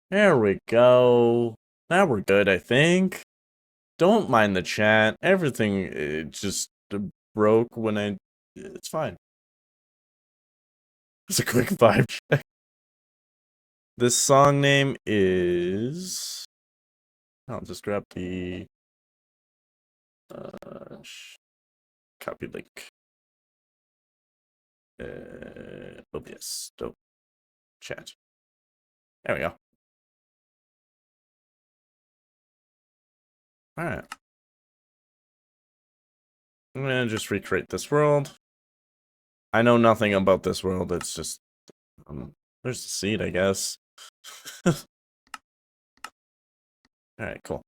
There we go. Now we're good, I think. Don't mind the chat. Everything just broke when I. It's fine. It's a quick vibe check. This song name is. I'll just grab the. Copy link. OBS. Dope. Chat. There we go. Alright. I'm gonna just recreate this world. I know nothing about this world, it's just... there's the seed, I guess. Alright, cool.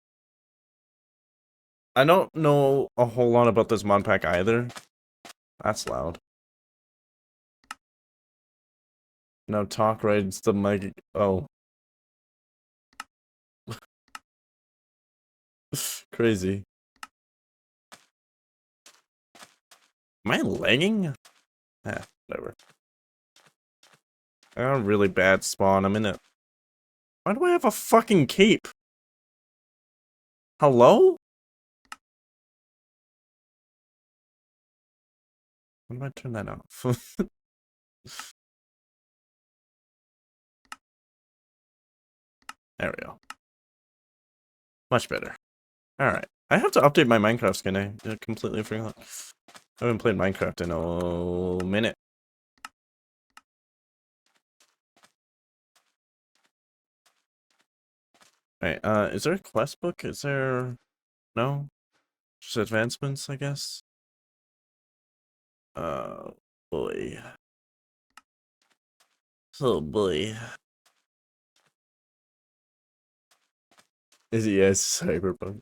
I don't know a whole lot about this mod pack either. That's loud. No, talk rides the mic. Oh. Crazy. Am I lagging? Whatever. I got a really bad spawn. I'm in it. Why do I have a fucking cape? Hello? When do I turn that off? There we go. Much better. Alright. I have to update my Minecraft skin. I completely forgot. I haven't played Minecraft in a minute. Alright, is there a quest book? Is there... No? Just advancements, I guess? Boy. Oh boy. Is he as cyberpunk?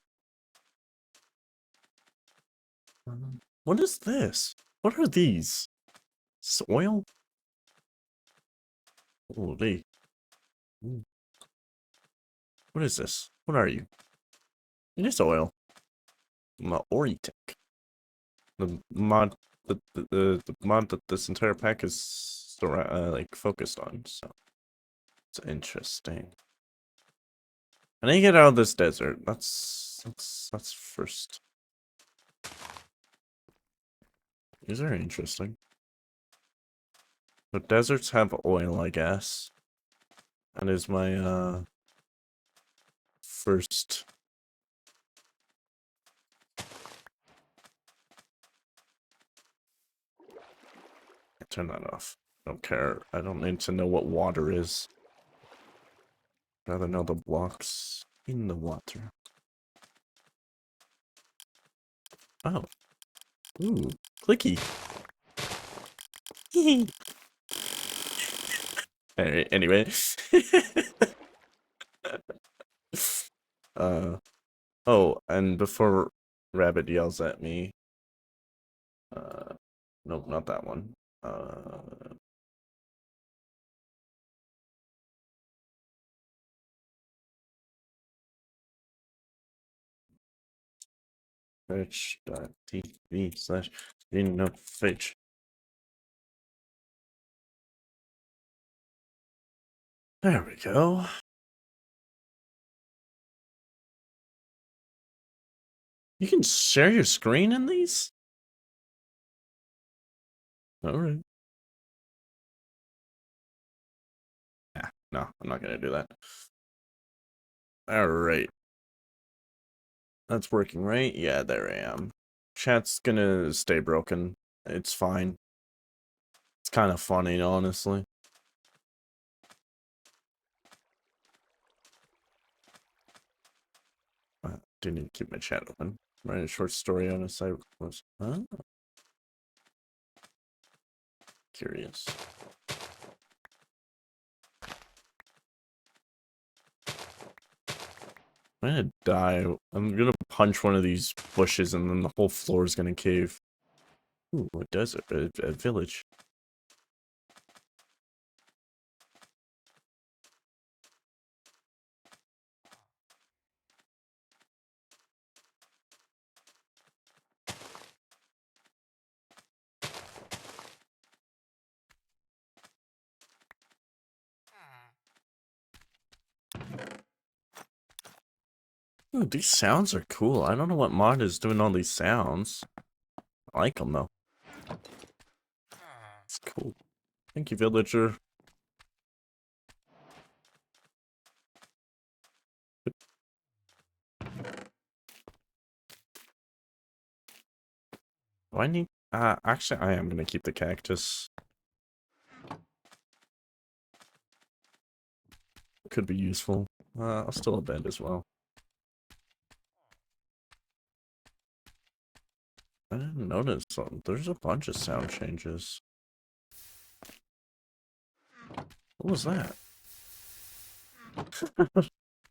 What is this? What are these? Is this oil? Holy. What is this? What are you? It is oil. Oritech. The mod the mod that this entire pack is like focused on, so it's interesting. I need to get out of this desert. That's first. These are interesting. The deserts have oil, I guess. That is my first. Turn that off. Don't care. I don't need to know what water is. I'd rather know the blocks in the water. Oh. Ooh. Clicky. Anyway. Oh, and before Rabbit yells at me. Nope, not that one. Twitch.tv/fitch. There we go. You can share your screen in these? Alright. Yeah, no, I'm not gonna do that. Alright. That's working, right? Yeah, there I am. Chat's gonna stay broken. It's fine. It's kind of funny, honestly. Didn't keep my chat open. Write a short story on a site was curious. I'm gonna die. I'm gonna punch one of these bushes and then the whole floor is gonna cave. Ooh, a desert, a village. Ooh, these sounds are cool. I don't know what mod is doing all these sounds. I like them though. It's cool. Thank you, villager. Do I need... actually, I am gonna keep the cactus. Could be useful. I'll still a bed as well. I didn't notice something. There's a bunch of sound changes. What was that?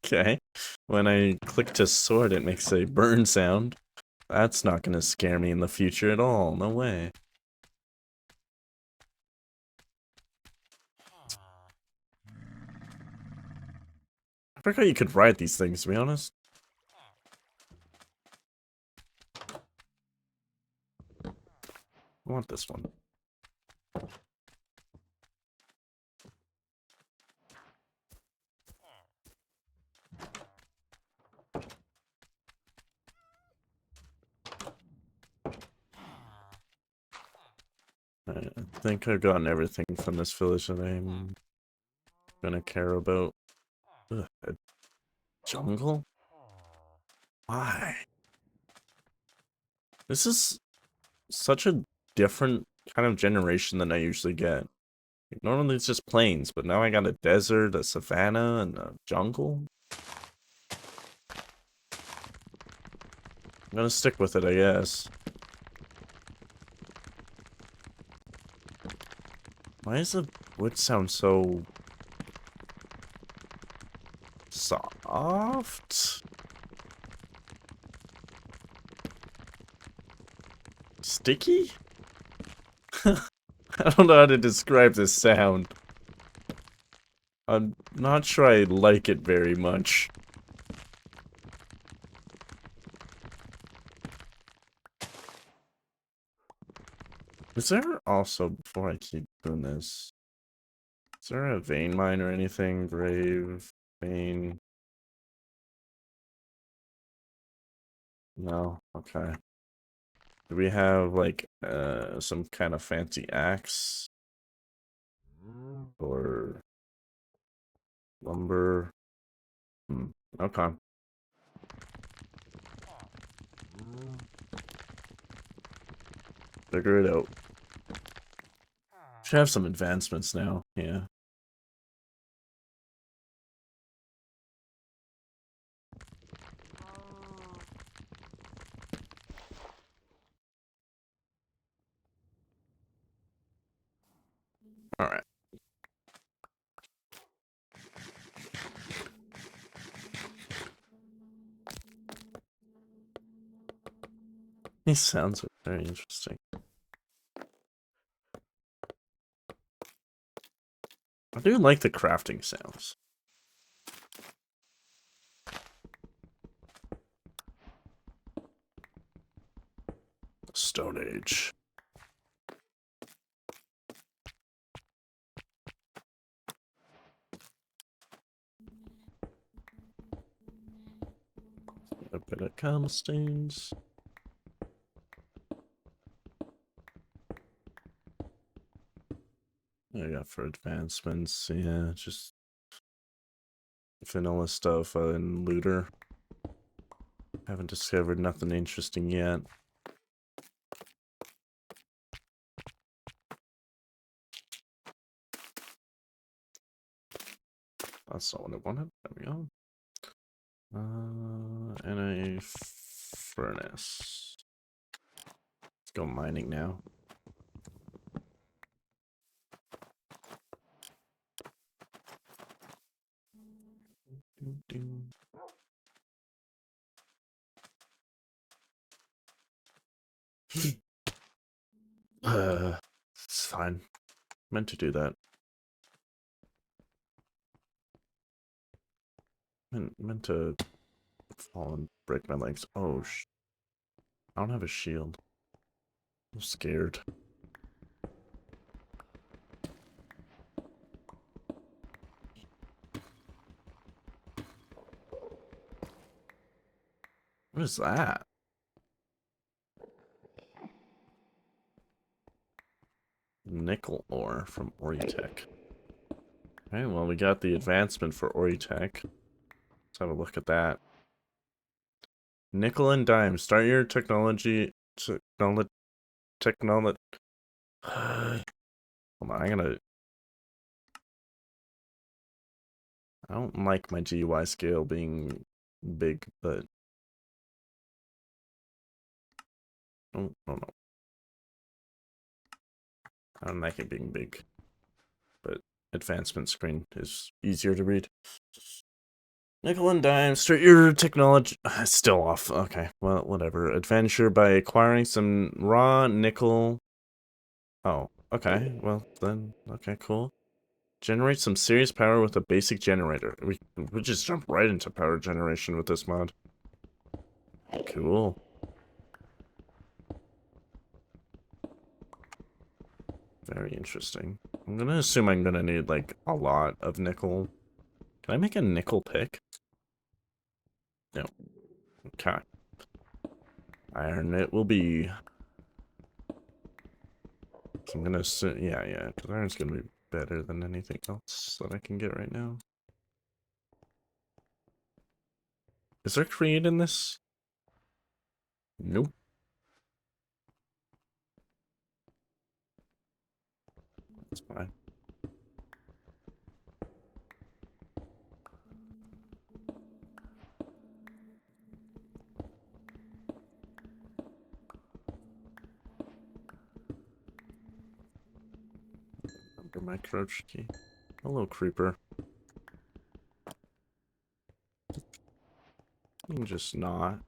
Okay. When I click to sort, it makes a burn sound. That's not gonna scare me in the future at all. No way. I forgot you could ride these things, to be honest. I want this one. I think I've gotten everything from this village that I'm gonna care about. Ugh, a jungle? Why? This is such a different kind of generation than I usually get. Like, normally it's just plains, but now I got a desert, a savanna, and a jungle. I'm gonna stick with it, I guess. Why does the wood sound so soft? Sticky? I don't know how to describe this sound. I'm not sure I like it very much. Is there also, before I keep doing this, is there a vein mine or anything? Grave, vein? No? Okay. Do we have, like, some kind of fancy axe? Or lumber? Okay. Figure it out. Should have some advancements now, yeah. Alright. These sounds are very interesting. I do like the crafting sounds. Stone Age. A bit of cobblestones. I got for advancements, yeah, just vanilla stuff and looter. Haven't discovered nothing interesting yet. That's not what I wanted. There we go. And a furnace. Let's go mining now. It's fine. Meant to do that. Meant to fall and break my legs. Oh, I don't have a shield. I'm scared. What is that? Nickel ore from Oritech. Okay, well, we got the advancement for Oritech. Let's have a look at that. Nickel and dime. Start your technology. Technology. Hold on, I don't like my GUI scale being big, but. Oh, no. I don't like it being big. But advancement screen is easier to read. Nickel and dime, start your technology. Still off. Okay, well, whatever. Adventure by acquiring some raw nickel. Oh, okay. Well, then, okay, cool. Generate some serious power with a basic generator. We just jump right into power generation with this mod. Cool. Very interesting. I'm gonna assume I'm gonna need, like, a lot of nickel. Can I make a nickel pick? No. Okay. Iron it will be. So I'm gonna assume, yeah, because iron's gonna be better than anything else that I can get right now. Is there create in this? Nope. That's fine. Under my crouch key. Hello, creeper. You can just not.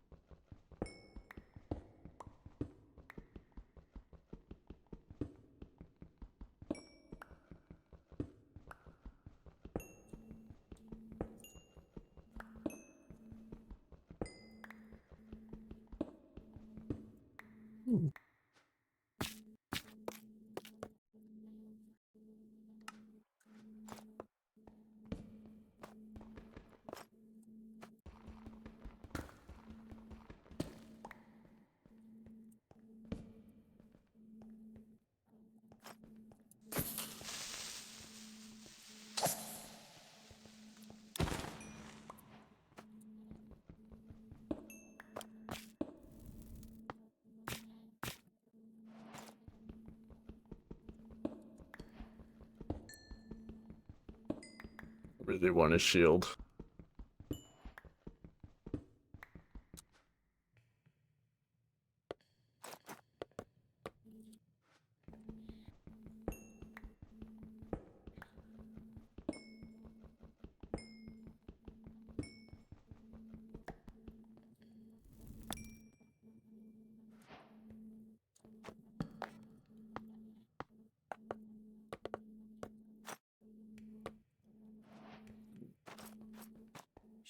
Really want a shield.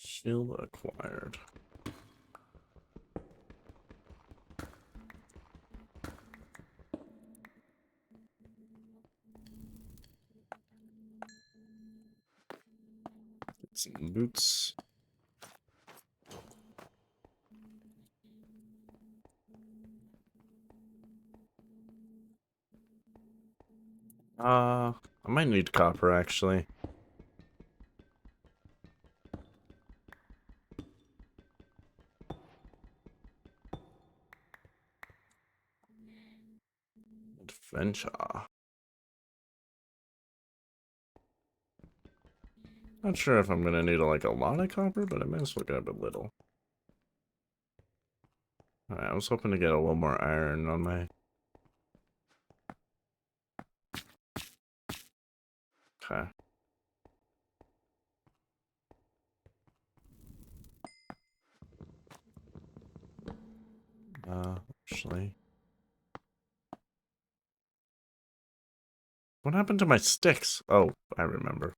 Shield acquired. Get some boots. I might need copper actually. Adventure. Not sure if I'm gonna need like a lot of copper, but I might as well grab a little. Alright, I was hoping to get a little more iron on my. Okay. Actually. What happened to my sticks? Oh, I remember.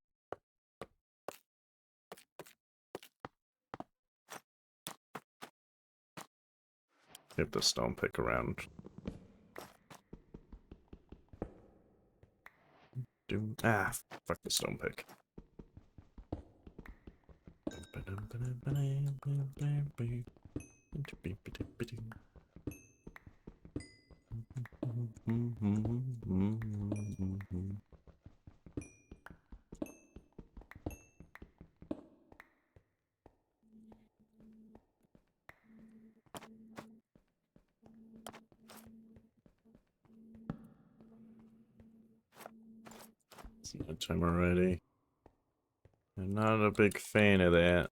Get the stone pick around. Fuck the stone pick. It's nighttime already. I'm not a big fan of that.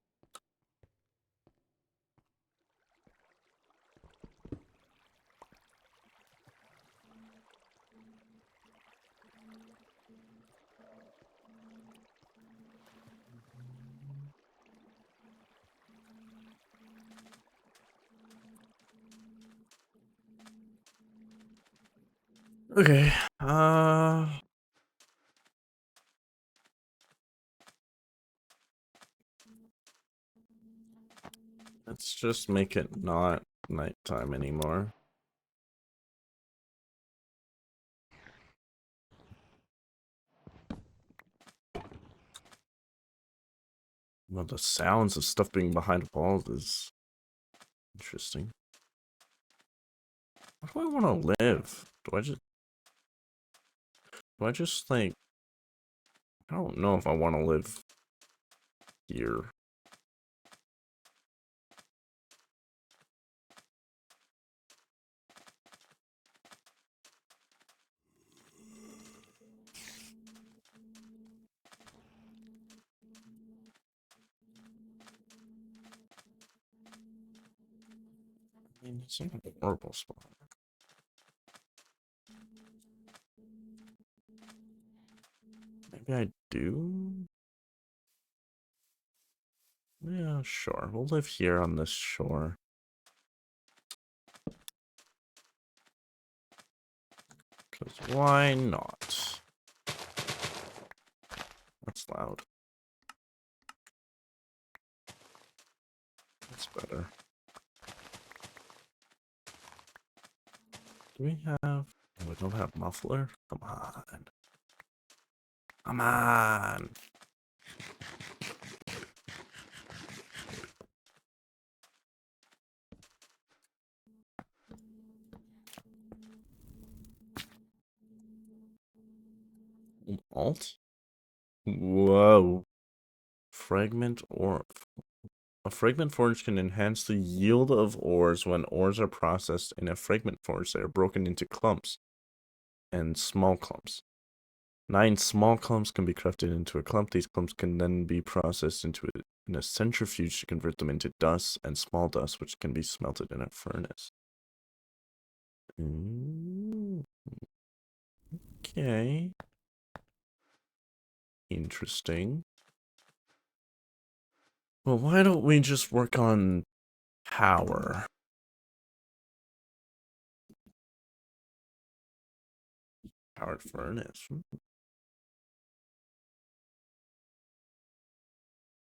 Okay. Let's just make it not nighttime anymore. Well, the sounds of stuff being behind walls is interesting. How do I want to live? Do I just like, I don't know if I want to live here. I mean, it's not a horrible spot. Maybe I do? Yeah, sure. We'll live here on this shore. Because why not? That's loud. That's better. Do we have... Oh, we don't have muffler? Come on. Come on! Alt? Whoa. Fragment or... A fragment forge can enhance the yield of ores when ores are processed in a fragment forge. They are broken into clumps and small clumps. 9 small clumps can be crafted into a clump. These clumps can then be processed in a centrifuge to convert them into dust and small dust, which can be smelted in a furnace. Okay. Interesting. Well, why don't we just work on power? Powered furnace.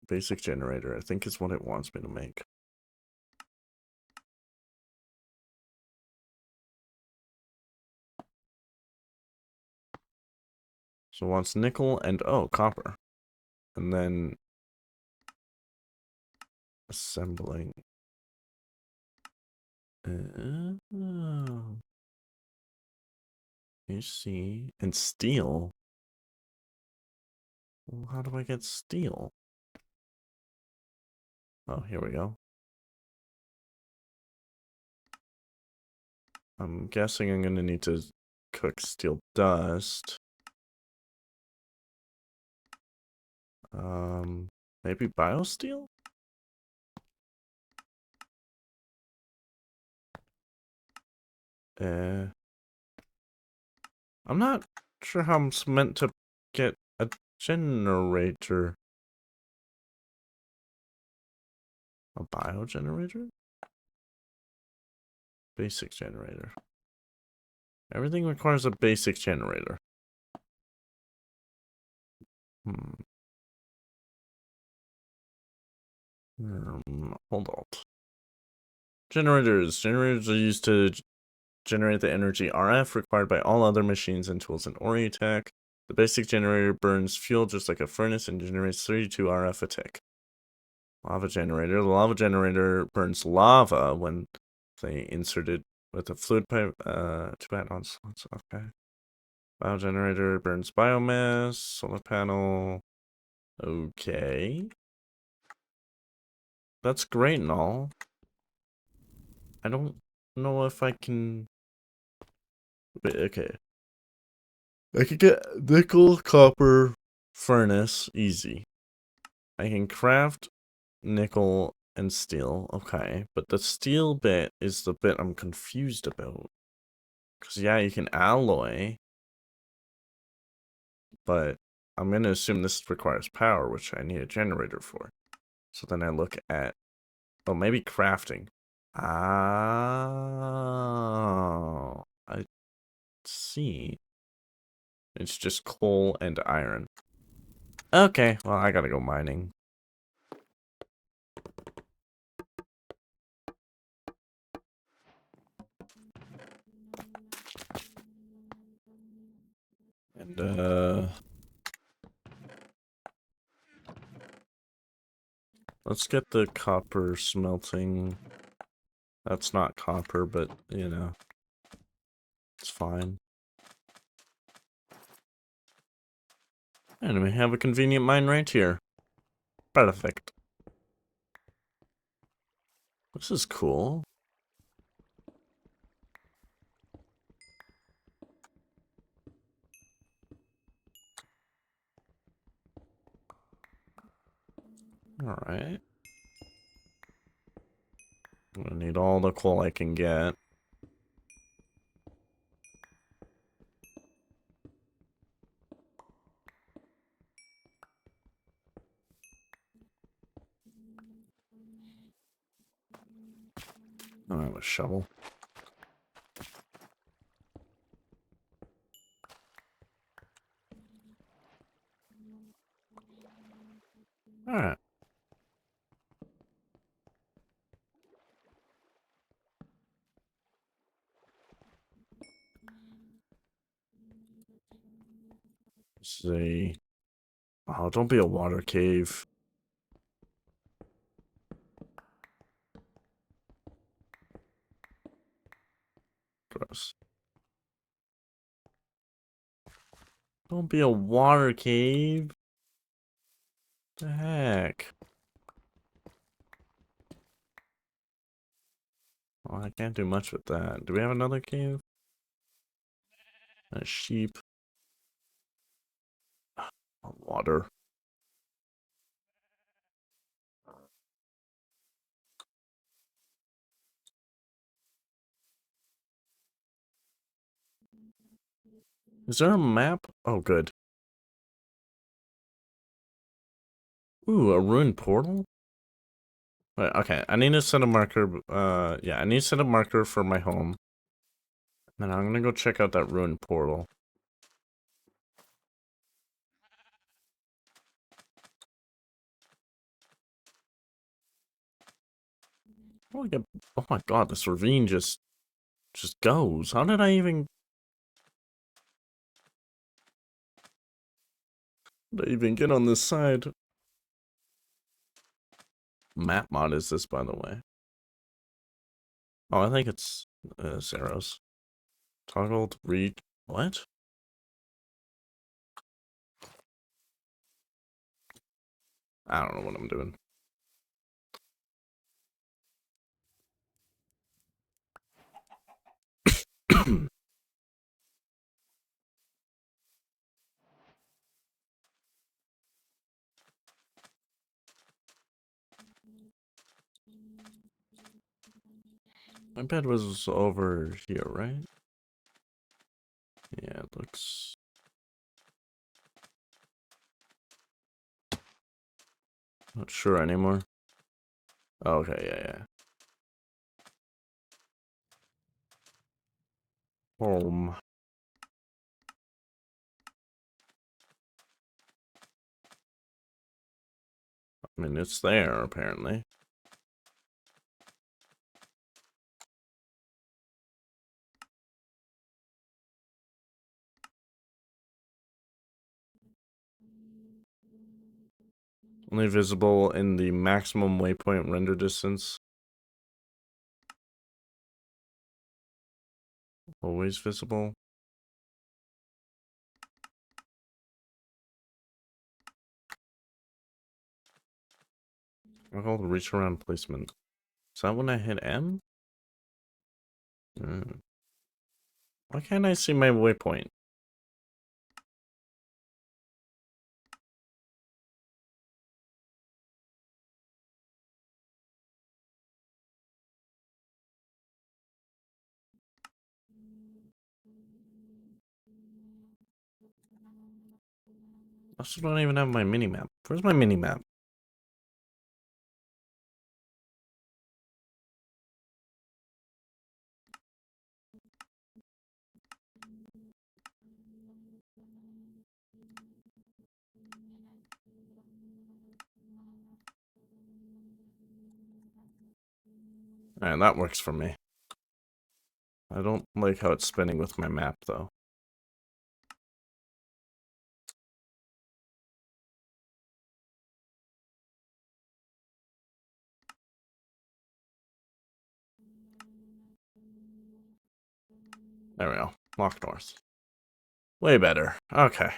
Basic generator, I think is what it wants me to make. So it wants nickel and, oh, copper. And then assembling. You see, and steel. Well, how do I get steel? Oh, here we go. I'm guessing I'm gonna need to cook steel dust. Maybe biosteel? I'm not sure how I'm meant to get a generator. A biogenerator? Basic generator. Everything requires a basic generator. Hold on. Generators. Generators are used to generate the energy RF required by all other machines and tools in Oritech. The basic generator burns fuel just like a furnace and generates 32 RF a tick. Lava generator. The lava generator burns lava when they insert it with a fluid pipe. Two add-on slots. Okay. Biogenerator burns biomass. Solar panel. Okay. That's great and all. I don't know if I can. Wait, okay. I could get nickel, copper, furnace, easy. I can craft nickel and steel, okay. But the steel bit is the bit I'm confused about. Because, yeah, you can alloy. But I'm going to assume this requires power, which I need a generator for. So then I look at, oh, maybe crafting. Ah, I see. It's just coal and iron. Okay, well, I gotta go mining. And, let's get the copper smelting. That's not copper, but, you know, it's fine. And we have a convenient mine right here. Perfect. This is cool. Alright. I'm gonna need all the coal I can get. I don't have a shovel. Alright. See. Oh, don't be a water cave. Gross. Don't be a water cave. The heck? Well, I can't do much with that. Do we have another cave? A sheep. Water. Is there a map? Oh, good. Ooh, a ruined portal? Wait, okay, I need to set a marker. Yeah, I need to set a marker for my home. And I'm gonna go check out that ruined portal. Oh my god, this ravine just goes. How did I even get on this side? Map mod is this, by the way? Oh, I think it's Zeros. Toggled read. What? I don't know what I'm doing. My bed was over here, right? Yeah, it looks... Not sure anymore. Oh, okay, yeah. Home. I mean, it's there, apparently. Only visible in the maximum waypoint render distance. Always visible. I call the reach around placement. Is that when I hit M? Why can't I see my waypoint? I also don't even have my mini-map. Where's my mini-map? Alright, that works for me. I don't like how it's spinning with my map, though. There we go. Walk north. Way better. Okay.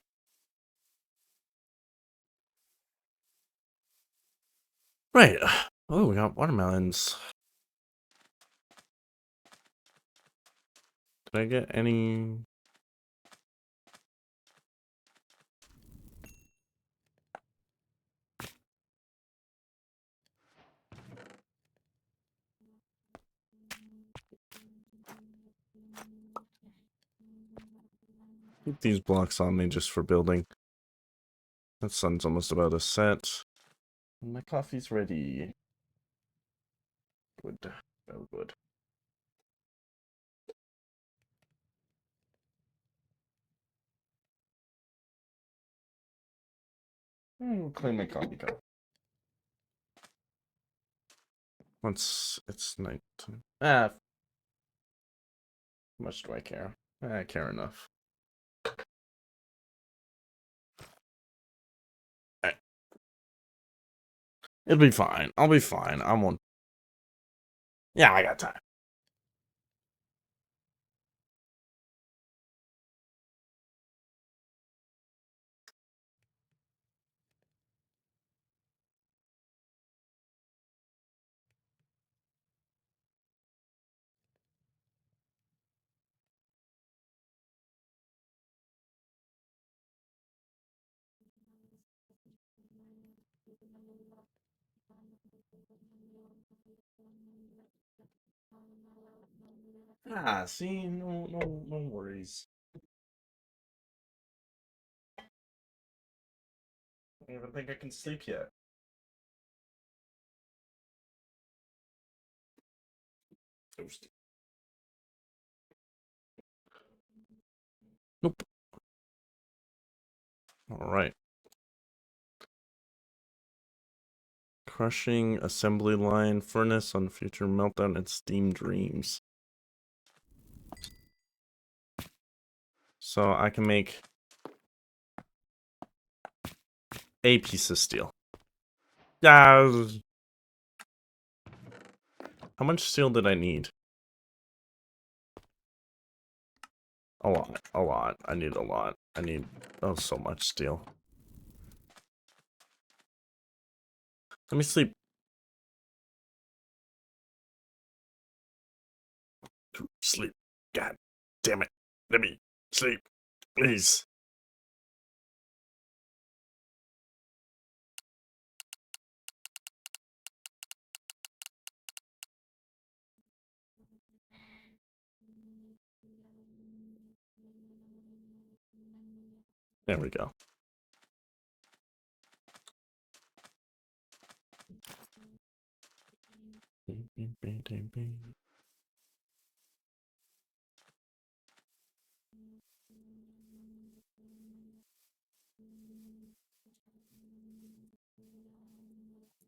Right. Oh, we got watermelons. Did I get any... Keep these blocks on me just for building. That sun's almost about to set. My coffee's ready. Good. Very good. We'll clean my coffee cup. Once it's nighttime. How much do I care? I care enough. Alright. It'll be fine. I'll be fine. I won't. Yeah, I got time. See, no worries. I don't even think I can sleep yet. Toast. Nope. Alright. Crushing assembly line furnace on future meltdown and steam dreams. So I can make a piece of steel. Yeah. How much steel did I need? A lot. A lot. I need a lot. I need so much steel. Let me sleep. Sleep. God damn it. Let me sleep. Please. There we go.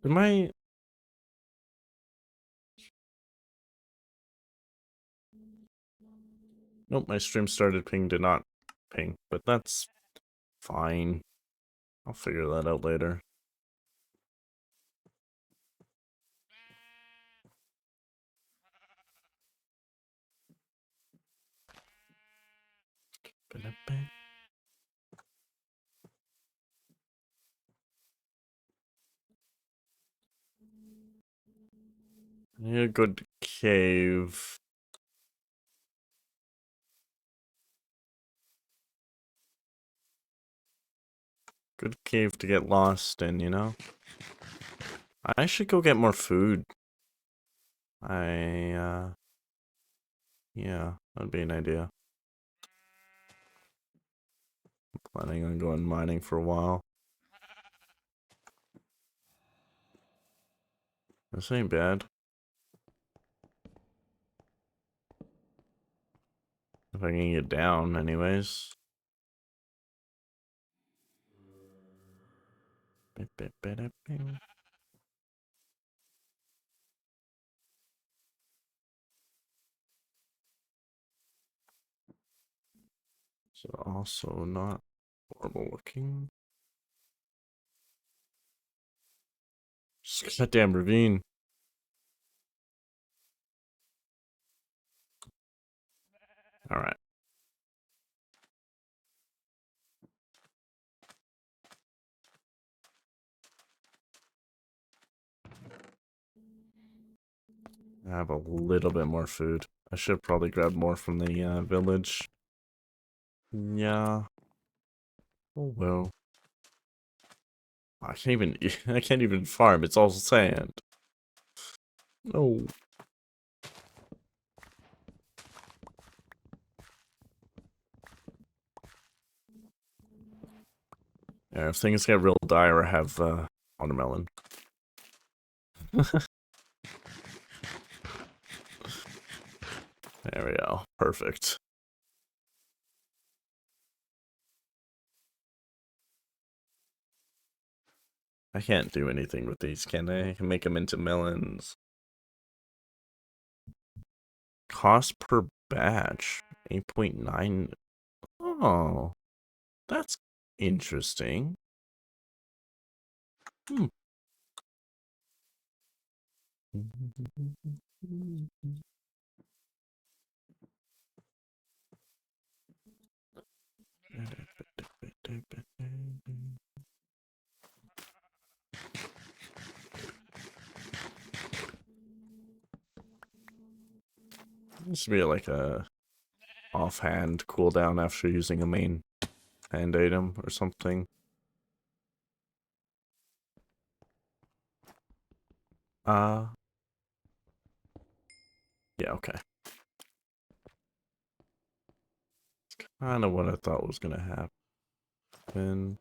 Am I... Nope, my stream started ping, did not ping, but that's fine. I'll figure that out later. Yeah, good cave. Good cave to get lost in, you know? I should go get more food. Yeah, that'd be an idea. Planning on going mining for a while. This ain't bad. If I can get down, anyways. So also not horrible looking. Goddamn ravine. Alright. I have a little bit more food. I should probably grab more from the village. Yeah. Oh well. I can't even I can't even farm, it's all sand. No. Yeah, if things get real dire, I have watermelon. There we go. Perfect. I can't do anything with these, can I? I can make them into melons. Cost per batch, 8.9. Oh, that's interesting. Hmm. This should be like a offhand cooldown after using a main hand item or something. Yeah, okay. Kind of what I thought was gonna happen.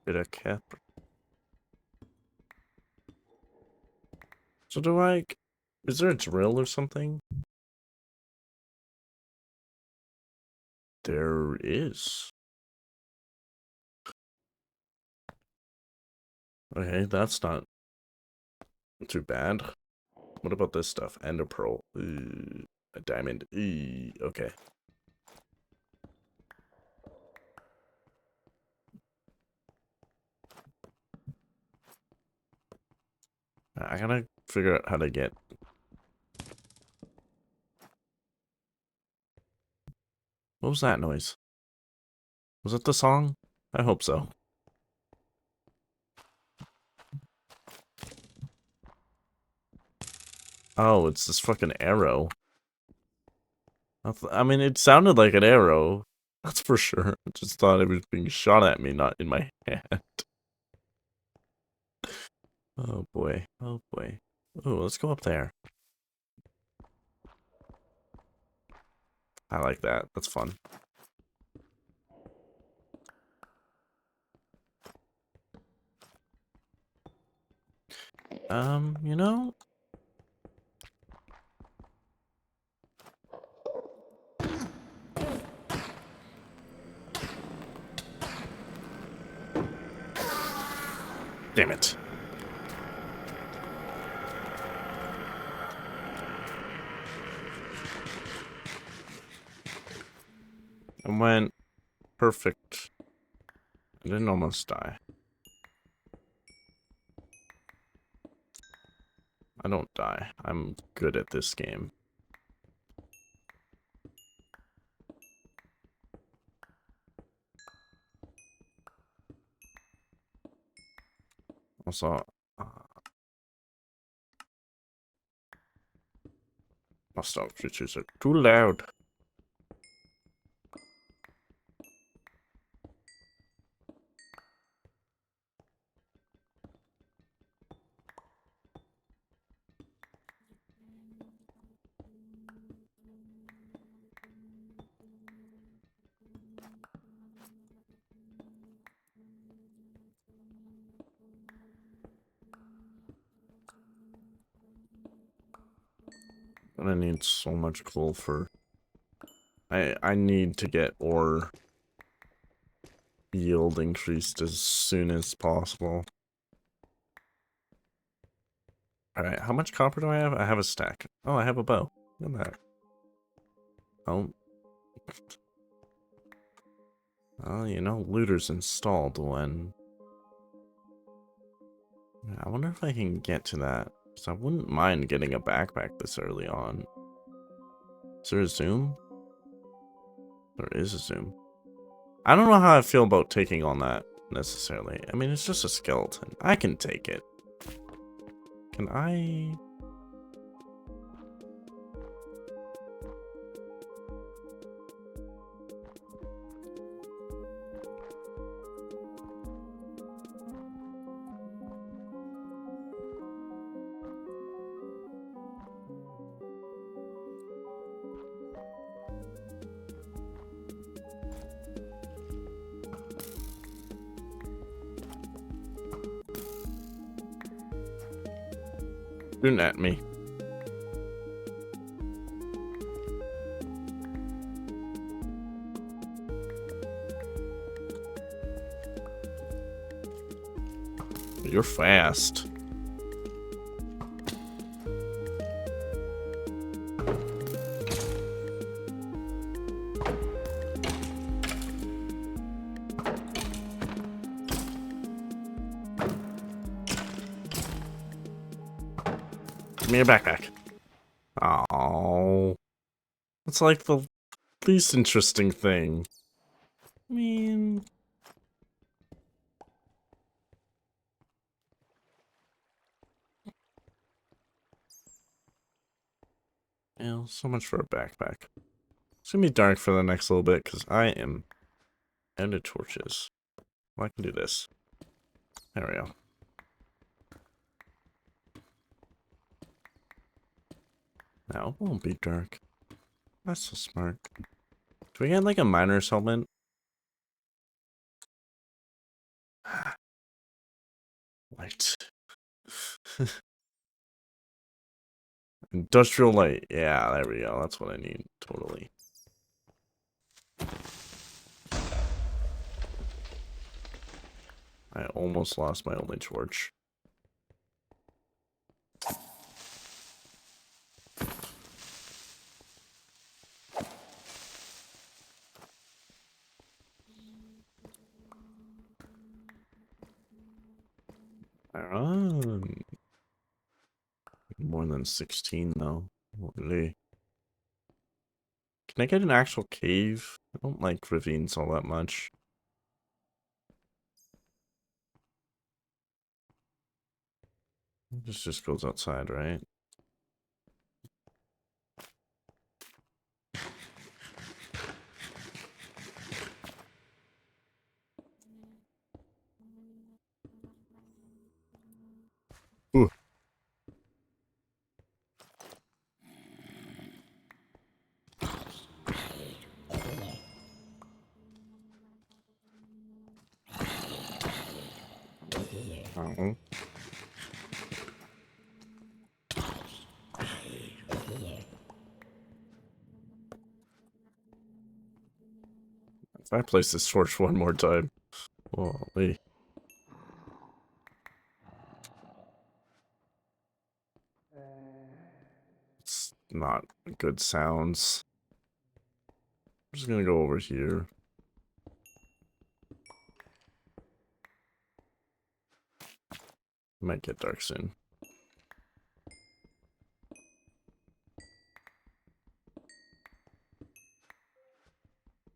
Bit of cap. So do I... Is there a drill or something? There is. Okay, that's not too bad. What about this stuff? Ender pearl. A diamond. Okay. I gotta figure out how to get... What was that noise? Was it the song? I hope so. Oh, it's this fucking arrow. I mean, it sounded like an arrow. That's for sure. I just thought it was being shot at me, not in my hand. Oh boy. Oh boy. Oh, let's go up there. I like that. That's fun. You know? Damn it. I went perfect. I didn't almost die. I don't die. I'm good at this game. Also, hostile creatures are too loud. I need so much coal for... I need to get ore yield increased as soon as possible. Alright, how much copper do I have? I have a stack. Oh, I have a bow. Look at that. Oh. Well, you know, looter's installed when... I wonder if I can get to that. Because I wouldn't mind getting a backpack this early on. Is there a zoom? There is a zoom. I don't know how I feel about taking on that, necessarily. I mean, it's just a skeleton. I can take it. Can I... Shooting at me. You're fast. Give me your backpack. Oh, it's like the least interesting thing. I mean... Yeah, so much for a backpack. It's gonna be dark for the next little bit, because I am out of torches. Well, I can do this. There we go. Now it won't be dark. That's so smart. Do we get like a miner's helmet? Light. Industrial light. Yeah, there we go. That's what I need. Totally. I almost lost my only torch. More than 16 though. Holy. Can I get an actual cave? I don't like ravines all that much. This just goes outside, right? Ooh. Oh. If I place this torch one more time. Holy. It's not good sounds. just gonna go over here. Might get dark soon.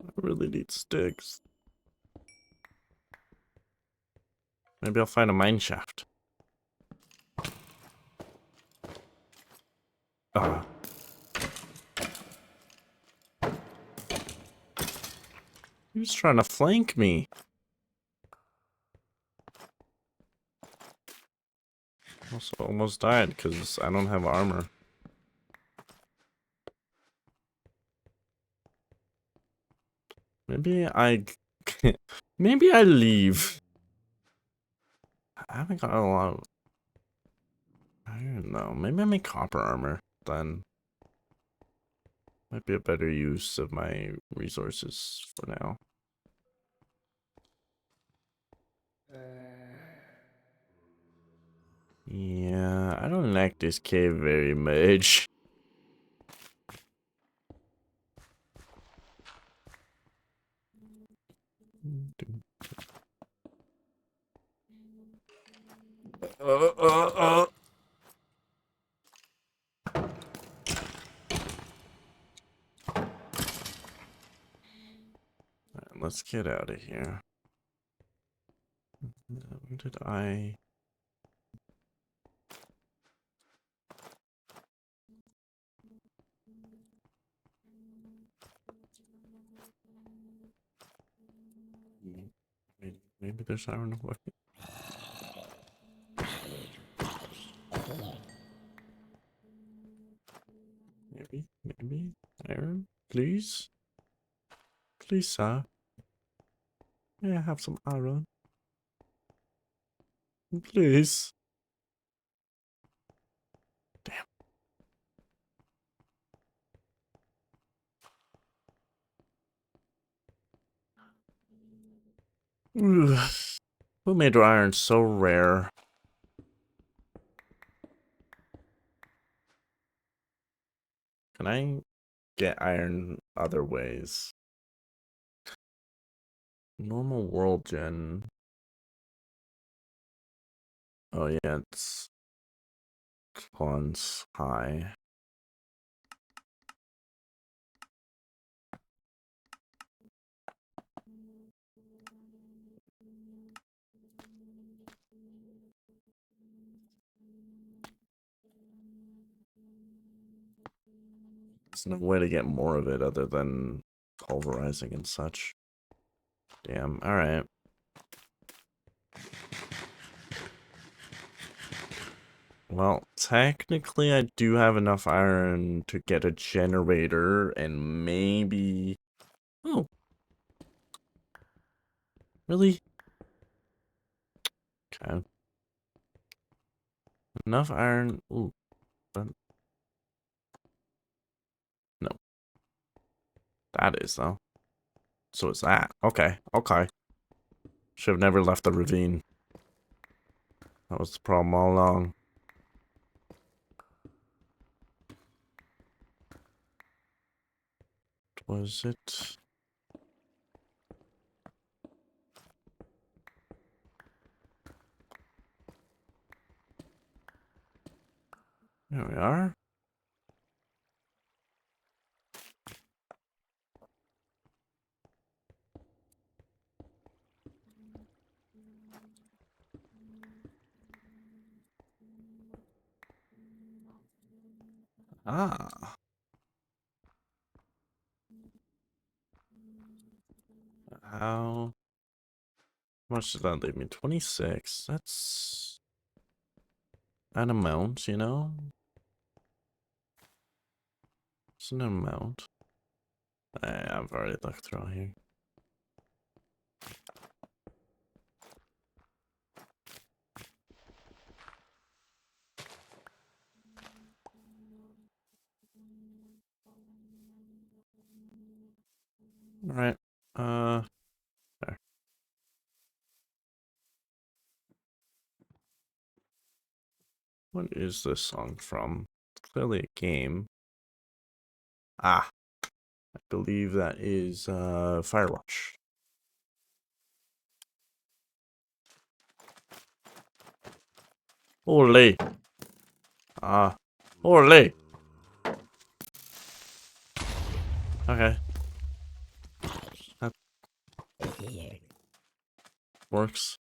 I really need sticks. Maybe I'll find a mine shaft. Ah. He was trying to flank me. Also almost died because I don't have armor. Maybe I... Maybe I leave. I haven't got a lot of... I don't know. Maybe I make copper armor then. Might be a better use of my resources for now. Yeah, I don't like this cave very much. Uh. Right, let's get out of here. Where did I... Maybe there's iron bucket. Maybe. Iron, please? Please, sir. May I have some iron? Please. Damn. Ugh. Who made iron so rare? Can I get iron other ways? Normal world gen. Oh yeah, it's spawns high. There's no way to get more of it other than pulverizing and such. Damn, alright. Well, technically I do have enough iron to get a generator and maybe... Oh. Really? Okay. Enough iron... Ooh. But... No. That is, though. So it's that. Okay. Okay. Should have never left the ravine. That was the problem all along. Was it? There we are. Ah. How much did that leave me? 26. That's an amount, you know? It's an amount. I've already looked through here. Alright. There. What is this song from? It's clearly a game. Ah. believe that is Firewatch. Ole. Ole. Okay. That works.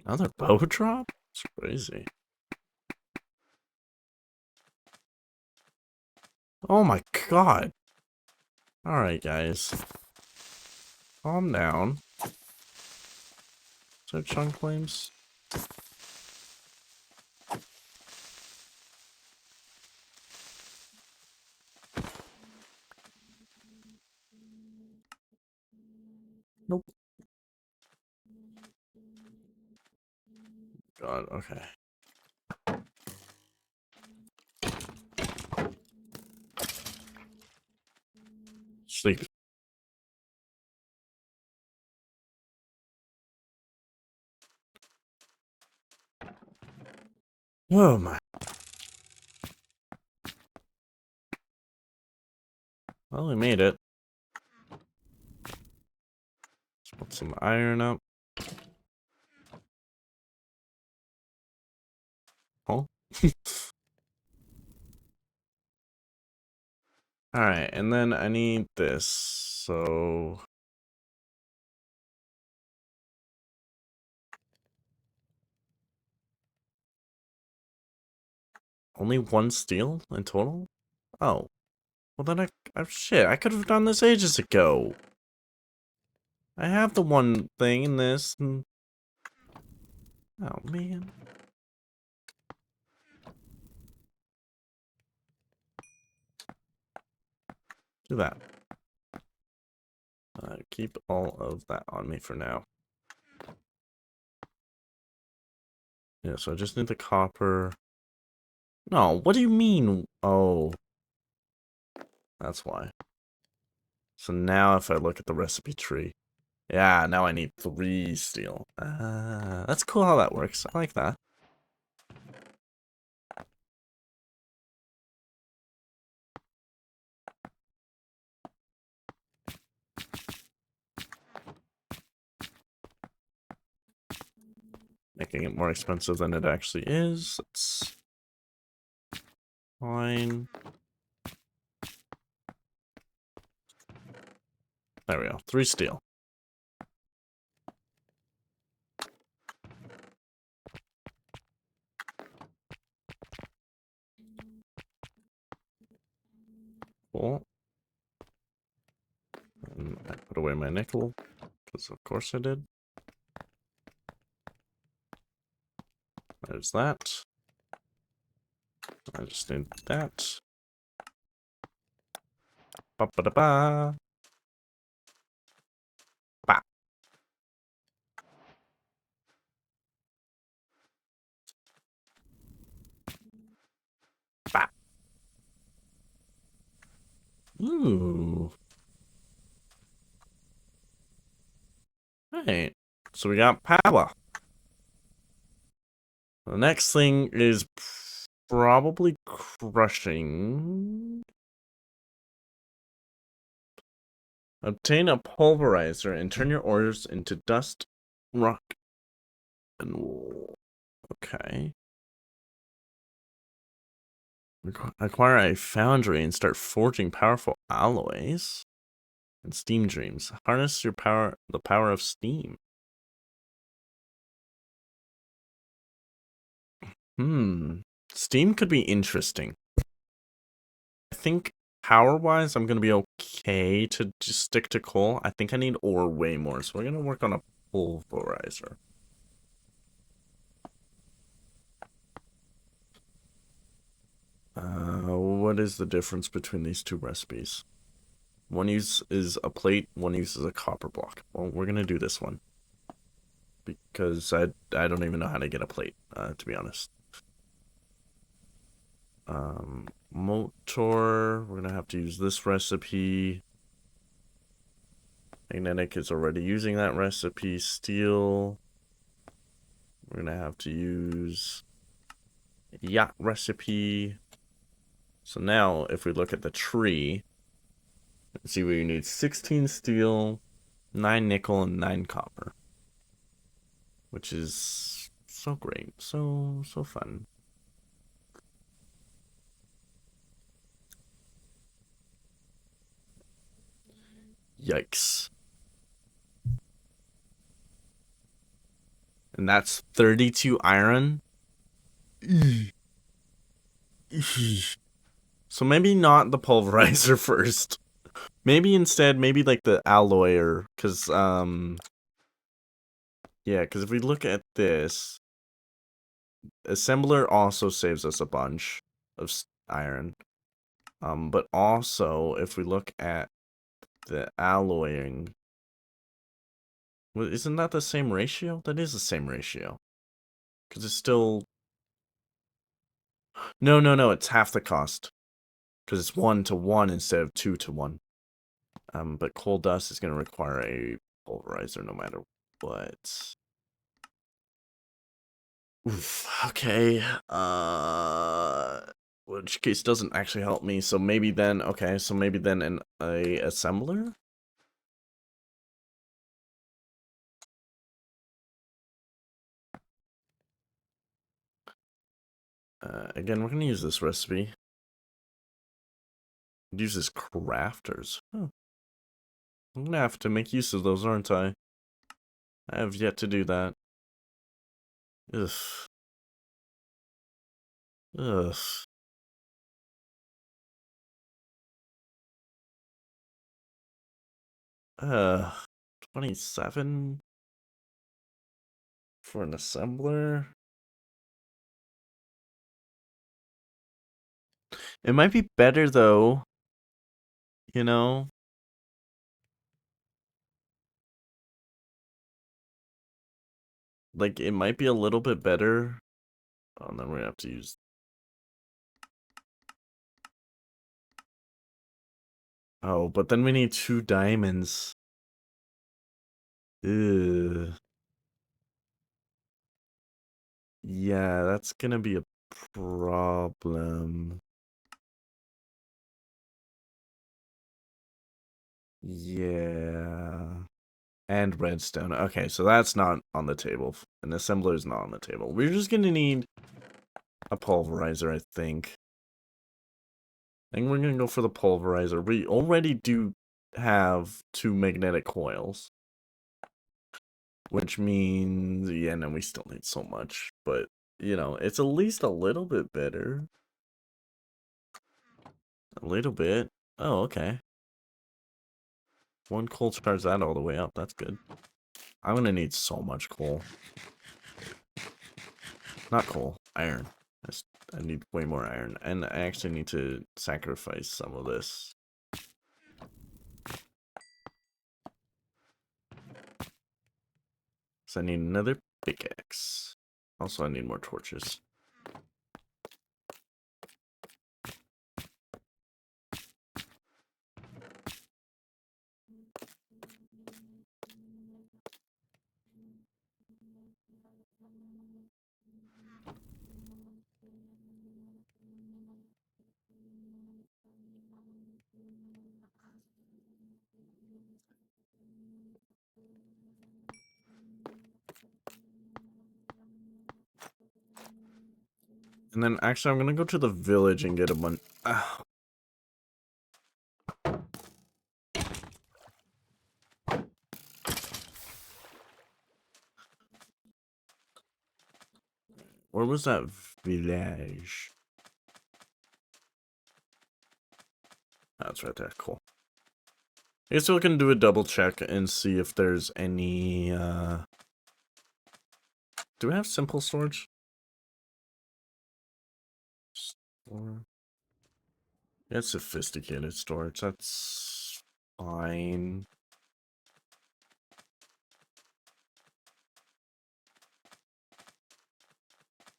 Another bow drop? It's crazy. Oh my god. Alright, guys. Calm down. Is there chunk claims? Nope. God, okay. Sleep. Oh my. Well, we made it. Let's put some iron up. Oh. Alright, and then I need this. So only one steel in total? Oh. Well then shit, I could have done this ages ago. I have the one thing in this. And... Oh man. Do that. Keep all of that on me for now. Yeah, so I just need the copper. No, what do you mean? Oh. That's why. So now if I look at the recipe tree. Yeah, now I need 3 steel. That's cool how that works. I like that. Making it more expensive than it actually is. That's fine. There we go. 3 steel. Cool. And I put away my nickel, because of course I did. There's that. I just need that. Ba-ba-da-ba. Ba. Ba. Ooh. Right. So we got power. The next thing is probably crushing. Obtain a pulverizer and turn your ores into dust, rock, and wool. Okay. Acquire a foundry and start forging powerful alloys and steam dreams. Harness your power, the power of steam. Steam could be interesting. I think power-wise, I'm gonna be okay to just stick to coal. I think I need ore way more, so we're gonna work on a pulverizer. What is the difference between these 2 recipes? One uses a plate, one uses a copper block. Well, we're gonna do this one. Because I don't even know how to get a plate, to be honest. Motor, we're gonna have to use this recipe. Magnetic is already using that recipe. Steel, we're gonna have to use yacht recipe. So now, if we look at the tree, see we need 16 steel, 9 nickel, and 9 copper. Which is so great. So fun. Yikes. And that's 32 iron? So maybe not the pulverizer first. Maybe instead, maybe like the alloyer. Yeah, because if we look at this, assembler also saves us a bunch of iron. But also, if we look at the alloying, well, isn't that the same ratio? That is the same ratio. Because it's still... No, it's half the cost. Because it's 1 to 1 instead of 2 to 1. But coal dust is going to require a pulverizer no matter what. Oof, okay. Which case doesn't actually help me. So maybe then, okay, so maybe then a assembler? Again, we're going to use this recipe. Use this crafters. Huh. I'm going to have to make use of those, aren't I? I have yet to do that. Ugh. Ugh. 27 for an assembler. It might be better though, you know? Like it might be a little bit better. Oh, and then we're gonna have to use... Oh, but then we need 2 diamonds. Ugh. Yeah, that's gonna be a problem. Yeah. And redstone. Okay, so that's not on the table. An assembler is not on the table. We're just gonna need a pulverizer, I think. I think we're gonna go for the pulverizer. We already do have 2 magnetic coils. Which means, yeah, no, we still need so much. But, you know, it's at least a little bit better. A little bit. Oh, okay. 1 coal charge that all the way up. That's good. I'm gonna need so much coal. Not coal. Iron. I need way more iron. And I actually need to sacrifice some of this. So I need another pickaxe. Also, I need more torches. And then actually, I'm gonna go to the village and get a bunch. Where was that village? That's right there. Cool. I guess we can do a double check and see if there's any. Do we have simple storage? Store. Yeah, sophisticated storage. That's fine.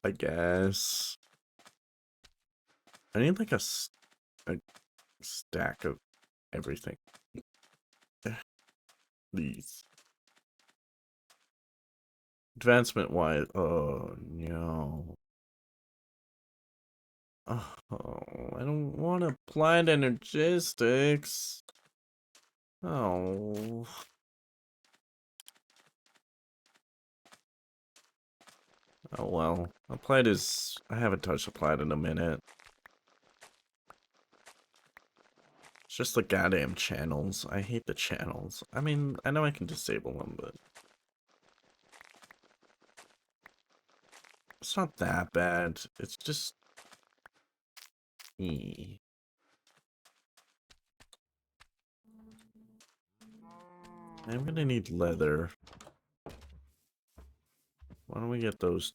I guess. I need like a stack of everything. Please. Advancement wise. Oh no. Oh, I don't want applied energistics. Oh. Oh well. Applied is... I haven't touched applied in a minute. It's just the goddamn channels. I hate the channels. I mean, I know I can disable them, but... It's not that bad. It's just... I'm gonna need leather. Why don't we get those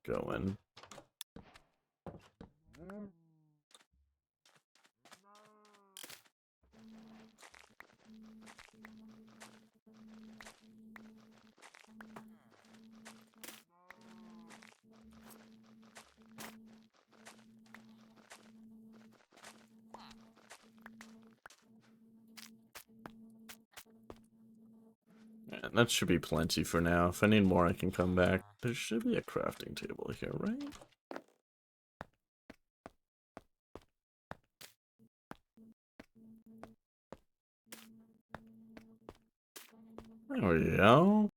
going? Yeah, that should be plenty for now. If I need more, I can come back. There should be a crafting table here, right? There we go.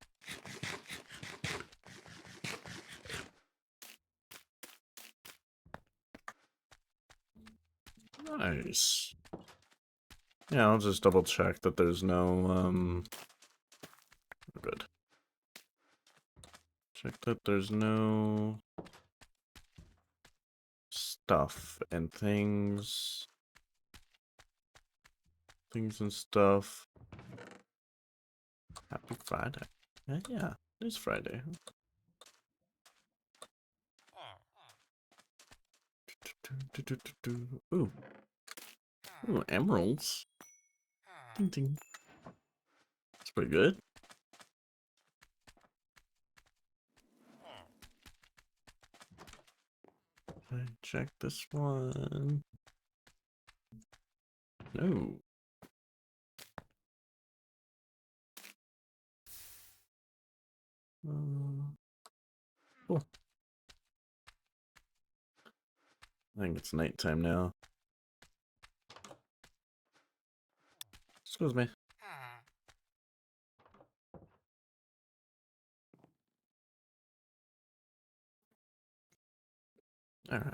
Nice. Yeah, I'll just double check that there's no, good. Check that there's no stuff and things. Things and stuff. Happy Friday. Yeah, it is Friday. Ooh. Ooh, emeralds. Ding ding. That's pretty good. I check this one. No. Cool. I think it's nighttime now. Excuse me. Alright.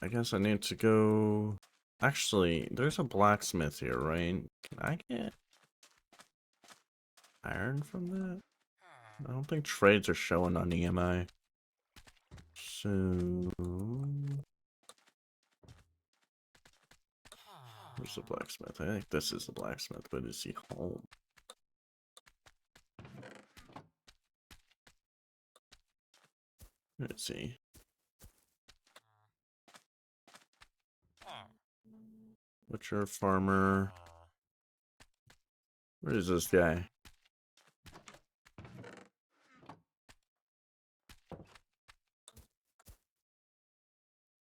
I guess I need to go... Actually, there's a blacksmith here, right? Can I get iron from that? I don't think trades are showing on EMI. So... Where's the blacksmith? I think this is the blacksmith, but is he home? Let's see. Butcher, farmer. Where is this guy?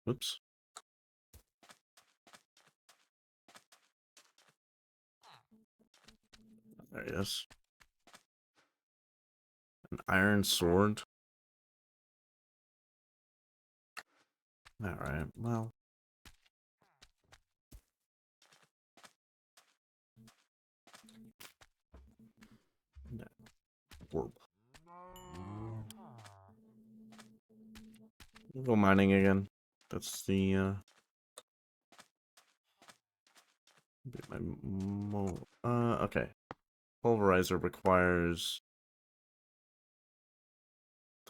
Oops. There he is. An iron sword. Alright, well. Warp. We'll go mining again. That's the, okay. Pulverizer requires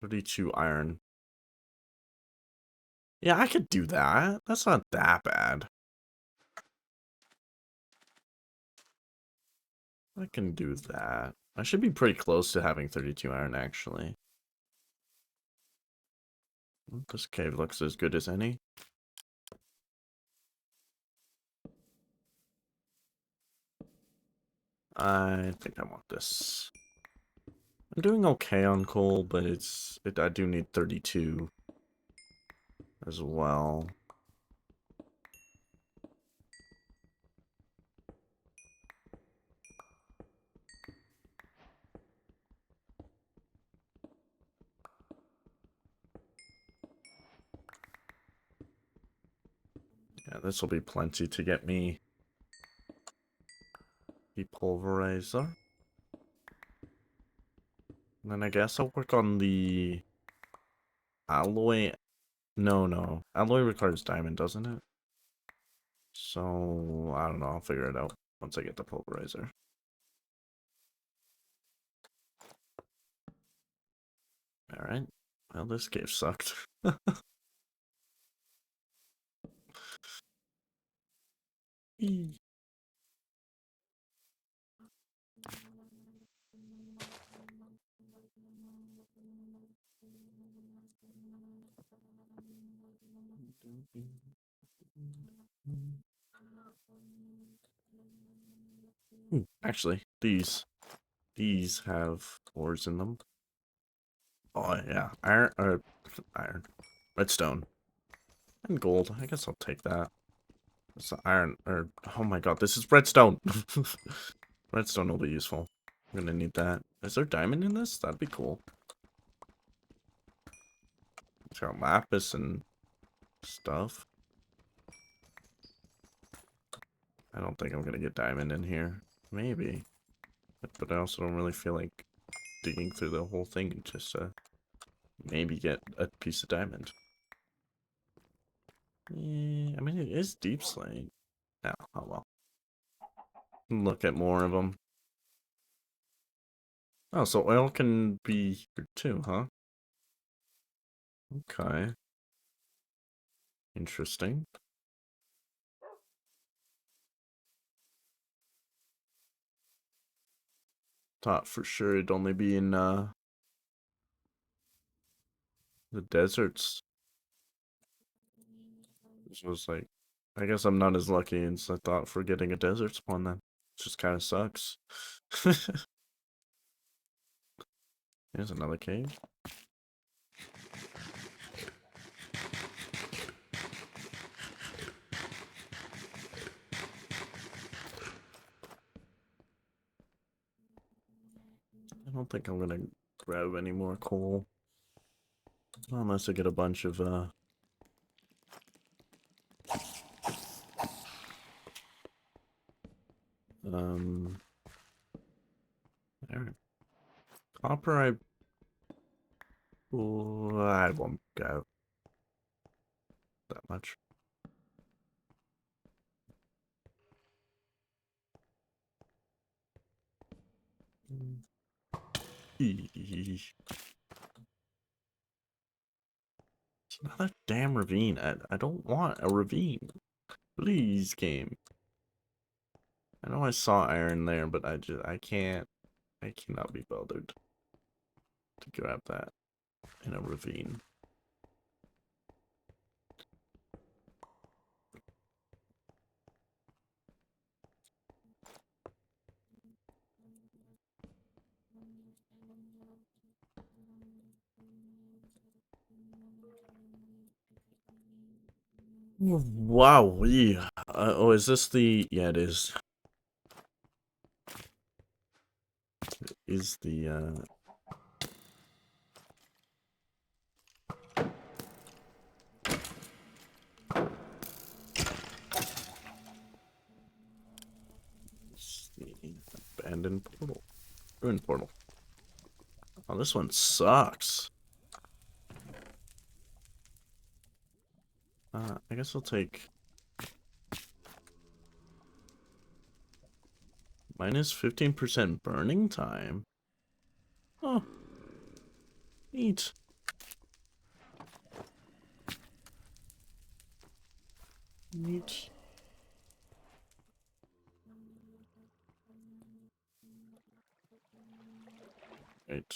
32 iron. Yeah, I could do that. That's not that bad. I can do that. I should be pretty close to having 32 iron, actually. This cave looks as good as any. I think I want this. I'm doing okay on coal, but I do need 32 as well. Yeah, this will be plenty to get me the pulverizer. And then I guess I'll work on the alloy. No. Alloy requires diamond, doesn't it? So, I don't know. I'll figure it out once I get the pulverizer. Alright. Well, this cave sucked. Actually, these have ores in them. Oh yeah, iron, redstone, and gold. I guess I'll take that. It's iron, or oh my god, this is redstone. Redstone will be useful. I'm gonna need that. Is there diamond in this? That'd be cool. It's got lapis and stuff. I don't think I'm gonna get diamond in here. Maybe. But I also don't really feel like digging through the whole thing just to maybe get a piece of diamond. Yeah, I mean, it is deep slate. Oh, oh well. Look at more of them. Oh, so oil can be here too, huh? Okay. Interesting. Thought for sure it'd only be in the deserts. So I was like, I guess I'm not as lucky as I thought for getting a desert spawn then. It just kind of sucks. Here's another cave. I don't think I'm gonna grab any more coal. Unless I get a bunch of there. Copper I won't go that much. It's another damn ravine. I don't want a ravine. Please, game. I know I saw iron there, but I cannot be bothered to grab that in a ravine. Wow, yeah. Oh, is this the... Yeah, it is. Is the, it's the abandoned portal. Ruined portal. Oh, this one sucks. I guess I'll take... Minus 15% burning time. Oh. Neat. Neat. Right.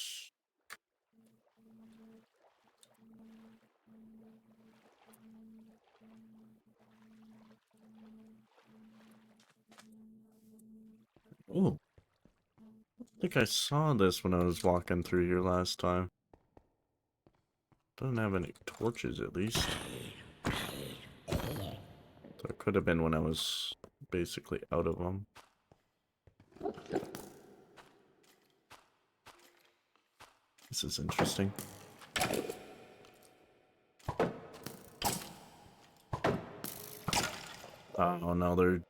Oh. I think I saw this when I was walking through here last time. Doesn't have any torches, at least. So it could have been when I was basically out of them. This is interesting. Oh no, they're...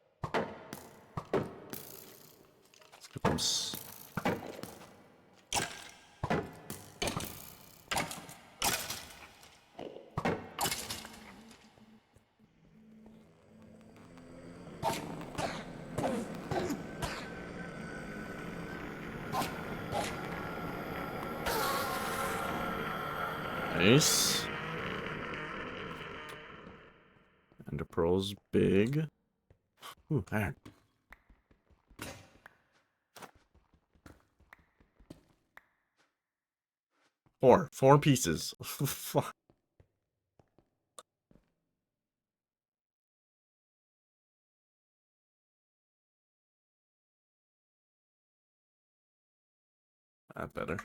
Nice. And the pearl's big. Ooh, iron. Four pieces. Fuck. That better.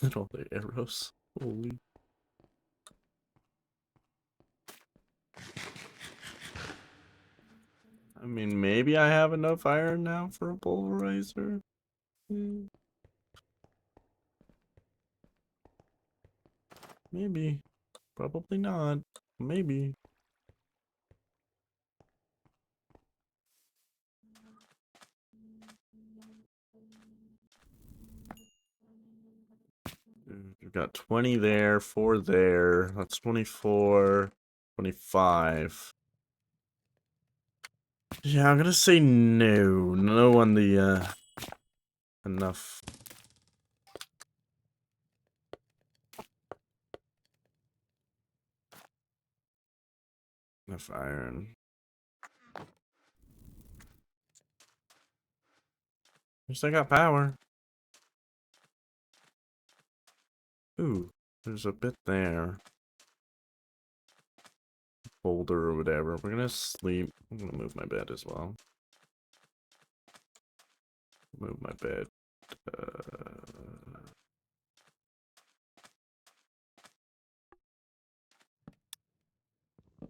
Look at all the arrows. Holy. I mean, maybe I have enough iron now for a pulverizer. Maybe. Probably not. Maybe. We've got 20 there, 4 there. That's 24, 25. Yeah, I'm gonna say no. No on the, enough. Enough iron. At least I got power. Ooh, there's a bit there. Boulder or whatever. We're gonna sleep. I'm gonna move my bed as well. Move my bed.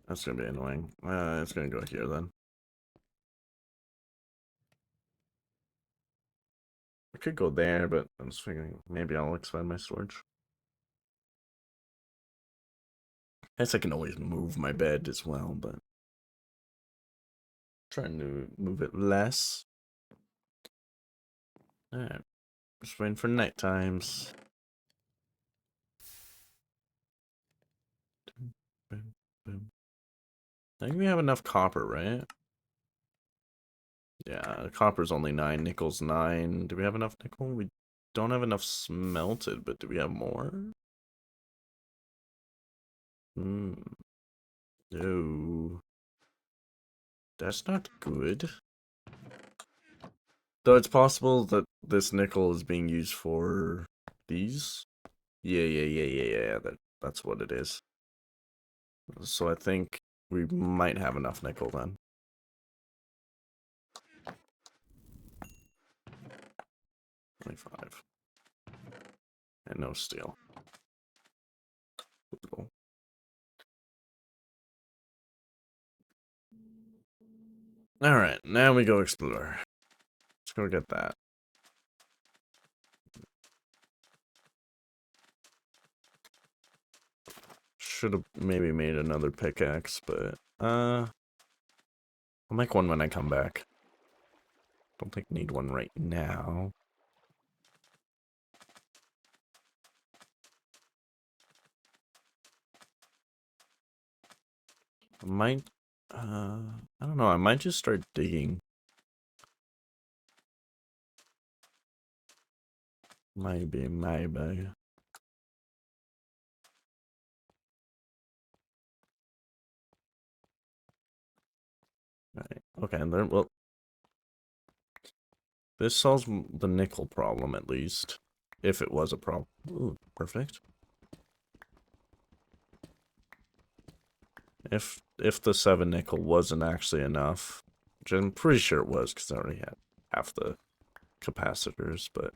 That's gonna be annoying. It's gonna go here then. I could go there, but I was figuring maybe I'll expand my storage. I guess I can always move my bed as well, but trying to move it less. Alright. Just waiting for night times. I think we have enough copper, right? Yeah, copper's only 9, nickel's 9. Do we have enough nickel? We don't have enough smelted, but do we have more? No. That's not good. Though it's possible that this nickel is being used for these. Yeah. That's what it is. So I think we might have enough nickel then. 25. And no steel. Cool. Alright, now we go explore. Let's go get that. Should have maybe made another pickaxe, but I'll make one when I come back. Don't think I need one right now. I might I don't know, I might just start digging. Maybe. Right. Okay, and then, well, this solves the nickel problem at least, if it was a problem. Ooh, perfect. If the 7 nickel wasn't actually enough, which I'm pretty sure it was because I already had half the capacitors, but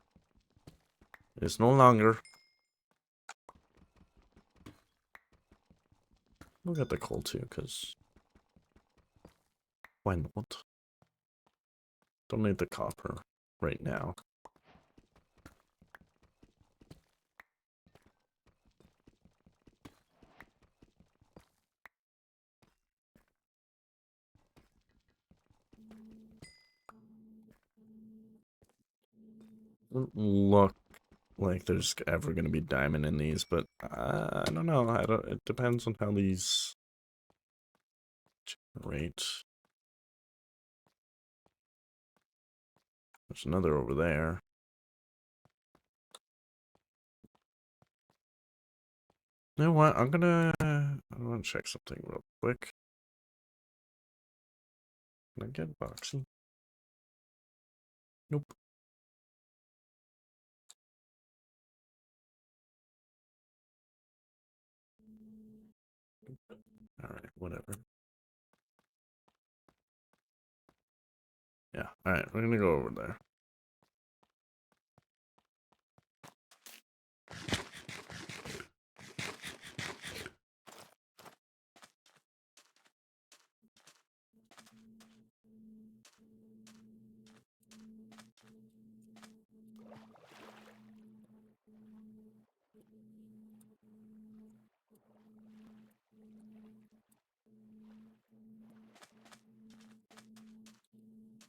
it's no longer. We'll get the coal too, because why not? Don't need the copper right now. Doesn't look like there's ever gonna be diamond in these, but I don't know. I don't. It depends on how these generate. There's another over there. You know what? I'm gonna check something real quick. Can I get boxing? Nope. Alright, whatever. Yeah, alright, we're gonna go over there.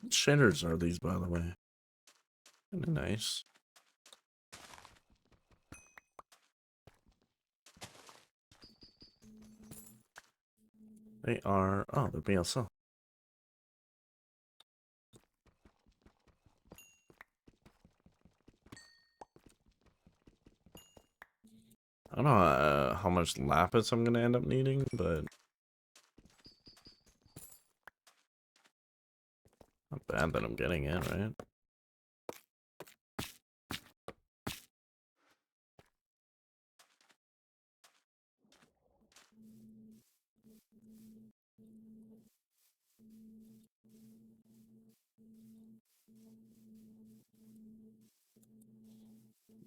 What shaders are these, by the way? Kinda nice. They are... Oh, they're BSL. I don't know how much lapis I'm gonna end up needing, but... Not bad that I'm getting it, right?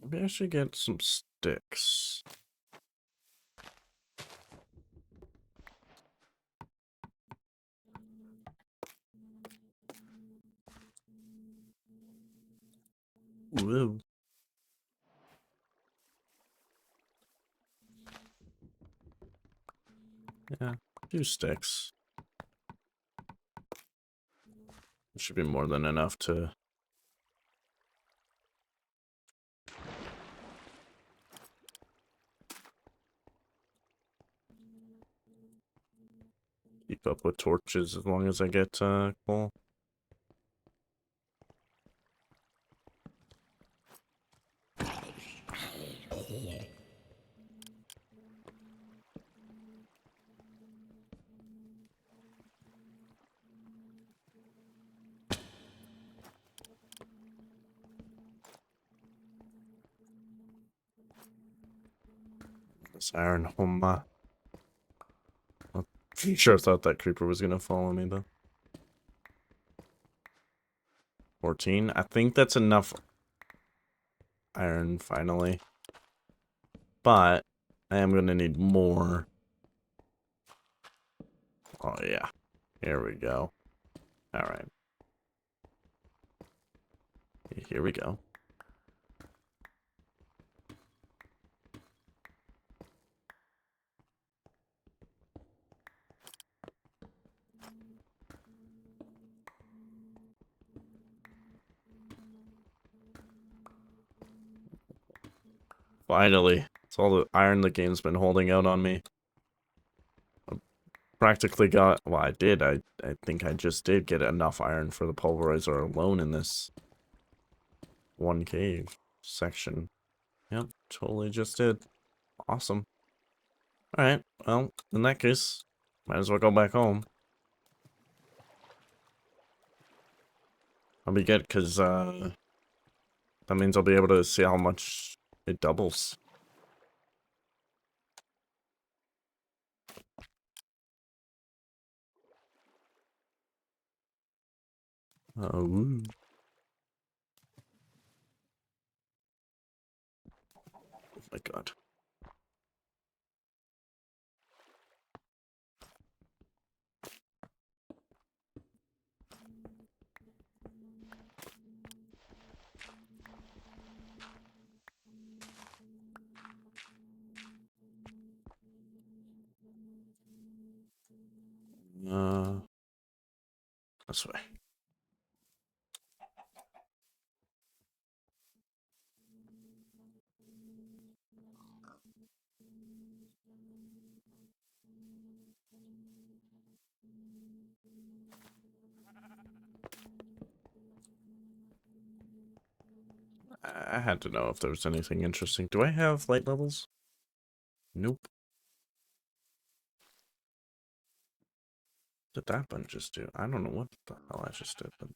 Maybe I should get some sticks. Whoa. Yeah, 2 sticks. It should be more than enough to... keep up with torches as long as I get coal. This iron home. I'm sure I thought that creeper was gonna follow me though. 14. I think that's enough iron finally. But I am gonna need more. Oh yeah. Here we go. Alright. Here we go. Finally. It's all the iron the game's been holding out on me. I practically got... Well, I did. I think I just did get enough iron for the pulverizer alone in this one cave section. Yep, totally just did. Awesome. Alright, well, in that case, might as well go back home. I'll be good, because, that means I'll be able to see how much it doubles. Oh my god. This way. I had to know if there was anything interesting. Do I have light levels? Nope. What did that button just do? I don't know what the hell I just did, but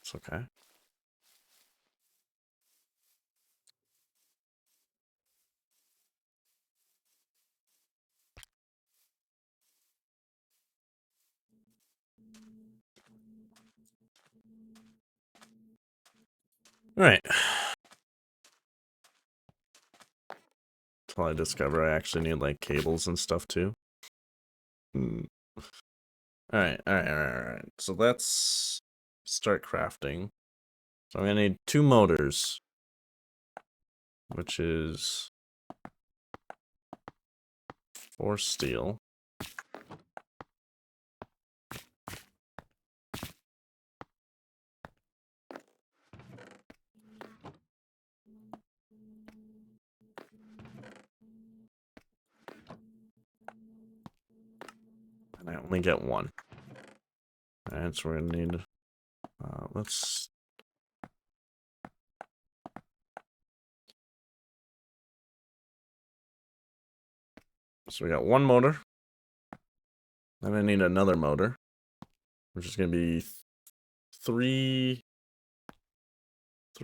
it's okay. Alright. Until I discover I actually need, like, cables and stuff, too. Alright. So let's start crafting. So I'm gonna need 2 motors. Which is 4 steel. And I only get 1. Alright, so we're gonna need, let's... So we got 1 motor. Then I need another motor, which is gonna be 3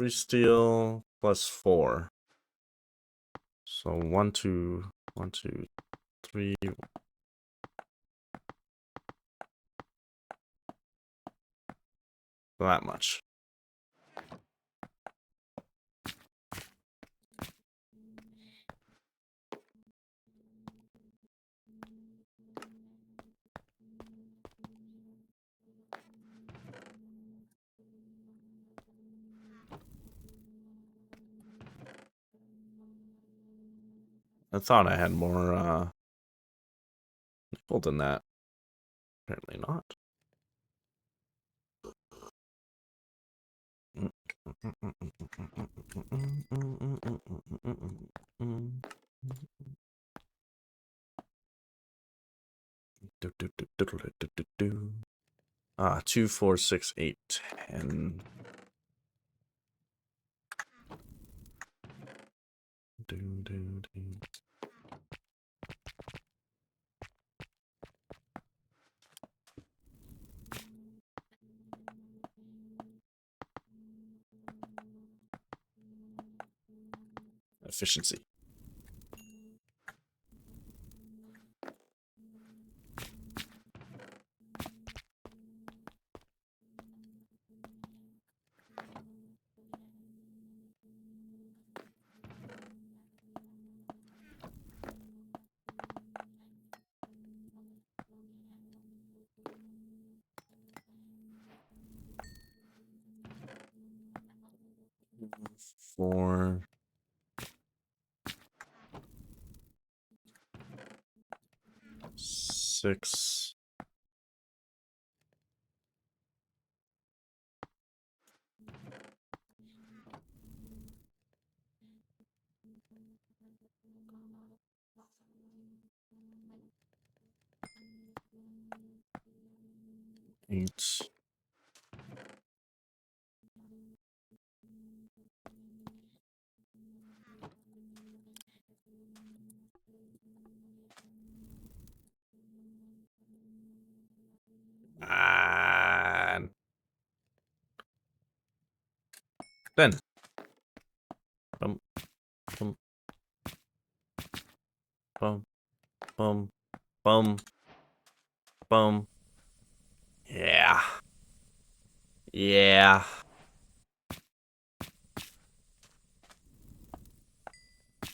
steel plus 4. So 1, 2, 1, 2, 3. That much. I thought I had more nickel than that. Apparently not. Ah, 2, 4, 6, 8, 10. Efficiency. Four. 6. 8. And 10. Bum, bum, bum, bum, bum, bum. Yeah. Yeah.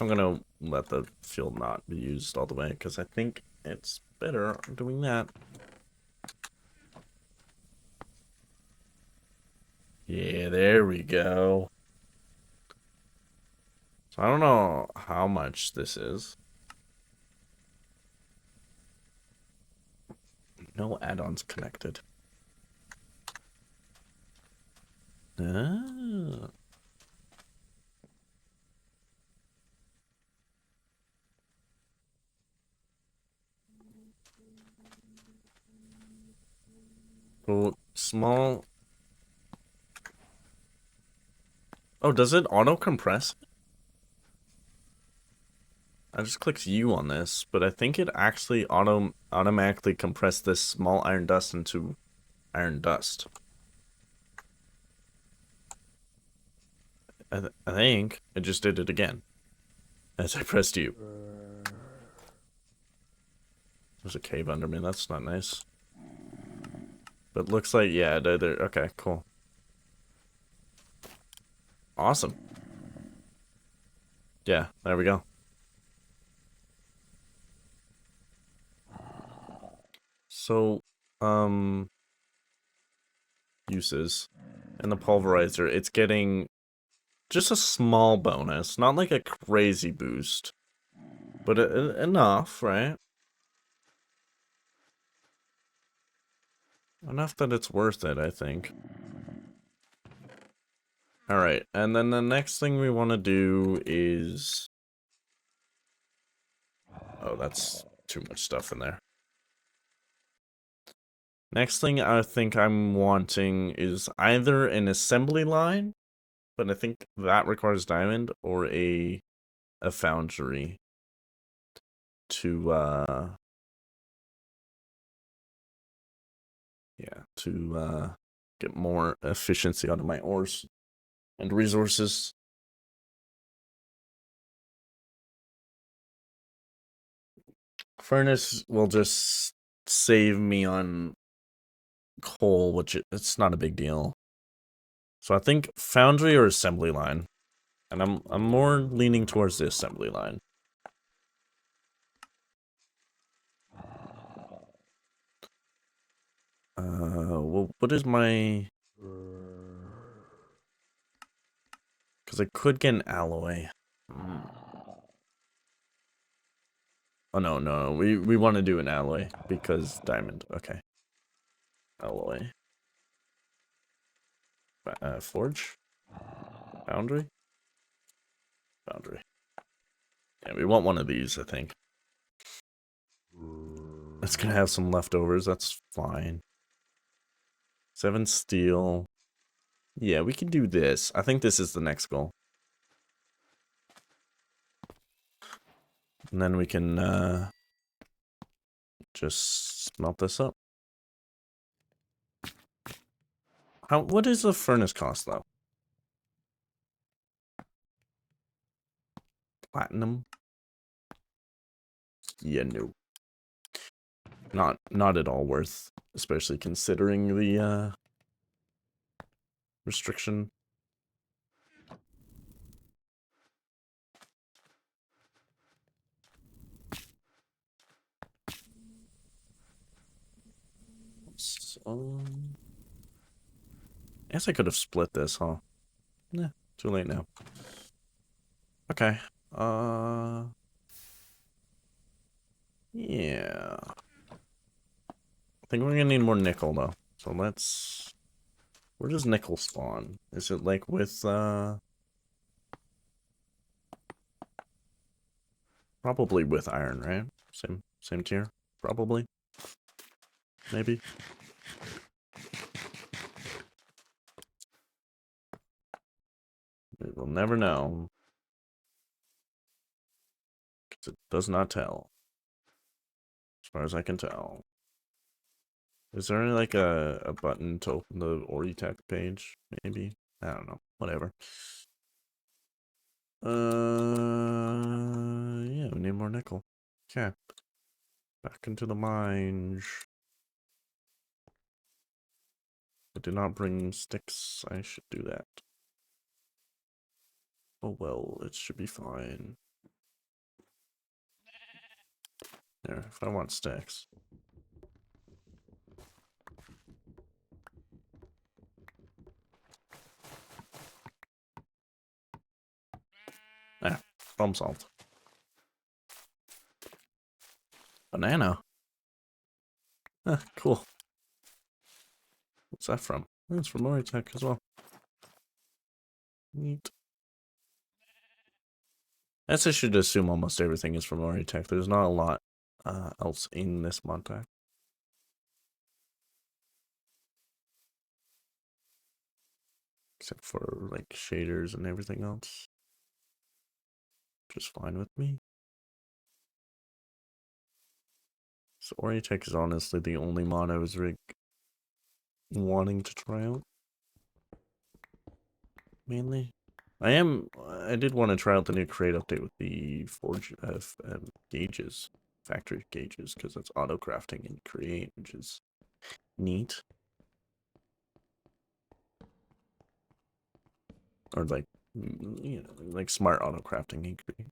I'm gonna let the fuel not be used all the way because I think it's better doing that. Yeah, there we go. So I don't know how much this is. No add-ons connected. Ah. So small Oh, does it auto compress? I just clicked U on this, but I think it actually automatically compressed this small iron dust into iron dust. I think it just did it again as I pressed U. There's a cave under me. That's not nice. But looks like, yeah, they're okay, cool. Awesome. Yeah, there we go. So, uses. And the pulverizer, it's getting just a small bonus. Not like a crazy boost. But enough, right? Enough that it's worth it, I think. Alright, and then the next thing we want to do is... Oh, that's too much stuff in there. Next thing I think I'm wanting is either an assembly line, but I think that requires diamond, or a foundry to get more efficiency out of my ores and resources. Furnace will just save me on coal, which it's not a big deal. So I think foundry or assembly line, and I'm more leaning towards the assembly line. Well, what is my? Because I could get an alloy. Oh no, we want to do an alloy because diamond. Okay, alloy. Forge, foundry. Foundry. Yeah, we want one of these, I think. It's gonna have some leftovers, that's fine. 7 steel. Yeah, we can do this. I think this is the next goal. And then we can just smelt this up. What is the furnace cost though? Platinum? Yeah, no. Not at all worth, especially considering the restriction. So, I guess I could have split this, huh? Nah, too late now. Okay. Yeah. I think we're gonna need more nickel though. So let's... Where does nickel spawn? Is it like with probably with iron, right? Same tier? Probably. Maybe. We will never know. Because it does not tell. As far as I can tell. Is there like a button to open the Oritech page? Maybe? I don't know. Whatever. Yeah, we need more nickel. Okay. Back into the mines. I did not bring sticks. I should do that. Oh well, it should be fine. There, if I want sticks. There, problem solved. Banana. Cool. What's that from? It's from Oritech as well. Neat. I guess I should assume almost everything is from Oritech. There's not a lot else in this mod pack. Except for, like, shaders and everything else. Just fine with me. So Oritech is honestly the only mod I was wanting to try out. Mainly. I did want to try out the new crate update with the forge gauges, factory gauges, because that's auto crafting and create, which is neat. Or like, you know, like smart auto crafting and create.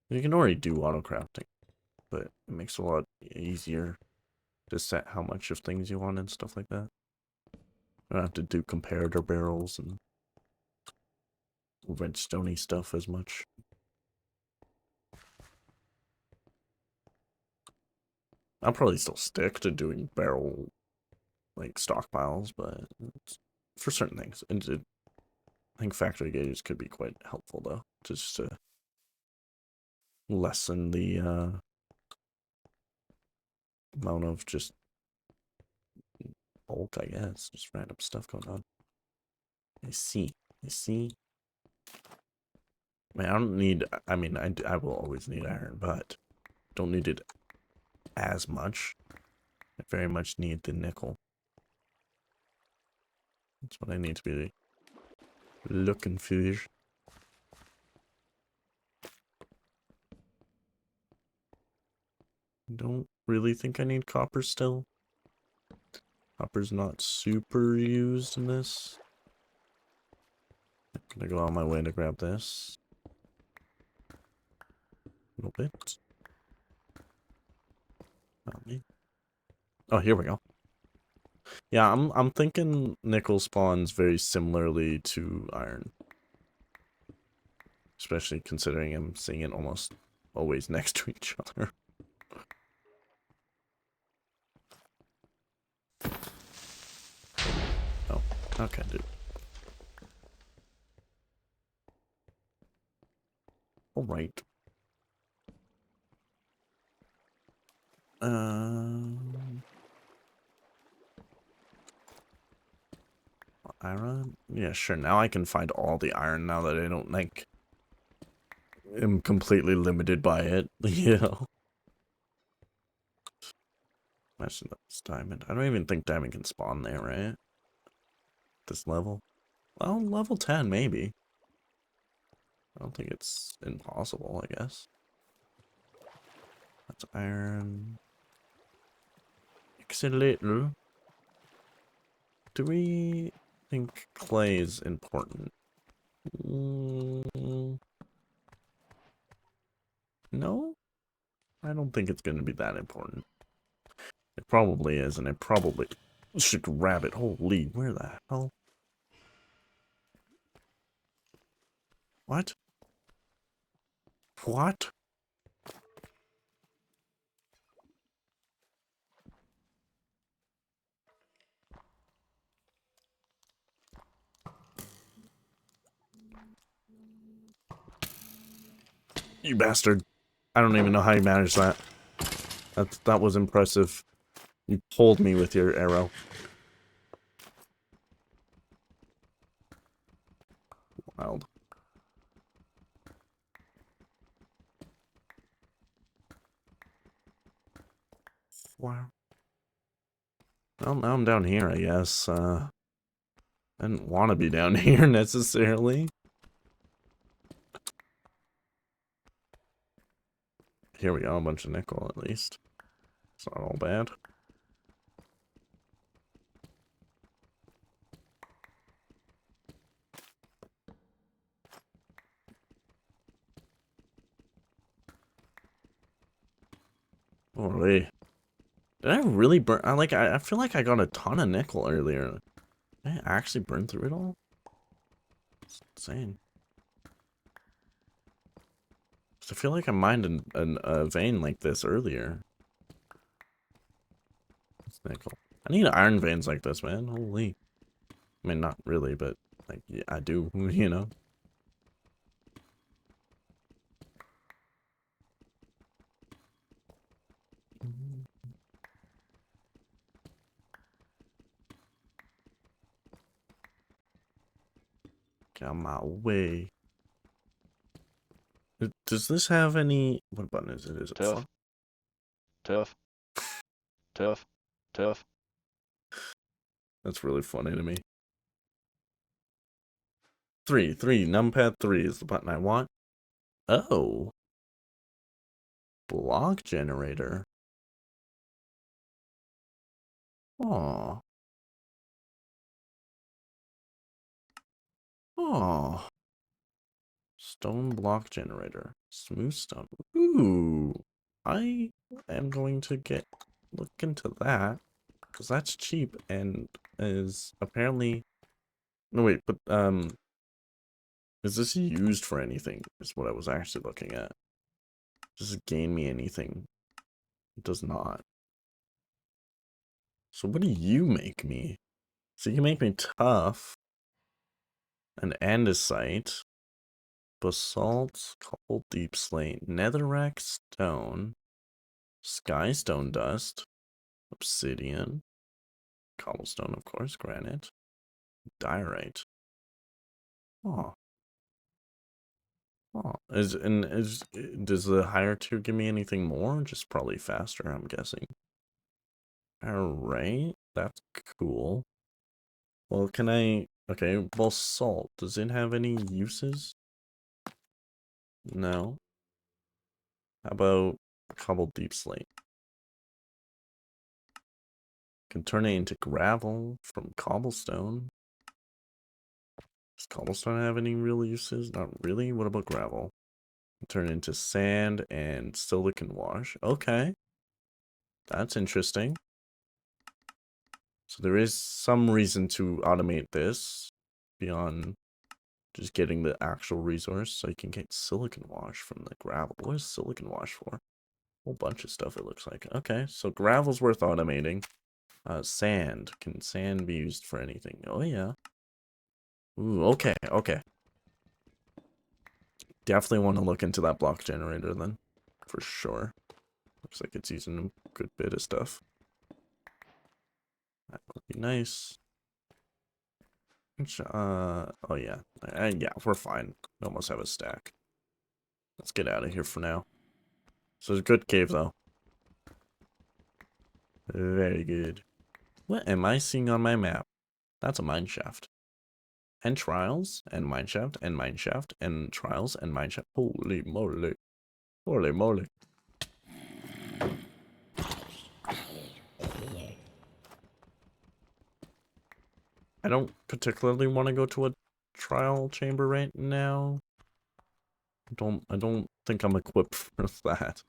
You can already do auto crafting, but it makes it a lot easier to set how much of things you want and stuff like that. You don't have to do comparator barrels and redstone-y stuff as much. I'll probably still stick to doing barrel, like, stockpiles, but for certain things. And I think factory gauges could be quite helpful, though, just to lessen the amount of just bulk, I guess. Just random stuff going on. I see. I mean, I don't need, I mean, I will always need iron, but don't need it as much. I very much need the nickel. That's what I need to be looking for. Don't really think I need copper still. Copper's not super used in this. I'm gonna go on my way to grab this. A little bit. Not me. Oh, here we go. Yeah, I'm thinking nickel spawns very similarly to iron. Especially considering I'm seeing it almost always next to each other. Oh, okay, dude. Alright. Iron? Yeah, sure. Now I can find all the iron now that I don't, like, am completely limited by it, you know? Imagine that's diamond. I don't even think diamond can spawn there, right? This level? Well, level 10, maybe. I don't think it's impossible, I guess. That's iron. Excellent. Do we think clay is important? No? I don't think it's going to be that important. It probably is, and I probably should grab it. Holy, where the hell? What? What? You bastard. I don't even know how you managed that. That was impressive. You pulled me with your arrow. Wild. Wow. Well, now I'm down here, I guess. I didn't want to be down here necessarily. Here we go, a bunch of nickel at least. It's not all bad. Holy. Did I really burn? I feel like I got a ton of nickel earlier. Did I actually burn through it all? It's insane. I feel like I mined a vein like this earlier. It's nickel. I need iron veins like this, man. Holy. I mean, not really, but like, yeah, I do, you know? Get out of my way. Does this have any... What button is it? Is it Tough. Tough. Tough. Tough. That's really funny to me. 3. Numpad 3 is the button I want. Oh. Block generator. Oh. Oh. Stone block generator. Smooth stone. Ooh. I am going to look into that. Because that's cheap and is apparently... No, wait, but, is this used for anything? Is what I was actually looking at. Does it gain me anything? It does not. So what do you make me? So you can make me tough. An andesite. Basalt, cobalt deep slate, netherrack stone, skystone dust, obsidian, cobblestone, of course, granite, diorite. Oh. Oh. Does the higher tier give me anything more? Just probably faster, I'm guessing. Alright, that's cool. Well, okay, basalt, does it have any uses? No. How about cobalt deep slate? Can turn it into gravel from cobblestone. Does cobblestone have any real uses? Not really. What about gravel? Turn it into sand and silicon wash. Okay. That's interesting. So there is some reason to automate this beyond just getting the actual resource. So you can get silicon wash from the gravel. What is silicon wash for? A whole bunch of stuff it looks like. Okay, so gravel's worth automating. Sand. Can sand be used for anything? Oh, yeah. Ooh, okay. Definitely want to look into that block generator then. For sure. Looks like it's using a good bit of stuff. That would be nice. Which, oh yeah. Yeah, we're fine. We almost have a stack. Let's get out of here for now. So it's a good cave though. Very good. What am I seeing on my map? That's a mine shaft. And trials, and mine shaft, and mine shaft, and trials, and mine shaft. Holy moly. Holy moly. I don't particularly want to go to a trial chamber right now. I don't think I'm equipped for that.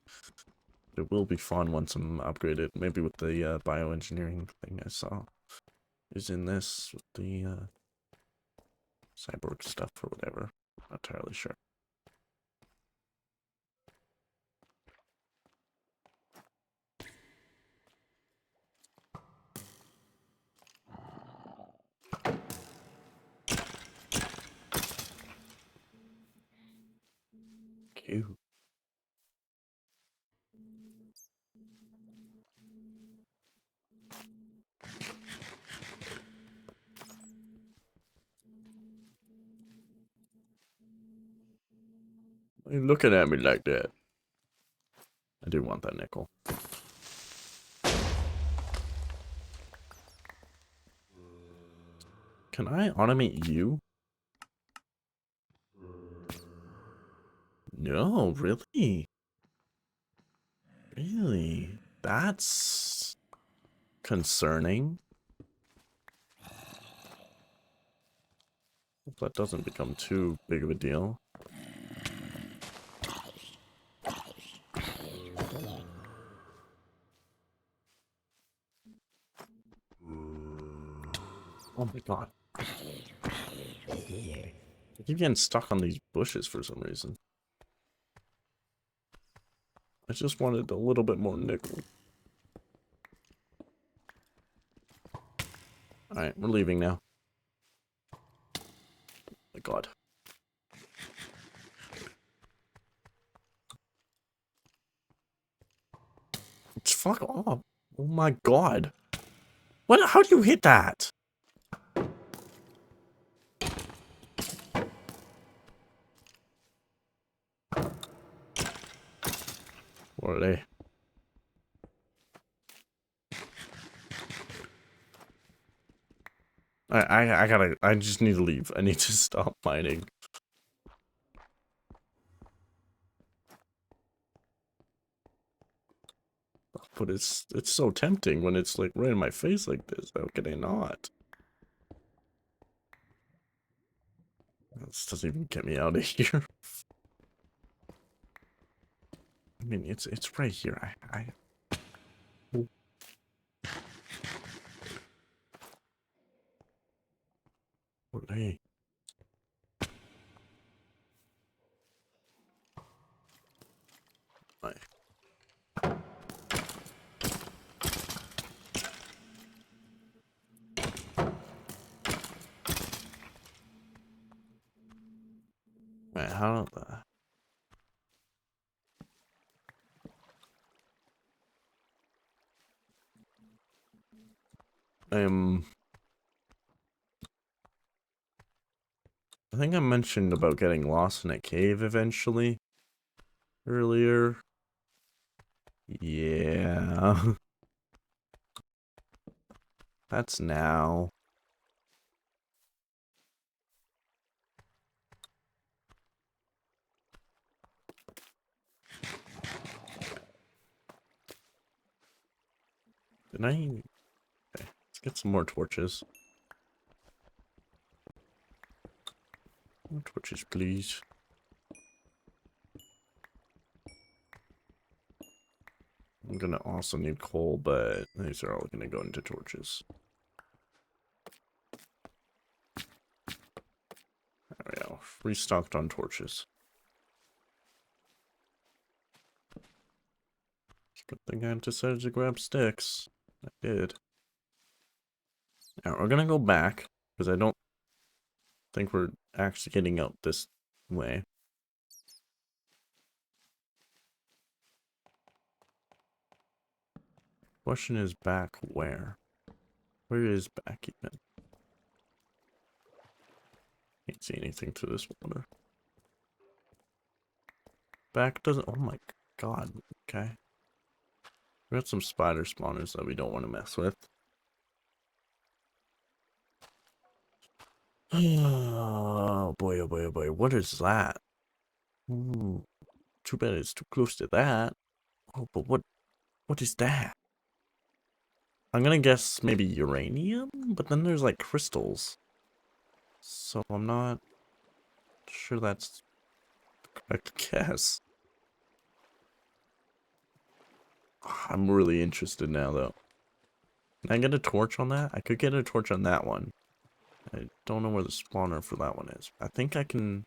It will be fun once I'm upgraded. Maybe with the bioengineering thing I saw is in this with the cyborg stuff or whatever. Not entirely sure. Cute. Why are you looking at me like that? I do want that nickel. Can I automate you? No, really? Really? That's concerning. Hope that doesn't become too big of a deal. Oh my god. I keep getting stuck on these bushes for some reason. I just wanted a little bit more nickel. Alright, we're leaving now. Oh my god. It's fuck off. Oh my god. What? How do you hit that? Ole. I just need to leave. I need to stop mining. But it's so tempting when it's like right in my face like this. How can I not? This doesn't even get me out of here. I mean, it's right here. Oh. Ole. My. Wait, how the... I think I mentioned about getting lost in a cave eventually earlier. Yeah. That's now. Did I? Okay, let's get some more torches. More torches, please. I'm gonna also need coal, but these are all gonna go into torches. There we go. Restocked on torches. Good thing I decided to grab sticks. I did. Now we're gonna go back because I don't think we're actually getting out this way. Question is back where? Where is back even? Can't see anything through this water. Back doesn't. Oh my god. Okay. We got some spider spawners that we don't want to mess with. Oh boy, oh boy, oh boy. What is that? Ooh, too bad it's too close to that. Oh, but what is that? I'm gonna guess maybe uranium, but then there's like crystals. So I'm not sure that's the correct guess. I'm really interested now though. Can I get a torch on that? I could get a torch on that one. I don't know where the spawner for that one is. I think I can...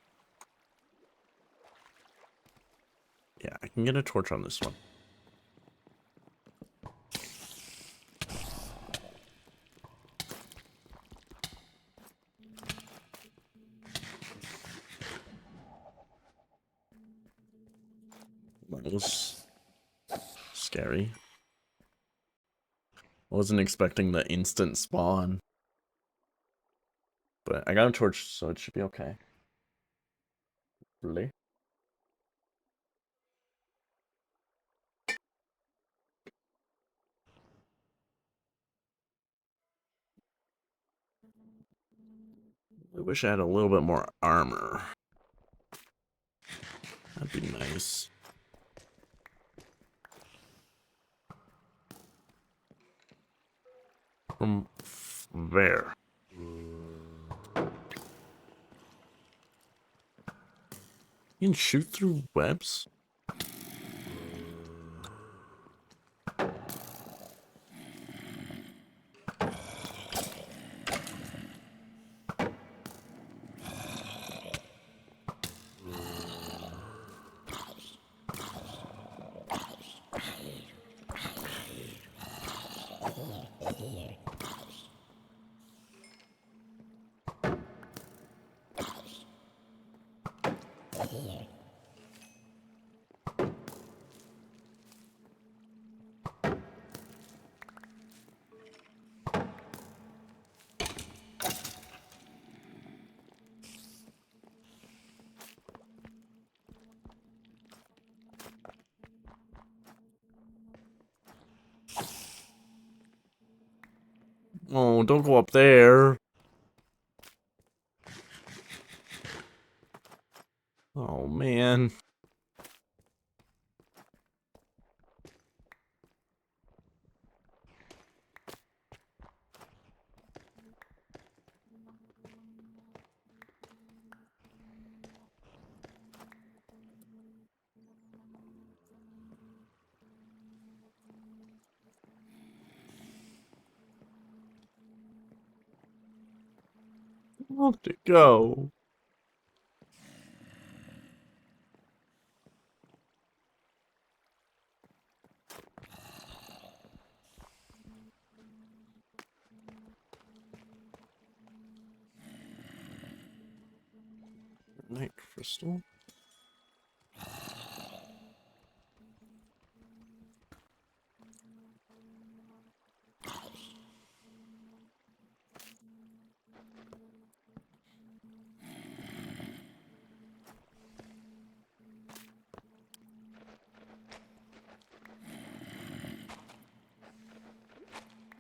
Yeah, I can get a torch on this one. That was scary. I wasn't expecting the instant spawn. But I got a torch, so it should be okay. Really? I wish I had a little bit more armor. That'd be nice. From there. You can shoot through webs? Oh, don't go up there. Oh, man. Where did it go? Night crystal?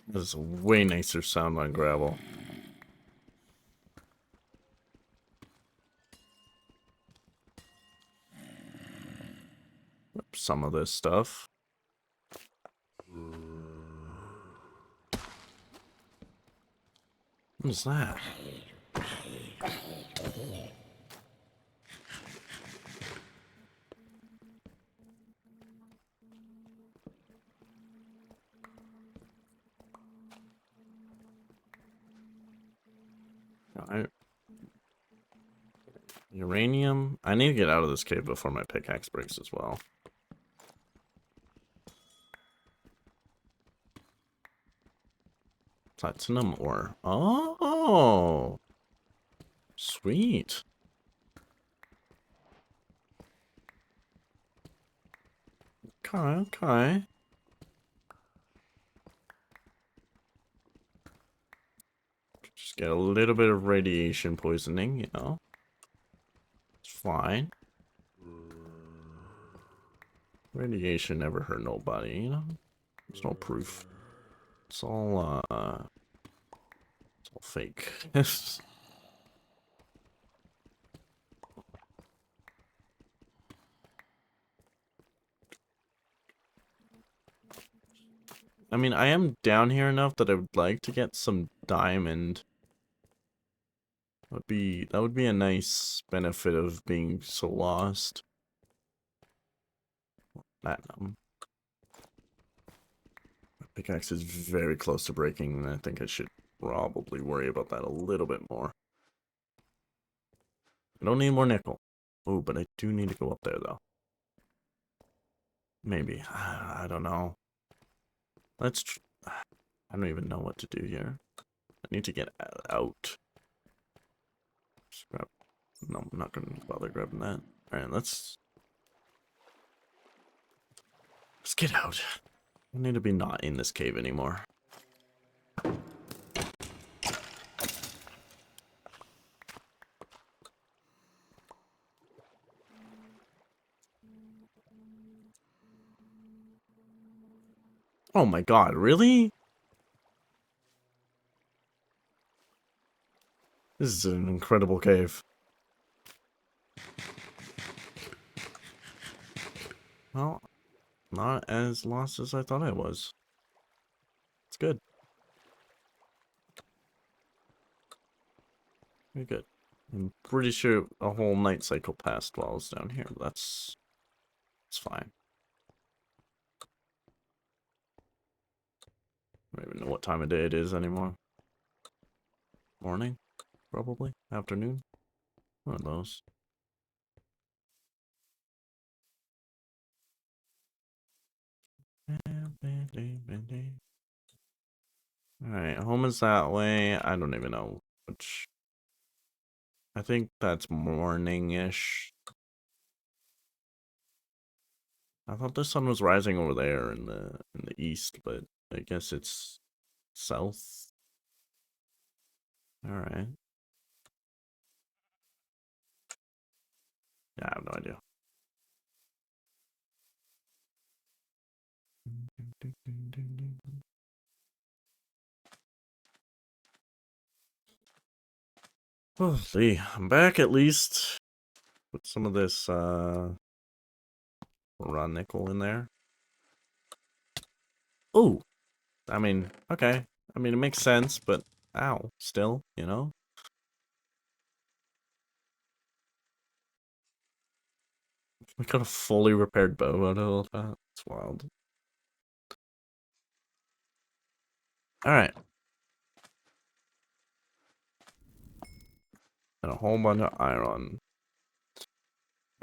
This is a way nicer sound on gravel. Some of this stuff. What is that? Uranium? I need to get out of this cave before my pickaxe breaks as well. Platinum ore. Oh! Sweet. Okay, okay. Just get a little bit of radiation poisoning, you know. It's fine. Radiation never hurt nobody, you know. There's no proof. It's all fake. I mean, I am down here enough that I would like to get some diamond. That would be a nice benefit of being so lost. Platinum. My pickaxe is very close to breaking, and I think I should probably worry about that a little bit more. I don't need more nickel. Oh, but I do need to go up there, though. Maybe. I don't know. I don't even know what to do here. I need to get out. Just grab... No, I'm not going to bother grabbing that. Alright, let's get out. I need to be not in this cave anymore. Oh my god, really? This is an incredible cave. Well, not as lost as I thought I was. It's good. Very good. I'm pretty sure a whole night cycle passed while I was down here. It's fine. I don't even know what time of day it is anymore. Morning? Probably? Afternoon? One of those. Alright, home is that way. I don't even know which. I think that's morning-ish. I thought the sun was rising over there in the east, but I guess it's south. Alright. Yeah, I have no idea. Oh, see, I'm back at least. Put some of this raw nickel in there. Oh, I mean, okay. I mean, it makes sense, but ow, still, you know? We got a fully repaired bow out of all that. It's wild. Alright. And a whole bunch of iron.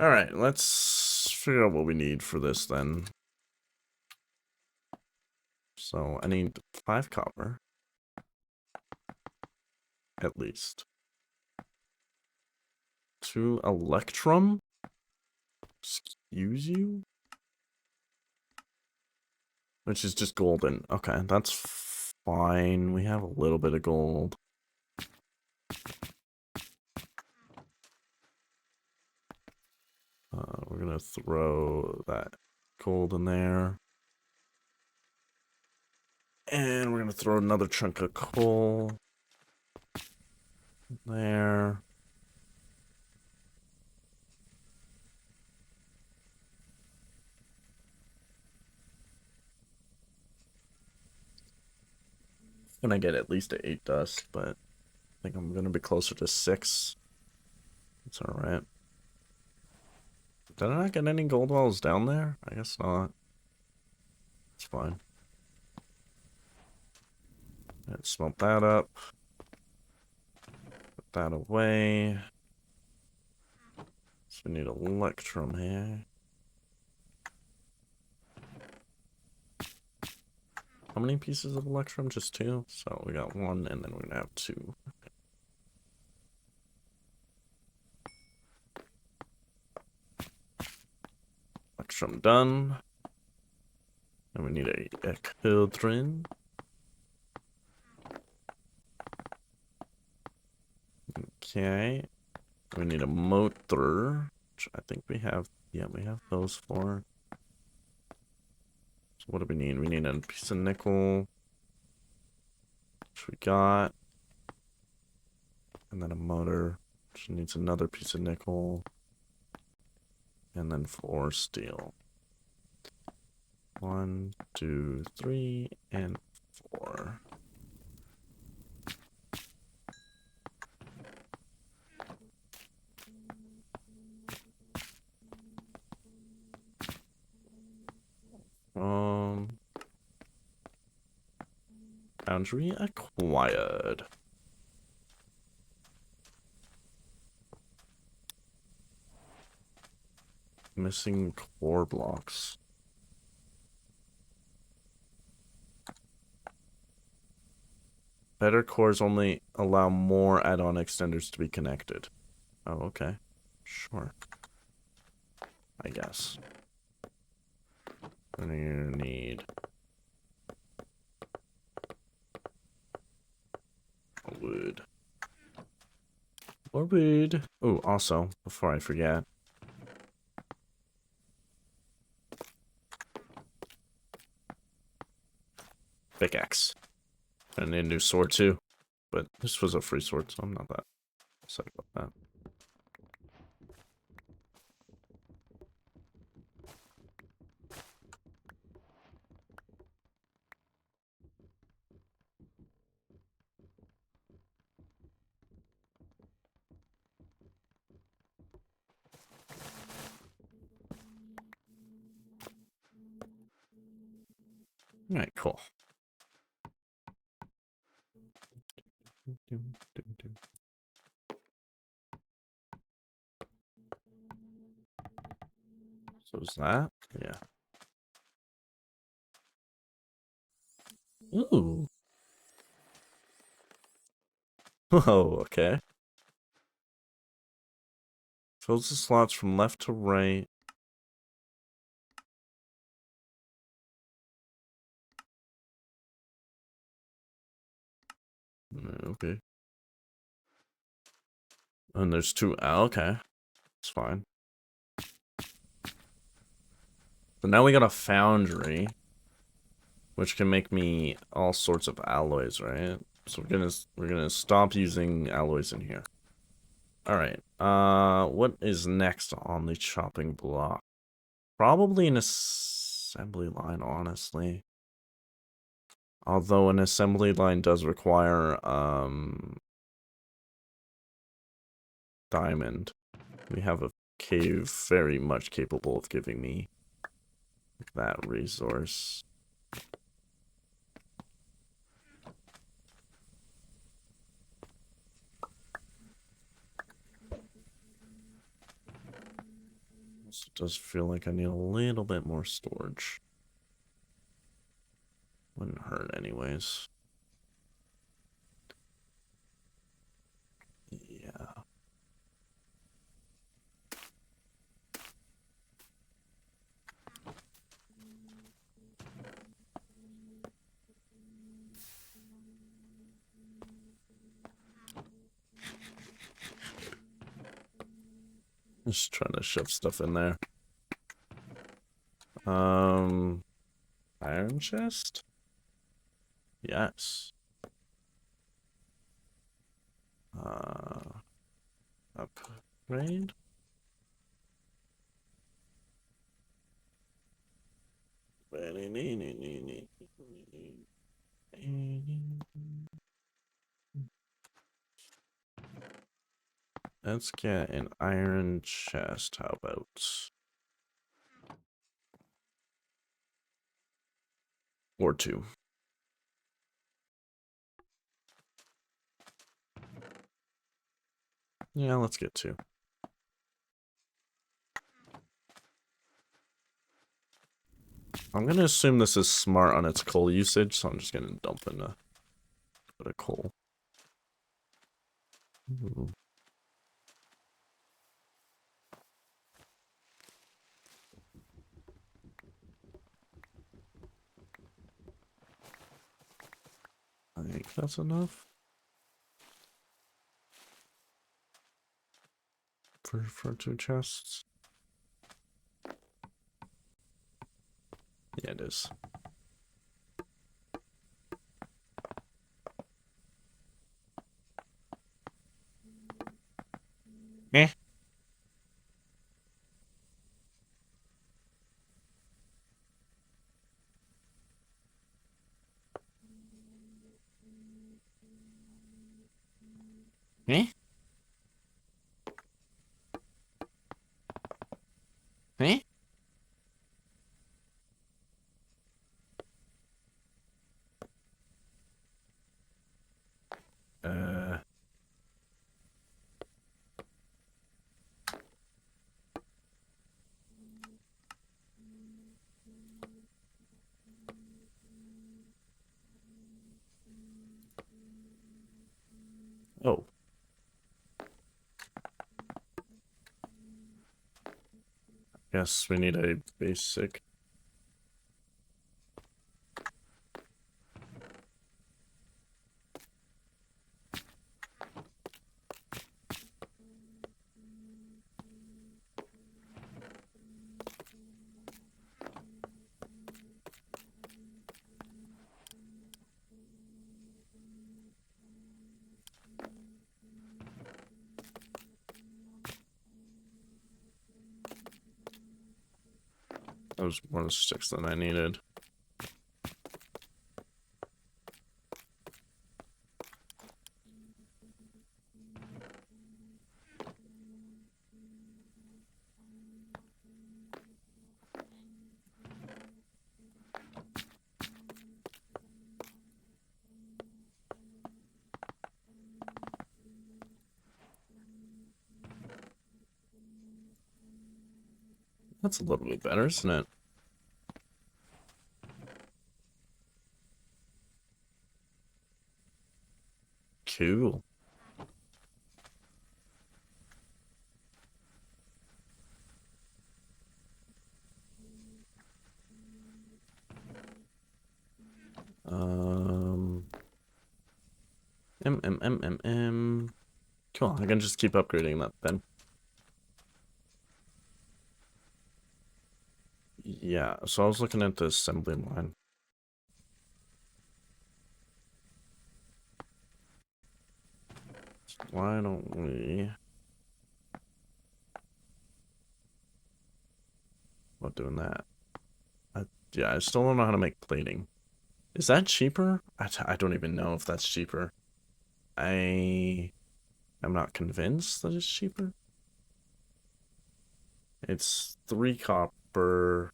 Alright, let's figure out what we need for this then. So, I need 5 copper. At least. 2 electrum? Excuse you? Which is just golden. Okay, that's fine. We have a little bit of gold. We're gonna throw that gold in there. And we're gonna throw another chunk of coal there. Gonna get at least a 8 dust, but I think I'm gonna be closer to 6. It's alright. Did I not get any gold while I was down there? I guess not. It's fine. Let's smelt that up. Put that away. So we need electrum here. How many pieces of electrum? Just 2? So we got 1, and then we're gonna have 2. Electrum done. And we need a cauldron. Okay. We need a motor, which I think we have. Yeah, we have those 4. So what do we need? We need a piece of nickel, which we got. And then a motor, which needs another piece of nickel. And then 4 steel. 1, 2, 3, and 4. Foundry acquired. Missing core blocks. Better cores only allow more add-on extenders to be connected. Oh, okay. Sure. I guess. What do you need? Wood. More wood. Oh, also, before I forget. Pickaxe. I need a new sword too. But this was a free sword, so I'm not that upset about that. Alright, cool. So is that? Yeah. Ooh. Oh, okay. Fills the slots from left to right. Okay. And there's 2. Oh, okay. It's fine. So now we got a foundry, which can make me all sorts of alloys, right? So we're gonna stop using alloys in here. Alright. What is next on the chopping block? Probably an assembly line, honestly. Although an assembly line does require, diamond. We have a cave very much capable of giving me that resource. Also does feel like I need a little bit more storage. Wouldn't hurt anyways. Yeah. Just trying to shove stuff in there. Iron chest? Yes. Upgrade? Let's get an iron chest. How about? Or two. Yeah, let's get two. I'm gonna assume this is smart on its coal usage, so I'm just gonna dump in a bit of coal. Ooh. I think that's enough for two chests. Yeah, it is. Eh. Eh? Eh? Uh. Oh. Yes, we need a basic. That was more sticks than I needed. That's a little bit better, isn't it? Cool. Um. Cool, I can just keep upgrading that then. Yeah, so I was looking at the assembly line. Why don't we... about doing that. Yeah, I still don't know how to make plating. Is that cheaper? I don't even know if that's cheaper. I'm not convinced that it's cheaper. It's 3 copper.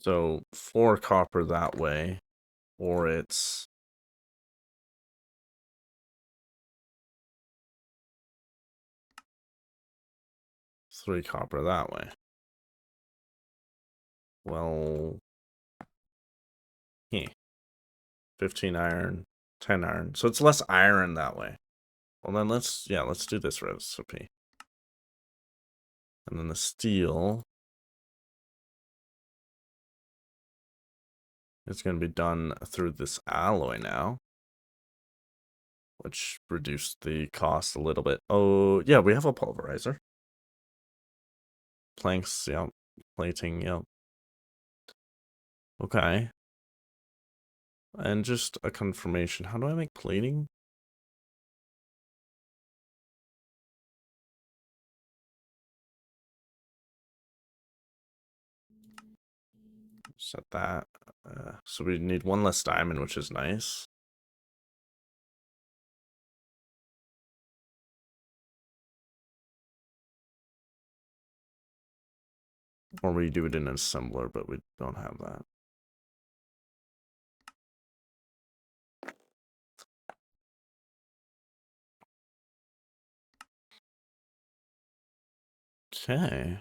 So 4 copper that way, or it's 3 copper that way. Well, 15 iron, 10 iron. So it's less iron that way. Well then let's do this recipe. And then the steel is going to be done through this alloy now, which reduced the cost a little bit. Oh, yeah, we have a pulverizer. Planks, yeah. Plating, yeah. Okay. And just a confirmation. How do I make plating? Set that. So we need 1 less diamond, which is nice. Or we do it in an assembler, but we don't have that. Okay.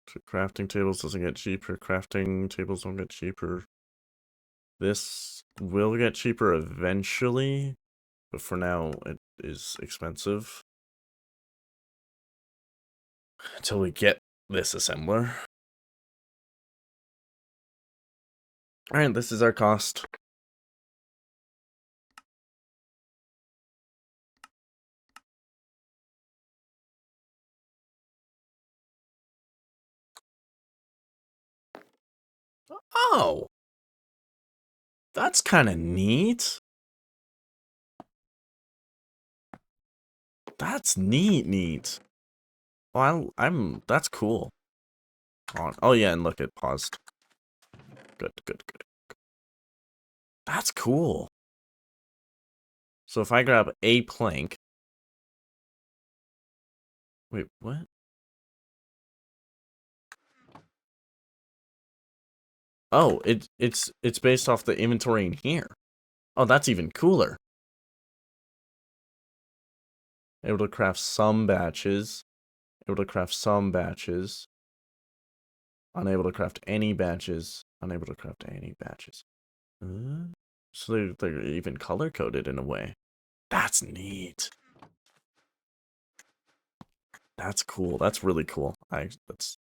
So crafting tables doesn't get cheaper. Crafting tables don't get cheaper. This will get cheaper eventually, but for now it is expensive. Until we get this assembler. Alright, this is our cost. Oh! That's kind of neat. That's neat. Well, that's cool. Oh yeah, and look, it paused. Good. That's cool. So if I grab a plank. Wait, what? Oh, it's based off the inventory in here. Oh, that's even cooler. Able to craft some batches. Able to craft some batches. Unable to craft any batches. Unable to craft any batches. So they're even color coded in a way. That's neat. That's cool. That's really cool. That's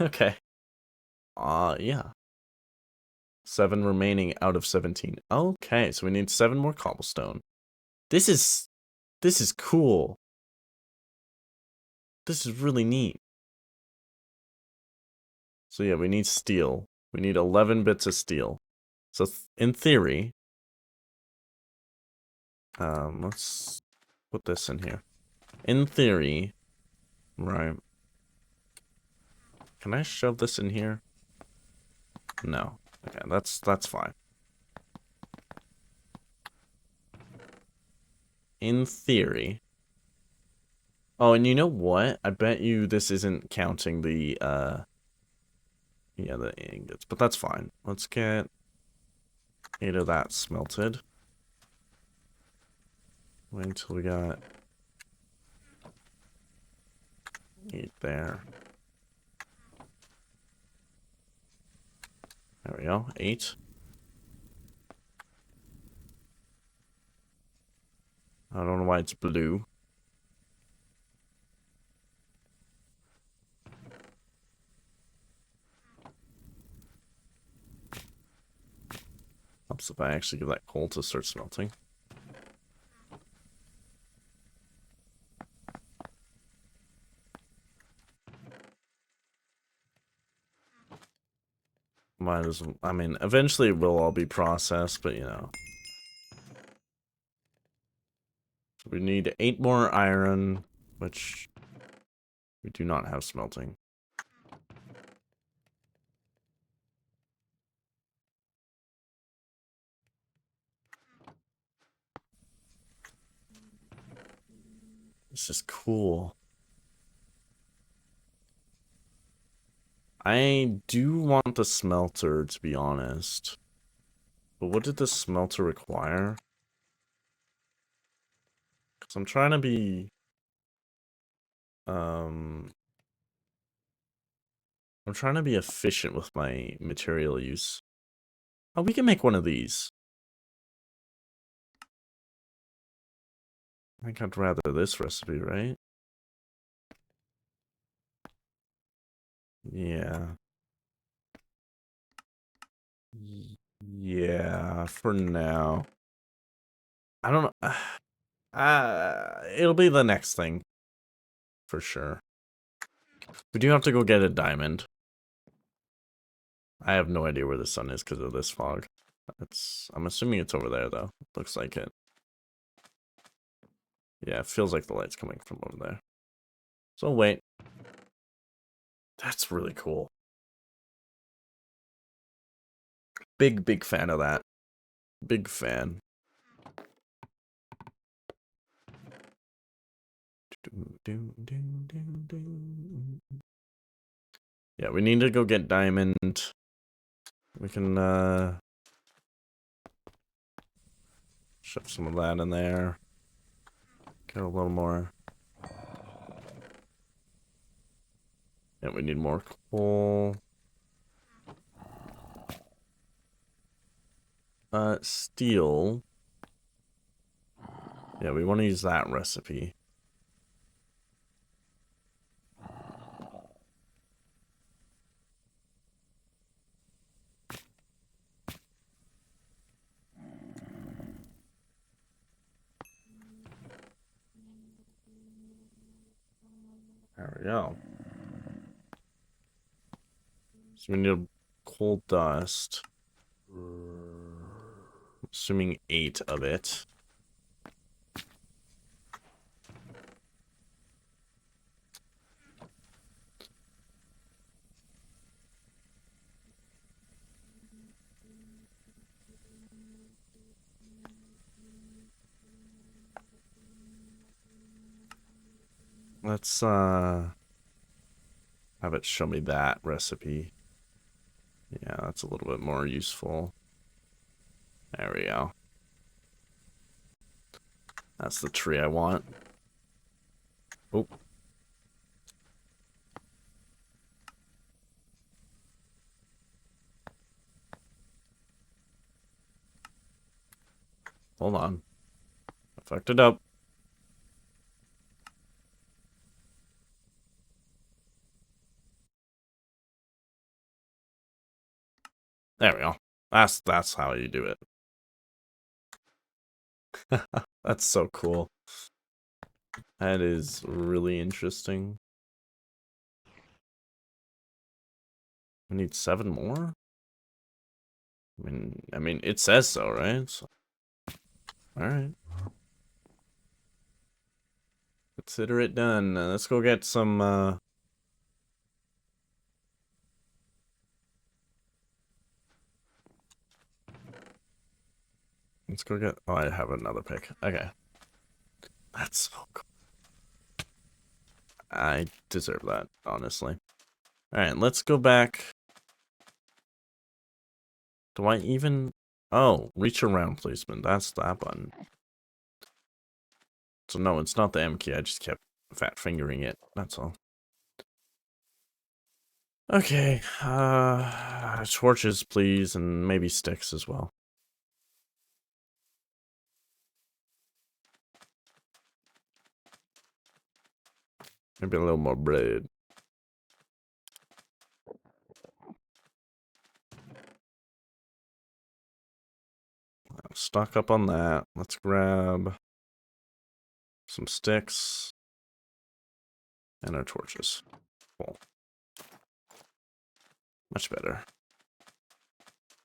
okay. Yeah. 7 remaining out of 17. Okay, so we need 7 more cobblestone. This is cool. This is really neat. So yeah, we need steel. We need 11 bits of steel. So in theory, let's put this in here. In theory, right? Can I shove this in here? No. Okay, that's fine. In theory. Oh, and you know what? I bet you this isn't counting the yeah, the ingots, but that's fine. Let's get 8 of that smelted. Wait until we got 8 there. There we go. 8. I don't know why it's blue. Helps if I actually get that coal to start smelting. Might as well, I mean, eventually it will all be processed, but you know. So we need 8 more iron, which we do not have smelting. This is cool. I do want the smelter, to be honest. But what did the smelter require? Because I'm trying to be... I'm trying to be efficient with my material use. Oh, we can make one of these. I think I'd rather this recipe, right? Yeah. Yeah, for now. I don't know. It'll be the next thing. For sure. We do have to go get a diamond. I have no idea where the sun is because of this fog. I'm assuming it's over there, though. Looks like it. Yeah, it feels like the light's coming from over there. So wait. That's really cool. Big fan of that. Big fan. Yeah, we need to go get diamond. We can shove some of that in there. Get a little more. Yeah, we need more coal. Steel. Yeah, we want to use that recipe. There we go. So we need coal dust. Assuming 8 of it. Let's have it show me that recipe. Yeah, that's a little bit more useful. There we go. That's the tree I want. Oh. Hold on. I fucked it up. There we go. That's how you do it. That's so cool. That is really interesting. We need 7 more? I mean, it says so, right? So, all right. Consider it done. Let's go get some, let's go get... Oh, I have another pick. Okay. That's so cool. I deserve that, honestly. Alright, let's go back. Do I even... Oh, reach around placement. That's that button. So no, it's not the M key. I just kept fat fingering it. That's all. Okay. Torches, please, and maybe sticks as well. Maybe a little more bread. stock up on that. Let's grab some sticks and our torches. Cool. Much better.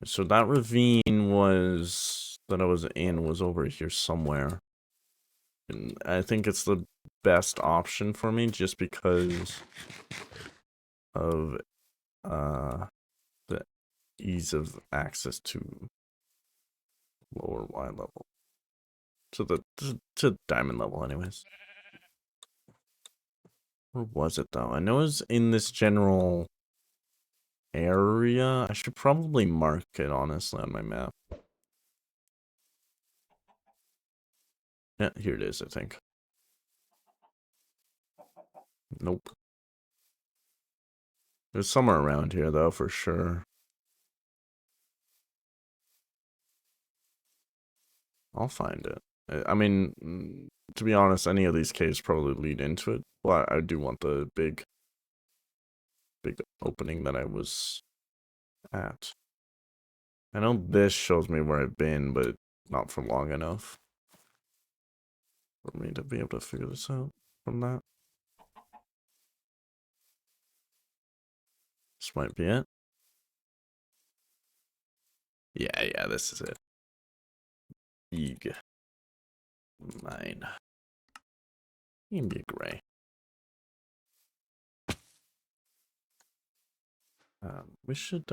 So that ravine that I was in was over here somewhere. And I think it's the best option for me just because of the ease of access to lower Y level. To diamond level anyways. Where was it though? I know it's in this general area. I should probably mark it honestly on my map. Yeah, here it is, I think. Nope. There's somewhere around here though, for sure. I'll find it. I mean, to be honest, any of these caves probably lead into it. But I do want the big opening that I was at. I know this shows me where I've been, but not for long enough for me to be able to figure this out from that. This might be it. Yeah, this is it. Eeg. 9. You can be a gray. We should,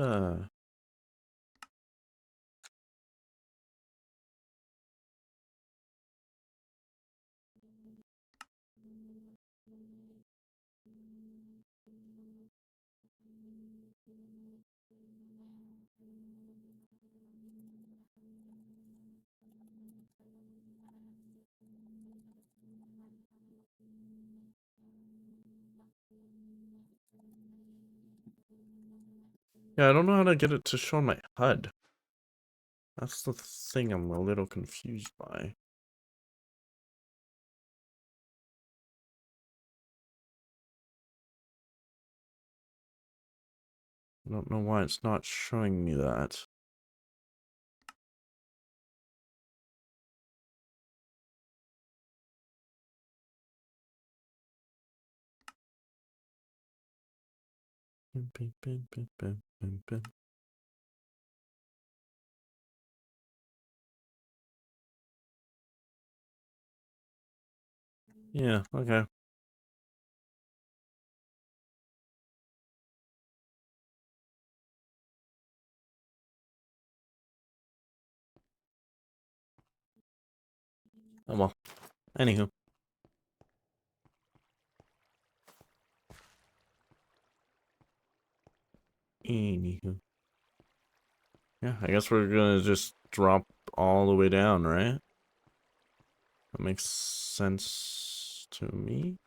yeah, I don't know how to get it to show my HUD. That's the thing I'm a little confused by. I don't know why it's not showing me that. Yeah, okay. Oh well. Anywho. Yeah, I guess we're gonna just drop all the way down, right? That makes sense to me.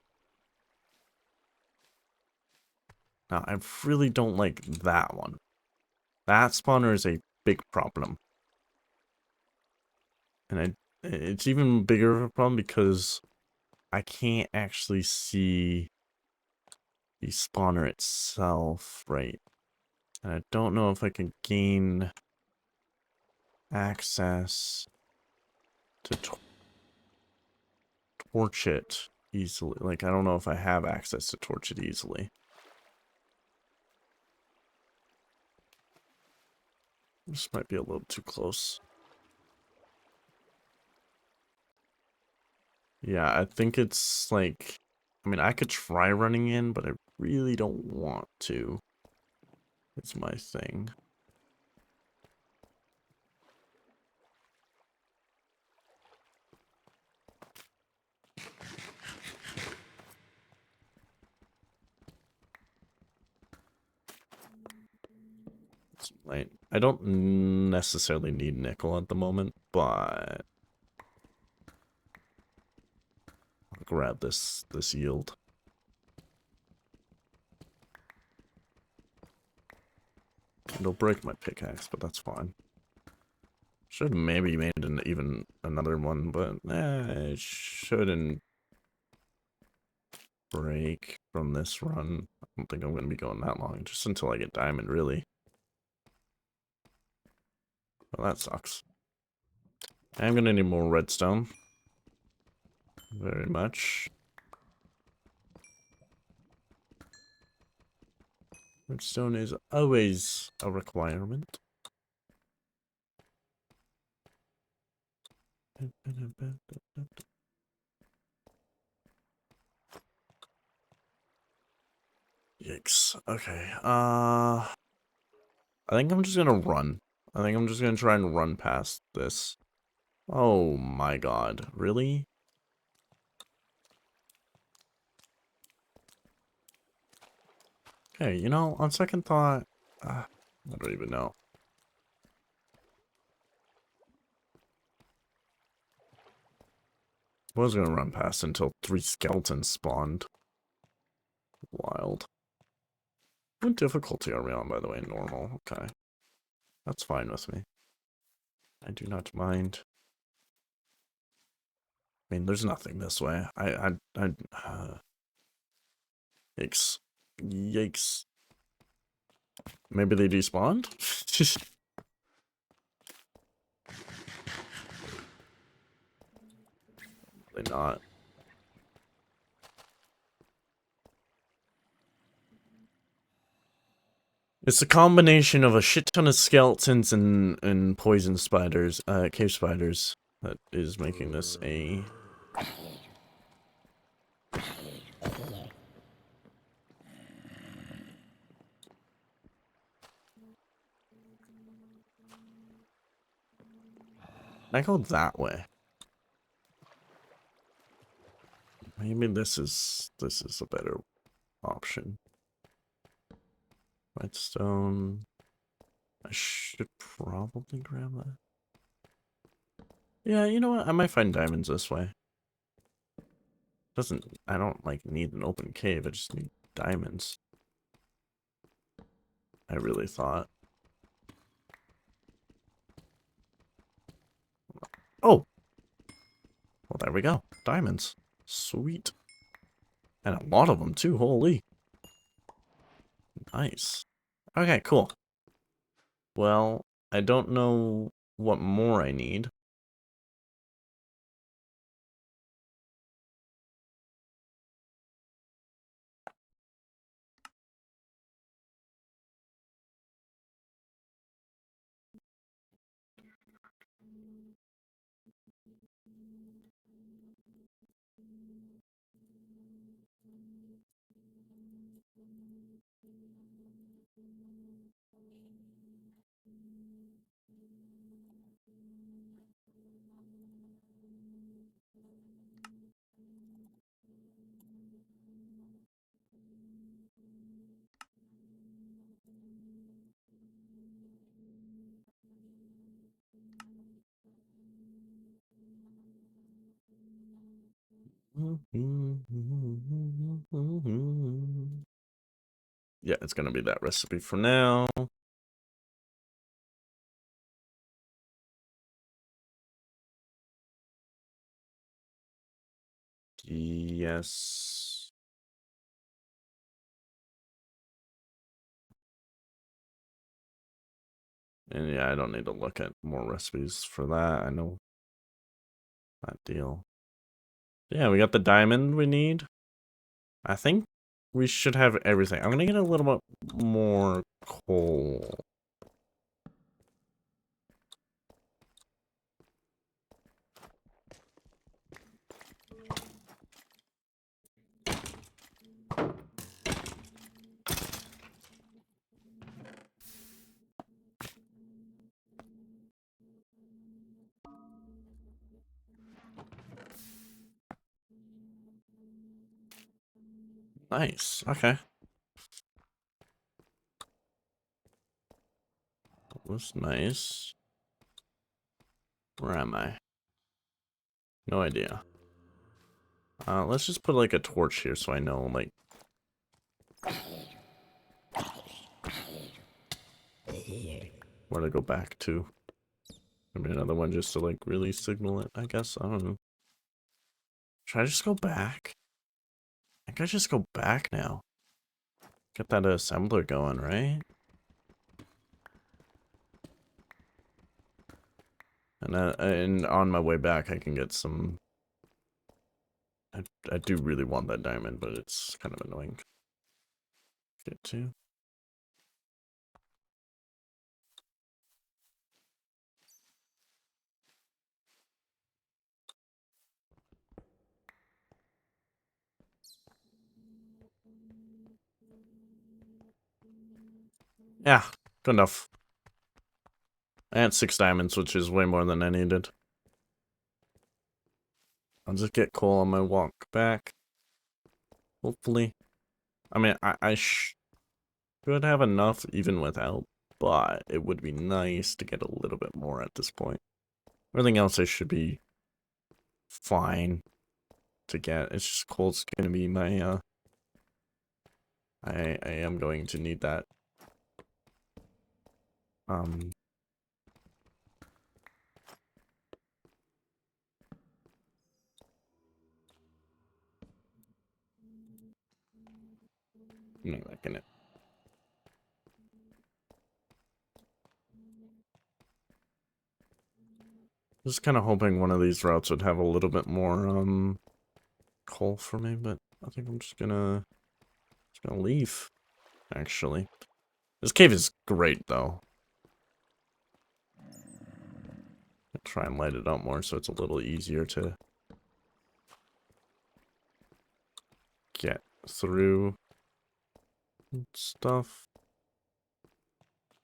Now, I really don't like that one. That spawner is a big problem. And it's even bigger of a problem because I can't actually see the spawner itself, right? And I don't know if I can gain access to torch it easily. Like, I don't know if I have access to torch it easily. This might be a little too close. Yeah, I think it's like, I mean, I could try running in, but I really don't want to. It's my thing. It's light. I don't necessarily need nickel at the moment, but I'll grab this yield. It'll break my pickaxe, but that's fine. Should have maybe made even another one, but it shouldn't break from this run. I don't think I'm going to be going that long, just until I get diamond, really. Well, that sucks. I'm gonna need more redstone. Very much. Redstone is always a requirement. Yikes. Okay. I think I'm just gonna run. I think I'm just gonna try and run past this. Oh my god. Really? Okay, you know, on second thought, I don't even know. I was gonna run past until 3 skeletons spawned. Wild. What difficulty are we on, by the way? Normal. Okay. That's fine with me. I do not mind. I mean, there's nothing this way. Yikes. Yikes. Maybe they despawned? They not. It's a combination of a shit ton of skeletons and poison spiders, cave spiders, that is making this a... I go that way. Maybe this is a better option. Redstone. I should probably grab that. Yeah, you know what? I might find diamonds this way. I don't like need an open cave, I just need diamonds. I really thought. Oh! Well, there we go. Diamonds. Sweet. And a lot of them too, holy. Nice. Okay, cool. Well, I don't know what more I need. Yeah, it's gonna be that recipe for now. Yes. And yeah, I don't need to look at more recipes for that. I know that deal. Yeah, we got the diamond we need. I think we should have everything. I'm gonna get a little bit more coal. Nice. Okay. That was nice. Where am I? No idea. Let's just put like a torch here so I know like where to go back to. Maybe another one just to like really signal it, I guess. I don't know. Should I just go back? I think I just go back now. Get that assembler going, right? And on my way back, I can get some. I do really want that diamond, but it's kind of annoying to get to. Yeah, good enough. I had 6 diamonds, which is way more than I needed. I'll just get coal on my walk back. Hopefully. I mean, I should have enough even without, but it would be nice to get a little bit more at this point. Everything else I should be fine to get. It's just coal's gonna be my, I am going to need that. I'm not liking it. Just kind of hoping one of these routes would have a little bit more, coal for me, but I think I'm just gonna leave, actually. This cave is great, though. I'll try and light it up more so it's a little easier to get through and stuff.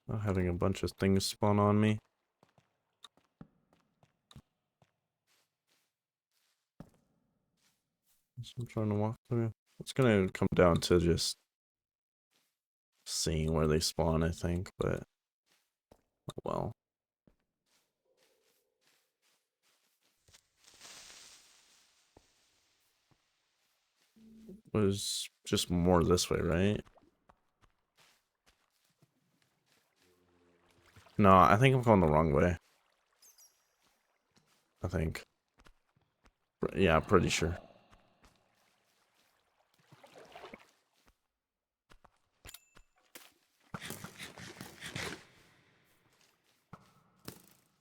Not having a bunch of things spawn on me. So I'm trying to walk through. It's gonna come down to just seeing where they spawn, I think, but oh well. Was just more this way, right? No, I think I'm going the wrong way. I think. Yeah, pretty sure.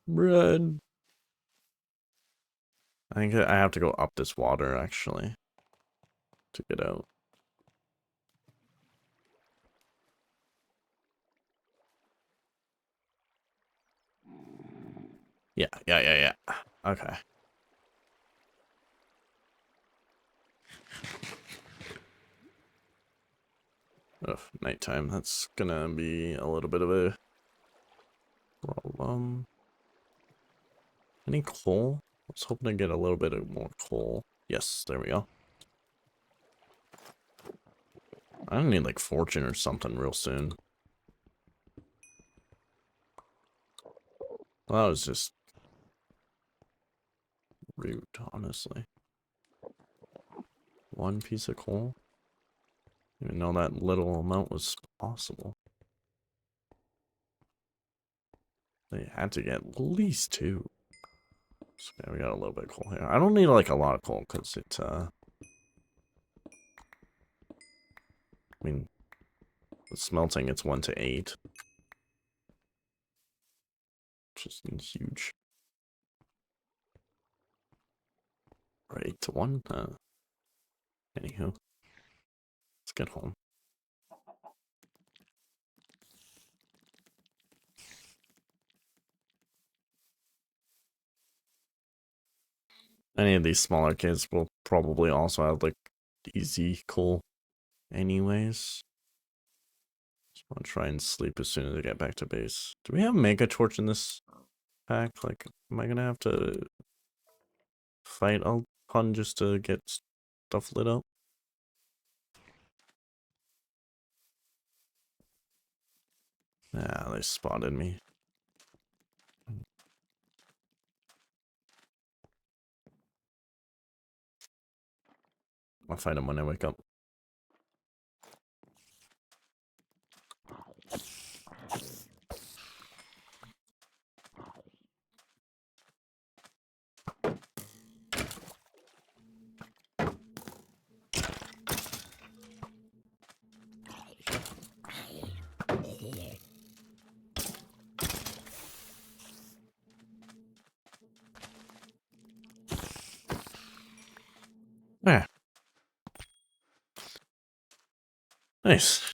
Bread. I think I have to go up this water, actually, to get out. Yeah. Okay. Ugh, nighttime. That's gonna be a little bit of a problem. Any coal? I was hoping to get a little bit of more coal. Yes, there we go. I need like fortune or something real soon. Well, that was just rude, honestly. One piece of coal? Didn't even know that little amount was possible. They had to get at least 2. So, yeah, we got a little bit of coal here. I don't need like a lot of coal because I mean, the smelting, it's 1 to 8. Which is huge. Or 8 to 1? Anywho. Let's get home. Any of these smaller kids will probably also have like easy coal anyways. Just want to try and sleep as soon as I get back to base. Do we have Mega Torch in this pack? Like, am I gonna have to fight a ton just to get stuff lit up? Yeah, they spotted me. I'll fight them when I wake up. Nice.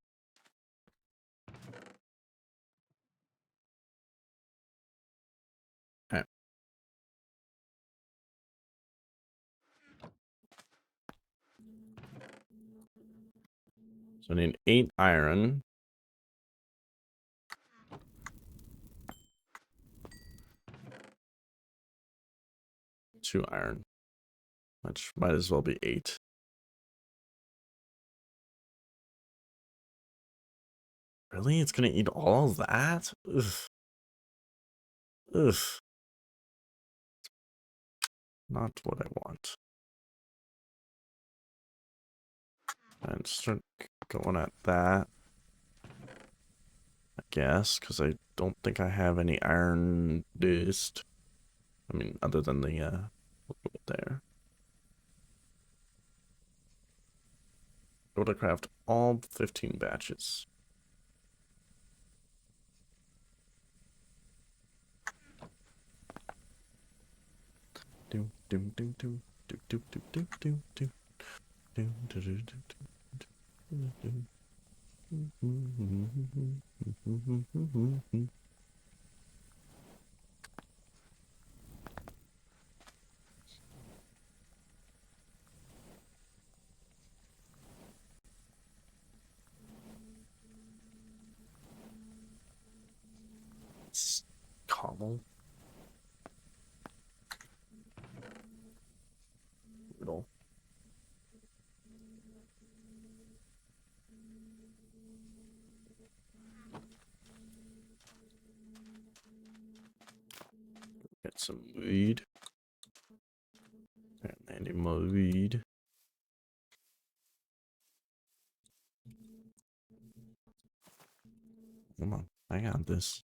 Okay. So I need 8 iron. 2 iron. Which might as well be 8. Really? It's gonna eat all of that? Ugh. Ugh. Not what I want. And start going at that. I guess, because I don't think I have any iron dist. I mean, other than the, there. Able to craft all 15 batches. Do do do do do do do do do do do do do do. Cobble. Brutal. Get some weed. And I need more weed. Come on, I got this.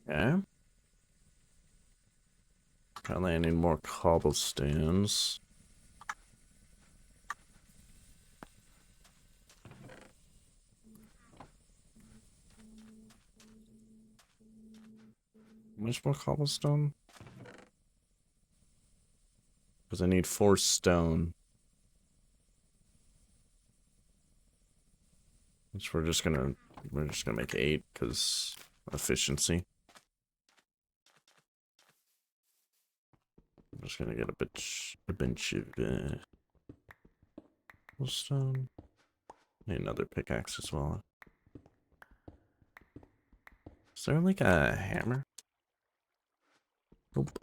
Okay. Apparently I need more cobblestones. How much more cobblestone? Because I need 4 stone. Which we're just gonna make 8 because efficiency. I'm just gonna get a bunch of cobblestone. Need another pickaxe as well. Is there like a hammer? Nope.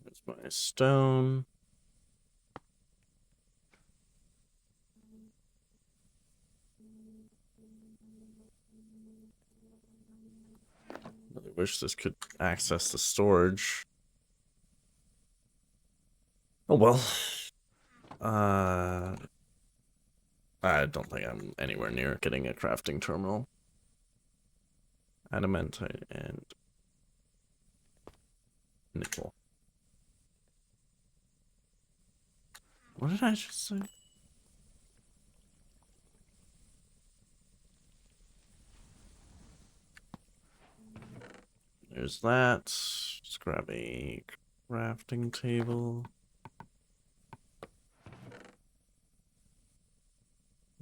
There's my stone. Really wish this could access the storage. Oh well. I don't think I'm anywhere near getting a crafting terminal. Adamantite and nickel. What did I just say? There's that. Let's grab a Crafting table.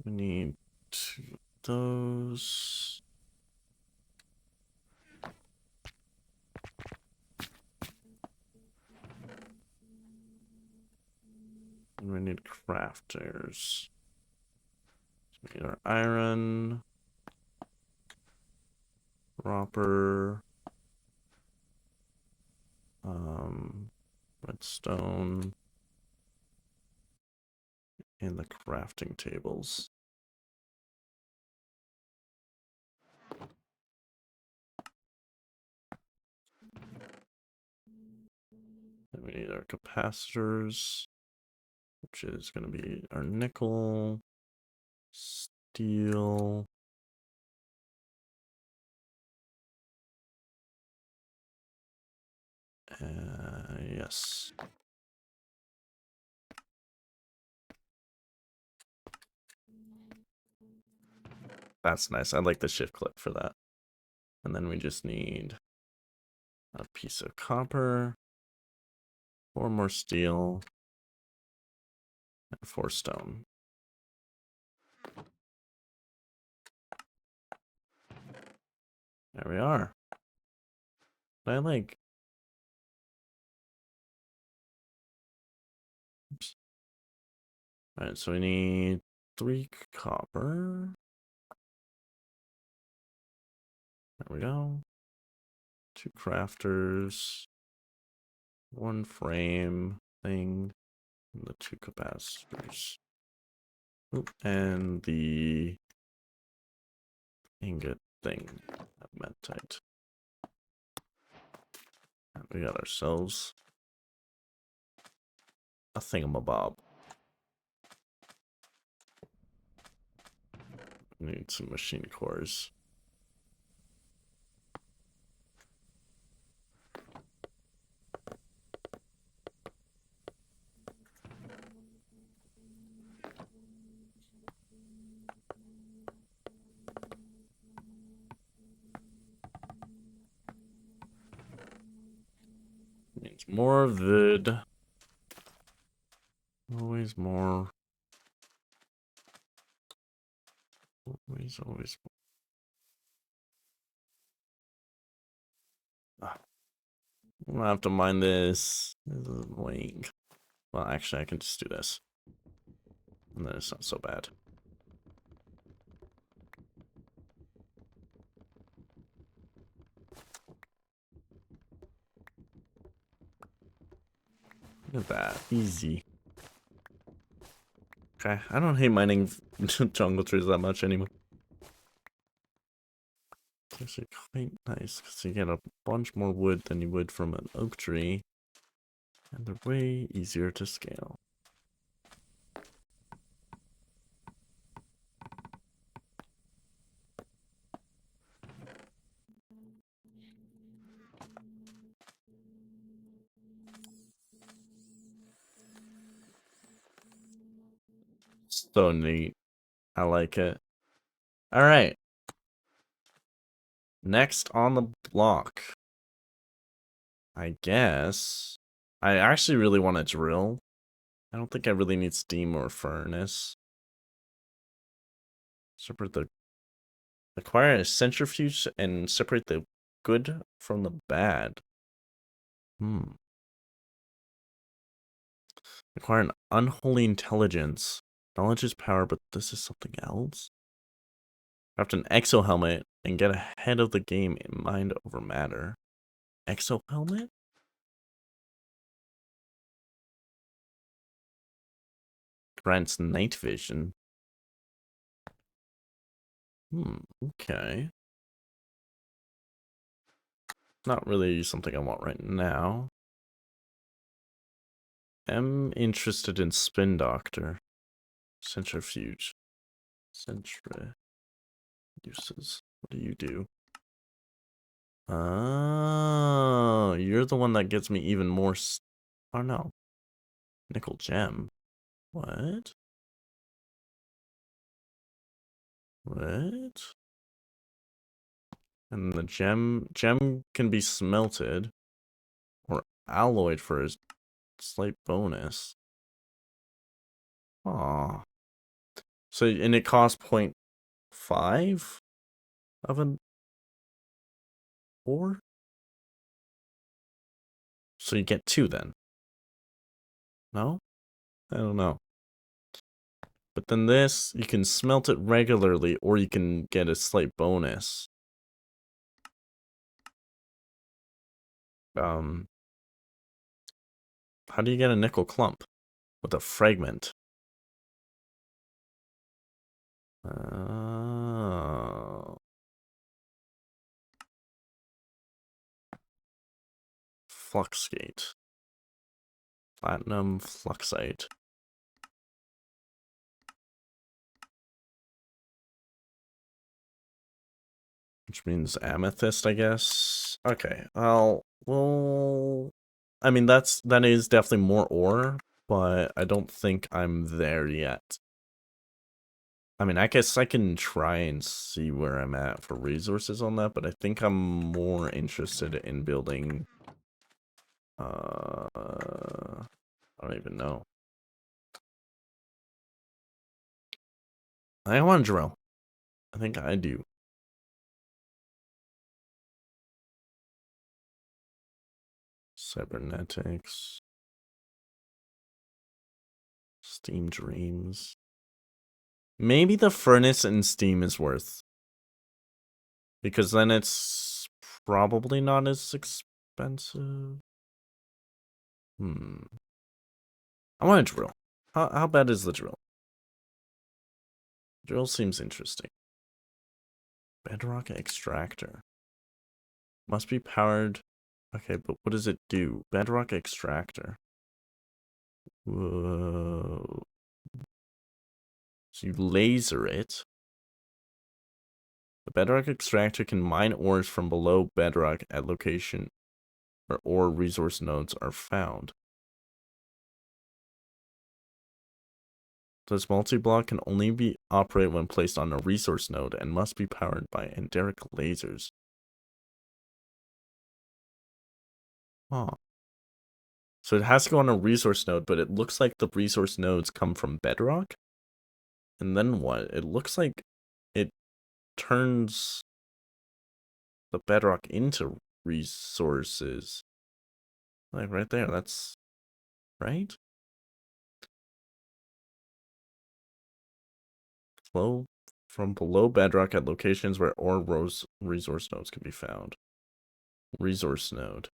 We need 2 of those. And we need crafters. So we need our iron, copper, redstone, and the crafting tables. Then we need our capacitors, which is going to be our nickel, steel, yes. That's nice. I like the shift click for that. And then we just need a piece of copper, 4 more steel, and 4 stone. There we are. I like... Oops. Alright, so we need 3 copper. There we go. 2 crafters, 1 frame thing, and the 2 capacitors. Oop, and the ingot thing, metite. And we got ourselves a thingamabob. Need some machine cores. Needs more wood. Always more. Always more. Ah. I'm gonna have to mine this. This is annoying. Well, actually, I can just do this. And then it's not so bad. Look at that. Easy. Okay, I don't hate mining jungle trees that much anymore. It's actually quite nice because you get a bunch more wood than you would from an oak tree. And they're way easier to scale. So neat. I like it. Alright. Next on the block. I guess. I actually really want to drill. I don't think I really need steam or furnace. Separate the... Acquire a centrifuge and separate the good from the bad. Acquire an unholy intelligence. Knowledge is power, but this is something else? Craft an exo helmet and get ahead of the game in mind over matter. Exo helmet? Grants night vision. Okay. Not really something I want right now. I'm interested in Spin Doctor. Centrifuge. Centri... Uses. What do you do? Oh, you're the one that gets me even more... Oh, no. Nickel gem. What? What? And the gem can be smelted or alloyed for a slight bonus. Aw. So, and it costs 0.5 of an ore? So you get 2 then? No? I don't know. But then this, you can smelt it regularly, or you can get a slight bonus. How do you get a nickel clump? With a fragment. Oh. Fluxgate. Platinum fluxite. Which means amethyst, I guess. Okay, well, I mean, that is definitely more ore, but I don't think I'm there yet. I mean, I guess I can try and see where I'm at for resources on that, but I think I'm more interested in building, I don't even know. I want to drill. I think I do. Cybernetics. Steam Dreams. Maybe the furnace and steam is worth. Because then it's probably not as expensive. I want to drill. How bad is the drill? Drill seems interesting. Bedrock extractor. Must be powered. Okay, but what does it do? Bedrock extractor. Whoa. So you laser it. The bedrock extractor can mine ores from below bedrock at location where ore resource nodes are found. This multi-block can only be operated when placed on a resource node and must be powered by enderic lasers. Huh. So it has to go on a resource node, but it looks like the resource nodes come from bedrock. And then what? It looks like it turns the bedrock into resources. Like right there, that's right? Flow from below bedrock at locations where ore resource nodes can be found. Resource node.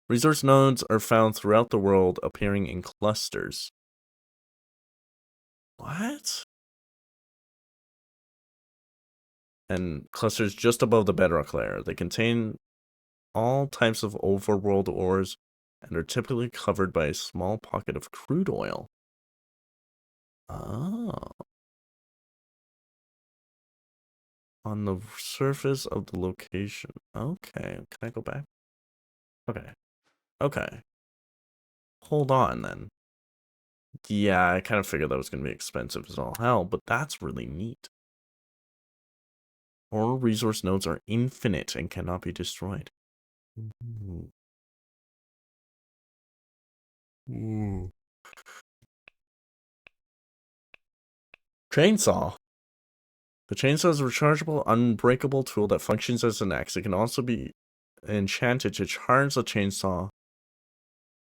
Resource nodes are found throughout the world, appearing in clusters. What? And clusters just above the bedrock layer. They contain all types of overworld ores and are typically covered by a small pocket of crude oil. Oh. On the surface of the location. Okay. Can I go back? Okay. Okay. Hold on then. Yeah, I kind of figured that was going to be expensive as all hell, but that's really neat. Ore resource nodes are infinite and cannot be destroyed. Ooh. Ooh. Chainsaw. The chainsaw is a rechargeable, unbreakable tool that functions as an axe. It can also be enchanted to charge the chainsaw.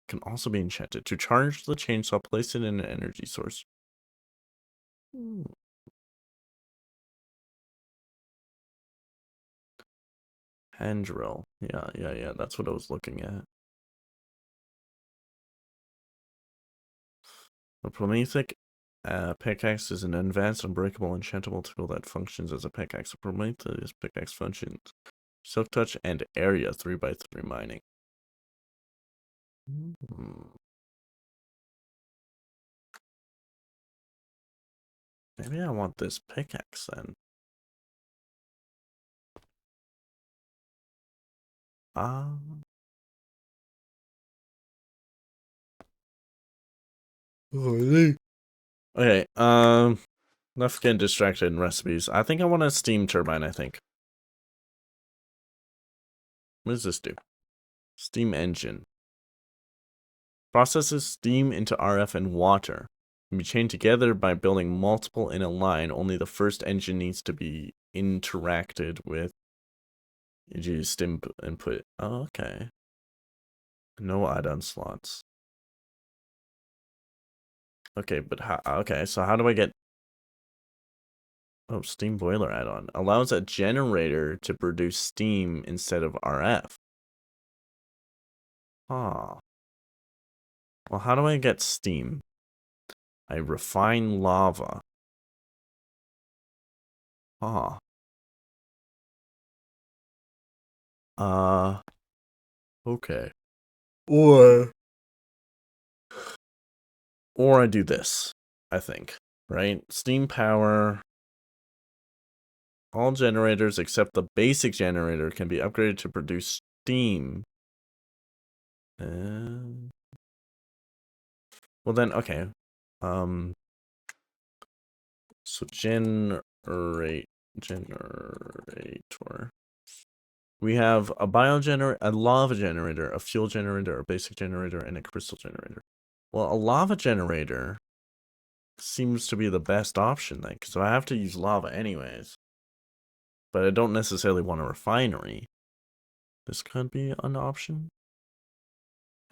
Can also be enchanted to charge the chainsaw. Place it in an energy source. Ooh. Hand drill. Yeah. That's what I was looking at. The Prometheus pickaxe is an advanced, unbreakable, enchantable tool that functions as a pickaxe. The Prometheus pickaxe functions Silk Touch and Area 3x3 mining. Maybe I want this pickaxe then. Okay, enough getting distracted in recipes. I think I want a steam turbine, I think. What does this do? Steam engine. Processes steam into RF and water. Can be chained together by building multiple in a line. Only the first engine needs to be interacted with. You use steam input. Oh, okay. No add-on slots. Okay, but how? Okay, so how do I get? Oh, steam boiler add-on allows a generator to produce steam instead of RF. Ah. Well, how do I get steam? I refine lava. Ah. Okay. Or I do this, I think. Right? Steam power. All generators except the basic generator can be upgraded to produce steam. Well then, okay. So generator. We have a a lava generator, a fuel generator, a basic generator, and a crystal generator. Well, a lava generator seems to be the best option then, because I have to use lava anyways. But I don't necessarily want a refinery. This could be an option.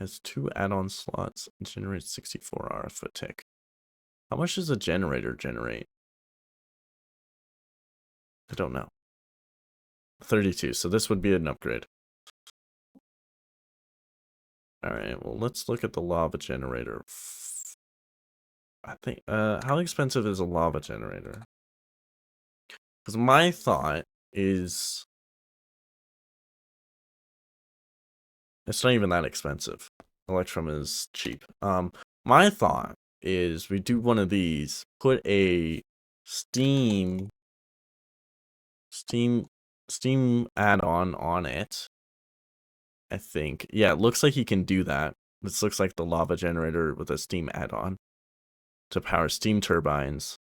Has 2 add-on slots and generates 64 RF a tick. How much does a generator generate? I don't know. 32, so this would be an upgrade. Alright, well, let's look at the lava generator. I think, how expensive is a lava generator? Because my thought is, it's not even that expensive. Electrum is cheap. My thought is we do one of these, put a steam add-on on it. I think. Yeah, it looks like you can do that. This looks like the lava generator with a steam add-on to power steam turbines.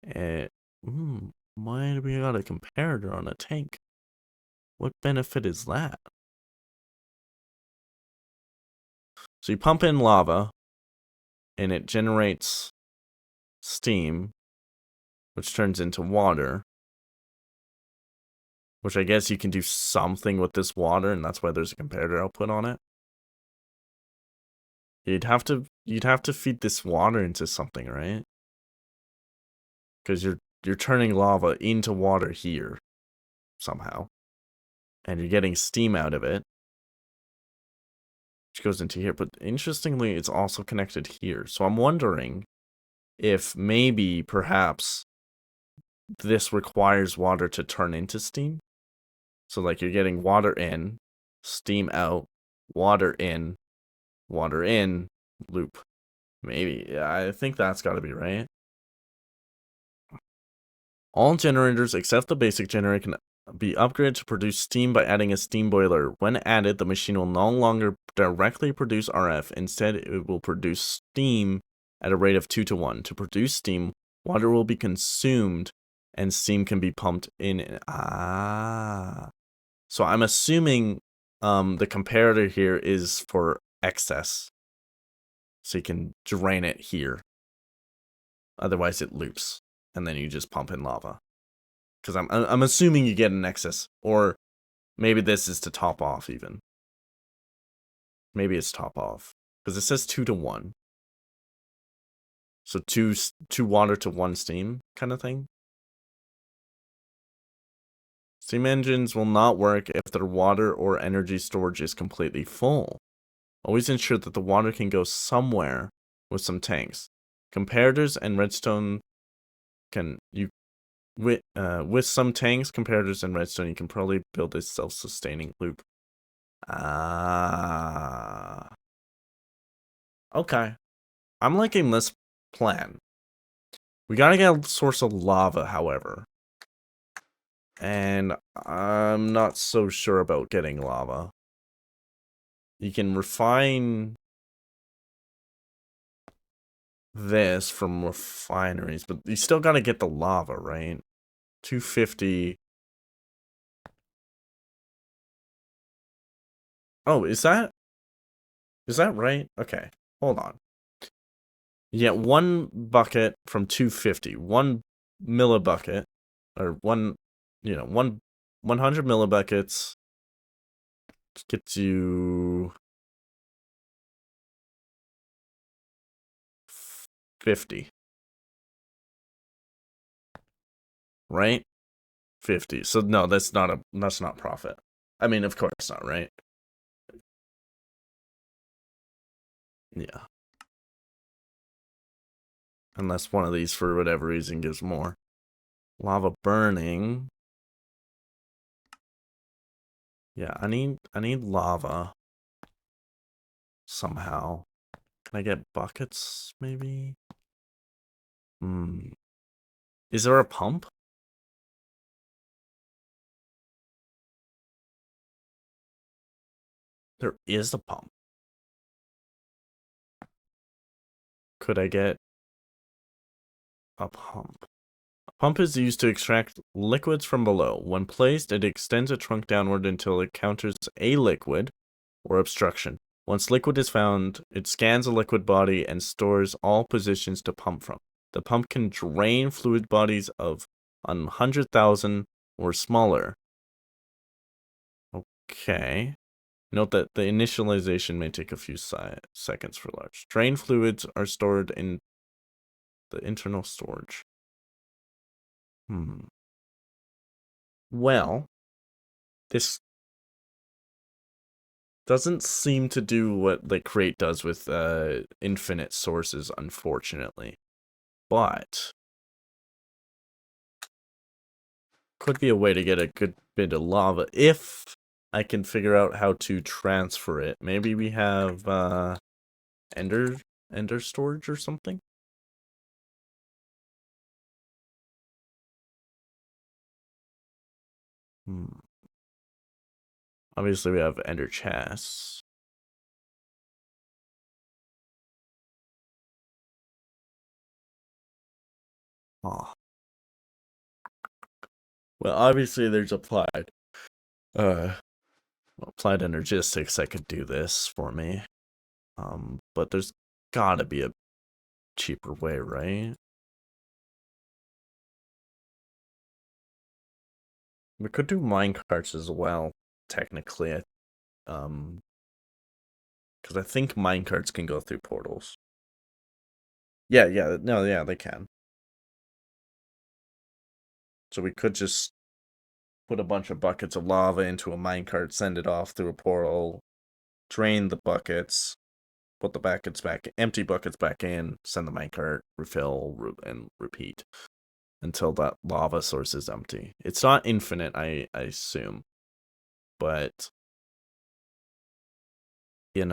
Why do we got a comparator on a tank? What benefit is that? So you pump in lava, and it generates steam, which turns into water. Which I guess you can do something with this water, and that's why there's a comparator output on it. You'd have to feed this water into something, right? Because you're turning lava into water here somehow, and you're getting steam out of it, which goes into here. But interestingly, it's also connected here. So I'm wondering if maybe perhaps this requires water to turn into steam. So like you're getting water in, steam out, water in, loop. Maybe. Yeah, I think that's got to be right. All generators except the basic generator can be upgraded to produce steam by adding a steam boiler. When added, the machine will no longer directly produce RF. Instead, it will produce steam at a rate of 2 to 1. To produce steam, water will be consumed and steam can be pumped in. So I'm assuming the comparator here is for excess. So you can drain it here. Otherwise it loops. And then you just pump in lava. Because I'm assuming you get an excess. Or maybe this is to top off even. Maybe it's top off. Because it says 2 to 1. So two water to 1 steam kind of thing. Steam engines will not work if their water or energy storage is completely full. Always ensure that the water can go somewhere with some tanks. Comparators and redstone can with some tanks, comparators, and redstone, you can probably build a self-sustaining loop. Okay. I'm liking this plan. We gotta get a source of lava, however. And I'm not so sure about getting lava. You can refine this from refineries, but you still gotta get the lava, right? 250. Oh, is that right? Okay, hold on. You get one bucket from 250, one millibucket, or one, one 100 millibuckets gets you 50, right? 50. So no, that's not profit. I mean, of course not, right? Yeah. Unless one of these for whatever reason gives more. Lava burning. Yeah, I need lava somehow. Can I get buckets maybe? Hmm. Is there a pump? There is a pump. Could I get a pump? A pump is used to extract liquids from below. When placed, it extends a trunk downward until it encounters a liquid or obstruction. Once liquid is found, it scans a liquid body and stores all positions to pump from. The pump can drain fluid bodies of 100,000 or smaller. Okay. Note that the initialization may take a few seconds for large. Drain fluids are stored in the internal storage. Well, this doesn't seem to do what the crate does with infinite sources, unfortunately. But could be a way to get a good bit of lava if I can figure out how to transfer it. Maybe we have ender storage or something. Obviously we have ender chests. Oh. Well, obviously there's applied. Applied energistics that could do this for me. But there's gotta be a cheaper way, right? We could do minecarts as well, technically. Because I think minecarts can go through portals. Yeah, no, yeah, they can. So we could just put a bunch of buckets of lava into a minecart, send it off through a portal, drain the buckets, put the buckets back, empty buckets back in, send the minecart, refill, and repeat until that lava source is empty. It's not infinite, I assume, but I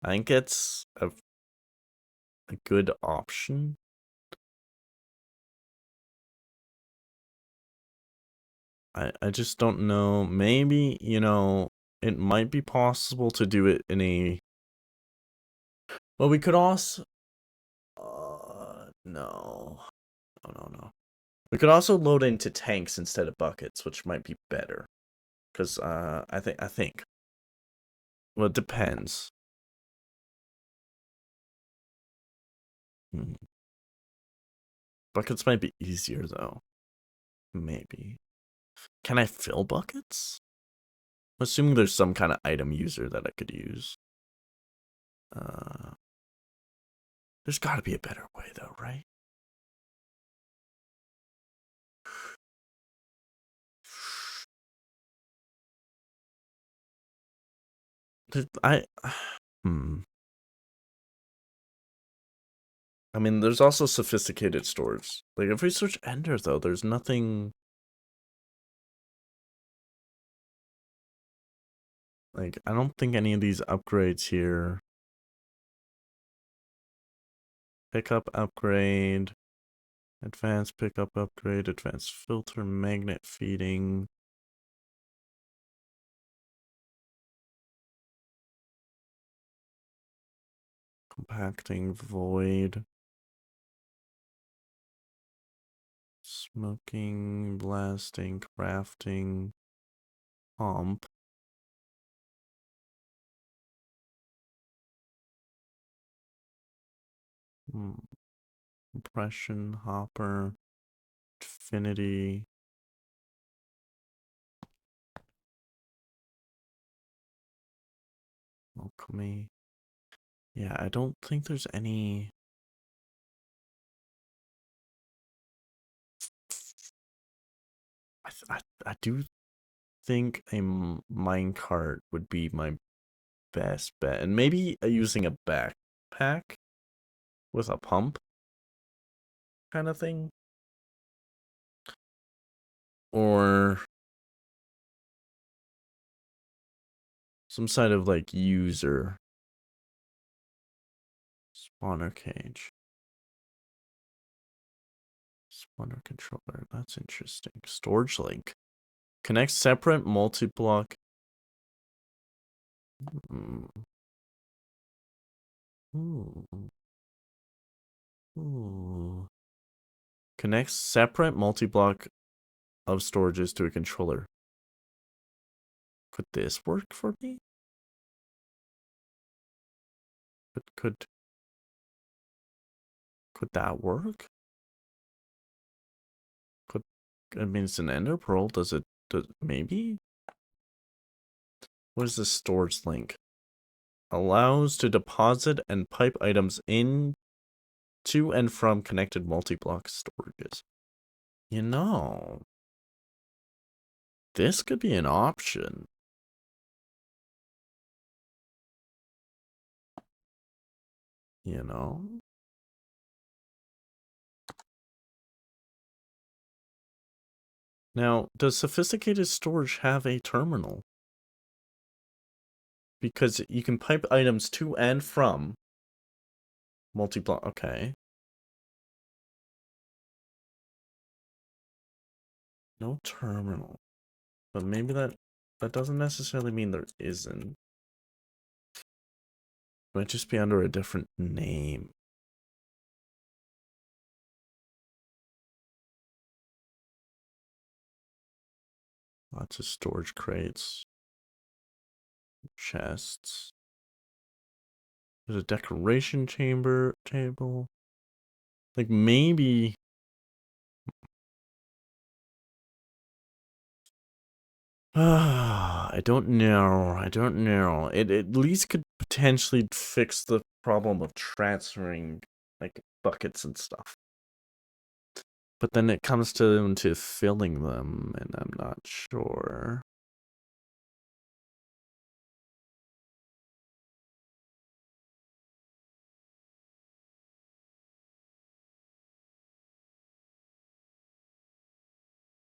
think it's a good option. I just don't know. Maybe, it might be possible to do it in a. Well, we could also. No. No. We could also load into tanks instead of buckets, which might be better. Because I think. Well, it depends. Hmm. Buckets might be easier though. Maybe. Can I fill buckets? I'm assuming there's some kind of item user that I could use. There's got to be a better way though, right? I hmm. I mean, there's also sophisticated stores. Like if we search Ender though, there's nothing like I don't think any of these upgrades here. Pickup upgrade, advanced pickup upgrade, advanced filter, magnet feeding. Compacting void. Smoking, blasting, crafting, pump. Hmm. Compression, hopper, infinity. Alchemy. Yeah, I don't think there's any. I do think a minecart would be my best bet, and maybe using a backpack with a pump kind of thing, or some sort of like user spawner cage, spawner controller. That's interesting. Storage link connect separate multi-block. Mm. Ooh. Ooh. Connect separate multi-block of storages to a controller. Could this work for me? Could that work? Could I mean it's an ender pearl? Does maybe? What is this storage link? Allows to deposit and pipe items in to and from connected multi-block storages. You know, this could be an option. You know? Now, does sophisticated storage have a terminal? Because you can pipe items to and from multi-block. Okay. No terminal. But maybe that doesn't necessarily mean there isn't. It might just be under a different name. Lots of storage crates. Chests. There's a decoration table. Like maybe I don't know. I don't know. It at least could potentially fix the problem of transferring like buckets and stuff. But then it comes to filling them, and I'm not sure.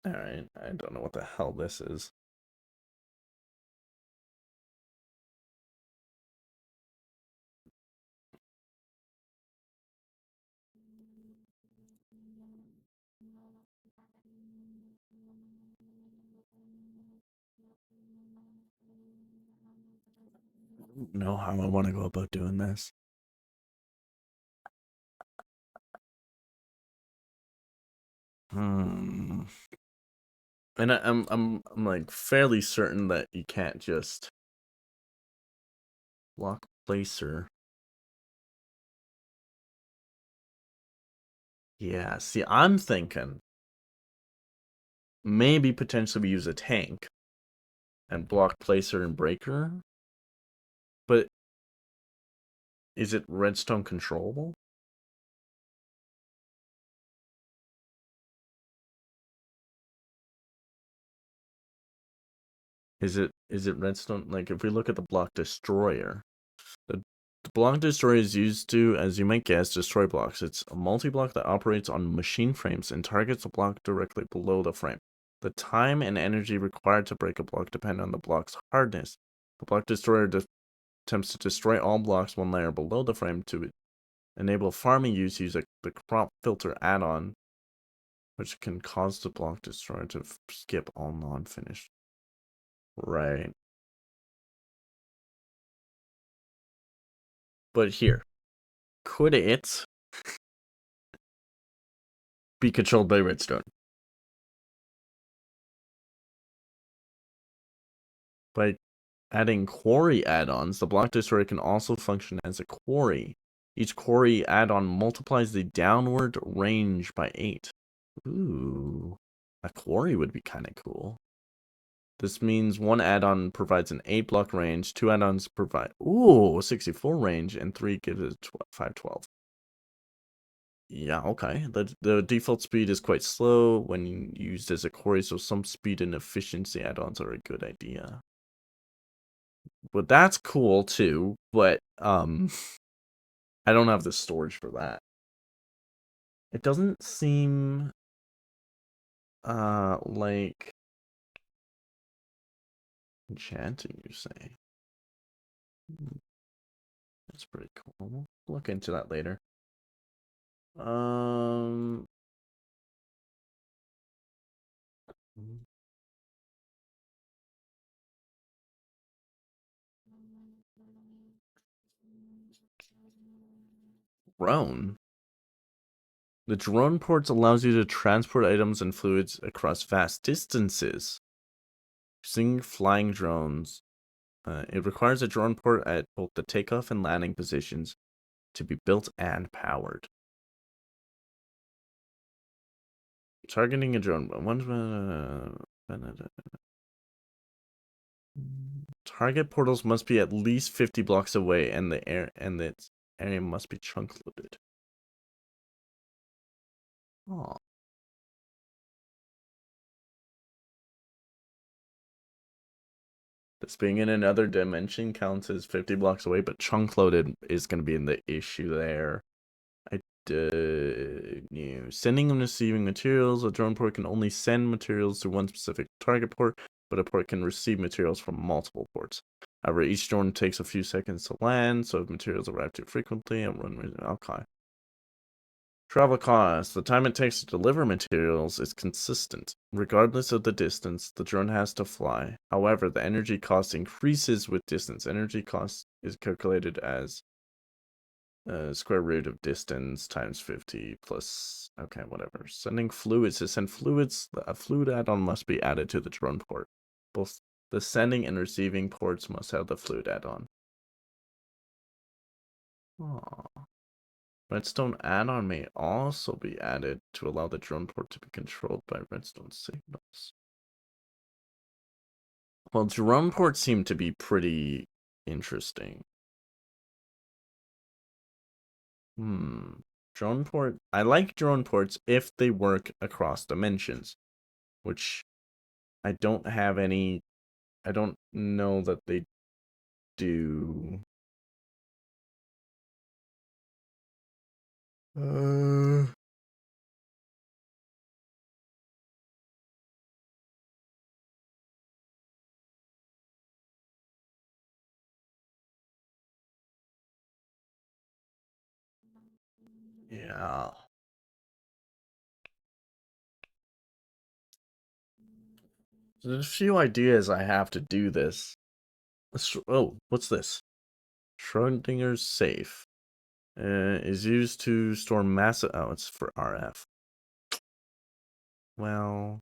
Alright, I don't know what the hell this is. I don't know how I want to go about doing this. Hmm. And I'm like fairly certain that you can't just block placer. Yeah, see, I'm thinking maybe potentially we use a tank and block placer and breaker. But is it redstone controllable? Is it redstone? Like if we look at the block destroyer, the block destroyer is used to, as you might guess, destroy blocks. It's a multi-block that operates on machine frames and targets a block directly below the frame. The time and energy required to break a block depend on the block's hardness. The block destroyer attempts to destroy all blocks one layer below the frame to enable farming use. Use the crop filter add-on, which can cause the block destroyer to skip all non-finished. Right. But here, could it be controlled by redstone? By adding quarry add-ons, the block destroyer can also function as a quarry. Each quarry add-on multiplies the downward range by 8. Ooh. A quarry would be kind of cool. This means one add-on provides an 8-block range, 2 add-ons provide, a 64 range, and 3 give it 512. Yeah, okay. The default speed is quite slow when used as a quarry, so some speed and efficiency add-ons are a good idea. But that's cool too, but I don't have the storage for that. It doesn't seem like enchanting, you say. That's pretty cool. We'll look into that later. Drone. The drone ports allows you to transport items and fluids across vast distances. Using flying drones. It requires a drone port at both the takeoff and landing positions to be built and powered. Targeting a drone. Target portals must be at least 50 blocks away, and the area must be chunk loaded. Oh. This being in another dimension counts as 50 blocks away, but chunk loaded is going to be in the issue there. Sending and receiving materials. A drone port can only send materials to one specific target port, but a port can receive materials from multiple ports. However, each drone takes a few seconds to land, so if materials arrive too frequently and run okay. Travel costs. The time it takes to deliver materials is consistent. Regardless of the distance, the drone has to fly. However, the energy cost increases with distance. Energy cost is calculated as square root of distance times 50 plus, okay, whatever. Sending fluids. To send fluids, a fluid add-on must be added to the drone port. Both the sending and receiving ports must have the fluid add-on. Aww. Redstone add-on may also be added to allow the drone port to be controlled by redstone signals. Well, drone ports seem to be pretty interesting. Drone port. I like drone ports if they work across dimensions, which I don't have any. I don't know that they do. Yeah. So there's a few ideas I have to do this. Oh, what's this? Schrodinger's safe. Is used to store massive. Oh, it's for RF. Well.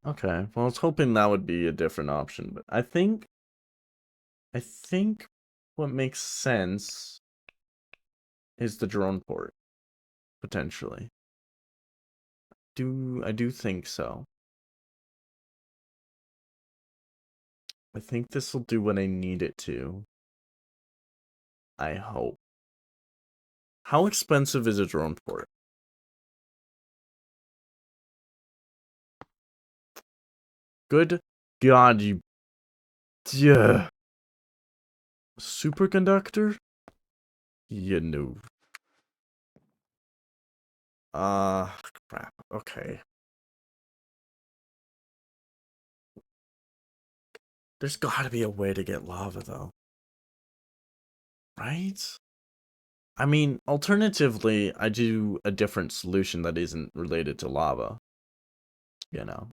Okay. Well, I was hoping that would be a different option, but I think what makes sense is the drone port, potentially. I do think so. I think this will do what I need it to. I hope. How expensive is a drone port? Good God, you. Yeah. Superconductor? You know. Crap. Okay. There's gotta be a way to get lava, though. Right? I mean, alternatively, I do a different solution that isn't related to lava. You know,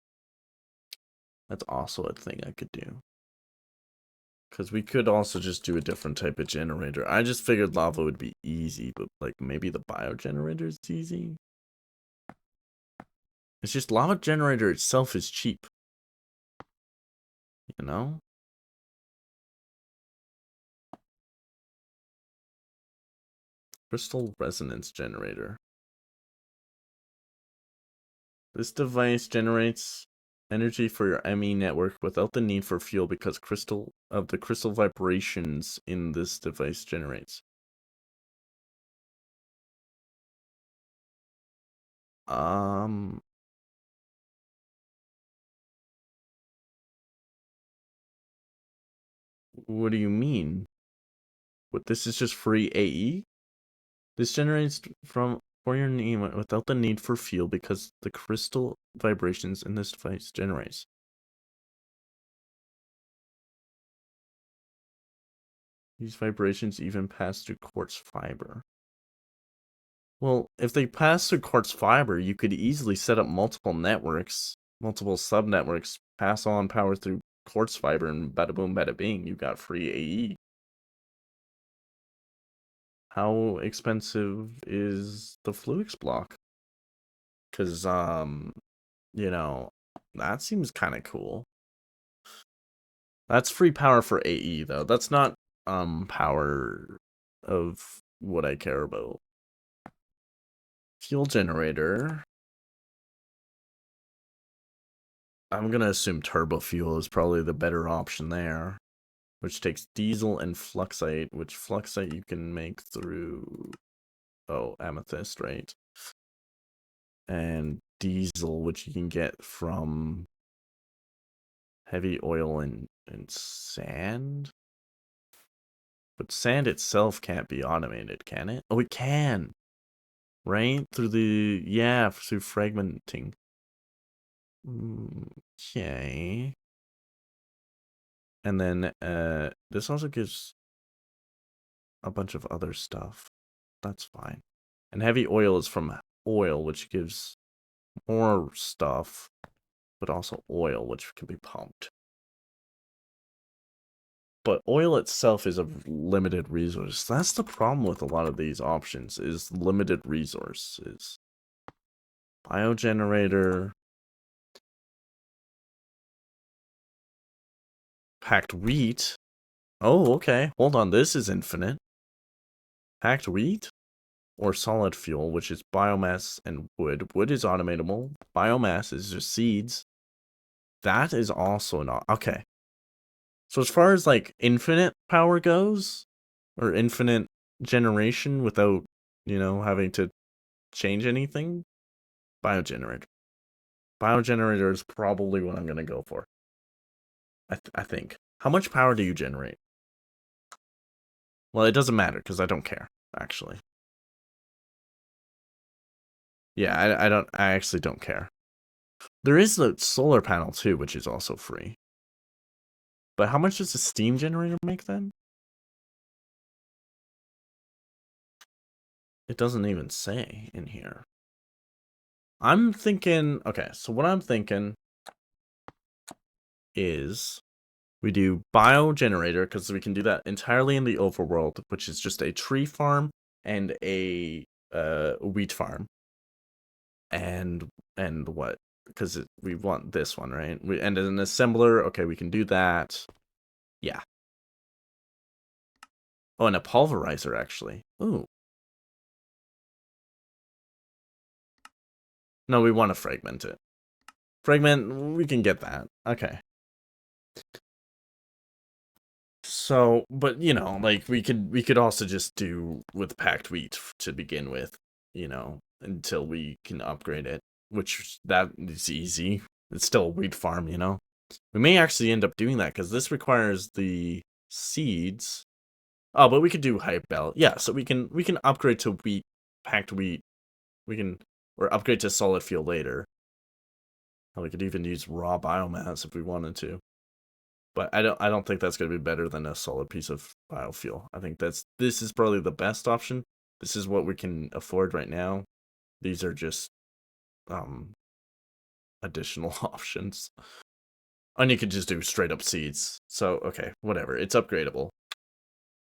that's also a thing I could do. Because we could also just do a different type of generator. I just figured lava would be easy, but like maybe the biogenerator is easy. It's just lava generator itself is cheap. You know? Crystal resonance generator. This device generates energy for your ME network without the need for fuel because the crystal vibrations in this device generates. What do you mean? What, this is just free AE? This generates for your knee without the need for fuel because the crystal vibrations in this device generates. These vibrations even pass through quartz fiber. Well, if they pass through quartz fiber, you could easily set up multiple networks, multiple subnetworks, pass on power through quartz fiber, and bada boom, bada bing, you got free AE. How expensive is the Fluix block? Because, you know, that seems kind of cool. That's free power for AE, though. That's not, power of what I care about. Fuel generator. I'm gonna assume turbo fuel is probably the better option there, which takes diesel and fluxite, which fluxite you can make through, amethyst, right? And diesel, which you can get from heavy oil and sand. But sand itself can't be automated, can it? Oh, it can, right? Through through fragmenting. Okay. And then this also gives a bunch of other stuff. That's fine. And heavy oil is from oil, which gives more stuff, but also oil, which can be pumped. But oil itself is a limited resource. That's the problem with a lot of these options, is limited resources. Biogenerator. Packed wheat. Oh, okay. Hold on. This is infinite. Packed wheat or solid fuel, which is biomass and wood. Wood is automatable. Biomass is just seeds. That is also not. Okay. So as far as like infinite power goes, or infinite generation without, having to change anything, biogenerator. Biogenerator is probably what I'm going to go for. I think. How much power do you generate? Well, it doesn't matter because I don't care, actually. Yeah, I actually don't care. There is the solar panel too, which is also free. But how much does a steam generator make then? It doesn't even say in here. I'm thinking, okay, so what I'm thinking is we do biogenerator because we can do that entirely in the overworld, which is just a tree farm and a wheat farm. And what? Because we want this one, right? And an assembler, okay, we can do that. Yeah. Oh, and a pulverizer, actually. Ooh. No, we want to fragment it. Fragment, we can get that. Okay. So, but like we could also just do with packed wheat to begin with, until we can upgrade it, which that is easy. It's still a wheat farm, We may actually end up doing that because this requires the seeds. Oh, but we could do hype bell. Yeah, so we can upgrade to wheat, packed wheat. We can or upgrade to solid fuel later. And we could even use raw biomass if we wanted to. But I don't think that's going to be better than a solid piece of biofuel. I think this is probably the best option. This is what we can afford right now. These are just additional options. And you could just do straight up seeds. So okay, whatever. It's upgradable.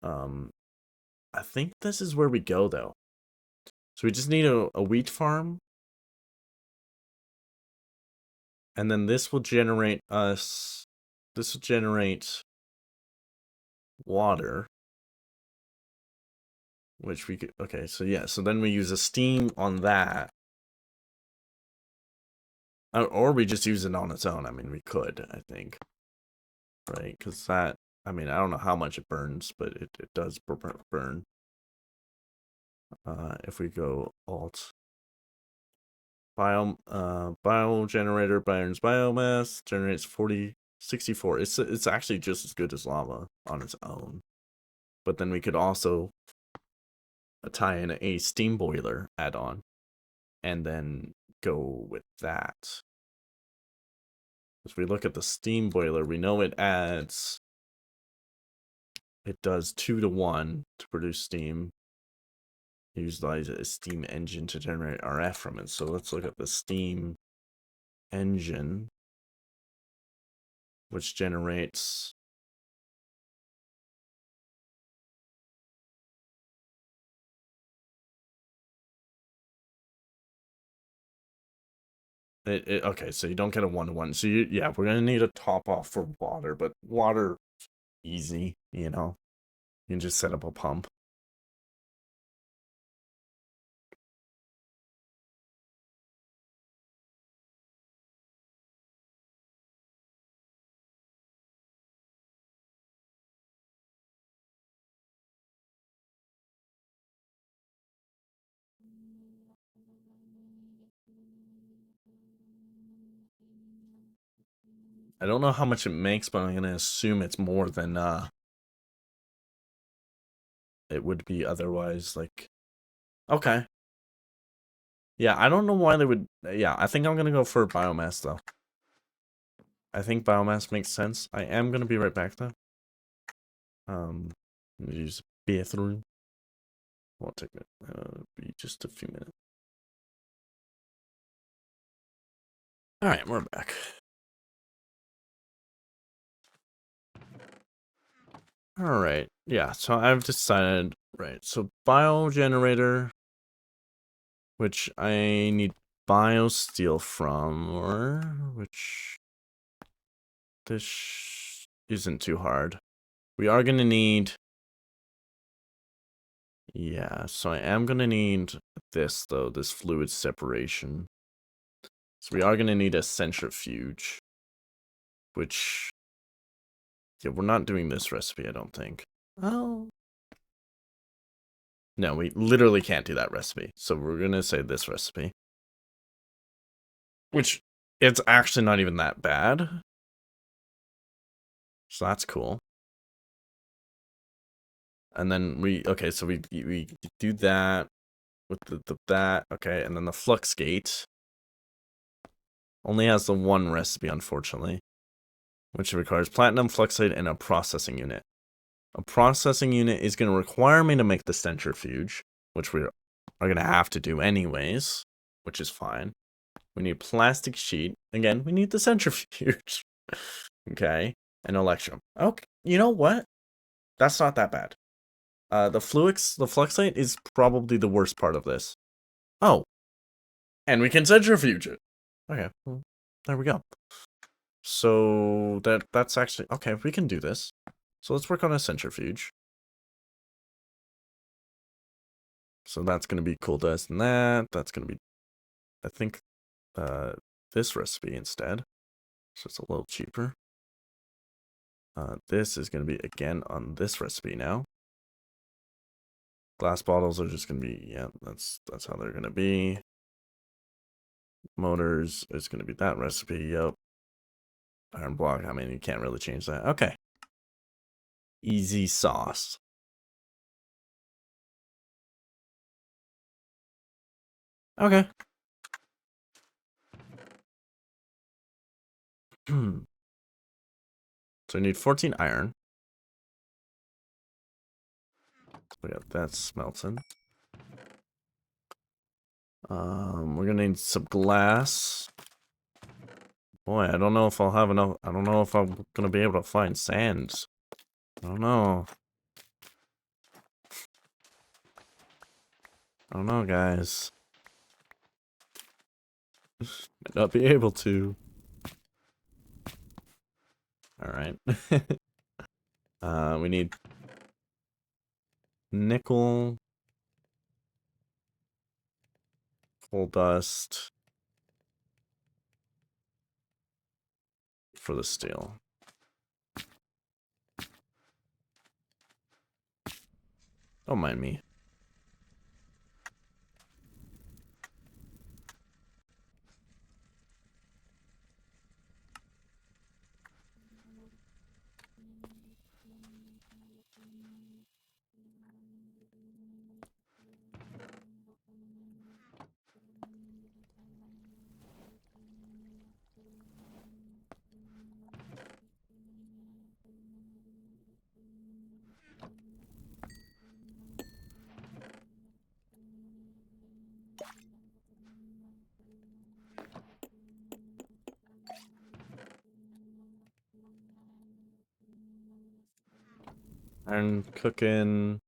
I think this is where we go though. So we just need a wheat farm. And then this will generate us. This will generate water. Which we could. Okay, so yeah. So then we use a steam on that. Or we just use it on its own. I mean, we could, I think. Right? Because that. I mean, I don't know how much it burns, but it does burn. If we go alt. Bio generator burns biomass, generates 64. It's actually just as good as lava on its own. But then we could also tie in a steam boiler add-on and then go with that. If we look at the steam boiler, we know it does 2 to 1 to produce steam. Utilize a steam engine to generate RF from it. So let's look at the steam engine, which generates okay, so you don't get a 1-to-1. So yeah, we're gonna need a top off for water, but water easy, you know. You can just set up a pump. I don't know how much it makes, but I'm gonna assume it's more than it would be otherwise. Like, okay, yeah, I don't know why they would. Yeah, I think I'm gonna go for biomass though. I think biomass makes sense. I am gonna be right back though. Let me use bathroom. Won't take it. Be just a few minutes. All right, we're back. All right. Yeah, so I've decided, right, so biogenerator, which I need biosteel from, or which this isn't too hard. We are going to need, yeah, so I am going to need this, though, this fluid separation. So we are going to need a centrifuge, which, yeah, we're not doing this recipe, I don't think. Oh. No, we literally can't do that recipe. So we're going to say this recipe. Which, it's actually not even that bad. So that's cool. And then okay, so we do that with that, okay, and then the flux gate only has the one recipe, unfortunately, which requires platinum, fluxite, and a processing unit. A processing unit is going to require me to make the centrifuge, which we are going to have to do anyways, which is fine. We need plastic sheet. Again, we need the centrifuge. Okay, and electrum. Okay, you know what? That's not that bad. The fluxite is probably the worst part of this. Oh, and we can centrifuge it. Okay, well, there we go. So that's actually okay. We can do this. So let's work on a centrifuge. So that's gonna be cool dust and that. That's gonna be, I think, this recipe instead. So it's a little cheaper. This is gonna be again on this recipe now. Glass bottles are just gonna be, yeah, that's how they're gonna be. Motors is gonna be that recipe, yep. Iron block, I mean, you can't really change that. Okay. Easy sauce. Okay. So I need 14 iron. We got that smelting. We're gonna need some glass. Boy, I don't know if I'll have enough. I don't know if I'm gonna be able to find sand. I don't know. I don't know, guys. Might not be able to. Alright. We need nickel, coal dust for the steel. Don't mind me. Iron cooking.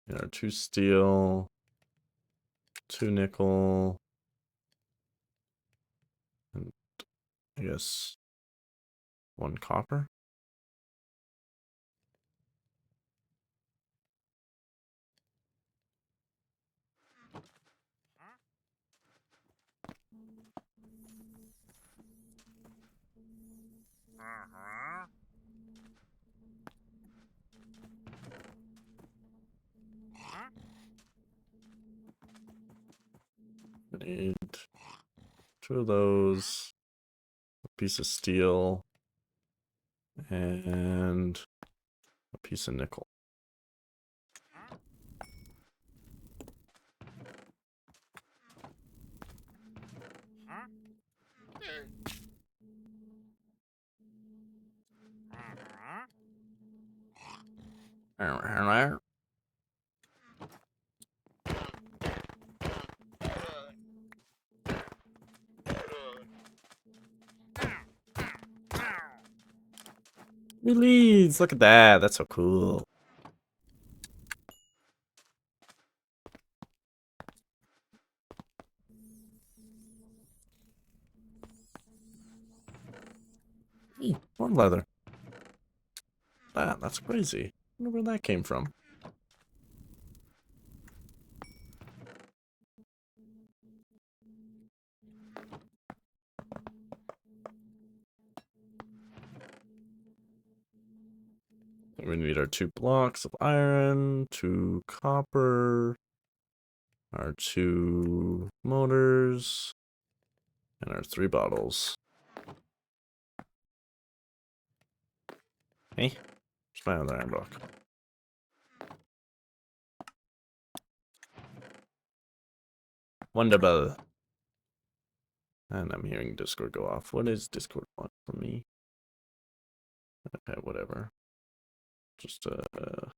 You know, 2 steel, 2 nickel, and I guess 1 copper. I need 2 of those, a piece of steel, and a piece of nickel. Release! Look at that. That's so cool. More leather. That's crazy. I wonder where that came from. We need our 2 blocks of iron, 2 copper, our 2 motors, and our 3 bottles. Hey, where's my other iron block? Wonderful. And I'm hearing Discord go off. What is Discord want from me? Okay, whatever. Just okay.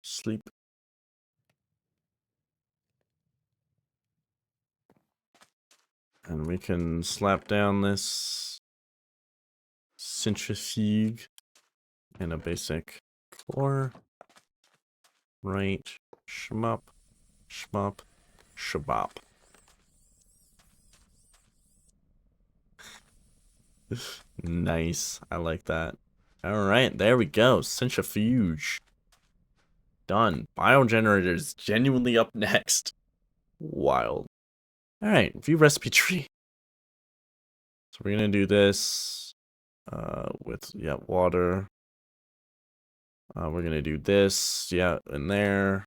Sleep. And we can slap down this centrifuge and a basic core. Right. Shmup. Shmup. Shabop. Nice. I like that. Alright, there we go. Centrifuge. Done. Biogenerator's genuinely up next. Wild. Alright, view recipe tree. So we're gonna do this with water. We're gonna do this, in there.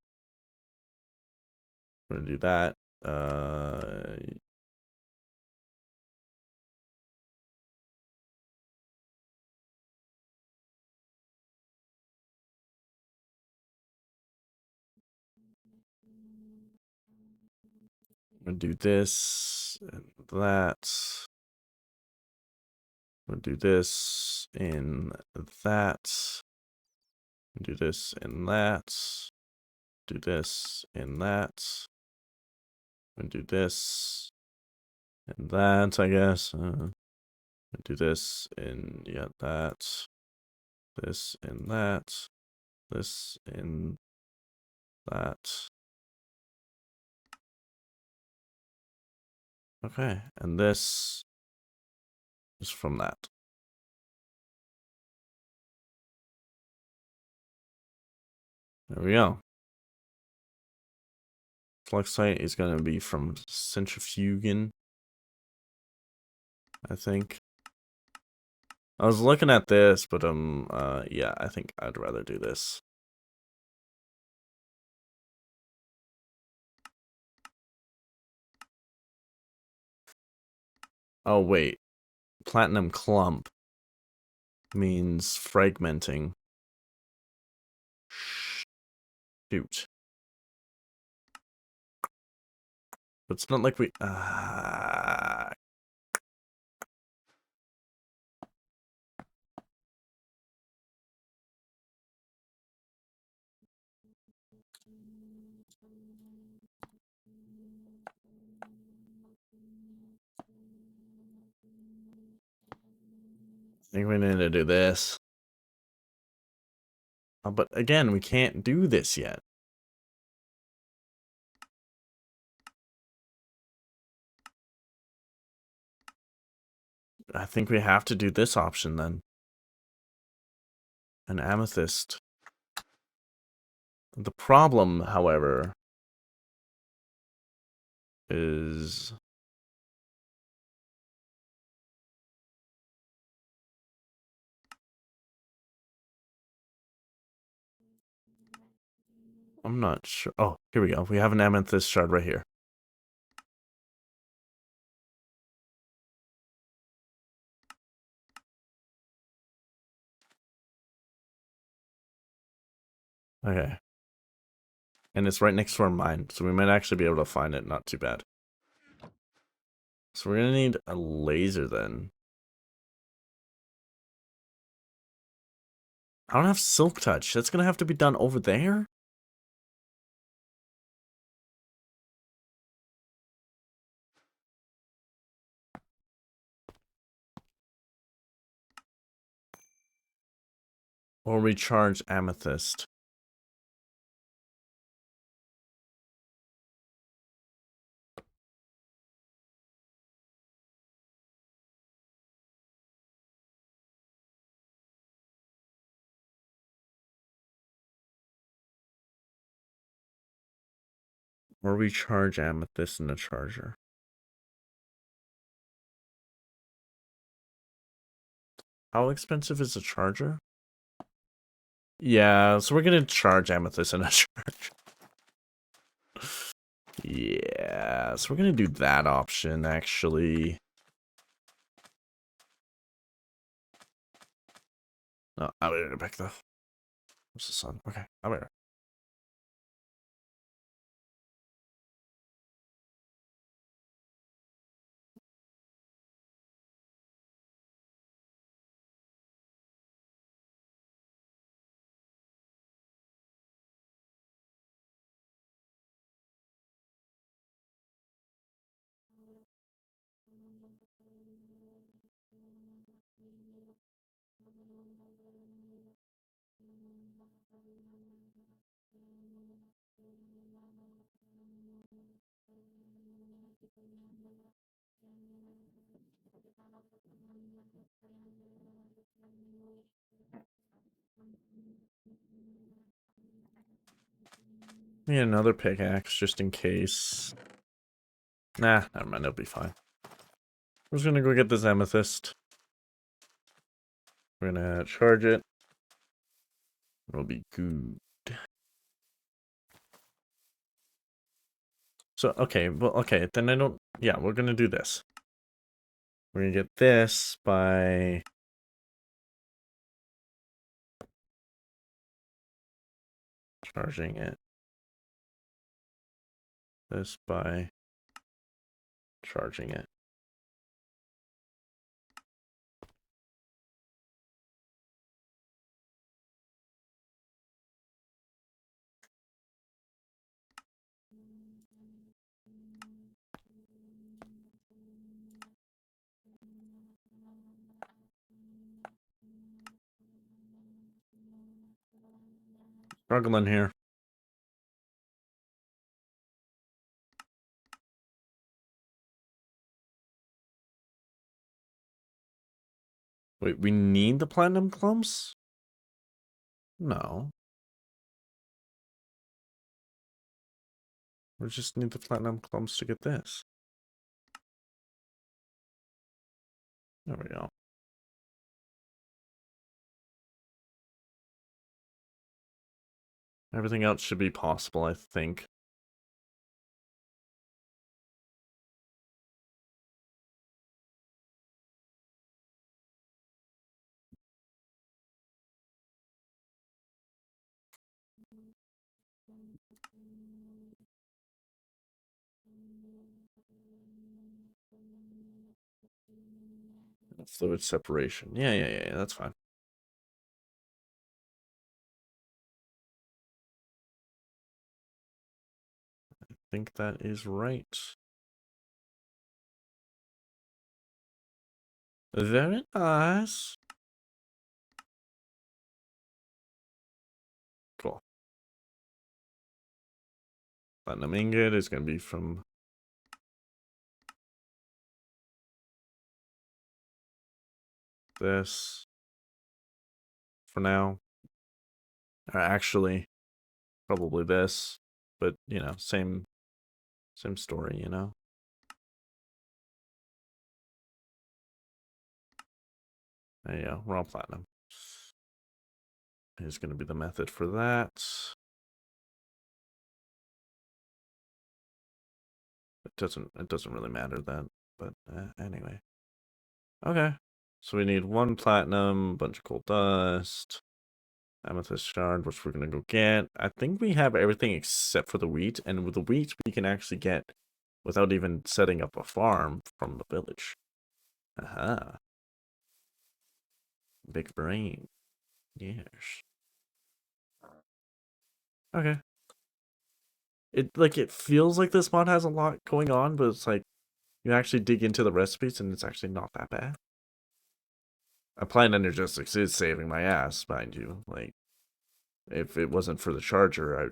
We're gonna do that. I'm gonna do this and that. I'm gonna do this and that. Do this and that. Do this and that. And do this and that, I guess. Do this and yeah, that. This and that. This and that. Okay, and this is from that. There we go. Flux site is going to be from centrifuging, I think. I was looking at this, but yeah, I think I'd rather do this. Oh wait, platinum clump means fragmenting. Shoot. But it's not like we I think we need to do this. But again, we can't do this yet. I think we have to do this option then. An amethyst. The problem, however, is I'm not sure. Oh, here we go. We have an amethyst shard right here. Okay. And it's right next to our mine, so we might actually be able to find it. Not too bad. So we're gonna need a laser then. I don't have silk touch. That's gonna have to be done over there? Or recharge amethyst. Or recharge amethyst in the charger. How expensive is a charger? Yeah, so we're gonna charge amethyst in a charger. Yeah, so we're gonna do that option actually. No, I'll be right back though. Where's the sun? Okay, I'll be right. We need another pickaxe just in case. Nah, never mind, it'll be fine. We're just gonna go get this amethyst. We're gonna charge it. It'll be good. So, okay, well, okay, then I don't... Yeah, we're gonna do this. We're gonna get this by... charging it. This by charging it. Struggling here. Wait, we need the platinum clumps? No. We just need the platinum clumps to get this. There we go. Everything else should be possible, I think. Fluid separation. Yeah, that's fine. I think that is right. Very nice. Cool. Platinum ingot is going to be from this for now. Or actually, probably this. But, you know, same story, you know? There you go. Raw platinum. Is going to be the method for that. It doesn't really matter then, but anyway. Okay. So we need 1 platinum, bunch of gold dust, amethyst shard, which we're gonna go get. I think we have everything except for the wheat, and with the wheat we can actually get without even setting up a farm from the village. Aha. Big brain. Yes. Okay. It feels like this mod has a lot going on, but it's like you actually dig into the recipes and it's actually not that bad. Applying energistics is saving my ass, mind you. Like, if it wasn't for the charger, I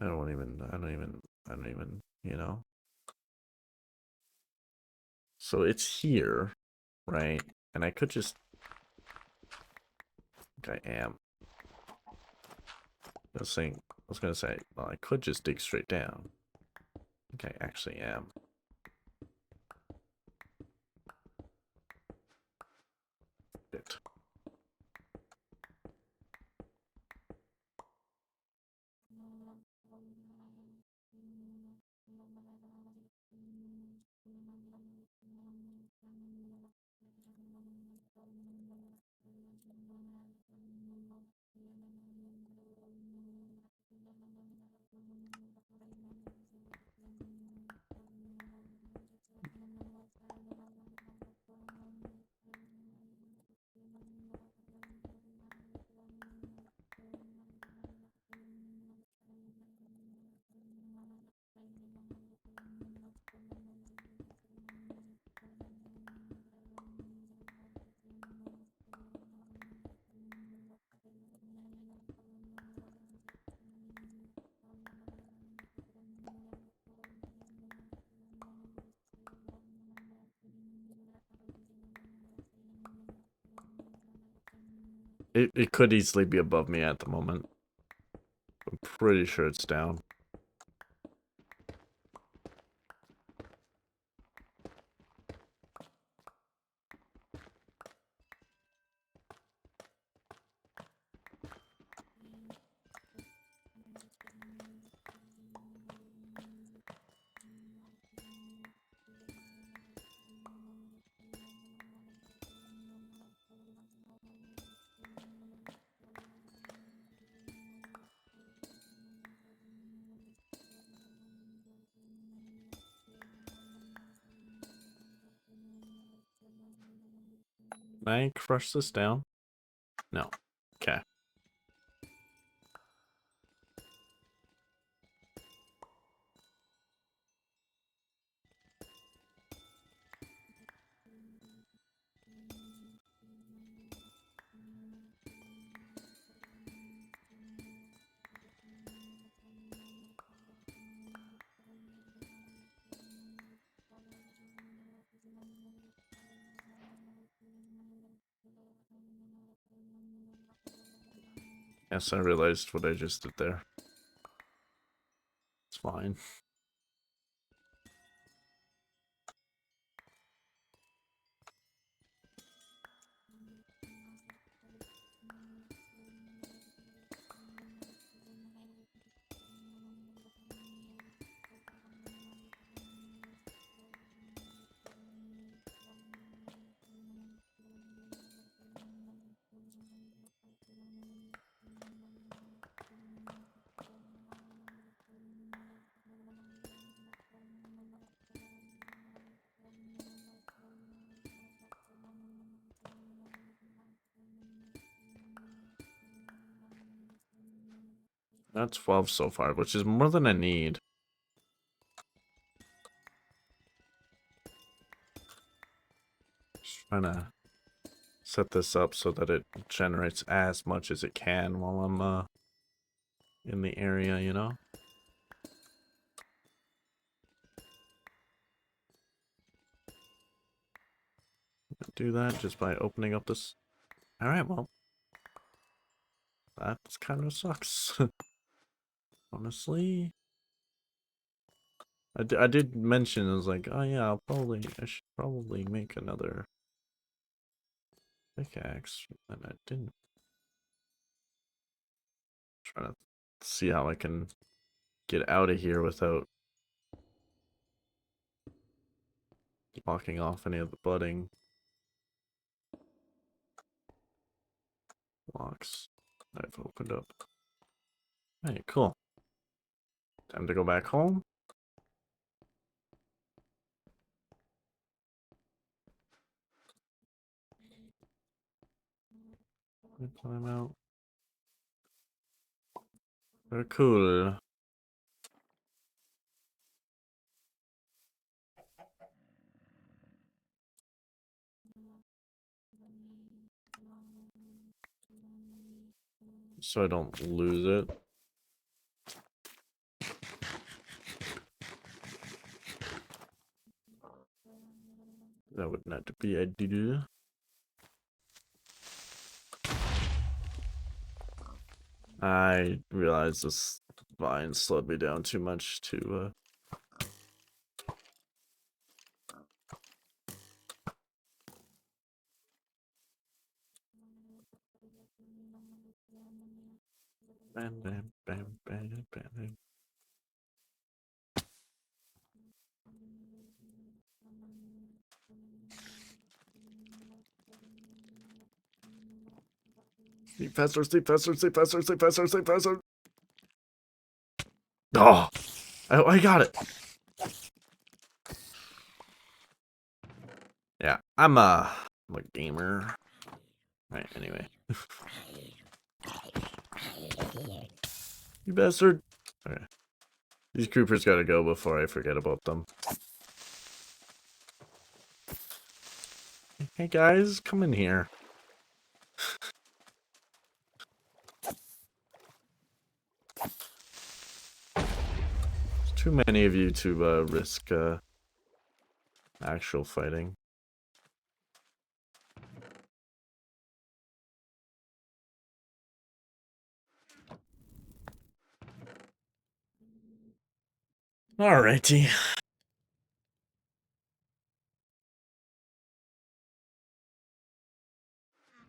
don't even, you know. So it's here, right? And I could just, I am. I was gonna say, well, I could just dig straight down. I think I actually am. It. It could easily be above me at the moment. I'm pretty sure it's down. I crush this down? No. Okay. Yes, I realized what I just did there. It's fine. That's 12 so far, which is more than I need. Just trying to set this up so that it generates as much as it can while I'm in the area, you know? Do that just by opening up this. Alright, well. That kind of sucks. Honestly. I did mention, I was like, oh yeah, I should probably make another pickaxe. And I didn't. Trying to see how I can get out of here without blocking off any of the budding blocks I've opened up. Hey, cool. Time to go back home. Climb out. Very cool. So I don't lose it. That would not be ideal. I realized this vine slowed me down too much to bam bam bam bam bam bam. Sleep faster, sleep faster, sleep faster, sleep faster, sleep faster. Oh, I got it. Yeah, I'm a gamer. Right, anyway. You bastard. Okay. These creepers gotta go before I forget about them. Hey guys, come in here. There's too many of you to risk actual fighting. Alrighty.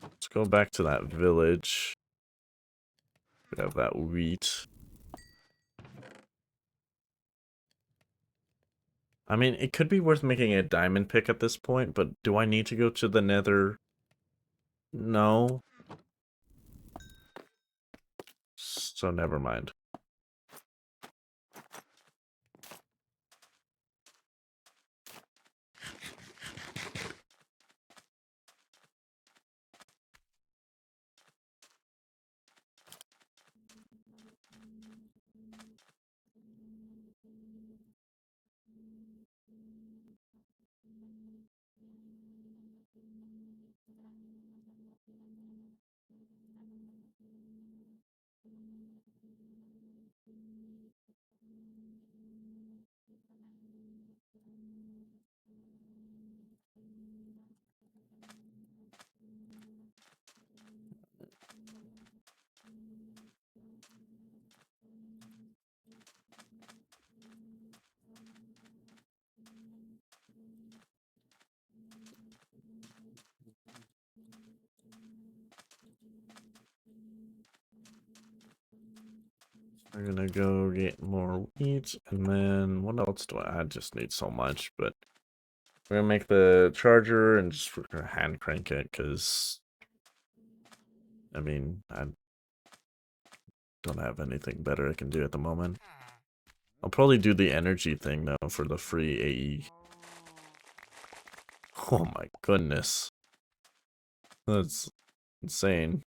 Let's go back to that village. We have that wheat. I mean, it could be worth making a diamond pick at this point, but do I need to go to the nether? No. So never mind. We're gonna go get more wheat, and then what else do I just need so much, but we're gonna make the charger and just we're gonna hand crank it, because I mean, I don't have anything better I can do at the moment. I'll probably do the energy thing though for the free AE. Oh my goodness. That's insane.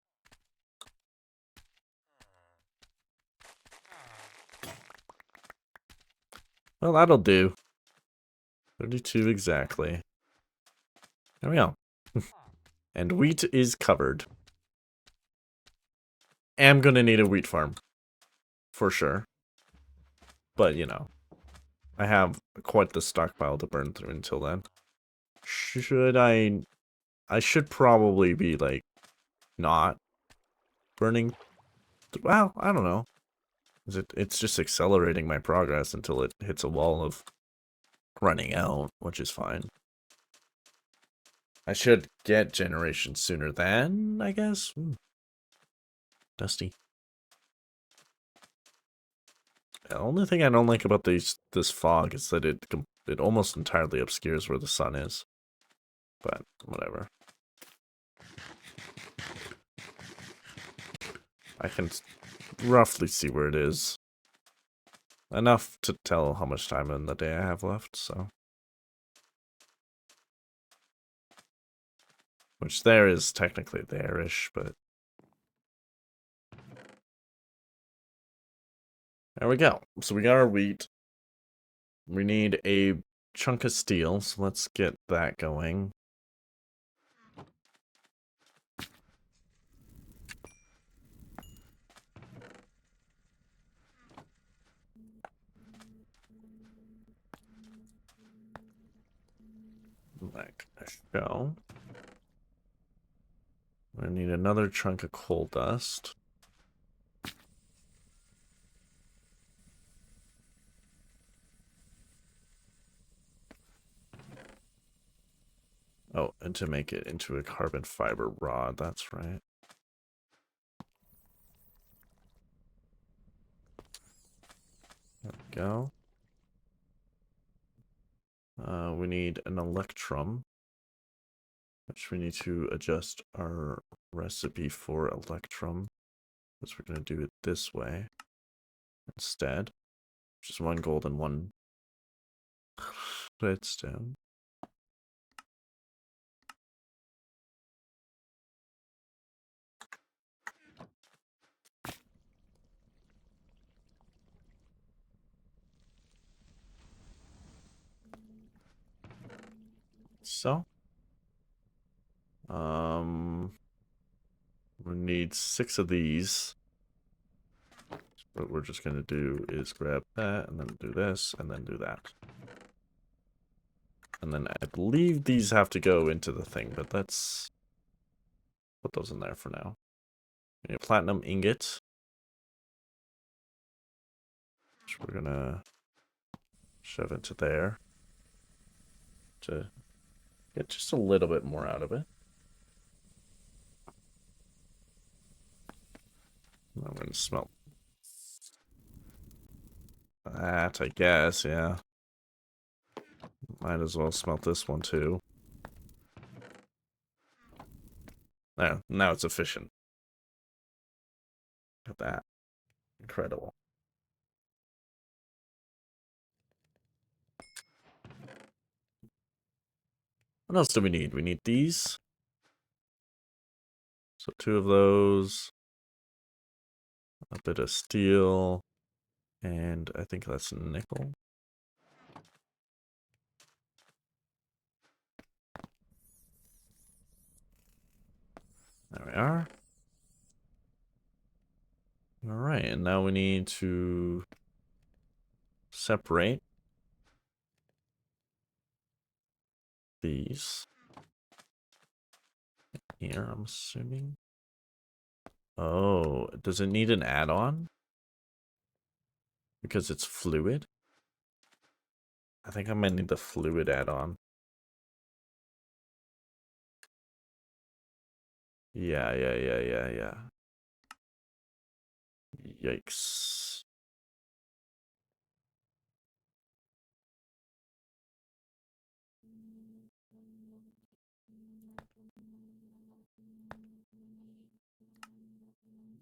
Well, that'll do. 32 exactly. There we go. And wheat is covered. Am gonna need a wheat farm. For sure. But, you know, I have quite the stockpile to burn through until then. Should I should probably be, like, not burning. Well, I don't know. It's just accelerating my progress until it hits a wall of running out, which is fine. I should get generation sooner than, I guess. Dusty. The only thing I don't like about this fog is that it almost entirely obscures where the sun is. But whatever. I can roughly see where it is. Enough to tell how much time in the day I have left, so. Which there is technically there-ish, but. There we go. So we got our wheat. We need a chunk of steel, so let's get that going. Like so. I need another chunk of coal dust. Oh, and to make it into a carbon fiber rod, that's right. There we go. We need an electrum, which we need to adjust our recipe for electrum, because we're going to do it this way instead. Just one gold and one redstone. So, we need 6 of these. What we're just going to do is grab that, and then do this, and then do that. And then I believe these have to go into the thing, but let's put those in there for now. We need a platinum ingot, which we're going to shove into there to get just a little bit more out of it. I'm going to smelt that, I guess, yeah. Might as well smelt this one too. There, now it's efficient. Look at that. Incredible. What else do we need? We need these. So 2 of those. A bit of steel. And I think that's nickel. There we are. Alright, and now we need to separate these. Here, I'm assuming. Oh, does it need an add-on? Because it's fluid? I think I might need the fluid add-on. Yeah. Yikes.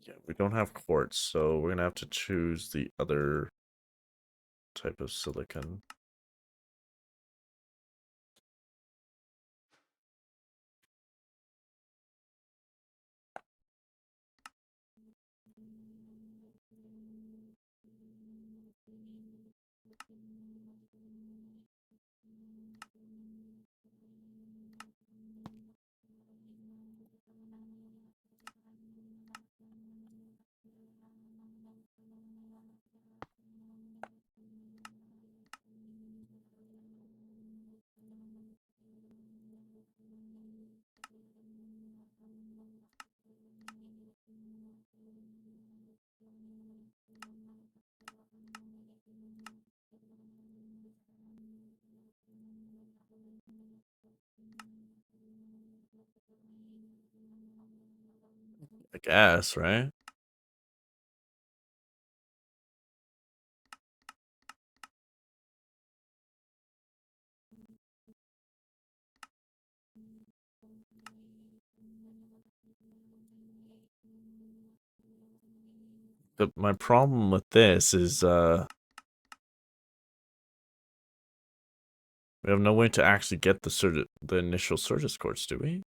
Yeah, we don't have quartz, so we're gonna have to choose the other type of silicon. I guess, right? My problem with this is we have no way to actually get the initial Certus quartz, do we?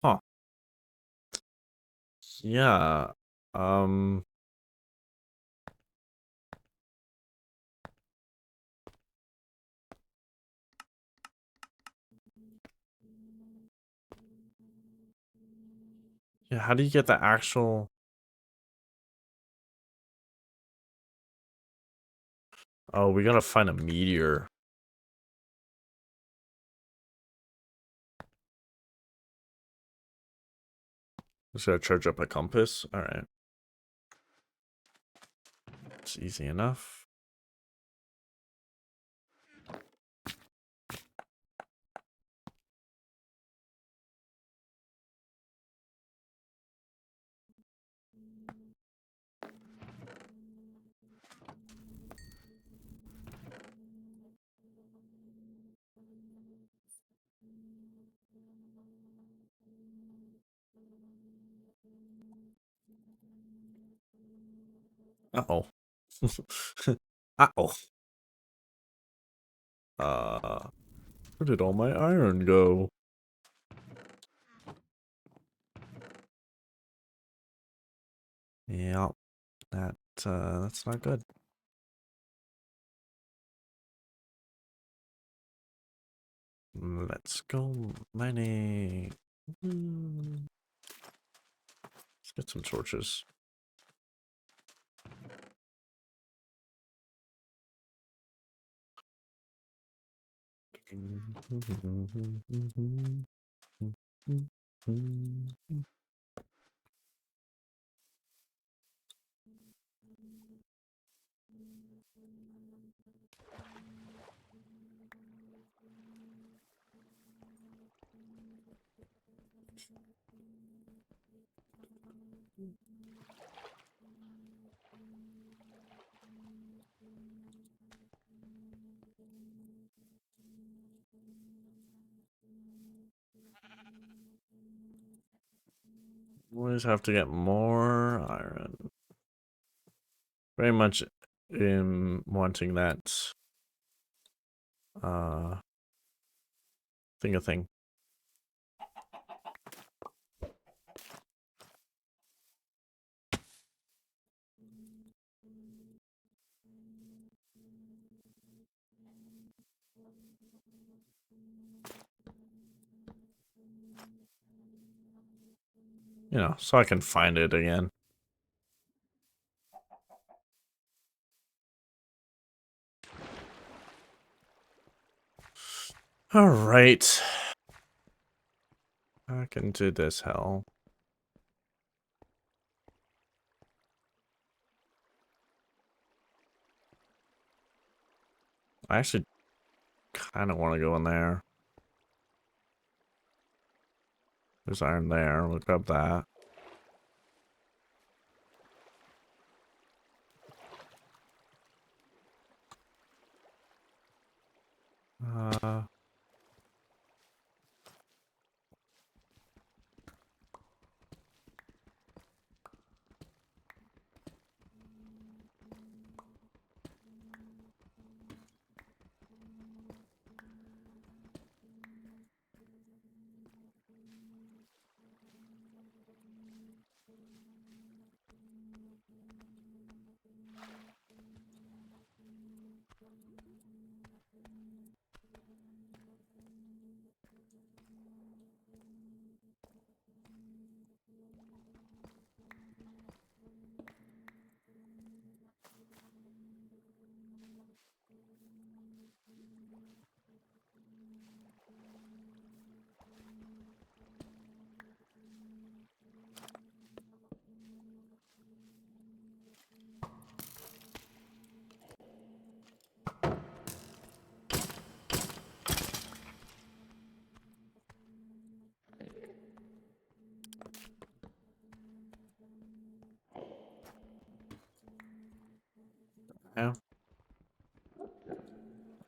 Huh. Yeah. Um Yeah, how do you get the actual Oh, we gotta find a meteor. Just gotta charge up a compass. Alright. It's easy enough. Uh-oh. Uh-oh. Where did all my iron go? Yeah, that's not good. Let's go mining. Let's get some torches. Always have to get more iron. Very much in wanting that thing. You know, so I can find it again. Alright. Back into this hell. I actually kind of want to go in there. There's iron there. We'll grab that.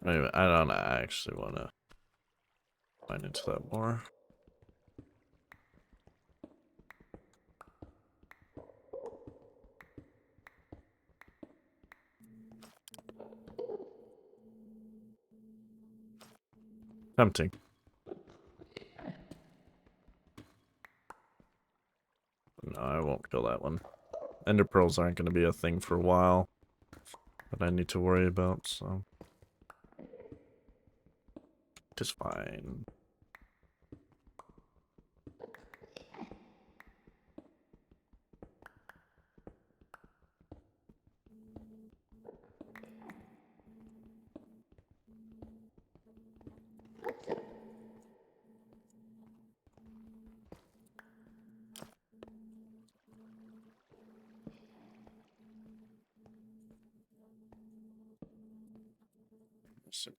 Anyway, I don't actually want to find into that more. Tempting. No, I won't kill that one. Ender pearls aren't going to be a thing for a while that I need to worry about, so just fine.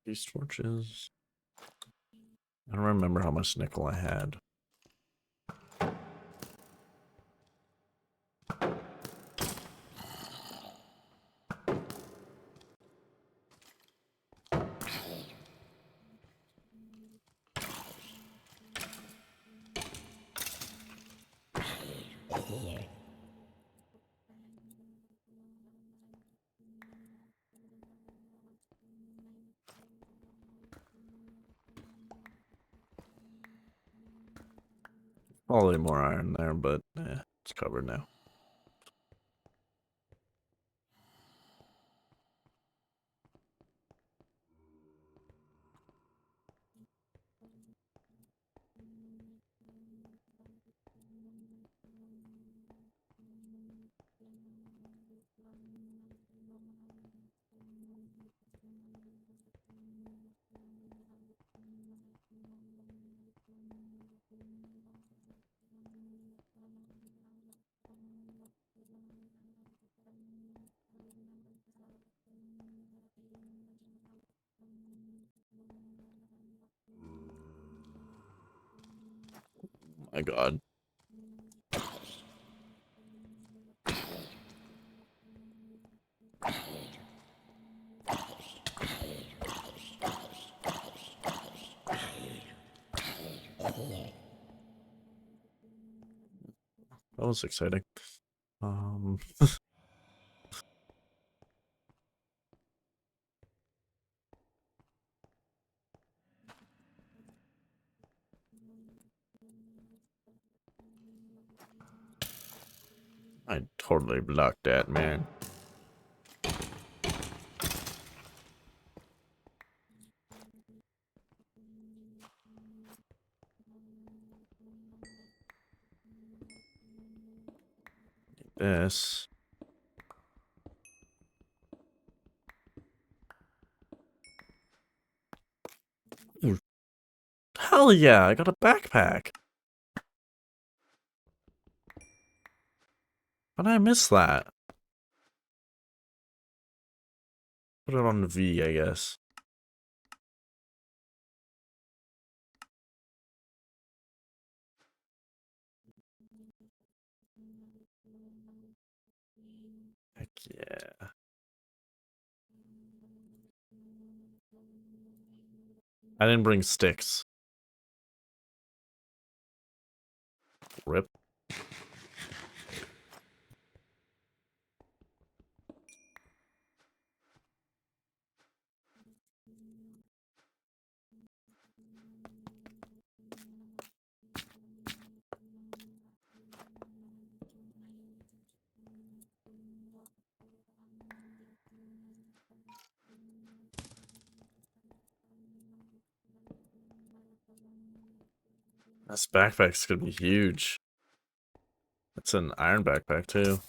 These torches. I don't remember how much nickel I had. Probably more iron there, but it's covered now. My God. That was exciting. I totally blocked that, man. This. Ooh. Hell yeah, I got a backpack. How did I miss that? Put it on V, I guess. Heck yeah. I didn't bring sticks. Rip. This backpack's gonna be huge. It's an iron backpack too.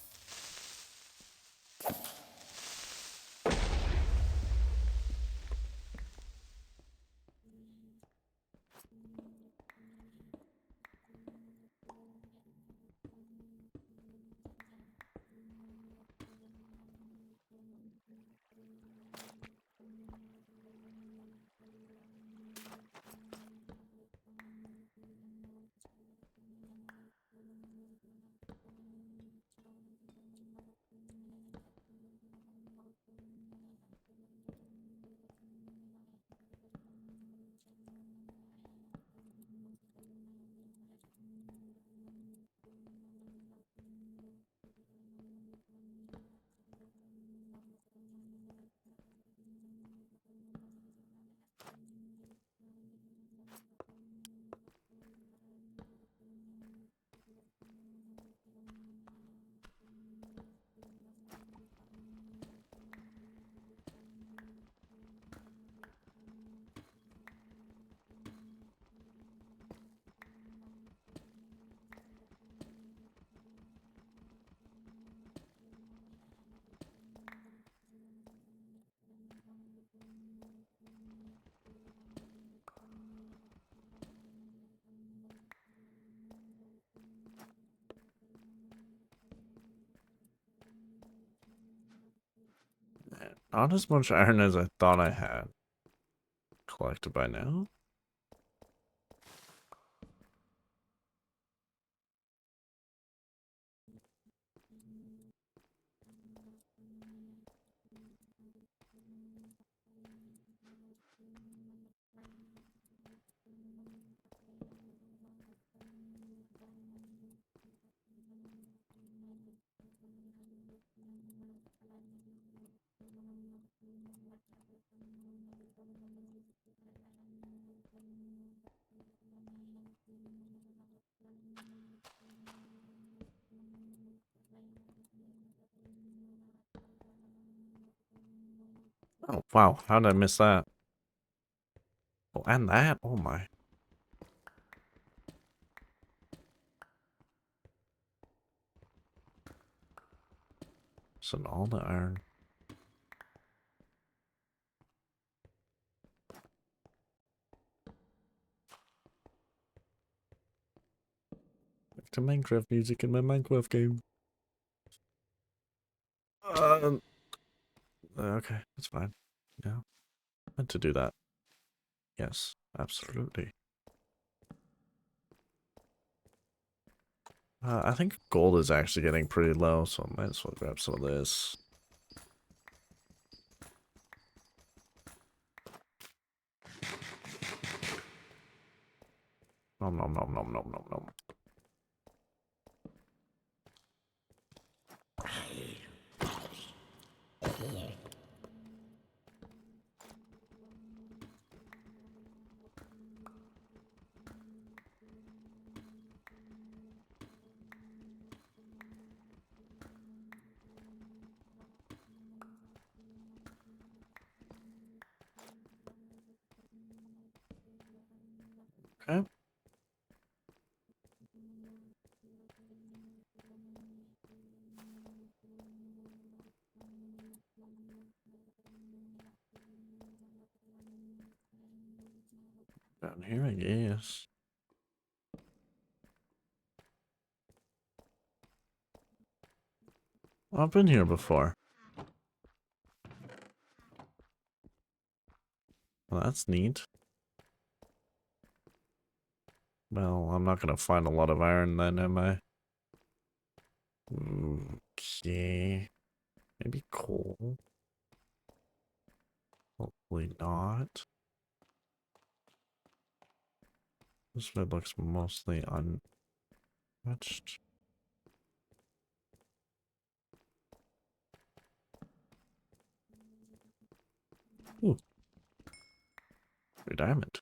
Not as much iron as I thought I had collected by now. Oh, wow. How did I miss that? Oh, and that? Oh, my. So all the iron. Back to Minecraft music in my Minecraft game. Okay, that's fine. Yeah, meant to do that. Yes, absolutely. I think gold is actually getting pretty low, so I might as well grab some of this. Nom nom nom nom nom nom nom. Okay. Down here, I guess. I've been here before. Well, that's neat. Well, I'm not gonna find a lot of iron then, am I? Okay. Maybe coal. Hopefully not. This bed looks mostly untouched. Ooh. Free diamond.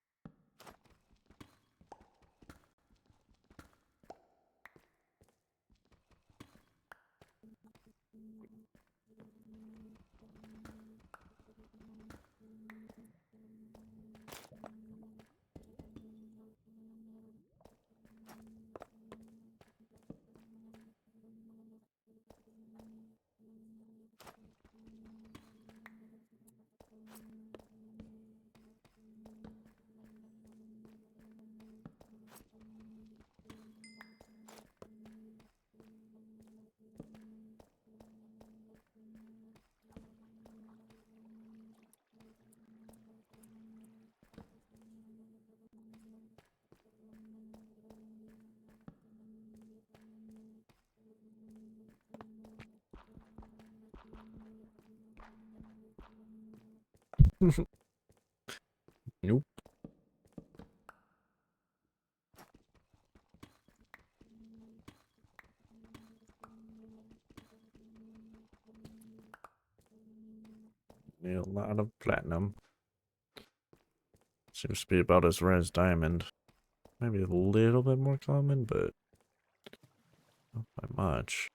Nope. Need a lot of platinum. Seems to be about as rare as diamond. Maybe a little bit more common, but not by much.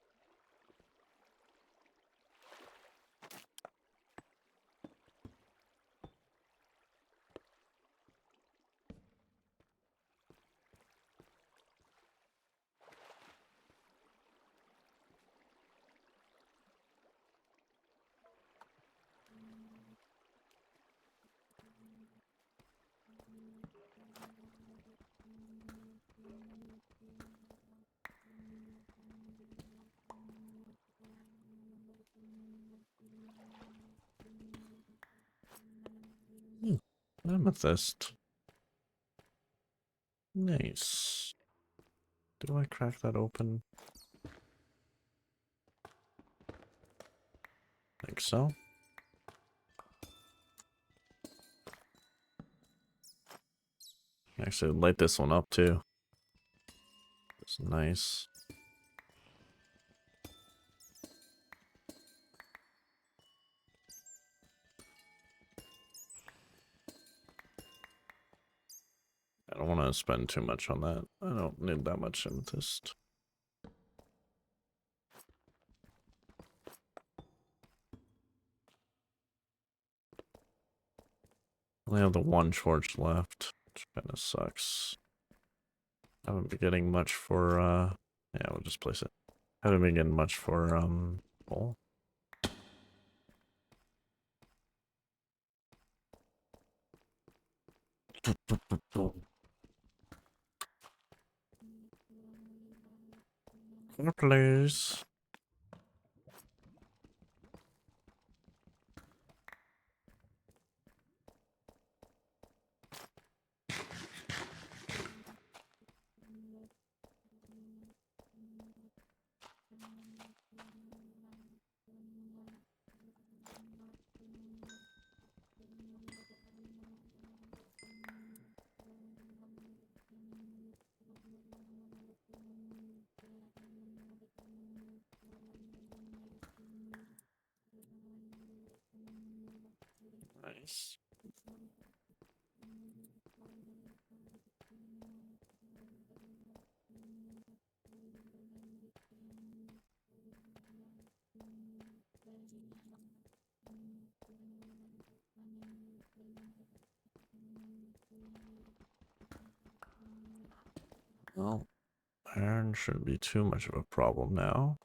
Amethyst. Nice. Do I crack that open? Think so. Actually, light this one up too. It's nice. I don't want to spend too much on that. I don't need that much amethyst. Only have the one torch left, which kind of sucks. Haven't been getting much for, yeah, we'll just place it. Haven't been getting much for, coal. Please. Nice. Well, iron shouldn't be too much of a problem now.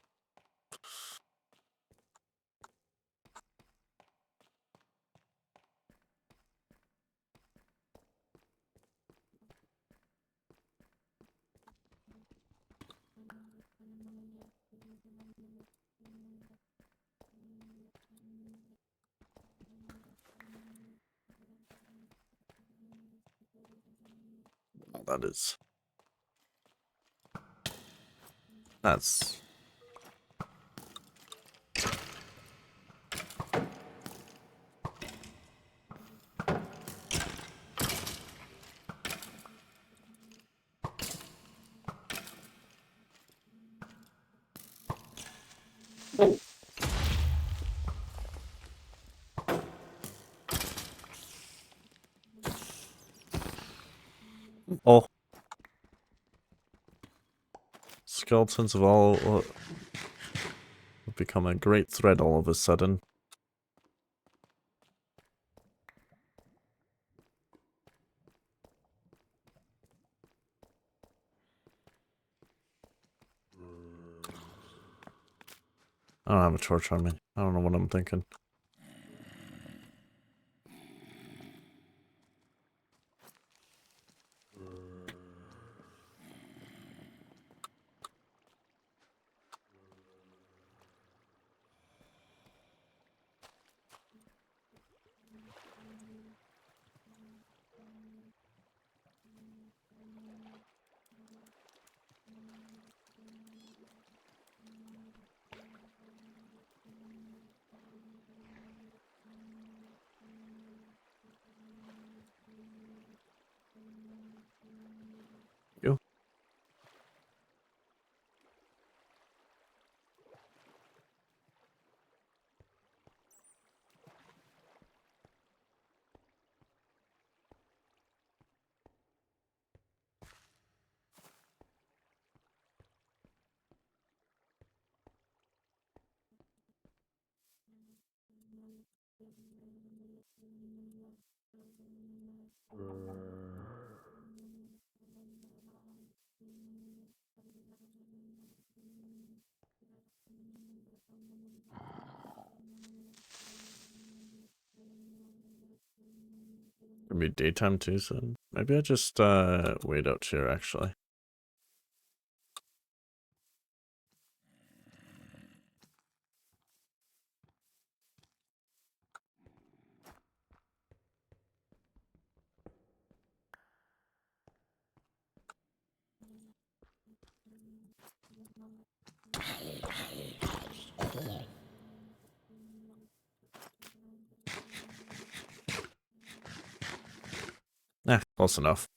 Oh, that is. That's. Oh. Skeletons have all become a great threat all of a sudden. I don't have a torch on me. I don't know what I'm thinking. You? It'll be daytime too soon. Maybe I just wait out here actually. Close enough.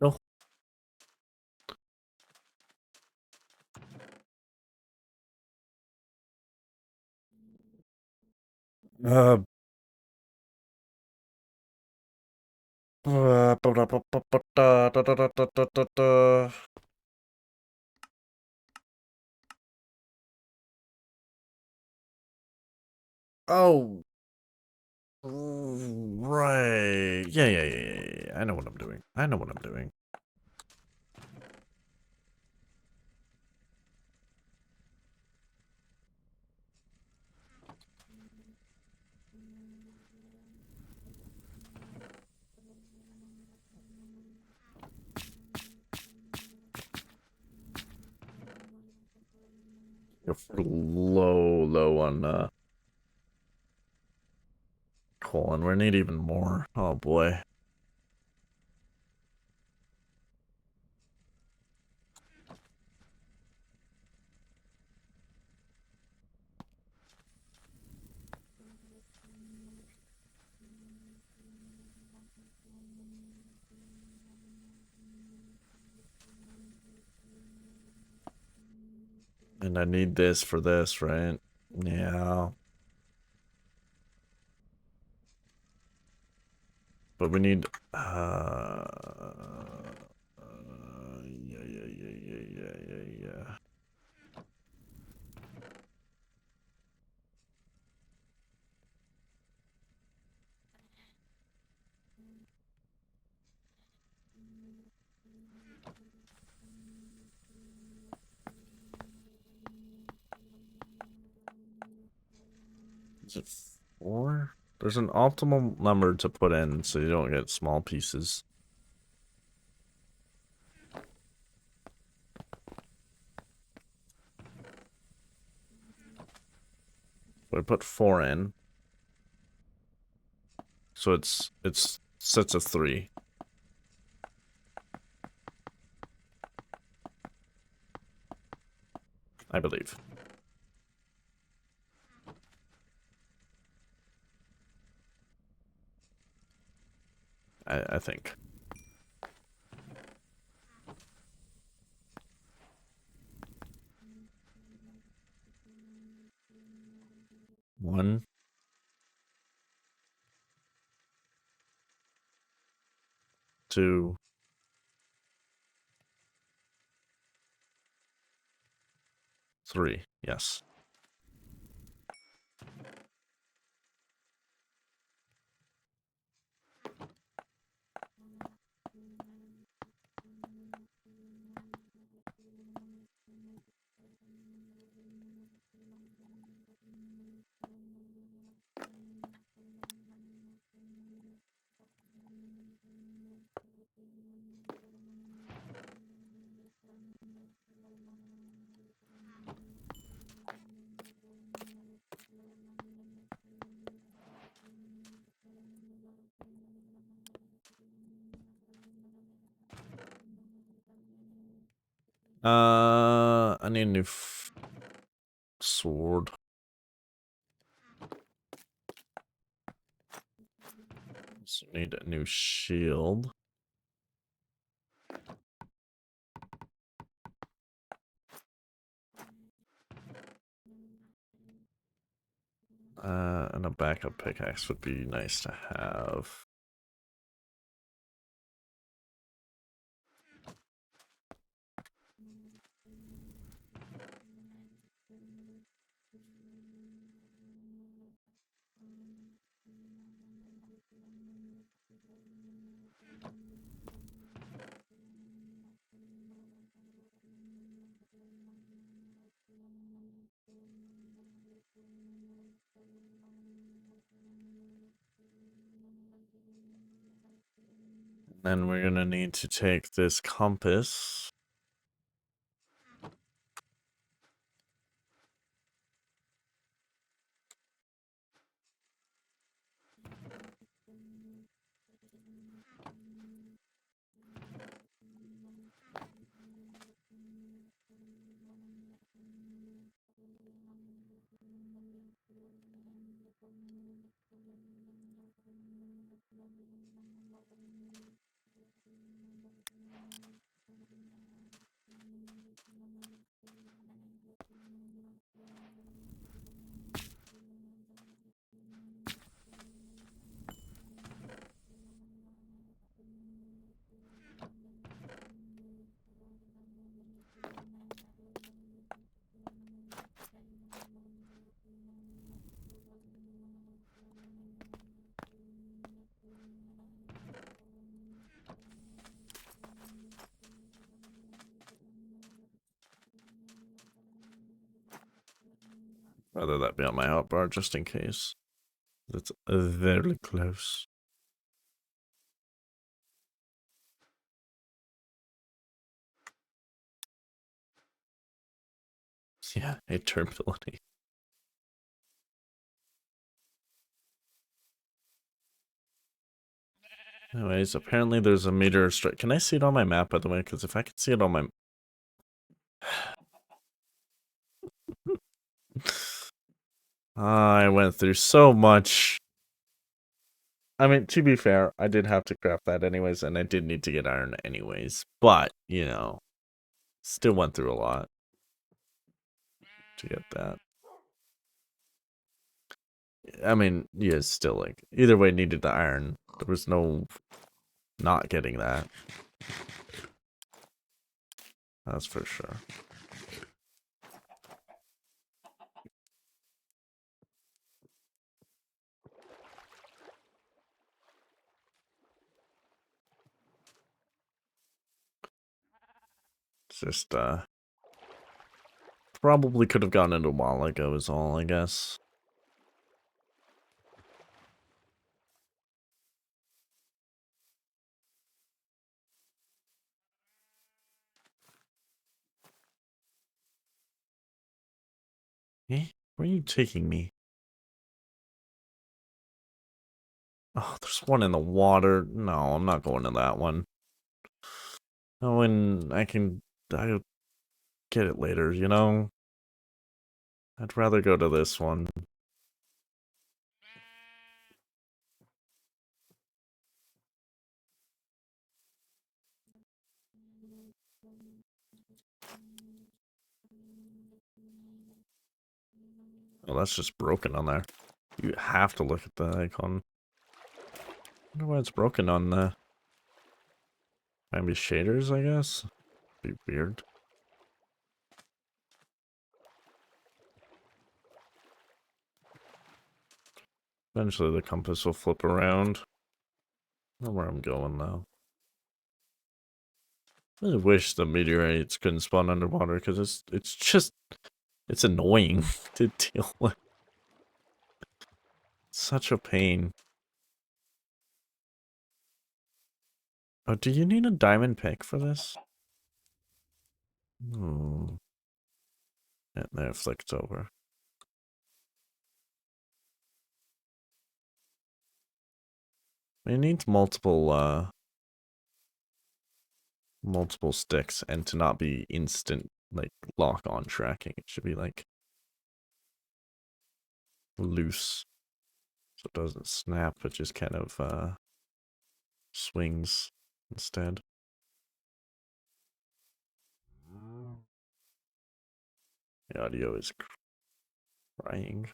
Oh. Uh, Oh, right. Yeah. I know what I'm doing. I know what I'm doing. You're low on colon. We need even more. Oh boy. And I need this for this, right? Yeah. But we need yeah. Is it 4? There's an optimal number to put in so you don't get small pieces. So I put 4 in. So it's sets of 3. I believe. I think. 1, 2, 3. Yes. I need a new sword. So need a new shield. And a backup pickaxe would be nice to have. Then we're gonna need to take this compass. Rather that be on my hotbar just in case. It's very close. Yeah, a turbidity. Anyways, apparently there's a meteor strike. Can I see it on my map, by the way? Because if I could see it on my... I went through so much. I mean, to be fair, I did have to craft that anyways, and I did need to get iron anyways. But, you know, still went through a lot to get that. I mean, yeah, still, like, either way needed the iron. There was no not getting that. That's for sure. It's just, probably could have gone into a while ago is all, I guess. Eh? Where are you taking me? Oh, there's one in the water. No, I'm not going to that one. Oh, and I'll get it later, you know? I'd rather go to this one. Oh, that's just broken on there. You have to look at the icon. I wonder why it's broken on the... Maybe shaders, I guess? Be weird. Eventually the compass will flip around. I don't know where I'm going now. I really wish the meteorites couldn't spawn underwater because it's just it's annoying to deal with. Such a pain. Oh, do you need a diamond pick for this? Hmm. And there it flicked over. It needs multiple sticks and to not be instant like lock on tracking. It should be like loose. So it doesn't snap, it just kind of swings instead. The audio is crying.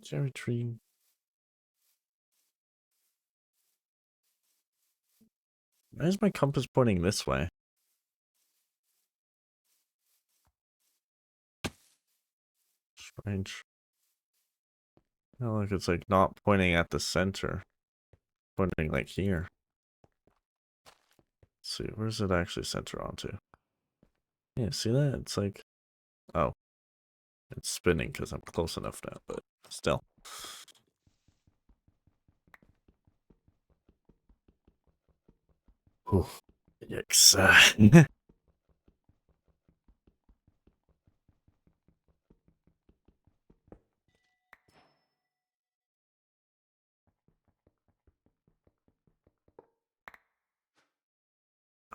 Cherry tree. Why is my compass pointing this way? Strange. No, like it's like not pointing at the center. Pointing like here. Let's see, where's it actually center onto? Yeah, see that? It's like, oh, it's spinning because I'm close enough now, but still. Whew. Yikes.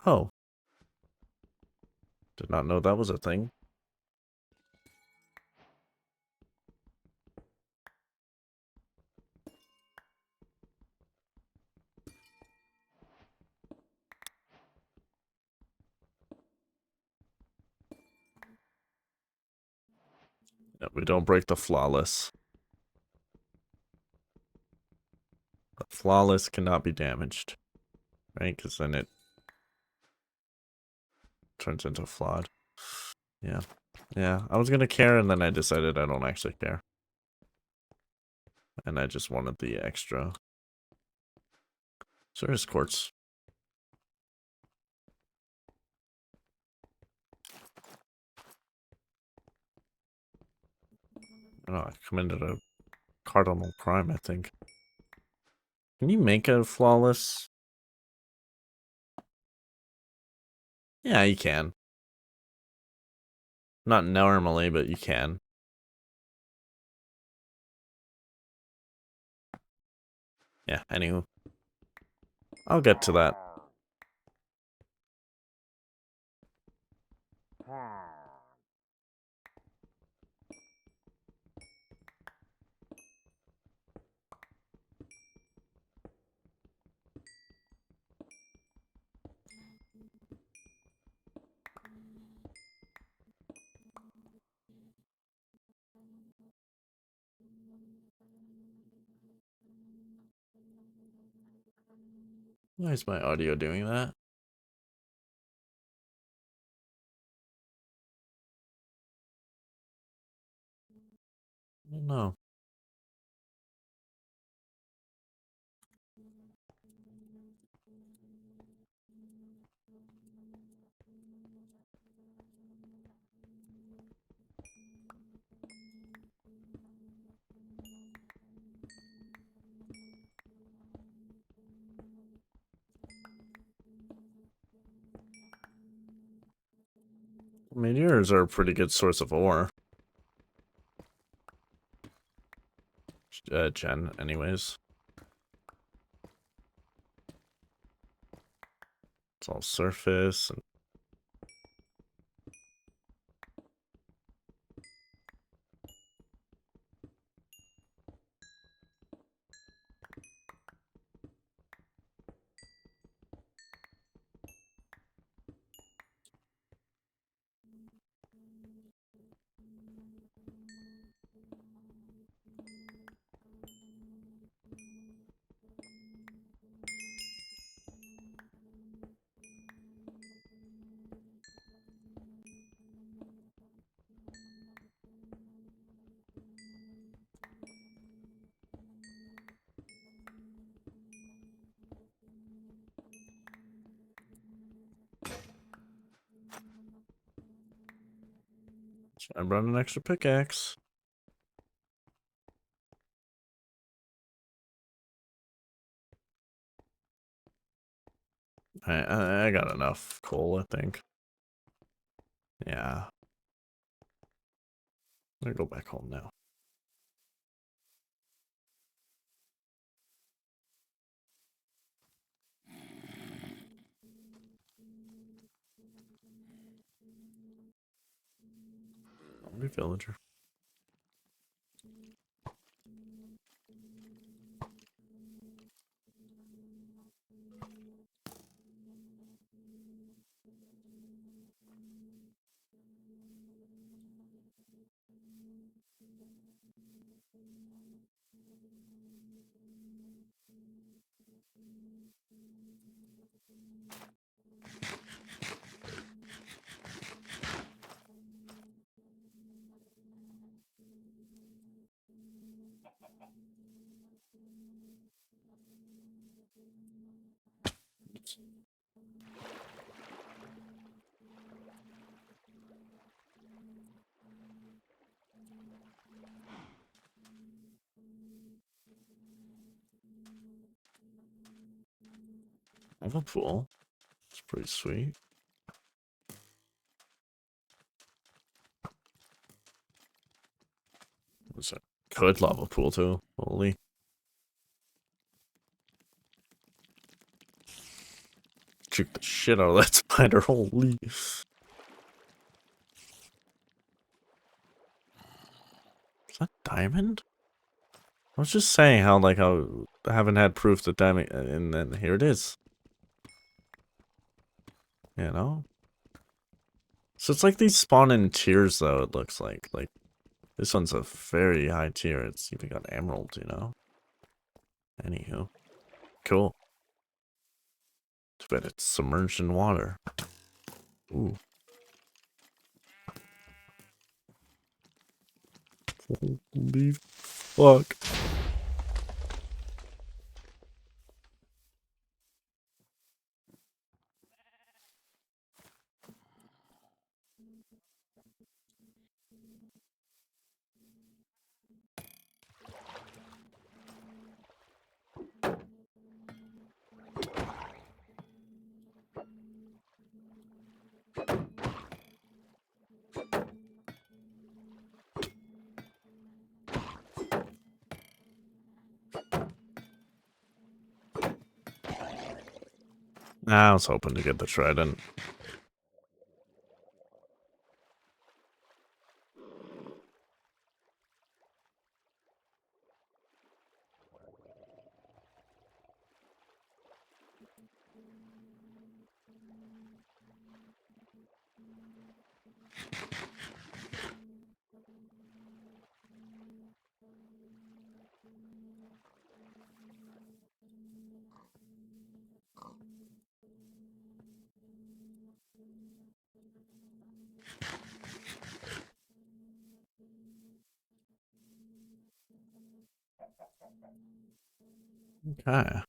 Oh. Did not know that was a thing. Yeah, we don't break the flawless. The flawless cannot be damaged. right? Because then it turns into flawed. Yeah. Yeah, I was gonna care, and then I decided I don't actually care. And I just wanted the extra. So there's quartz. I don't know, I committed a cardinal crime, I think. Can you make a flawless? Yeah, you can. Not normally, but you can. Yeah, anywho. I'll get to that. Why is my audio doing that? I don't know. Meteors are a pretty good source of ore. Gen, anyways. It's all surface. And I brought an extra pickaxe. I got enough coal, I think. Yeah. I'm gonna go back home now. I'll be villager. I have a pool. It's pretty sweet. It's a good lava pool too. Holy. Juke the shit out of that spider. Holy. Is that diamond? I was just saying how I haven't had proof that diamond, and then here it is. You know? So it's like these spawn in tiers though, it looks like. Like, this one's a very high tier. It's even got emerald, you know? Anywho. Cool. Too bad it's submerged in water. Ooh. Holy fuck. I was hoping to get the trident. Okay.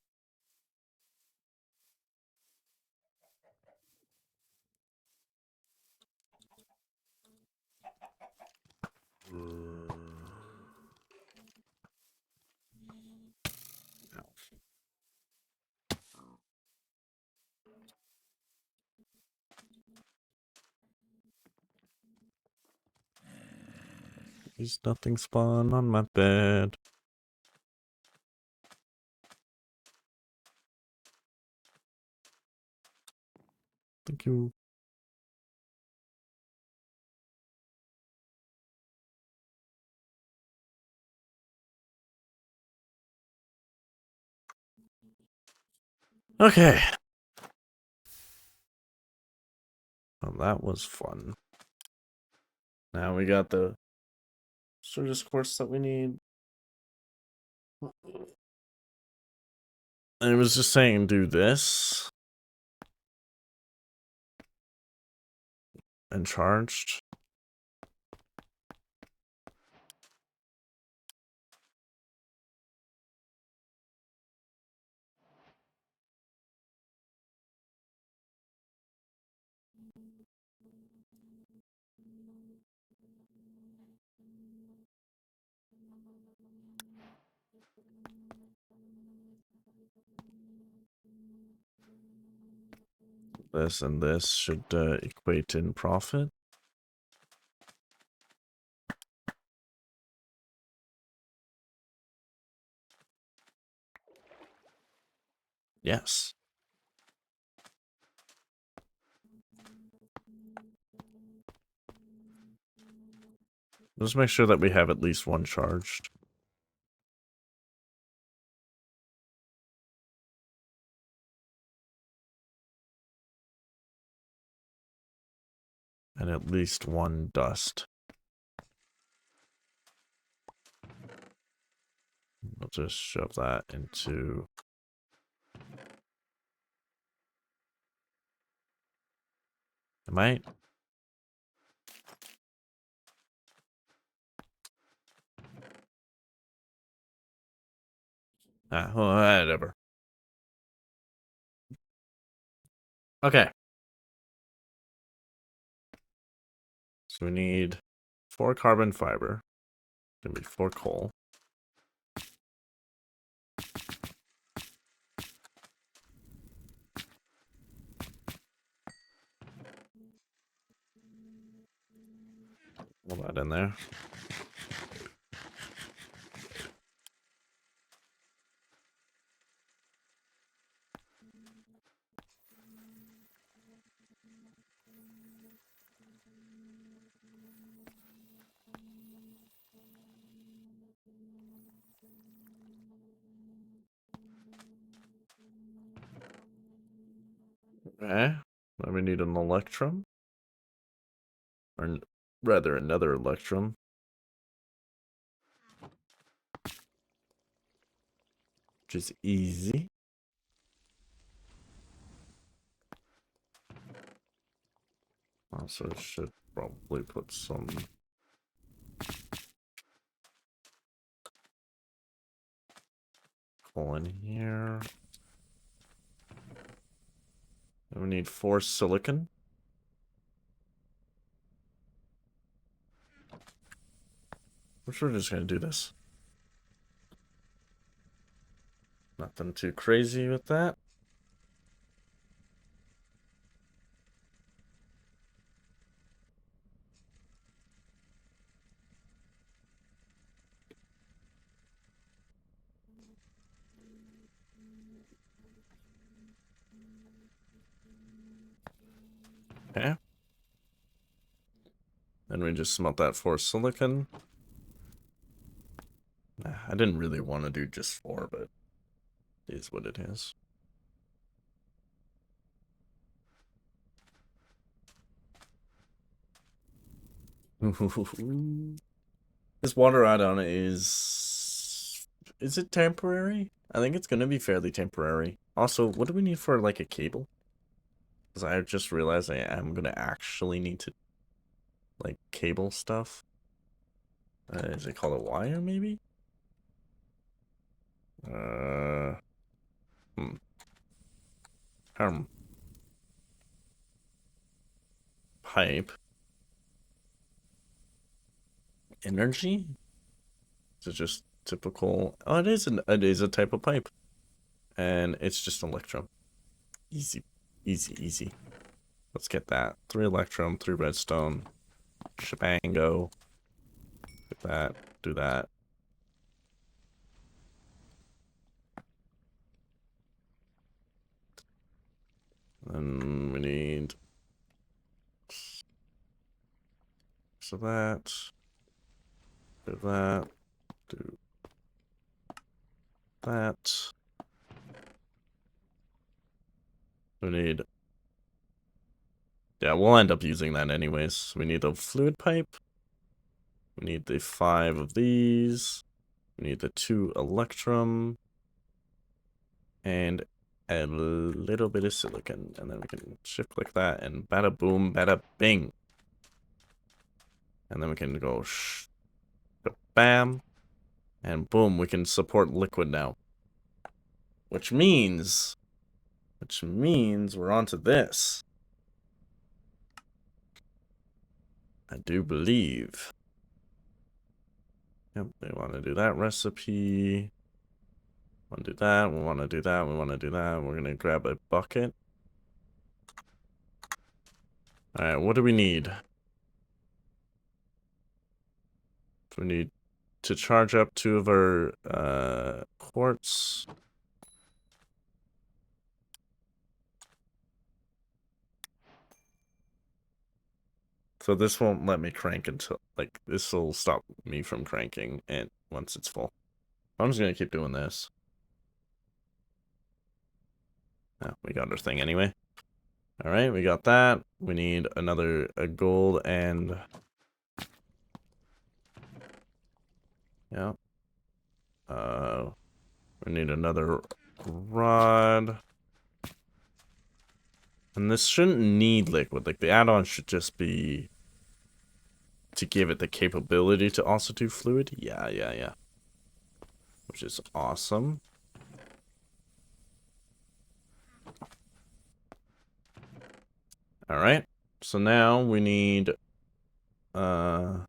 There's nothing spawn on my bed. Thank you. Okay. Well, that was fun. Now we got the Sturgis course that we need. And it was just saying do this. And charged. This and this should equate in profit. Yes. Just make sure that we have at least one charged. And at least one dust. We'll just shove that into... Am I? Ah, well, whatever. Okay. So we need 4 carbon fiber. Gonna be 4 coal. All that in there. Okay. Then we need an electrum. Or rather, another electrum. Which is easy. Also should probably put some coal in here. And we need 4 silicon. I'm sure we're just gonna do this. Nothing too crazy with that. Okay. Then we just smelt that 4 silicon. I didn't really want to do just 4, but it is what it is. This water add-on is it temporary? I think it's gonna be fairly temporary. Also, what do we need for like a cable? Because I just realized I am gonna actually need to like cable stuff. Is it called a wire maybe? Uh, hmm. Pipe. Energy? Is it just typical? Oh, it is a type of pipe. And it's just electrum. Easy, easy, easy. Let's get that. 3 electrum, 3 redstone. Shebango. Get that. Do that. Then we need so that. Do that. Do that. We need. Yeah, we'll end up using that anyways. We need the fluid pipe. We need the 5 of these. We need the 2 electrum. And a little bit of silicon. And then we can shift click that and bada boom, bada bing. And then we can go bam. And boom, we can support liquid now. Which means we're on to this. I do believe. Yep, we want to do that recipe. Want to do that, we want to do that, we want to do that. We're going to grab a bucket. Alright, what do we need? We need to charge up 2 of our quartz. So this won't let me crank until, like, this will stop me from cranking and once it's full. I'm just going to keep doing this. Oh, we got our thing anyway. Alright, we got that. We need a gold and... Yeah. We need another rod. And this shouldn't need liquid. Like, the add-on should just be to give it the capability to also do fluid. Yeah. Which is awesome. Alright. So now we need... So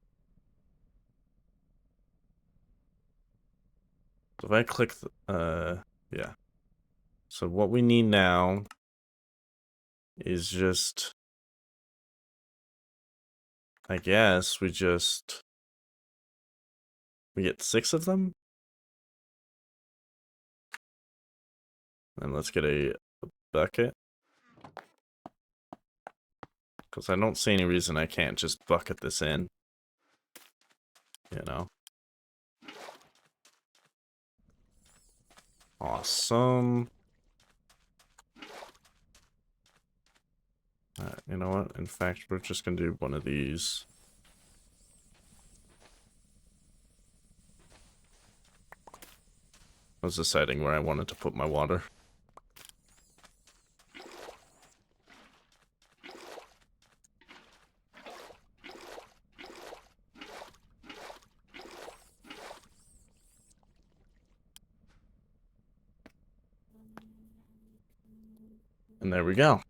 if I click... yeah. So what we need now is just... I guess we just... We get 6 of them? And let's get a bucket. Because I don't see any reason I can't just bucket this in. You know? Awesome. You know what? In fact, we're just going to do one of these. I was deciding where I wanted to put my water. And there we go.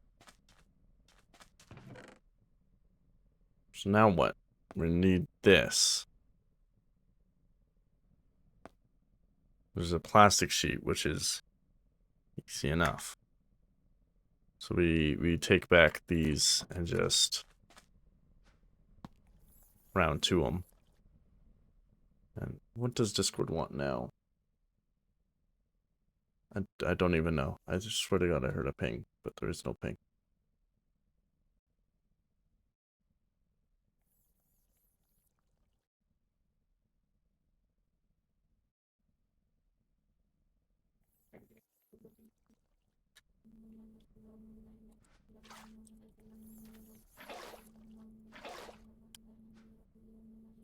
So now what? We need this. There's a plastic sheet, which is easy enough. So we take back these and just round to them. And what does Discord want now? I don't even know. I just swear to God I heard a ping, but there is no ping.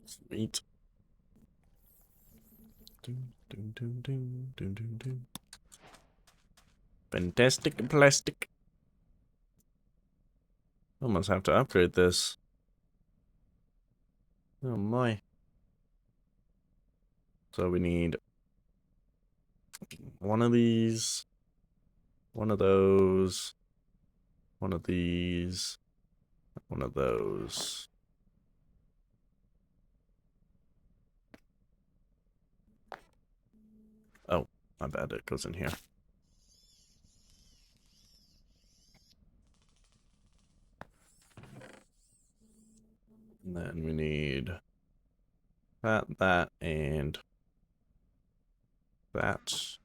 Sweet. Doom, doom, doom, doom, doom, doom, doom. Fantastic plastic. Almost have to upgrade this. Oh my. So we need one of these, one of those, one of these, one of those. Oh, my bad, it goes in here. And then we need that, and that.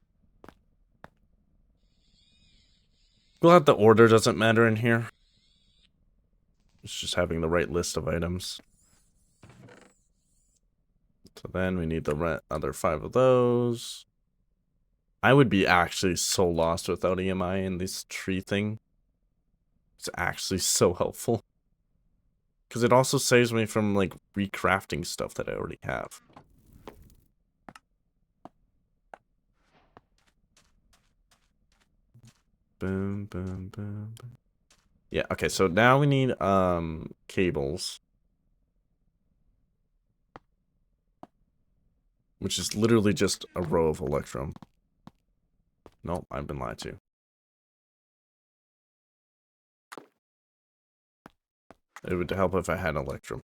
Glad the order doesn't matter in here. It's just having the right list of items. So then we need the other 5 of those. I would be actually so lost without EMI in this tree thing. It's actually so helpful. Because it also saves me from, like, recrafting stuff that I already have. Boom, boom, boom, boom. Yeah, okay, so now we need, cables. Which is literally just a row of Electrum. Nope, I've been lied to. It would help if I had Electrum.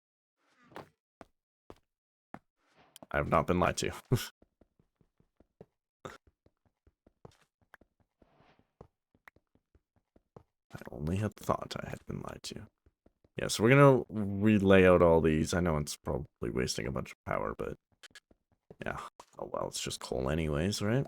I have not been lied to. I only had thought I had been lied to. Yeah, so we're gonna relay out all these. I know it's probably wasting a bunch of power, but yeah. Oh well, it's just coal anyways, right?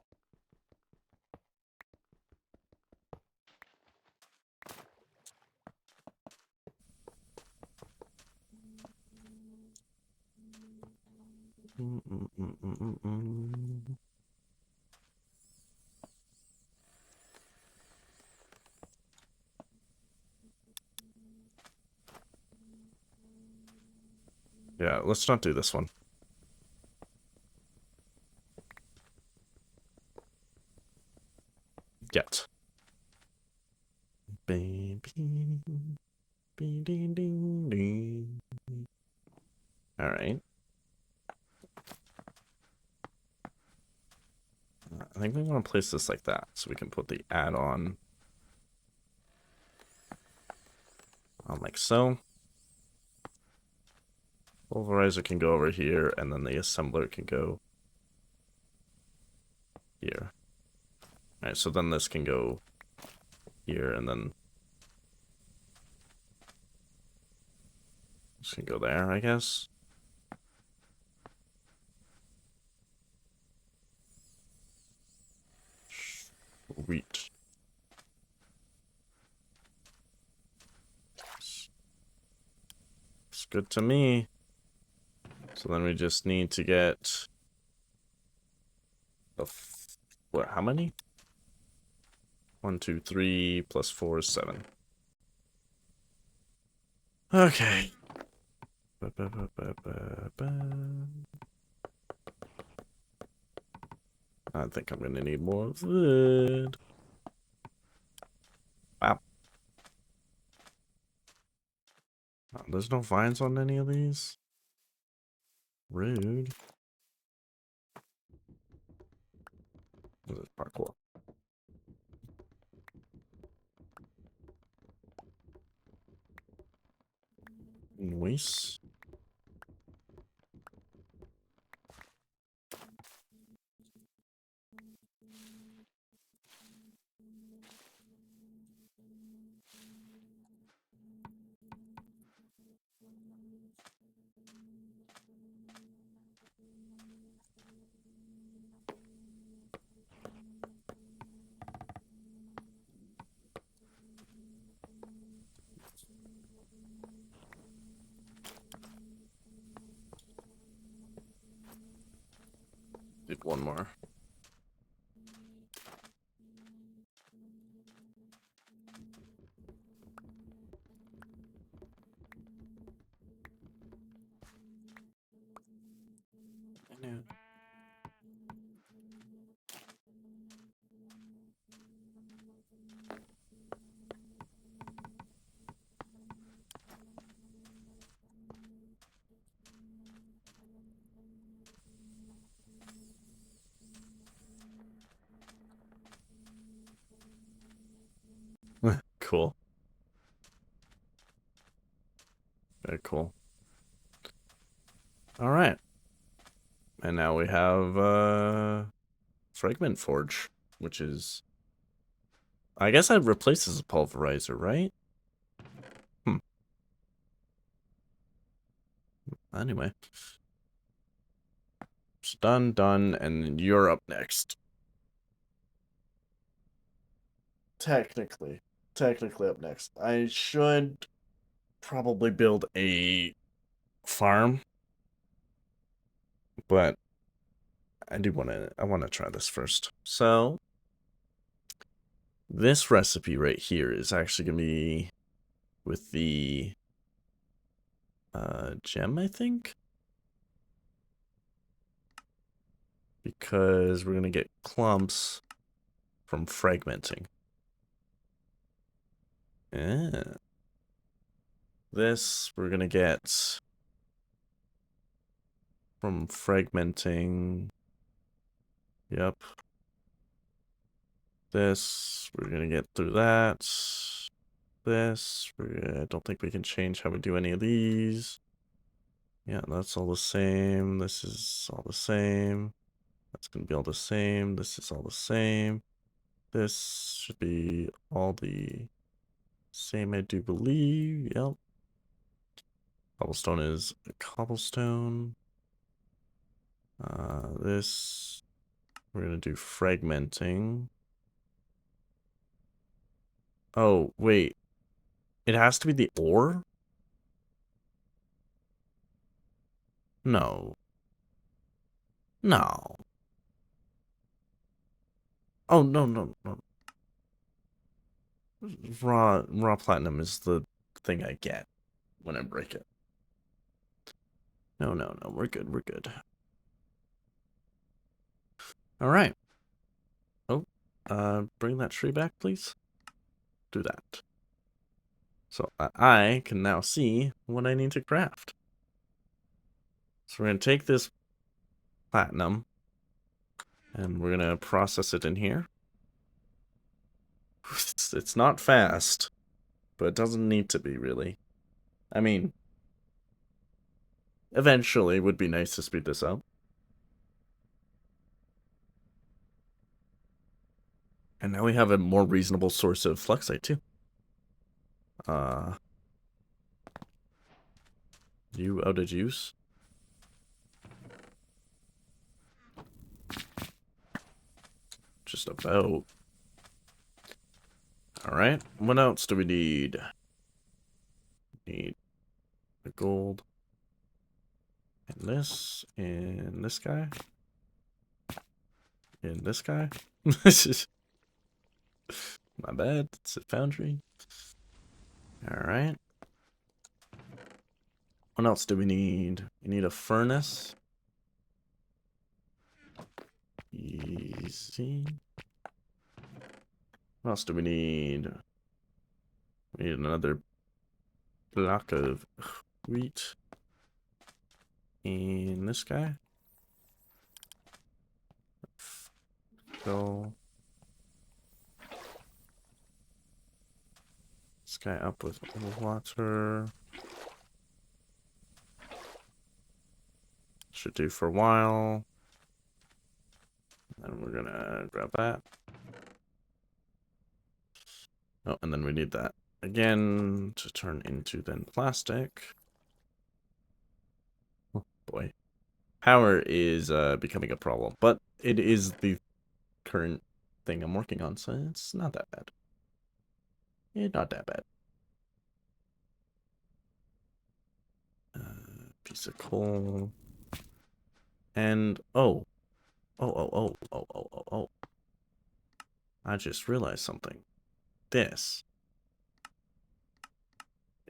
Yeah, let's not do this one. Yet. Alright. I think we want to place this like that, so we can put the add-on on like so. Pulverizer can go over here, and then the assembler can go here. Alright, so then this can go here, and then this can go there, I guess. Sweet. It's good to me. So then we just need to get the what? How many? 1, 2, 3 plus 4 is 7. Okay. I think I'm gonna need more wood. Wow. Oh, there's no vines on any of these. Rude. This is parkour. Nice. Did one more. I know. Cool. Very cool. All right. And now we have Fragment Forge, which is, I guess that replaces a pulverizer, right? Anyway. It's done, and you're up next. Technically up next. I should probably build a farm, but I want to try this first. So, this recipe right here is actually going to be with the gem, I think, because we're going to get clumps from fragmenting. Yeah. This we're going to get from fragmenting. Yep. This, we're gonna get through that. This, I don't think we can change how we do any of these. Yeah, that's all the same. This is all the same. That's gonna be all the same. This is all the same. This should be all the same, I do believe. Yep. Cobblestone is a cobblestone. This, we're gonna do fragmenting. Oh, wait. It has to be the ore? No. No. Oh, no. Raw platinum is the thing I get when I break it. No. We're good. All right. Oh, bring that tree back, please. Do that. So I can now see what I need to craft. So we're gonna take this platinum and we're gonna process it in here. It's not fast, but it doesn't need to be, really. I mean, eventually it would be nice to speed this up. And now we have a more reasonable source of fluxite too. You out of juice? Just about. Alright, what else do we need? Need the gold. And this guy. And this guy. My bad, it's a foundry. Alright. What else do we need? We need a furnace. Easy. What else do we need? We need another block of wheat. And this guy. Fill this guy up with water. Should do for a while. And we're gonna grab that. Oh, and then we need that again to turn into then plastic. Oh boy. Power is becoming a problem, but it is the current thing I'm working on, so it's not that bad. It's not that bad. Piece of coal. And, oh. Oh. I just realized something. This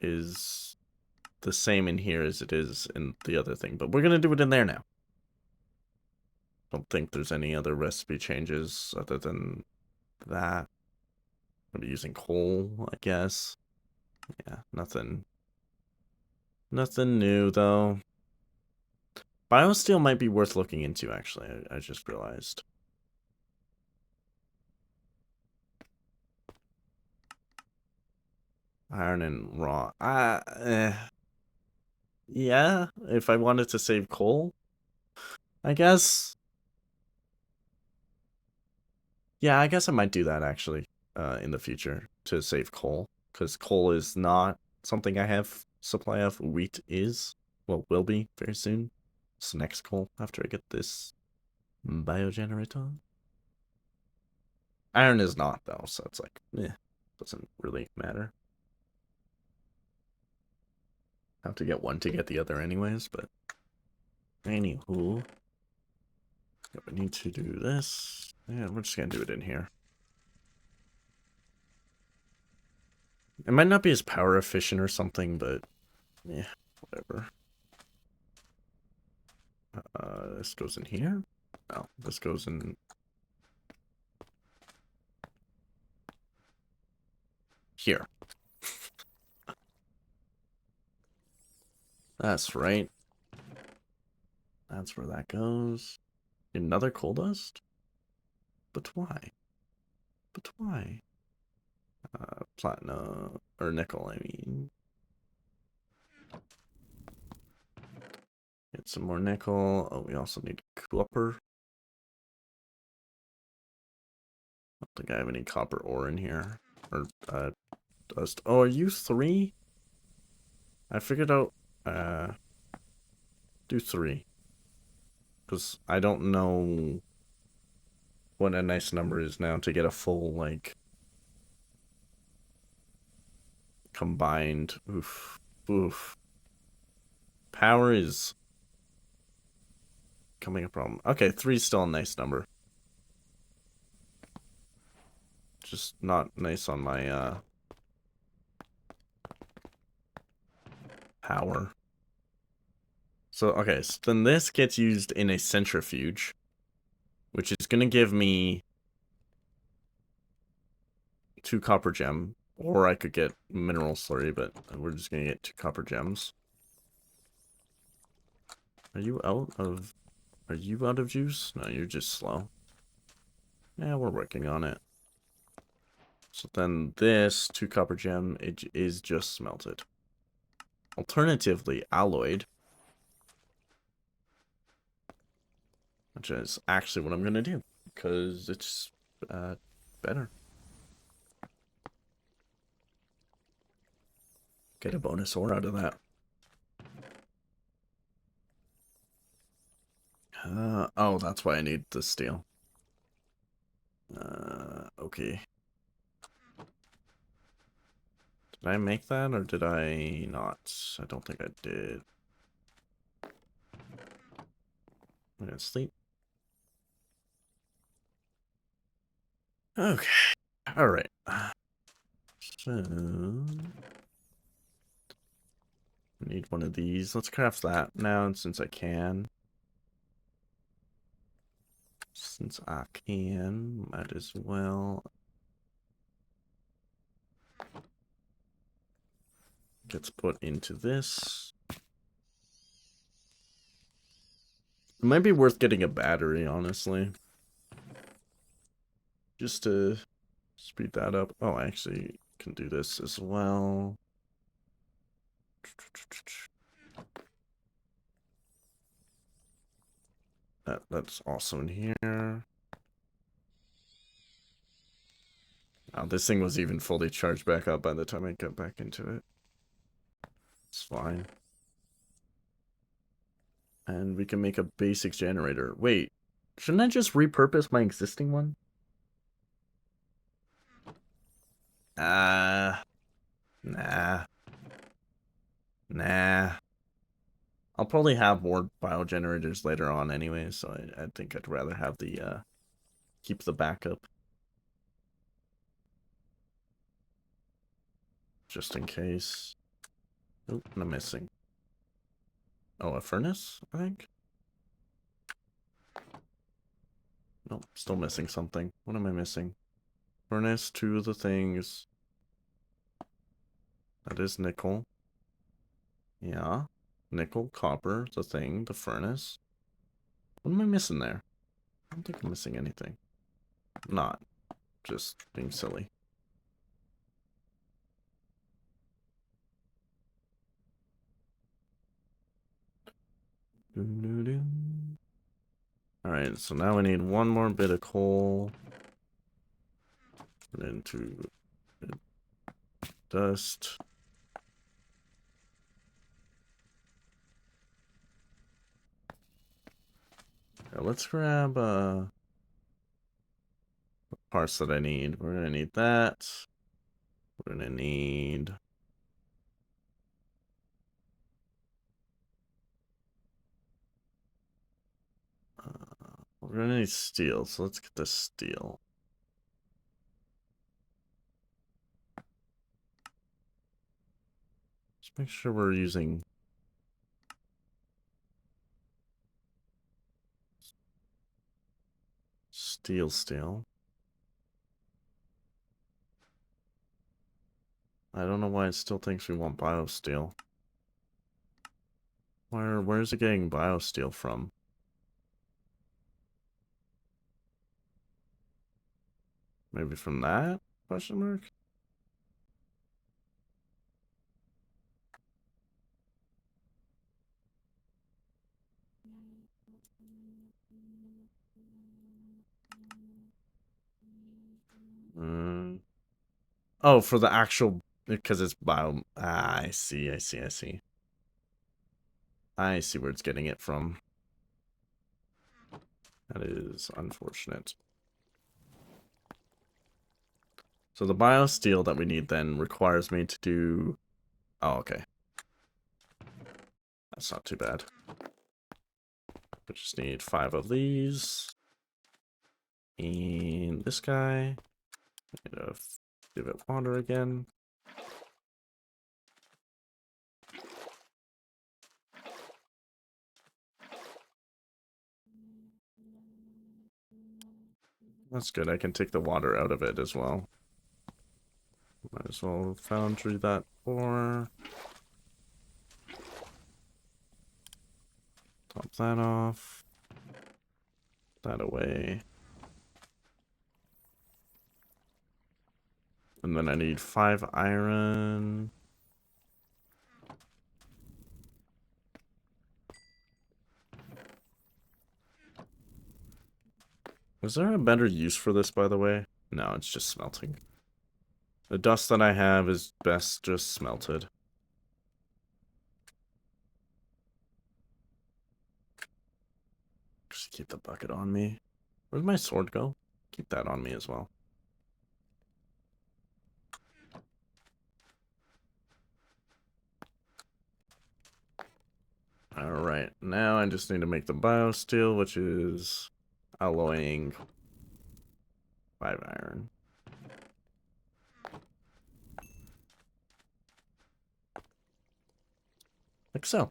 is the same in here as it is in the other thing, but we're going to do it in there now. Don't think there's any other recipe changes other than that. I'm using coal, I guess. Yeah, nothing new, though. Biosteel might be worth looking into, actually. I just realized. Iron and raw. Yeah, if I wanted to save coal, I guess. Yeah, I guess I might do that, actually, in the future to save coal. Because coal is not something I have supply of. Wheat is. Well, will be very soon. It's next coal after I get this biogenerator. Iron is not, though, so it's like, doesn't really matter. Have to get one to get the other anyways, but anywho. Yeah, we need to do this. Yeah, we're just gonna do it in here. It might not be as power efficient or something, but yeah, whatever. This goes in here? No, this goes in here. That's right. That's where that goes. Another coal dust? But why? But why? Platinum, or nickel, I mean. Get some more nickel. Oh, we also need copper. I don't think I have any copper ore in here. Or, dust. Oh, are you 3? I figured out, do 3. Because I don't know what a nice number is now to get a full, like, combined. Oof. Power is becoming a problem. Okay, 3 is still a nice number. Just not nice on my, power. So, okay, so then this gets used in a centrifuge, which is going to give me 2 copper gem, or I could get mineral slurry, but we're just going to get 2 copper gems. Are you out of juice? No, you're just slow. Yeah, we're working on it. So then this 2 copper gem, it is just smelted. Alternatively, alloyed, which is actually what I'm going to do, because it's better. Get a bonus ore out of that. Oh, that's why I need the steel. Okay. Did I make that, or did I not? I don't think I did. I'm gonna sleep. Okay. Alright. So... I need one of these. Let's craft that now, since I can. Since I can, might as well. Gets put into this. It might be worth getting a battery, honestly. Just to speed that up. Oh, I actually can do this as well. That's also in here. Oh, this thing was even fully charged back up by the time I got back into it. It's fine. And we can make a basic generator. Wait, shouldn't I just repurpose my existing one? Nah. Nah. I'll probably have more biogenerators later on anyway, so I think I'd rather have the, keep the backup. Just in case. Oh, what am I missing? Oh, a furnace, I think? Nope, still missing something. What am I missing? Furnace, two of the things. That is nickel. Yeah. Nickel, copper, the thing, the furnace. What am I missing there? I don't think I'm missing anything. I'm not. Just being silly. Alright, so now we need one more bit of coal. Put into dust. Now let's grab parts that I need. We're gonna need that. We're gonna need we're gonna need steel, so let's get the steel. Just make sure we're using steel. I don't know why it still thinks we want biosteel. Where's it getting biosteel from? Maybe from that? Question mark? Oh, for the actual, because it's bio. Ah, I see. I see where it's getting it from. That is unfortunate. So the biosteel that we need then requires me to do... Oh, okay. That's not too bad. We just need 5 of these. And this guy. Give it water again. That's good. I can take the water out of it as well. Might as well foundry that ore. Top that off. That away. And then I need 5 iron. Is there a better use for this, by the way? No, it's just smelting. The dust that I have is best just smelted. Just keep the bucket on me. Where'd my sword go? Keep that on me as well. Alright, now I just need to make the biosteel, which is alloying 5 iron. Like so.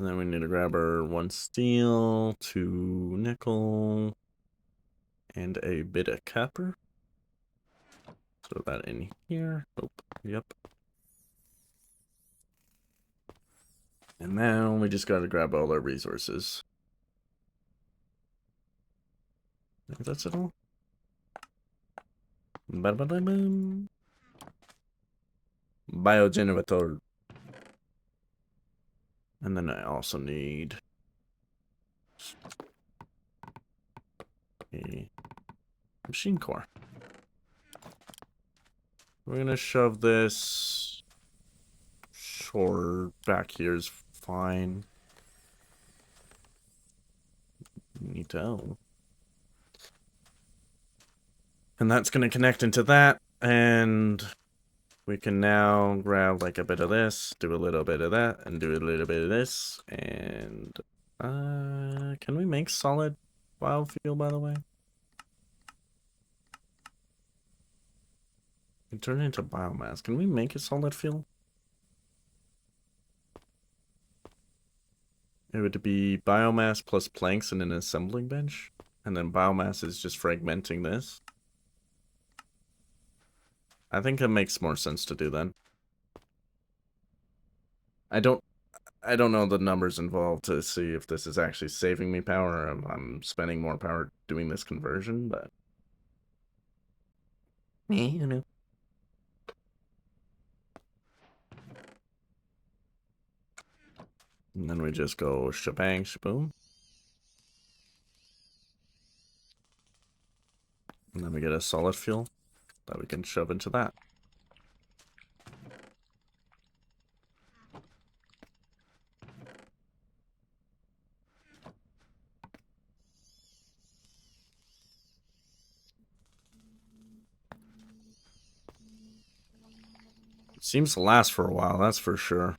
And then we need to grab our 1 steel, 2 nickel, and a bit of copper. Throw that in here. Oh, yep. And now we just gotta grab all our resources. I think that's it all. Ba-da-ba-da-boom. Biogenerator. And then I also need a machine core. We're gonna shove this. Sure, back here is fine. Neato. And that's gonna connect into that, and we can now grab like a bit of this, do a little bit of that, and do a little bit of this, and can we make solid biofuel, by the way? We turn it into biomass. Can we make a solid fuel? It would be biomass plus planks in an assembling bench, and then biomass is just fragmenting this. I think it makes more sense to do then. I don't know the numbers involved to see if this is actually saving me power or I'm spending more power doing this conversion, but you know. And then we just go shebang, shaboom. And then we get a solid fuel that we can shove into that. It seems to last for a while, that's for sure.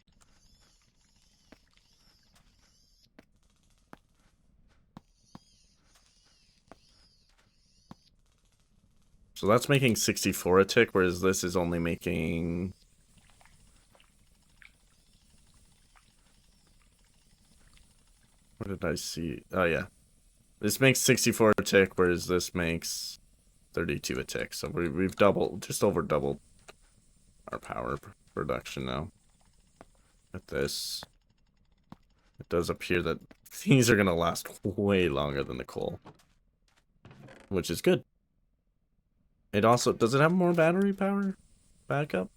So that's making 64 a tick, whereas this is only making... What did I see? Oh, yeah. This makes 64 a tick, whereas this makes 32 a tick. So we've doubled, just over doubled our power production now. With this, it does appear that these are going to last way longer than the coal. Which is good. It also, does it have more battery power? Backup?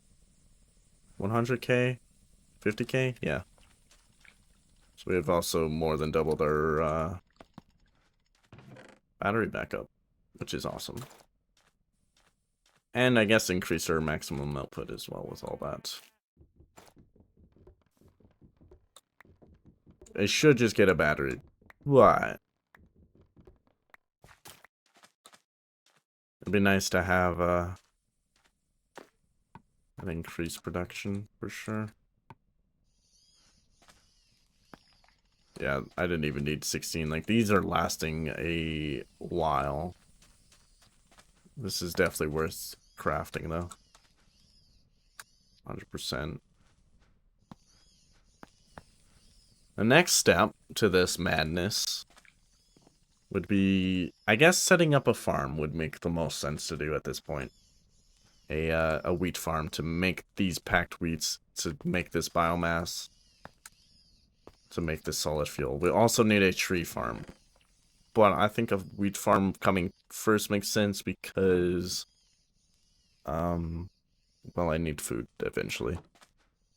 100k? 50k? Yeah. So we have also more than doubled our battery backup, which is awesome. And I guess increase our maximum output as well with all that. It should just get a battery. What? It'd be nice to have an increased production for sure. Yeah, I didn't even need 16. Like, these are lasting a while. This is definitely worth crafting, though. 100%. The next step to this madness would be, I guess, setting up a farm would make the most sense to do at this point. A wheat farm to make these packed wheats, to make this biomass, to make this solid fuel. We also need a tree farm. But I think a wheat farm coming first makes sense because, well, I need food eventually.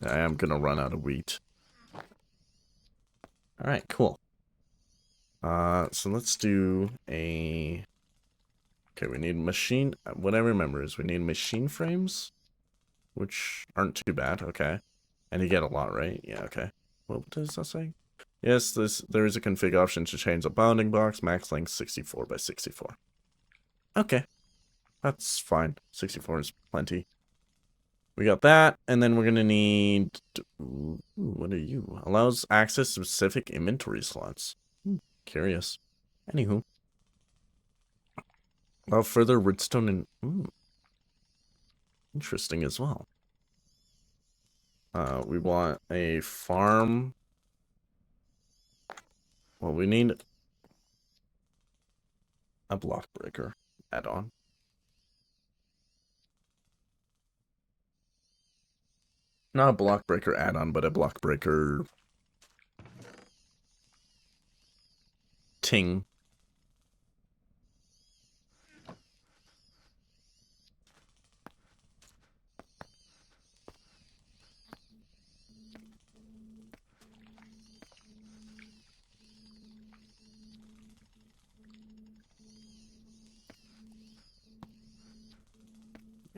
I am gonna run out of wheat. Alright, cool. So let's do a... Okay, we need machine... What I remember is we need machine frames, which aren't too bad, okay. And you get a lot, right? Yeah, okay. What does that say? Yes, there is a config option to change the bounding box, max length 64 by 64. Okay, that's fine. 64 is plenty. We got that, and then we're gonna need... Ooh, what are you? Allows access to specific inventory slots. Curious. Anywho. Allow further redstone and... interesting as well. We want a farm Well, we need a block breaker add-on. Not a block breaker add-on, but a block breaker ting.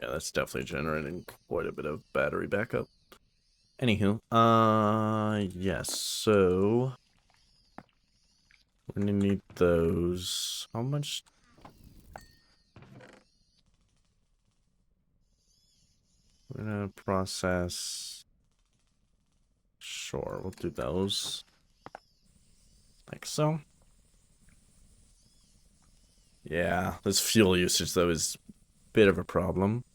Yeah, that's definitely generating quite a bit of battery backup. Anywho, yes, so we're gonna need those. How much? We're gonna process. Sure, we'll do those. Like so. Yeah, this fuel usage though is a bit of a problem.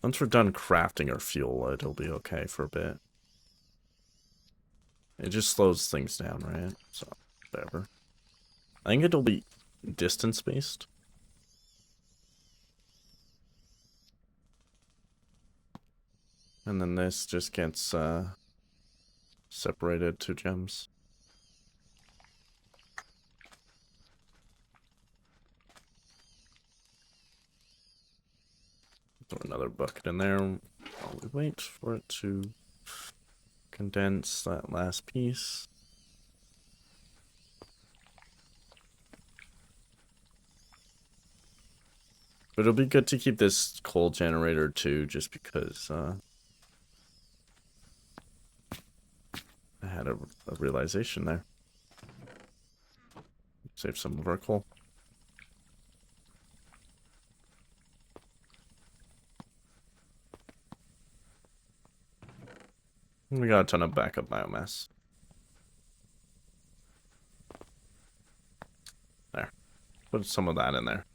Once we're done crafting our fuel, it'll be okay for a bit. It just slows things down, right? So, whatever. I think it'll be distance-based. And then this just gets separated to gems. Throw another bucket in there while we wait for it to condense that last piece. But it'll be good to keep this coal generator too, just because I had a realization there. Save some of our coal. We got a ton of backup biomass. There. Put some of that in there.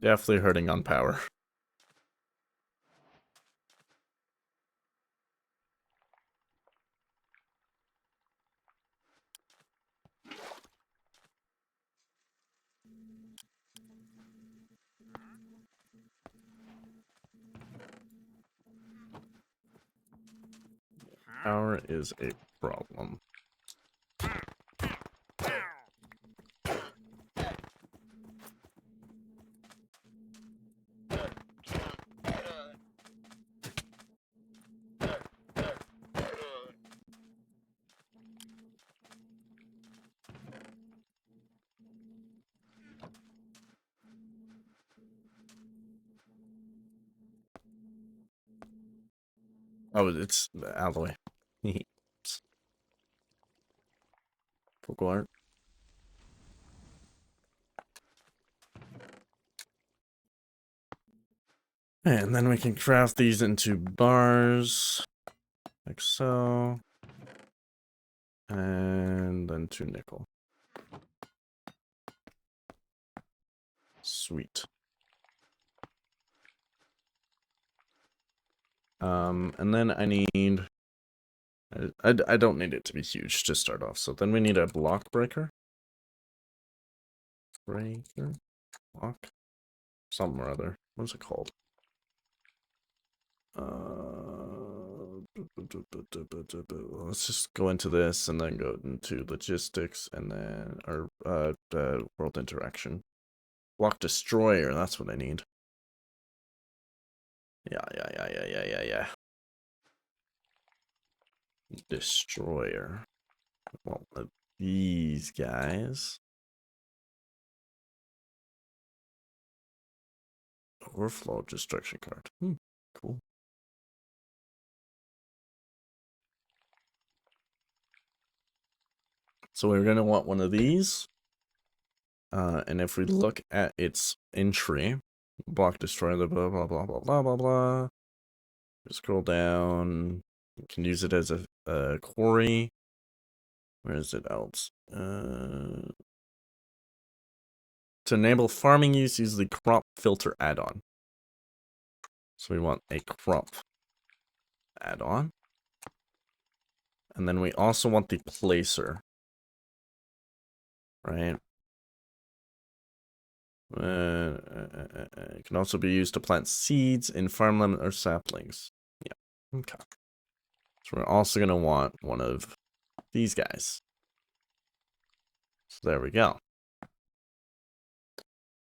Definitely hurting on power. Power is a problem. Oh, it's out of the way. Vocal art. And then we can craft these into bars. Like so. And then to nickel. Sweet. And then I need... I don't need it to be huge to start off. So then we need a block breaker. Breaker? Block? Something or other. What's it called? Let's just go into this and then go into logistics and then our world interaction. Block destroyer, that's what I need. Yeah. Destroyer. Well, these guys. Overflow destruction card. Cool. So we're gonna want one of these. And if we look at its entry, block destroy the blah blah blah blah blah blah blah. Scroll down. You can use it as a quarry. Where is it else? To enable farming use the crop filter add-on. So we want a crop add-on. And then we also want the placer. Right? It can also be used to plant seeds in farmland or saplings. Yeah. Okay. So we're also going to want one of these guys. So there we go.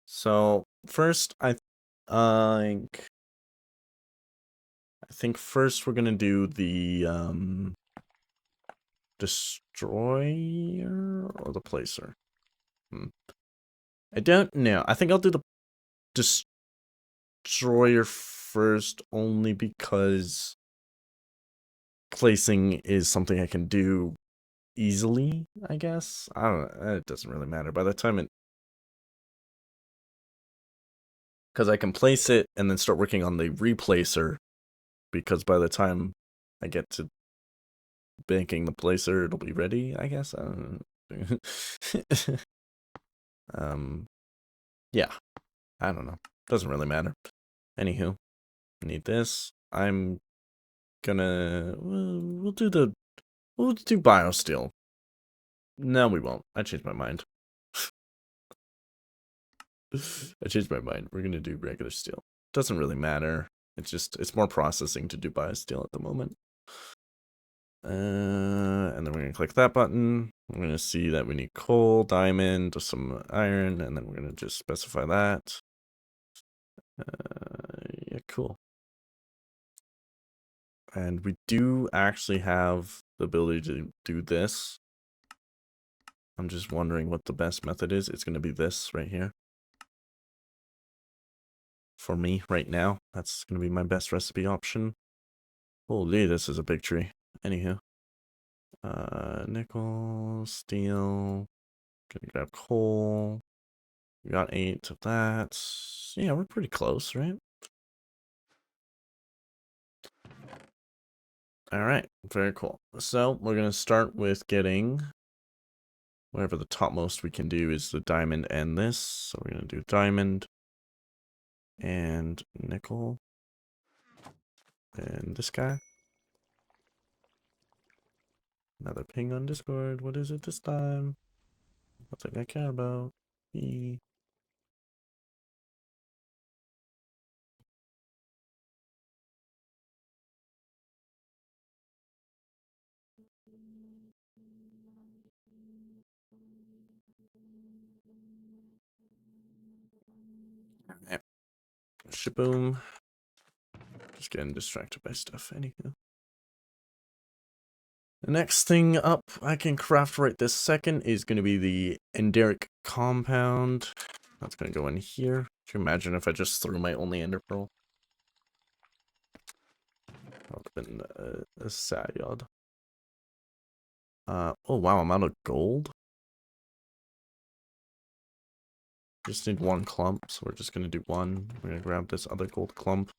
So first, I think first we're gonna do the destroyer or the placer. I don't know. I think I'll do the destroyer first, only because placing is something I can do easily, I guess. I don't know. It doesn't really matter. By the time it... Because I can place it and then start working on the replacer, because by the time I get to banking the placer, it'll be ready, I guess. I don't know. Yeah. I don't know. Doesn't really matter. Anywho, need this. I'm gonna... We'll do biosteel. No, we won't. I changed my mind. I changed my mind. We're gonna do regular steel. Doesn't really matter. It's more processing to do biosteel at the moment. And then we're gonna click that button. We're gonna see that we need coal, diamond, some iron, and then we're gonna just specify that. Yeah, cool. And we do actually have the ability to do this. I'm just wondering what the best method is. It's gonna be this right here. For me, right now, that's gonna be my best recipe option. Holy, this is a big tree. Anywho. Nickel, steel, gonna grab coal. We got 8 of that. Yeah, we're pretty close, right? Alright, very cool. So, we're gonna start with getting whatever the topmost we can do is the diamond and this. So we're gonna do diamond and nickel and this guy. Another ping on Discord. What is it this time? Nothing I care about. E. Alright. Shaboom. Just getting distracted by stuff. Anywho. The next thing up I can craft right this second is going to be the enderic compound. That's going to go in here. Can you imagine if I just threw my only ender pearl? That would have been a sad. Oh wow, I'm out of gold? Just need one clump, so we're just going to do one. We're going to grab this other gold clump.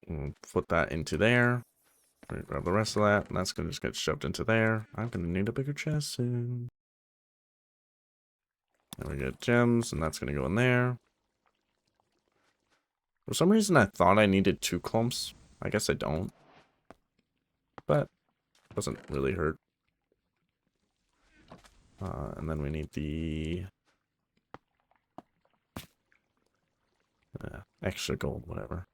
And put that into there. We're gonna grab the rest of that, and that's going to just get shoved into there. I'm going to need a bigger chest soon. Then we get gems, and that's going to go in there. For some reason, I thought I needed 2 clumps. I guess I don't. But it doesn't really hurt. And then we need the extra gold, whatever.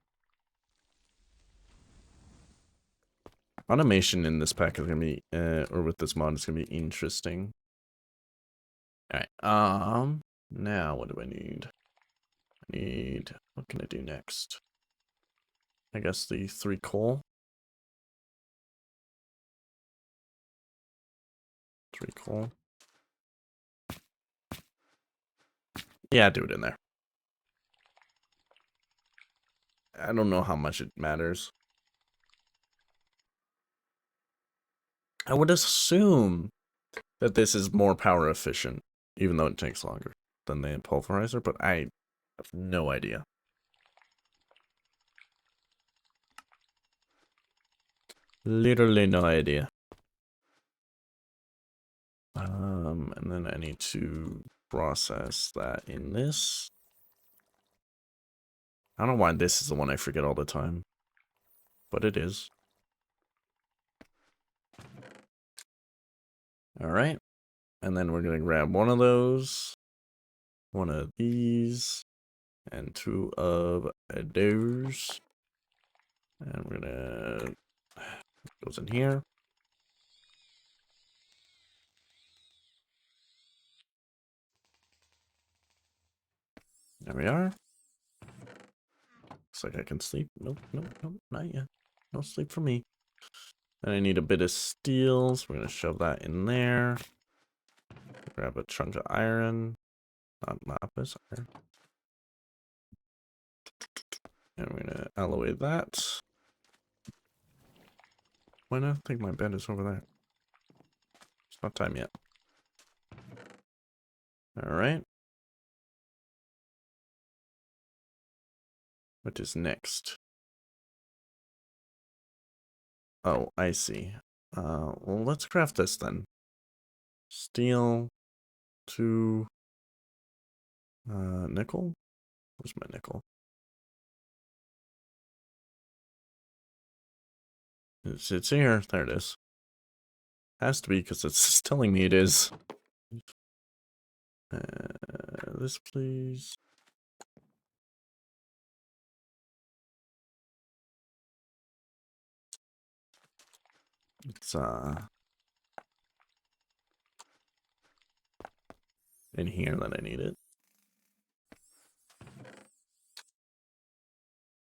Automation in this pack is gonna be, or with this mod, is gonna be interesting. All right. Now what do I need? What can I do next? I guess the 3 coal. 3 coal. Yeah, do it in there. I don't know how much it matters. I would assume that this is more power efficient, even though it takes longer than the pulverizer, but I have no idea. Literally no idea. And then I need to process that in this. I don't know why this is the one I forget all the time, but it is. All right. And then we're going to grab one of those, one of these, and two of those. And we're going to, goes in here. There we are. Looks like I can sleep. Nope, nope, nope, not yet. No sleep for me. And I need a bit of steel, so we're going to shove that in there. Grab a chunk of iron. Not lapis, iron. And we're going to alloy that. Why not? I think my bed is over there. It's not time yet. Alright. What is next? Oh, I see. Well, let's craft this then. Steel. 2. Nickel? Where's my nickel? It's here. There it is. Has to be, because it's telling me it is. This, please. It's, in here that I need it.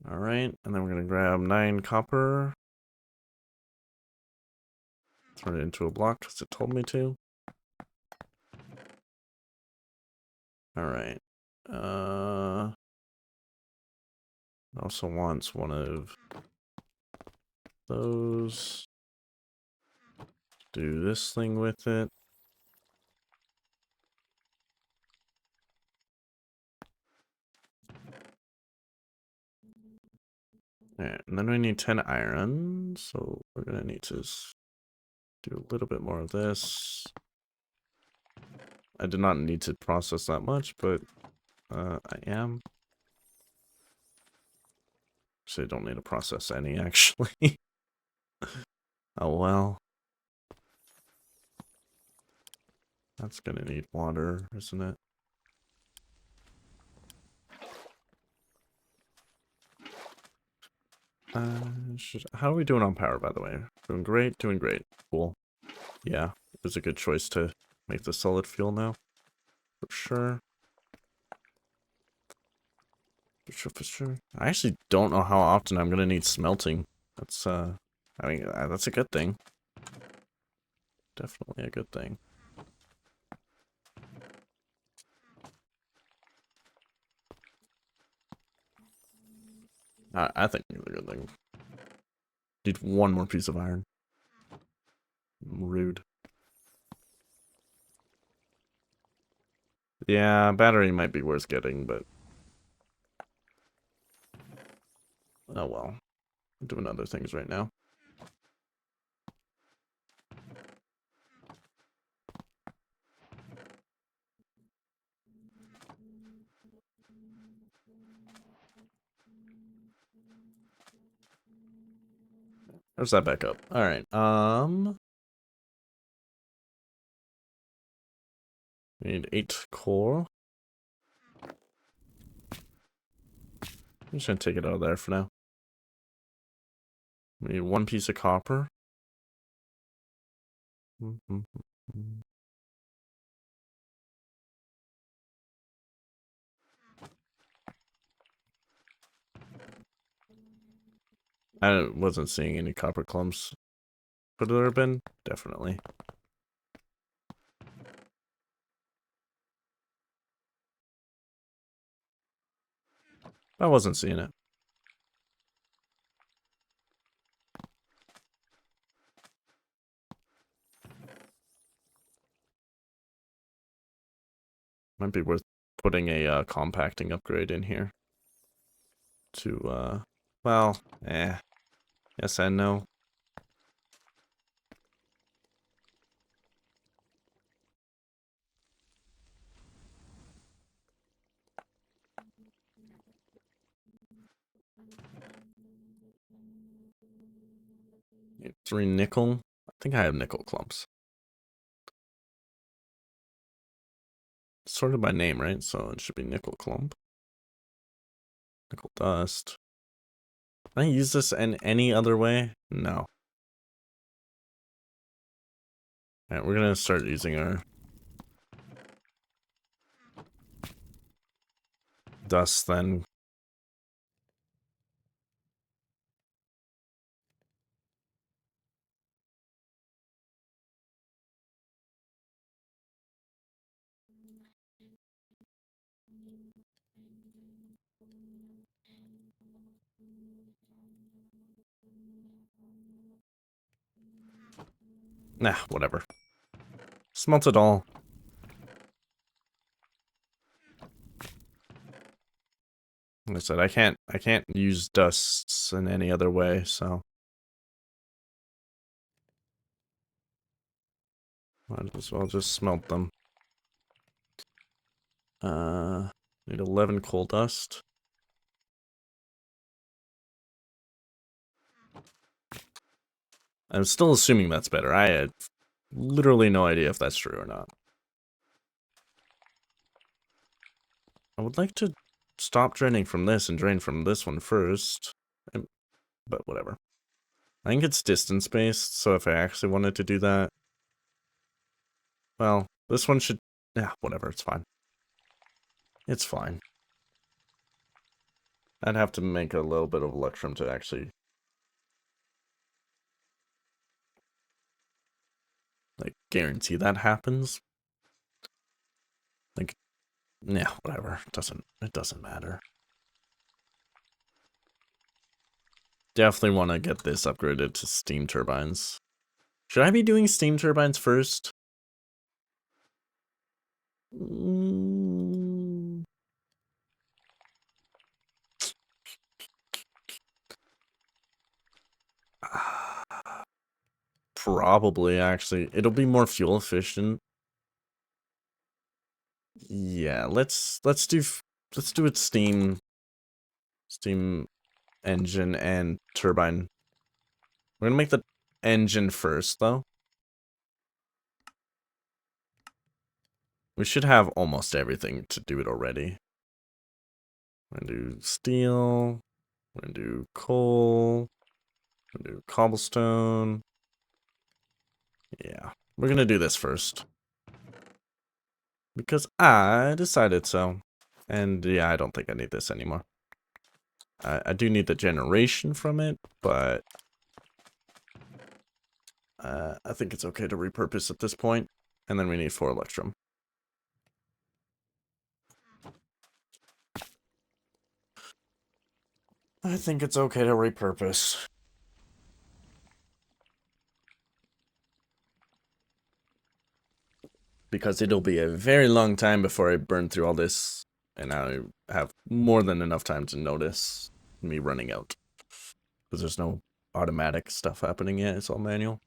Alright, and then we're going to grab 9 copper. Turn it into a block, because it told me to. Alright. Also wants one of those. Do this thing with it. Alright, and then we need 10 iron, so we're gonna need to do a little bit more of this. I did not need to process that much, but I am. So I don't need to process any, actually. Oh well. That's gonna need water, isn't it? How are we doing on power, by the way? Doing great, doing great. Cool. Yeah, it was a good choice to make the solid fuel now. For sure. For sure. I actually don't know how often I'm gonna need smelting. That's, I mean, that's a good thing. Definitely a good thing. I think it's a good thing. Need one more piece of iron. Rude. Yeah, battery might be worth getting, but... Oh well. I'm doing other things right now. There's that back up. Alright, we need 8 core. I'm just gonna take it out of there for now. We need 1 piece of copper. I wasn't seeing any copper clumps. Could there have been? Definitely. I wasn't seeing it. Might be worth putting a compacting upgrade in here. To, well, yes and no. Yeah, 3 nickel. I think I have nickel clumps. Sorted by name, right? So it should be nickel clump. Nickel dust. Can I use this in any other way? No. Alright, we're gonna start using our dust then. Nah, whatever. Smelt it all. Like I said, I can't use dusts in any other way, so might as well just smelt them. Need 11 coal dust. I'm still assuming that's better. I had literally no idea if that's true or not. I would like to stop draining from this and drain from this one first. But whatever. I think it's distance based, so if I actually wanted to do that... Well, this one should... Yeah, whatever, it's fine. It's fine. I'd have to make a little bit of electrum to actually... like, guarantee that happens. Like, yeah, whatever. It doesn't matter. Definitely want to get this upgraded to steam turbines. Should I be doing steam turbines first? Probably, actually. It'll be more fuel efficient. Yeah, let's do it steam engine and turbine. We're gonna make the engine first, though. We should have almost everything to do it already. We're gonna do steel. We're gonna do coal. We're gonna do cobblestone. Yeah, we're gonna do this first. Because I decided so. And yeah, I don't think I need this anymore. I do need the generation from it, but I think it's okay to repurpose at this point. And then we need 4 electrum. I think it's okay to repurpose. Because it'll be a very long time before I burn through all this. And I have more than enough time to notice me running out. Because there's no automatic stuff happening yet. It's all manual.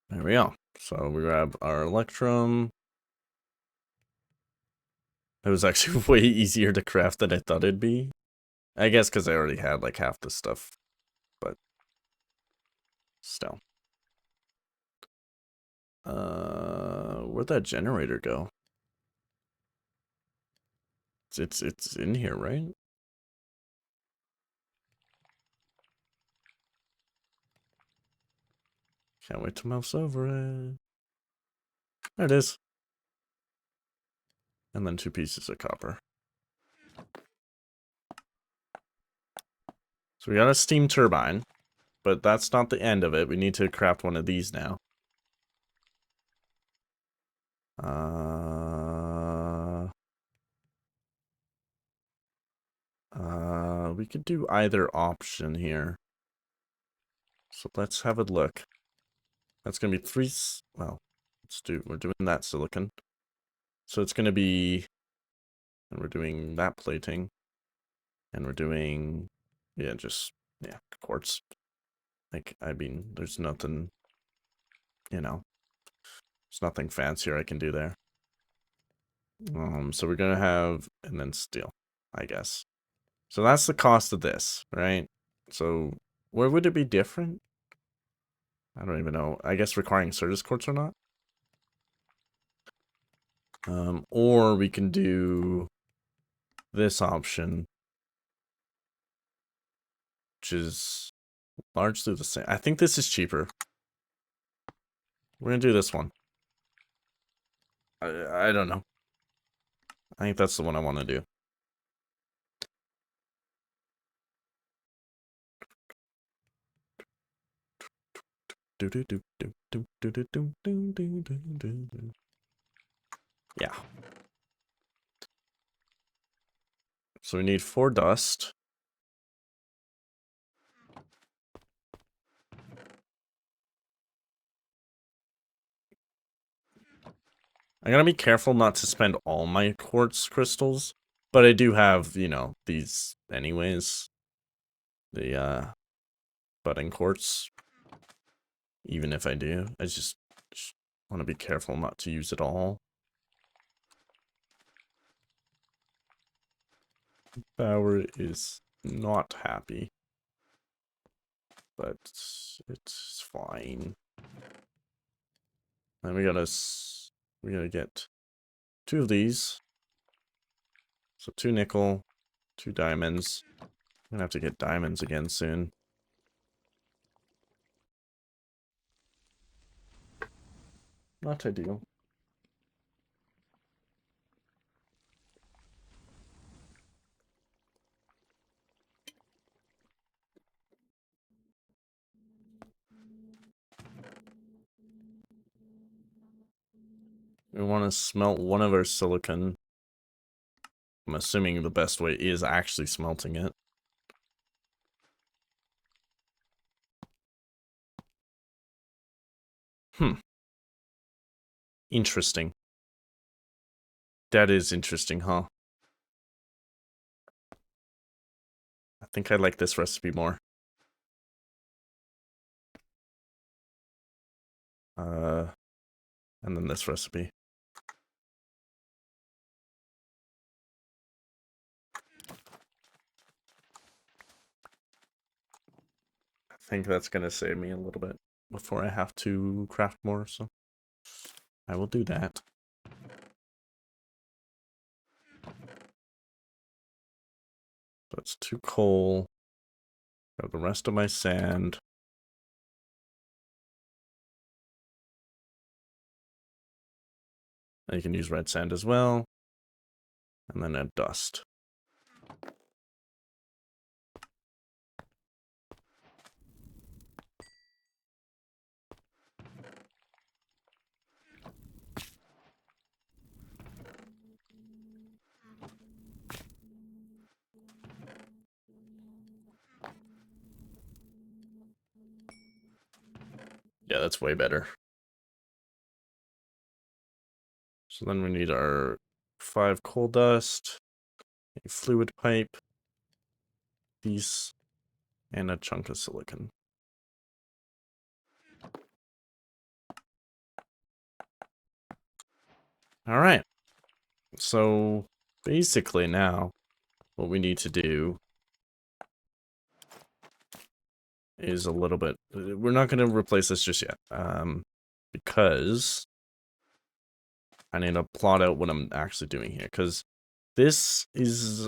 There we go. So we grab our electrum. It was actually way easier to craft than I thought it'd be. I guess because I already had like half the stuff. But still. Where'd that generator go? It's in here, right? Can't wait to mouse over it. There it is. And then 2 pieces of copper. So we got a steam turbine, but that's not the end of it. We need to craft one of these now. We could do either option here. So let's have a look. That's gonna be three. Well, we're doing that silicon. So it's gonna be, and we're doing that plating, and we're doing, yeah, quartz. Like, I mean, there's nothing, there's nothing fancier I can do there. So we're gonna have, and then steel, I guess. So that's the cost of this, right? So where would it be different? I don't even know. I guess requiring service quartz or not. Or we can do this option, which is largely the same. I think this is cheaper. We're gonna do this one. I don't know. I think that's the one I want to do. Yeah. So we need 4 dust. I gotta be careful not to spend all my quartz crystals, but I do have, these anyways. The budding quartz. Even if I do, I just want to be careful not to use it all. Power is not happy, but it's fine. Then we gotta get 2 of these. So 2 nickel, 2 diamonds. I'm gonna have to get diamonds again soon. Not ideal. We want to smelt one of our silicon. I'm assuming the best way is actually smelting it. Interesting. That is interesting, huh? I think I like this recipe more. And then this recipe. I think that's gonna save me a little bit before I have to craft more, so I will do that. That's 2 coal. Got the rest of my sand. And you can use red sand as well. And then add dust. Yeah, that's way better. So then we need our 5 coal dust, a fluid pipe, these, and a chunk of silicon. All right. So basically now, what we need to do is a little bit. We're not going to replace this just yet, because I need to plot out what I'm actually doing here. Because this is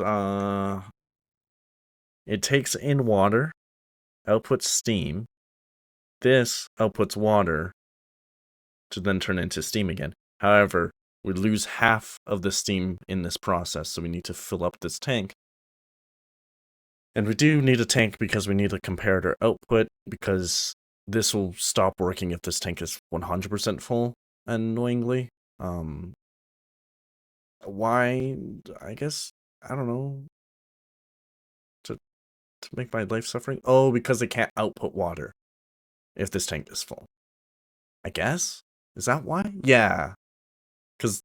it takes in water, outputs steam. This outputs water to then turn into steam again. However, we lose half of the steam in this process, so we need to fill up this tank. And we do need a tank because we need a comparator output, because this will stop working if this tank is 100% full, annoyingly. Why? I guess, I don't know. To make my life suffering? Oh, because it can't output water if this tank is full. I guess? Is that why? Yeah. Because,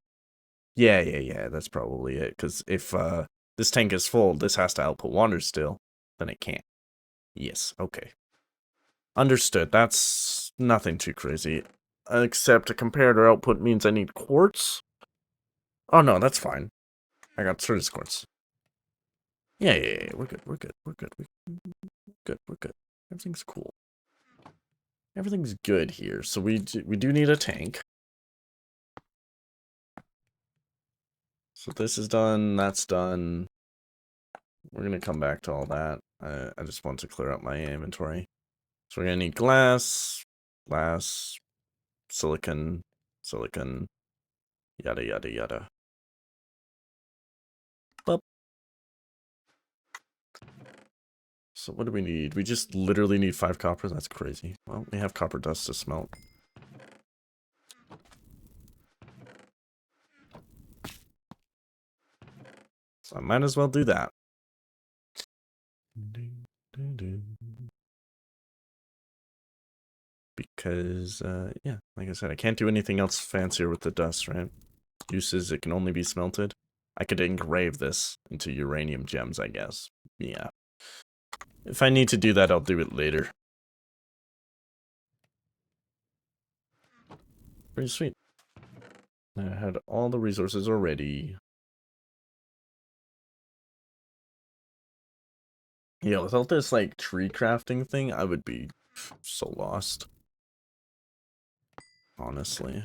yeah, that's probably it. Because if this tank is full, this has to output water still, then it can't. Yes, okay. Understood. That's nothing too crazy. Except a comparator output means I need quartz. Oh no, that's fine. I got service quartz. Yeah, we're good, we're good, we're good, we're good. Everything's cool. Everything's good here. So we do need a tank. So this is done, that's done. We're gonna come back to all that. I just want to clear up my inventory. So we're gonna need glass, silicon, yada yada yada. Bup. So what do we need? We just literally need 5 copper? That's crazy. Well, we have copper dust to smelt. So I might as well do that. Because, yeah, like I said, I can't do anything else fancier with the dust, right? Uses, it can only be smelted. I could engrave this into uranium gems, I guess. Yeah. If I need to do that, I'll do it later. Pretty sweet. I had all the resources already. Yeah, without this, like, tree crafting thing, I would be so lost. Honestly.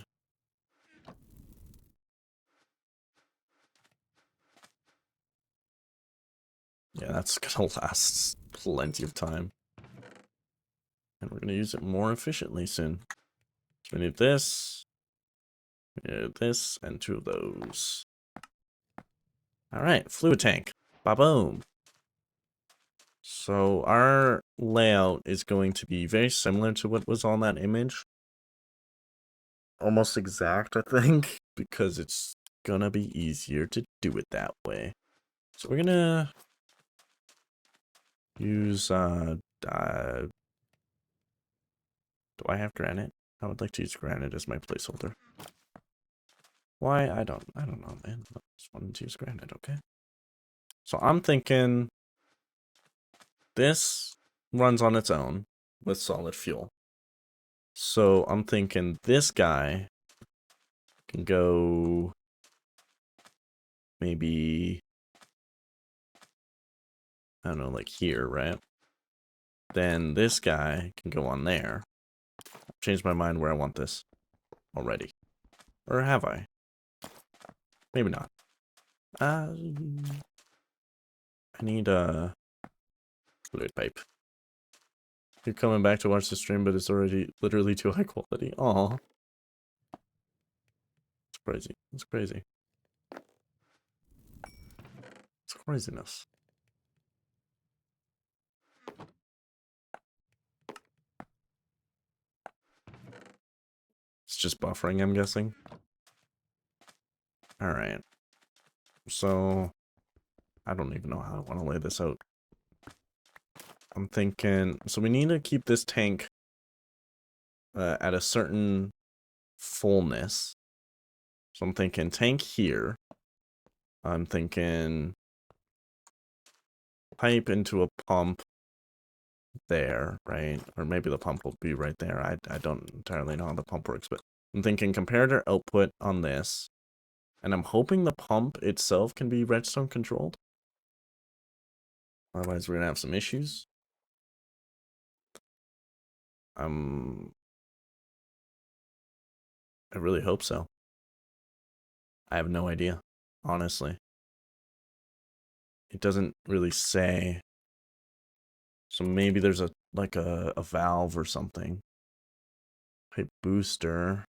Yeah, that's gonna last plenty of time. And we're gonna use it more efficiently soon. So we need this. We need this, and 2 of those. Alright, fluid tank. Ba-boom. So our layout is going to be very similar to what was on that image. Almost exact, I think, because it's gonna be easier to do it that way. So we're gonna use, do I have granite? I would like to use granite as my placeholder. Why? I don't know, man. I just wanted to use granite, okay? So I'm thinking this runs on its own with solid fuel. So I'm thinking this guy can go maybe, I don't know, like here, right? Then this guy can go on there. I've changed my mind where I want this already. Or have I? Maybe not. I need a fluid pipe. You're coming back to watch the stream, but it's already literally too high quality. Aw. It's crazy. It's crazy. It's craziness. It's just buffering, I'm guessing. Alright. So, I don't even know how I want to lay this out. I'm thinking, so we need to keep this tank at a certain fullness. So I'm thinking tank here. I'm thinking pipe into a pump there, right? Or maybe the pump will be right there. I don't entirely know how the pump works, but I'm thinking comparator output on this. And I'm hoping the pump itself can be redstone controlled. Otherwise, we're gonna have some issues. I really hope so. I have no idea, honestly. It doesn't really say. So maybe there's a valve or something. Pipe booster.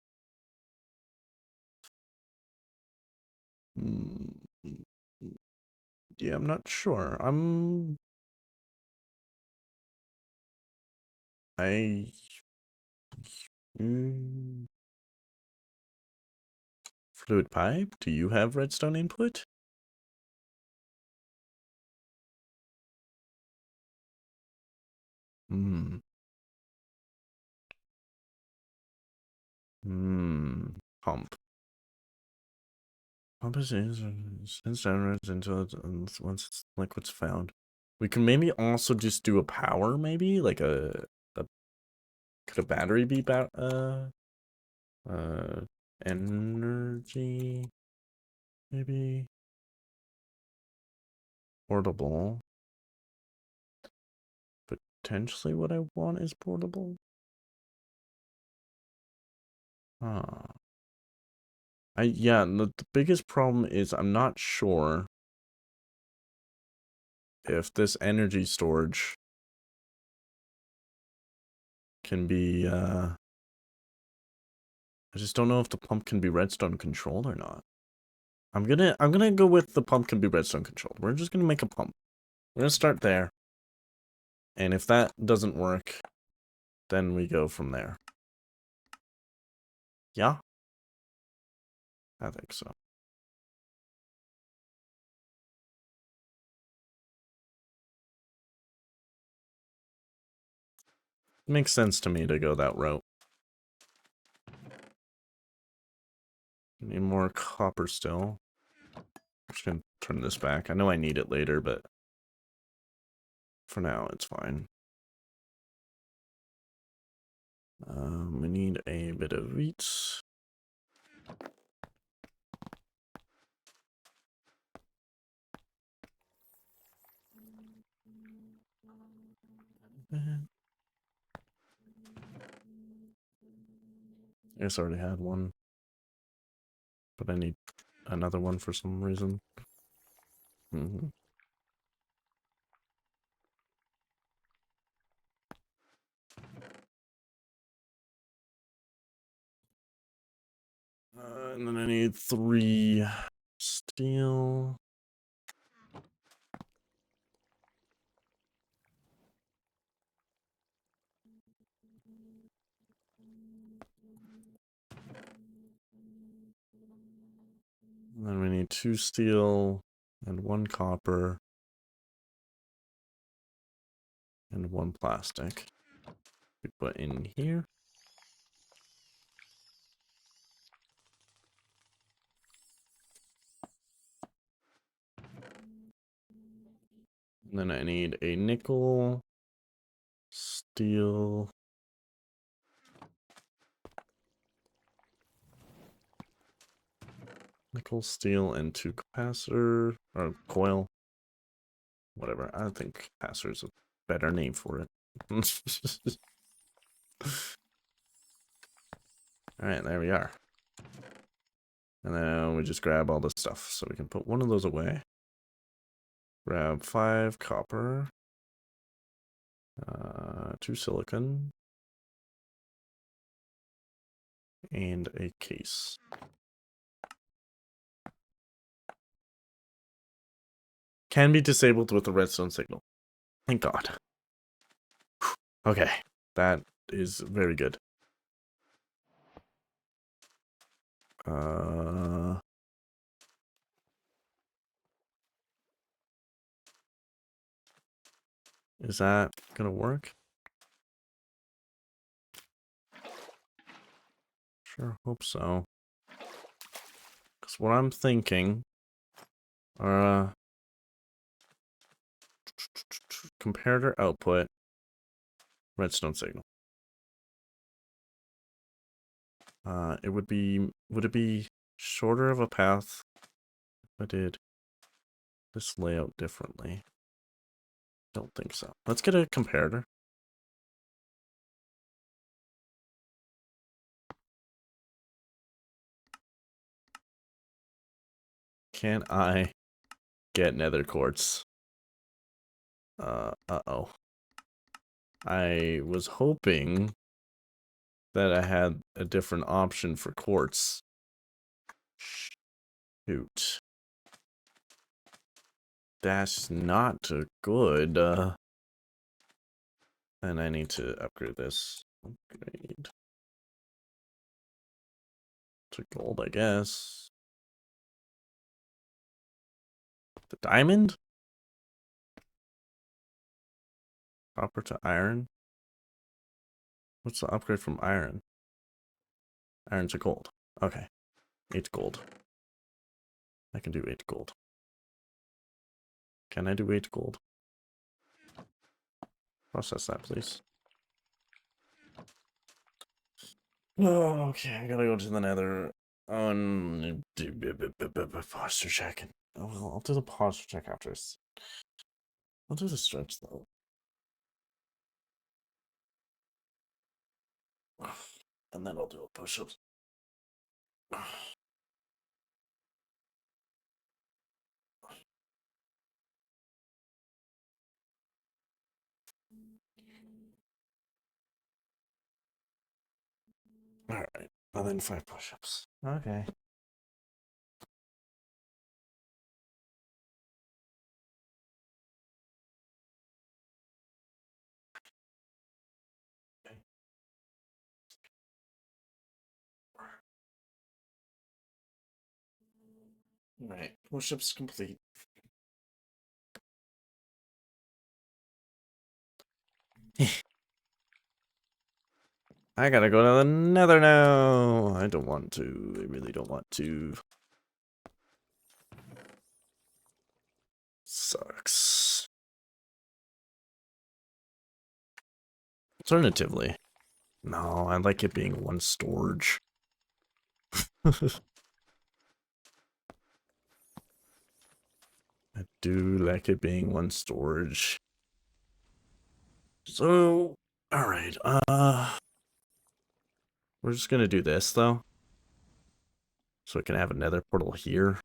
Yeah, I'm not sure. I fluid pipe. Do you have redstone input? Hmm. Pump. Pump is sends downwards until once it's liquid's found. We can maybe also just do a power, maybe like a could a battery be energy maybe portable. Potentially, what I want is portable. Huh. Yeah, the biggest problem is I'm not sure if this energy storage can be, I just don't know if the pump can be redstone controlled or not. I'm gonna go with the pump can be redstone controlled. We're just gonna make a pump. We're gonna start there. And if that doesn't work, then we go from there. Yeah? I think so. Makes sense to me to go that route. Need more copper still. I'm just gonna turn this back. I know I need it later, but for now it's fine. We need a bit of wheat. I guess I already had one, but I need another one for some reason. And then I need 3 steel. And then we need 2 steel and 1 copper and 1 plastic. We put in here. And then I need a nickel, steel, nickel, steel, and 2 capacitor, or coil. Whatever. I think capacitor is a better name for it. Alright, there we are. And then we just grab all this stuff. So we can put one of those away. Grab 5 copper. 2 silicon. And a case. Can be disabled with the redstone signal. Thank God. Okay, that is very good. Is that gonna work? Sure, hope so. Because what I'm thinking are comparator output, redstone signal. Would it be shorter of a path if I did this layout differently? Don't think so. Let's get a comparator. Can I get nether quartz? Uh-oh. I was hoping that I had a different option for quartz. Shoot. That's not good. And I need to upgrade this. Upgrade to gold, I guess. The diamond? Copper to iron? What's the upgrade from iron? Iron to gold. Okay. 8 gold. I can do 8 gold. Can I do 8 gold? Process that, please. Oh, okay, I gotta go to the nether. Posture check. Oh, well, I'll do the posture check after this. I'll do the stretch, though. And then I'll do a push-up. Alright, and then 5 push-ups. Okay. Alright, push-ups complete. I gotta go to the nether now. I don't want to. I really don't want to. Sucks. Alternatively, no, I like it being one storage. I do like it being one storage. So, alright, we're just gonna do this, though. So we can have a nether portal here.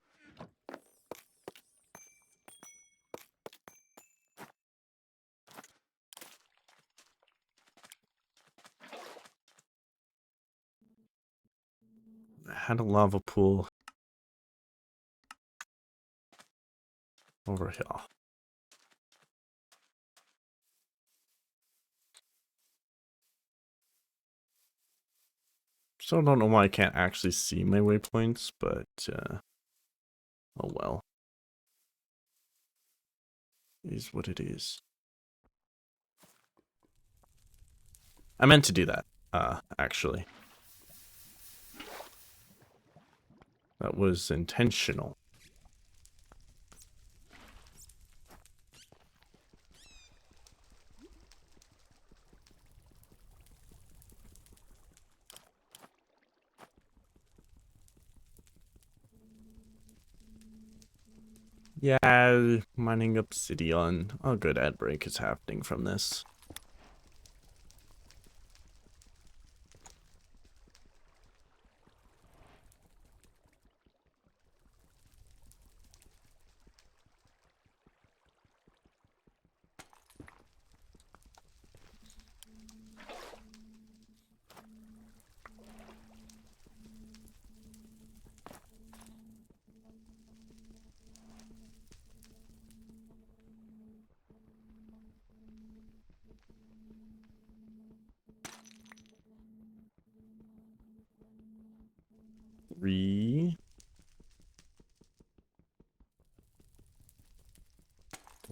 I had a lava pool over here. Still don't know why I can't actually see my waypoints, but, oh well. It is what it is. I meant to do that, actually. That was intentional. Yeah, mining obsidian. A good ad break is happening from this. Three,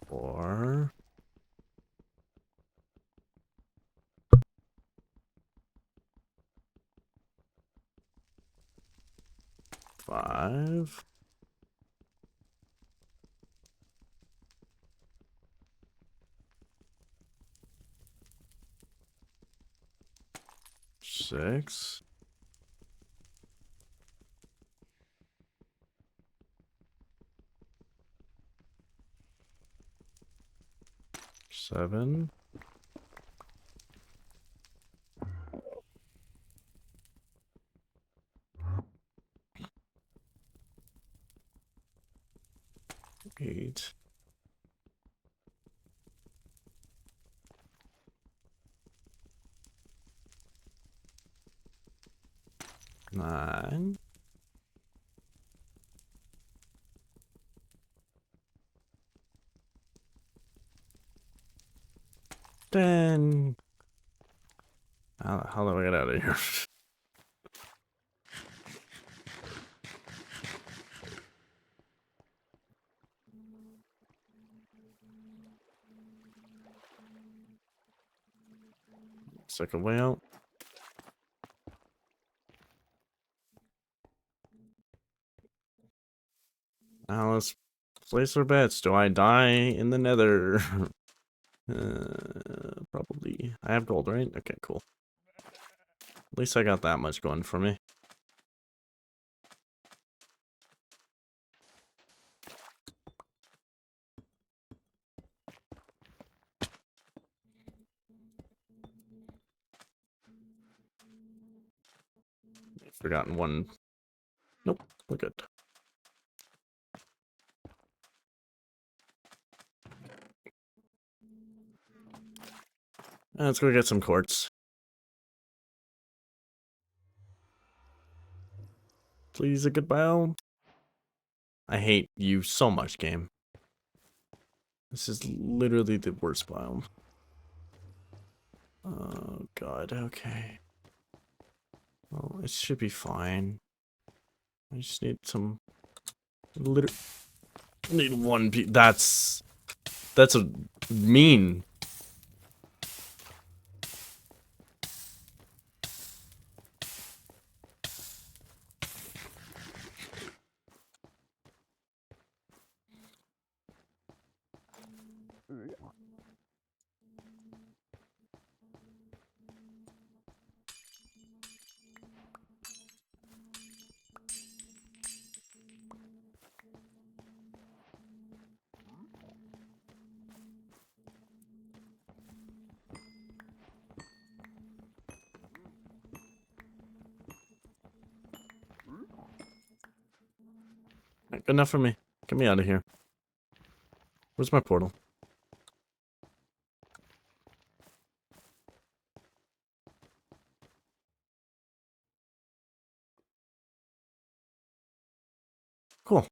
4, 5. 6. 7. 8. 9. 10. How do I get out of here? Second way out. Now let's place our bets. Do I die in the nether? Probably. I have gold, right? Okay, cool. At least I got that much going for me. Forgotten one. Nope, we're good. Let's go get some quartz. Please, a good biome. I hate you so much, game. This is literally the worst biome. Oh, God, okay. Well, it should be fine. I just need some... Need one piece. That's a mean. Good enough for me. Get me out of here. Where's my portal? Cool.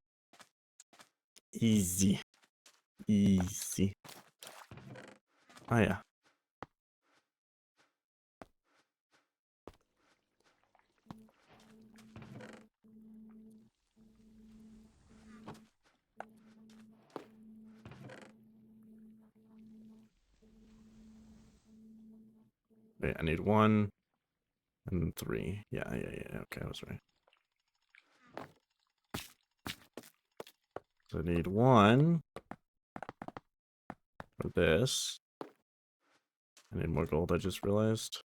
Easy. Easy. Oh, yeah. Wait, I need 1 and 3. Yeah. Okay, I was right. So I need 1 for this. I need more gold, I just realized.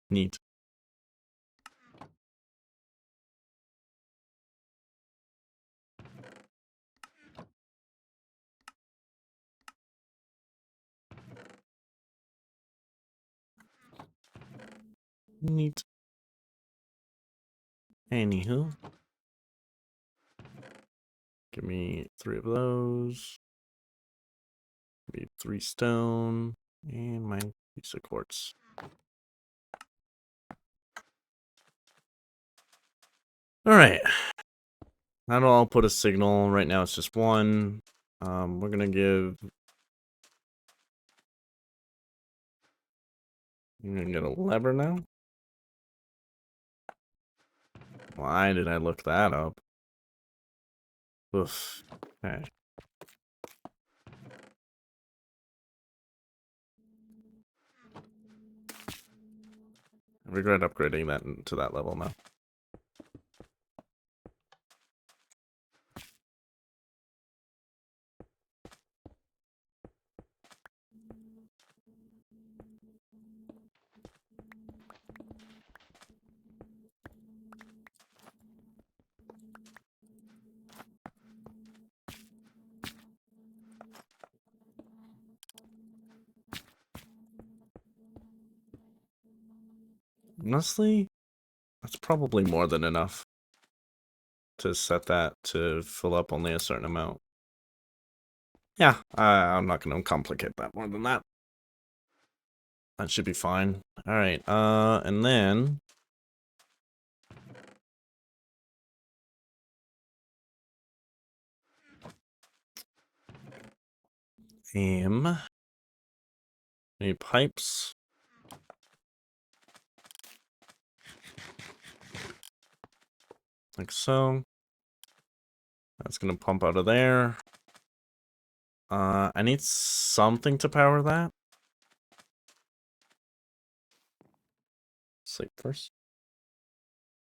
Neat. Neat. Anywho. Give me 3 of those. Need 3 stone. And my piece of quartz. Alright. How do I put a signal? Right now it's just 1. We're gonna give... I'm gonna get a lever now? Why did I look that up? Oof. Okay. I regret upgrading that to that level now. Honestly, that's probably more than enough to set that to fill up only a certain amount. Yeah, I'm not gonna complicate that more than that. That should be fine. Alright, and then... Need pipes. Like so. That's gonna pump out of there. I need something to power that. Sleep first.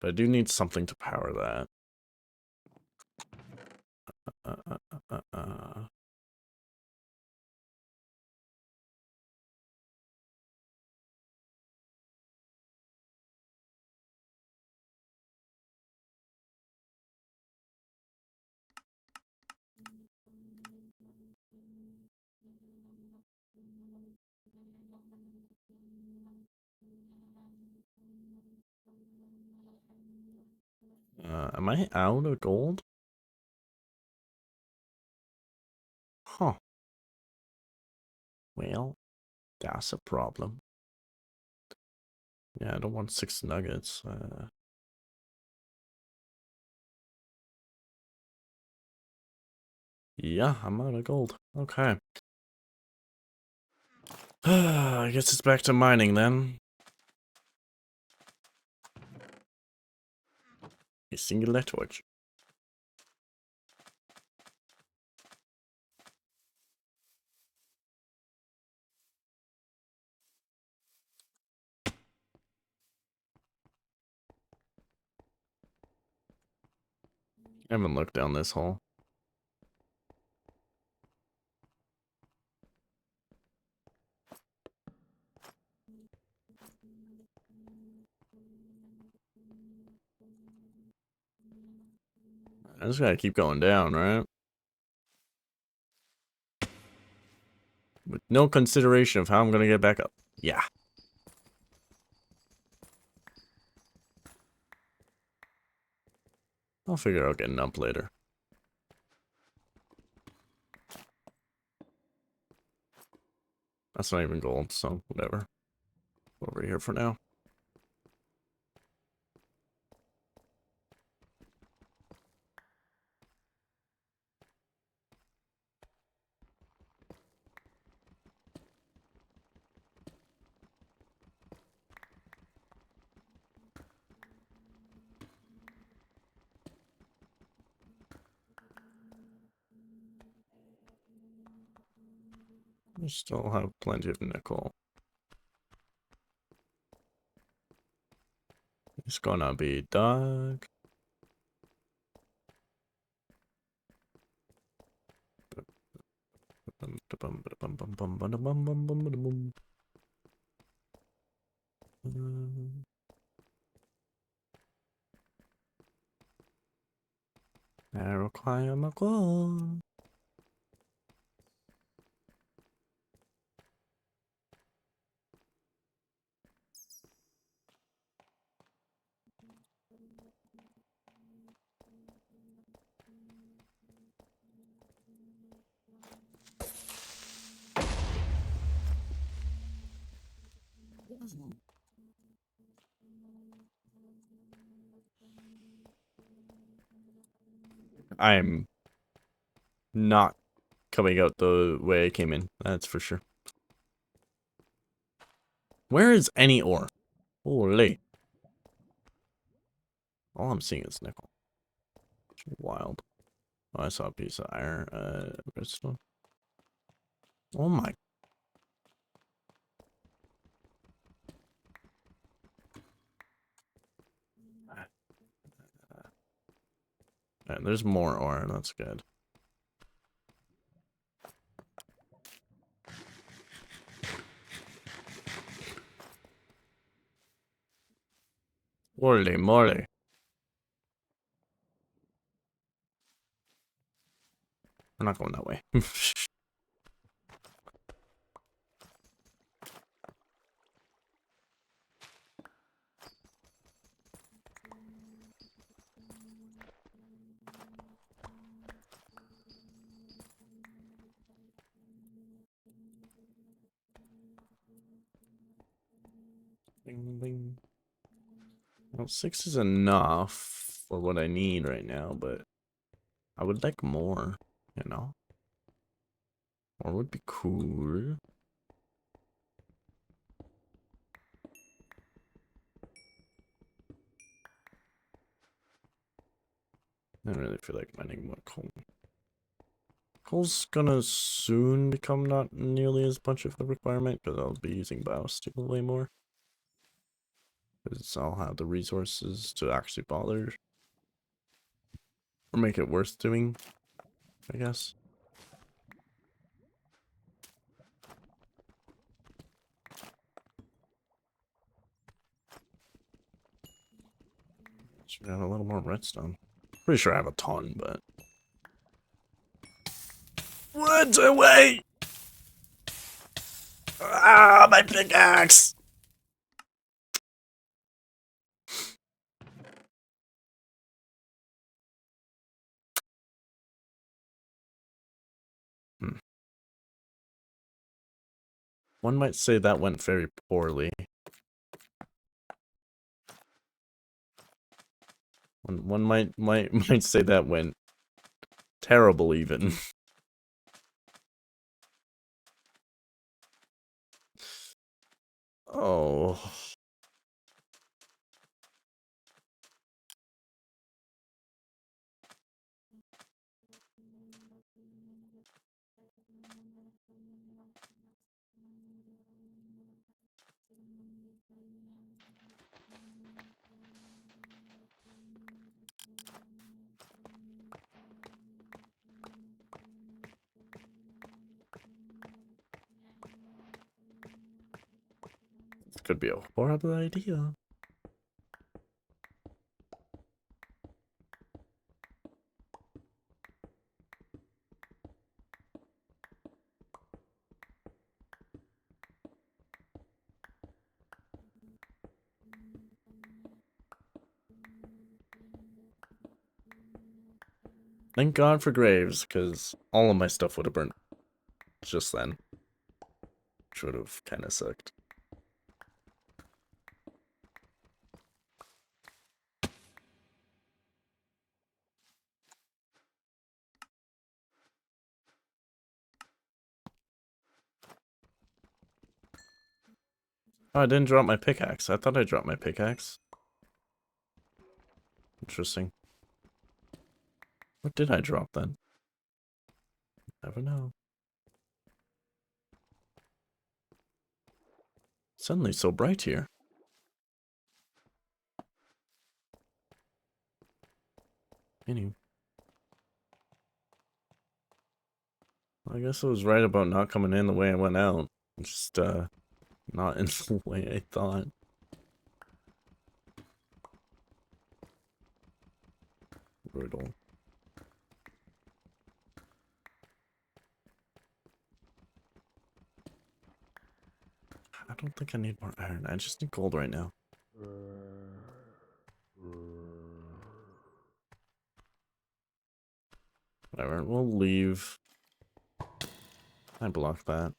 But I do need something to power that. Am I out of gold? Huh. Well, that's a problem. Yeah, I don't want 6 nuggets. Yeah, I'm out of gold. Okay. I guess it's back to mining then. A singular torch. I haven't looked down this hole. I just gotta keep going down, right? With no consideration of how I'm gonna get back up. Yeah. I'll figure out getting up later. That's not even gold, so whatever. Over here for now. We still have plenty of nickel. It's gonna be dug. I require my gold. I'm not coming out the way I came in, that's for sure. Where is any ore? Holy. All I'm seeing is nickel. It's wild. Oh, I saw a piece of iron, redstone. Oh my. Right, there's more ore, that's good. Holy moly. We're not going that way. Bing, bing. Well, 6 is enough for what I need right now, but I would like more, you know? More would be cool. I don't really feel like mining more coal. Coal's gonna soon become not nearly as much of a requirement because I'll be using biosteel way more. Because I'll have the resources to actually bother or make it worth doing, I guess. Should have a little more redstone. Pretty sure I have a ton, but. What? Away! Ah, my pickaxe! Hmm. One might say that went very poorly. One might say that went terrible even. Oh. This could be a horrible idea. Thank God for graves, because all of my stuff would have burnt just then. Which would have kind of sucked. Oh, I didn't drop my pickaxe. I thought I dropped my pickaxe. Interesting. What did I drop then? Never know. Suddenly so bright here. Anyway. I guess I was right about not coming in the way I went out. Just, not in the way I thought. Brutal. I don't think I need more iron. I just need gold right now. Whatever, we'll leave. I blocked that.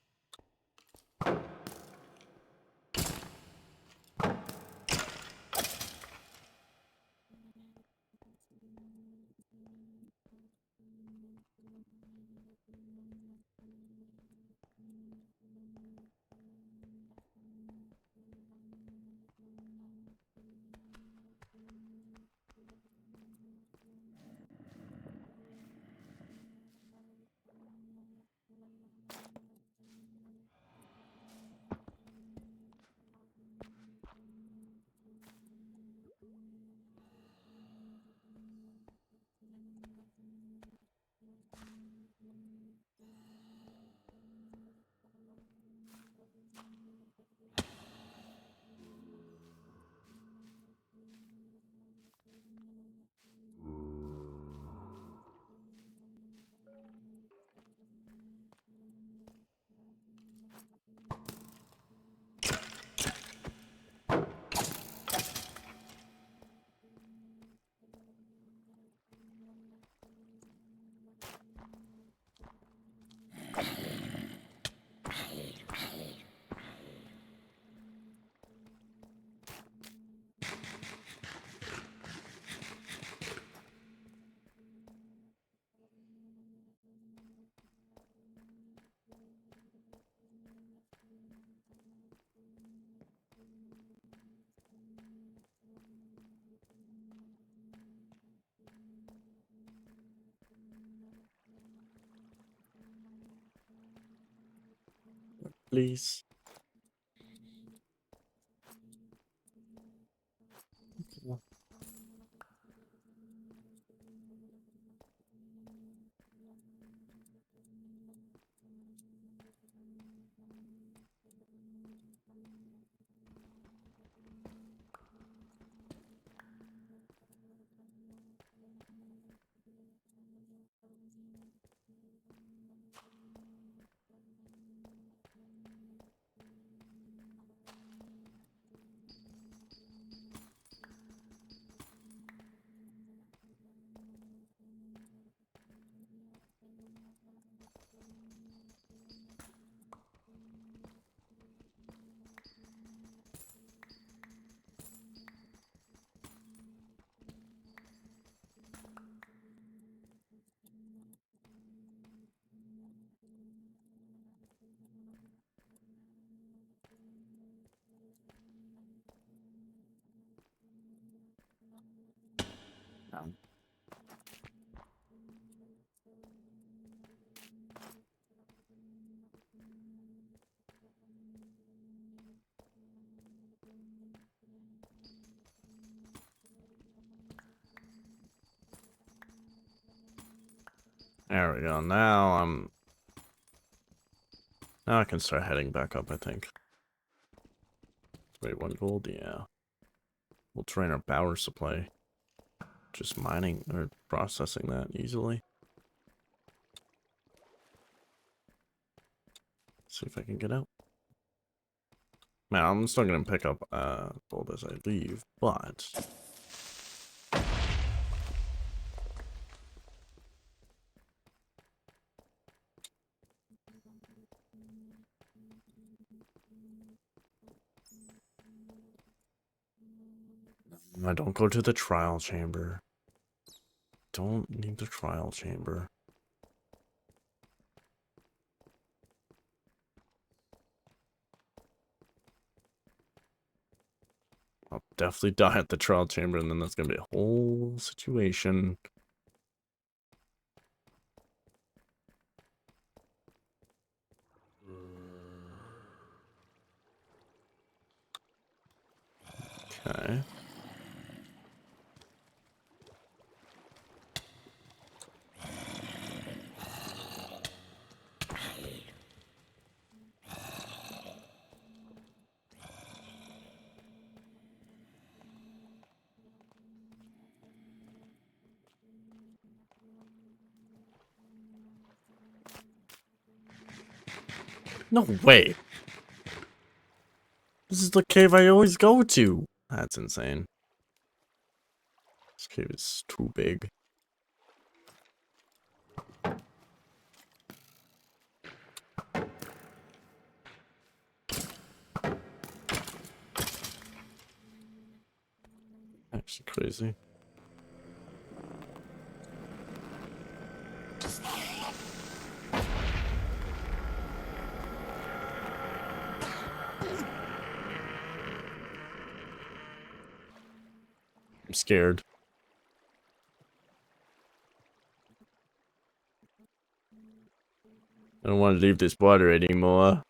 please. There we go. Now I can start heading back up, I think. Wait, 1 gold? Yeah. We'll drain our power supply. Just mining or processing that easily. See if I can get out. Man, I'm still gonna pick up gold as I leave, but I don't go to the trial chamber. Don't need the trial chamber. I'll definitely die at the trial chamber, and then that's gonna be a whole situation. Okay. No way. This is the cave I always go to. That's insane. This cave is too big. Actually crazy. I'm scared. I don't want to leave this water anymore.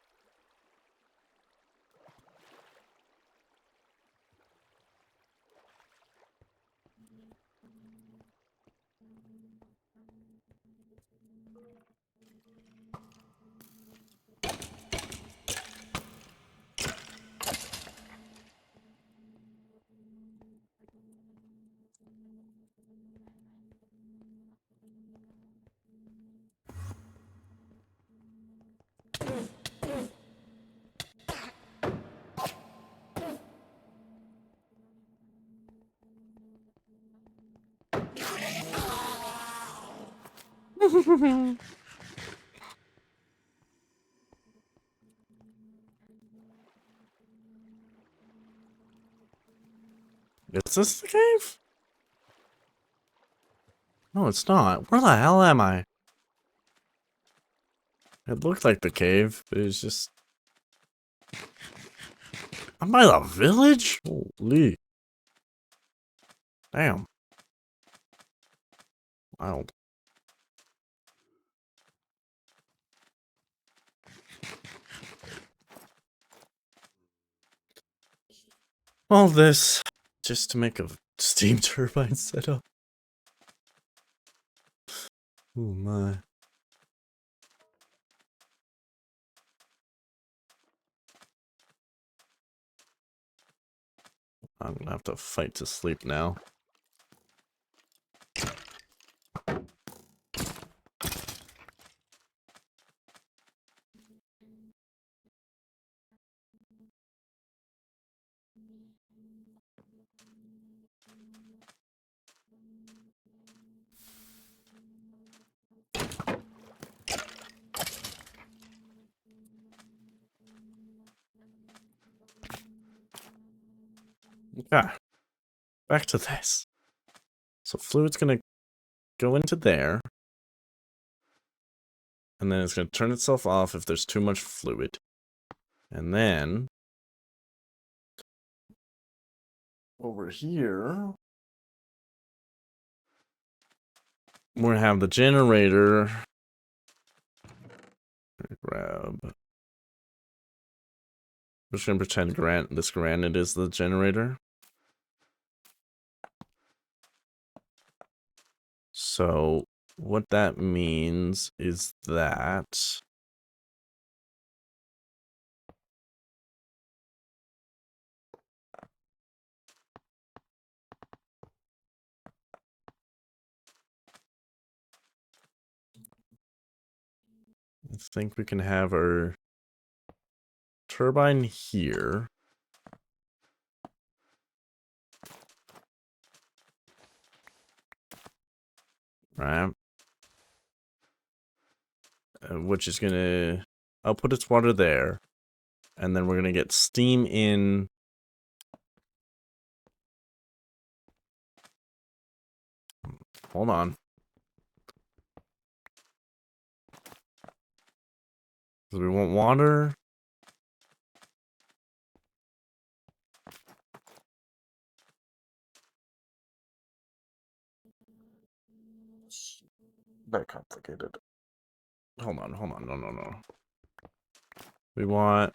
Is this the cave? No, it's not. Where the hell am I? It looked like the cave, but it's just... I'm by the village? Holy. Damn. Wild. All this just to make a steam turbine setup. Oh my. I'm gonna have to fight to sleep now. Okay, back to this. So fluid's gonna go into there. And then it's gonna turn itself off if there's too much fluid. And then over here, we're gonna have the generator. Grab. I'm just gonna pretend this granite is the generator. So what that means is that I think we can have our turbine here. Right. Which is gonna output its water there. And then we're gonna get steam in. Hold on. So we want water. Very complicated. Hold on. No. We want.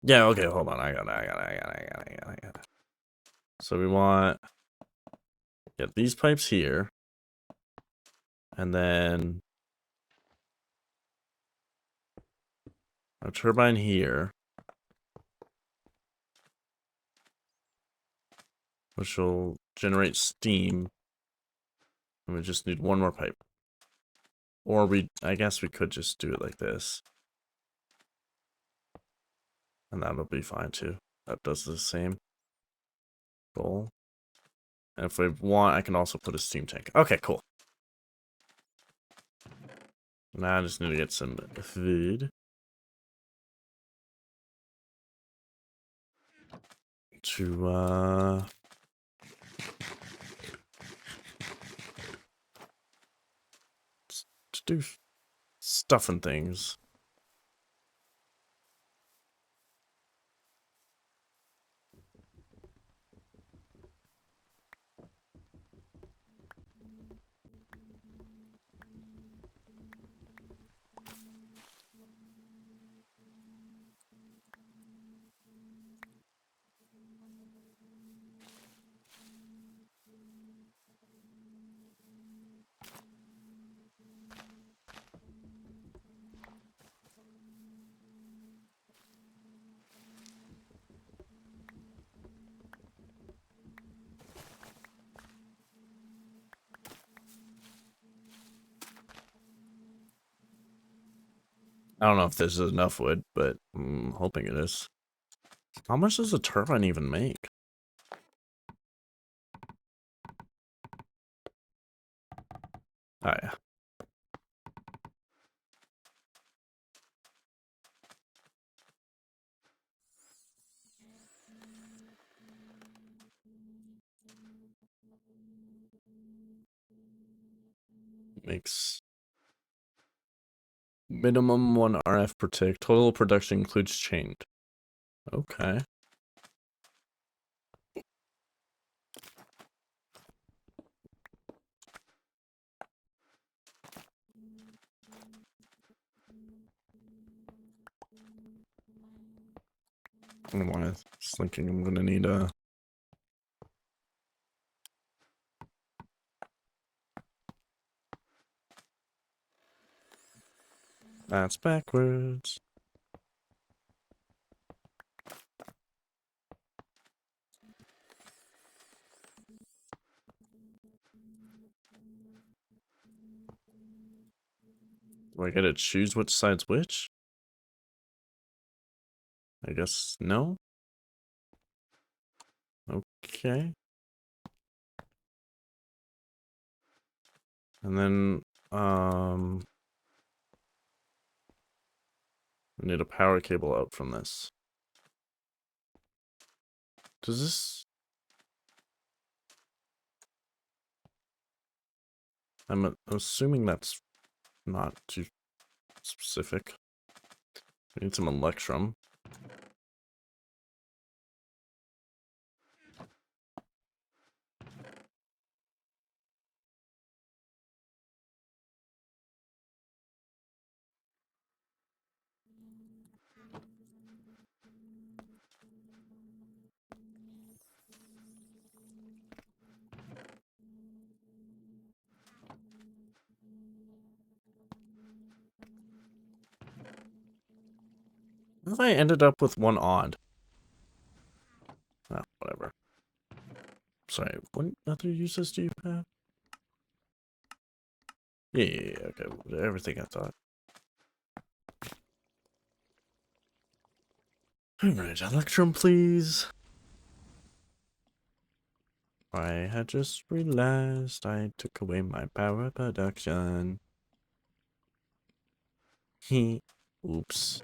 Yeah, okay, hold on. I got it. So we want get these pipes here. And then a turbine here. Which will generate steam. And we just need one more pipe. Or I guess we could just do it like this. And that'll be fine too. That does the same goal. And if we want, I can also put a steam tank. Okay, cool. Now I just need to get some food. To do stuff and things. I don't know if this is enough wood, but I'm hoping it is. How much does a turbine even make? Oh, yeah. Makes minimum 1 RF per tick. Total production includes chained. Okay. I want to Just thinking I'm gonna need a... That's backwards. Do I gotta choose which side's which? I guess no. Okay. And then, I need a power cable out from this. Does this... I'm assuming that's not too specific. We need some electrum. How have I ended up with one odd? Oh, whatever. Sorry, what other uses do you have? Yeah, okay, everything I thought. Alright, electrum, please. I had just realized I took away my power production. He. Oops.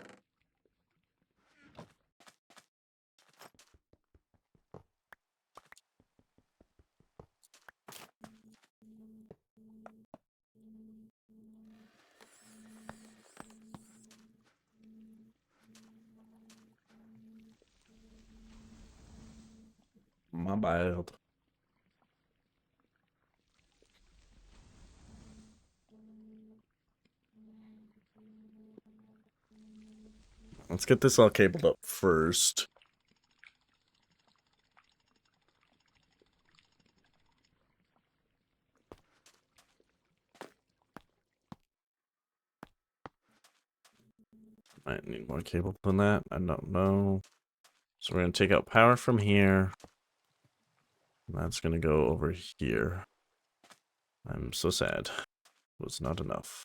My bad. Let's get this all cabled up first. Might need more cable than that. I don't know. So we're going to take out power from here. And that's going to go over here. I'm so sad. It was not enough.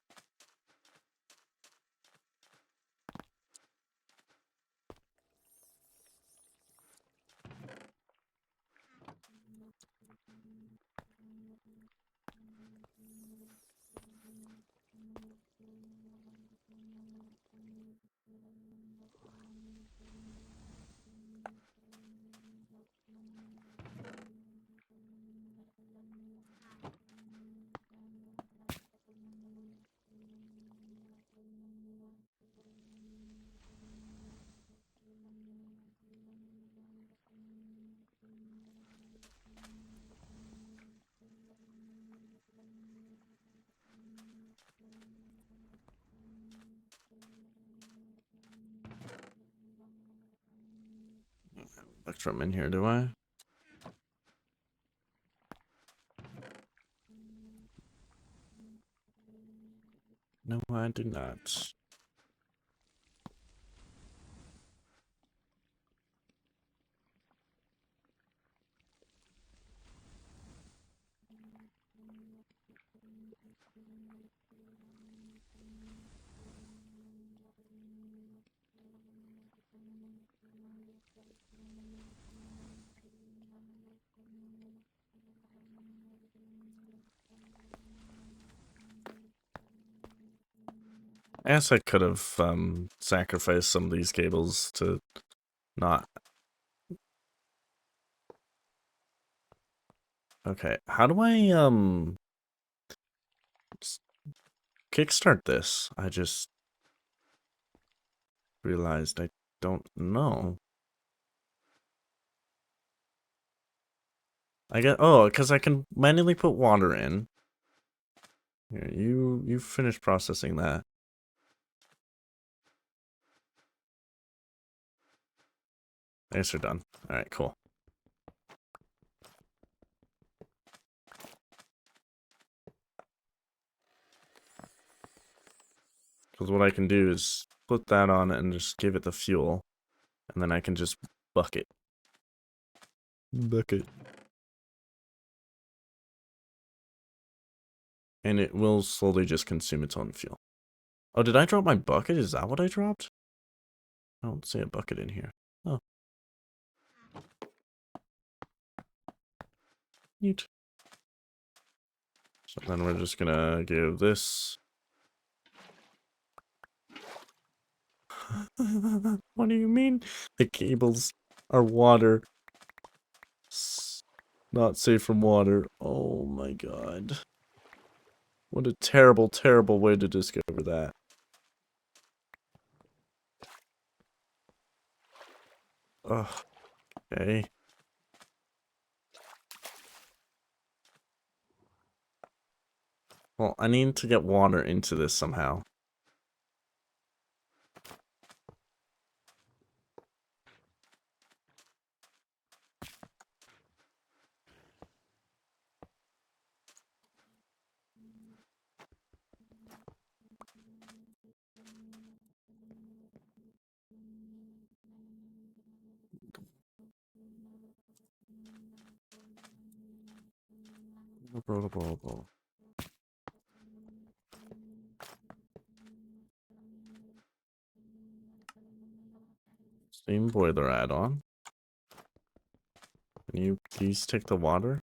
Electrum in here, do I? No, I do not. I guess I could have sacrificed some of these cables to not. Okay, how do I kickstart this? I just realized I don't know. I get because I can manually put water in. Here, you finish processing that. I guess we're done. Alright, cool. Because what I can do is put that on and just give it the fuel. And then I can just bucket. Bucket. And it will slowly just consume its own fuel. Oh, did I drop my bucket? Is that what I dropped? I don't see a bucket in here. Oh. Neat. So then we're just gonna give this. What do you mean? The cables are water. Not safe from water. Oh my god. What a terrible, terrible way to discover that. Ugh. Okay. Well, I need to get water into this somehow. Steam boiler add-on. Can you please take the water?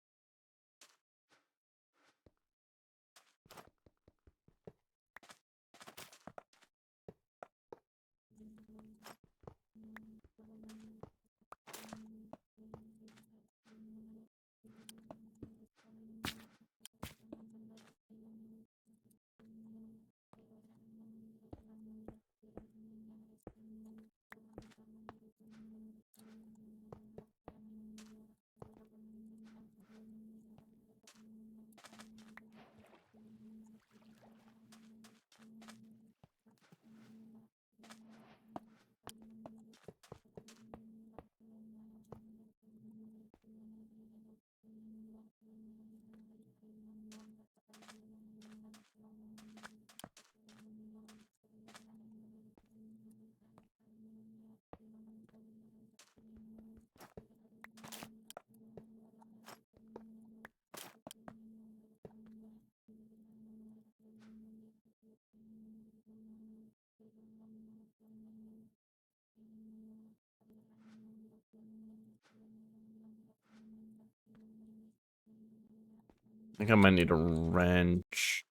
I think I might need a wrench.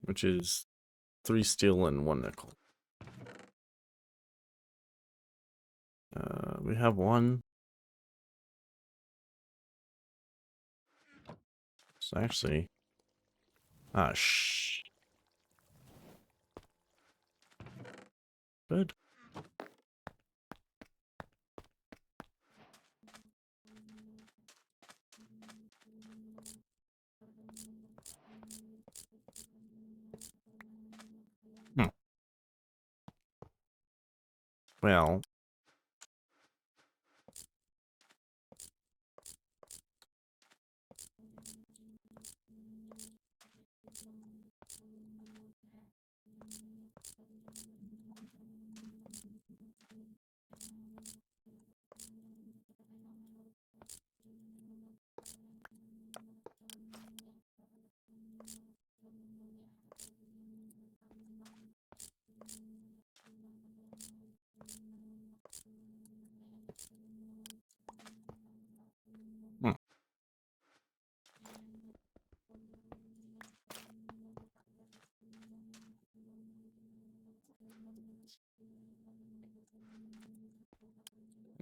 Which is 3 steel and 1 nickel. We have 1. So actually... Ah, Good. Hmm. Well... Hmm.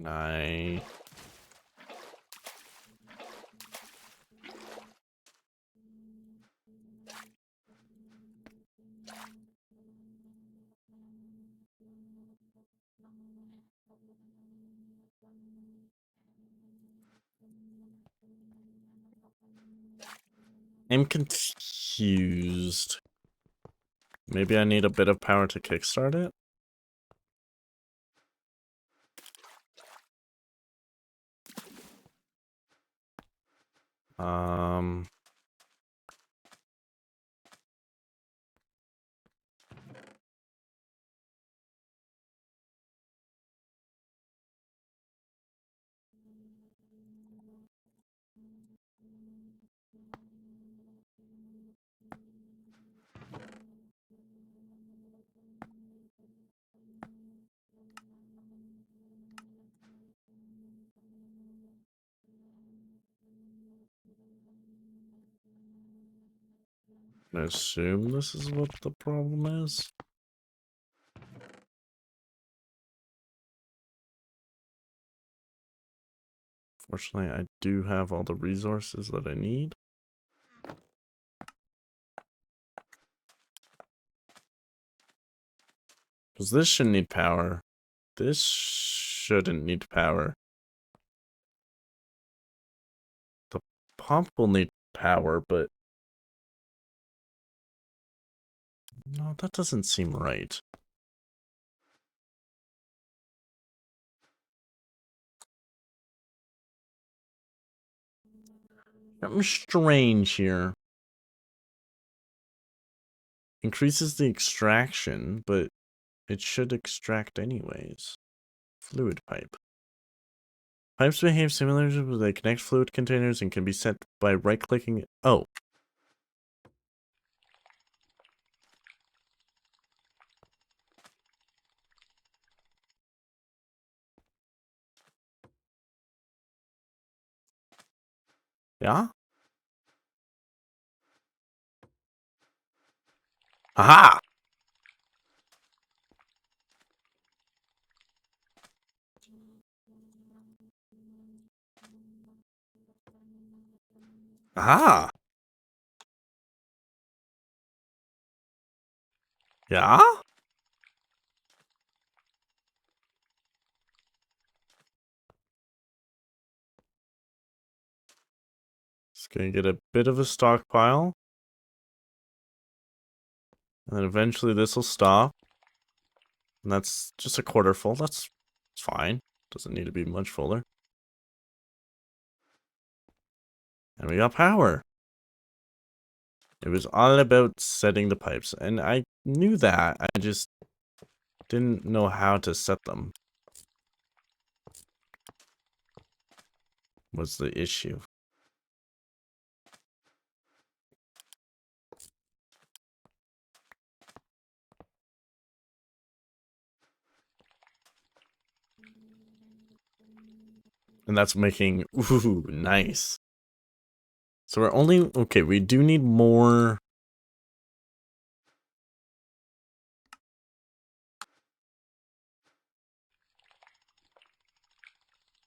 I... I'm confused. confused. Maybe I need a bit of power to kickstart it? I assume this is what the problem is. Fortunately, I do have all the resources that I need. Because this shouldn't need power. This shouldn't need power. The pump will need power, but... No, that doesn't seem right. Something strange here. Increases the extraction, but it should extract anyways. Fluid pipe. Pipes behave similarly, but they connect fluid containers and can be set by right-clicking. Oh. Yeah? Aha! Aha! Yeah? It's gonna get a bit of a stockpile. And then eventually this will stop. And that's just a quarter full. That's fine. Doesn't need to be much fuller. And we got power. It was all about setting the pipes. And I knew that. I just didn't know how to set them. Was the issue. And that's making, ooh, nice. So we're only, okay, we do need more.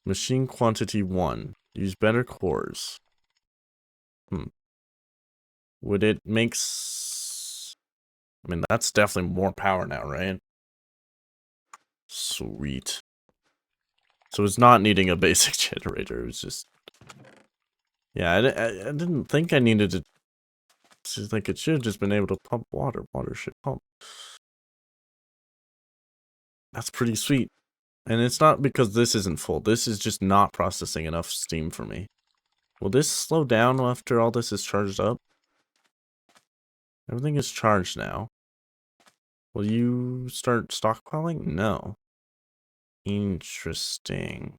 Machine quantity 1. Use better cores. Would it make I mean, that's definitely more power now, right? Sweet. So it's not needing a basic generator. It was just... Yeah, I didn't think I needed to... Just think it should have just been able to pump water. Water should pump. That's pretty sweet. And it's not because this isn't full. This is just not processing enough steam for me. Will this slow down after all this is charged up? Everything is charged now. Will you start stockpiling? No. Interesting.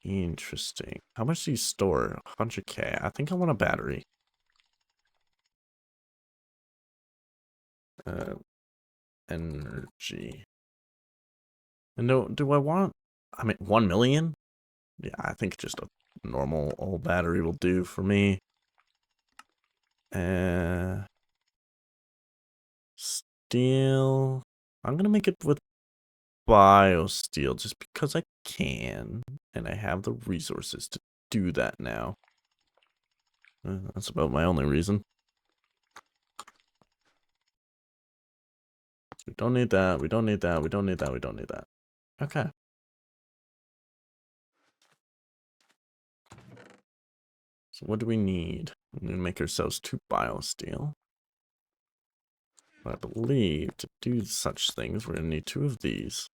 Interesting. How much do you store? 100k. I think I want a battery. Energy. And no, do I want... I mean, 1 million? Yeah, I think just a normal old battery will do for me. Steel. I'm gonna make it with bio steel just because I can. And I have the resources to do that now. That's about my only reason. We don't need that. We don't need that. We don't need that. We don't need that. Okay. So what do we need? We need to make ourselves 2 biosteel. But I believe to do such things, we're going to need 2 of these.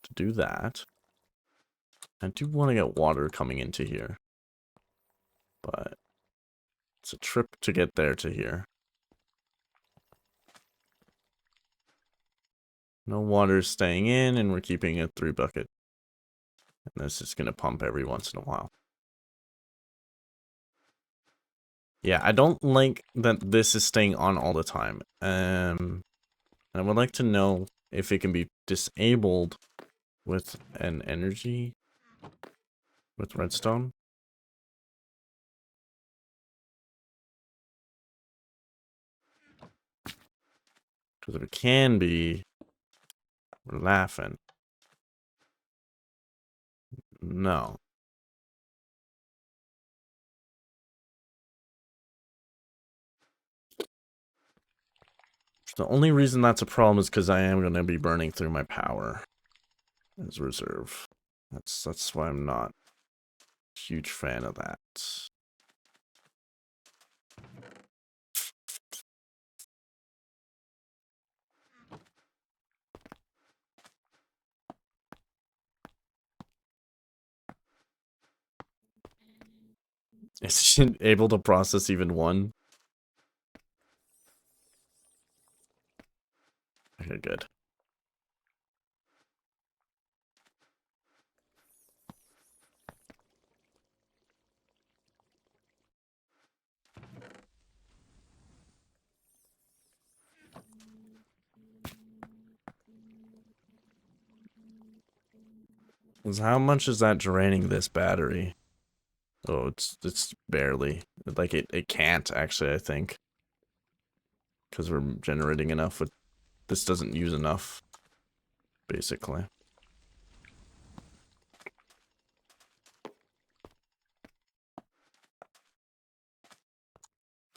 To do that, I do want to get water coming into here. But it's a trip to get there to here. No water staying in, and we're keeping a 3 bucket. And this is going to pump every once in a while. Yeah, I don't like that this is staying on all the time. I would like to know if it can be disabled with an energy, with redstone. Because if it can be, we're laughing. No. The only reason that's a problem is because I am going to be burning through my power as reserve. That's why I'm not a huge fan of that. Is it able to process even 1? Okay, good. How much is that draining this battery? Oh, it's barely. Like, it can't, actually, I think. Because we're generating enough with... This doesn't use enough, basically.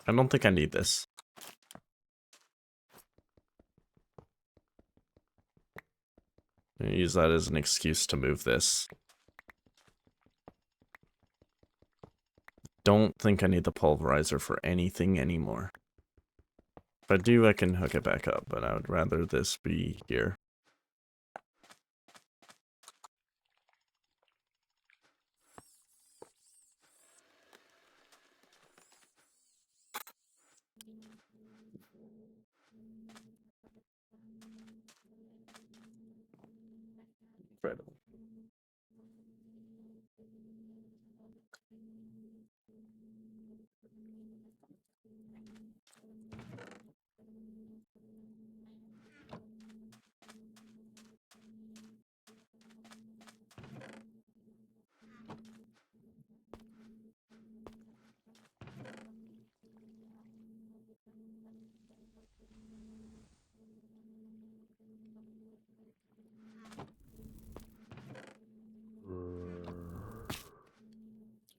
I don't think I need this. I'm gonna use that as an excuse to move this. Don't think I need the pulverizer for anything anymore. If I do, I can hook it back up, but I would rather this be here. Incredible.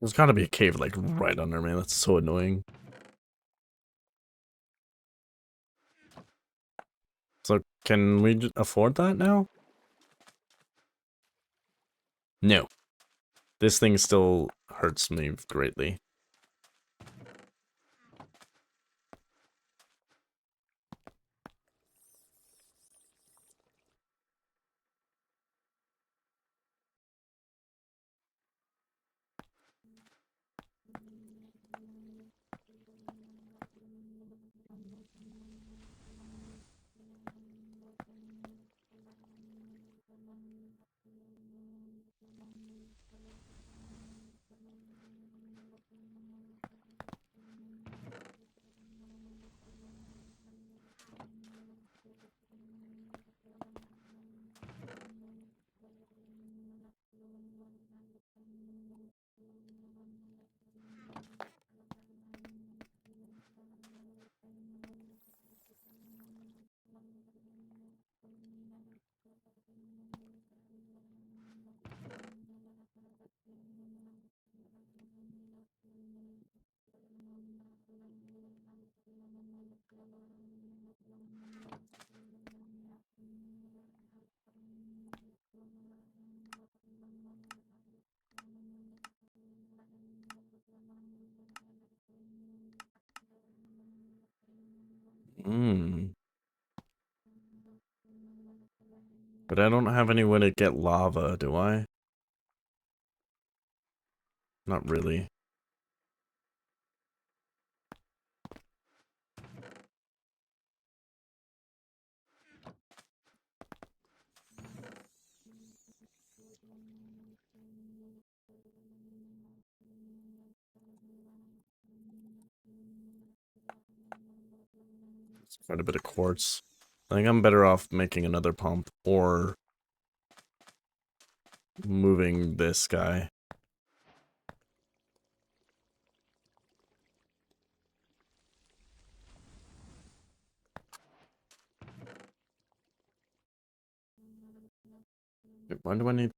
There's gotta be a cave, like, right under me. That's so annoying. So, can we afford that now? No. This thing still hurts me greatly. Hmm. But I don't have any way to get lava, do I? Not really. It's quite a bit of quartz. I think I'm better off making another pump or moving this guy. Wait, why do I need...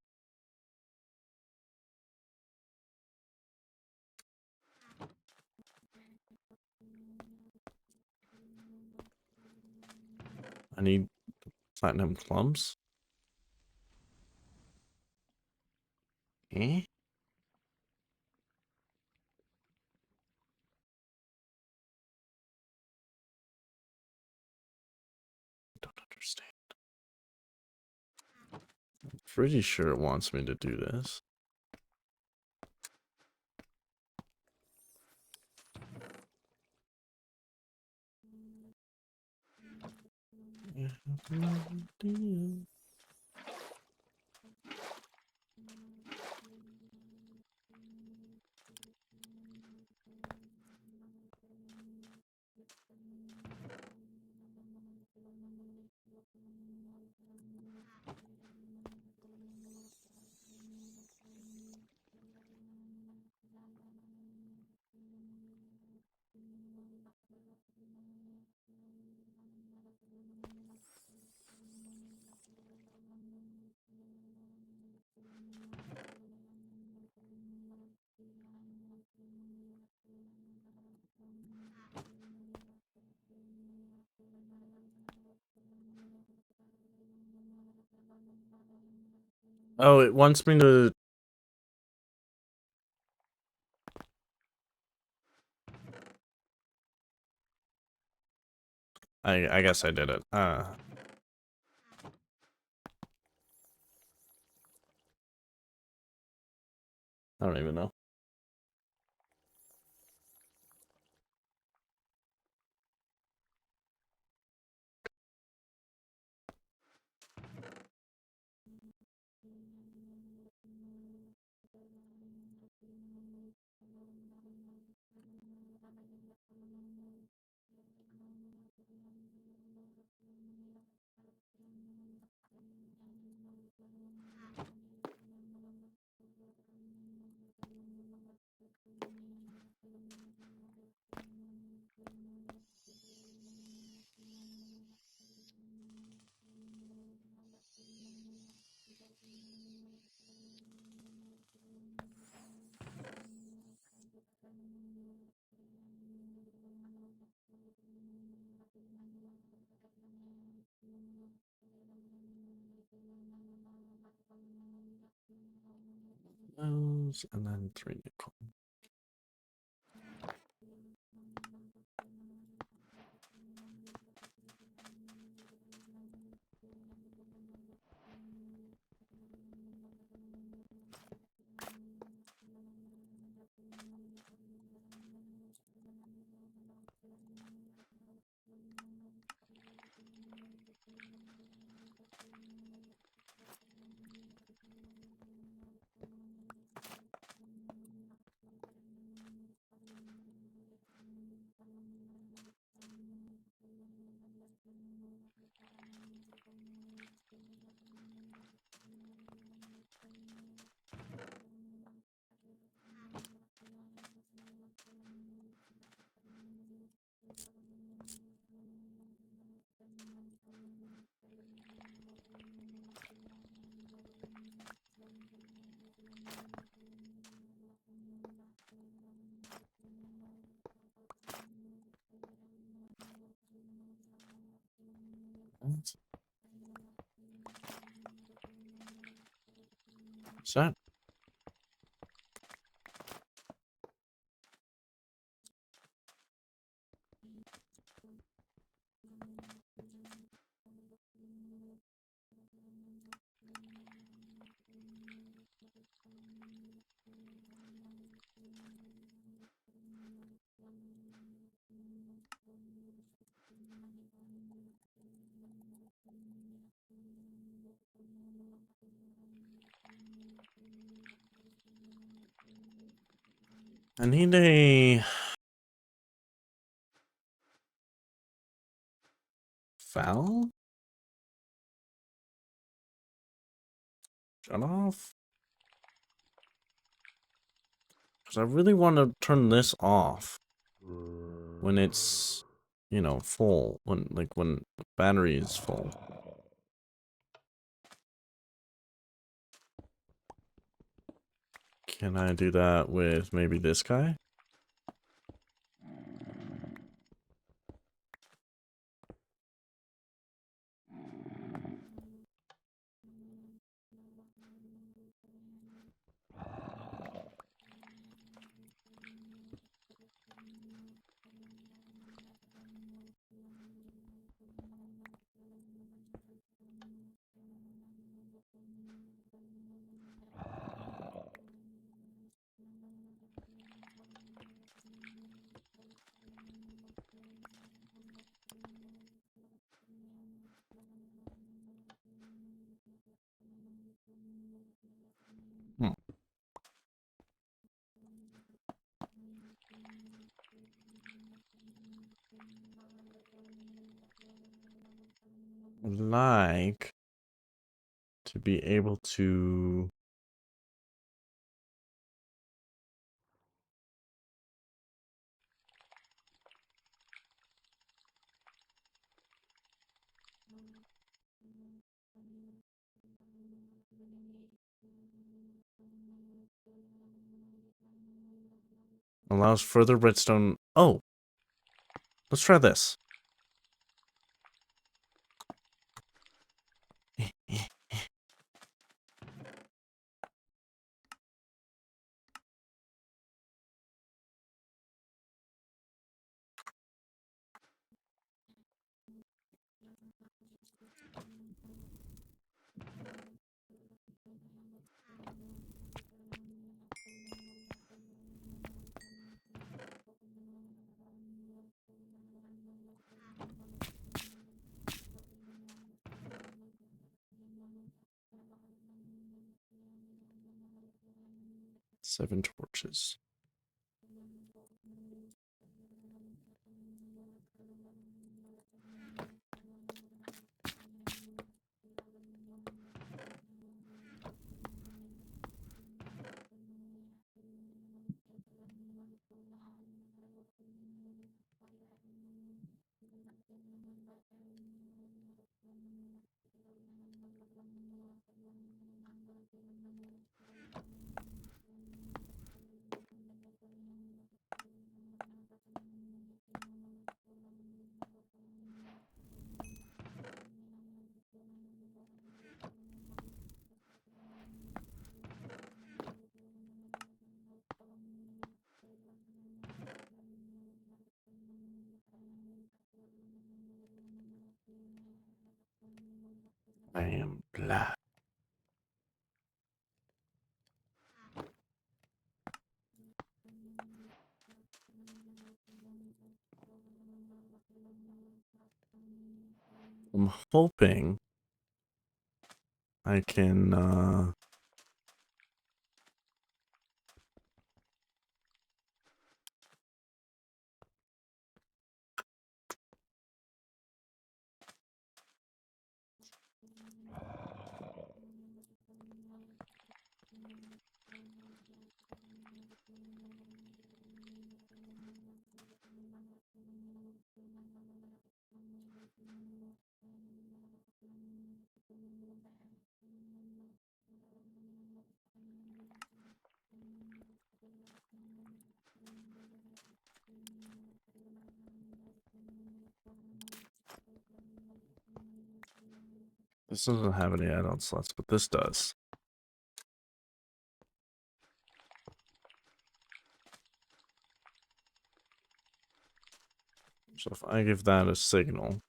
I need platinum plums? Eh? Don't understand. I'm pretty sure it wants me to do this. Oh, it wants me to... I guess I did it. I don't even know. Those, and then 3 nickel. What's that? I need a foul? Shut off? Because I really want to turn this off when it's, you know, full. When the battery is full. Can I do that with maybe this guy? Hmm. Like to be able to allows further redstone. Oh, let's try this. 7 torches. I am black. I'm hoping I can this doesn't have any add-on slots, but this does. So if I give that a signal,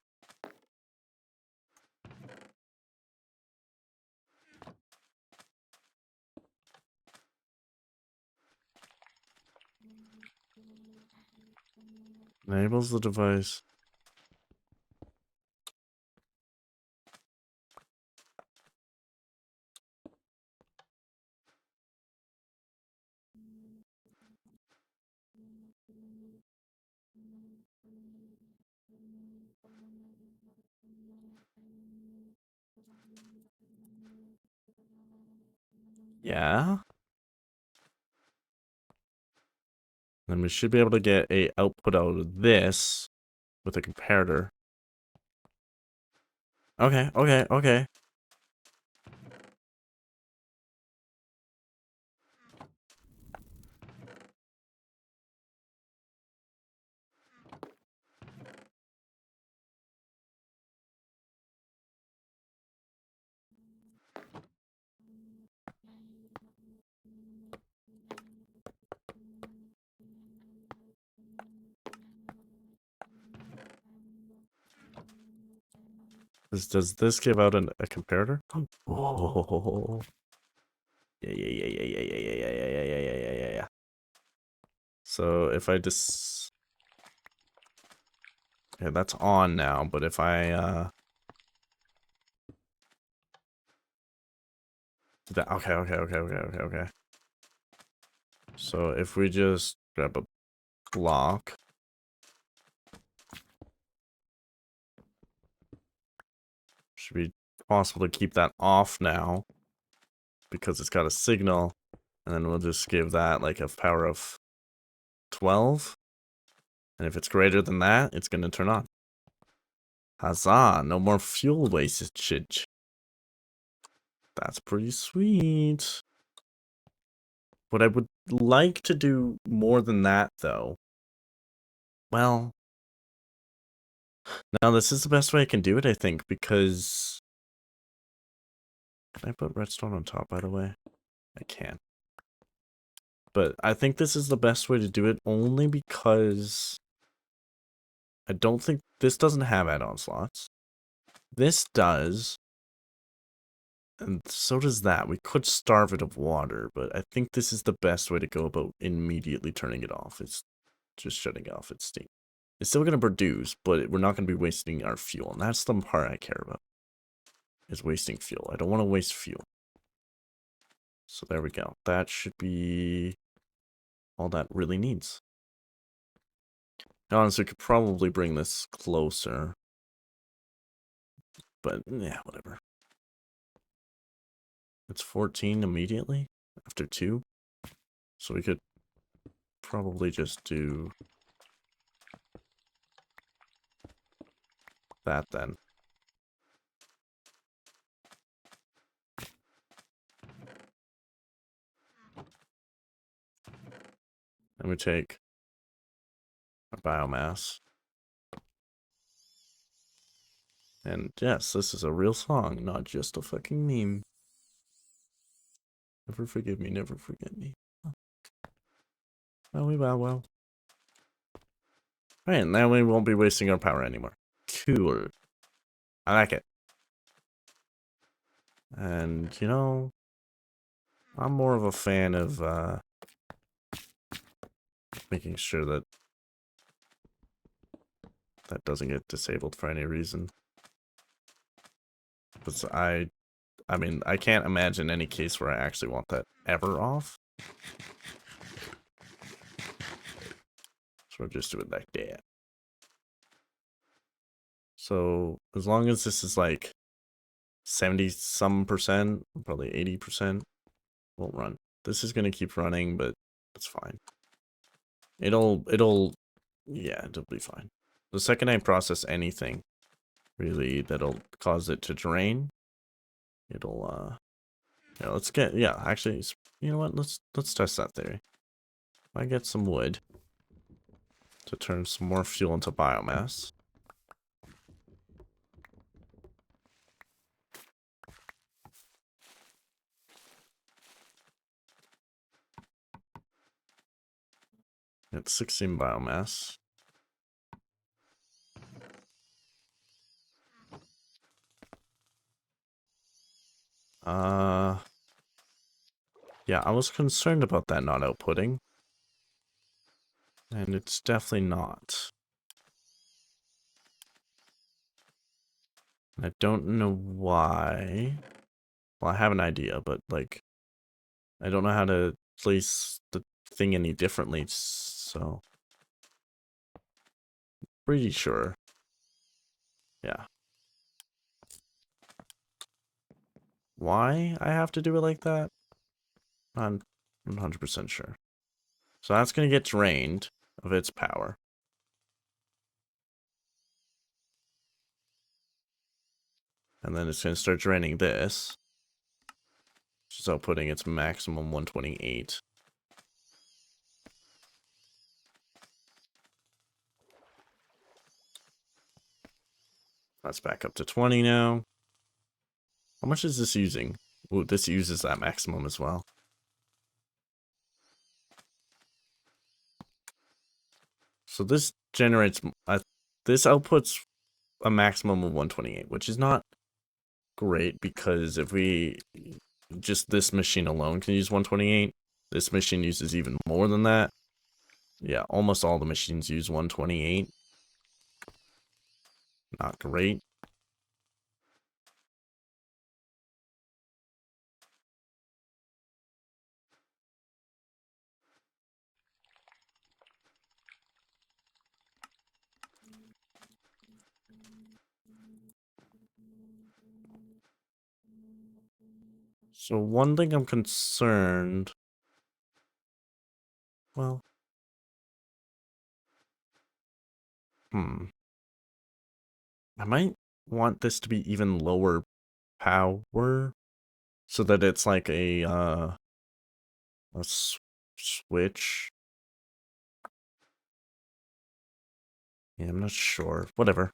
Enables the device. Yeah. Then we should be able to get a output out of this with a comparator. Okay, okay, okay. Does this give out a comparator? Oh. Yeah, yeah, yeah, yeah, yeah, yeah, yeah, yeah, yeah, yeah, yeah, yeah, yeah, yeah. So if I just... Yeah, that's on now, but if I, do that... Okay, okay, okay, okay, okay, okay. So if we just grab a block... Should be possible to keep that off now. Because it's got a signal. And then we'll just give that like a power of 12. And if it's greater than that, it's going to turn on. Huzzah, no more fuel wastage. That's pretty sweet. What I would like to do more than that, though. Well, now this is the best way I can do it, I think, because... Can I put redstone on top, by the way? I can. But I think this is the best way to do it only because... I don't think... This doesn't have add-on slots. This does. And so does that. We could starve it of water, but I think this is the best way to go about immediately turning it off. It's just shutting off its steam. It's still going to produce, but we're not going to be wasting our fuel. And that's the part I care about. Is wasting fuel. I don't want to waste fuel. So there we go. That should be all that really needs. Honestly, we could probably bring this closer. But, yeah, whatever. It's 14 immediately after 2. So we could probably just do that then. And we take our biomass. And yes, this is a real song, not just a fucking meme. Never forgive me, never forget me. Well, well. Right, and then we won't be wasting our power anymore. Cool. I like it. And, you know, I'm more of a fan of making sure that that doesn't get disabled for any reason. Because I mean, I can't imagine any case where I actually want that ever off. So we'll just do it like that. So as long as this is like 70-some%, probably 80%, won't run. This is gonna keep running, but it's fine. It'll yeah, it'll be fine. The second I process anything, really, that'll cause it to drain, it'll yeah, let's get, yeah, actually, you know what, let's test that theory. I get some wood to turn some more fuel into biomass. It's 16 biomass. Yeah, I was concerned about that not outputting. And it's definitely not. I don't know why. Well, I have an idea, but like, I don't know how to place the thing any differently, so pretty sure. Yeah. Why I have to do it like that? I'm 100% sure. So that's going to get drained of its power. And then it's going to start draining this. So putting its maximum 128. That's back up to 20 now. How much is this using? Ooh, this uses that maximum as well. So this generates, this outputs a maximum of 128, which is not great because if we, just this machine alone can use 128, this machine uses even more than that. Yeah, almost all the machines use 128. Not great. So one thing I'm concerned, well, I might want this to be even lower power so that it's like a switch. Yeah, I'm not sure. Whatever.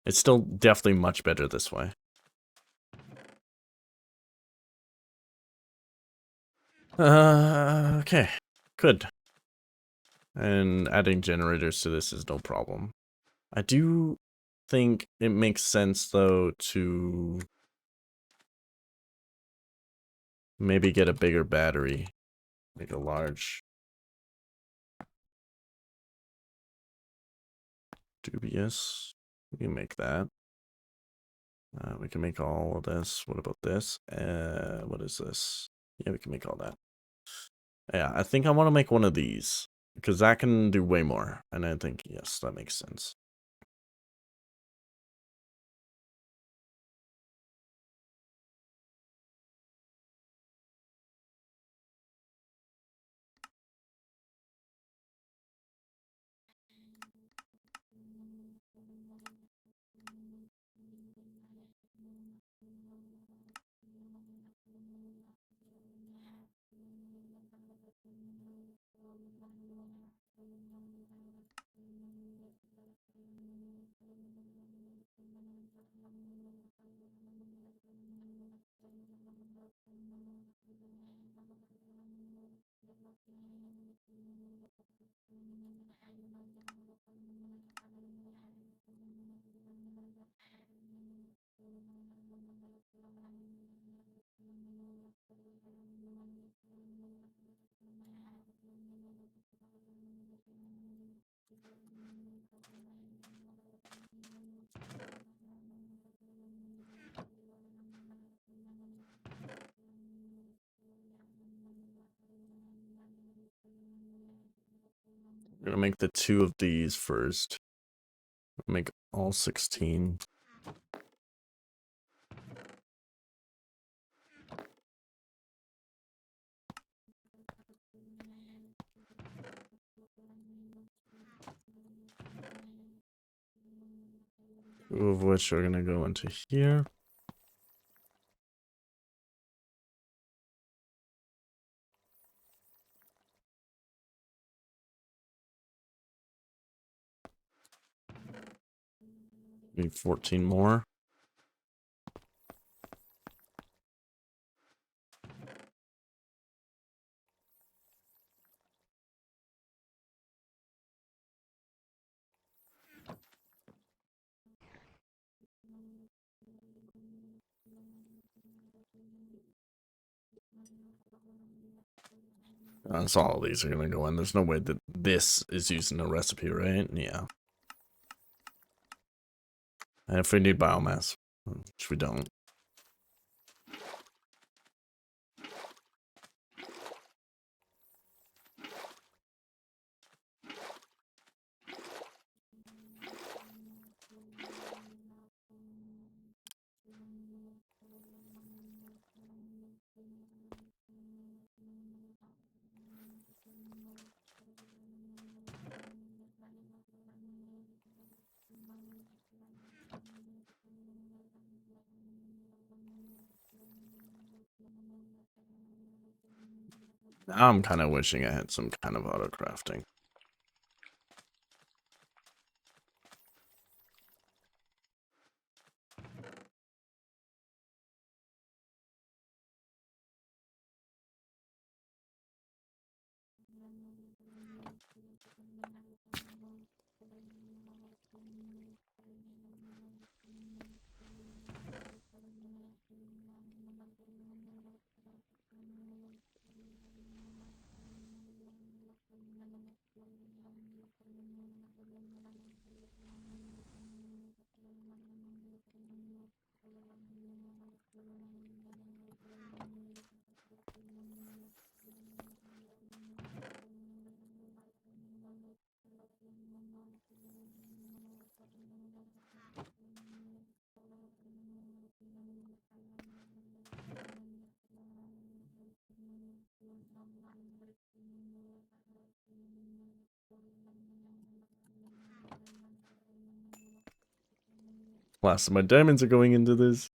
It's still definitely much better this way. Okay. Good. And adding generators to this is no problem. I do think it makes sense, though, to maybe get a bigger battery. Like a large. Dubious. We can make that. We can make all of this. What about this? What is this? Yeah, we can make all that. Yeah, I think I want to make one of these. Because that can do way more. And I think, yes, that makes sense. We're gonna make the 2 of these first. Make all 16. Two of which are gonna go into here. Need 14 more. So all of these are gonna go in. There's no way that this is using a recipe, right? Yeah. And if we need biomass, which we don't. Now I'm kind of wishing I had some kind of auto crafting. Last of my diamonds are going into this.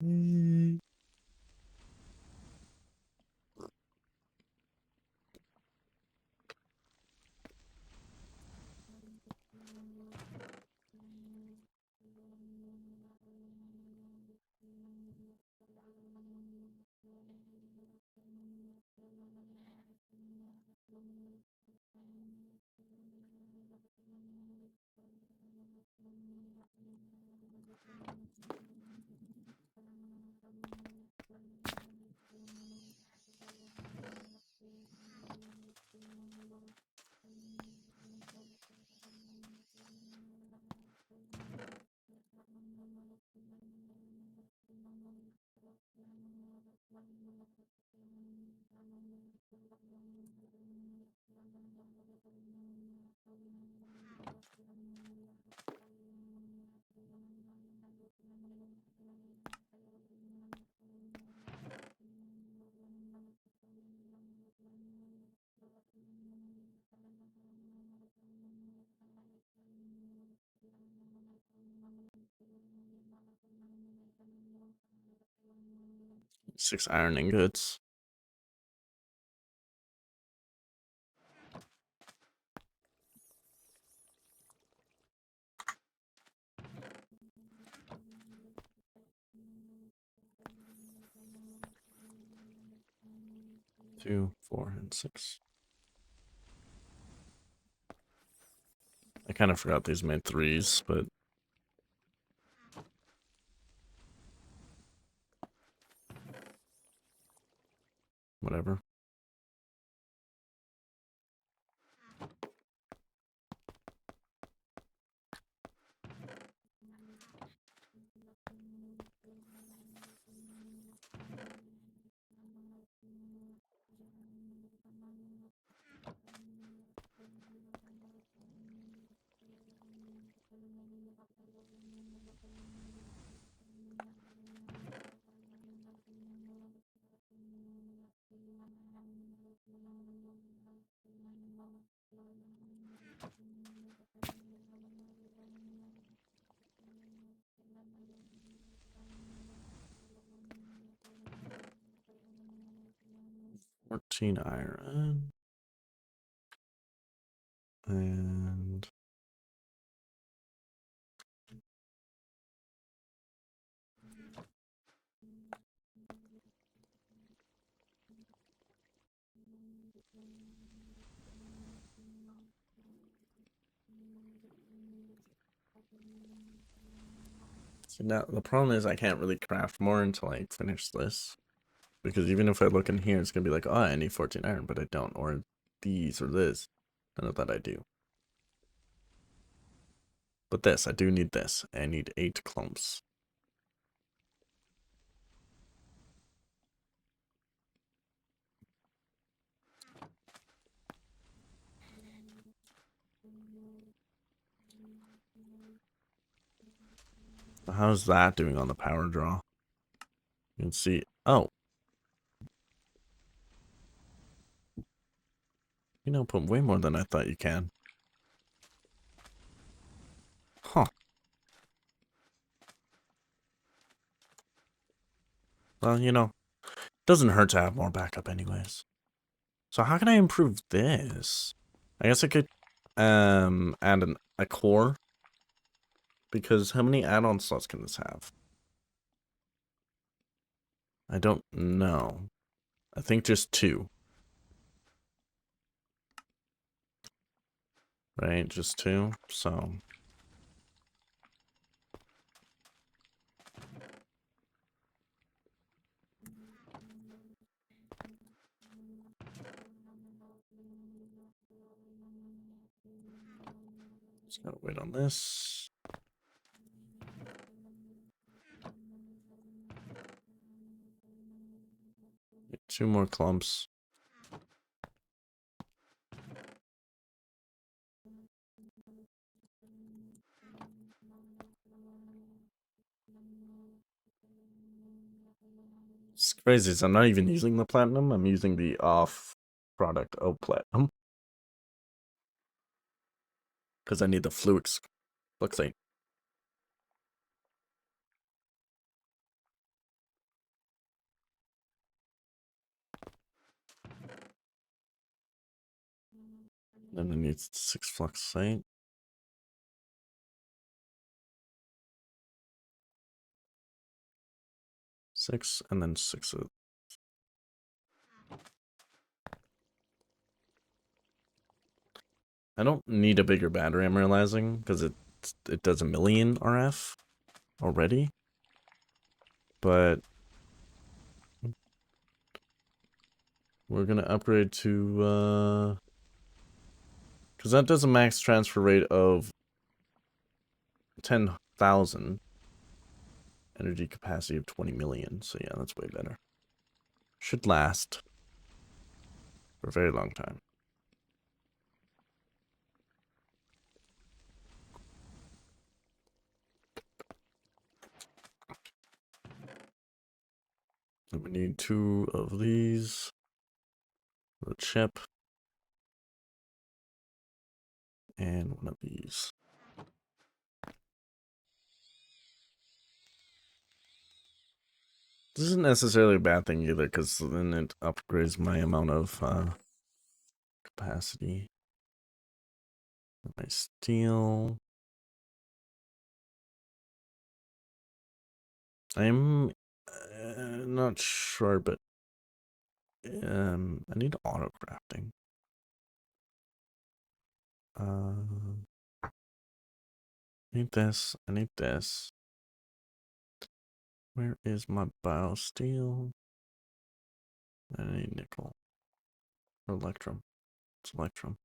6 iron ingots. Two, 4, and 6. I kind of forgot these made 3s, but whatever. Fourteen iron. And so now the problem is I can't really craft more until I finish this. Because even if I look in here, it's gonna be like, oh, I need 14 iron, but I don't. Or these or this. None of that I do. But this, I do need this. I need 8 clumps. How's that doing on the power draw? You can see, oh. You know, put way more than I thought you can. Huh. Well, you know, doesn't hurt to have more backup anyways. So how can I improve this? I guess I could add a core. Because how many add-on slots can this have? I don't know. I think just 2. Right, just 2. So just gotta wait on this. Get 2 more clumps. It's crazy. So I'm not even using the platinum. I'm using the off product of platinum. Because I need the fluix. Fluxate. Then I need 6 fluxate. 6 and then 6 of. I don't need a bigger battery, I'm realizing, because it does 1,000,000 RF already. But we're gonna upgrade to because that does a max transfer rate of 10,000. Energy capacity of 20 million. So yeah, that's way better. Should last for a very long time. And we need 2 of these. The chip. And 1 of these. This isn't necessarily a bad thing either, because then it upgrades my amount of capacity. My steel. I'm not sure, but I need auto crafting. I need this. I need this. Where is my biosteel? I need nickel. Or electrum. It's electrum.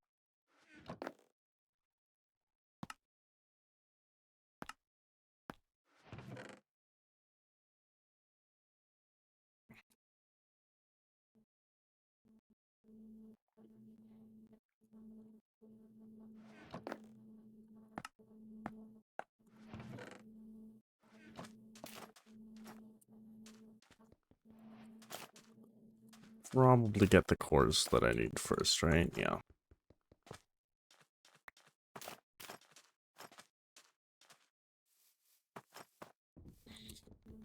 Probably get the cores that I need first, right? Yeah.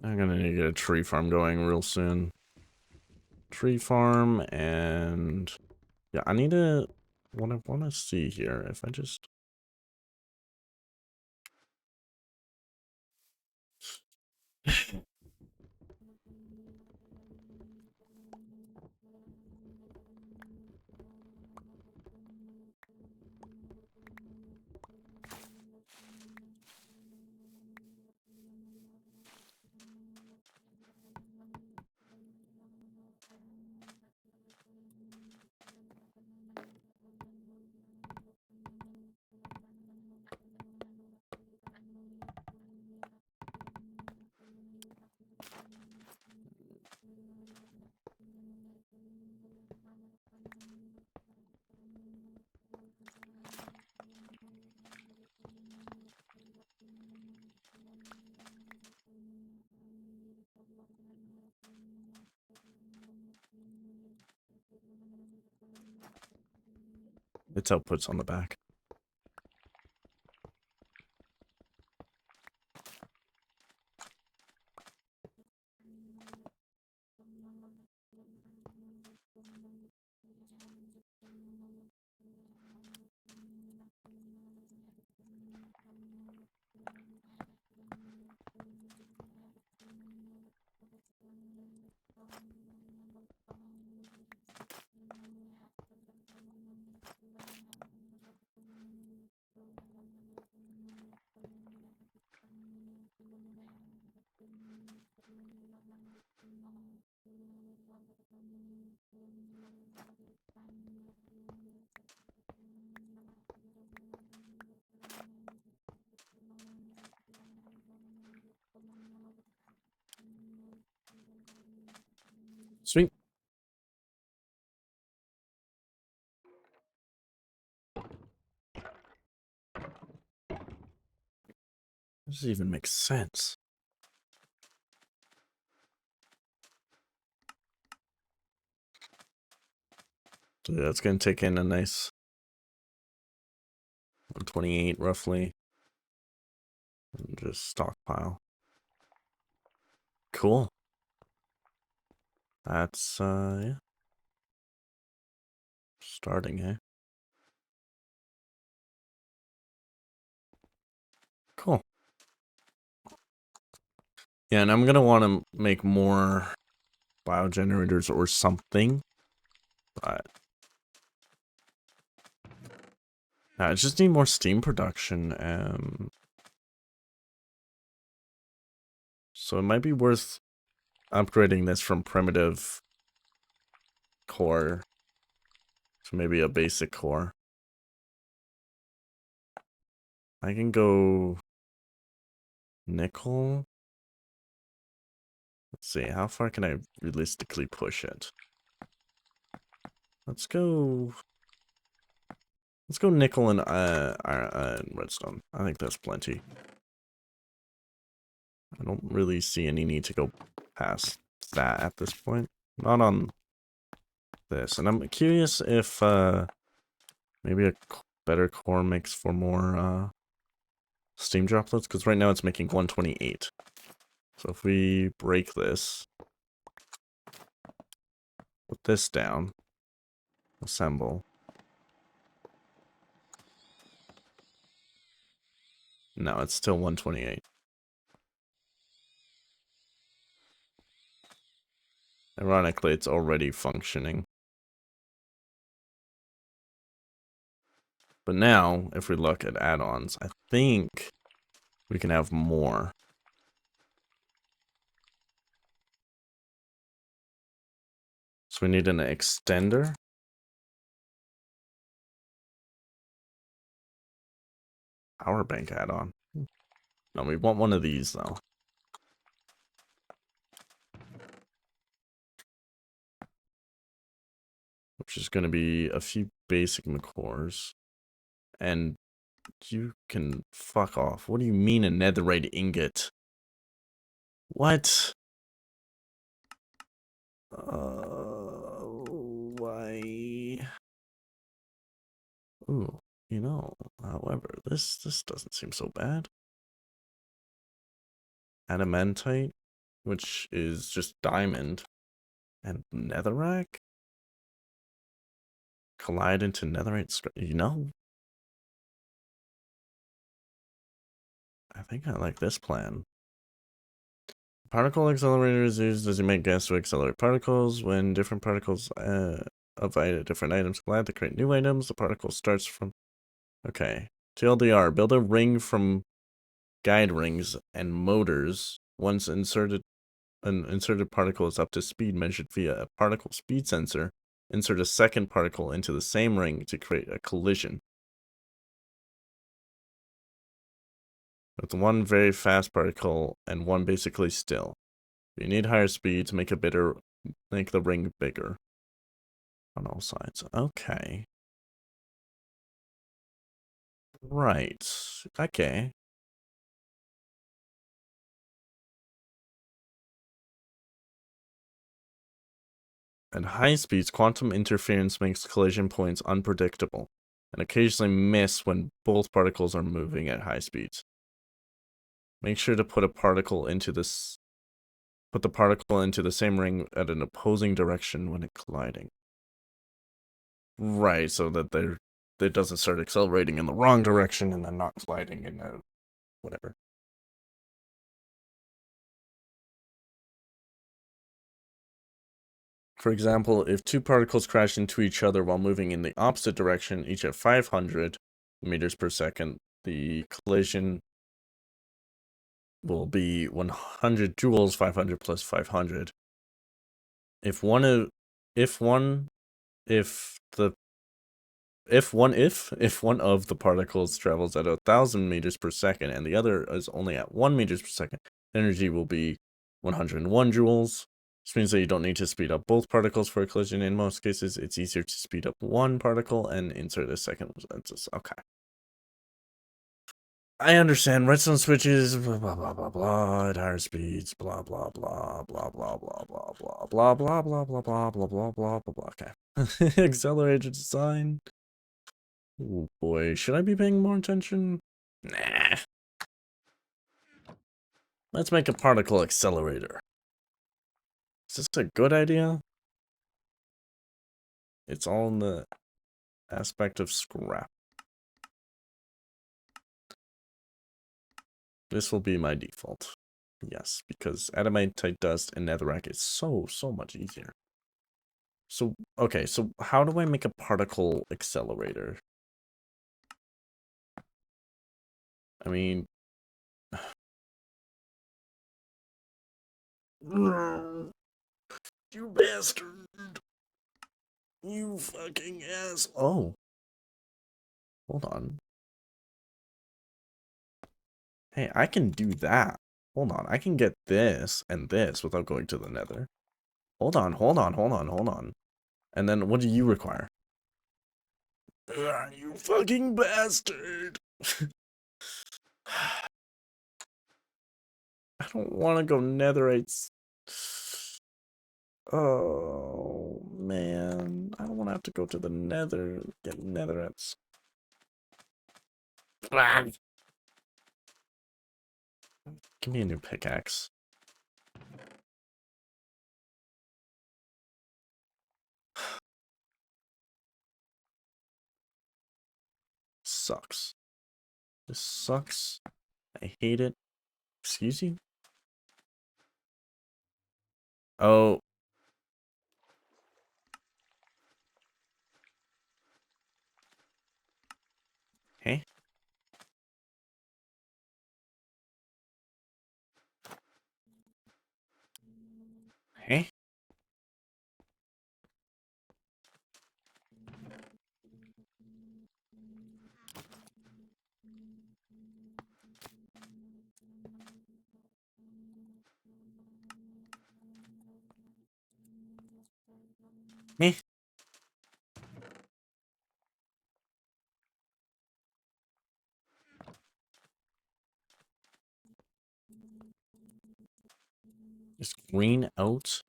I'm gonna need to get a tree farm going real soon. Tree farm and yeah, I need to what I want to see here. If I just its outputs on the back. Sweet. This even makes sense. So yeah, it's going to take in a nice 128 roughly. And just stockpile. Cool. That's, yeah. Starting, eh? Cool. Yeah, and I'm going to want to make more biogenerators or something. But I just need more steam production. So it might be worth upgrading this from primitive core to maybe a basic core. I can go nickel. Let's see, how far can I realistically push it? Let's go nickel and redstone. I think that's plenty. I don't really see any need to go past that at this point. Not on this. And I'm curious if maybe a better core makes for more steam droplets, because right now it's making 128. So if we break this, put this down, assemble. No, it's still 128. Ironically, it's already functioning. But now, if we look at add-ons, I think we can have more. So we need an extender. Power bank add-on. No, we want one of these, though. Which is going to be a few basic macores. And you can fuck off. What do you mean a netherite ingot? What? Why? Ooh, you know, however, this doesn't seem so bad. Adamantite, which is just diamond, and netherrack? Collide into netherite, you know? I think I like this plan. Particle accelerator is used as you make gas to accelerate particles. When different particles of different items collide to create new items, the particle starts from... Okay. TLDR, build a ring from guide rings and motors. Once an inserted particle is up to speed measured via a particle speed sensor, insert a second particle into the same ring to create a collision. With one very fast particle and one basically still. You need higher speed to make the ring bigger on all sides. Okay. Right. Okay. At high speeds, quantum interference makes collision points unpredictable. and occasionally miss when both particles are moving at high speeds. Make sure to put the particle into the same ring at an opposing direction when it's colliding. Right, so that it doesn't start accelerating in the wrong direction and then not colliding in whatever. For example, if two particles crash into each other while moving in the opposite direction, each at 500 meters per second, the collision will be 100 joules, 500 plus 500. If one of the particles travels at 1,000 meters per second and the other is only at 1 meters per second, the energy will be 101 joules. This means that you don't need to speed up both particles for a collision. In most cases, it's easier to speed up one particle and insert a second. Okay. I understand redstone switches, blah blah blah blah blah, at higher speeds, blah blah blah blah blah blah blah blah blah blah blah blah blah blah blah blah blah blah. Okay. Accelerator design. Oh boy, should I be paying more attention? Nah. Let's make a particle accelerator. Is this a good idea? It's all in the aspect of scrap. This will be my default. Yes, because adamantite dust and netherrack is so much easier. So, okay, so how do I make a particle accelerator? I mean... You bastard! You fucking ass! Oh. Hold on. Hey, I can do that. Hold on, I can get this and this without going to the nether. Hold on. And then what do you require? You fucking bastard! I don't want to go netherites. Oh, man. I don't want to have to go to the nether, get netherites. Give me a new pickaxe. Sucks. This sucks. I hate it. Excuse you? Oh. Hey? Hey? Me? Is green out?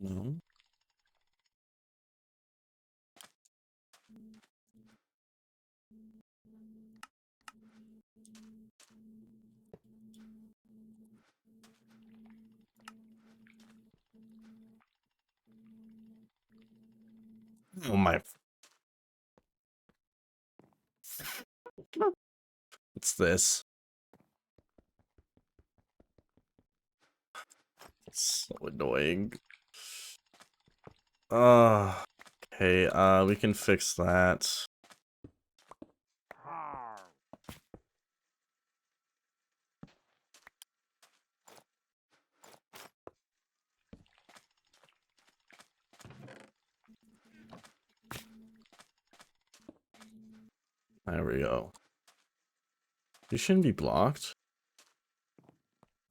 No. Oh my. What's this? It's so annoying. Okay, we can fix that. There we go. You shouldn't be blocked.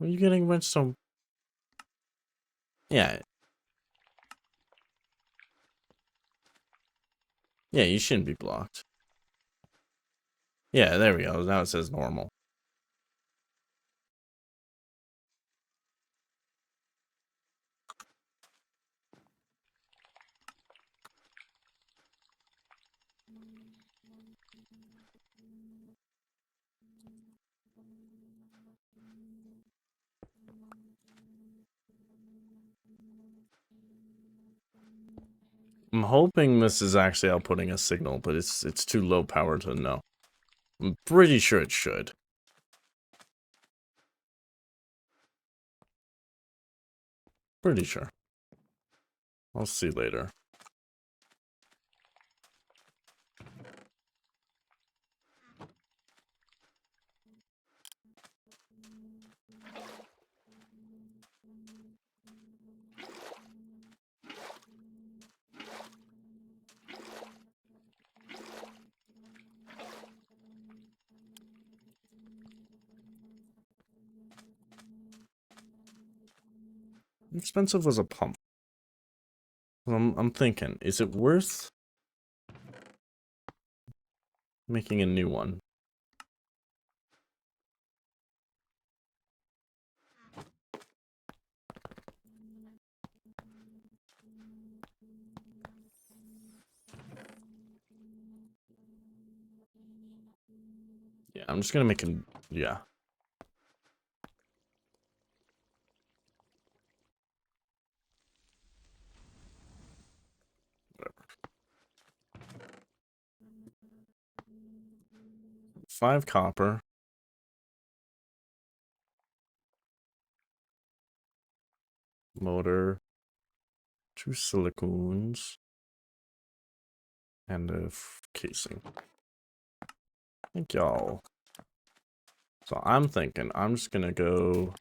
Are you getting redstone? Yeah. Yeah, you shouldn't be blocked. Yeah, there we go. Now it says normal. I'm hoping this is actually outputting a signal, but it's too low power to know. I'm pretty sure it should. Pretty sure. I'll see later. How expensive was a pump? I'm thinking, is it worth making a new one? Yeah, I'm just gonna make a, yeah. Whatever. 5 copper. Motor. 2 silicones. And a casing. Thank y'all. So I'm thinking I'm just gonna go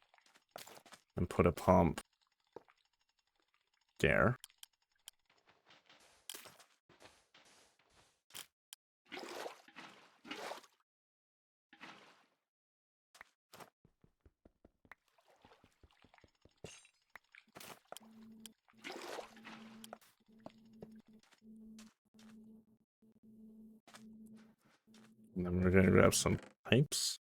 and put a pump there. And then we're gonna grab some pipes.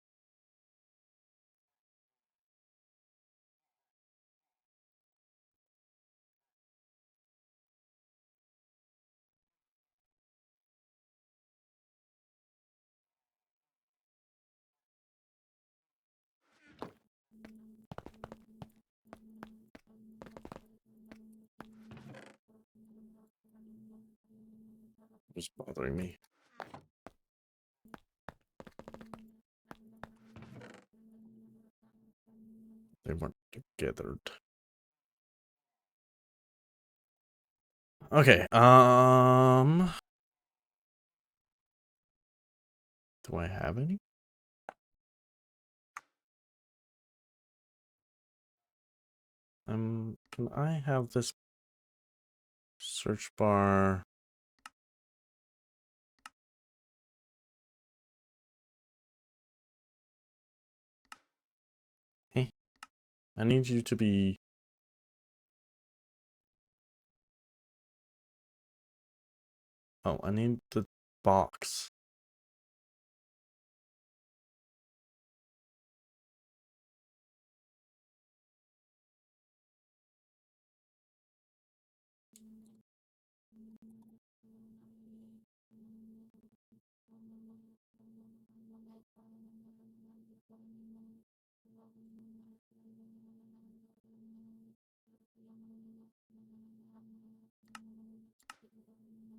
It's bothering me. They weren't together. Okay, do I have any? Can I have this search bar? Hey, I need you to be... Oh, I need the box.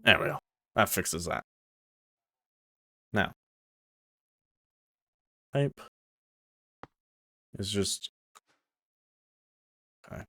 There we go. That fixes that. Now, pipe is just... Okay.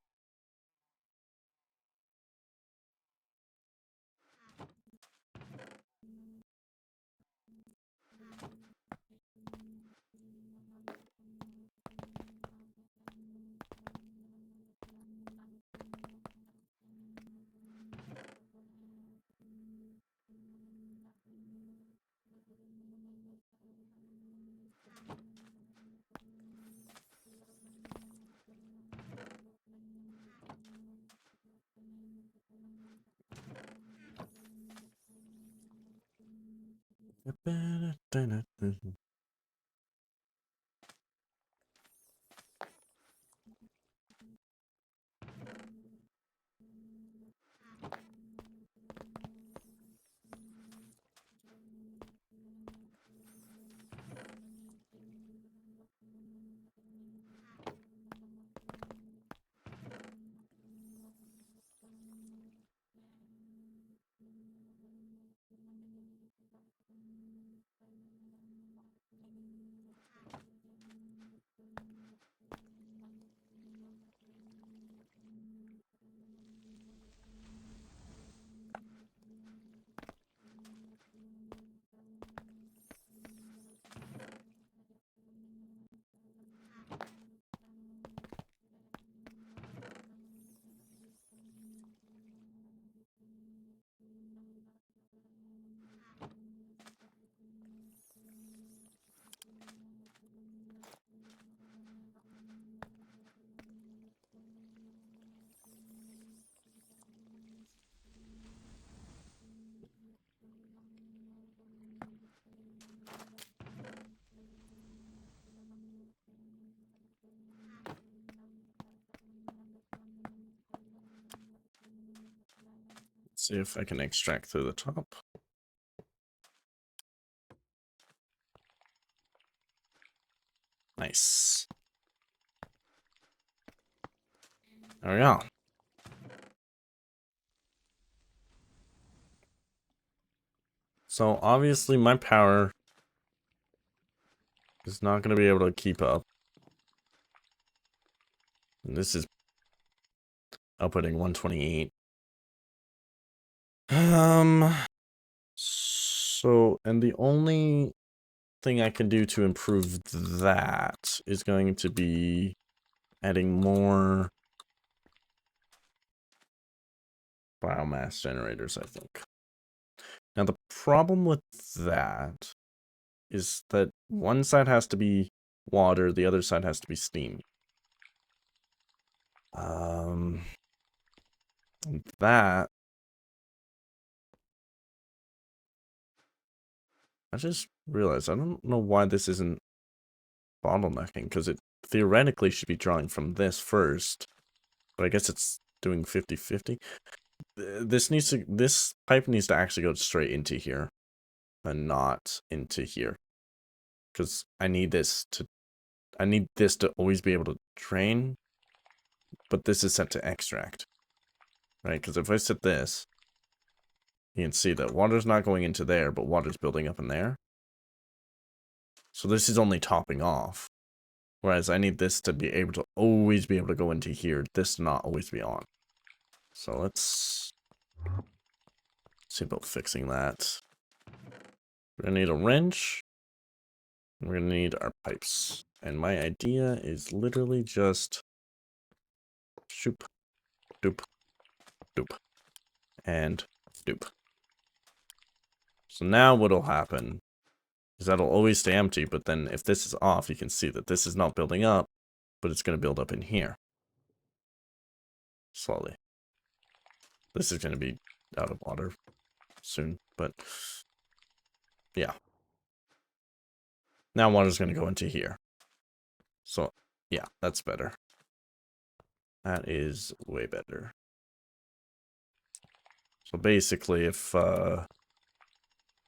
See if I can extract through the top. Nice. There we go. So obviously my power is not going to be able to keep up. And this is outputting 128. So, and the only thing I can do to improve that is going to be adding more biomass generators, I think. Now, the problem with that is that one side has to be water, the other side has to be steam. That I just realized I don't know why this isn't bottlenecking, because it theoretically should be drawing from this first, but I guess it's doing 50-50. This pipe needs to actually go straight into here and not into here, because I need this to always be able to drain, but this is set to extract, right? Because if I set this, you can see that water's not going into there, but water's building up in there. So this is only topping off. Whereas I need this to be able to always be able to go into here, this to not always be on. So let's see about fixing that. We're gonna need a wrench. We're gonna need our pipes. And my idea is literally just shoop, doop, doop, and doop. So now what'll happen is that'll always stay empty, but then if this is off, you can see that this is not building up, but it's gonna build up in here. Slowly. This is gonna be out of water soon, but yeah. Now water's gonna go into here. So yeah, that's better. That is way better. So basically if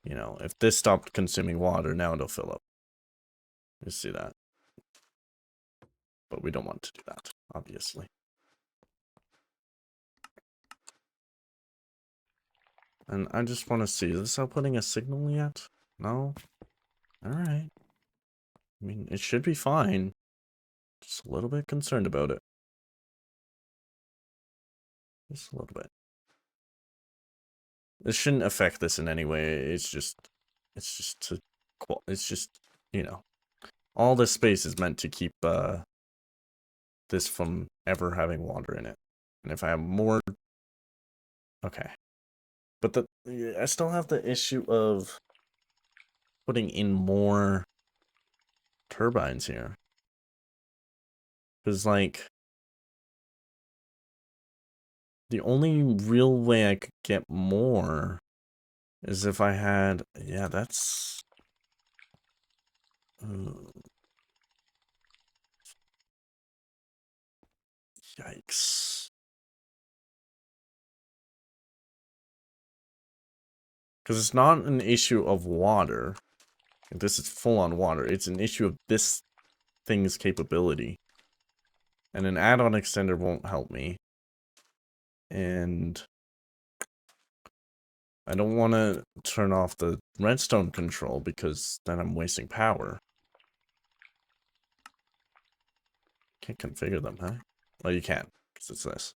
you know, if this stopped consuming water, now it'll fill up. You see that? But we don't want to do that, obviously. And I just want to see, is this outputting a signal yet? No? Alright. I mean, it should be fine. Just a little bit concerned about it. Just a little bit. This shouldn't affect this in any way. It's just you know, all this space is meant to keep this from ever having water in it. And if I have more, okay. But I still have the issue of putting in more turbines here. Because, like, the only real way I could get more is if I had, yeah, that's... Yikes. Because it's not an issue of water. This is full on water. It's an issue of this thing's capability. And an add-on extender won't help me. And I don't want to turn off the redstone control because then I'm wasting power. Can't configure them, huh? Well, you can, because it's this.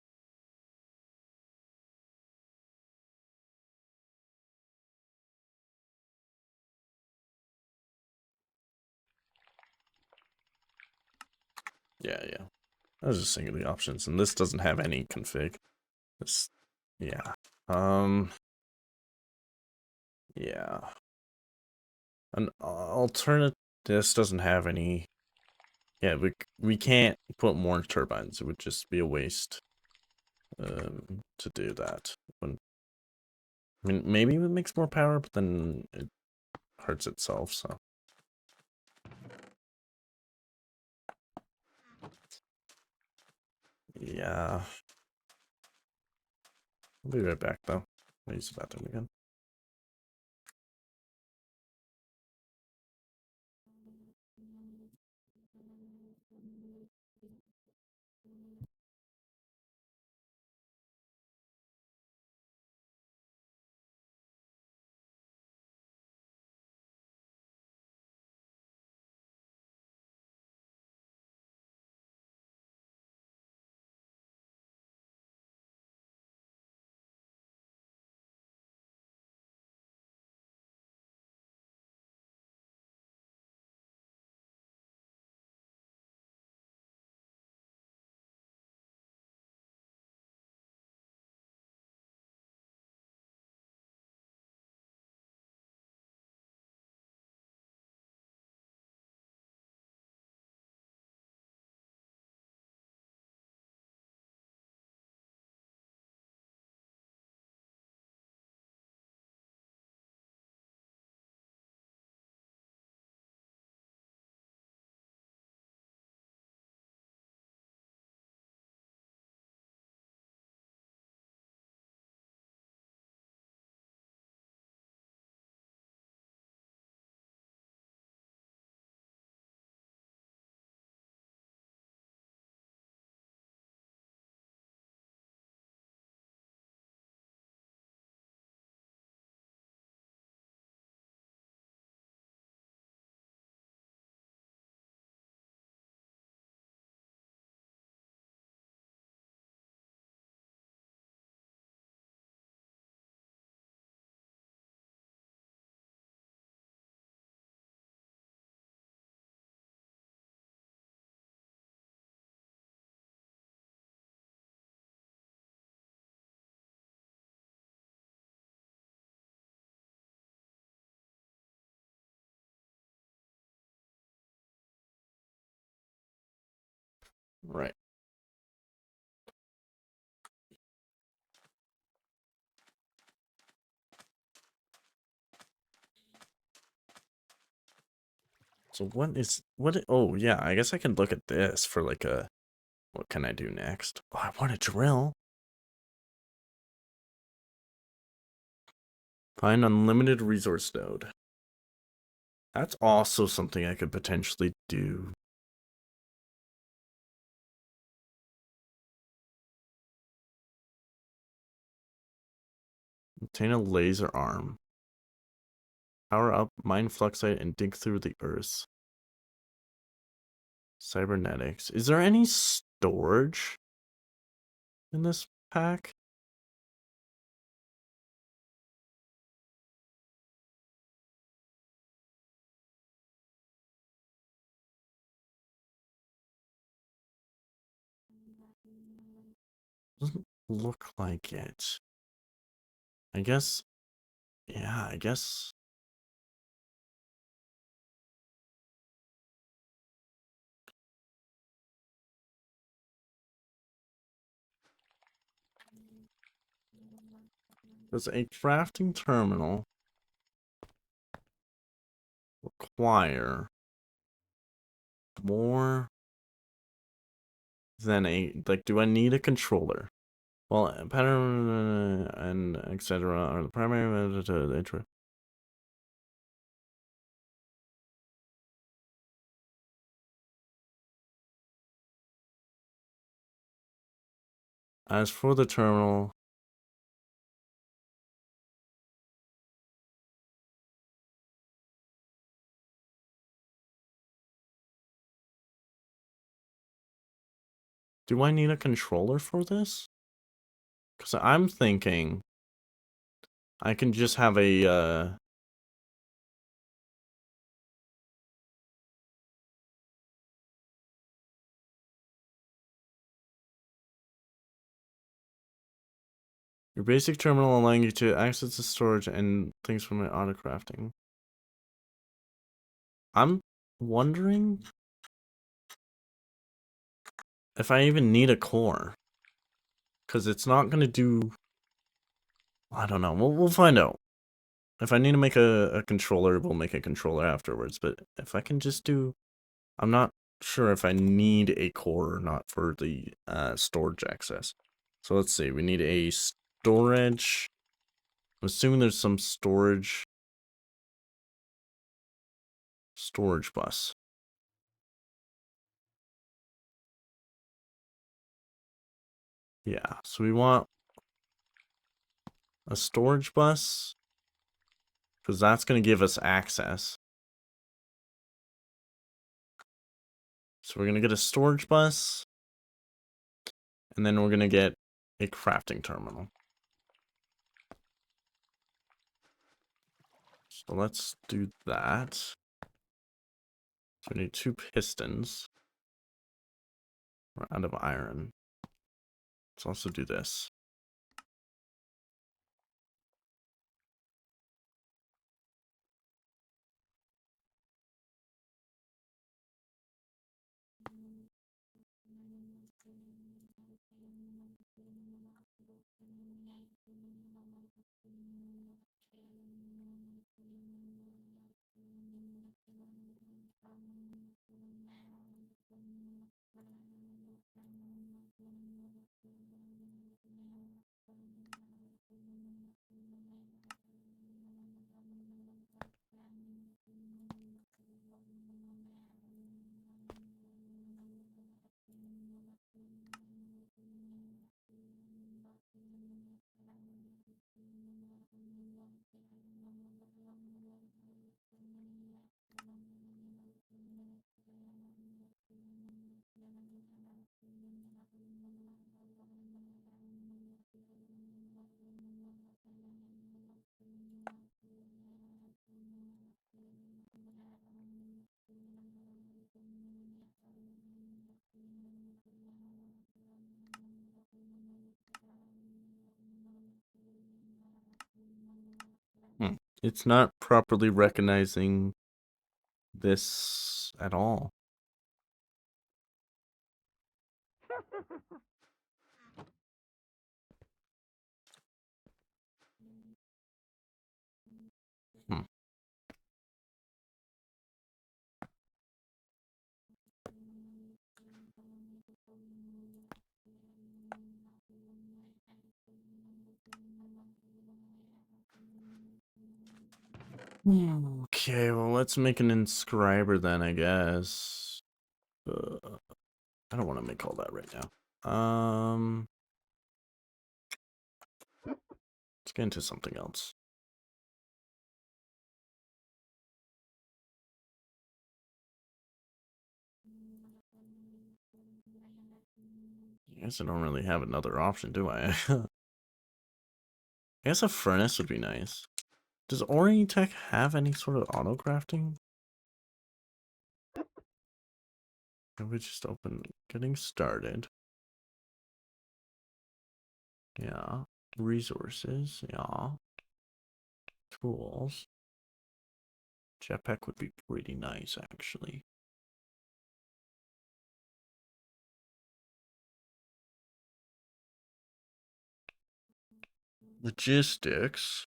Yeah, yeah. I was just thinking the options, and this doesn't have any config. This, yeah. Yeah. An alternate, this doesn't have any. Yeah, we can't put more turbines. It would just be a waste to do that. When, I mean, maybe it makes more power, but then it hurts itself, so. Yeah. I'll be right back, though. I use the bathroom again. Right. So oh yeah, I guess I can look at this for like a, what can I do next? Oh, I want a drill. Find unlimited resource node. That's also something I could potentially do. Obtain a laser arm. Power up, mine fluxite, and dig through the earth. Cybernetics. Is there any storage in this pack? Doesn't look like it. I guess, yeah, I guess. Does a crafting terminal require more than like, do I need a controller? Well, pattern and etc. are the primary intro. As for the terminal, do I need a controller for this? Because I'm thinking I can just have a your basic terminal allowing you to access the storage and things from my auto crafting. I'm wondering if I even need a core. Because it's not going to do... I don't know. We'll find out. If I need to make a controller, we'll make a controller afterwards. But if I can just do... I'm not sure if I need a core or not for the storage access. So let's see. We need a storage I'm assuming there's some storage bus. Yeah, so we want a storage bus because that's going to give us access. So we're going to get a storage bus and then we're going to get a crafting terminal. So let's do that. So we need 2 pistons. We're out of iron. Let's also do this. It's not properly recognizing this at all. Hmm. Okay, well, let's make an inscriber then, I guess. I don't want to make all that right now. Let's get into something else. I guess I don't really have another option, do I? I guess a furnace would be nice. Does Oritech have any sort of auto crafting? Can we just open getting started? Yeah. Resources, yeah. Tools. Jetpack would be pretty nice, actually. Logistics.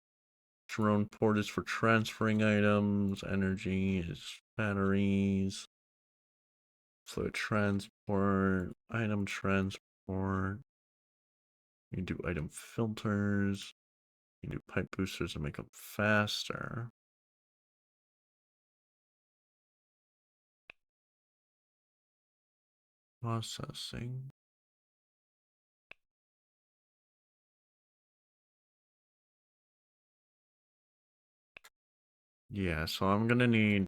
Drone port is for transferring items. Energy is batteries. Fluid transport. Item transport. You can do item filters. You can do pipe boosters to make them faster. Processing. Yeah, so I'm gonna need...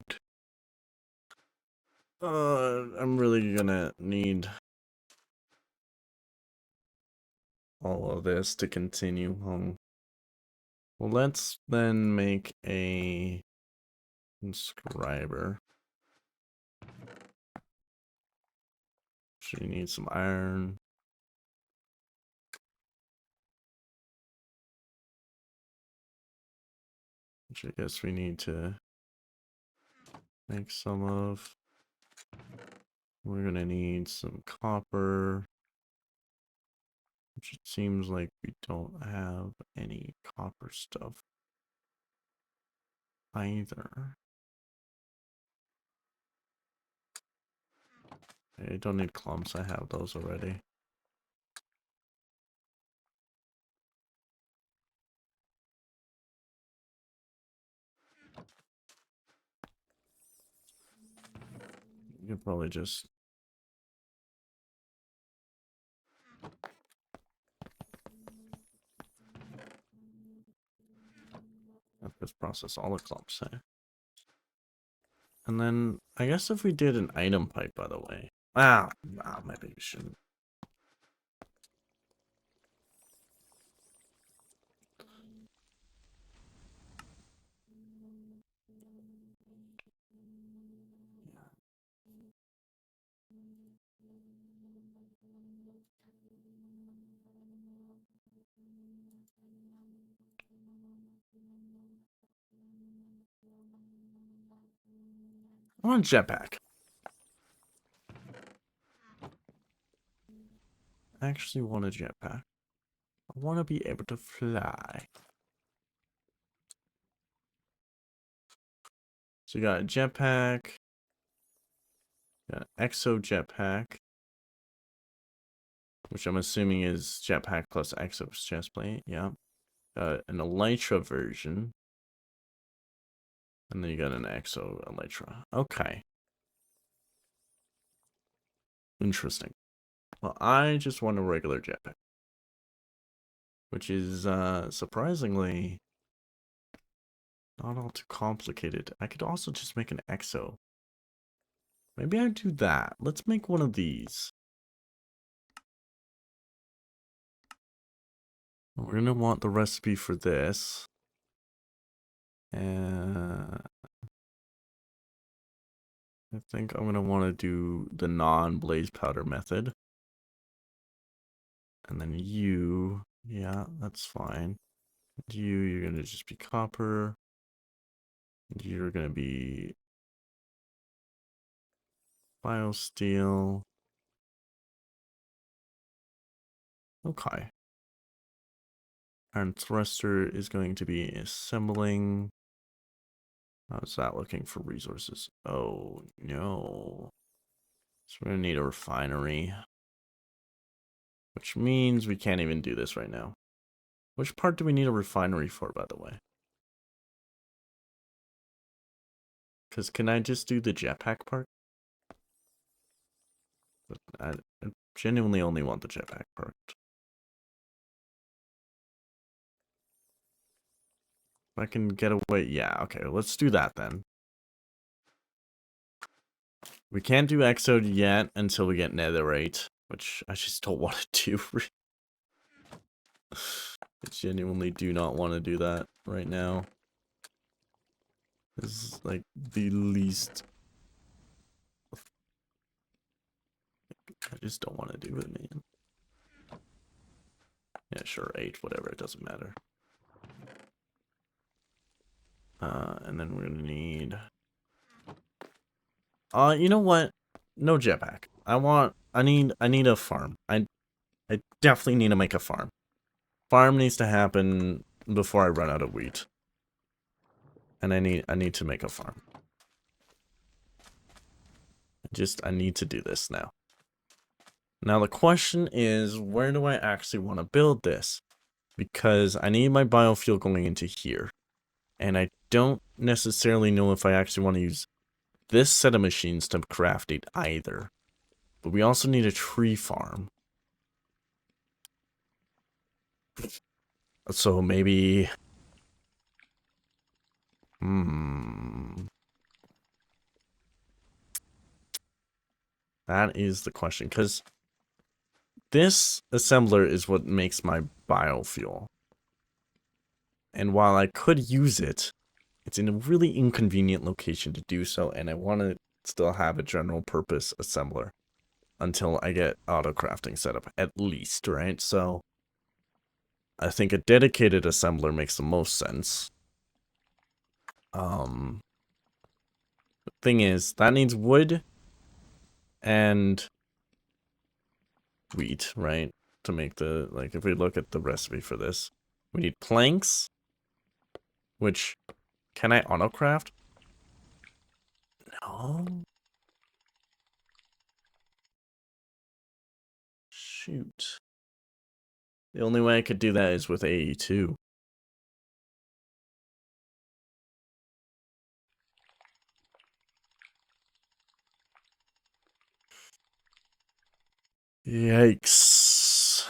I'm really gonna need all of this to continue home. Well, let's then make a inscriber. So you need some iron. Which I guess we need to make some of. We're gonna need some copper. Which it seems like we don't have any copper stuff either. I don't need clumps, I have those already. could probably just... Let this process all the clumps, eh? And then, I guess if we did an item pipe, by the way. Maybe we shouldn't. I want a jetpack. I actually want a jetpack. I want to be able to fly. So you got a jetpack. Got an exo jetpack. Which I'm assuming is jetpack plus exo chestplate. Yeah. An elytra version. And then you got an exo elytra. Okay. Interesting. Well, I just want a regular jetpack. Which is, surprisingly, not all too complicated. I could also just make an exo. Maybe I do that. Let's make one of these. We're going to want the recipe for this. I think I'm going to want to do the non-blaze powder method. And then you, yeah, that's fine. You're going to just be copper. You're going to be biosteel. Okay. Iron thruster is going to be assembling. How's that looking for resources? Oh, no. So we're going to need a refinery. Which means we can't even do this right now. Which part do we need a refinery for, by the way? Because can I just do the jetpack part? But I genuinely only want the jetpack part. If I can get away, yeah, okay, let's do that then. We can't do Exode yet until we get Netherite, which I just don't want to do. I genuinely do not want to do that right now. This is like the least... I just don't want to do it, man. Yeah, sure, 8, whatever, it doesn't matter. And then we're gonna need... you know what? No jetpack. I need a farm. I definitely need to make a farm. Farm needs to happen before I run out of wheat. And I need to make a farm. I need to do this now. Now the question is, where do I actually want to build this? Because I need my biofuel going into here. And I don't necessarily know if I actually want to use this set of machines to craft it either. But we also need a tree farm. So maybe... That is the question, because this assembler is what makes my biofuel. And while I could use it, it's in a really inconvenient location to do so, and I want to still have a general purpose assembler until I get auto crafting set up, at least, right? So I think a dedicated assembler makes the most sense. The thing is, that needs wood and wheat, right? To make the, like, if we look at the recipe for this, we need planks, which, can I auto-craft? No. Shoot. The only way I could do that is with AE2. Yikes.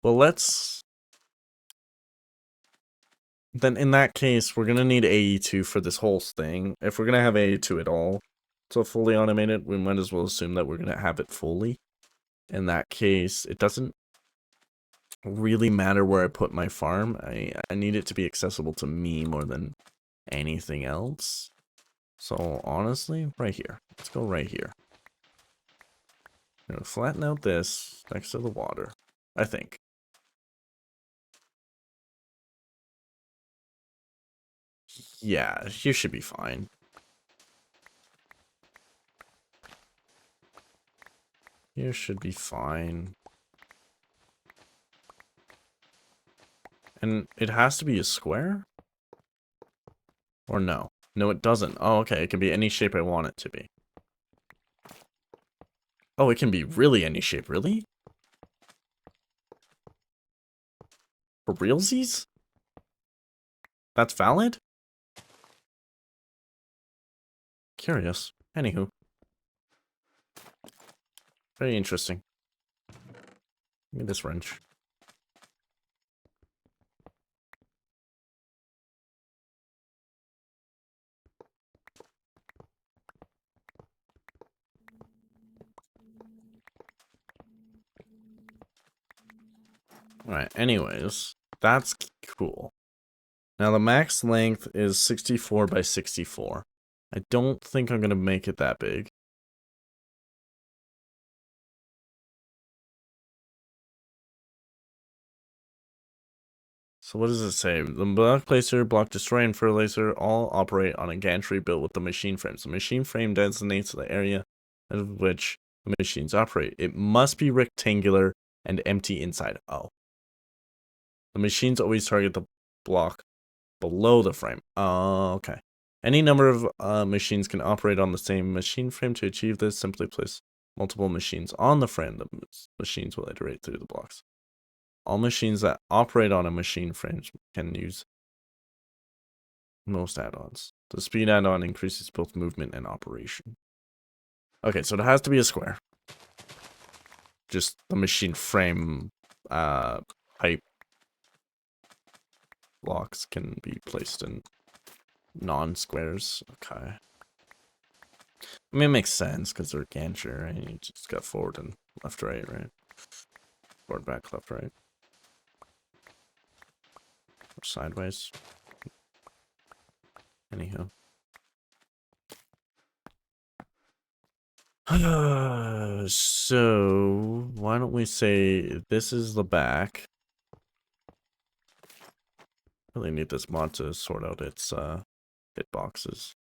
Well, let's... Then in that case, we're gonna need AE2 for this whole thing. If we're gonna have AE2 at all, so fully automated, we might as well assume that we're gonna have it fully. In that case, it doesn't really matter where I put my farm. I need it to be accessible to me more than anything else. So honestly, right here. Let's go right here. I'm gonna flatten out this next to the water, I think. Yeah, you should be fine. You should be fine. And it has to be a square? Or no? No, it doesn't. Oh, okay. It can be any shape I want it to be. Oh, it can be really any shape. Really? For realsies? That's valid? Curious. Anywho. Very interesting. Give me this wrench. Alright, anyways. That's cool. Now the max length is 64 by 64. I don't think I'm going to make it that big. So what does it say? The block placer, block destroyer, and fertilizer all operate on a gantry built with the machine frames. The machine frame designates the area of which the machines operate. It must be rectangular and empty inside. Oh. The machines always target the block below the frame. Oh, okay. Any number of machines can operate on the same machine frame. To achieve this, simply place multiple machines on the frame. The machines will iterate through the blocks. All machines that operate on a machine frame can use most add-ons. The speed add-on increases both movement and operation. Okay, so it has to be a square. Just the machine frame pipe blocks can be placed in non-squares. Okay. I mean, it makes sense because they're gantry, right? You just got forward and left, right? Forward, back, left, right. Or sideways. Anyhow. So, why don't we say this is the back. Really need this mod to sort out its hitboxes.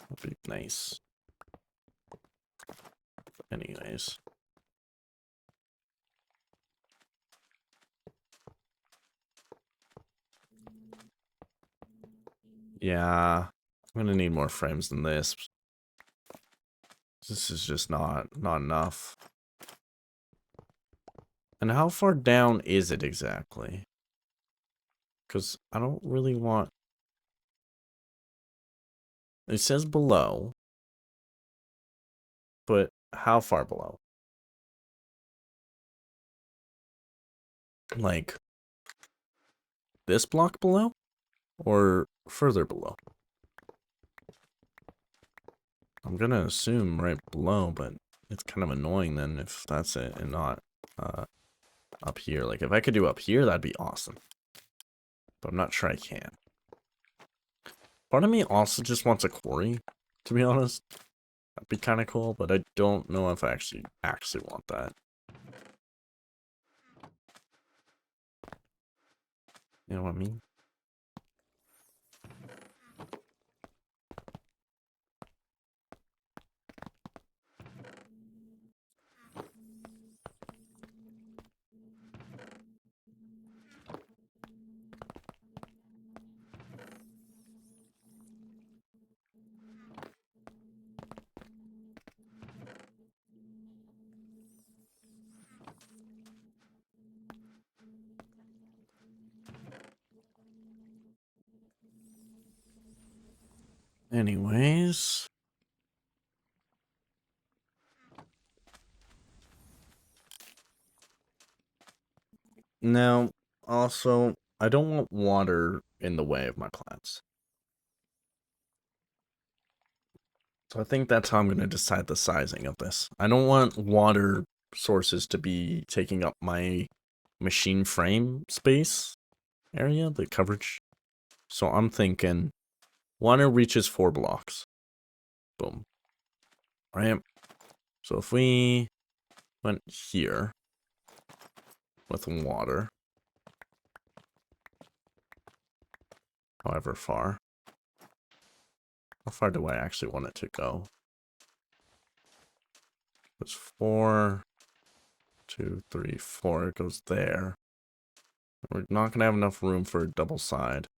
That'd be nice. Anyways. Yeah. I'm gonna need more frames than this. This is just not enough. And how far down is it exactly? Because I don't really want... It says below. But how far below? Like, this block below? Or further below? I'm gonna assume right below, but it's kind of annoying then if that's it and not up here. Like, if I could do up here, that'd be awesome. But I'm not sure I can. Part of me also just wants a quarry, to be honest. That'd be kind of cool, but I don't know if I actually want that. You know what I mean? Anyways. Now, also, I don't want water in the way of my plants. So I think that's how I'm going to decide the sizing of this. I don't want water sources to be taking up my machine frame space area, the coverage. So I'm thinking water reaches 4 blocks. Boom. Right? So if we went here with water, however far, how far do I actually want it to go? It's 4, 2, 3, 4. It goes there. We're not gonna have enough room for a double side.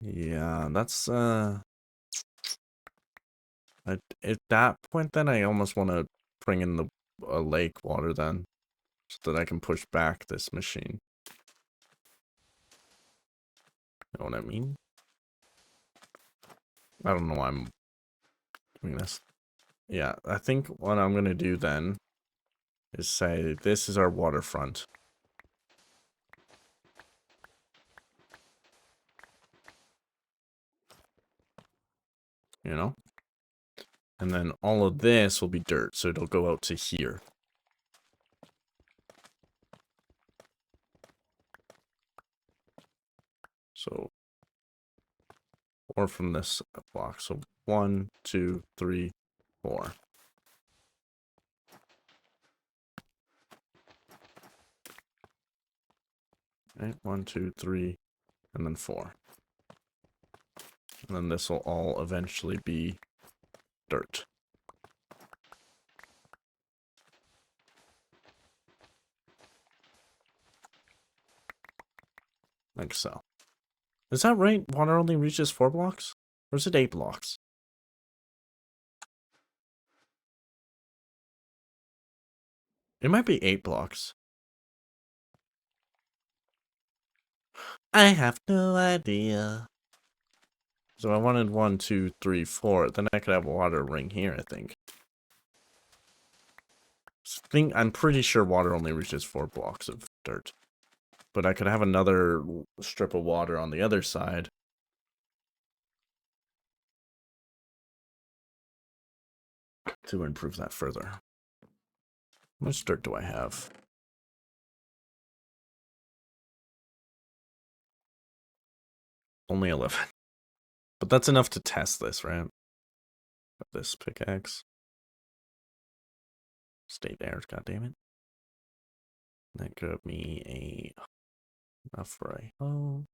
Yeah, that's at that point then I almost want to bring in the lake water then, so that I can push back this machine. You know what I mean? I don't know why I'm doing this. Yeah, I think what I'm gonna do then is say this is our waterfront. You know? And then all of this will be dirt, so it'll go out to here. So, or from this block. So 1, 2, 3, 4. Right? 1, 2, 3, and then 4. And then this will all eventually be dirt. Like so. Is that right? Water only reaches 4 blocks? Or is it 8 blocks? It might be 8 blocks. I have no idea. So I wanted 1, 2, 3, 4. Then I could have a water ring here, I think. I'm pretty sure water only reaches 4 blocks of dirt. But I could have another strip of water on the other side. To improve that further. How much dirt do I have? Only 11. But that's enough to test this, right? This pickaxe. Stay there, goddammit. That got me enough for a hoe.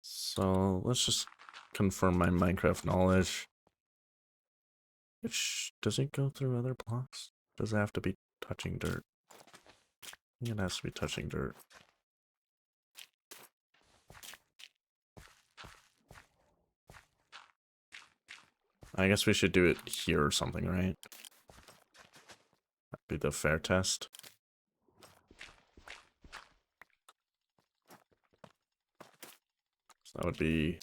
So let's just confirm my Minecraft knowledge. Does it go through other blocks? Does it have to be touching dirt? I think it has to be touching dirt. I guess we should do it here or something, right? That'd be the fair test. So that would be...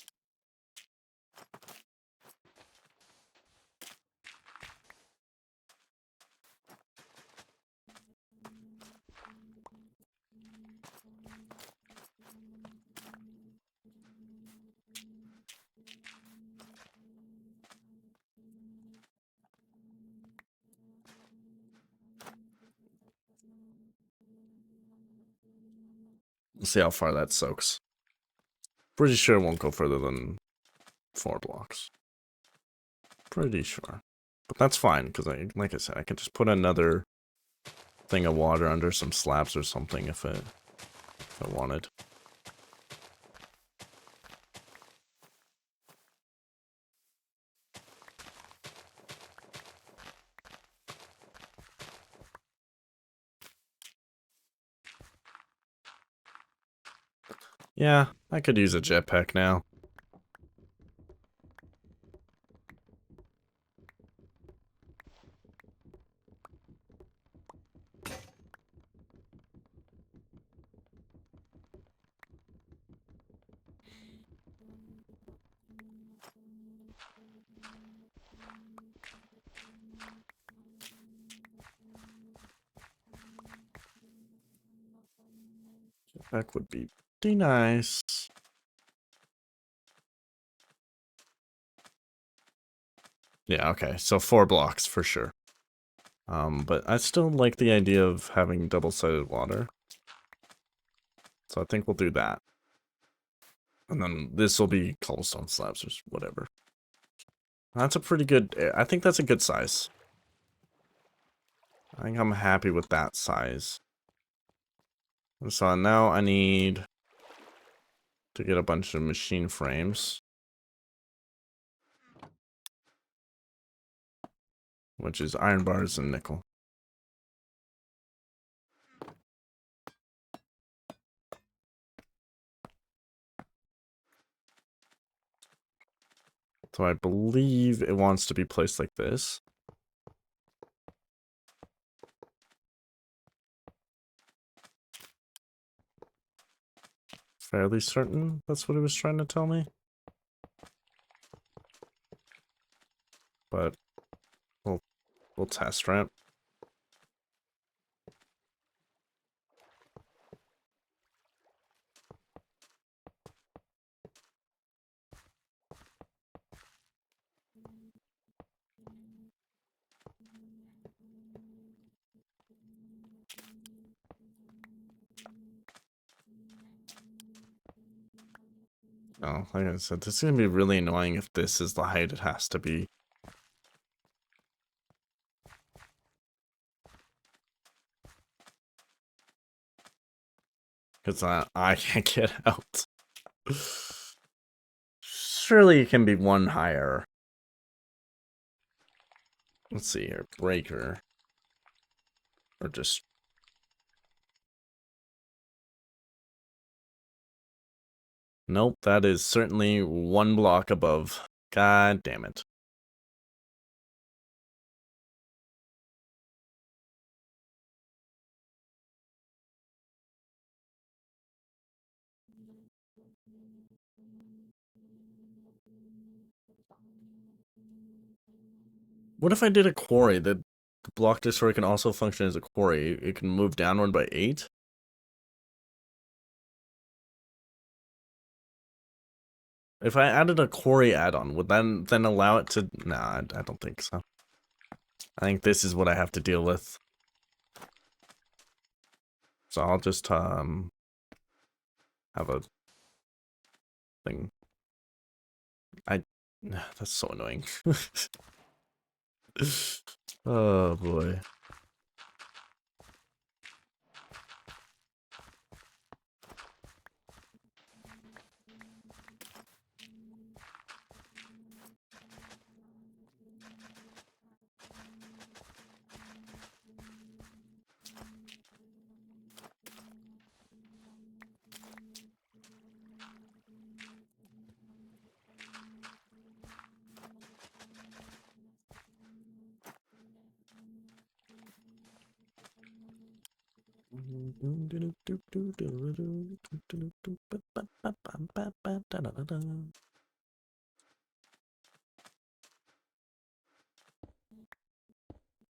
Let's see how far that soaks. Pretty sure it won't go further than 4 blocks. Pretty sure. But that's fine, because like I said, I can just put another thing of water under some slabs or something if I wanted. Yeah, I could use a jetpack now. jetpack would be pretty nice. Yeah, okay, so 4 blocks for sure. But I still like the idea of having double-sided water. So I think we'll do that. And then this will be cobblestone slabs or whatever. That's a pretty good, I think that's a good size. I think I'm happy with that size. So now I need to get a bunch of machine frames. Which is iron bars and nickel. So I believe it wants to be placed like this. Fairly certain that's what it was trying to tell me. But we'll test, right? Oh, like I said, this is gonna be really annoying if this is the height it has to be. Because I can't get out. Surely it can be one higher. Let's see here. Breaker. Or just... Nope, that is certainly 1 block above. God damn it. What if I did a quarry? The block destroyer can also function as a quarry. It can move downward by 8? If I added a quarry add-on, would that then allow it to... Nah, I don't think so. I think this is what I have to deal with. So I'll just, have a thing. That's so annoying. Oh, boy.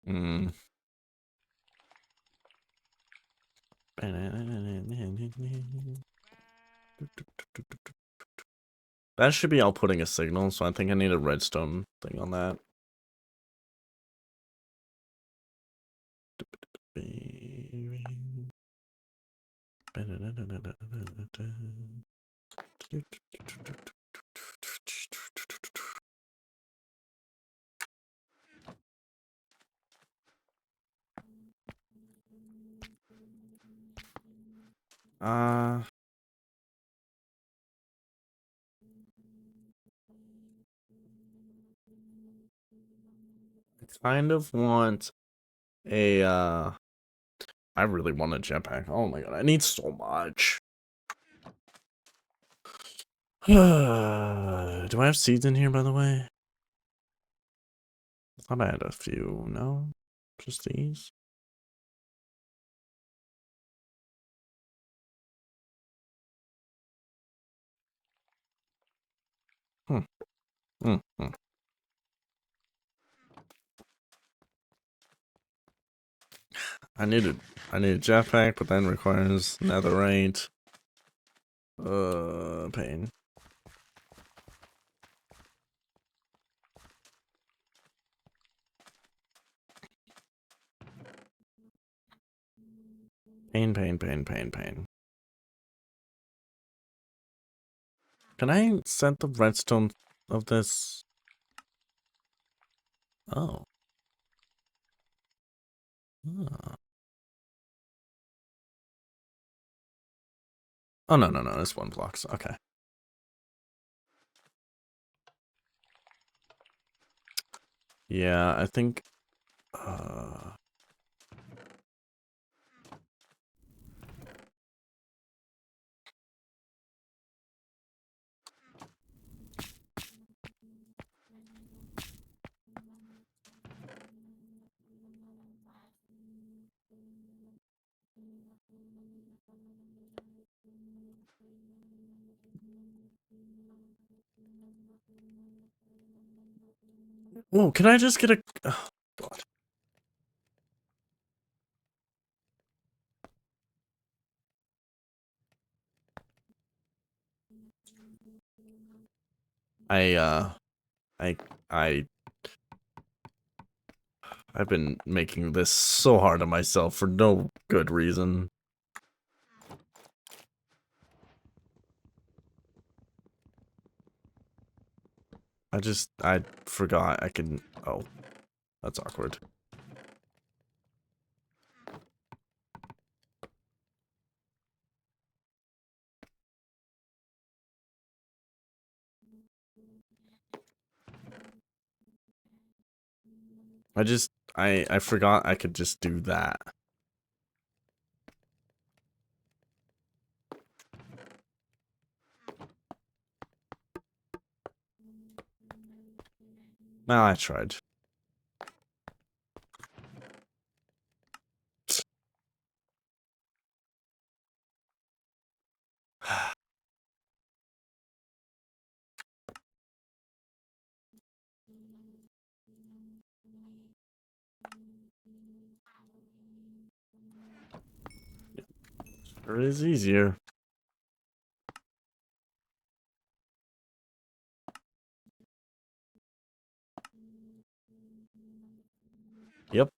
Mm. That should be outputting a signal, so I think I need a redstone thing on that. I kind of want a, I really want a jetpack. Oh my god, I need so much. Do I have seeds in here, by the way? I thought I had a few. No? Just these? Hmm. I need a jetpack, but then requires netherite. Pain. Pain. Can I set the redstone of this? Oh. Ah. Oh, no, it's 1 blocks. Okay. Yeah, I think... Whoa, can I just get a... Oh, God. I, I, I... I've been making this so hard on myself for no good reason. I forgot I can... Oh, that's awkward. I forgot I could just do that. Well, I tried. Sure is easier. Yep.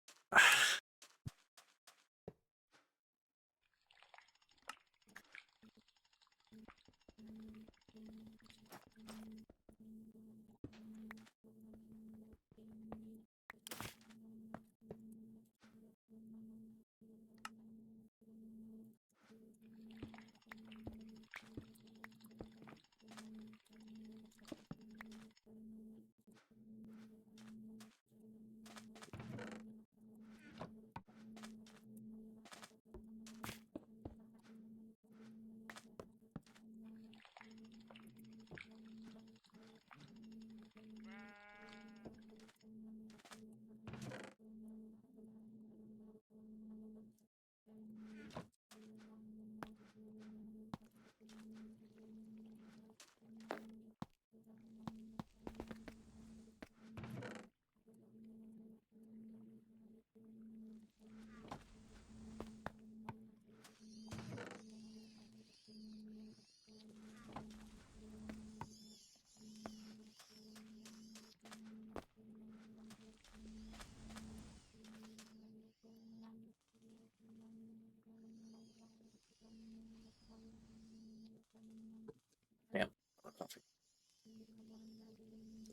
Damn.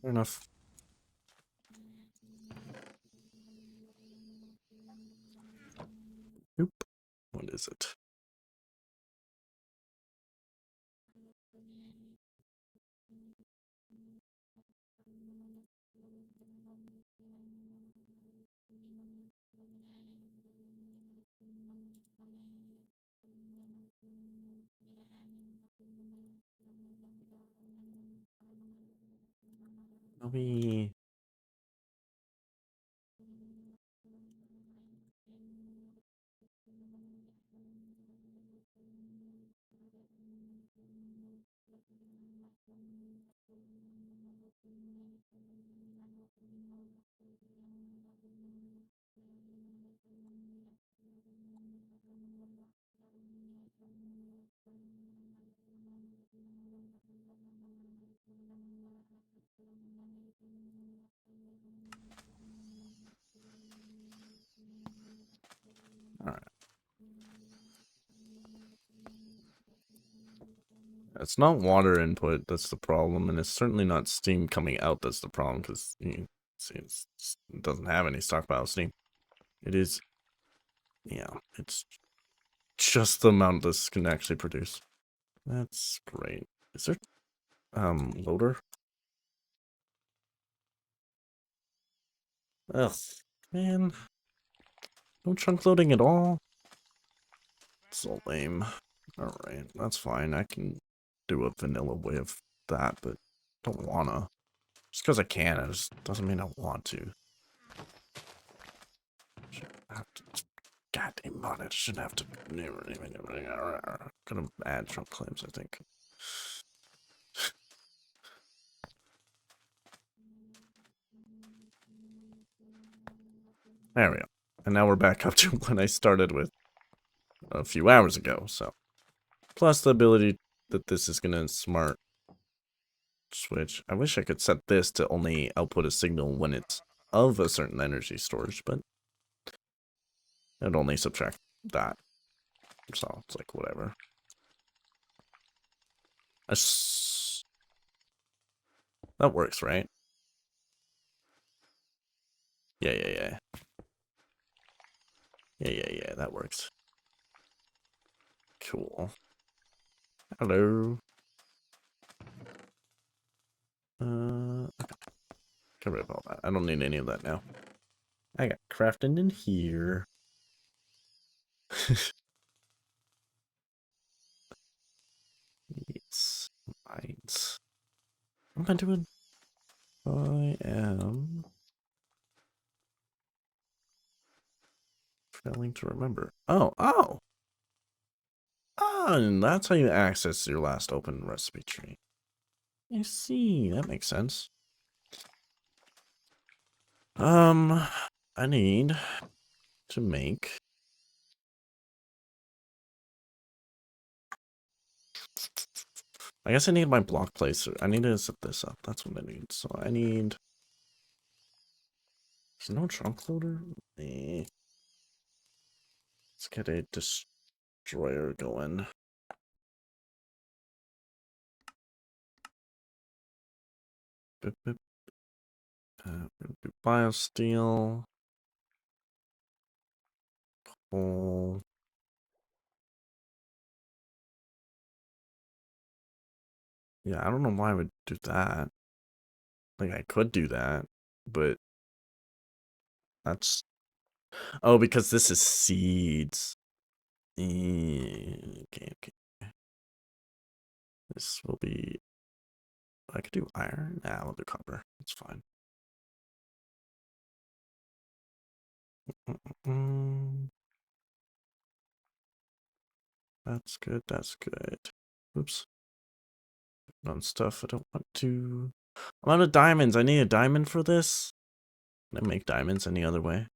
Fair enough. Nope. What is it? Maybe... It's not water input that's the problem, and it's certainly not steam coming out that's the problem, because you see it doesn't have any stockpile steam. It is, yeah, it's just the amount this can actually produce. That's great. Is there, loader? Ugh, man. No chunk loading at all? So lame. Alright, that's fine. I can do a vanilla way of that, but don't wanna. Just because I can, it just doesn't mean I want to. Goddamn monitor shouldn't have to. Gonna add trunk claims, I think. There we go. And now we're back up to when I started with a few hours ago, so. Plus the ability that this is gonna smart switch. I wish I could set this to only output a signal when it's of a certain energy storage, but it'd only subtract that. So it's like whatever. That works, right? Yeah. Yeah, that works. Cool. Hello. Okay. Get rid of all that. I don't need any of that now. I got crafting in here. Yes. Mines. What am I doing? I am failing to remember. Oh! And that's how you access your last open recipe tree. I see. That makes sense. I need to make. I guess I need my block placer. I need to set this up. That's what I need. So I need. There's no trunk loader? Let's get a destroyer going. Boop, boop. Biosteel. Coal. Yeah, I don't know why I would do that. Like, I could do that, but that's... Oh, because this is seeds. Okay. This will be... I could do iron? Nah, I'll do copper. It's fine. That's good. Oops. On stuff I don't want to... I'm out of diamonds. I need a diamond for this. Can I make diamonds any other way?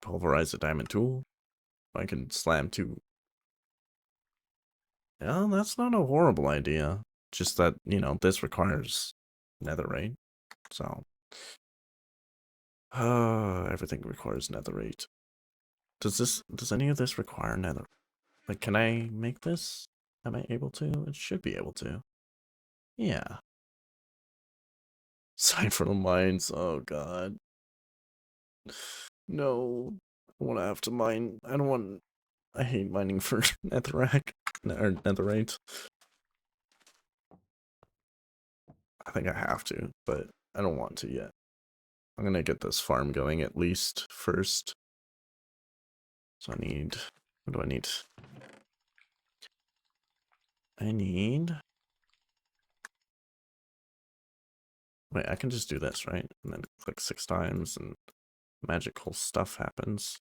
Pulverize a diamond tool. I can slam two. Yeah, that's not a horrible idea. Just that, you know, this requires netherite. So, everything requires netherite. Does any of this require nether? Like, can I make this? Am I able to? It should be able to. Yeah. Sign for the mines. Oh, God. No. I want to have to mine. I don't want... I hate mining for netherrack. Or netherite. I think I have to, but I don't want to yet. I'm gonna get this farm going at least first. So I need... What do I need? I need... Wait, I can just do this, right? And then click 6 times and magical stuff happens.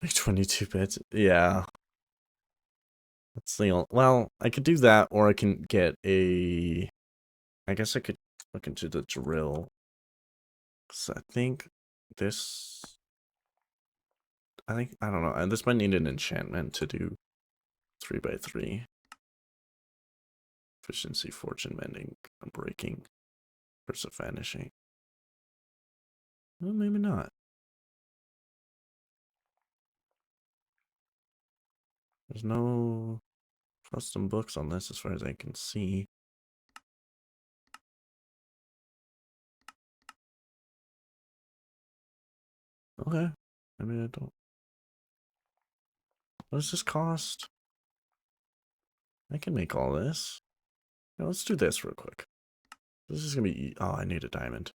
Like 22 bits. Yeah. That's the only... Well, I could do that, or I can get a... I guess I could look into the drill. So I think this... I don't know. This might need an enchantment to do 3x3. Efficiency, fortune mending, breaking, curse of vanishing. Well, maybe not. There's no custom books on this as far as I can see. Okay. I mean, I don't... What does this cost? I can make all this. Now let's do this real quick. This is gonna be... Oh, I need a diamond.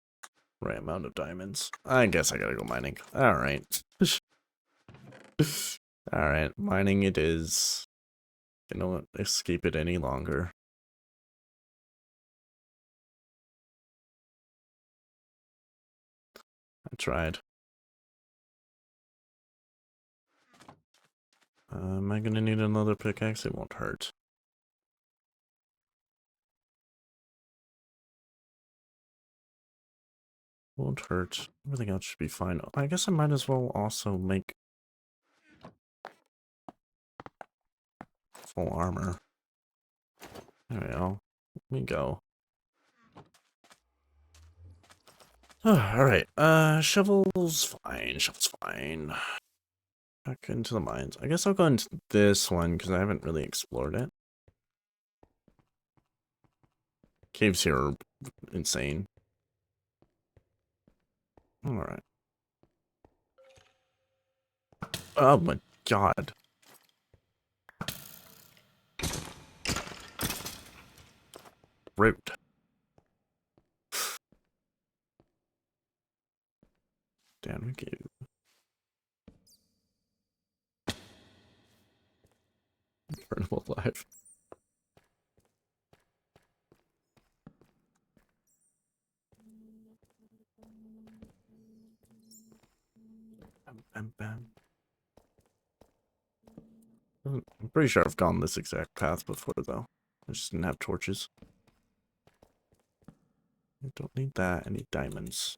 Right amount of diamonds. I guess I gotta go mining. Alright. Alright, mining it is. You know what? Escape it any longer. I tried. Am I gonna need another pickaxe? It won't hurt. Won't hurt. Everything else should be fine. I guess I might as well also make full armor. There we go. Let me go. Alright, shovel's fine. Shovel's fine. Back into the mines. I guess I'll go into this one because I haven't really explored it. Caves here are insane. Alright. Oh my god. Rude. Damn you. Burn him alive. Bam, bam. I'm pretty sure I've gone this exact path before, though. I just didn't have torches. I don't need that. I need diamonds.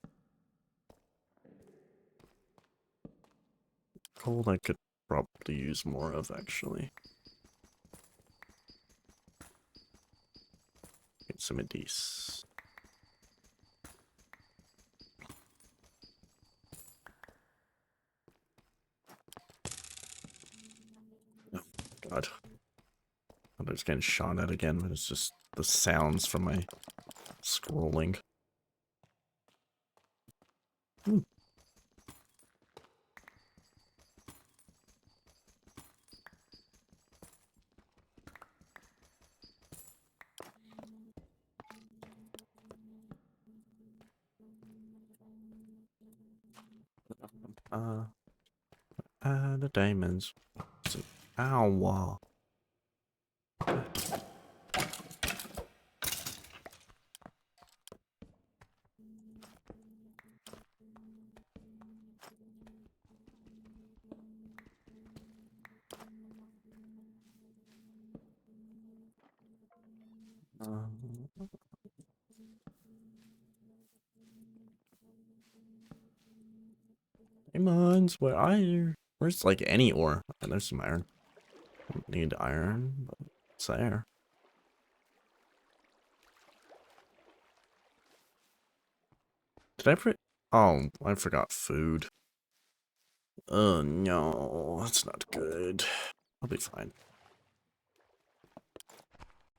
Gold I could probably use more of, actually. Get some of these. Oh, God. I'm just getting shot at again, but it's just the sounds from my scrolling. Hmm. The diamonds. Ow. Diamonds, where are you? Where's like any ore? And there's some iron. Don't need iron, but it's there. Did I Oh, I forgot food. Oh no, that's not good. I'll be fine.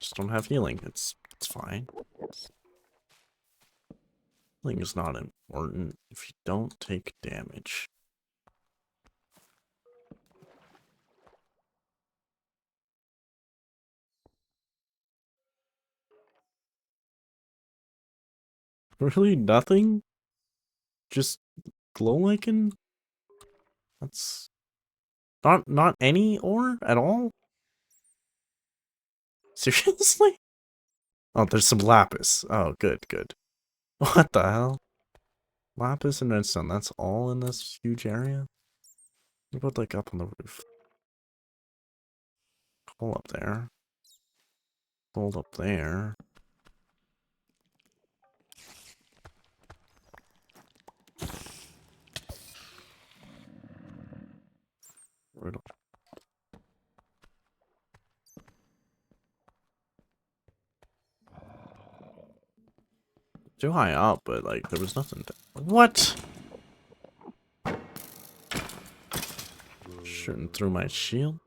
Just don't have healing. It's fine. Healing is not important if you don't take damage. Really nothing? Just glow lichen? That's not any ore at all? Seriously? Oh, there's some lapis. Oh, good. What the hell? Lapis and redstone, that's all in this huge area? What about like up on the roof? Coal up there. Gold up there. Riddle. Too high up, but like there was nothing there. What? Shooting through my shield?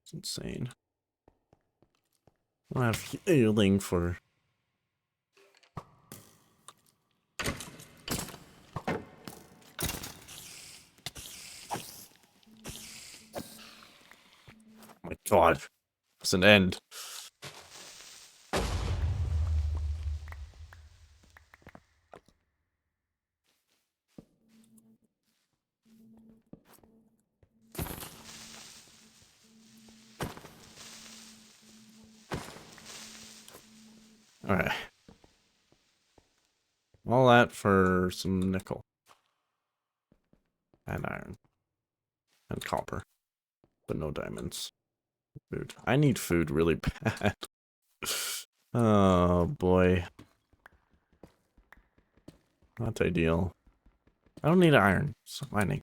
It's insane. I don't have healing for... Oh my god. It's an end. Alright. All that for some nickel. And iron. And copper. But no diamonds. Food. I need food really bad. Oh boy. Not ideal. I don't need iron. Stop mining.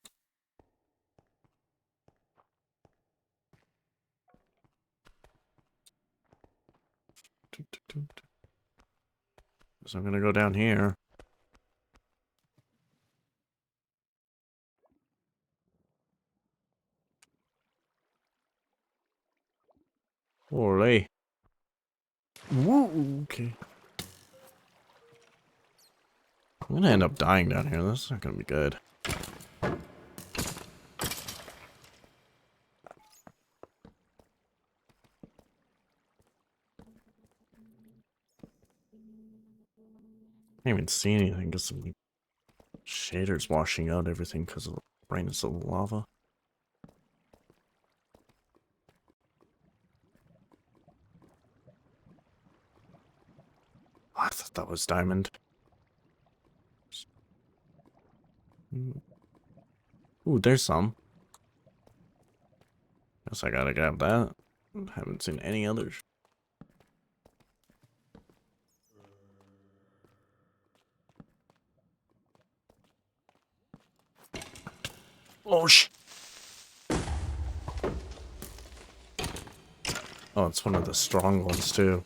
So I'm gonna go down here. Holy. Woo, okay. I'm gonna end up dying down here. That's not gonna be good. Can't even see anything because some shaders washing out everything because of the brightness of the lava. Oh, I thought that was diamond. Ooh, there's some. Guess I gotta grab that. Haven't seen any others. Oh, oh, it's one of the strong ones, too.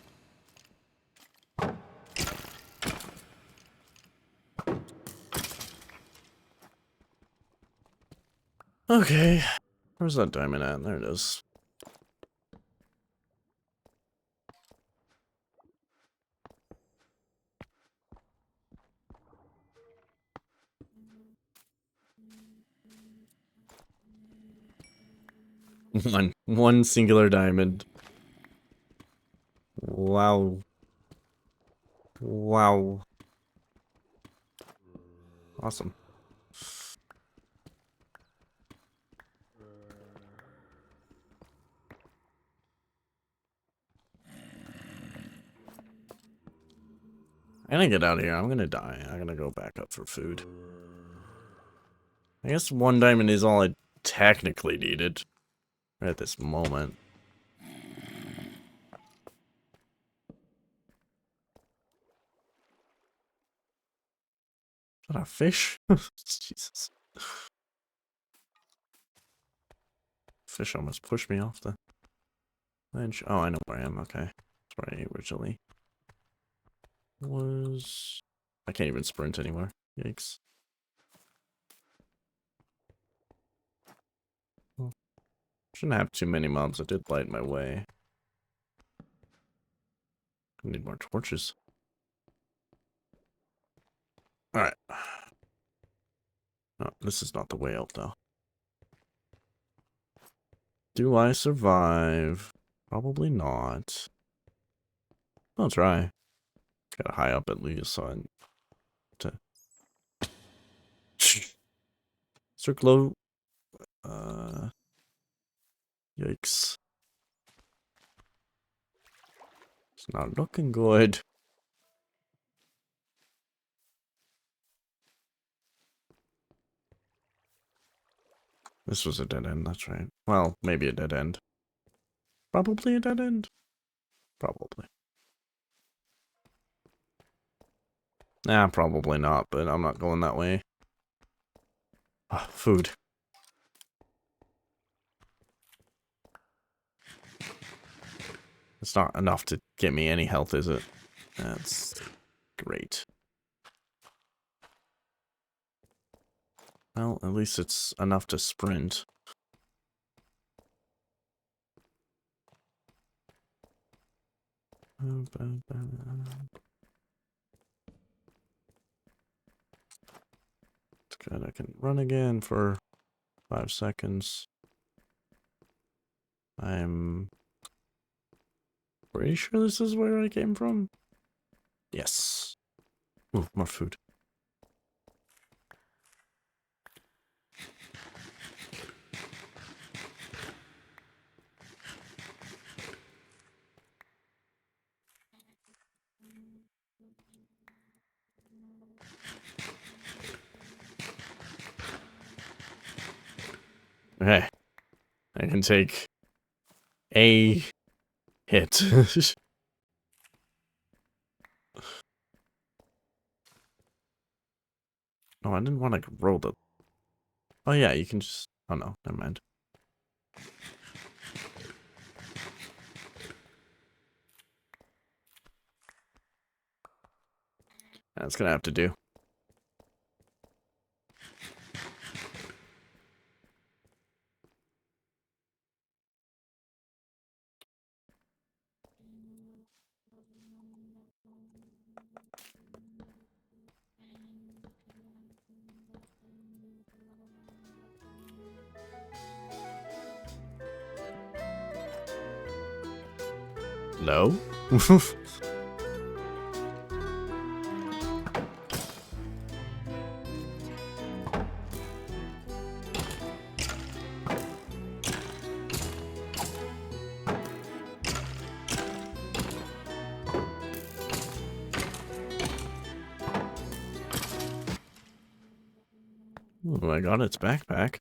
Okay. Where's that diamond at? There it is. One singular diamond. Wow. Wow. Awesome. I'm gonna get out of here. I'm gonna die. I'm gonna go back up for food. I guess one diamond is all I technically needed right at this moment. Is that a fish? Jesus. Fish almost pushed me off the ledge. Oh, I know where I am. Okay. That's where I originally was. I can't even sprint anymore. Yikes. Well, shouldn't have too many mobs. I did light my way. I need more torches. Alright. No, this is not the way out, though. Do I survive? Probably not. I'll try. Got high up at least, so I to circle. Yikes. It's not looking good. This was a dead end, that's right. Well, maybe a dead end. Probably a dead end. Probably. Nah, probably not, but I'm not going that way. Ah, food. It's not enough to get me any health, is it? That's great. Well, at least it's enough to sprint. It's good. I can run again for 5 seconds. I'm pretty sure this is where I came from. Yes. Ooh, more food. Okay. I can take a hit. No, I didn't want to roll the... Oh yeah, you can just... Oh no, never mind. That's gonna have to do. No? Oh, I got its backpack.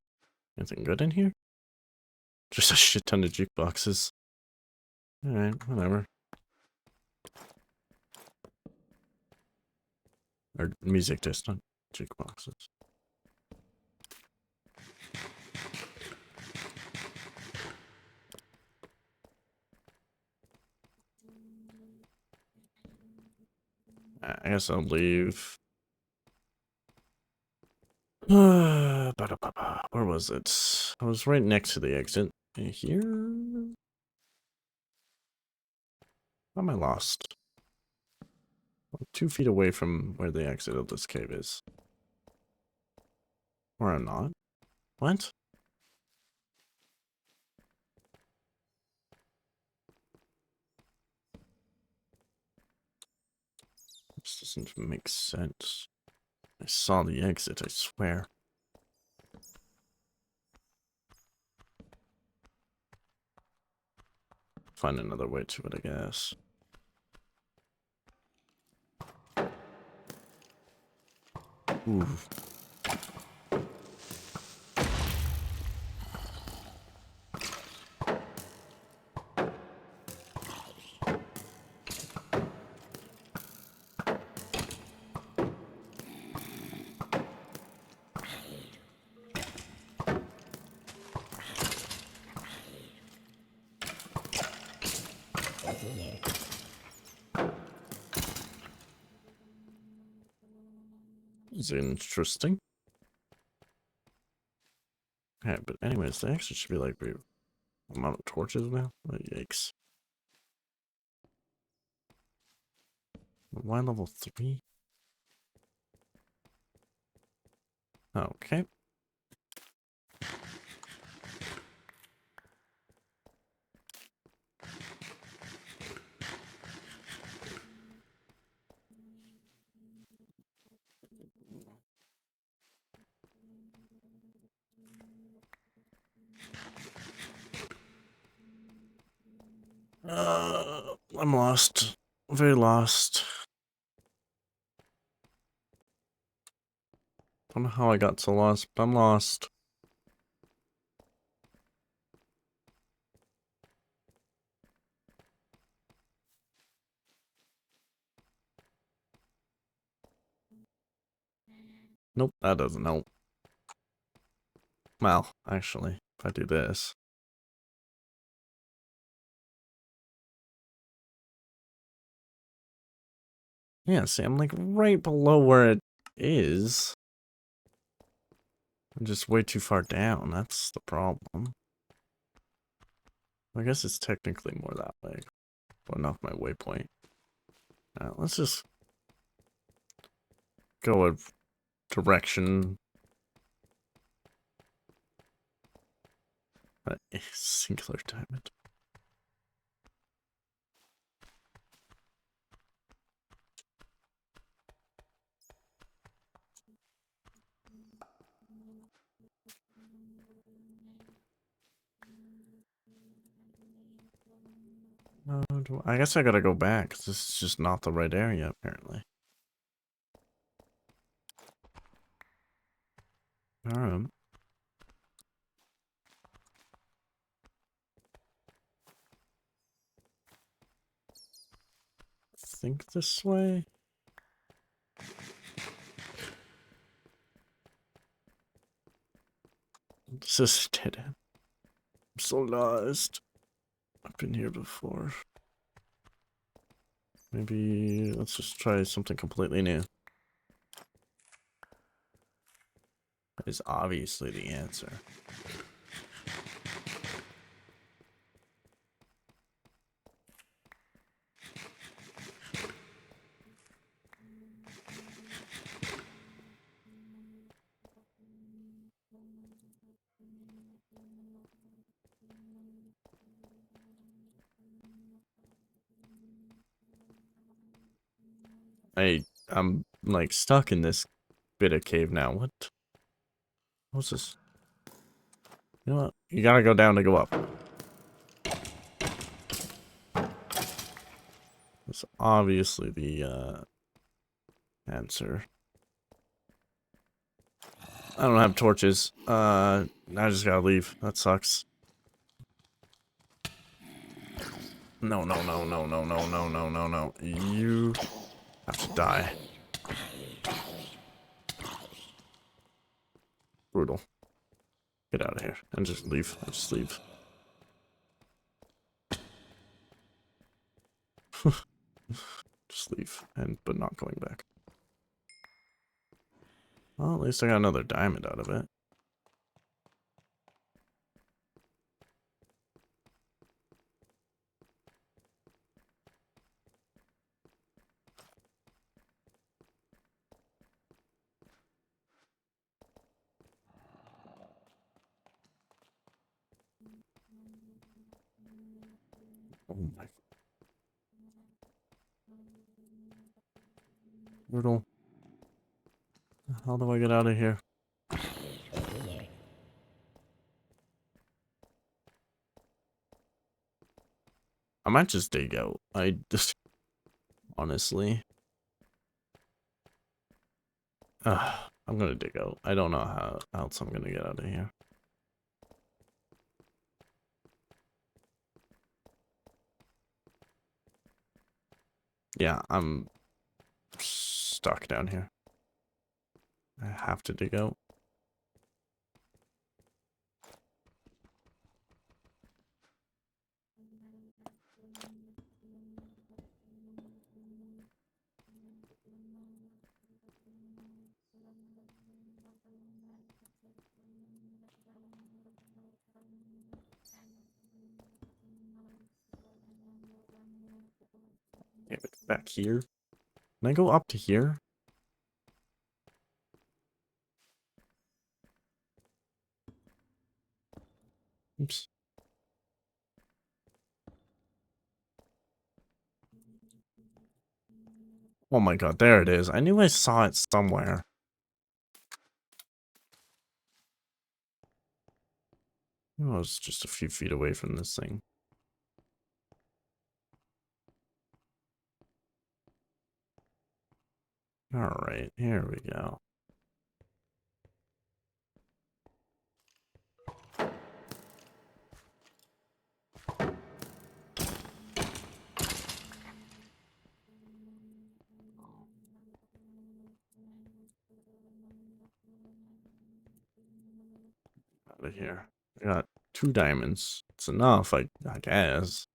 Anything good in here? Just a shit ton of jukeboxes. Alright, whatever. Or music discs, not jukeboxes. I guess I'll leave. Where was it? I was right next to the exit. Here? How am I lost? I'm 2 feet away from where the exit of this cave is. Or I'm not. What? This doesn't make sense. I saw the exit, I swear. Find another way to it, I guess. Ooh. It's interesting. Okay, but anyways, the exit should be like amount of torches now? Oh, yikes. Why level 3? Okay. I'm lost. Very lost. Don't know how I got so lost, but I'm lost. Nope, that doesn't help. Well, actually, if I do this. Yeah, see, I'm like right below where it is. I'm just way too far down. That's the problem. I guess it's technically more that way. Putting off my waypoint. Let's just go a direction. A singular diamond. I guess I gotta go back, 'cause this is just not the right area, apparently. Alright. Think this way? This is dead end. I'm so lost. I've been here before. Maybe let's just try something completely new. That is obviously the answer. I'm like stuck in this bit of cave now. What? What's this? You know what? You gotta go down to go up. That's obviously the answer. I don't have torches. I just gotta leave. That sucks. No, no, no, no, no, no, no, no, no, no. You have to die. Brutal. Get out of here. And just leave. I just leave. Just leave. But not going back. Well, at least I got another diamond out of it. Oh my. Brutal. How do I get out of here? I might just dig out. I just... Honestly. I'm gonna dig out. I don't know how else I'm gonna get out of here. Yeah, I'm stuck down here. I have to dig out. Damn it, back here. Can I go up to here? Oops. Oh my god, there it is. I knew I saw it somewhere. I was just a few feet away from this thing. Alright, here we go. Out of here. I got 2 diamonds. It's enough, I guess.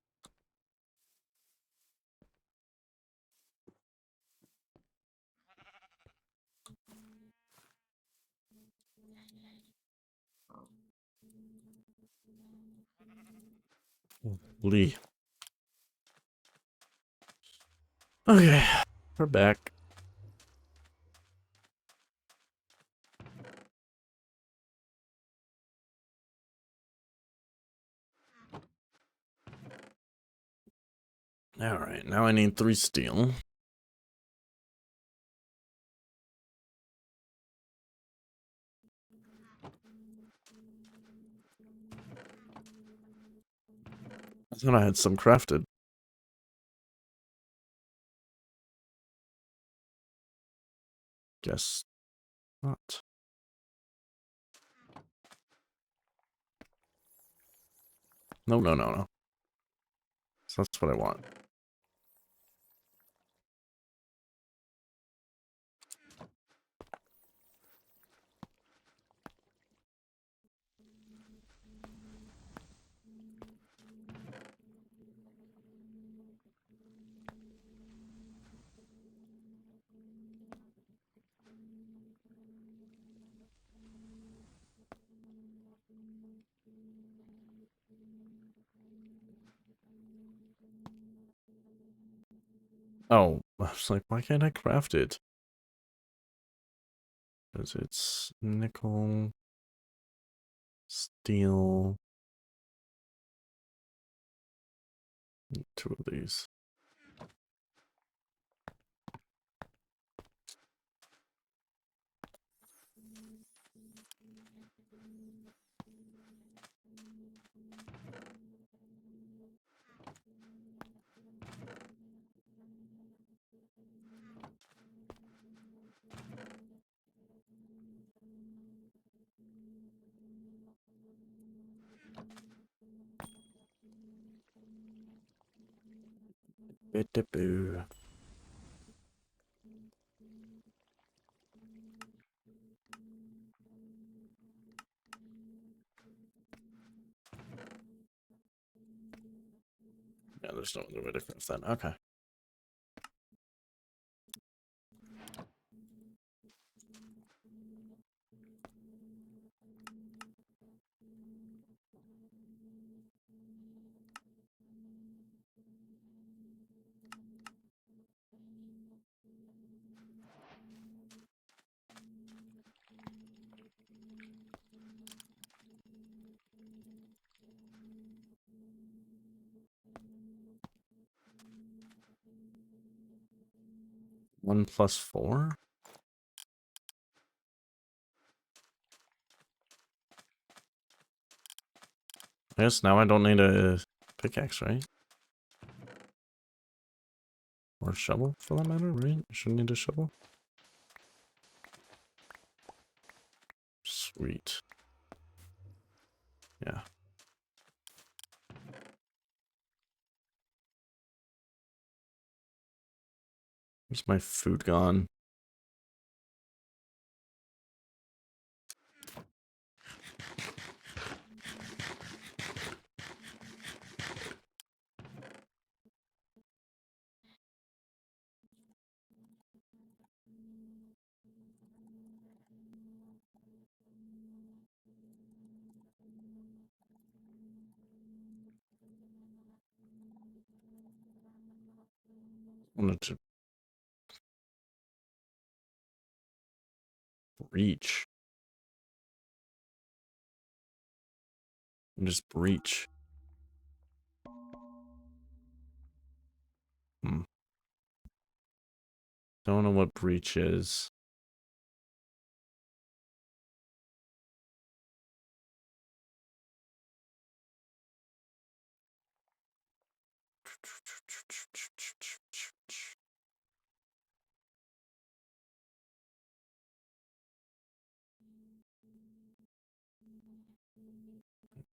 Lee. Okay, we're back. Alright, now I need 3 steel. I thought I had some crafted. Guess not. No, no, no, no. So that's what I want. Oh, I was like, why can't I craft it? Because it's nickel, steel, 2 of these. Boo. Yeah, there's no other way to craft that. Okay. One plus 4? I guess now I don't need a pickaxe, right? Or a shovel, for that matter, right? I shouldn't need a shovel. Sweet. Yeah. Where's my food gone? Wanted to breach. Just breach. Don't know what breach is.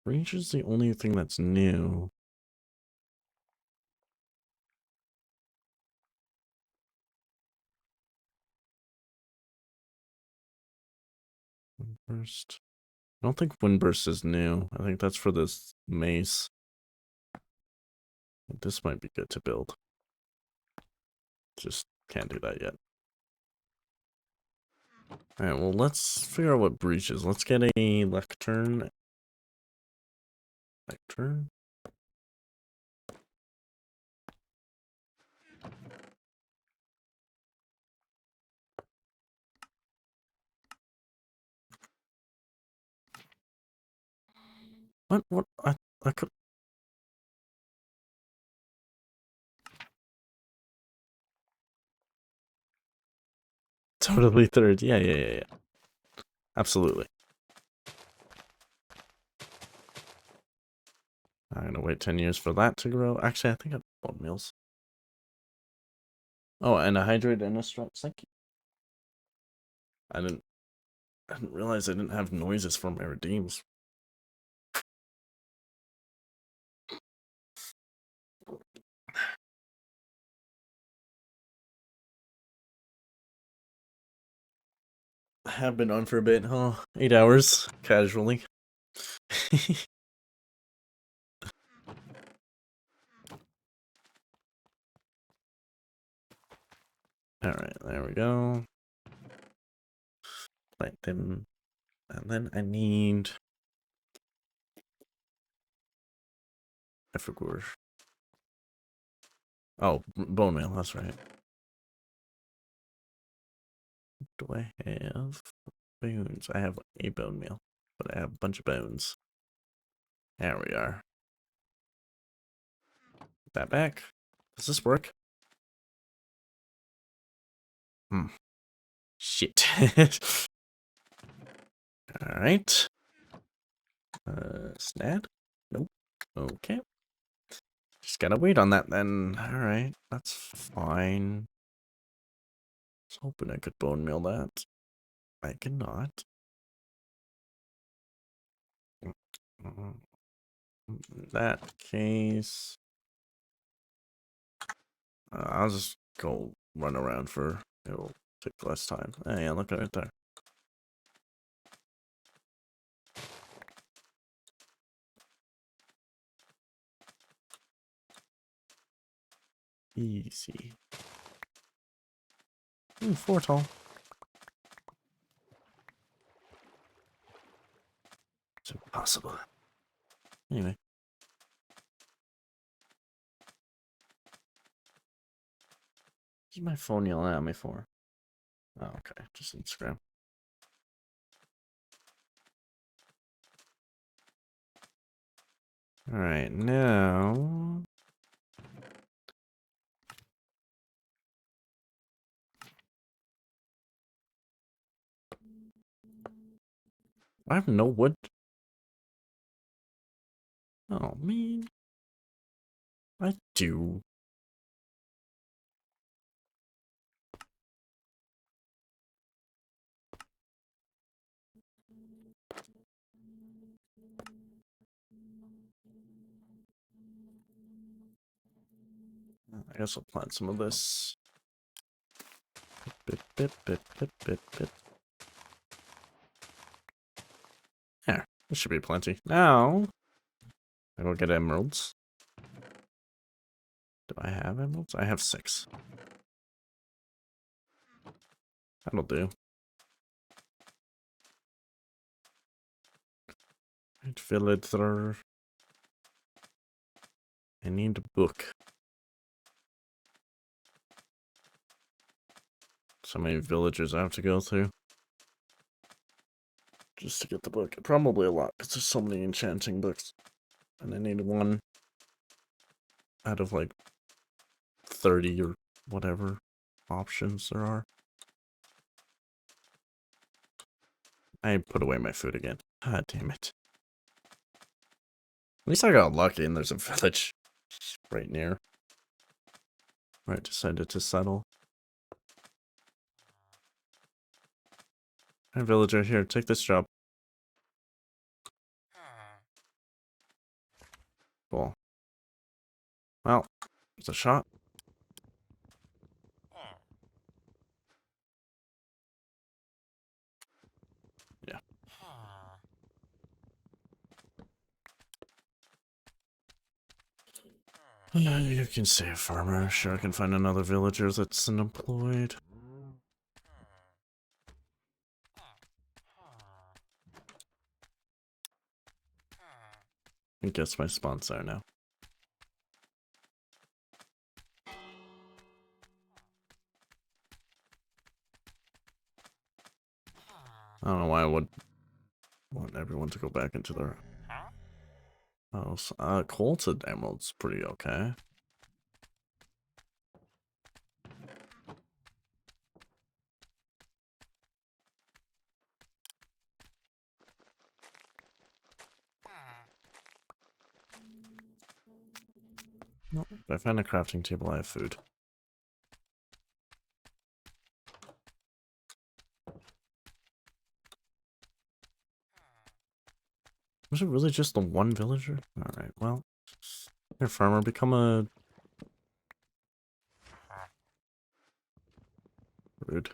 Breach is the only thing that's new. Windburst. I don't think Windburst is new. I think that's for this mace. This might be good to build. Just can't do that yet. Alright, well, let's figure out what breach is. Let's get a lectern. Lectern? What? I could. Totally third. Yeah. Absolutely. I'm gonna wait 10 years for that to grow. Actually, I think I have bone meals. Oh, and a hydrate and a stretch. Thank you. I didn't realize I didn't have noises for my redeems. I have been on for a bit, huh? 8 hours, casually. Alright, there we go. Plant them. And then I need... I forgot. Oh, bone meal, that's right. Do I have bones? I have a bone meal, but I have a bunch of bones. There we are. Put that back. Does this work? Shit. Alright. Snad? Nope. Okay. Just gotta wait on that then. Alright, that's fine. I was hoping I could bone meal that. I cannot. In that case, I'll just go run around for, it'll take less time. Oh, yeah, look at it there. Easy. Ooh, 4 tall. It's impossible. Anyway. What's my phone yelling at me for? Oh, okay. Just Instagram. Alright, now... I have no wood. Oh, man. I do. I guess I'll plant some of this. Bit. There. This should be plenty. Now, I will get emeralds. Do I have emeralds? I have 6. That'll do. Right, villager. I need a book. So many villagers I have to go through. Just to get the book. Probably a lot, because there's so many enchanting books. And I need one out of like 30 or whatever options there are. I put away my food again. God damn it. At least I got lucky and there's a village right near. Where I decided to settle. Hey villager, here, take this job. Cool. Well, it's a shot. Yeah. You can say a farmer. Sure, I can find another villager that's unemployed. I guess my sponsor now. I don't know why I would want everyone to go back into their Oh, Colted Emerald's pretty okay. Nope. If I find a crafting table, I have food. Was it really just the one villager? Alright, well. Here, farmer, become a... Rude.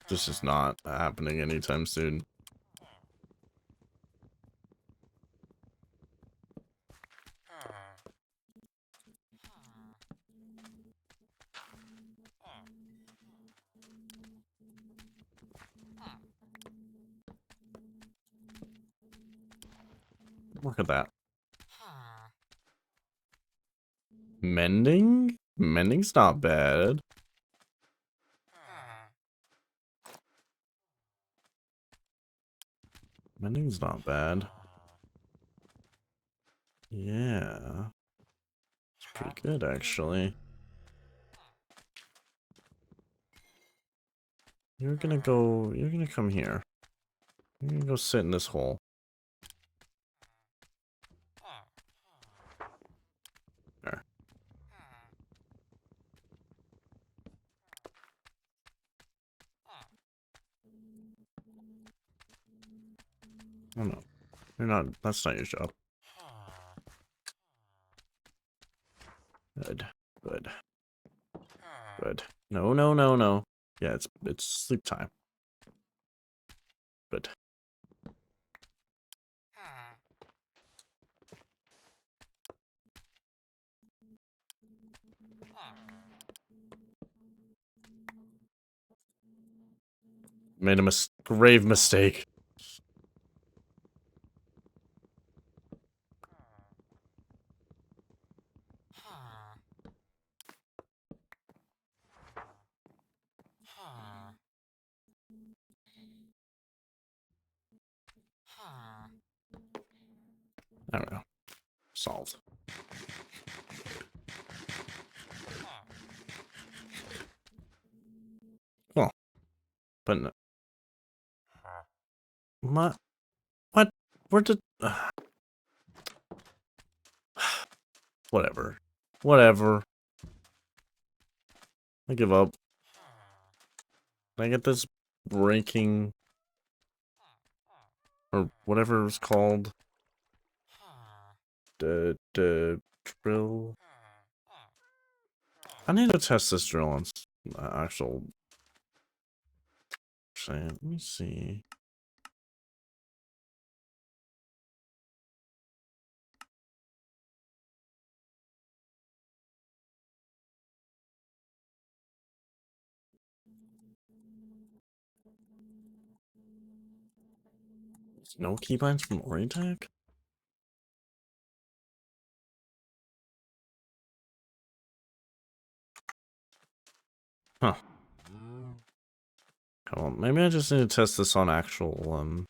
This is not happening anytime soon. Look at that. Mending? Mending's not bad. Mending's not bad. Yeah. It's pretty good, actually. You're gonna come here. You're gonna go sit in this hole. There. Oh no. You're not, that's not your job. Good. Good. Good. No, no, no, no. Yeah, it's sleep time. Good. Made a grave mistake. I don't know. Solved. Well, but no. What? Where did... Whatever. Whatever. I give up. Can I get this breaking... Or whatever it's called. The drill. I need to test this drill on actual... Let me see. No keybinds from Oritech? Huh. Come on, maybe I just need to test this on actual,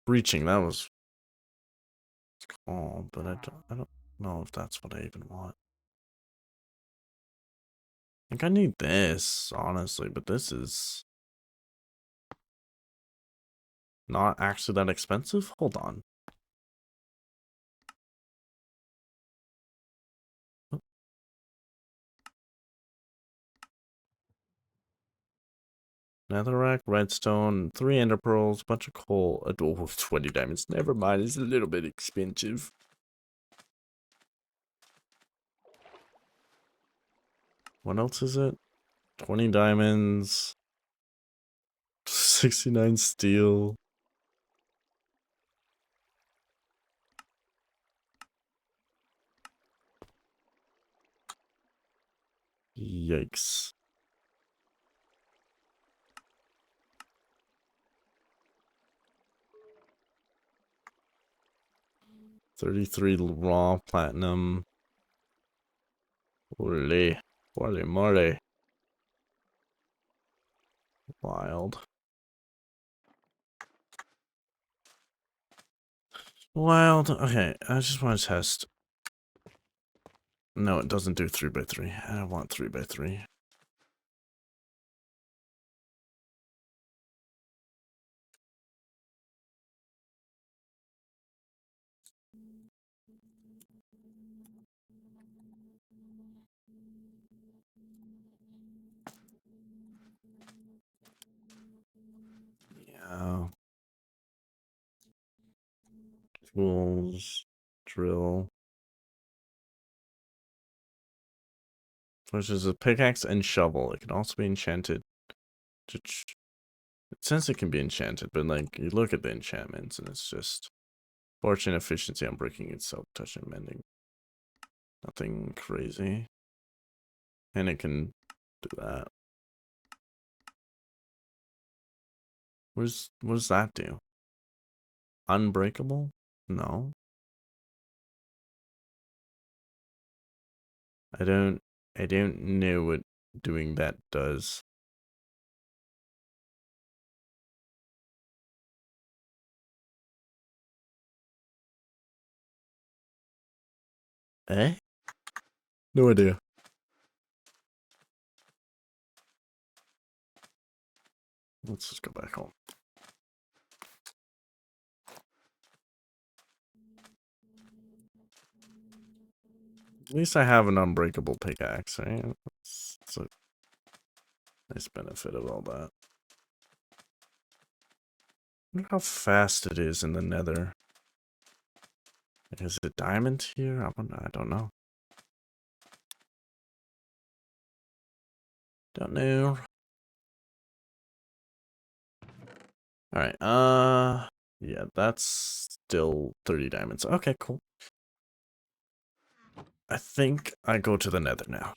breaching. That was called, but I don't know if that's what I even want. I think I need this, honestly, but this is not actually that expensive. Hold on. Oh. Netherrack, redstone, 3 ender pearls, bunch of coal, a door with 20 diamonds. Never mind, it's a little bit expensive. What else is it? 20 diamonds, 69 steel. Yikes. 33 raw platinum. Holy. Holy moly. Wild. Wild. Okay, I just want to test. No, it doesn't do 3x3. I don't want 3x3. Yeah. Tools. Drill. Which is a pickaxe and shovel. It can also be enchanted. It says it can be enchanted, but like you look at the enchantments and it's just fortune, efficiency, unbreaking, itself, touch and mending. Nothing crazy. And it can do that. What does that do? Unbreakable? No. I don't know what doing that does. Eh? No idea. Let's just go back home. At least I have an unbreakable pickaxe, right? It's a nice benefit of all that. Look how fast it is in the nether. Is it diamond here? I don't know. Don't know. Alright, yeah, that's still 30 diamonds. Okay, cool. I think I go to the nether now.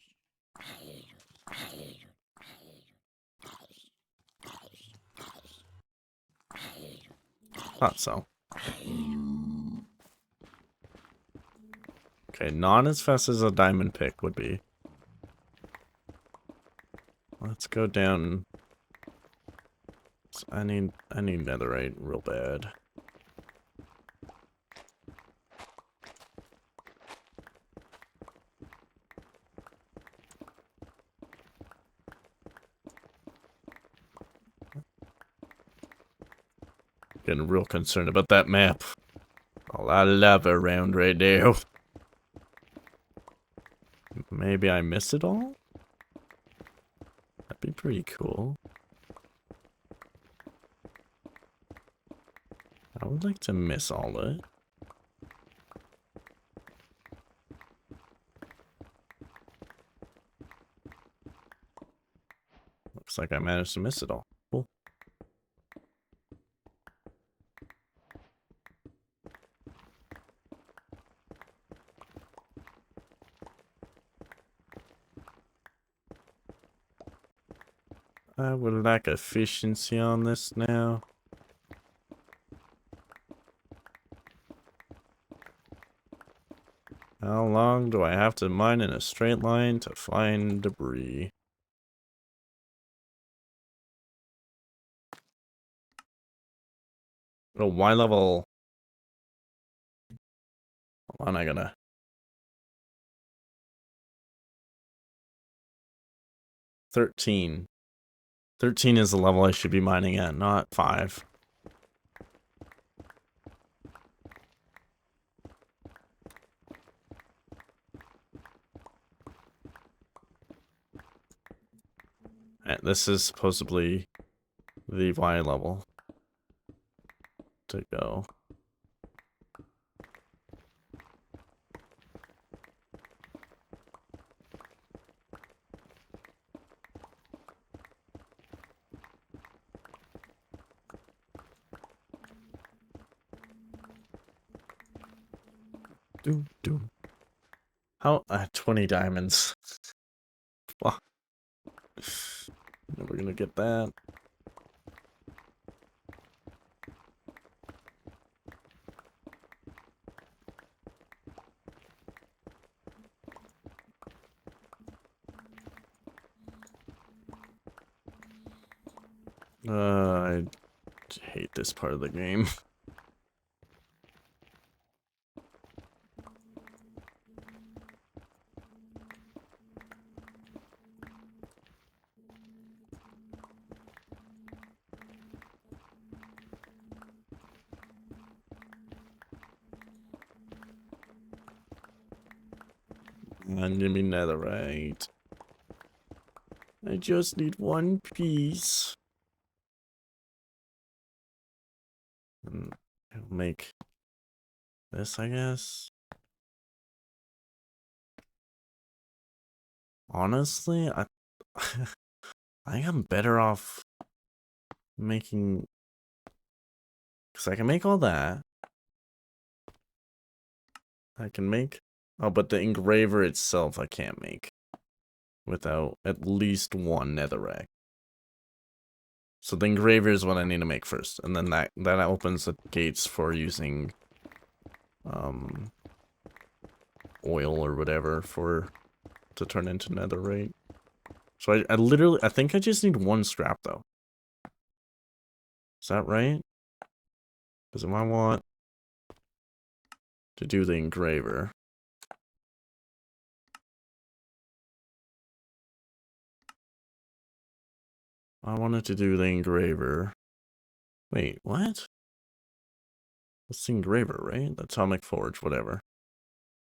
Thought so. Okay, not as fast as a diamond pick would be. Let's go down. I need netherite real bad. Getting real concerned about that map. A lot of lava around right now. Maybe I missed it all? That'd be pretty cool. I would like to miss all of it. Looks like I managed to miss it all. Cool. I would lack efficiency on this now. How long do I have to mine in a straight line to find debris? Oh, Y level. Hold on, I gotta. 13. 13 is the level I should be mining at, not 5. Alright, this is supposedly the Y level to go. Do. How? 20 diamonds. Wow. Never gonna get that. I hate this part of the game. And give me netherite. I just need one piece. And I'll make this, I guess. Honestly, I think I'm better off making, because I can make all that. I can make, oh, but the engraver itself I can't make without at least one netherrack. So the engraver is what I need to make first, and then that opens the gates for using oil or whatever to turn into netherite. So I literally, I think I just need one scrap though. Is that right? Because if I want to do the engraver, I wanted to do the engraver. Wait, what? That's the engraver, right? The atomic forge, whatever.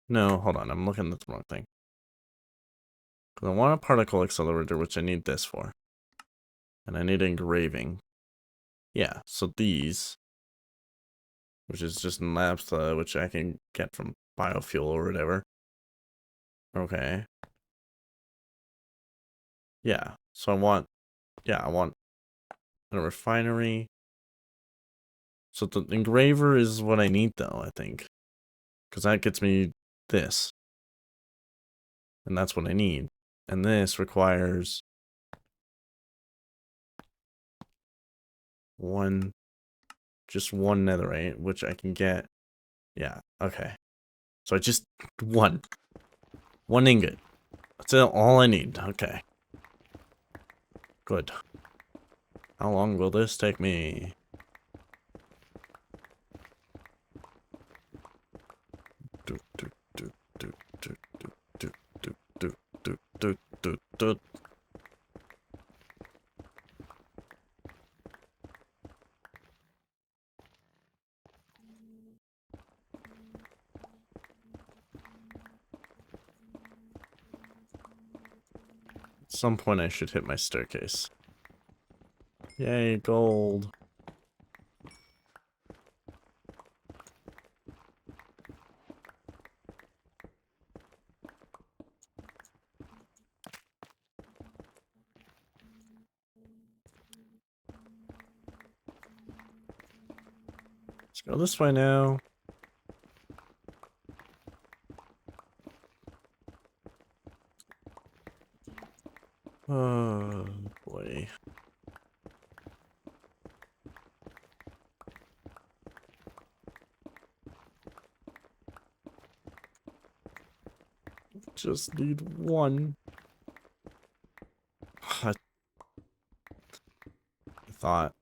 No, hold on, I'm looking at the wrong thing. Because I want a particle accelerator, which I need this for. And I need engraving. Yeah, so these, which is just naphtha, which I can get from biofuel or whatever. Okay. Yeah, so I want a refinery. So the engraver is what I need though, I think. Because that gets me this. And that's what I need. And this requires just one netherite, which I can get. Yeah, okay. So I just, one ingot. That's all I need, okay. Good. How long will this take me? At some point I should hit my staircase. Yay, gold. Let's go this way now. Oh, boy. Just need one. I thought.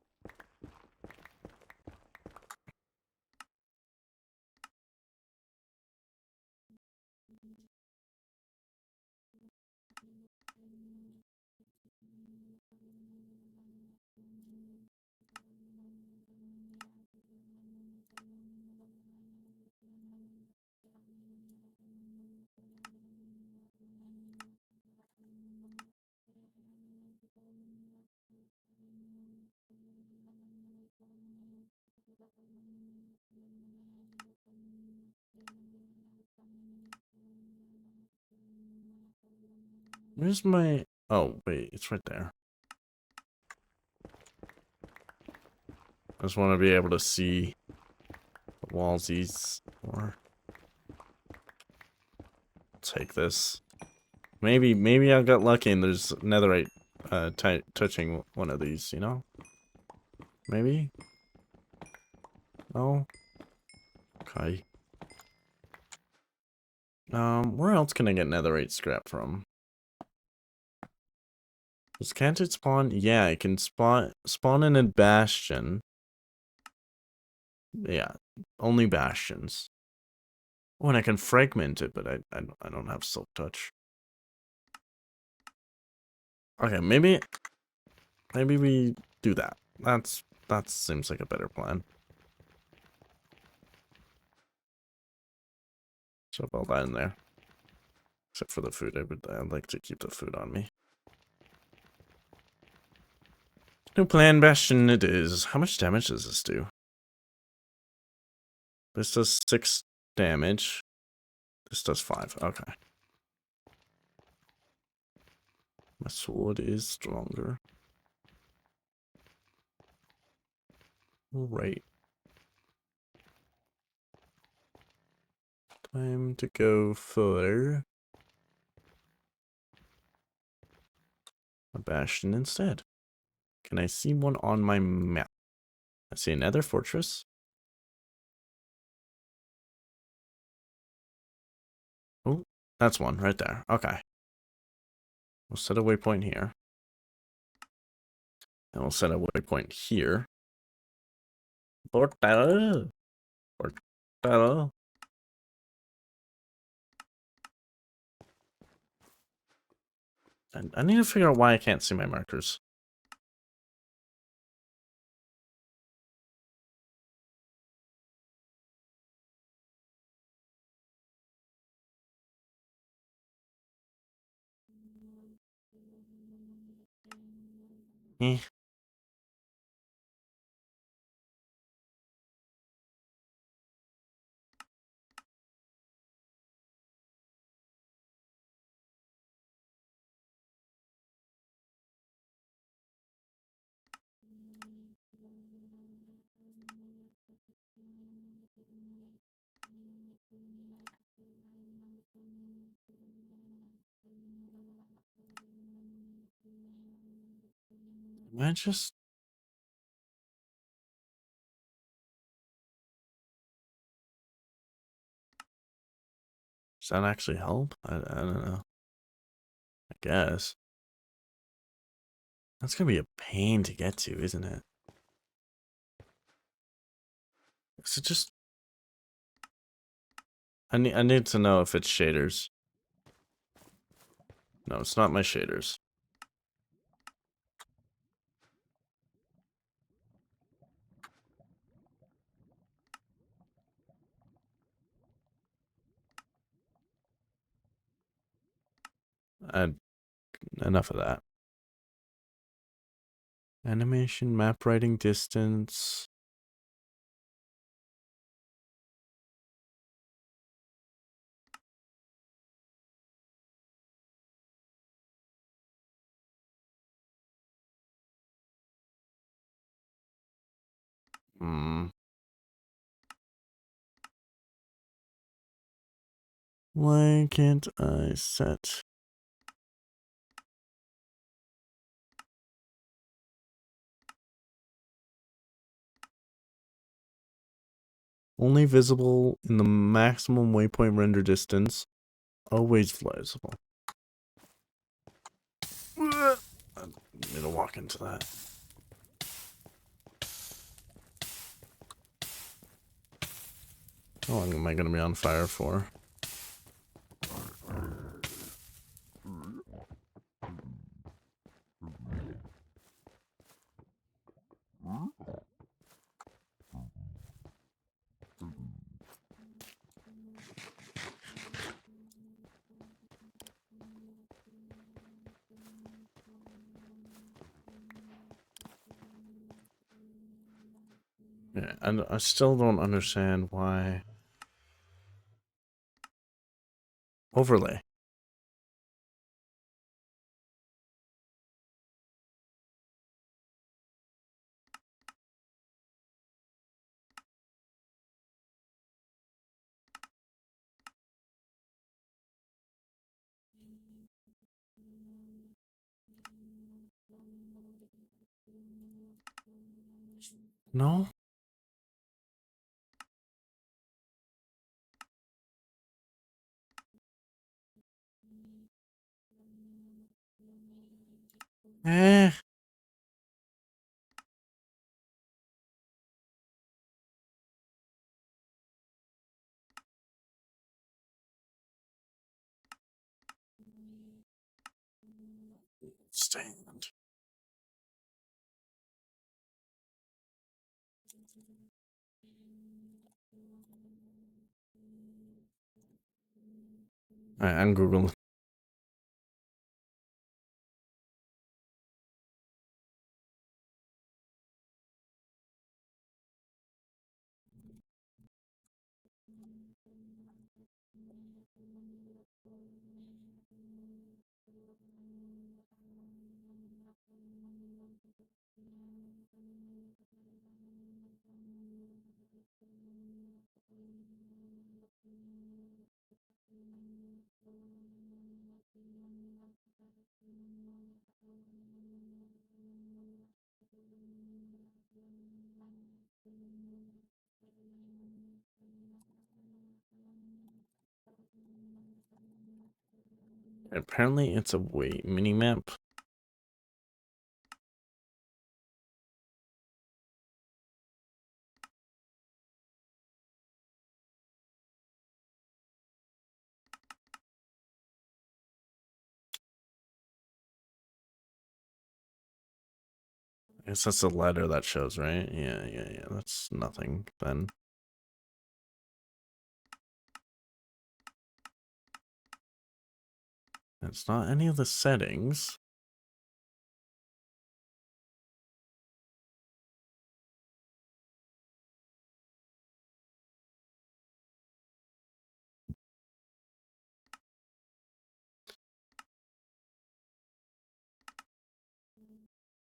Where's my... Oh, wait, it's right there. I just want to be able to see the wallsies more. Take this. Maybe I got lucky and there's netherite touching one of these, you know? Maybe? No? Okay. Where else can I get netherite scrap from? Can't it spawn? Yeah, it can spawn in a bastion. Yeah, only bastions. Oh, and I can fragment it, but I don't have silk touch. Okay, maybe we do that. That seems like a better plan. Shove all that in there. Except for the food, I'd like to keep the food on me. New plan bastion it is. How much damage does this do? This does 6 damage. This does 5. Okay. My sword is stronger. Alright. Time to go for a bastion instead. Can I see one on my map? I see another fortress. Oh, that's one right there. Okay. We'll set a waypoint here. And we'll set a waypoint here. Portal. Portal. And I need to figure out why I can't see my markers. Eh. Am I just... Does that actually help? I don't know. I guess. That's gonna be a pain to get to, isn't it? Is it just... I need to know if it's shaders. No, it's not my shaders. Enough of that. Animation, map writing distance. Hmm. Why can't I set... Only visible in the maximum waypoint render distance. Always visible. I need to walk into that. How long am I going to be on fire for? Yeah, and I still don't understand why. Overlay. No? Eh. Stand. Alright, I'm Googling. Apparently it's a wait mini-map. I guess that's the letter that shows, right? Yeah. That's nothing then. It's not any of the settings.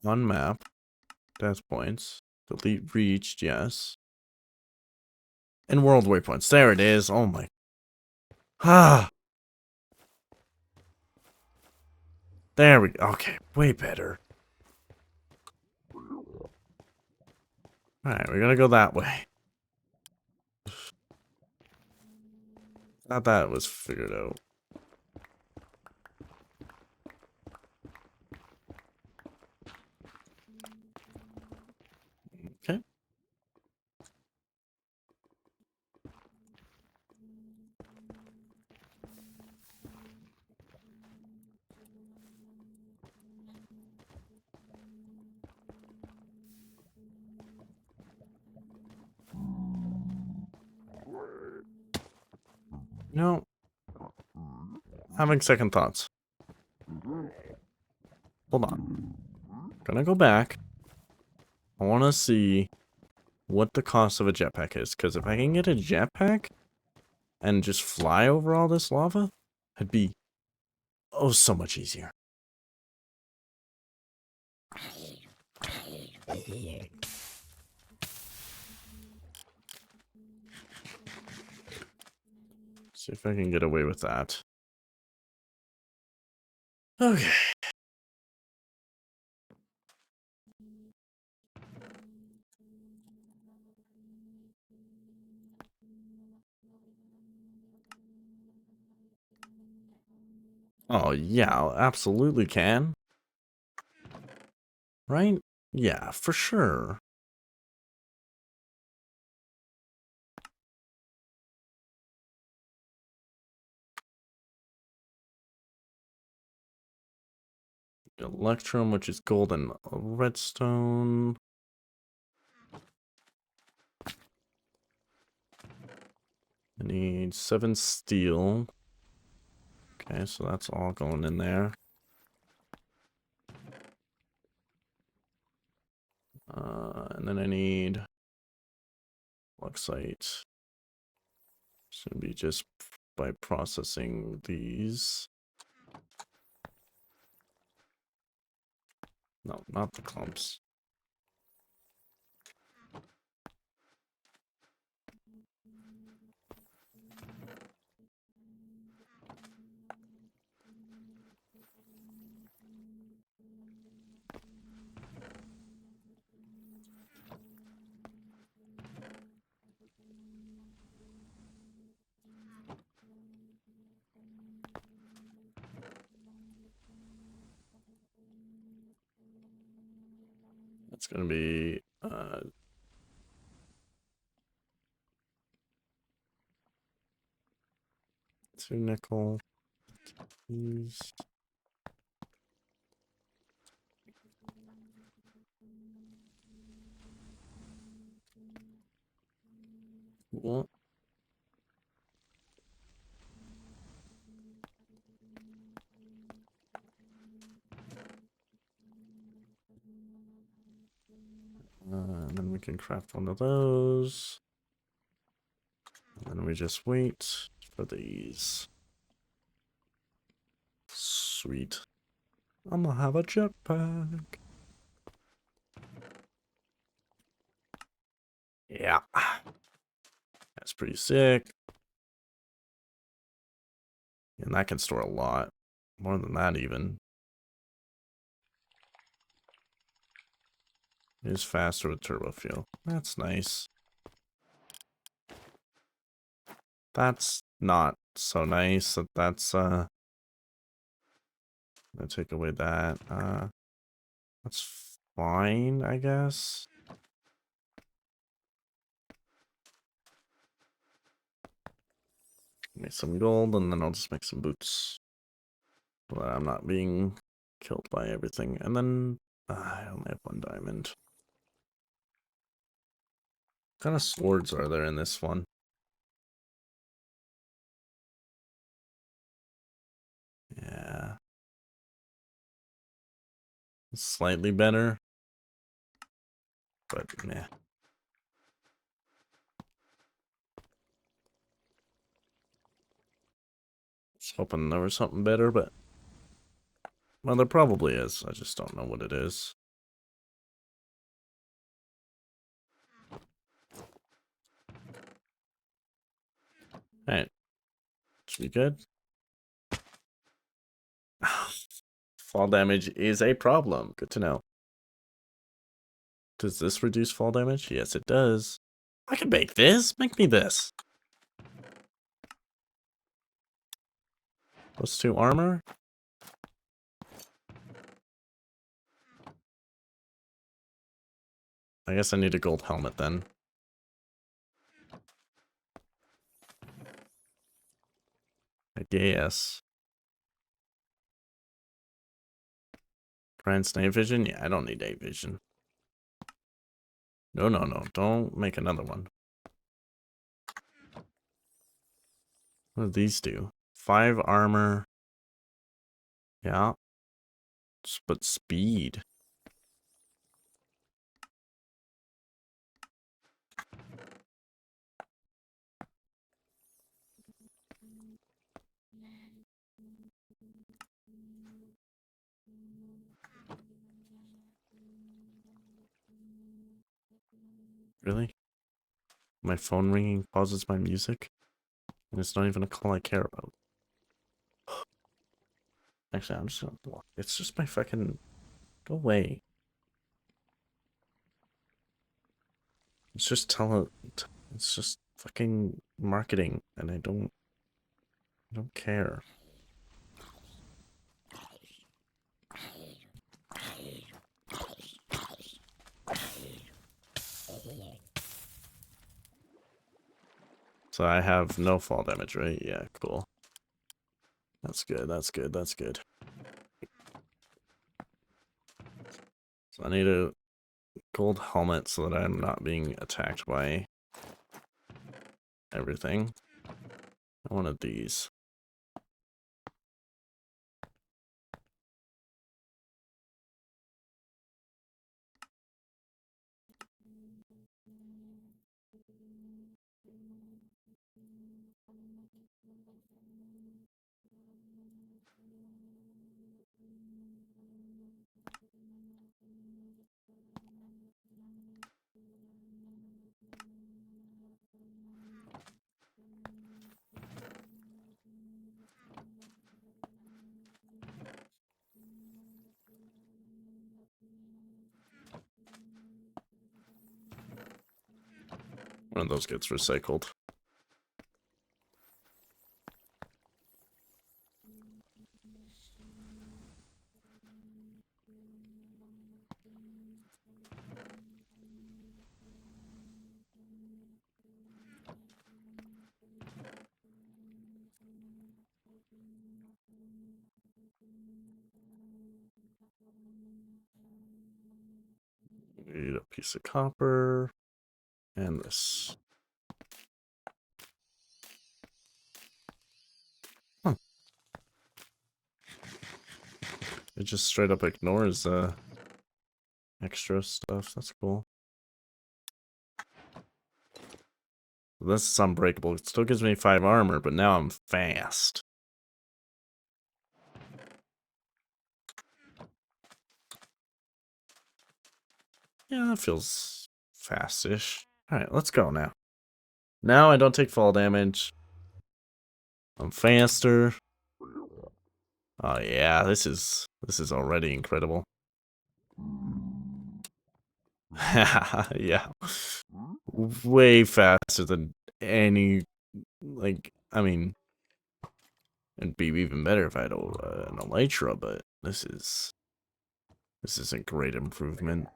On map. Death points. Delete reached, yes. And world waypoints. There it is. Oh my. Ah. There we go. Okay, way better. Alright, we're gonna go that way. Thought that was figured out. Okay. No. Having second thoughts. Hold on. Gonna go back. I wanna see what the cost of a jetpack is, because if I can get a jetpack and just fly over all this lava, it'd be oh so much easier. See if I can get away with that. Okay. Oh, yeah, absolutely can. Right? Yeah, for sure. Electrum, which is gold and redstone. I need 7 steel. Okay, so that's all going in there. And then I need Luxite. It's gonna be just by processing these. No, not the clumps. That's gonna be 2 nickel. These. Cool. And then we can craft one of those. And then we just wait for these. Sweet. I'm gonna have a jetpack. Yeah. That's pretty sick. And that can store a lot. More than that, even. It is faster with turbo fuel. That's nice. That's not so nice. That's, I'll take away that. That's fine, I guess. Make some gold, and then I'll just make some boots. So that I'm not being killed by everything. And then I only have 1 diamond. What kind of swords are there in this one? Yeah. It's slightly better. But meh. I was hoping there was something better, but well, there probably is. I just don't know what it is. Alright. Should be good. Fall damage is a problem. Good to know. Does this reduce fall damage? Yes, it does. I can make this. Make me this. +2 armor. I guess I need a gold helmet then. I guess. Grants night vision? Yeah, I don't need night vision. No, no, no. Don't make another one. What do these do? 5 armor. Yeah. But speed. Really? My phone ringing pauses my music? And it's not even a call I care about. Actually, I'm just gonna block. It's just my fucking... Go away. It's just it's just fucking marketing, and I don't care. So I have no fall damage, right? Yeah, cool. That's good, that's good, that's good. So I need a gold helmet so that I'm not being attacked by everything. I wanted these. One of those gets recycled. Need a piece of copper. And this. Huh. It just straight up ignores extra stuff. That's cool. This is unbreakable. It still gives me 5 armor, but now I'm fast. Yeah, that feels fast-ish. Alright, let's go now. Now I don't take fall damage. I'm faster. Oh yeah, this is already incredible. Yeah. Way faster than any, like, I mean, it'd be even better if I had an elytra, but this is a great improvement.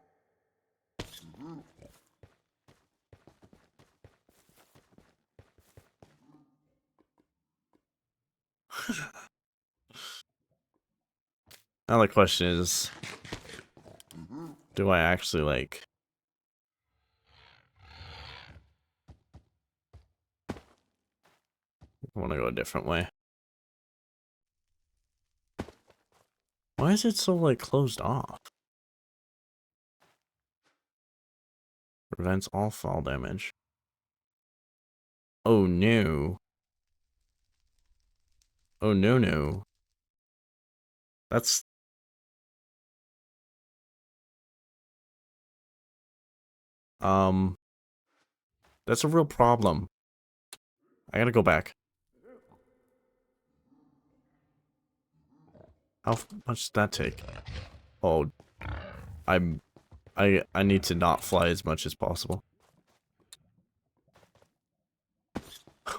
Now the question is, do I actually, like... I want to go a different way. Why is it so, like, closed off? Prevents all fall damage. Oh no. Oh no no. That's... That's a real problem. I gotta go back. How much did that take? Oh, I need to not fly as much as possible.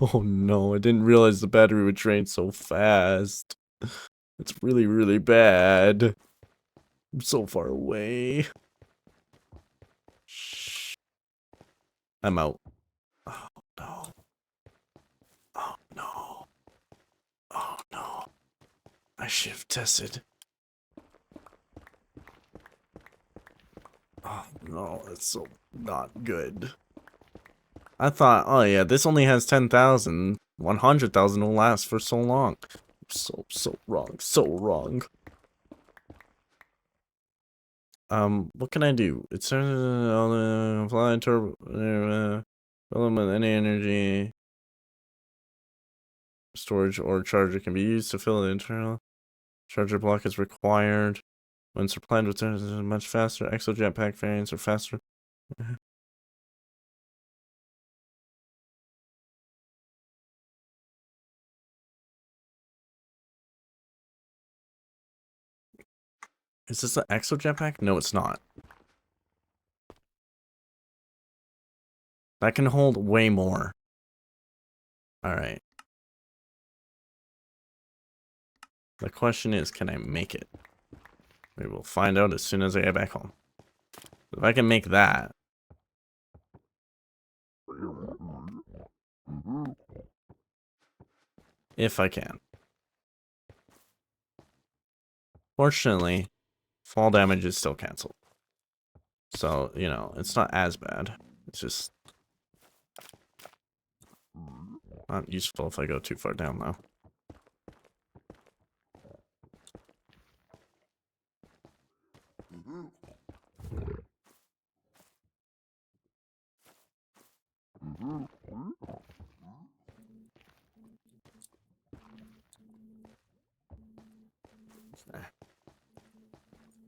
Oh no, I didn't realize the battery would drain so fast. It's really, really bad. I'm so far away. Shh. I'm out. Oh no. Oh no. Oh no. I should have tested. Oh no, it's so not good. I thought, oh yeah, this only has 10,000. 100,000 will last for so long. So wrong. So wrong. What can I do? It's fly turbo, fill them with any energy. Storage or charger can be used to fill the internal. Charger block is required. When supplied with much faster. Exo jetpack variants are faster. Is this an exo jetpack? No, it's not. That can hold way more. Alright. The question is, can I make it? We will find out as soon as I get back home. If I can make that. If I can. Fortunately, fall damage is still cancelled. So, you know, it's not as bad. It's just not useful if I go too far down, though.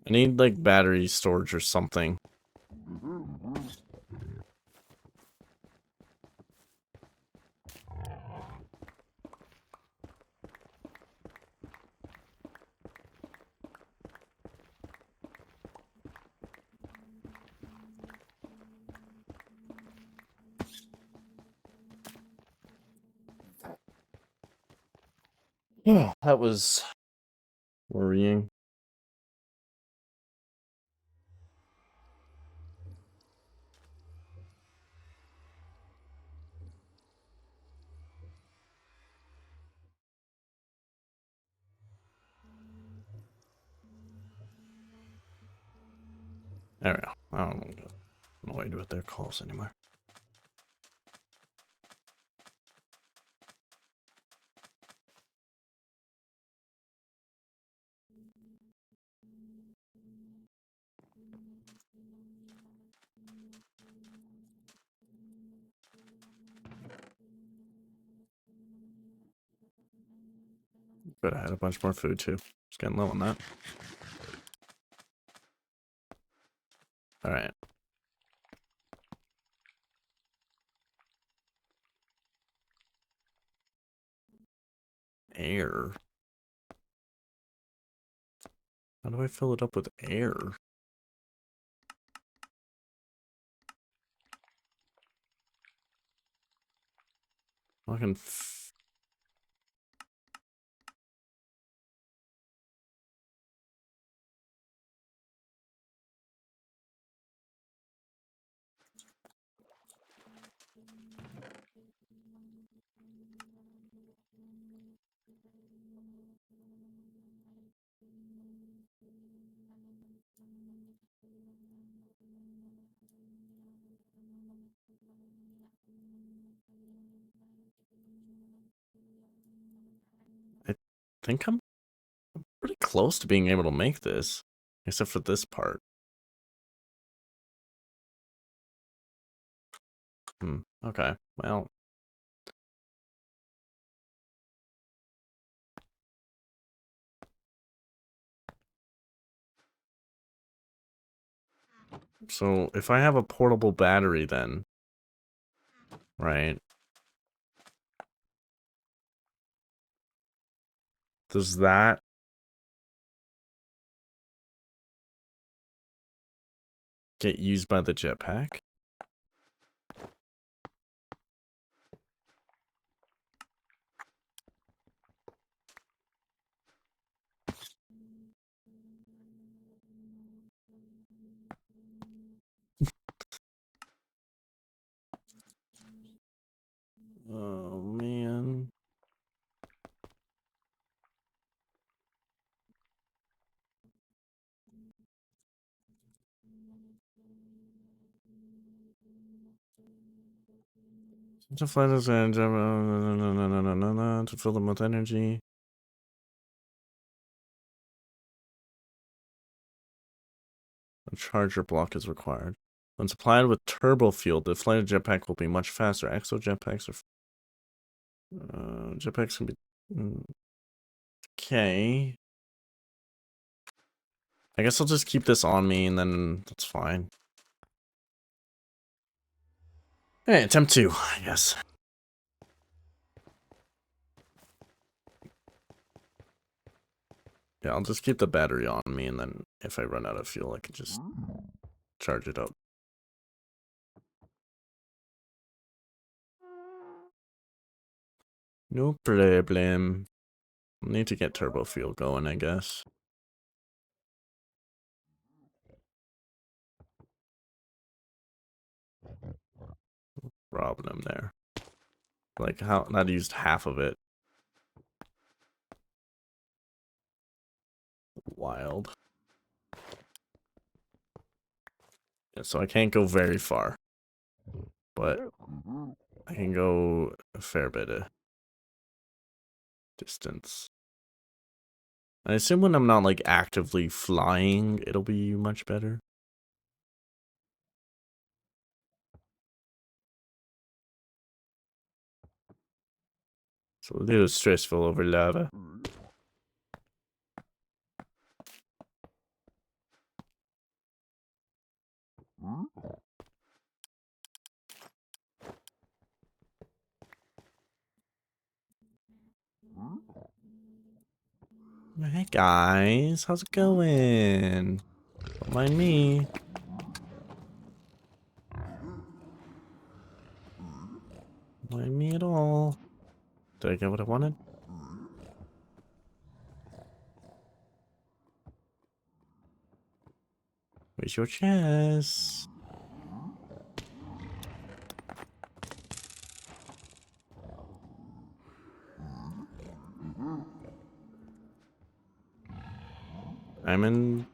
I need, like, battery storage or something. Yeah, that was worrying. There we go. I don't know what to do with their calls anymore. But I had a bunch more food too. Just getting low on that. Alright. Air. How do I fill it up with air? Fucking I think I'm pretty close to being able to make this. Except for this part. Okay. Well. So if I have a portable battery then, right? Does that get used by the jetpack? Oh man. To fly this engine, to fill them with energy. A charger block is required. When supplied with turbo fuel, the flight of jetpack will be much faster. Exo jetpacks are jetpacks can be okay. I guess I'll just keep this on me and then that's fine. Hey, attempt 2, I guess. Yeah, I'll just keep the battery on me and then if I run out of fuel, I can just charge it up. No problem. Need to get turbo fuel going, I guess. Problem there. Like, how not used half of it. Wild. Yeah, so I can't go very far. But I can go a fair bit of distance. I assume when I'm not, like, actively flying, it'll be much better. So a little stressful over lava. Hey guys, how's it going? Don't mind me. Don't mind me at all. Did I get what I wanted? Where's your chest? I'm in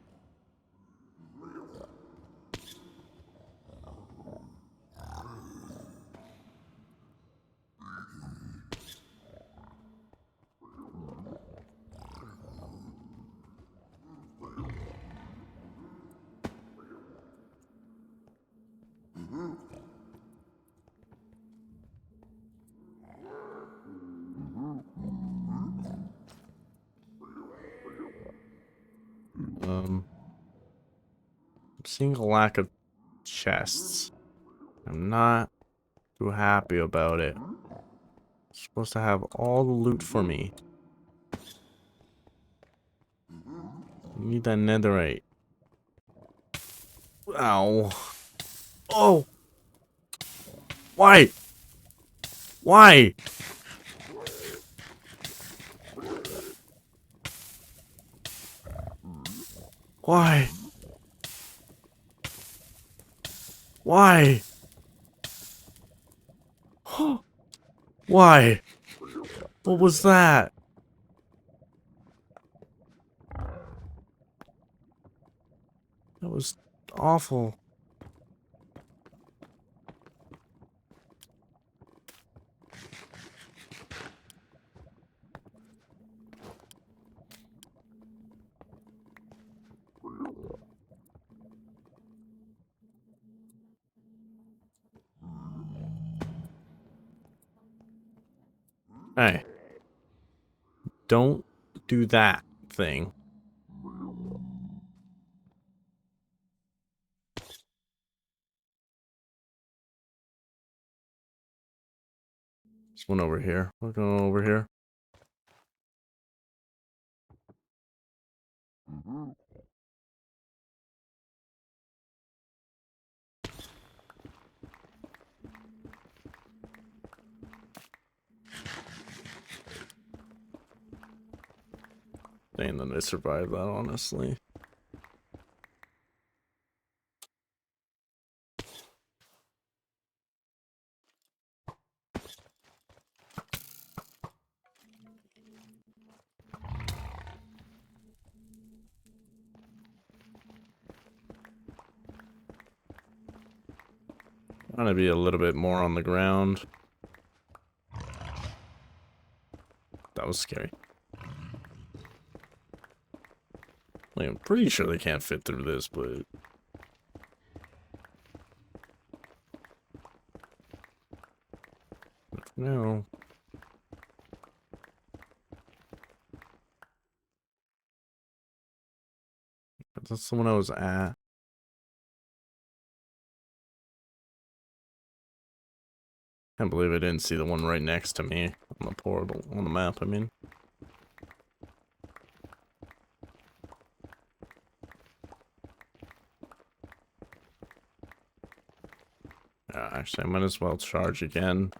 seeing a lack of chests. I'm not too happy about it. It's supposed to have all the loot for me. I need that netherite. Ow. Oh! Why? Why? Why? Why? Why? What was that? That was awful. Hey. Don't do that thing. There's one over here. We're going over here. Dang, that I survived that, honestly. Trying to be a little bit more on the ground. That was scary. Like, I'm pretty sure they can't fit through this, but... No. That's the one I was at. Can't believe I didn't see the one right next to me on the portal, on the map, I mean. Actually, I might as well charge again.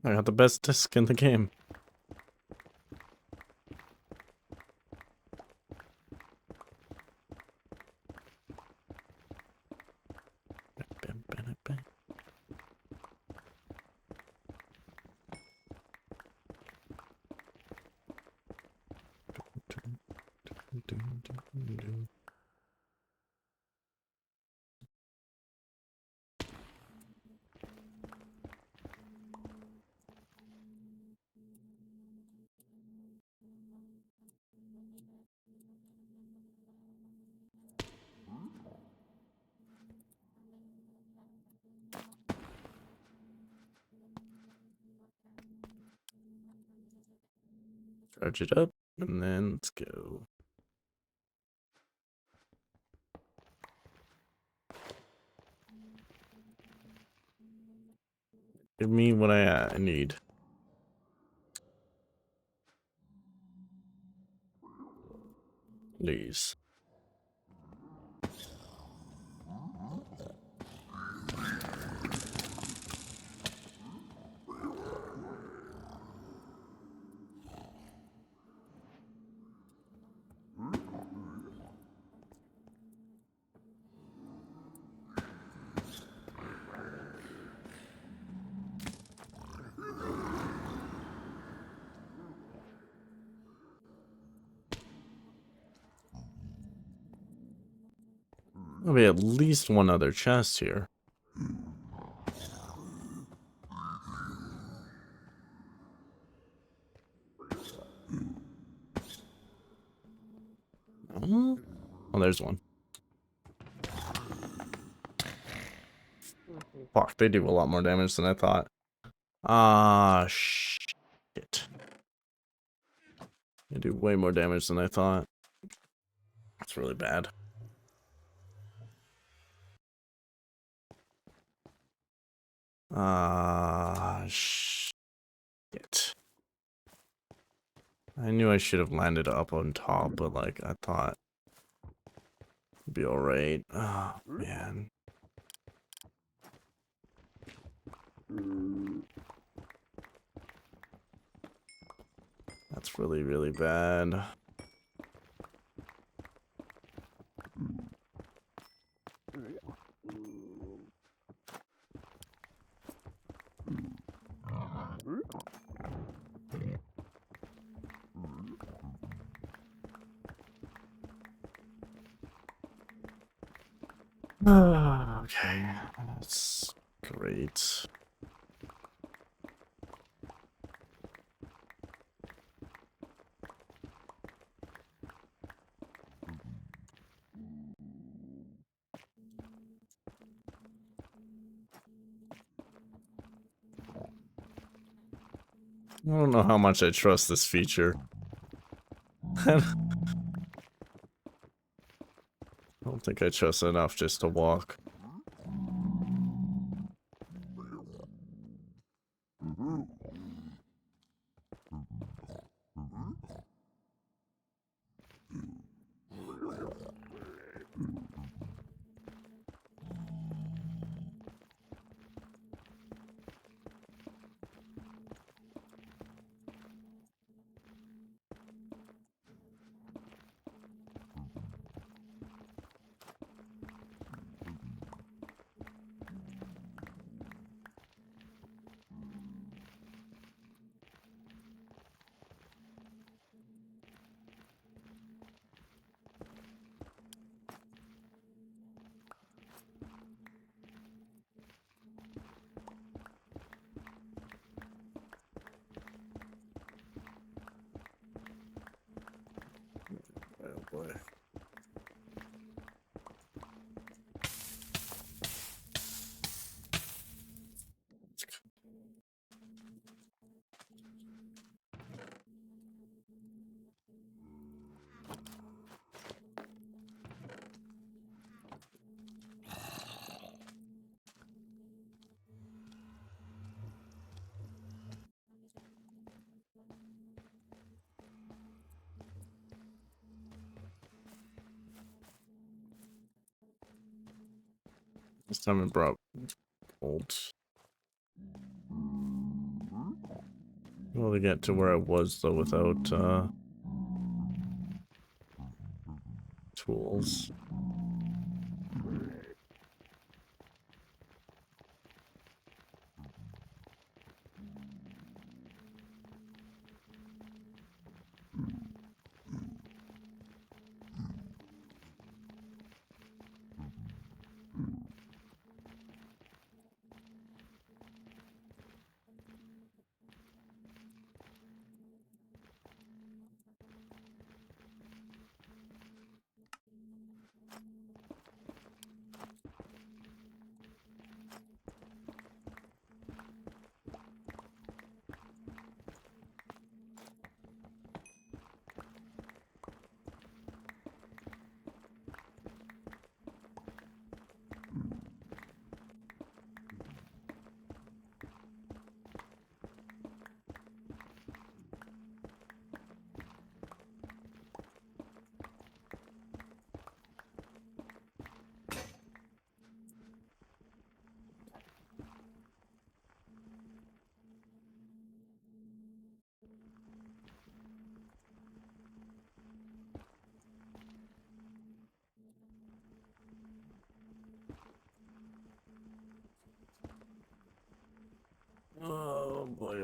I got the best disc in the game. Charge it up, and then let's go. Give me what I need. Please. There'll be at least one other chest here. Oh, there's one. Fuck, they do a lot more damage than I thought. Ah, shit. They do way more damage than I thought. That's really bad. Ah, shit. I knew I should have landed up on top, but like I thought it'd be alright. Oh man. That's really, really bad. Okay, that's great. I don't know how much I trust this feature. I don't think I trust enough just to walk. Oh boy. This time it brought bolts. Well, to get to where I was though without tools.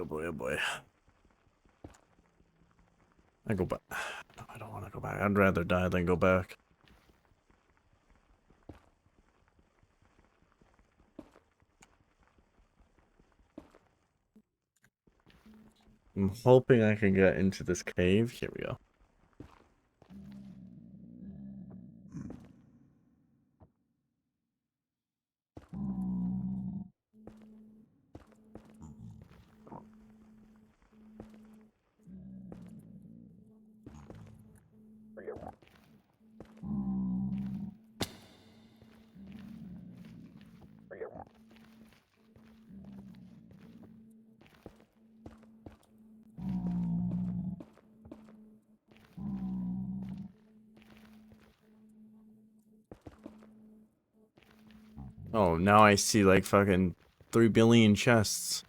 boy, oh boy. I go back. No, I don't want to go back. I'd rather die than go back. I'm hoping I can get into this cave. Here we go. Oh, now I see like fucking 3 billion chests.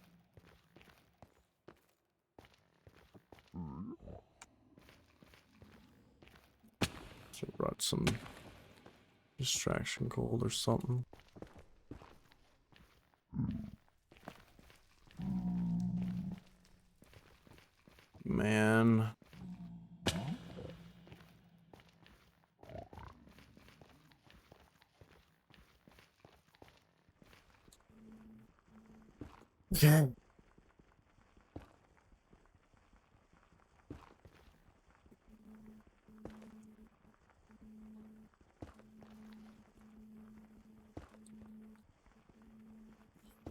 Should have brought some distraction gold or something. Man. Okay.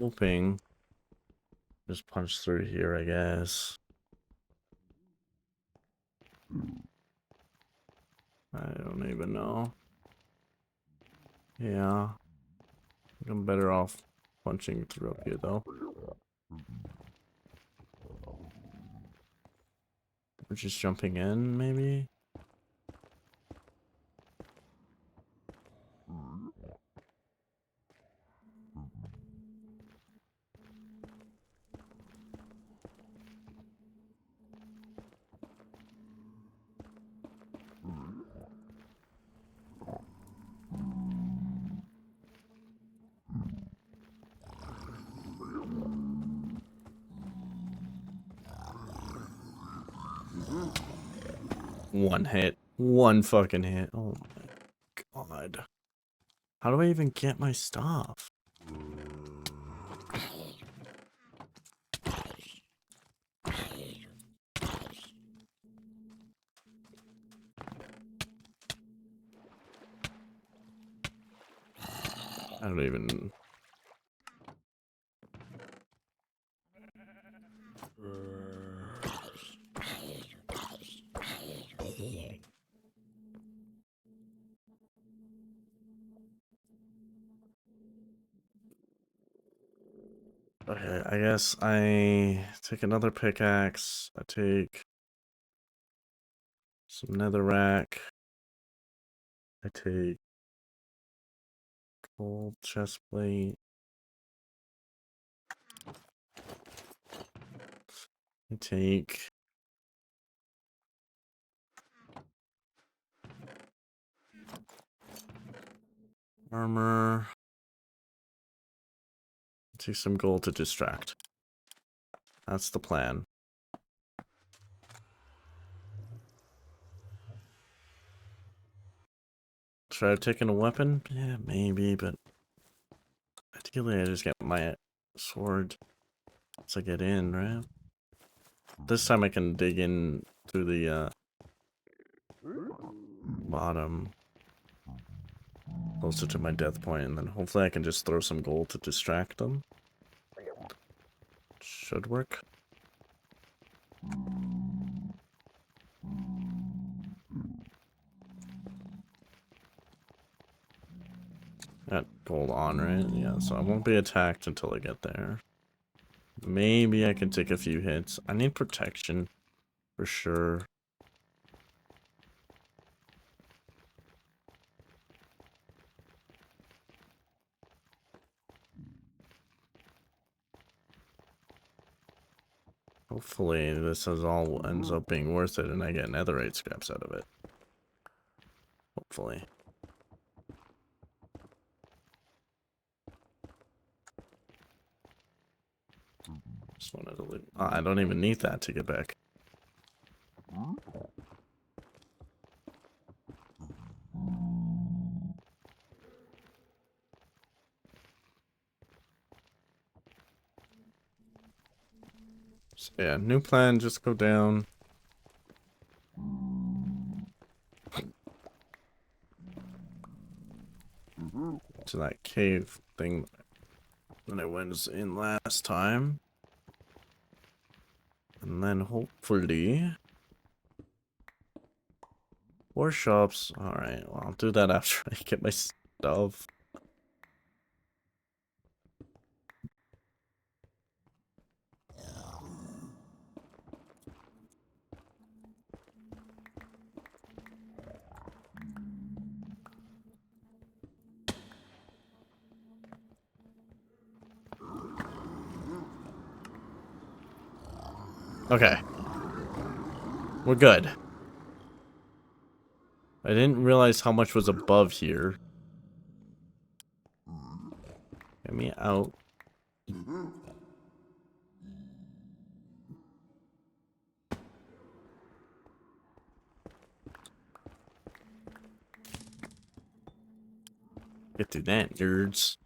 Hoping. Just punch through here, I guess. I don't even know. Yeah. I'm better off punching through up here, though. Or just jumping in, maybe? One hit. One fucking hit. Oh my god. How do I even get my stuff? I don't even... Okay, I guess I take another pickaxe. I take some netherrack. I take gold chest plate. I take armor. Take some gold to distract. That's the plan. Should I have taken a weapon? Yeah, maybe, but ideally I just get my sword once I get in, right? This time I can dig in through the bottom, closer to my death point, and then hopefully I can just throw some gold to distract them. Should work. Got gold on, right? Yeah, so I won't be attacked until I get there. Maybe I can take a few hits. I need protection, for sure. Hopefully this all ends up being worth it and I get netherite scraps out of it. Hopefully. Just wanted to leave. Oh, I don't even need that to get back. So, yeah, new plan, just go down. To that cave thing that I went in last time. And then hopefully... Workshops. Alright, well, I'll do that after I get my stuff. Okay. We're good. I didn't realize how much was above here. Get me out. Get through that, nerds.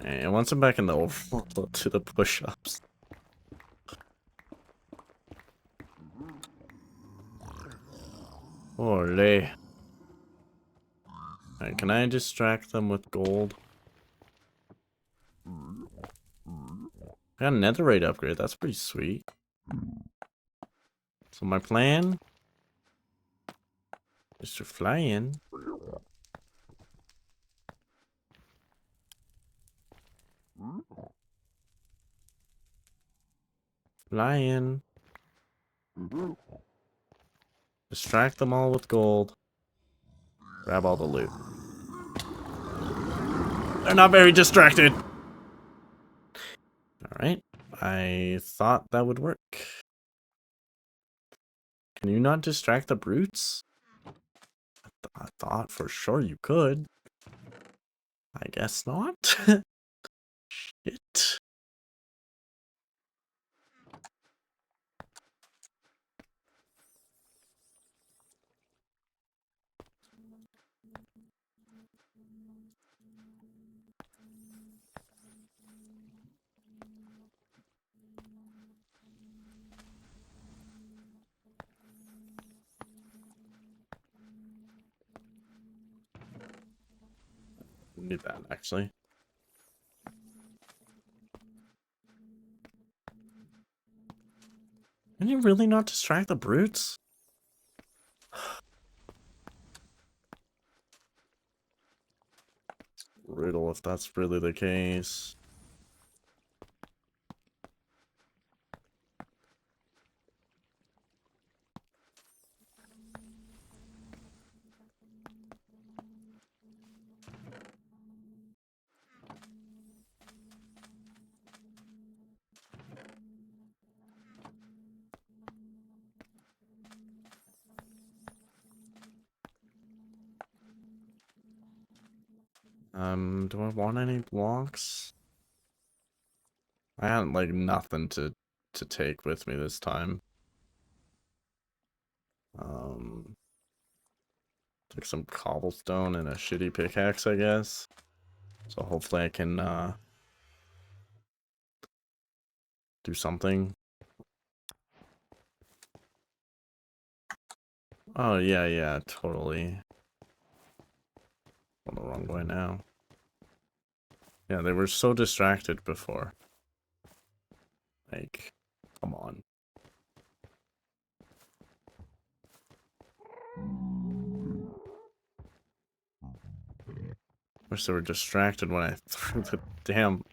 And once I'm back in the overworld, I'll do the push-ups. Holy. Alright, can I distract them with gold? I got a netherite upgrade, that's pretty sweet. So my plan is to fly in. Fly in. Distract them all with gold. Grab all the loot. They're not very distracted. Alright. I thought that would work. Can you not distract the brutes? I thought for sure you could. I guess not. Shit. Need that actually. Can you really not distract the brutes? Brutal if that's really the case. Do I want any blocks? I had like nothing to take with me this time. Took some cobblestone and a shitty pickaxe, I guess. So hopefully I can do something. Oh yeah, totally. Going the wrong way now. Yeah, they were so distracted before. Like, come on. Wish they were distracted when I threw the damn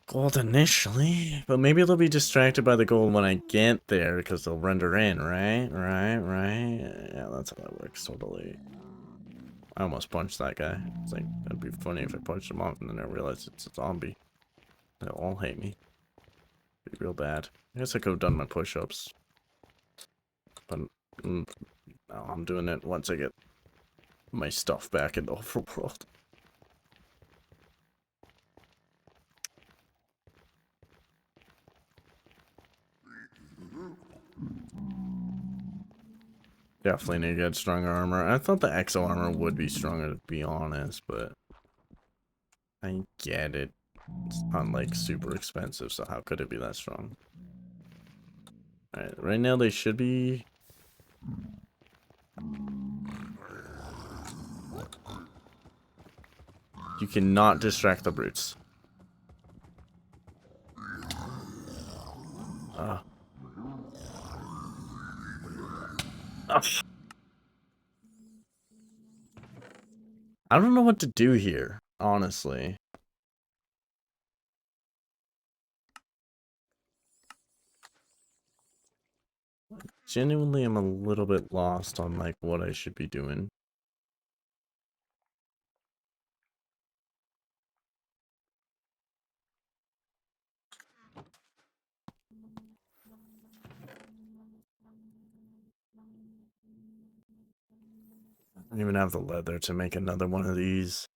gold initially. But maybe they'll be distracted by the gold when I get there because they'll render in, right? Right. Yeah, that's how that works, totally. I almost punched that guy. It's like, that'd be funny if I punched him off and then I realized it's a zombie. They'll all hate me. Be real bad. I guess I could have done my push-ups. But no, I'm doing it once I get my stuff back in the overworld. Definitely need to get stronger armor. I thought the exo armor would be stronger, to be honest, but I get it. It's not like super expensive, so how could it be that strong? Alright, right now they should be. You cannot distract the brutes. Ah. I don't know what to do here, honestly. Genuinely, I'm a little bit lost on like what I should be doing. I don't even have the leather to make another one of these.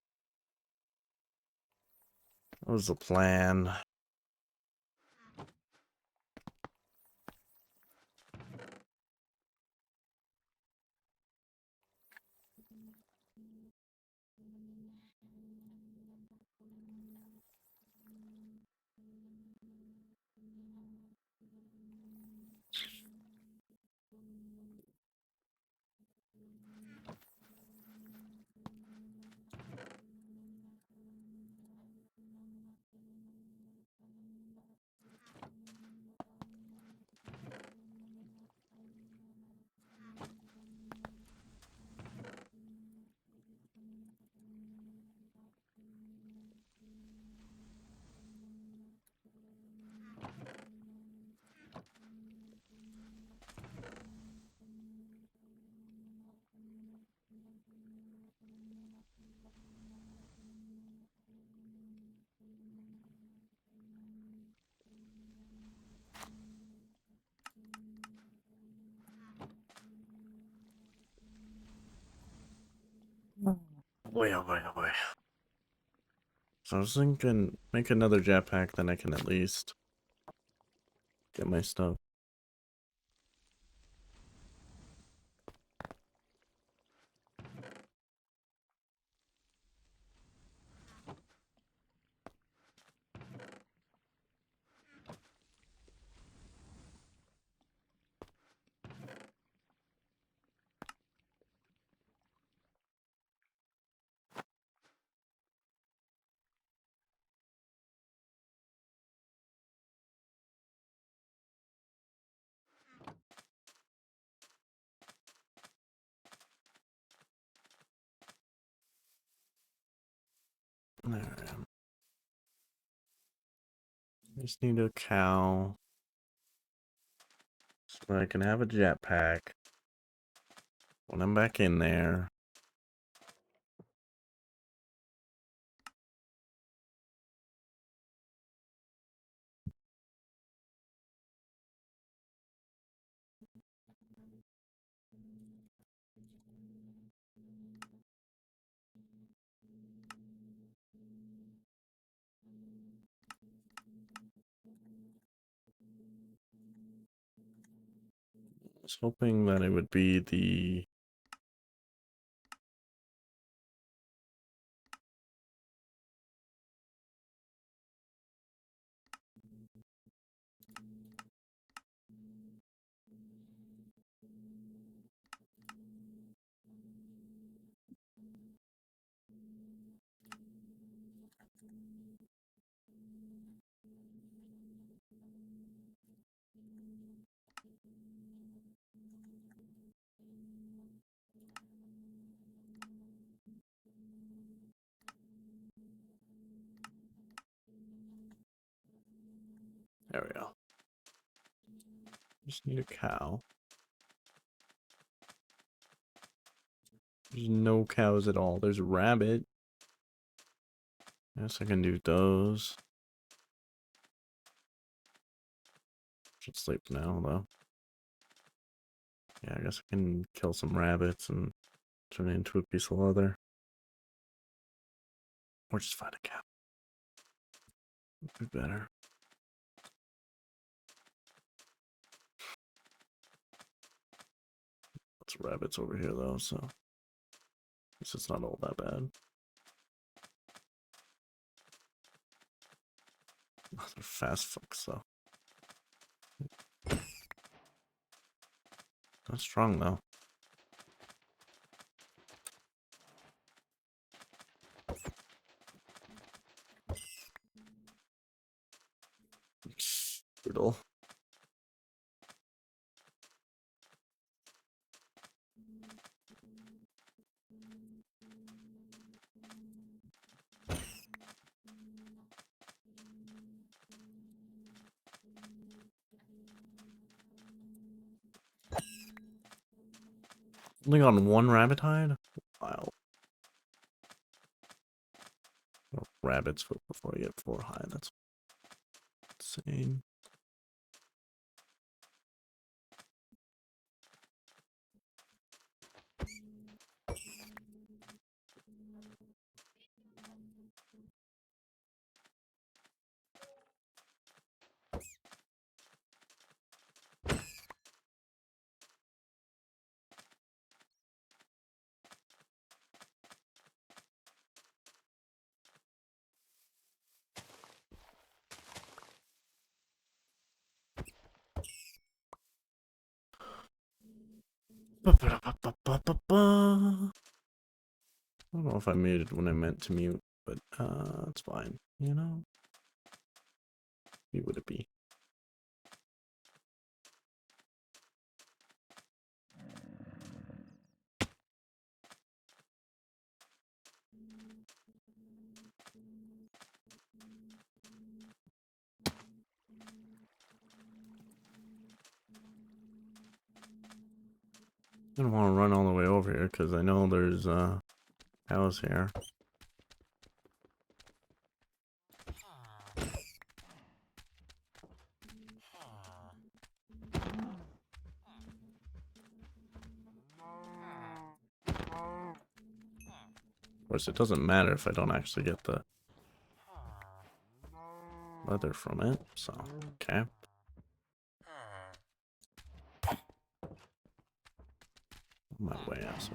What was the plan? Boy, oh boy, oh boy. So I was thinking, make another jetpack, then I can at least get my stuff. There I am. Just need a cow. So I can have a jetpack. When I'm back in there. I was hoping that it would be the... There we go. Just need a cow. There's no cows at all. There's a rabbit. Guess I can do those. Should sleep now, though. Yeah, I guess I can kill some rabbits and turn it into a piece of leather. Or just find a cow. Would be better. It's rabbits over here though, so I guess it's not all that bad. Oh, they're fast fucks though. Not strong though. Brutal. Only on one rabbit hide? Wow. Rabbit's foot before you get 4 hide. That's insane. I don't know if I muted when I meant to mute, but it's fine, you know? Who would it be? I don't want to run all the way over here because I know there's cows here. Of course, it doesn't matter if I don't actually get the leather from it, so, okay. My way out.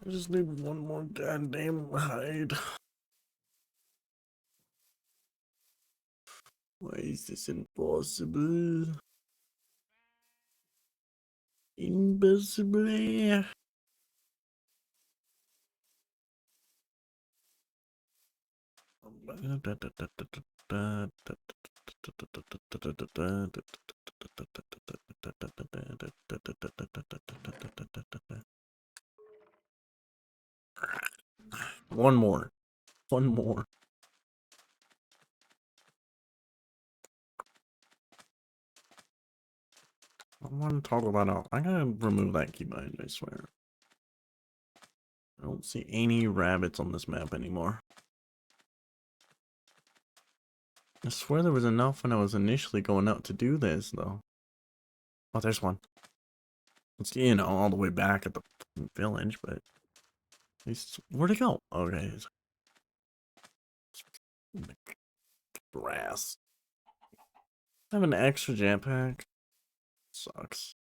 I just need one more goddamn hide. Why is this impossible? Impossible. One more. One more. I want to talk about it. I gotta remove that keybind, I swear. I don't see any rabbits on this map anymore. I swear there was enough when I was initially going out to do this, though. Oh, there's one. It's, you know, all the way back at the village, but... Where'd it go? Okay. Grass. I have an extra jetpack. Sucks.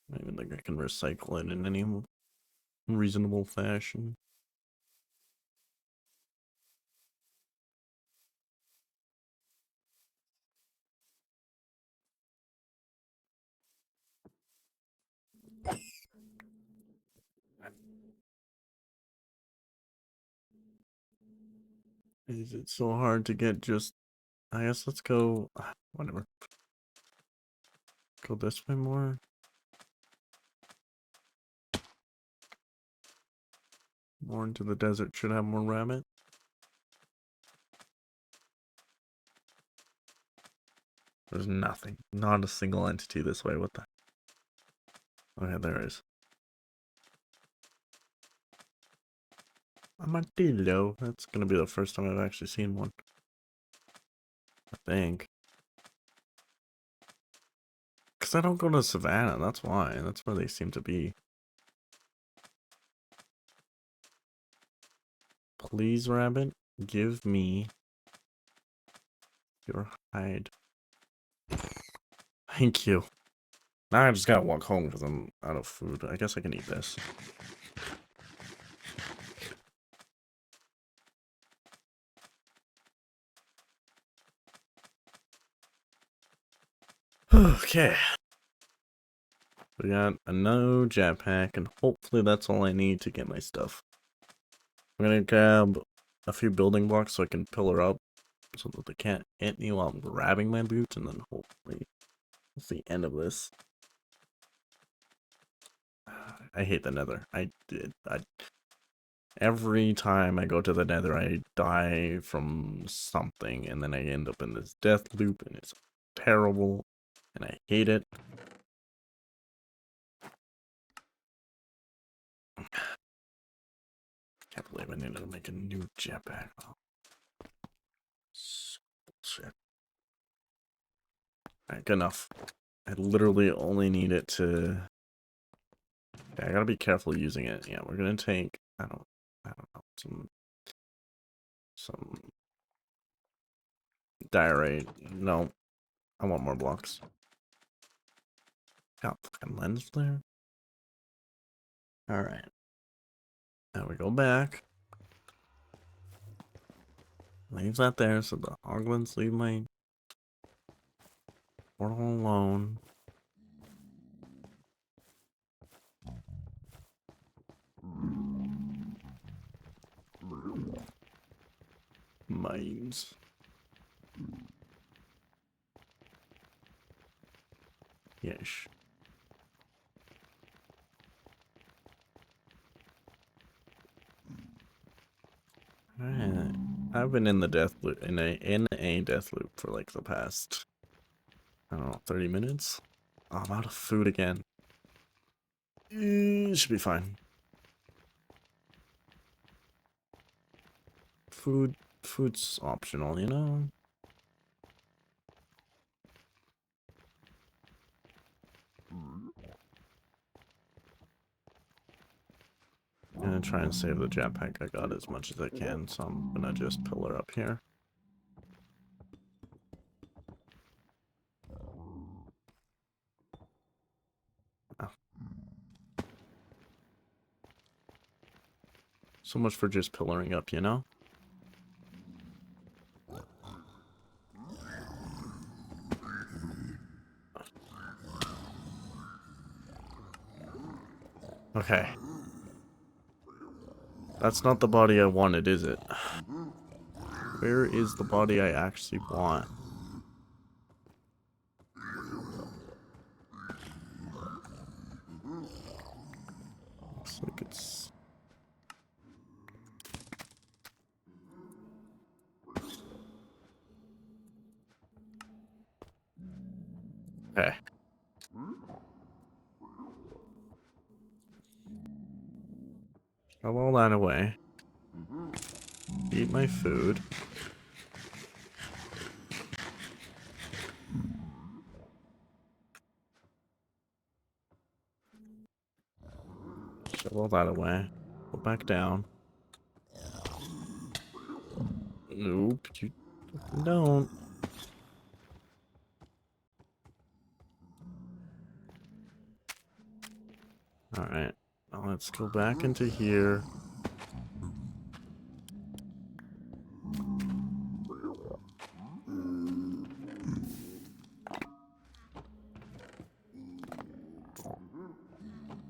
I don't even think I can recycle it in any reasonable fashion. Is it so hard to get just... I guess let's go... Whatever. Go this way more. More into the desert should have more rabbit. There's nothing. Not a single entity this way. What the... Okay, there is. Armadillo. That's gonna be the first time I've actually seen one. I think. Because I don't go to Savannah, that's why. That's where they seem to be. Please, rabbit, give me your hide. Thank you. Now I just gotta walk home because I'm out of food. I guess I can eat this. Okay. We got a no jetpack, and hopefully that's all I need to get my stuff. I'm gonna grab a few building blocks so I can pillar up so that they can't hit me while I'm grabbing my boots, and then hopefully that's the end of this. I hate the nether. Every time I go to the nether, I die from something, and then I end up in this death loop, and it's terrible, and I hate it. Can't believe I needed to make a new jetpack. Oh. Bullshit. Alright, good enough. I literally only need it to... Yeah, I gotta be careful using it. Yeah, we're gonna take... I don't know, some diorite. No, I want more blocks. Got fucking lens flare. Alright. Now we go back. Leave that there so the hoglins leave my portal alone. Mines. Yes. Alright. I've been in the death loop in a death loop for like the past, I don't know, 30 minutes. Oh, I'm out of food again. Should be fine. Food's optional, you know? I'm gonna try and save the jetpack I got as much as I can, so I'm gonna just pillar up here. Oh. So much for just pillaring up, you know? Okay. That's not the body I wanted, is it? Where is the body I actually want? Looks like it's... Okay. Shove all that away. Eat my food. Shove all that away. Go back down. Nope, you don't. Alright. Now let's go back into here.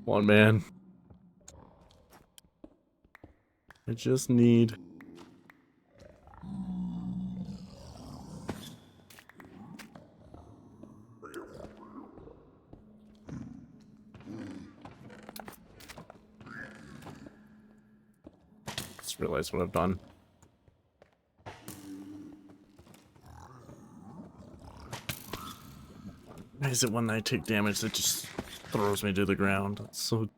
One man. I just need... Just realized what I've done. Why is it when I take damage that just throws me to the ground? It's so...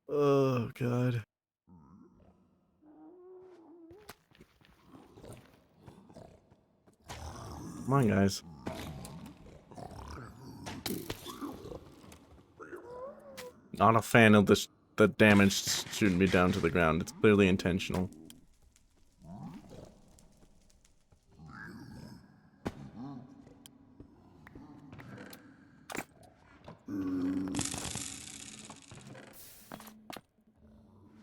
Oh, God. Come on, guys. Not a fan of this, the damage shooting me down to the ground. It's clearly intentional.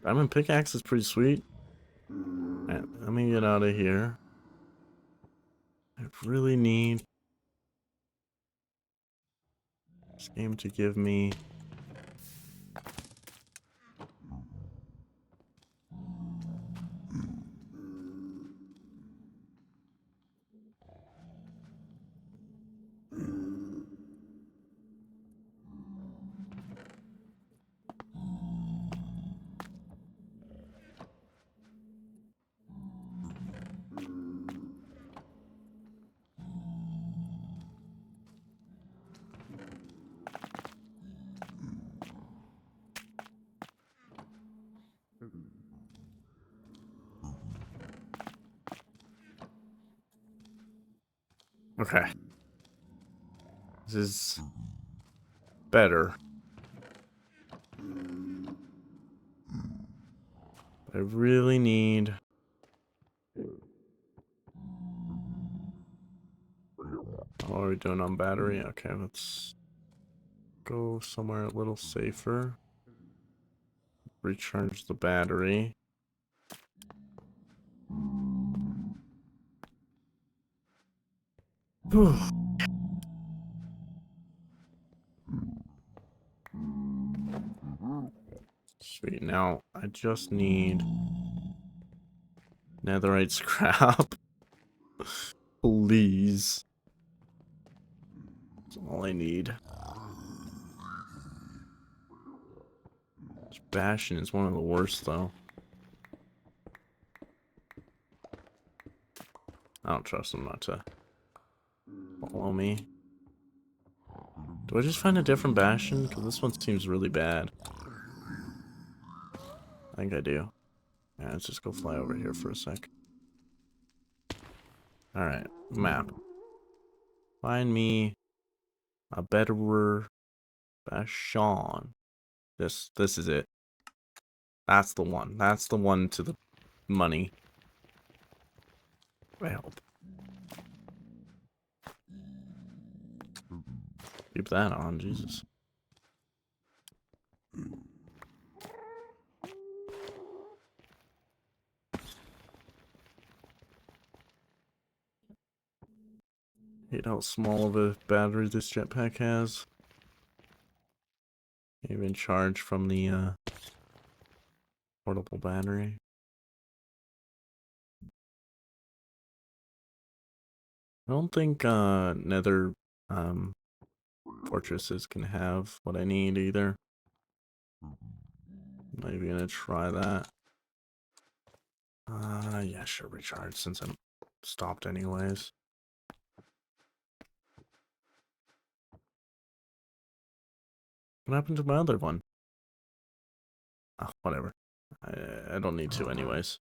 Diamond pickaxe is pretty sweet. Alright, let me get out of here. I really need this game to give me... Okay. This is better. I really need... How are we doing on battery? Okay, let's go somewhere a little safer. Recharge the battery. Sweet, now I just need netherite scrap. Please. That's all I need. This Bastion is one of the worst, though. I don't trust him not to follow me. Do I just find a different Bastion? Because this one seems really bad. I think I do. Yeah, let's just go fly over here for a sec. Alright, map. Find me a better Bastion. This is it. That's the one. That's the one to the money. Well. Keep that on, Jesus. Hate how small of a battery this jetpack has. Even charged from the portable battery. I don't think nether fortresses can have what I need either. Maybe gonna try that. Yeah, sure, recharge since I'm stopped anyways. What happened to my other one? Oh, whatever. I don't need to anyways.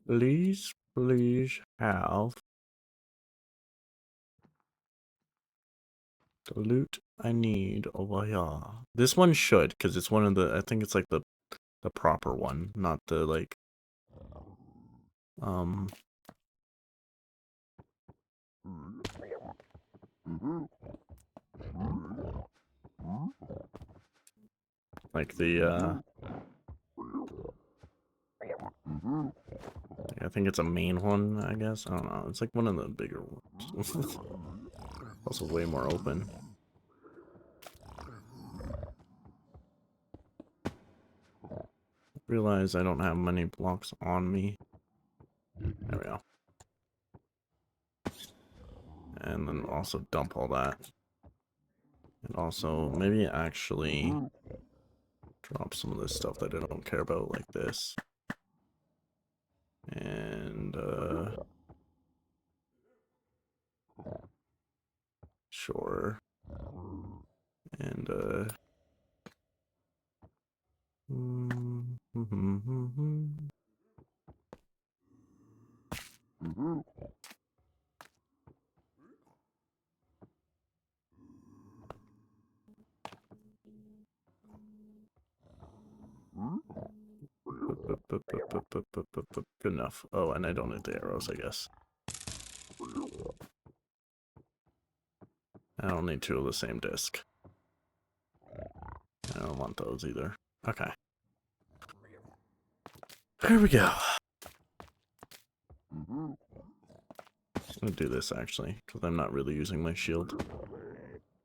Please have the loot I need over here. This one should, because it's one of the, I think it's like the proper one, not the like, like the, I think it's a main one, I guess. I don't know. It's like one of the bigger ones. Also way more open. Realize I don't have many blocks on me. There we go. And then also dump all that. And also maybe actually drop some of this stuff that I don't care about, like this. And sure. And good enough. Oh, and I don't need the arrows, I guess. I don't need two of the same disc. I don't want those either. Okay. Here we go. I'm gonna do this actually, because I'm not really using my shield.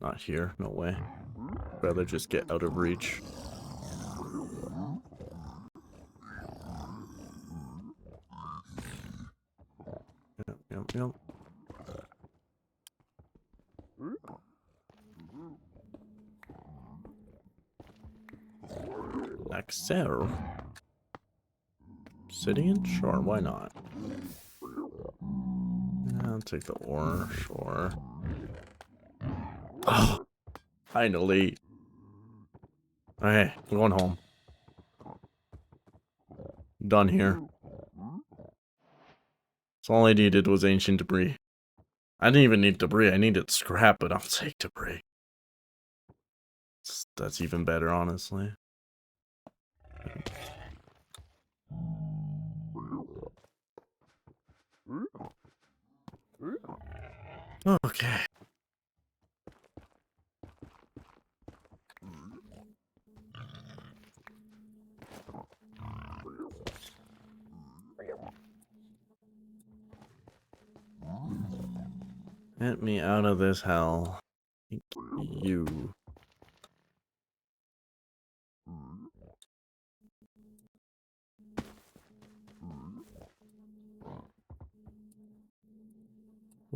Not here, no way. Rather just get out of reach. Yep. Axel. Obsidian? Sure, why not? Yeah, I'll take the ore, sure. Oh, finally. Okay, I'm going home. Done here. So all I needed was ancient debris. I didn't even need debris, I needed scrap, but I'll take debris. That's even better, honestly. Okay. Get me out of this hell. Thank you.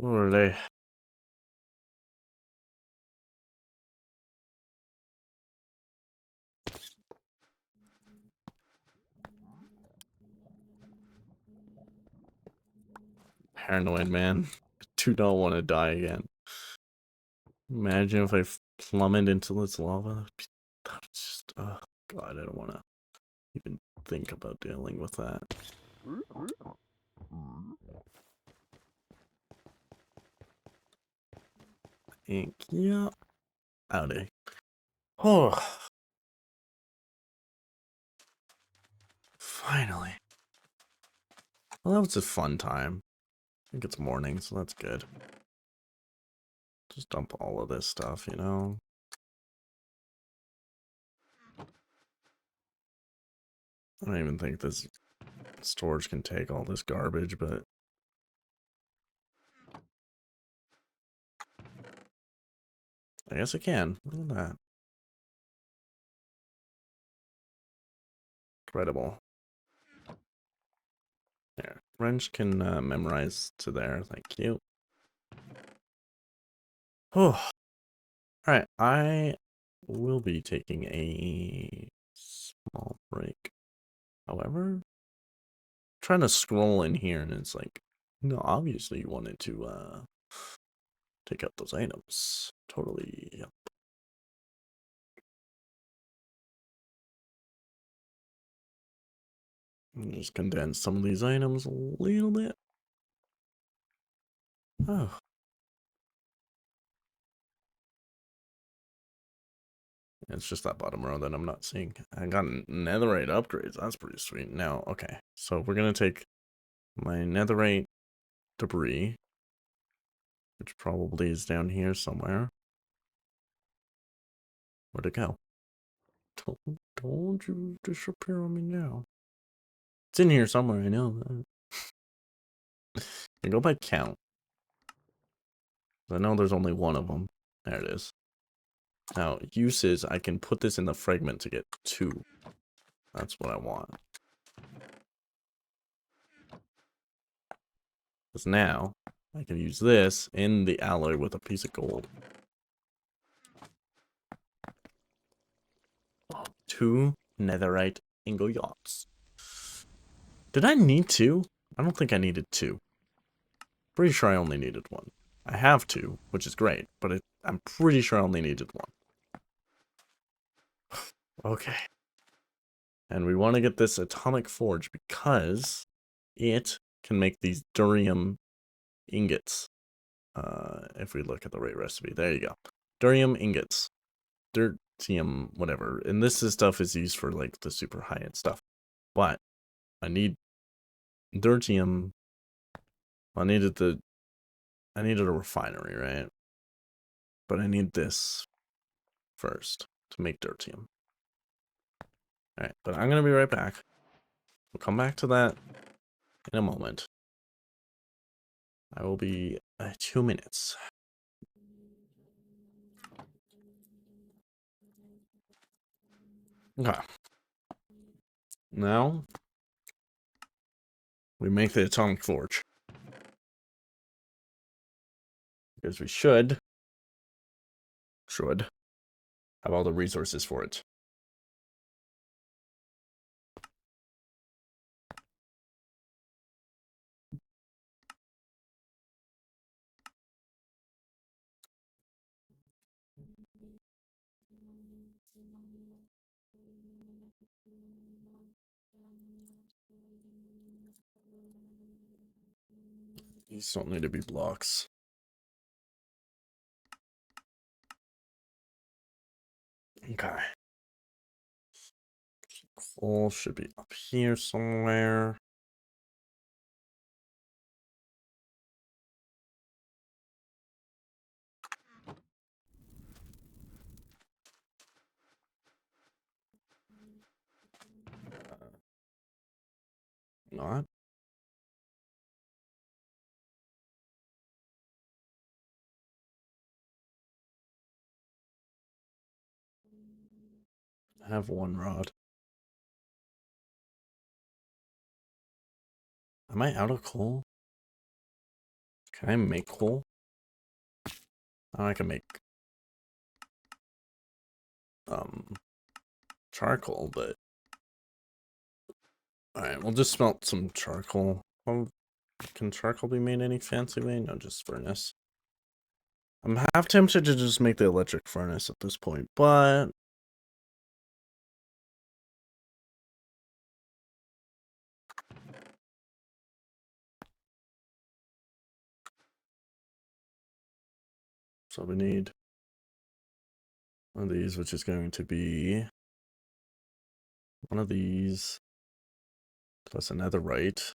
Holy. Paranoid, man. Do not want to die again. Imagine if I plummet into this lava. That's just, oh god, I don't want to even think about dealing with that. Ink, yeah. Howdy. Oh. Finally. Well, that was a fun time. I think it's morning, so that's good. Just dump all of this stuff, you know? I don't even think this storage can take all this garbage, but I guess it can. Look at that. Incredible. There. Wrench can memorize to there. Thank you. Oh. Alright, I will be taking a small break. However, trying to scroll in here and it's like, no, obviously you wanted to take out those items. Totally. Yep. Just condense some of these items a little bit. Oh. It's just that bottom row that I'm not seeing. I got netherite upgrades. That's pretty sweet. Now, okay. So we're going to take my netherite debris, which probably is down here somewhere. Where'd it go? Don't you disappear on me now. It's in here somewhere, I know that. I go by count. I know there's only one of them. There it is. Now, uses, I can put this in the fragment to get 2. That's what I want. Because now, I can use this in the alloy with a piece of gold. 2 netherite ingots. Did I need 2? I don't think I needed 2. Pretty sure I only needed 1. I have 2, which is great, but I'm pretty sure I only needed 1. Okay. And we want to get this atomic forge because it can make these durium ingots. If we look at the right recipe, there you go. Durium ingots. Dirtium, whatever. And this stuff is used for like the super high-end stuff. But I need dirtium. I needed a refinery, right? But I need this first to make dirtium. Alright, but I'm gonna be right back. We'll come back to that in a moment. I will be 2 minutes. Okay. Now, we make the atomic forge. Because we should have all the resources for it. These don't need to be blocks. Okay. Coal should be up here somewhere. Not. I have 1 rod. Am I out of coal? Can I make coal? Oh, I can make charcoal, but alright, we'll just smelt some charcoal. Can charcoal be made any fancy way? No, just furnace. I'm half tempted to just make the electric furnace at this point, but so we need one of these, which is going to be one of these, Plus another right.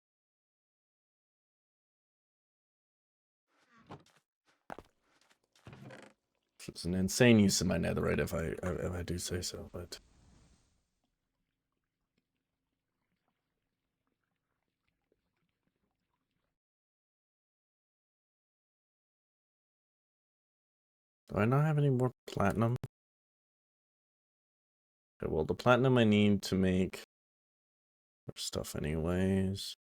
Which is an insane use of my netherite if I do say so, but do I not have any more platinum? Okay, well the platinum I need to make stuff anyways.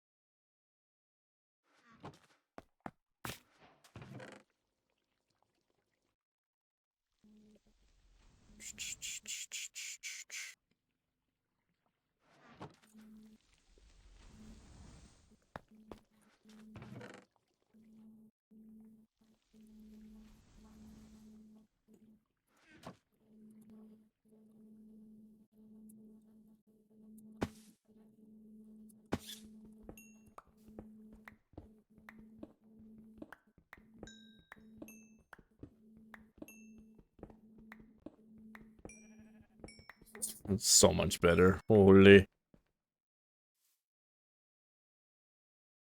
It's so much better. Holy.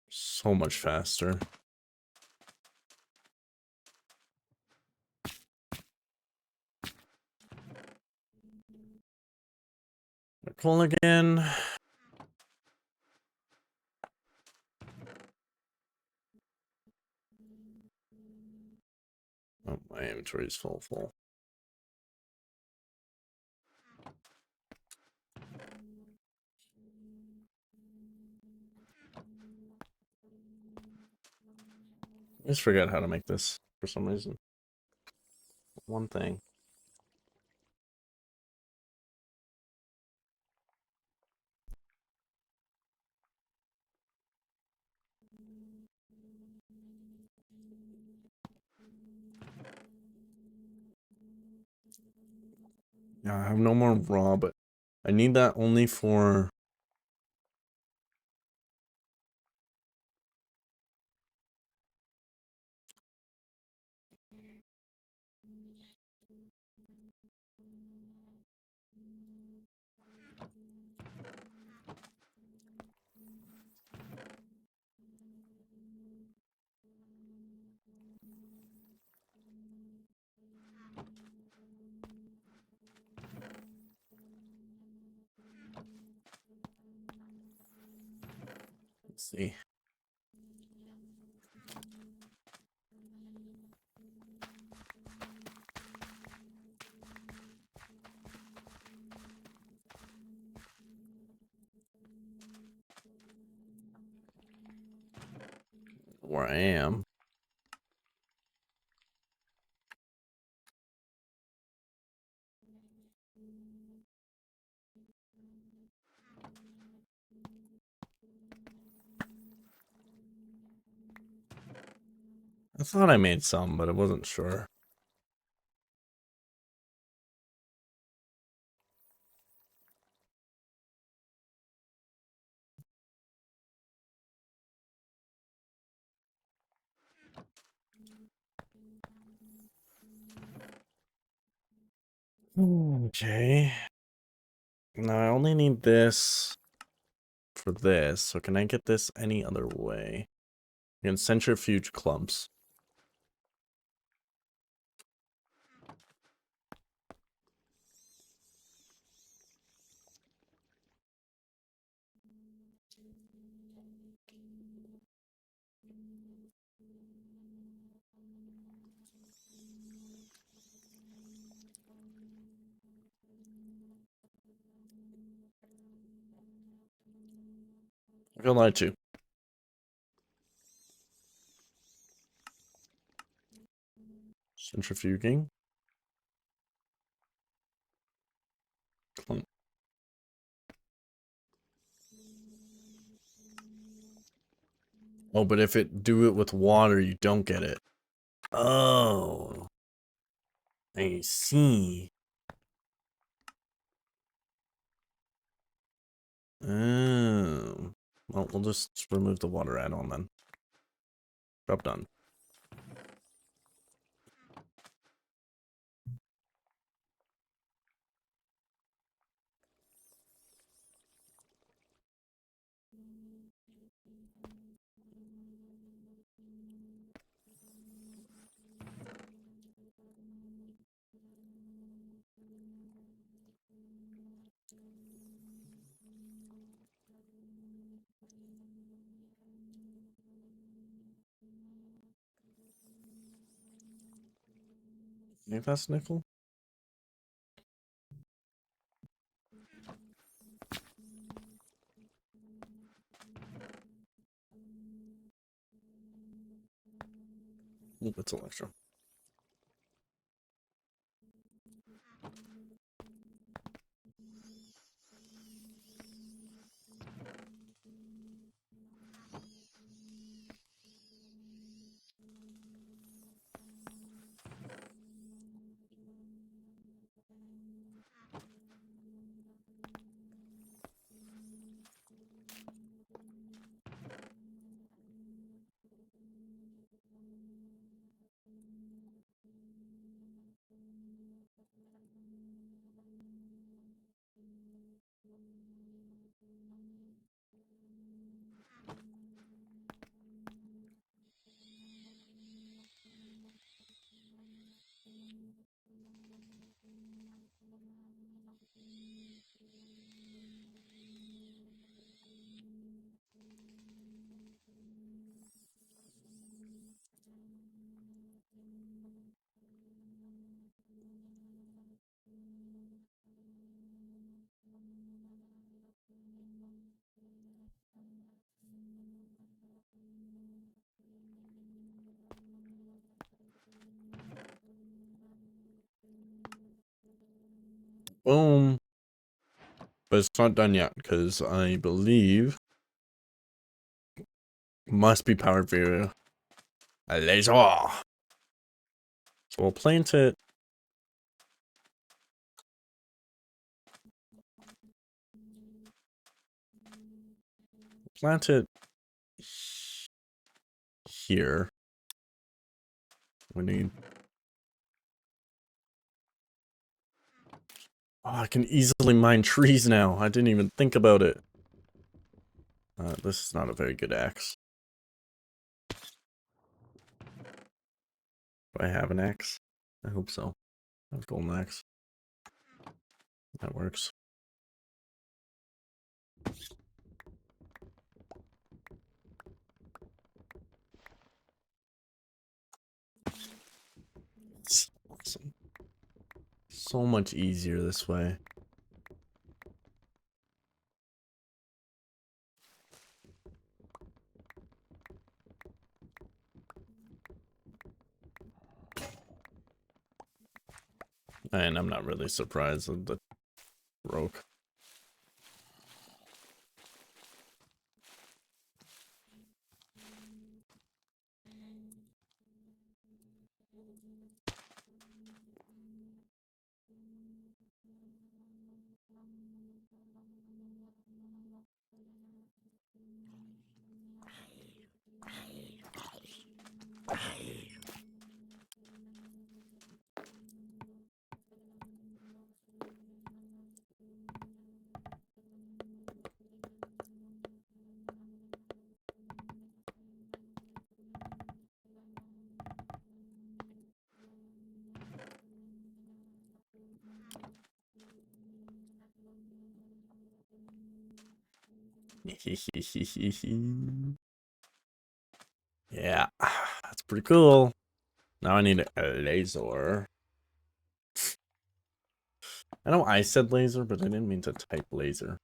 So much faster. Coal again. Oh, my inventory is full. I just forgot how to make this for some reason. One thing. Yeah, I have no more raw, but I need that only for... Let's see. Where I am. I thought I made some, but I wasn't sure. Okay. Now I only need this for this, so can I get this any other way? I can centrifuge clumps. I can lie to. Centrifuging. Clump. Oh, but if it do it with water, you don't get it. Oh. I see. Oh. Well, we'll just remove the water add-on then. Job done. Maybe that's nickel? Oh, that's electro. Boom. But it's not done yet, because I believe must be powered via a laser. So we'll plant it. Plant it here. We need. Oh, I can easily mine trees now. I didn't even think about it. This is not a very good axe. Do I have an axe? I hope so. I have a golden axe. That works. It's awesome. So much easier this way. And I'm not really surprised that the broke. Yeah, that's pretty cool. Now I need a laser. I know I said laser, but I didn't mean to type laser.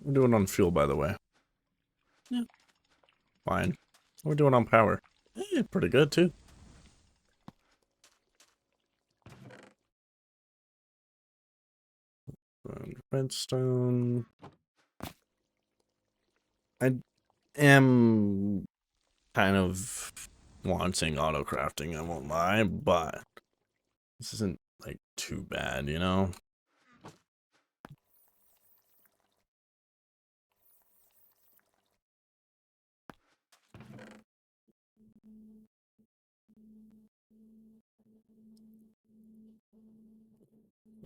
We're doing on fuel, by the way. Yeah, fine. We're doing on power. Pretty good too. Redstone. I am kind of wanting auto crafting, I won't lie, but this isn't like too bad, you know?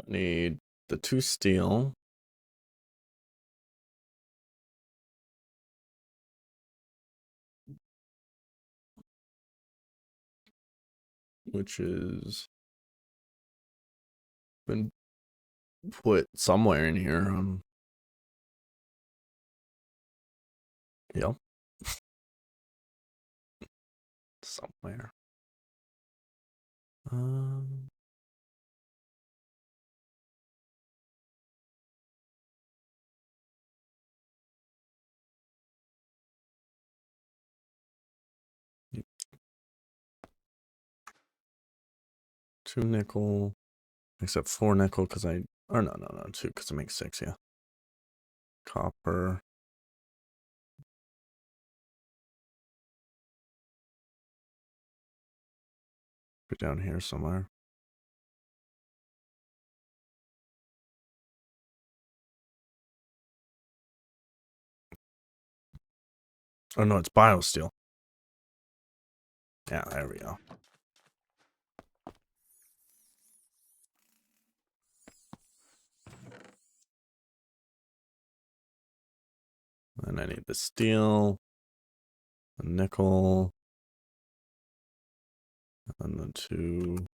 I need the 2 steel. Which is been put somewhere in here. Yep. Somewhere. Um, 2 nickel. Except 4 nickel because or no, 2 because it makes 6, yeah. Copper. Put down here somewhere. Oh no, it's biosteel. Yeah, there we go. And I need the steel, the nickel, and the 2.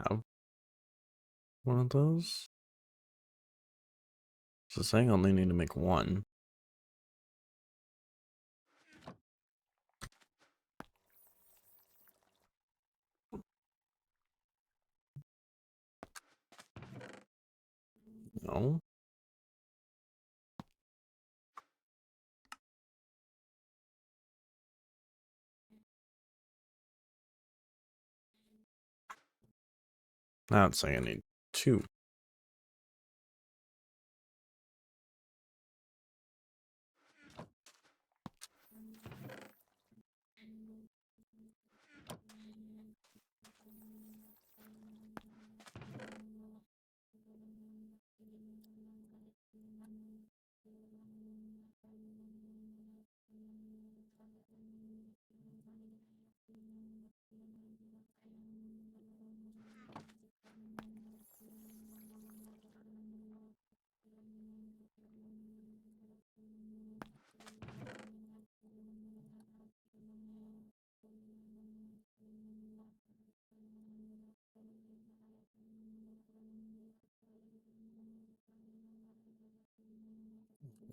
Have one of those. So saying I only need to make 1. No. Now it's saying I need 2.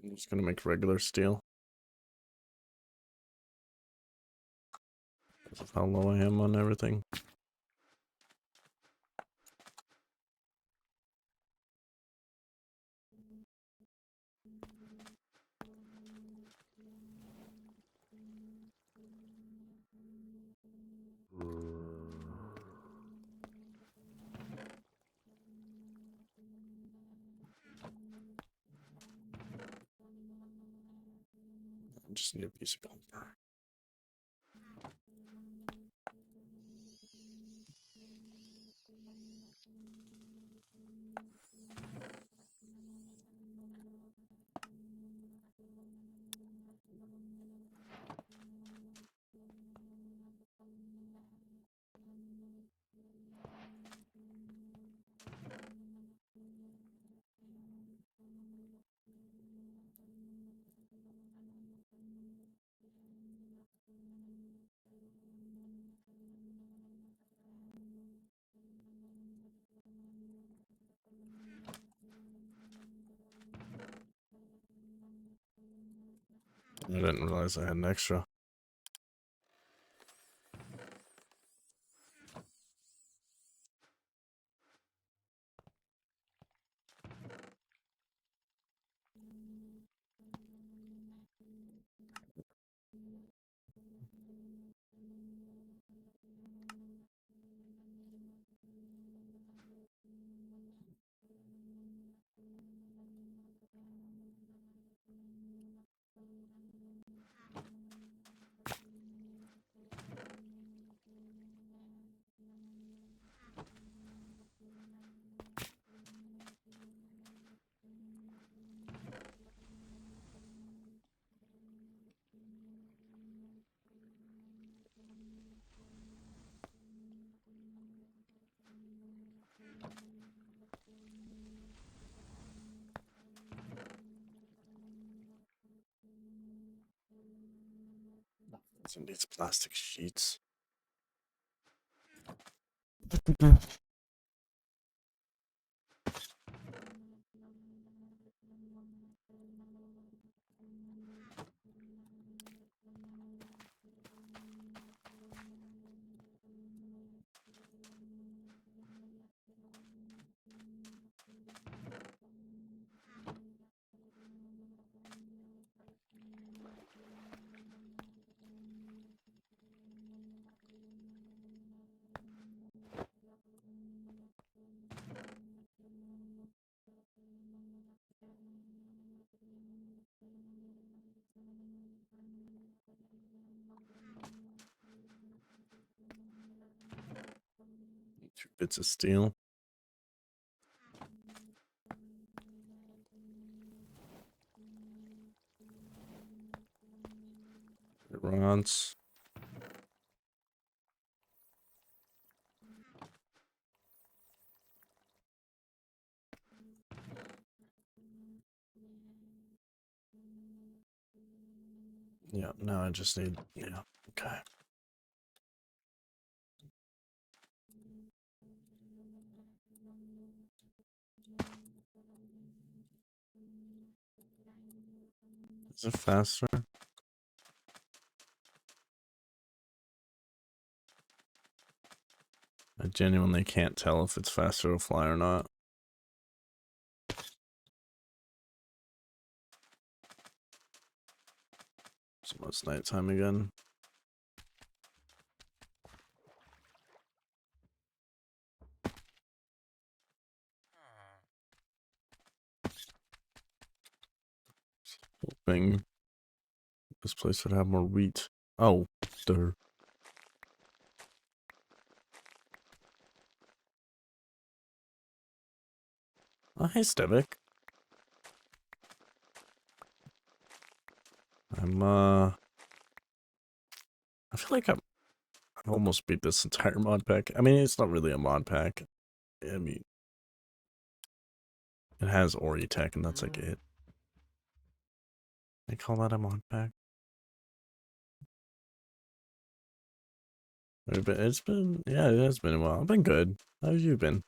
I'm just gonna make regular steel. Because of how low I am on everything. I just need a piece of copper. I didn't realize I had an extra. Some of these plastic sheets. Two bits of steel. Rods. Yeah, now I just need, yeah, okay. Is it faster? I genuinely can't tell if it's faster to fly or not. It's almost nighttime again. Hoping this place would have more wheat. Oh, there. Oh, hey, Stevik. I feel like I almost beat this entire mod pack. I mean, it's not really a mod pack. I mean, it has Oritech, and that's like it. They call that a mod pack? It's been, yeah, it has been a while. I've been good. How have you been?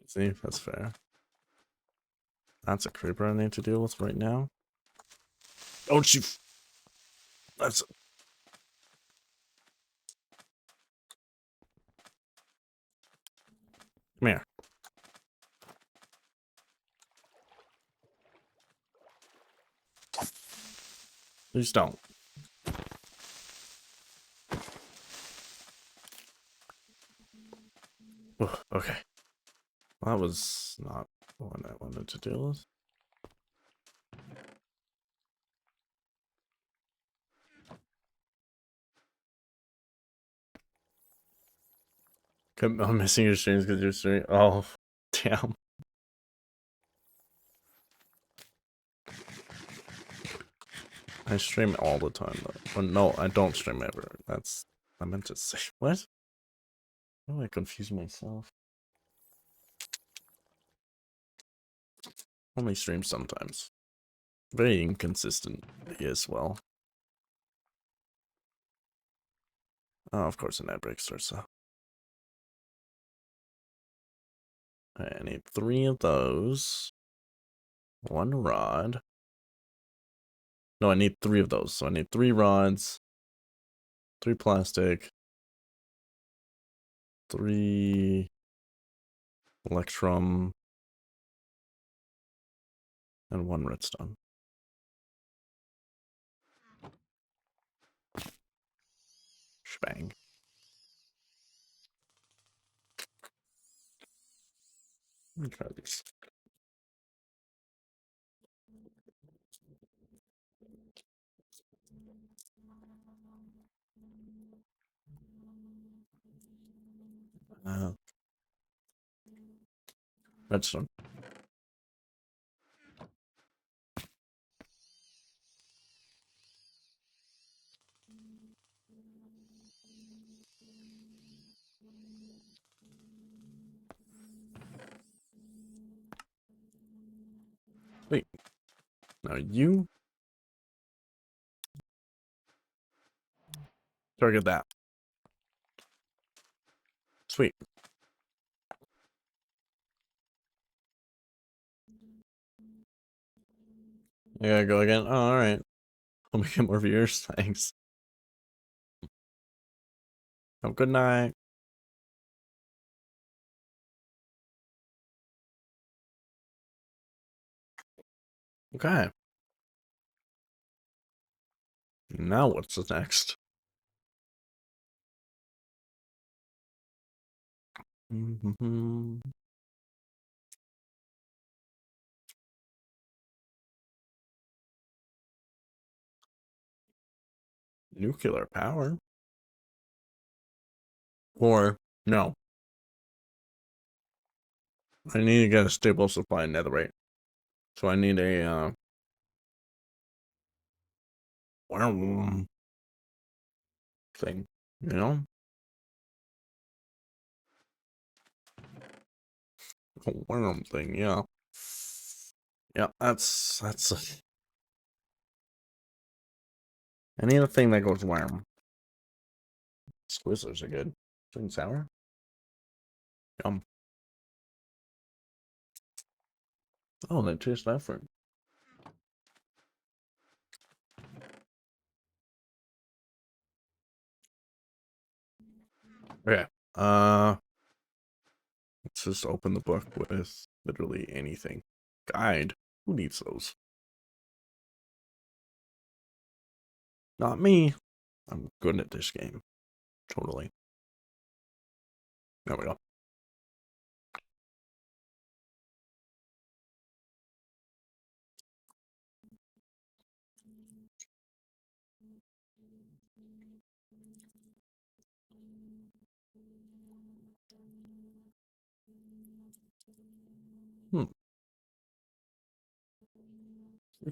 See, that's fair. That's a creeper I need to deal with right now. Don't you? That's. Come here. Please don't. Ugh, okay. Well, that was not the one I wanted to deal with. I'm missing your streams because you're streaming. Oh, damn. I stream all the time though. Well, no, I don't stream ever. That's I meant to say. What? How do I confuse myself? Only stream sometimes. Very inconsistently as well. Oh, of course, an ad break starts. So. Alright, I need 3 of those. 1 rod. No, I need 3 of those. So I need 3 rods, 3 plastic, 3 electrum, and 1 redstone. Shebang. Let me try these. Redstone. Wait. Now you target that. Sweet. I gotta go again. Oh, alright. I'll make it more viewers. Thanks. Have a good night. Okay. Now what's the next? Nuclear power? Or, no. I need to get a stable supply of netherite. So I need a, worm thing, you know? A worm thing, yeah. Yeah, that's I need a thing that goes worm. Squizzlers are good. Sweet and sour? Yum. Oh, they taste different. Okay. Let's just open the book with literally anything. Guide. Who needs those? Not me. I'm good at this game. Totally. There we go.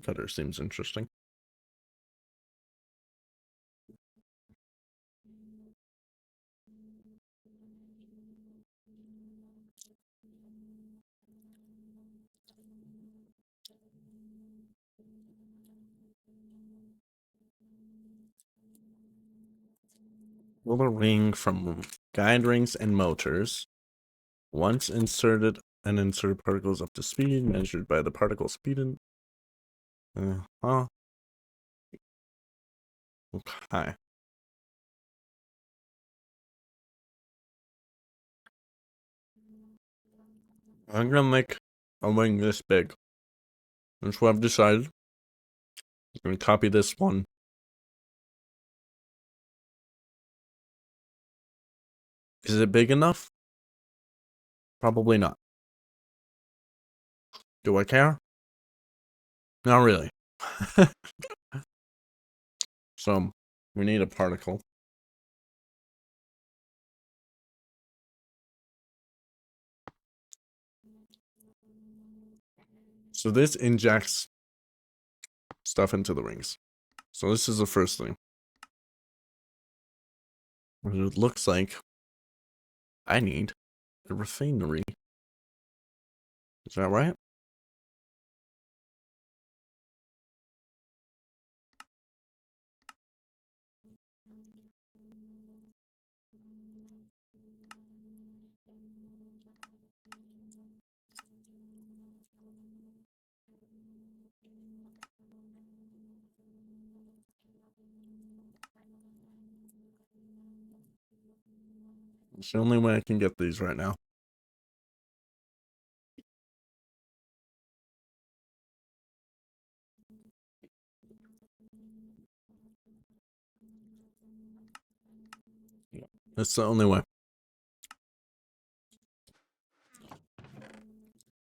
Cutter seems interesting. Will a ring from guide rings and motors. Once inserted and insert particles up to speed, measured by the particle speed and huh? Okay. I'm gonna make a ring this big. That's what I've decided. I'm gonna copy this one. Is it big enough? Probably not. Do I care? Not really. So, we need a particle. So this injects stuff into the rings. So this is the first thing. It looks like I need a refinery. Is that right? It's the only way I can get these right now. Yeah, that's the only way.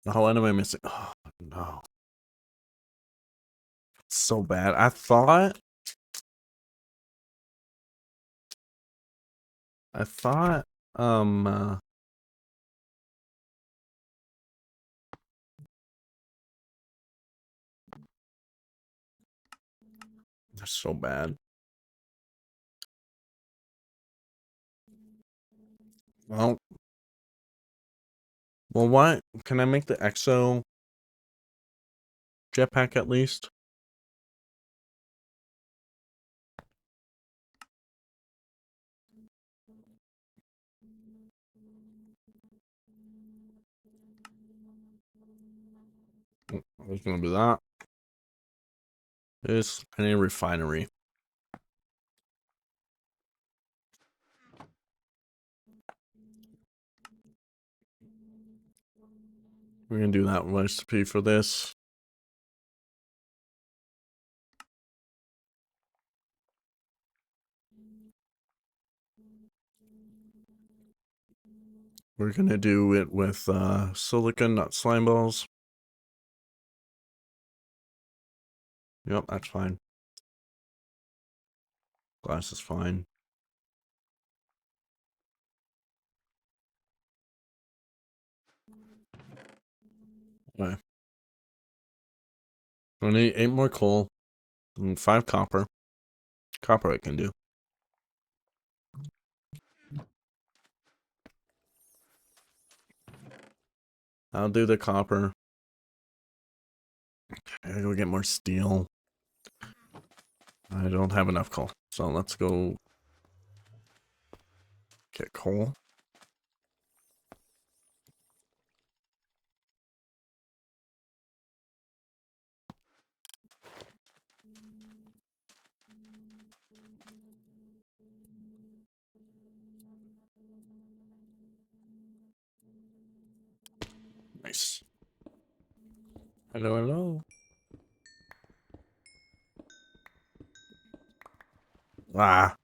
How am I missing? Oh, no. It's so bad. I thought... they're so bad. Well, what? Can I make the EXO jetpack at least? There's gonna be that. This and a refinery. We're gonna do that recipe for this. We're gonna do it with silicon, not slime balls. Yep, that's fine. Glass is fine. Okay. I need 8 more coal and 5 copper. Copper I can do. I'll do the copper. I gotta go get more steel. I don't have enough coal, so let's go get coal. Nice. Hello, hello. Ah.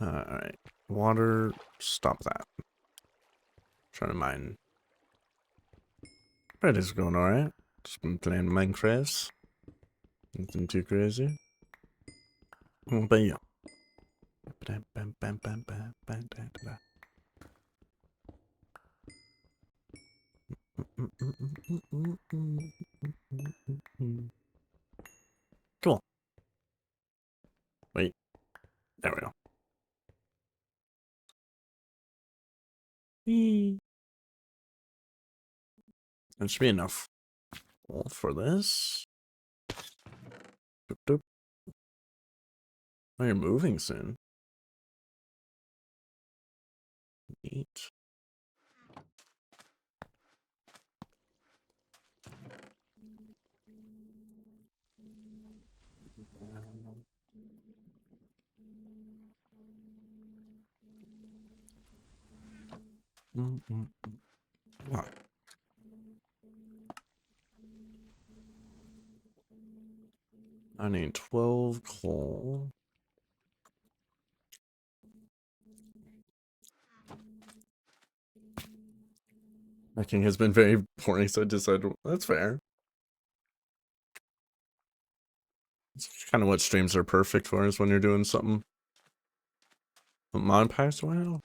Alright. Water, stop that. Trying to mine. It is going alright. Just been playing Minecraft. Nothing too crazy. But yeah. Cool. Wait. There we go. That should be enough. All for this. Doop, doop. Oh, you're moving soon. Neat. What? I need 12 coal. My king has been very boring, so I decided that's fair. It's kind of what streams are perfect for, is when you're doing something What mod packs do I have?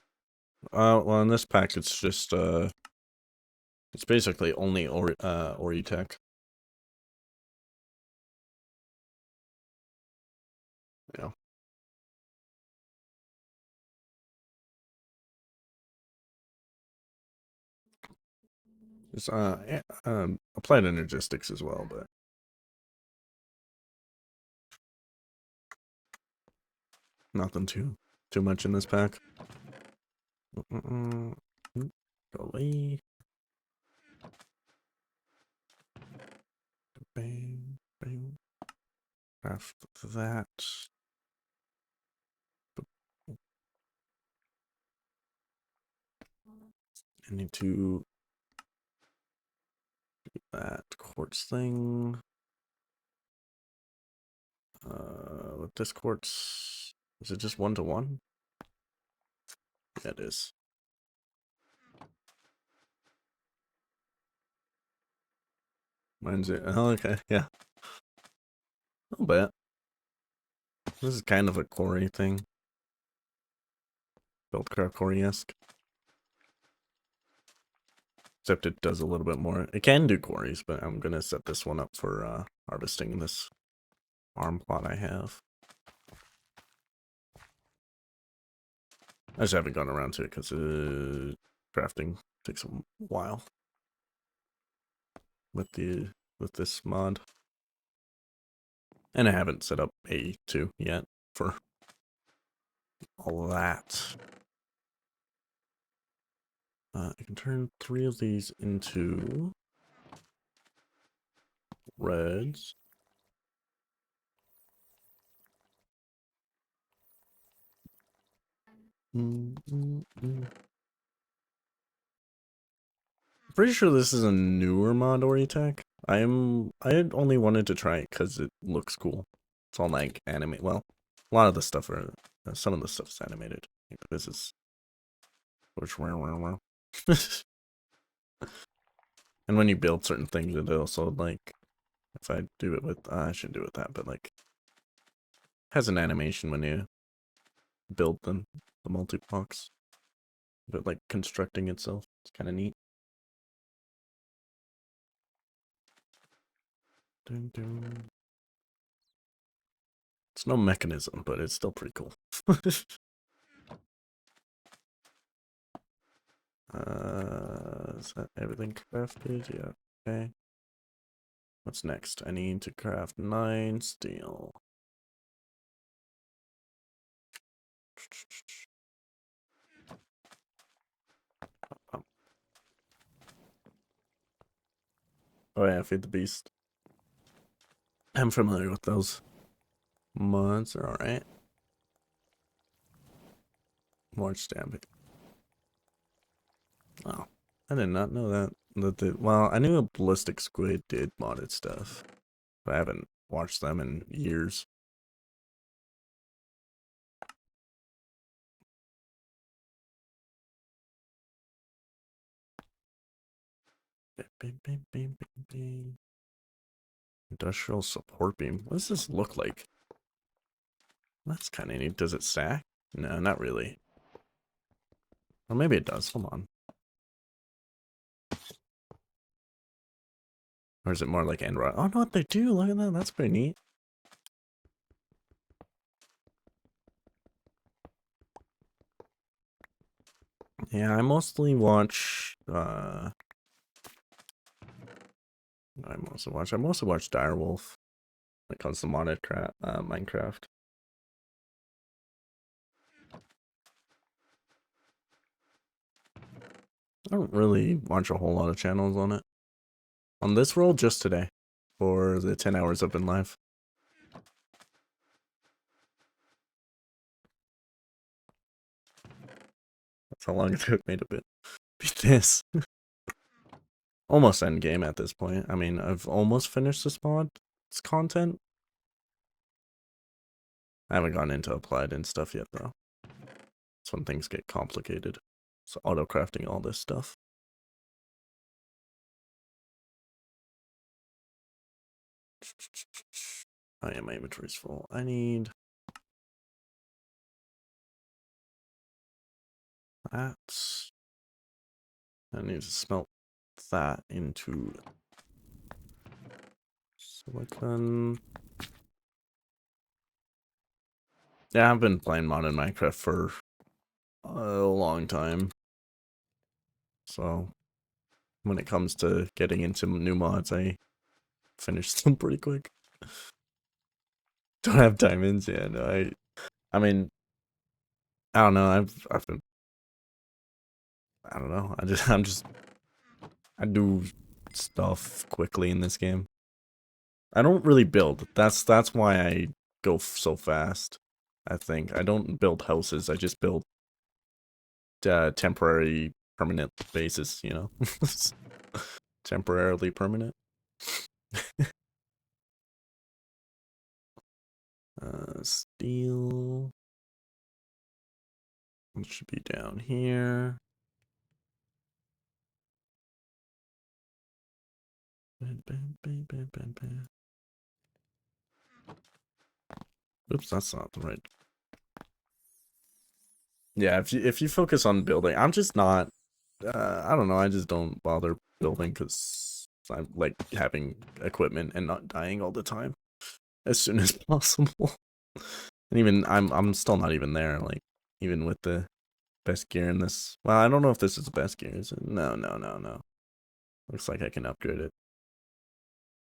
Well, in this pack, it's just, it's basically only Oritech. Yeah. It's, applied energistics as well, but nothing too much in this pack. Go away. Bang, bang. After that. I need to do that quartz thing. With this quartz, is it just 1-to-1? Yeah, it is. Mine's it. Oh, okay, yeah. A little bit. This is kind of a quarry thing. Buildcraft quarry-esque. Except it does a little bit more. It can do quarries, but I'm gonna set this one up for harvesting this farm plot I have. I just haven't gone around to it because crafting takes a while with this mod. And I haven't set up A2 yet for all that. I can turn 3 of these into reds. Pretty sure this is a newer mod Oritech. I only wanted to try it because it looks cool. It's all like anime. Well, a lot of the stuff are some of the stuff's animated. Like this is and when you build certain things, it also like if I do it with I shouldn't do it with that, but like has an animation when you build the multi-blocks. But like constructing itself. It's kind of neat. Dun, dun. It's no mechanism, but it's still pretty cool. Is that everything crafted? Yeah. Okay. What's next? I need to craft 9 steel. Oh yeah, feed the beast. I'm familiar with those mods. They're alright. More stamping. Oh, I did not know that. Well, I knew a ballistic squid did modded stuff, but I haven't watched them in years. Industrial support beam. What does this look like? That's kind of neat. Does it stack? No, not really. Or maybe it does. Hold on. Or is it more like Android? Oh, no, they do. Look at that. That's pretty neat. Yeah, I mostly watch. I mostly watch Direwolf. When it comes to modded Minecraft. I don't really watch a whole lot of channels on it. On this roll, just today, for the 10 hours I've been live. That's how long it took me to beat this. Almost end game at this point. I mean, I've almost finished this mod's content. I haven't gone into applied and stuff yet, though. That's when things get complicated. So auto-crafting all this stuff. Oh yeah, my inventory's full. I need that. I need to smelt that into silicon. Yeah, I've been playing modded Minecraft for a long time. So when it comes to getting into new mods, I finish them pretty quick. Don't have diamonds, yeah, no, I mean, I don't know, I've been, I don't know, I do stuff quickly in this game. I don't really build, that's why I go so fast, I think. I don't build houses, I just build temporary permanent bases, you know? Temporarily permanent. Steel. It should be down here. Oops, that's not the right. Yeah, if you focus on building, I'm just not. I don't know. I just don't bother building because I like having equipment and not dying all the time as soon as possible. And even I'm still not even there. Like even with the best gear in this. Well, I don't know if this is the best gear. Is it? No, no, no, no. Looks like I can upgrade it.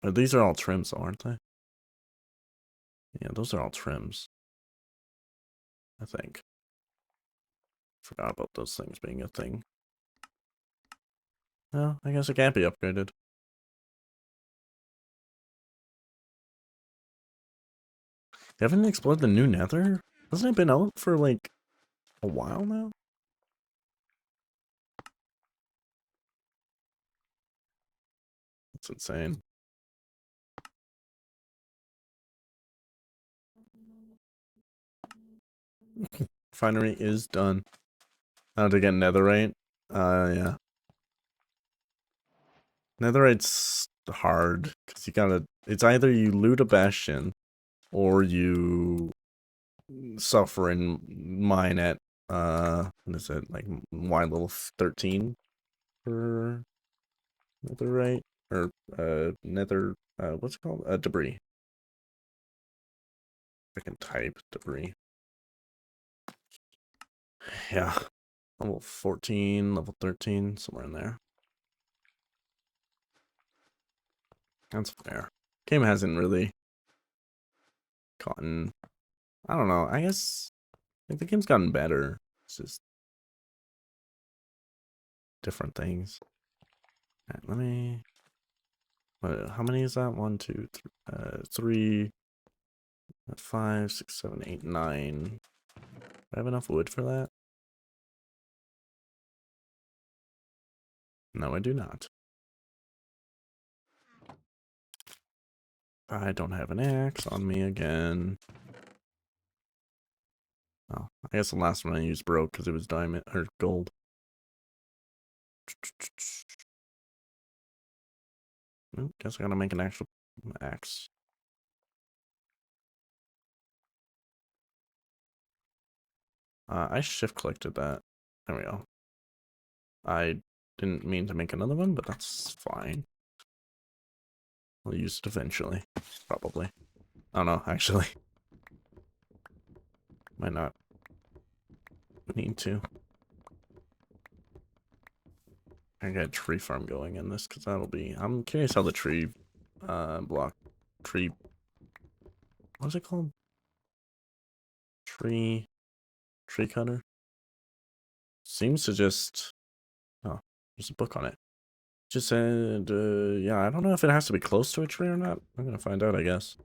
But these are all trims, though, aren't they? Yeah, those are all trims. I think. Forgot about those things being a thing. Well, I guess it can't be upgraded. You haven't explored the new Nether? Hasn't it been out for like a while now? That's insane. Finery is done. Now to get netherite. Yeah. Netherite's hard because you gotta. It's either you loot a bastion or you suffer and mine at what is it, like Y level 13 for netherite or nether what's it called, debris. I can type debris. Yeah, level 14, level 13, somewhere in there. That's fair. Game hasn't really gotten, I don't know, I guess like the game's gotten better. It's just different things. Alright, let me, how many is that? 1, 2, 3, 5, 6, 7, 8, 9. Do I have enough wood for that? No, I do not. I don't have an axe on me again. Oh, I guess the last one I used broke because it was diamond or gold. Guess I gotta make an actual axe. I shift collected that. There we go. I didn't mean to make another one, but that's fine. I'll use it eventually, probably. I don't know, actually. Might not need to. I got a tree farm going in this because that'll be. I'm curious how the tree tree. What's it called? Tree cutter. Seems to just. Oh, there's a book on it. Just said, yeah, I don't know if it has to be close to a tree or not. I'm gonna find out, I guess.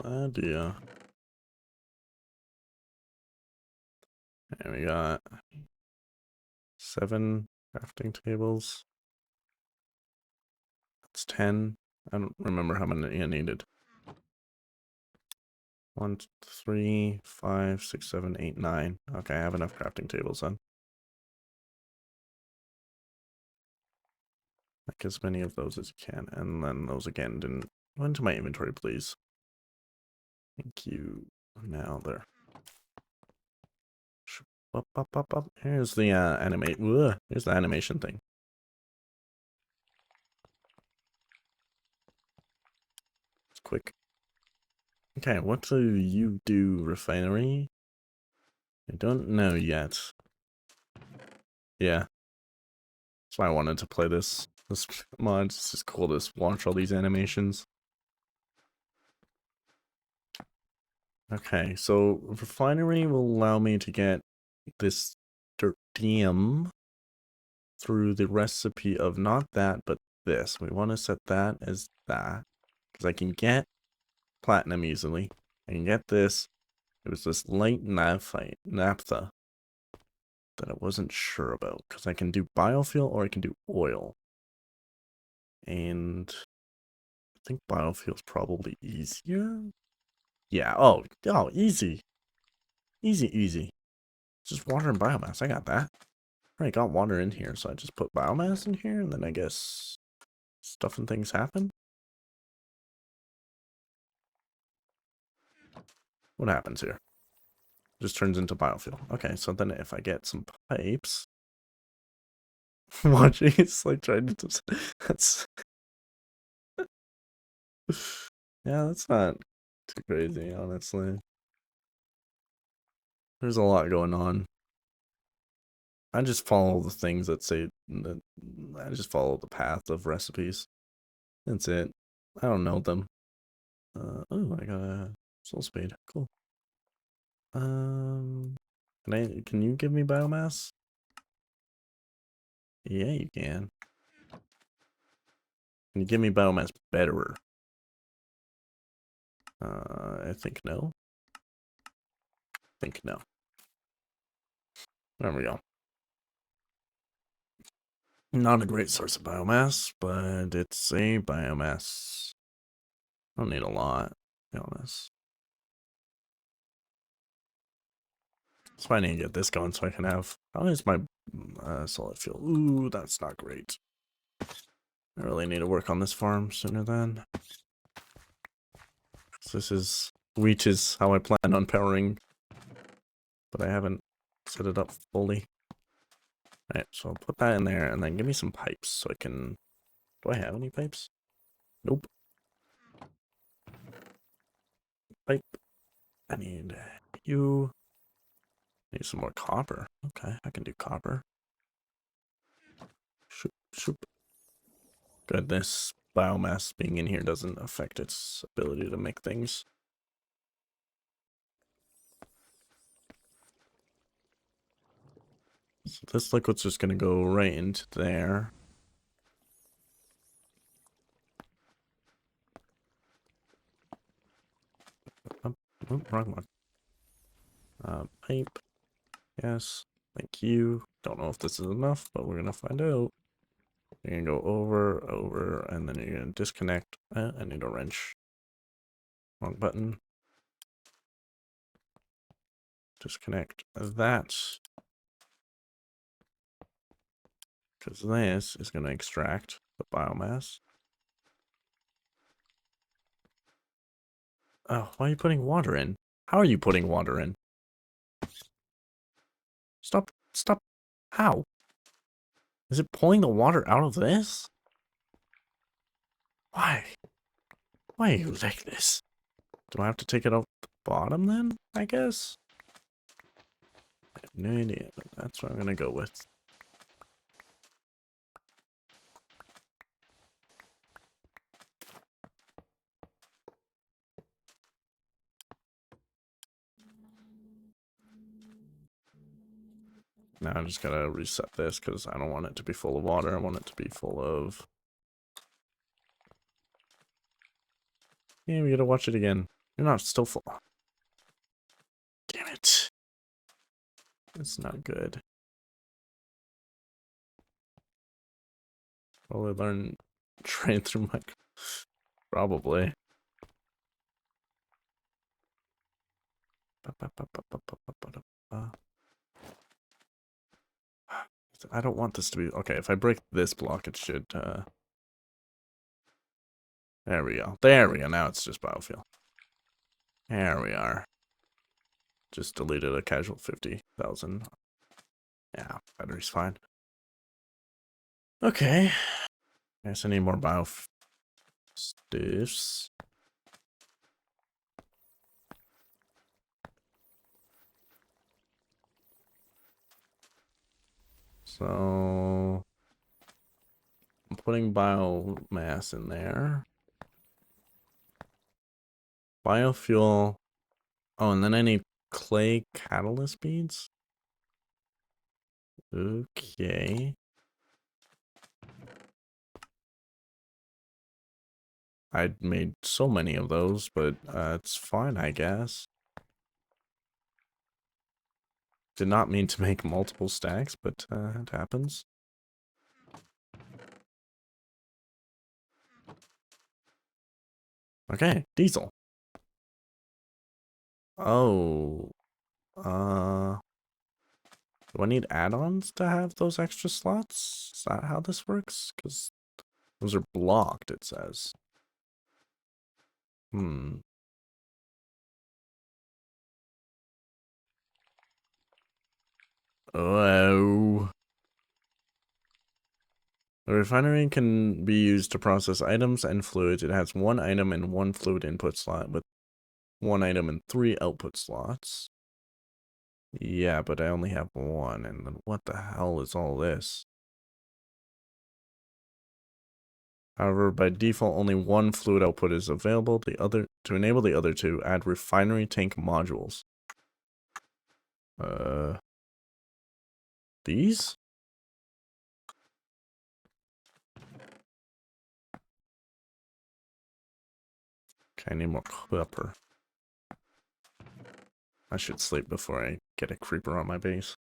Idea. And we got 7 crafting tables. That's 10. I don't remember how many I needed. 1, 3, 5, 6, 7, 8, 9. Okay, I have enough crafting tables then. Like as many of those as you can. And then those again didn't go into my inventory, please. Thank you. Now there. Up, up, up, up. Here's the here's the animation thing. It's quick. Okay, what do you do, refinery? I don't know yet. Yeah. That's why I wanted to play this mod. It's just cool to watch all these animations. Okay, so refinery will allow me to get this dirtium through the recipe of not that, but this. We want to set that as that. Because I can get platinum easily. I can get this. It was this light naphtha that I wasn't sure about. Because I can do biofuel or I can do oil. And I think biofuel is probably easier. Yeah, oh, easy. Easy. Just water and biomass. I got that. I already got water in here, so I just put biomass in here, and then I guess stuff and things happen. What happens here? Just turns into biofuel. Okay, so then if I get some pipes, watching it's like trying to. That's yeah, that's not too crazy, honestly. There's a lot going on. I just follow the things that say that. I just follow the path of recipes. That's it. I don't know them. Oh, I got a soul spade. Cool. Can you give me biomass? Yeah, you can. Can you give me biomass better? I think no. I think no. There we go. Not a great source of biomass, but it's a biomass. I don't need a lot, to be honest. That's why I need to get this going so I can have. How is my solid fuel? Ooh, that's not great. I really need to work on this farm sooner than. So this is wheat is how I plan on powering, but I haven't set it up fully. Alright, so I'll put that in there and then give me some pipes so I can. Do I have any pipes? Nope. Pipe. I need you. Need some more copper. Okay, I can do copper. Shoop. Good, this biomass being in here doesn't affect its ability to make things. So this liquid's just gonna go right into there. Oh, wrong one. Pipe. Yes. Thank you. Don't know if this is enough, but we're gonna find out. You're gonna go over, and then you're gonna disconnect. I need a wrench. Wrong button. Disconnect that. Because this is gonna extract the biomass. Oh, why are you putting water in? How are you putting water in? Stop. How? Is it pulling the water out of this? Why? Why are you like this? Do I have to take it off the bottom then? I guess? I have no idea, but that's what I'm gonna go with. Now I just gotta reset this because I don't want it to be full of water. I want it to be full of... Yeah, we gotta watch it again. You're not still full. Damn it. It's not good. Probably learn train through my... Probably. I don't want this to be... Okay, if I break this block, it should... There we go. There we go. Now it's just biofuel. There we are. Just deleted a casual 50,000. Yeah, battery's fine. Okay. I guess I need more bio stiffs. So I'm putting biomass in there. Biofuel. Oh, and then I need clay catalyst beads. Okay. I made so many of those, but it's fine, I guess. Did not mean to make multiple stacks, but it happens. Okay, diesel. Oh, do I need add-ons to have those extra slots? Is that how this works? Because those are blocked, it says. Oh. The refinery can be used to process items and fluids. It has one item and one fluid input slot with one item and 3 output slots. Yeah, but I only have one, and then what the hell is all this? However, by default, only one fluid output is available. To enable the other two, add refinery tank modules. These? Okay, I need more copper. I should sleep before I get a creeper on my base.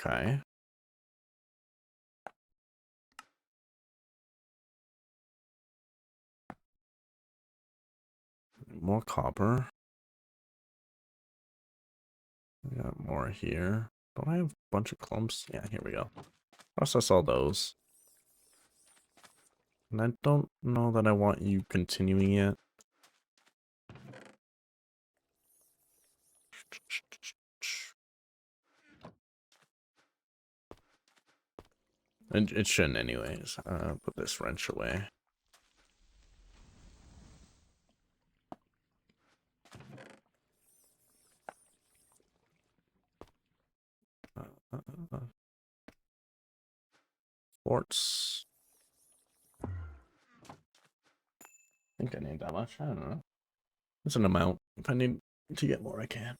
Okay. More copper. We got more here. Don't I have a bunch of clumps? Yeah, here we go. Process all those. And I don't know that I want you continuing it. It shouldn't anyways. Put this wrench away. Forts. I think I need that much. I don't know. It's an amount. If I need to get more, I can.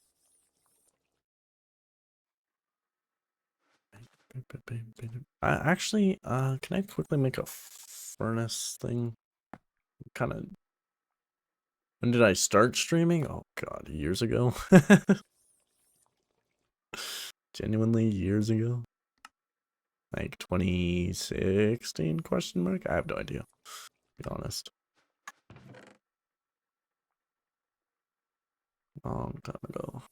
Actually, can I quickly make a furnace thing? Kind of. When did I start streaming? Oh god, years ago. Genuinely years ago. Like 2016 question mark? I have no idea. To be honest. Long time ago.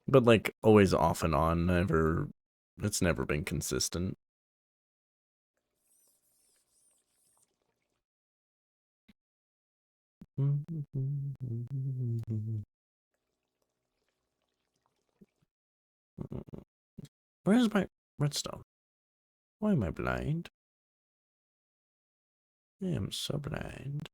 But like always off and on, never it's never been consistent. Where's my redstone? Why am I blind? I am so blind.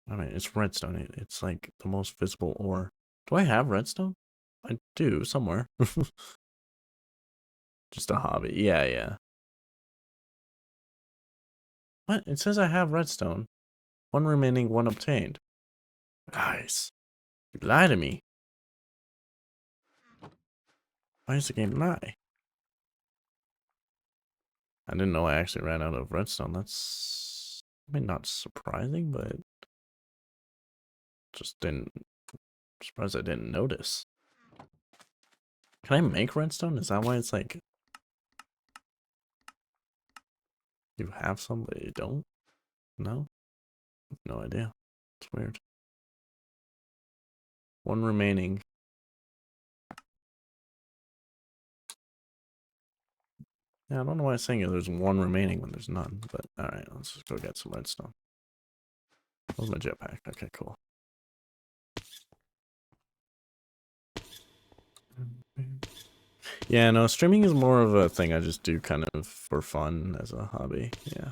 I mean, it's redstone. It's like the most visible ore. Do I have redstone? I do, somewhere. Just a hobby. Yeah, yeah. What? It says I have redstone. One remaining, one obtained. Guys, you lie to me. Why does the game lie? I didn't know I actually ran out of redstone. That's, I mean, not surprising, but just didn't, surprised I didn't notice. Can I make redstone? Is that why it's like, you have some, but you don't? No? No idea. It's weird. One remaining. Yeah, I don't know why it's saying there's one remaining when there's none, but alright, let's just go get some redstone. Where's my jetpack? Okay, cool. Yeah, no, streaming is more of a thing I just do kind of for fun as a hobby, yeah.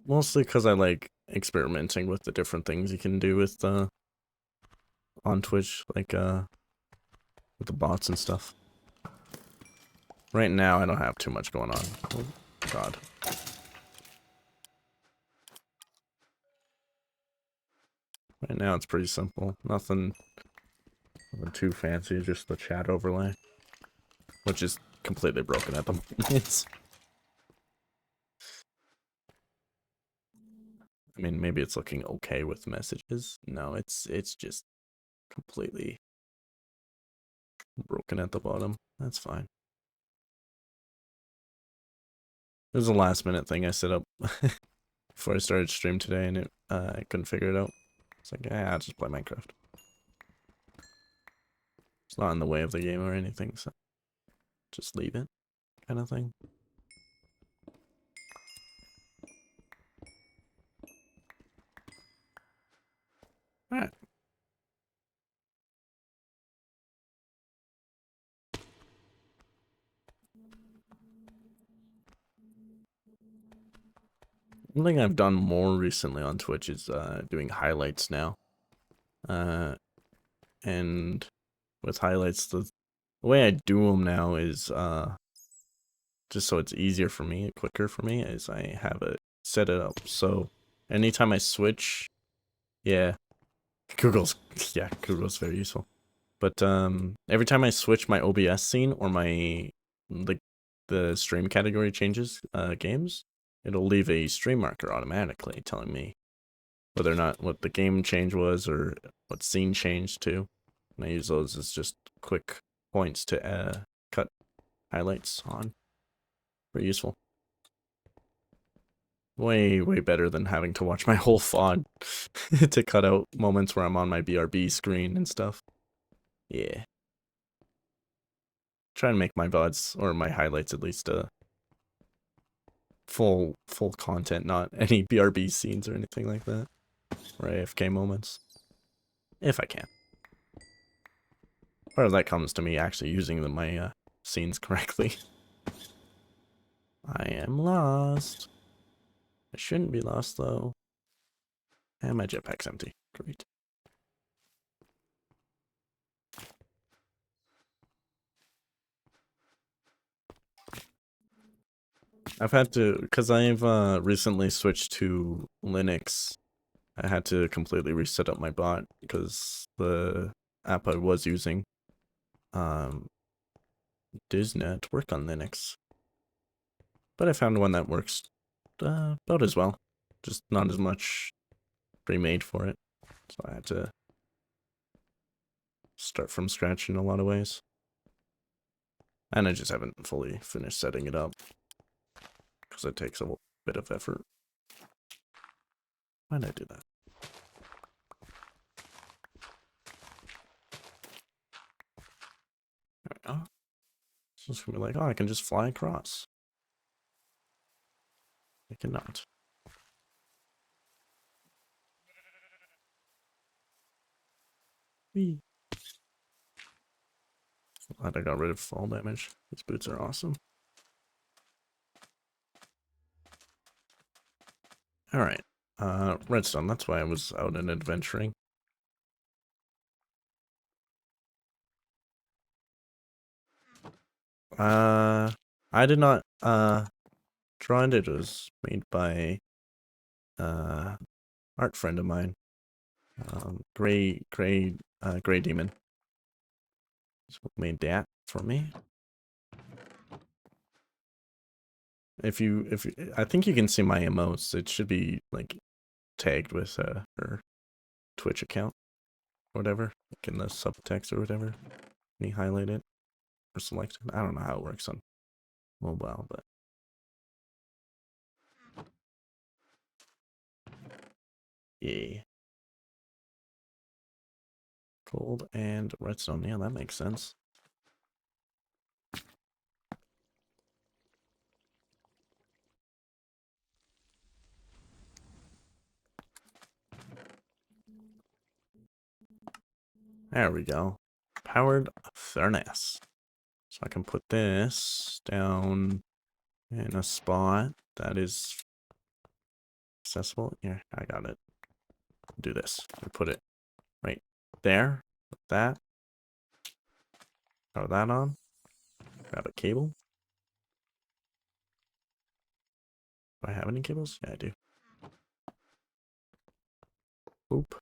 Mostly because I like experimenting with the different things you can do with on Twitch, like with the bots and stuff. Right now I don't have too much going on. Oh god. Right now it's pretty simple. Nothing too fancy, just the chat overlay. Which is completely broken at the moment. I mean, maybe it's looking okay with messages. No, it's just completely broken at the bottom. That's fine. It was a last minute thing I set up before I started stream today, and I couldn't figure it out. It's like, I'll just play Minecraft. It's not in the way of the game or anything, so just leave it, kind of thing. Alright. One thing I've done more recently on Twitch is doing highlights now. And with highlights, the way I do them now is just so it's easier for me, quicker for me, is I have it set it up so anytime I switch, yeah, Google's very useful. But every time I switch my OBS scene or my the stream category changes games, it'll leave a stream marker automatically telling me whether or not what the game change was or what scene changed to. And I use those as just quick points to cut highlights on. Very useful. Way better than having to watch my whole VOD to cut out moments where I'm on my BRB screen and stuff. Yeah. Try and make my VODs, or my highlights at least, full content, not any BRB scenes or anything like that. Or AFK moments. If I can. Part of that comes to me actually using my scenes correctly. I am lost. I shouldn't be lost though. And my jetpack's empty. Great. I've had to, because I've recently switched to Linux, I had to completely reset up my bot because the app I was using does not work on Linux. But I found one that works about as well, just not as much pre-made for it. So I had to start from scratch in a lot of ways. And I just haven't fully finished setting it up because it takes a bit of effort. Why did I do that? There we go. So it's gonna be like, oh, I can just fly across. I cannot. Whee. Glad I got rid of fall damage. These boots are awesome. Alright. Redstone, that's why I was out and adventuring. I did not draw it. It was made by art friend of mine. Gray Demon. So made that for me. I think you can see my emotes. It should be like tagged with her Twitch account, or whatever, like in the subtext or whatever. Me highlight it or select it. I don't know how it works on mobile, but yeah. Gold and redstone. Yeah, that makes sense. There we go. Powered furnace. So I can put this down in a spot that is accessible. Here, I got it. Do this. And put it right there. Put that. Power that on. Grab a cable. Do I have any cables? Yeah, I do. Boop.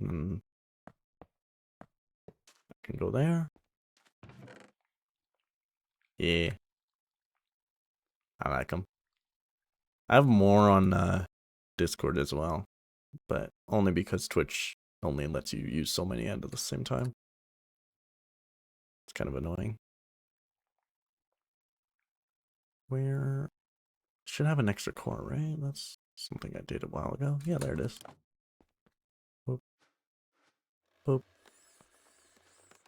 And I can go there. Yeah. I like them. I have more on Discord as well, but only because Twitch only lets you use so many at the same time. It's kind of annoying. Where should have an extra core, right? That's something I did a while ago. Yeah, there it is. Boop. Boop.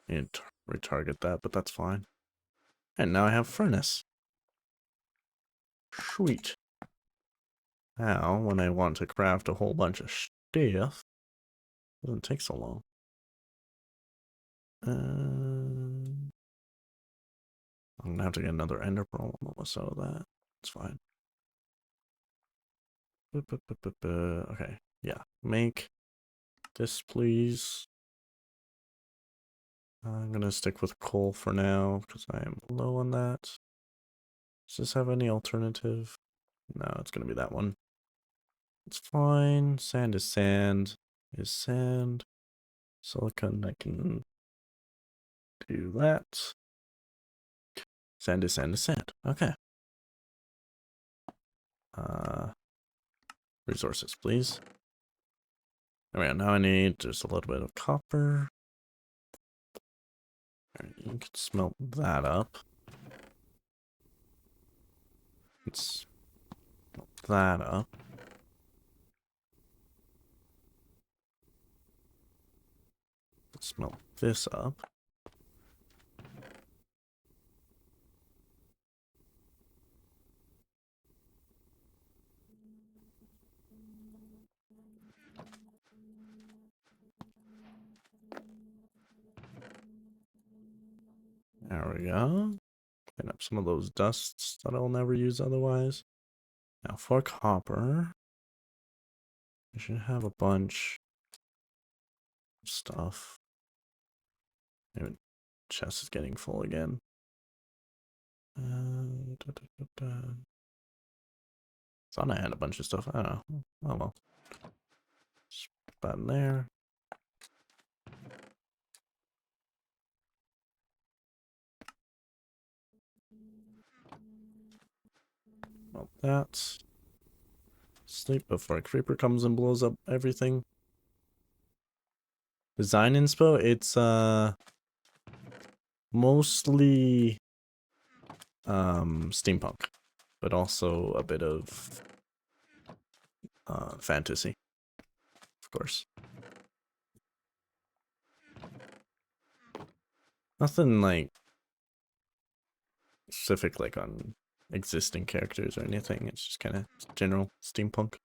Need to retarget that, but that's fine. And now I have furnace. Sweet. Now, when I want to craft a whole bunch of stuff, it doesn't take so long. I'm gonna have to get another ender pearl almost out of that. It's fine. Okay, yeah. Make this, please. I'm gonna stick with coal for now because I am low on that. Does this have any alternative? No, it's gonna be that one. It's fine. Sand is sand. Is sand. Silicon, I can do that. Sand is sand is sand. Okay. Resources, please. Alright, now I need just a little bit of copper. Alright, you can smelt that up. Let's smelt that up. Let's smelt this up. There we go. Clean up some of those dusts that I'll never use otherwise. Now for copper, I should have a bunch of stuff. Maybe chest is getting full again. Thought I had a bunch of stuff. I don't know. Oh well. Just put that in there. Well, that. Sleep before a creeper comes and blows up everything. Design inspo, it's mostly steampunk, but also a bit of fantasy, of course. Nothing like specific like on existing characters or anything. It's just kind of general steampunk.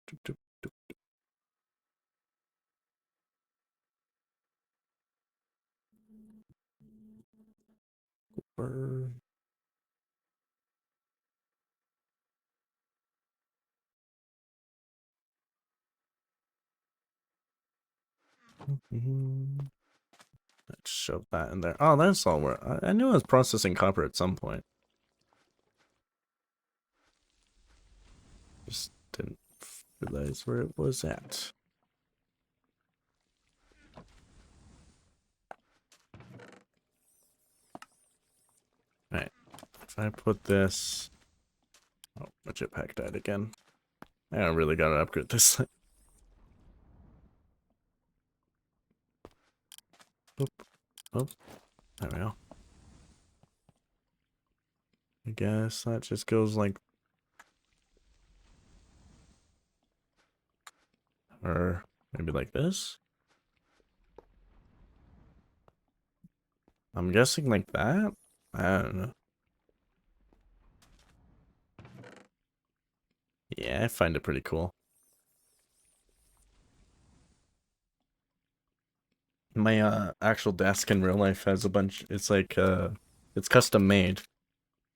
Doop, doop, doop. Cooper. Let's shove that in there. Oh, that's all where I knew I was processing copper at some point. Just didn't realize where it was at. if I put this... Oh, my jetpack died again. I really gotta upgrade this thing. Oop. Oh, there we go. I guess that just goes like... Or maybe like this? I'm guessing like that? I don't know. Yeah, I find it pretty cool. My actual desk in real life has a bunch, it's like it's custom made,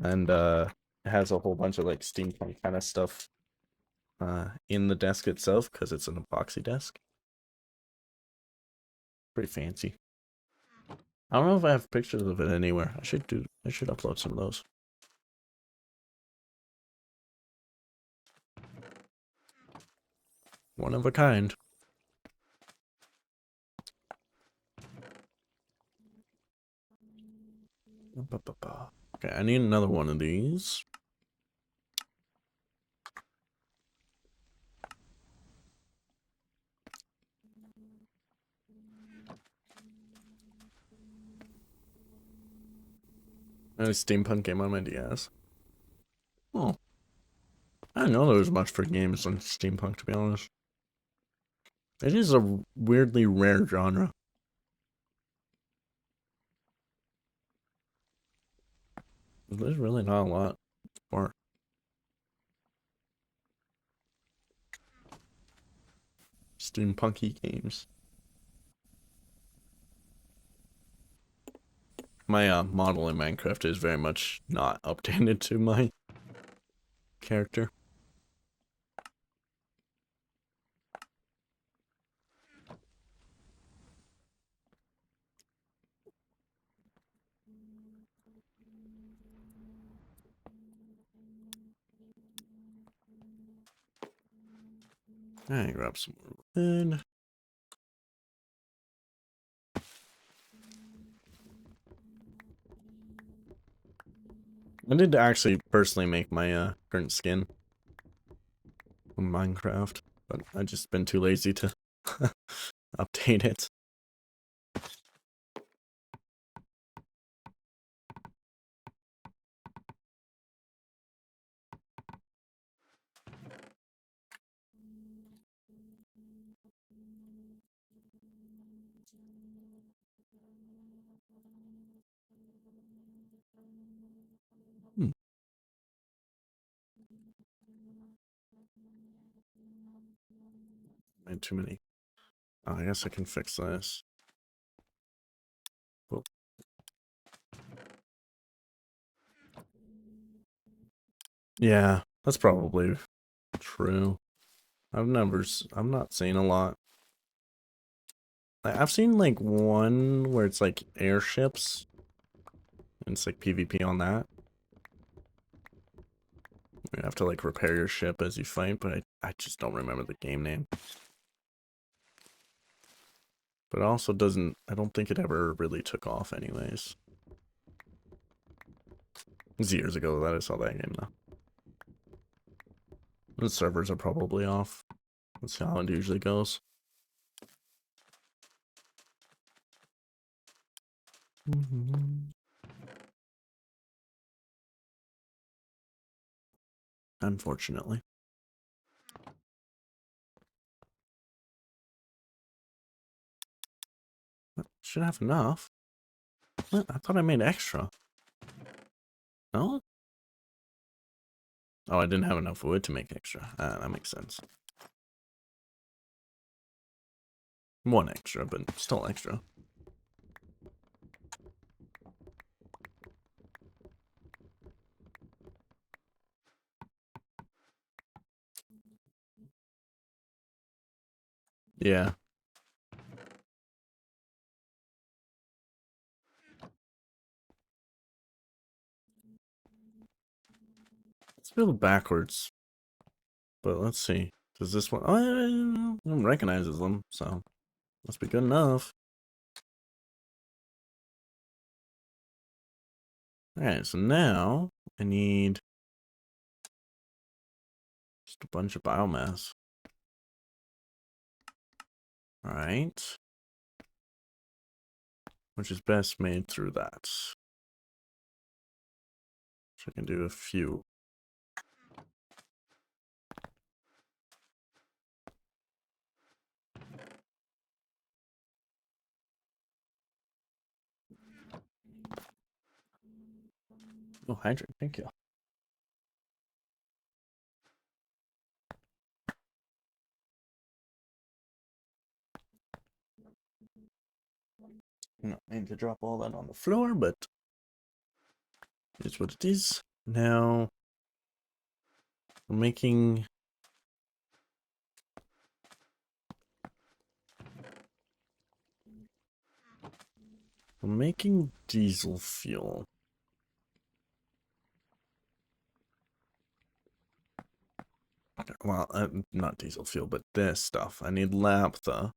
and it has a whole bunch of like steampunk kind of stuff in the desk itself because it's an epoxy desk. Pretty fancy. I don't know if I have pictures of it anywhere. I should upload some of those. One of a kind. Okay, I need another one of these. A steampunk game on my DS. Oh. I didn't know there was much for games on steampunk, to be honest. It is a weirdly rare genre. There's really not a lot for steampunky games. My model in Minecraft is very much not updated to my character. Alright, grab some more wood. I did actually personally make my current skin on Minecraft, but I just been too lazy to update it. Made too many. Oh, I guess I can fix this. Whoop. Yeah, that's probably true. I'm not seeing a lot. I've seen like one where it's like airships. And it's like PvP on that. You have to like repair your ship as you fight, but I just don't remember the game name. But it also doesn't, I don't think it ever really took off anyways. It was years ago that I saw that game though. The servers are probably off. That's how it usually goes. Unfortunately. But should have enough. What? I thought I made extra. No? Oh, I didn't have enough wood to make extra. Ah, that makes sense. One extra, but still extra. Yeah. Let's build backwards. But let's see. Does this one... Oh, it recognizes them, so... Must be good enough. Alright, so now I need just a bunch of biomass. Alright. Which is best made through that. So I can do a few. Oh, hydrate, thank you. No, I need to drop all that on the floor, but it's what it is. Now, I'm making diesel fuel. Well, not diesel fuel, but this stuff. I need naphtha,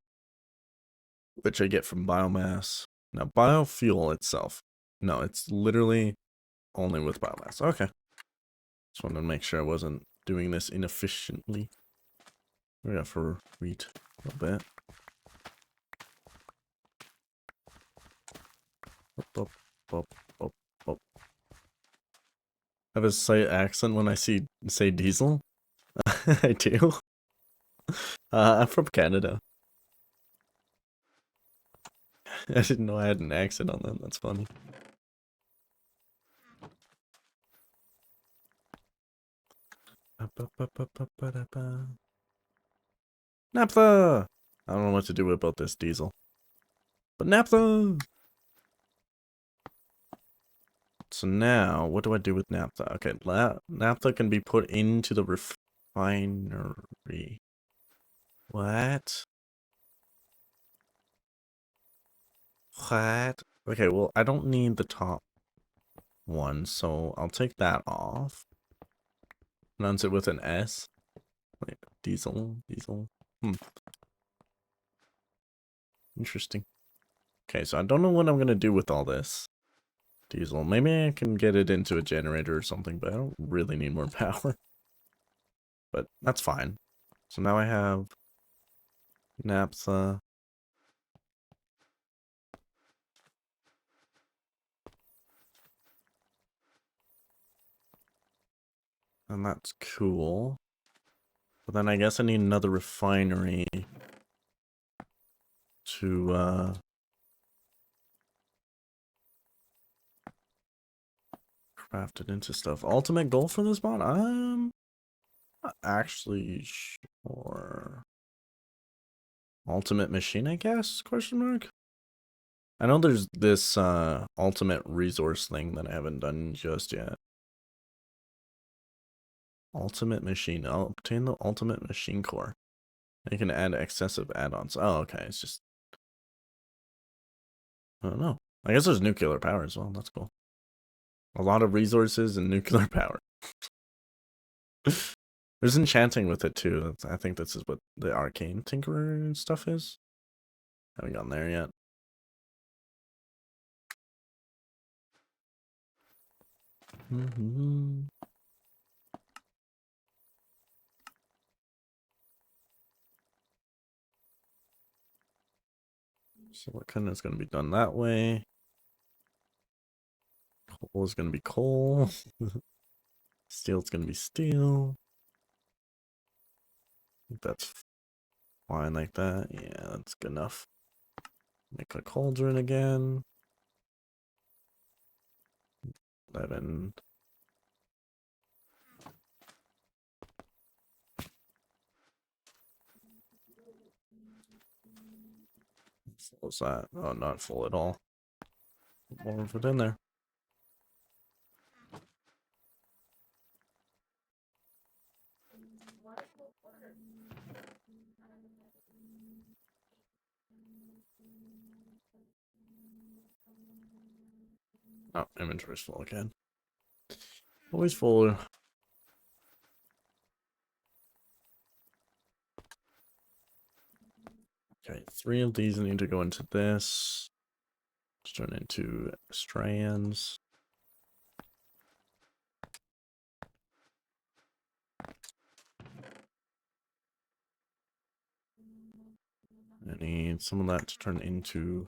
which I get from biomass. Now, biofuel itself. No, it's literally only with biomass. Okay. Just wanted to make sure I wasn't doing this inefficiently. We got for wheat a little bit. Up, up, up, up. I have a slight accent when I say diesel. I do. I'm from Canada. I didn't know I had an accent on that. That's funny. Naphtha! I don't know what to do about this diesel. But naphtha! So now, what do I do with naphtha? Okay, naphtha can be put into the refinery. What? What? Okay, well, I don't need the top one, so I'll take that off. Pronounce it with an S. Like diesel. Interesting. Okay, so I don't know what I'm gonna do with all this diesel. Maybe I can get it into a generator or something, but I don't really need more power. But that's fine. So now I have naphtha. And that's cool. But then I guess I need another refinery to craft it into stuff. Ultimate goal for this mod? I'm not actually sure. Ultimate machine, I guess? Question mark? I know there's this ultimate resource thing that I haven't done just yet. Ultimate machine. I'll obtain the ultimate machine core. You can add excessive add-ons. Oh, okay. It's just... I don't know. I guess there's nuclear power as well. That's cool. A lot of resources and nuclear power. There's enchanting with it too. I think this is what the arcane tinkerer stuff is. Haven't gotten there yet. So what kind is going to be done that way? Coal is going to be coal. Steel's going to be steel. I think that's fine like that. Yeah, that's good enough. Make a cauldron again. 11. What's that? Oh, not full at all. More of it in there. Oh, inventory's full again. Always full. Okay, 3 of these need to go into this. Let's turn into strands. I need some of that to turn into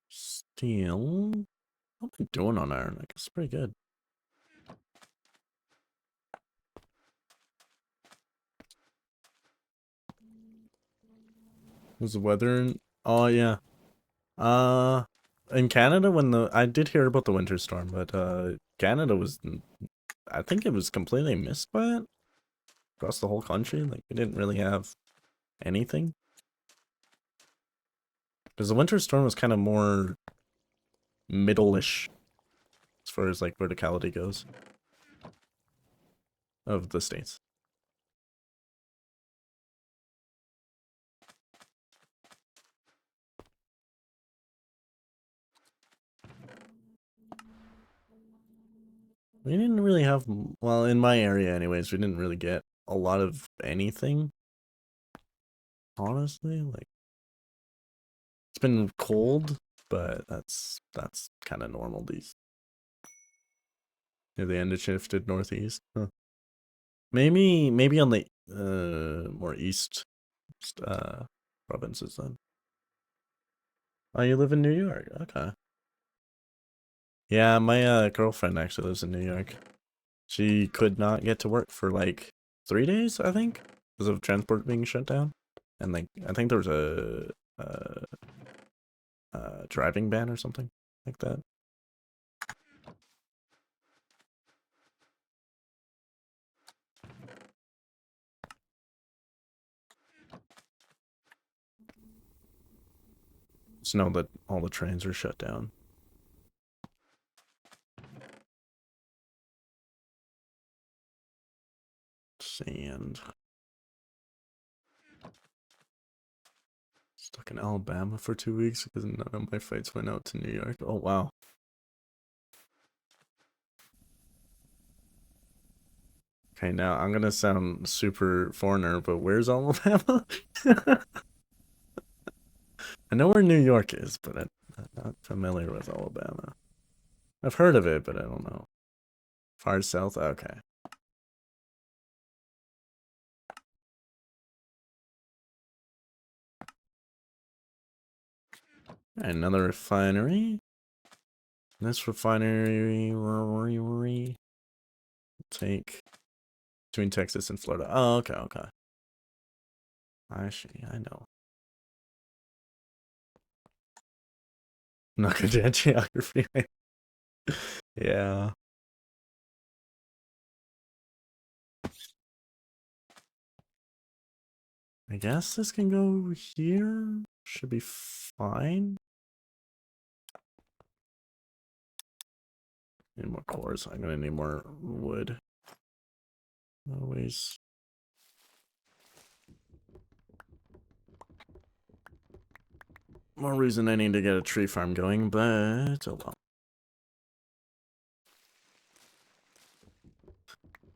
steel. How am I doing on iron? I guess pretty good. Was the weather in... Oh, yeah. In Canada, when I did hear about the winter storm, but Canada was, I think it was completely missed by it across the whole country. Like, we didn't really have anything. Because the winter storm was kind of more middle-ish as far as, like, verticality goes of the states. We didn't really have, well, in my area anyways, we didn't really get a lot of anything. Honestly, like, it's been cold, but that's kind of normal these. Near the end it shifted northeast. Huh. Maybe on the more east provinces then. Oh, you live in New York. Okay. Yeah, my girlfriend actually lives in New York. She could not get to work for like 3 days, I think, because of transport being shut down. And like I think there was a driving ban or something like that. Just know that all the trains are shut down. Sand. Stuck in Alabama for 2 weeks because none of my flights went out to New York. Oh, wow. Okay, now I'm gonna sound super foreigner, but where's Alabama? I know where New York is, but I'm not familiar with Alabama. I've heard of it, but I don't know. Far south? Okay. Another refinery. This refinery will take between Texas and Florida. Oh, okay, okay. I see, I know. I'm not good at geography. Yeah. I guess this can go here. Should be fine. Need more cores. I'm gonna need more wood. Always. More reason I need to get a tree farm going, but oh well.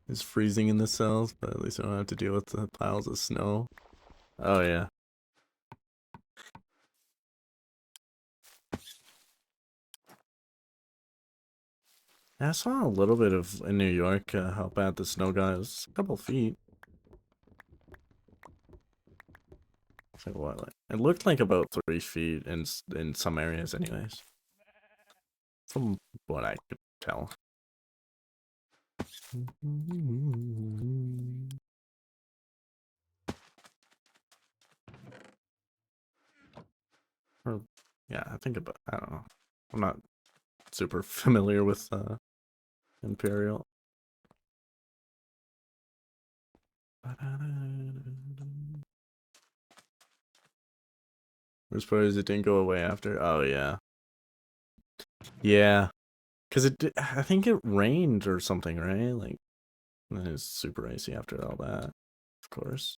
It's freezing in the cells, but at least I don't have to deal with the piles of snow. Oh yeah. I saw a little bit of in New York how bad the snow got. It was a couple feet. It's like what? Like, it looked like about 3 feet in some areas, anyways. From what I could tell. Or, yeah, I think about. I don't know. I'm not super familiar with Imperial. I suppose it didn't go away after. Oh yeah, yeah. Cause I think it rained or something, right? Like, and it's super icy after all that, of course.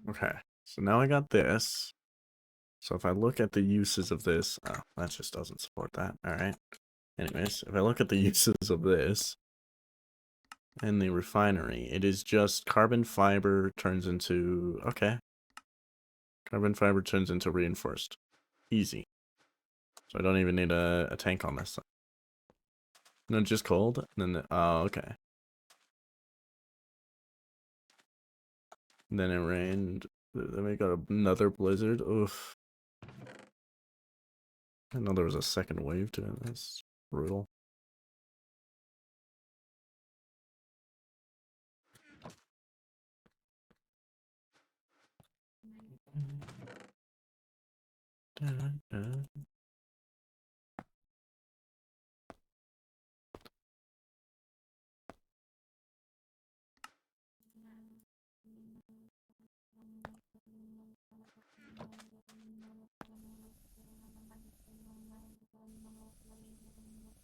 Okay, so now I got this. So if I look at the uses of this, oh, that just doesn't support that. All right. Anyways, if I look at the uses of this, in the refinery. It is just carbon fiber turns into... Okay. Carbon fiber turns into reinforced. Easy. So I don't even need a tank on this. No, just cold? And then, oh, okay. And then it rained. Then we got another blizzard. Oof. I know there was a second wave to it. That's brutal.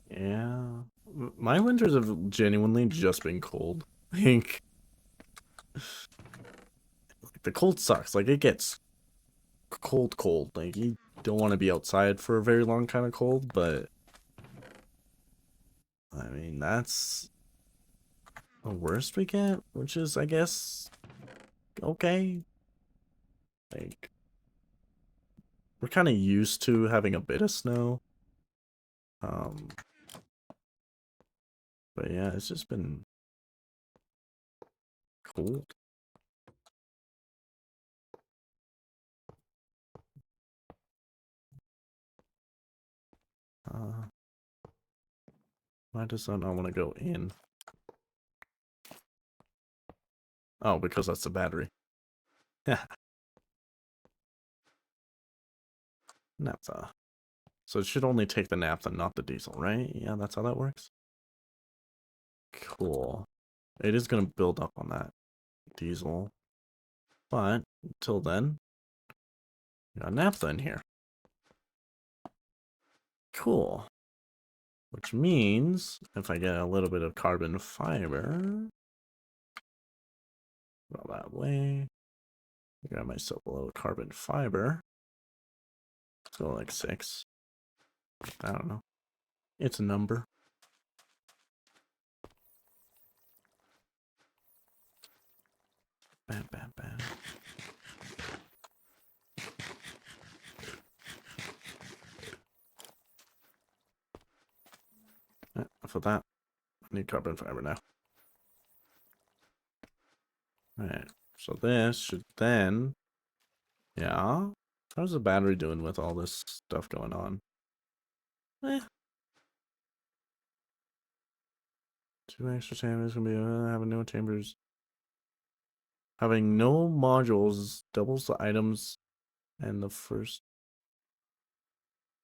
Yeah. My winters have genuinely just been cold. Like, the cold sucks. Like, it gets cold. Like, you don't want to be outside for a very long kind of cold, but I mean, that's the worst we get, which is, I guess, okay. Like, we're kind of used to having a bit of snow. But yeah, it's just been cold. Why does that not want to go in? Oh, because that's the battery. Yeah. Naphtha. So it should only take the naphtha, not the diesel, right? Yeah, that's how that works. Cool. It is going to build up on that diesel. But until then, we got naphtha in here. Cool. Which means if I get a little bit of carbon fiber, go that way. I got myself a little carbon fiber. Let's go like 6. I don't know. It's a number. Bam, bam, bam. For that, I need carbon fiber now. Alright, so this should then... Yeah? How's the battery doing with all this stuff going on? 2 extra chambers can be having no chambers. Having no modules doubles the items and the first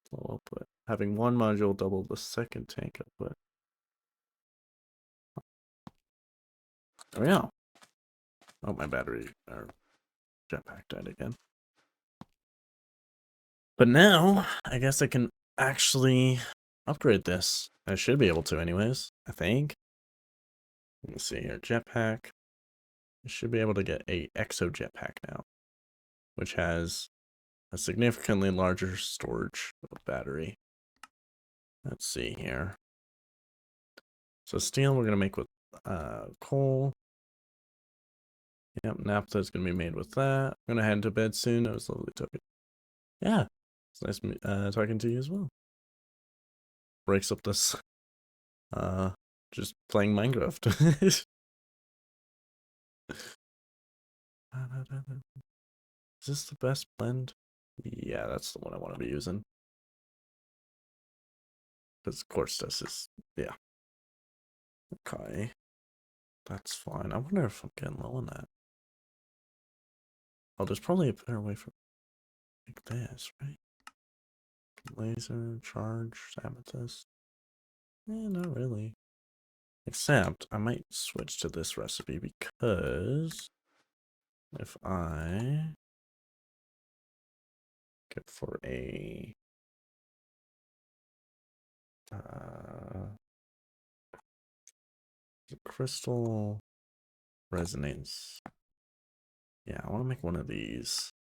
flow output. Having one module double the second tank output. There we go. Oh, my battery or jetpack died again. But now, I guess I can actually upgrade this. I should be able to anyways, I think. Let me see here. Jetpack. I should be able to get a Exo jetpack now, which has a significantly larger storage of battery. Let's see here. So steel we're gonna make with coal. Yep, naphtha is gonna be made with that. I'm gonna head to bed soon. It was lovely talking. Yeah, it's nice talking to you as well. Breaks up this just playing Minecraft. Is this the best blend? Yeah, that's the one I want to be using. Because of course this is, yeah. Okay. That's fine. I wonder if I'm getting low on that. Oh, there's probably a better way for like this, right? Laser, charge, amethyst. Not really. Except I might switch to this recipe because if I get for a crystal resonance. Yeah, I want to make one of these.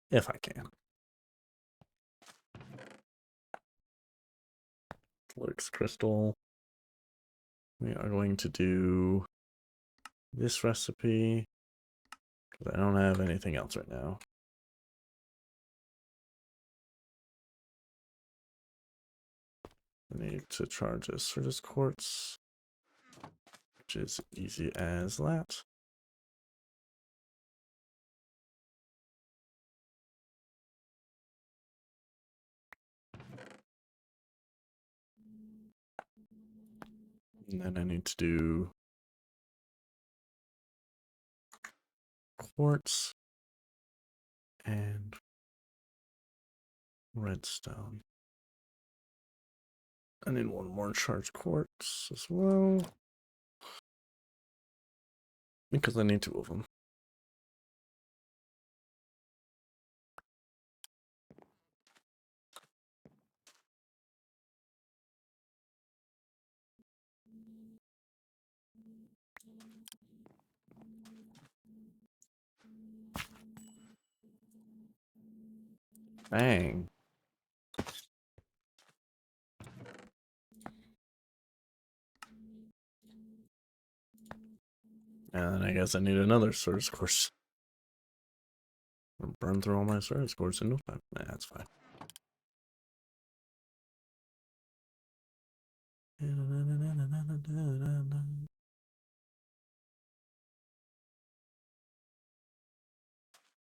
If I can. Looks crystal. We are going to do this recipe because I don't have anything else right now. I need to charge this for this quartz, which is easy as that. And then I need to do quartz and redstone. I need one more charged quartz as well, because I need two of them. Dang. And I guess I need another source course. I'll burn through all my source course in no time. Nah, that's fine.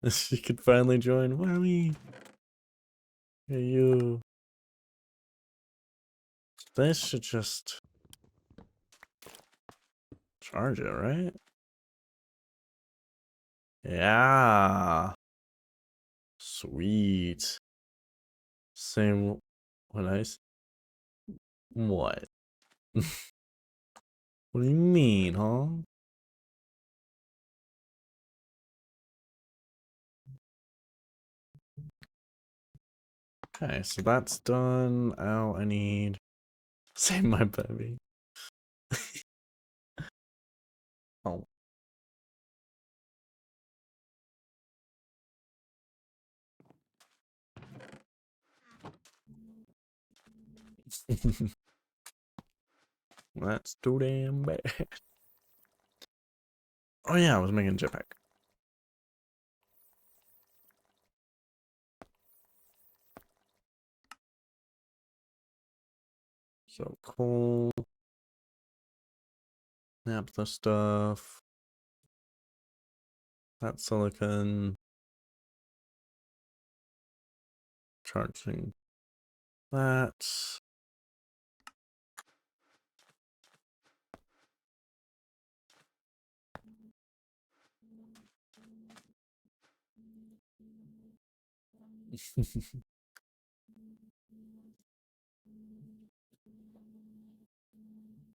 She could finally join. Wowie! Hey, you. This should just charge it, right? Yeah. Sweet. Same. What nice? What? What do you mean, huh? Okay, so that's done. Now I need save my baby. Oh. That's too damn bad. Oh yeah, I was making a jetpack. So coal. Naphtha stuff. That silicon. Charging that.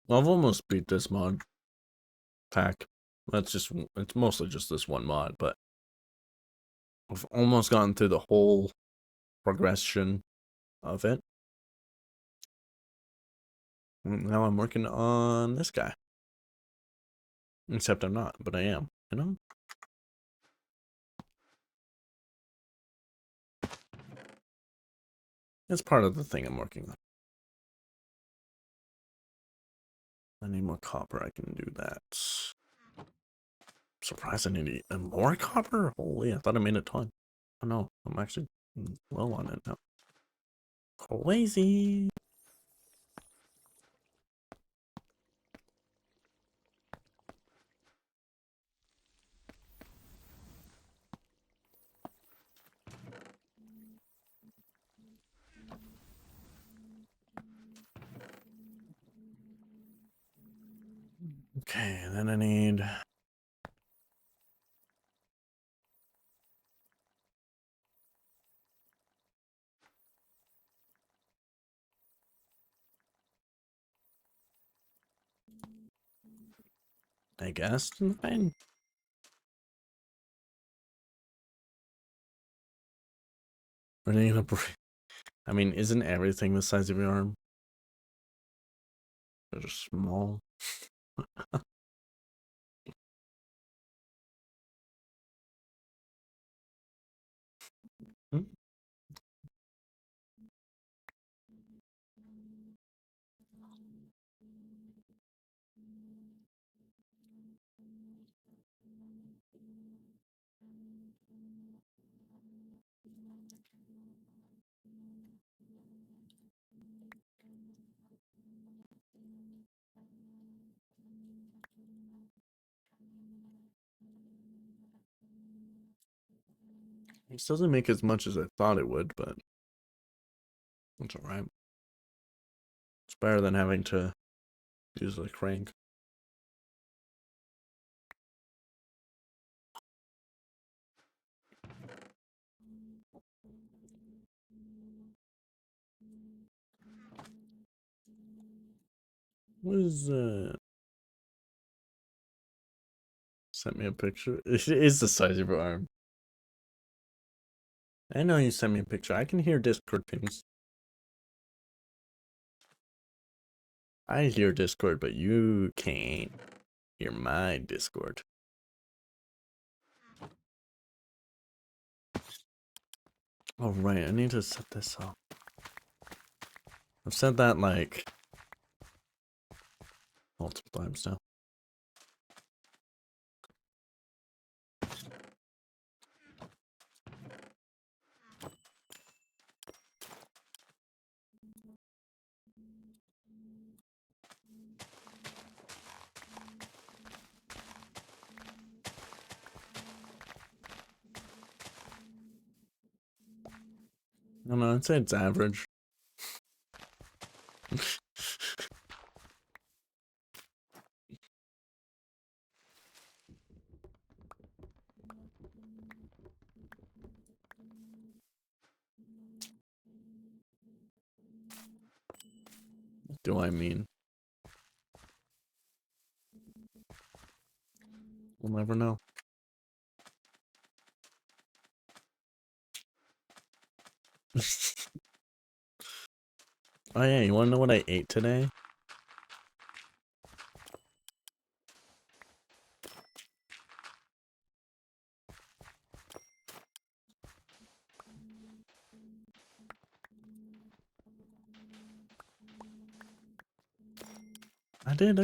I've almost beat this mod pack. It's mostly just this one mod, but I've almost gotten through the whole progression of it. And now I'm working on this guy. Except I'm not, but I am, you know? It's part of the thing I'm working on. I need more copper, I can do that. Surprised I need more copper? Holy, I thought I made a ton. Oh no, I'm actually low on it now. Crazy. Okay, then I need I guess fine. Are they gonna break? I mean, isn't everything the size of your arm? They're just small. Hmm? It doesn't make as much as I thought it would, but it's alright. It's better than having to use a crank. What is that? Sent me a picture. It is the size of your arm. I know you sent me a picture. I can hear Discord pings. I hear Discord, but you can't hear my Discord. Oh, right. I need to set this up. I've said that like multiple times now. I don't know. I'd say it's average. What do I mean? We'll never know. Oh yeah, you wanna know what I ate today? I did.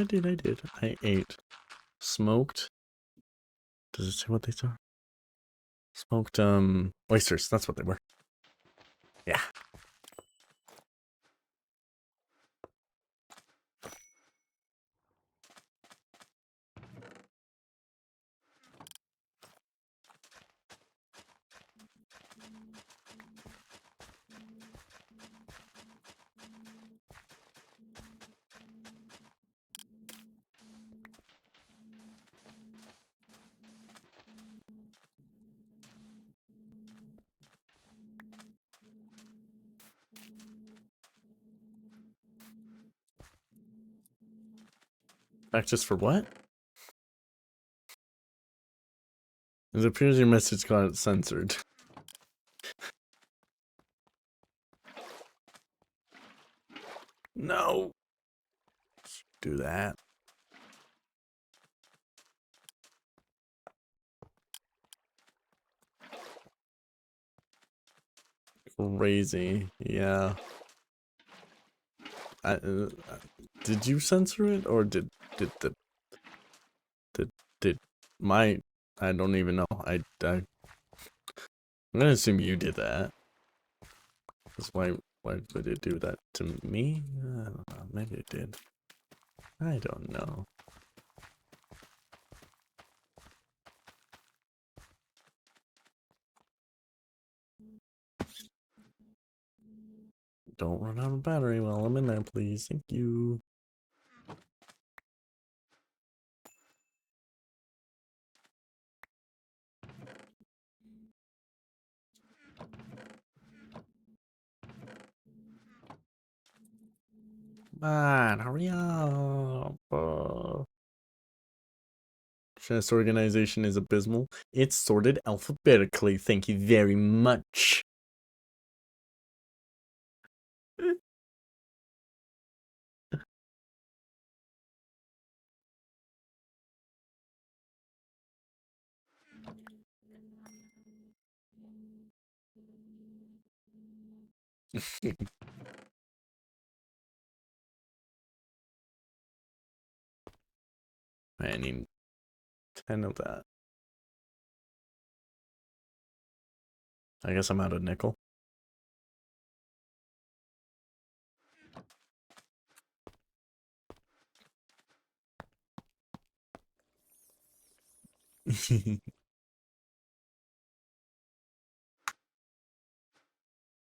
I ate smoked. Does it say what these are? Smoked oysters, that's what they were. Yeah. Just for what? It appears your message got censored. No. Do that. Crazy. Yeah. Did you censor it or did the did my I don't even know. I'm gonna assume you did that. That's why would it do that to me? I don't know. Maybe it did. I don't know. Don't run out of battery while I'm in there, please. Thank you. Man, hurry up. Chess organization is abysmal. It's sorted alphabetically. Thank you very much. I need 10 of that. I guess I'm out of nickel.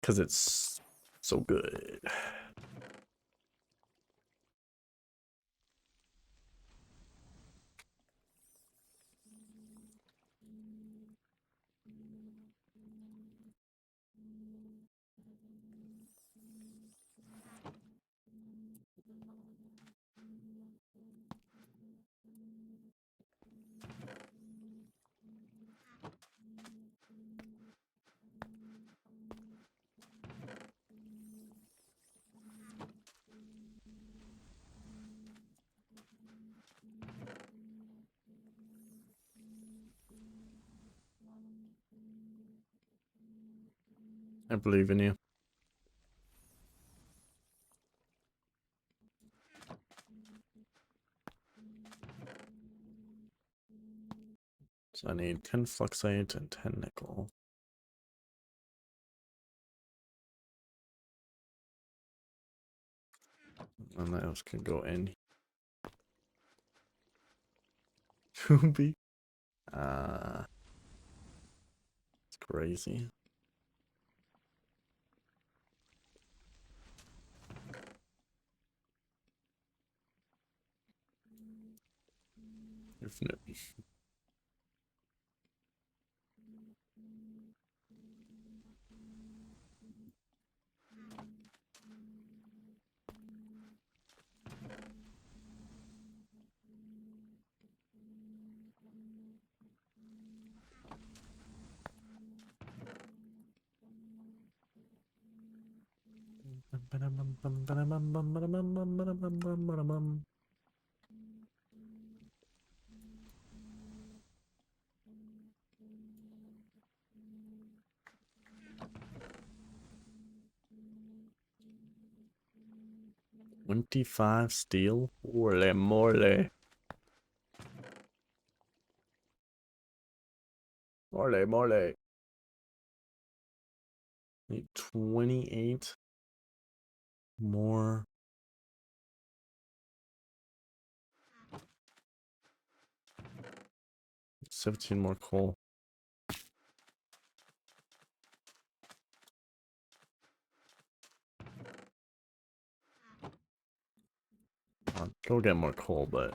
Because it's so good. I believe in you. So I need 10 fluxite and 10 nickel. And those can go in. Be. It's crazy. If no, 25 steel? Holy moly. Holy moly. Need 28 more. 17 more coal. I'll go get more coal, but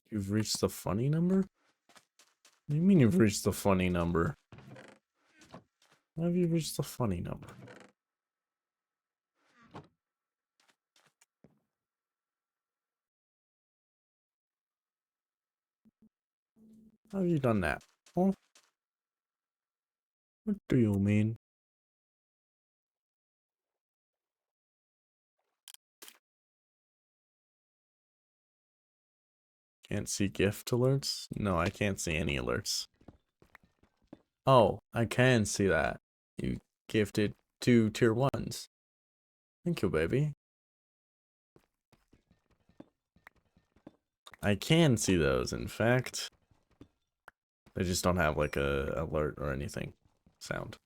you've reached the funny number? What do you mean you've reached the funny number? How have you reached the funny number? How have you done that? Huh? What do you mean? Can't see gift alerts? No, I can't see any alerts. Oh, I can see that. You gifted 2 tier 1s. Thank you, baby. I can see those, in fact. They just don't have like a alert or anything sound.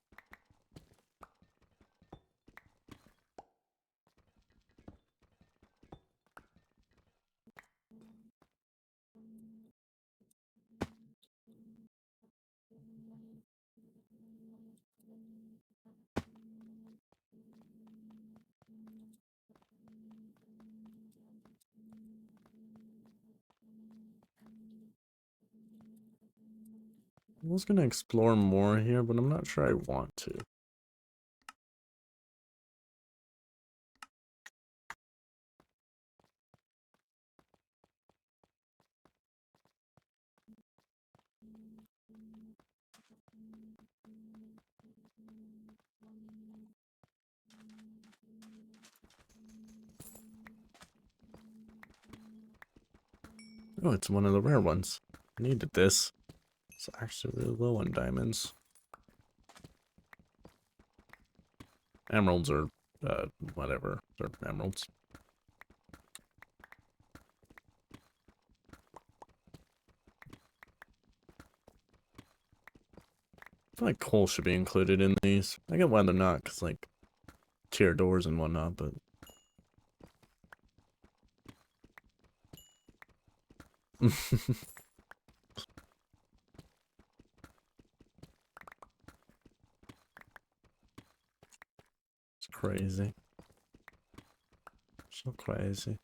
I was gonna explore more here, but I'm not sure I want to. Oh, it's one of the rare ones. I needed this. It's actually really low on diamonds. Emeralds are, whatever. Or emeralds. I feel like coal should be included in these. I get why they're not, because, like, tier doors and whatnot, but... It's crazy. So crazy.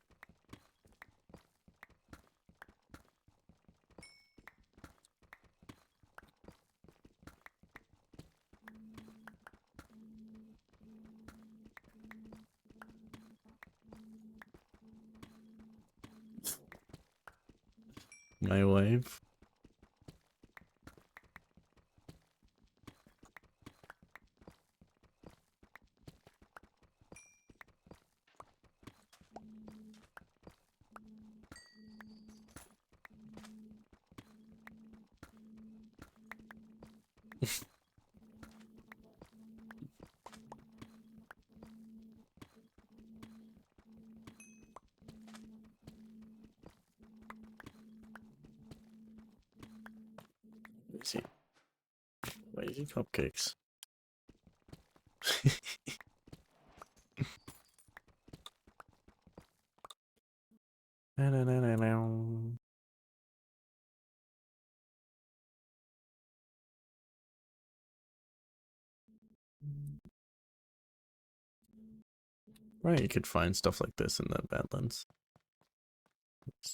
My wave. Lazy. Lazy cupcakes. Right, you could find stuff like this in the Badlands.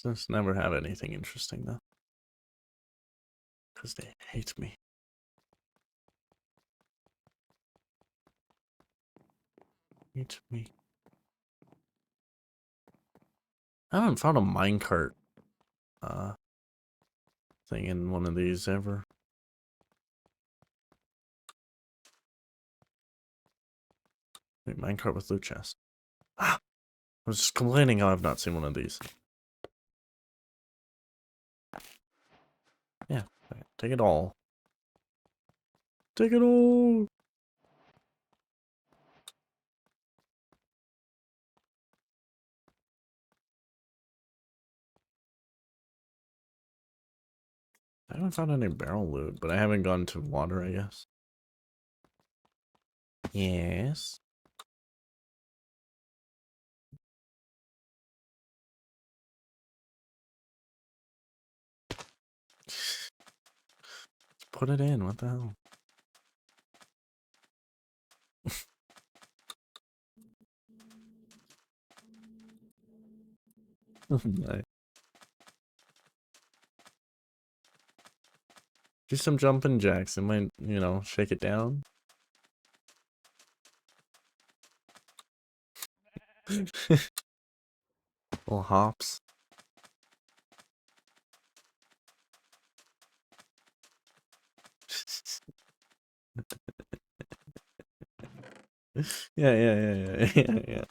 Just never have anything interesting though. Because they hate me. Hate me. I haven't found a minecart thing in one of these ever. Wait, minecart with loot chest. Ah! I was just complaining how I've not seen one of these. Yeah, take it all. Take it all! I haven't found any barrel loot, but I haven't gone to water, I guess. Yes. Put it in, what the hell? Nice. Do some jumping jacks. It might, you know, shake it down. Little hops. Yeah.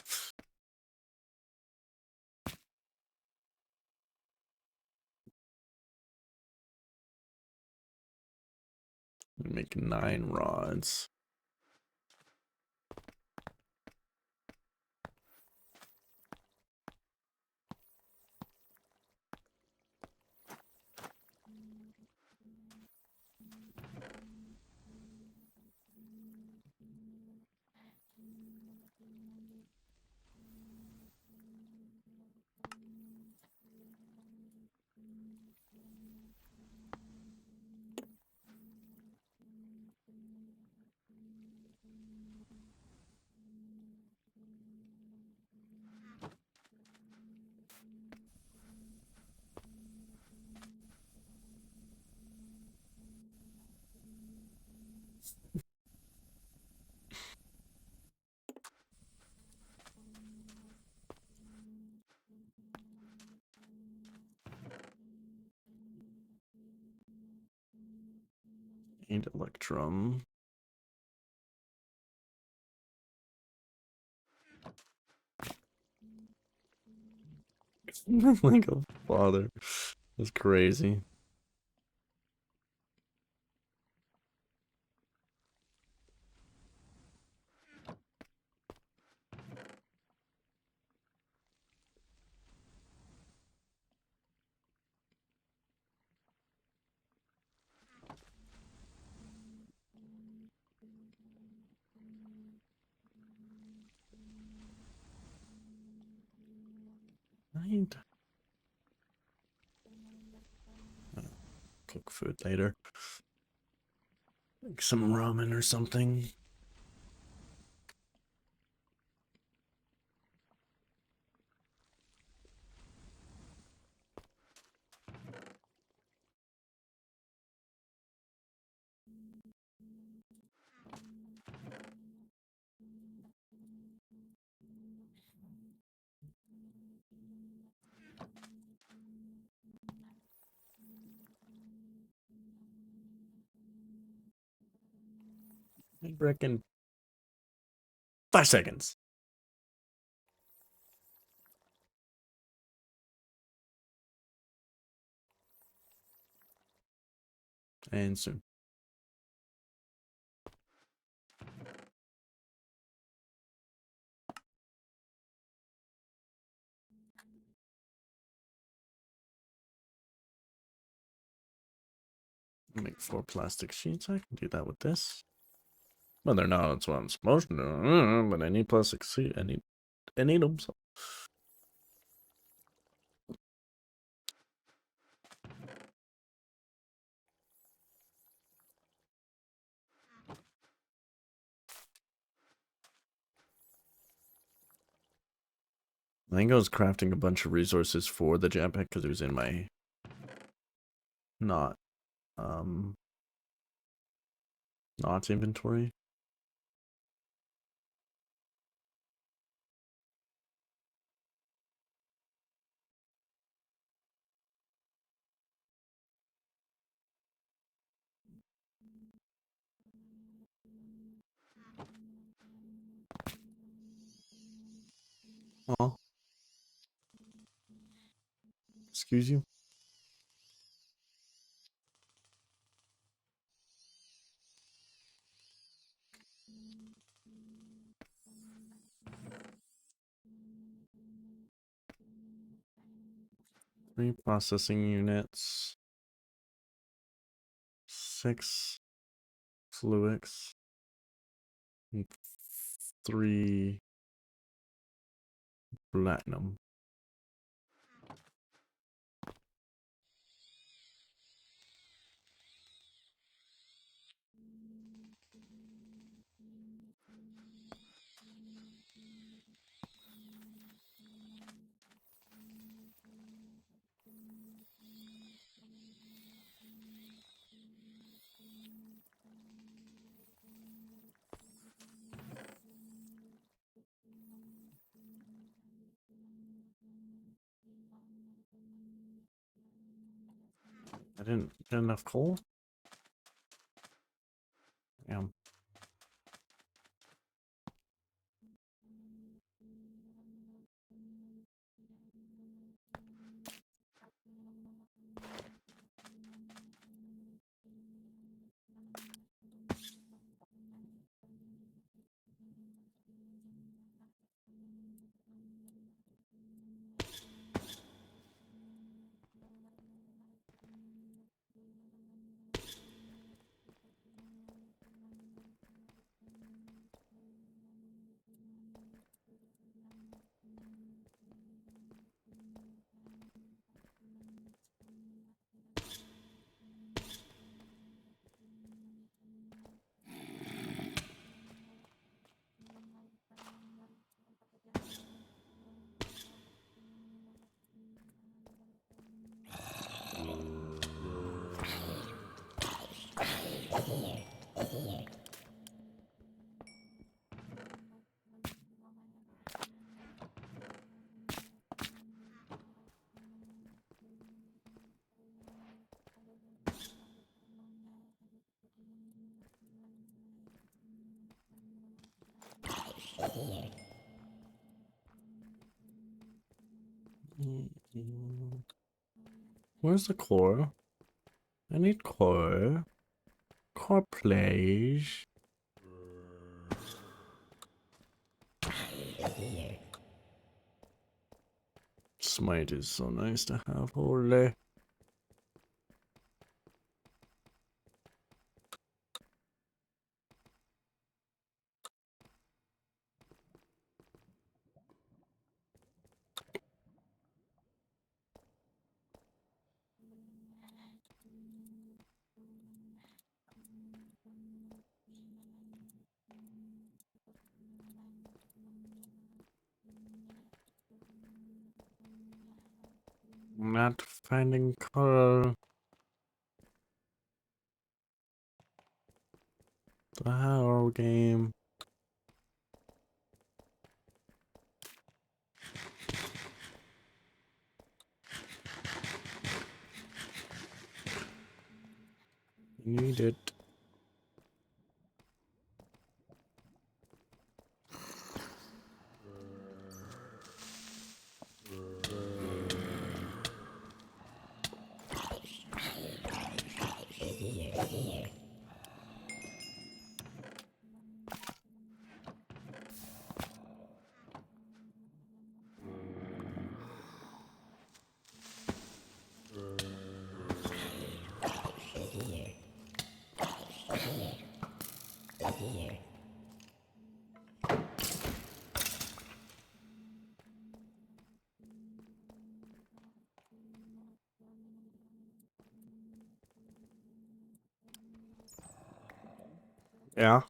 Make 9 rods. Need electrum. Like a father. That's crazy. I'd cook food later. Like some ramen or something. I reckon 5 seconds. And soon. Make 4 plastic sheets. I can do that with this. Well, they're not. That's what I'm supposed to do. But I need plastic sheets. I need them. So. I think I was crafting a bunch of resources for the jetpack because it was in my not inventory. Oh, excuse you. Three processing units. 6 fluics. And 3 platinum. I didn't get enough coal. Damn. Where's the core? I need core. Core, please. Smite is so nice to have. Holy. I'm not finding color. The hell game. Need it. Yeah.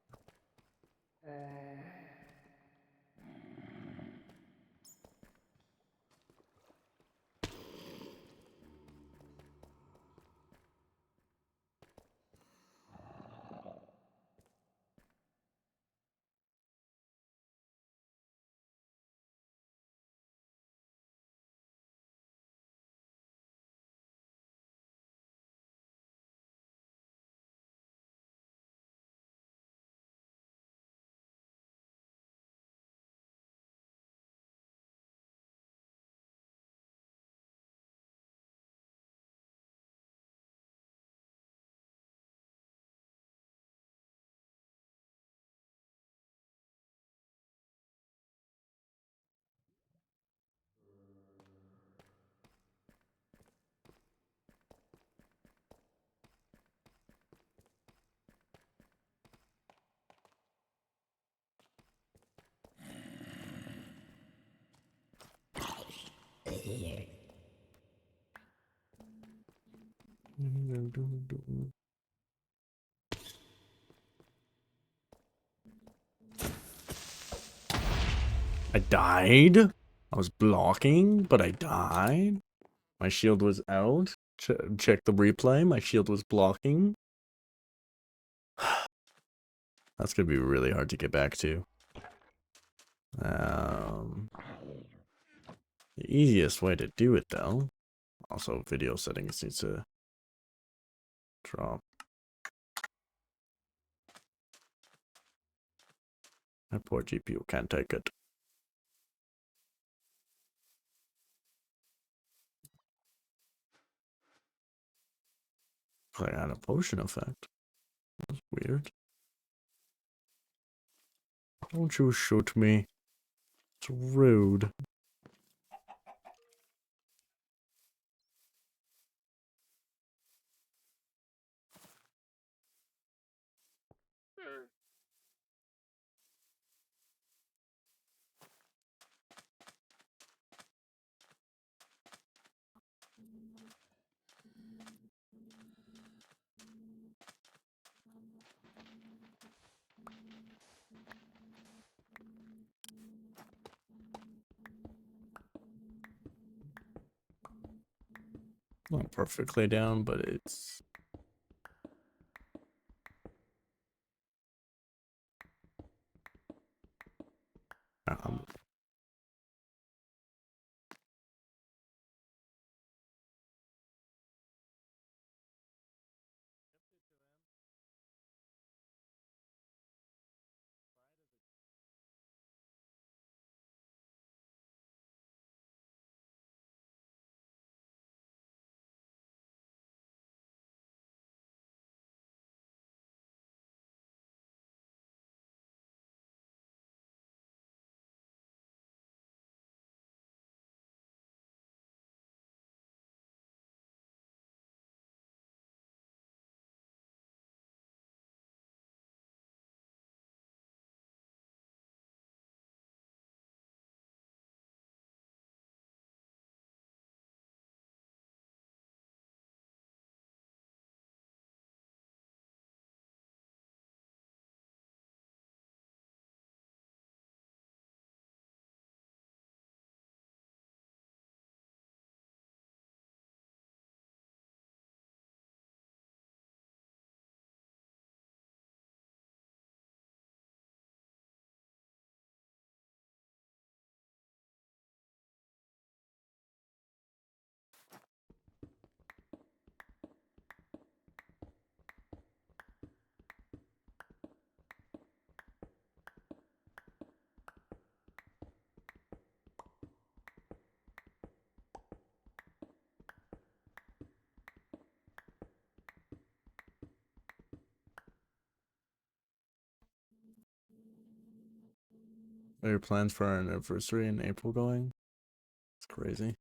I died. I was blocking, but I died. My shield was out. Check the replay. My shield was blocking. That's gonna be really hard to get back to. The easiest way to do it, though. Also, video settings needs to drop. My poor GPU can't take it. I had a potion effect. That's weird. Don't you shoot me. It's rude. Not perfectly down, but it's... Um, What are your plans for our anniversary in April going? It's crazy.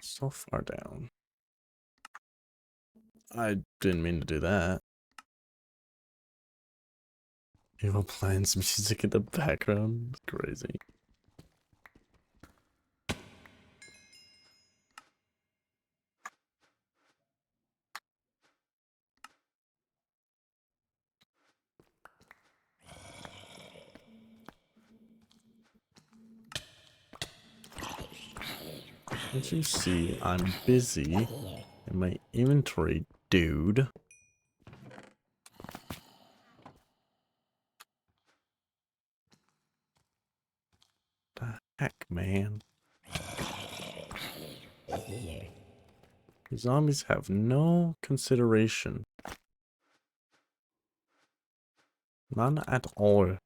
So far down. I didn't mean to do that. Evil Plans music in the background. It's crazy. As you see, I'm busy in my inventory, dude. The heck, man? The zombies have no consideration. None at all.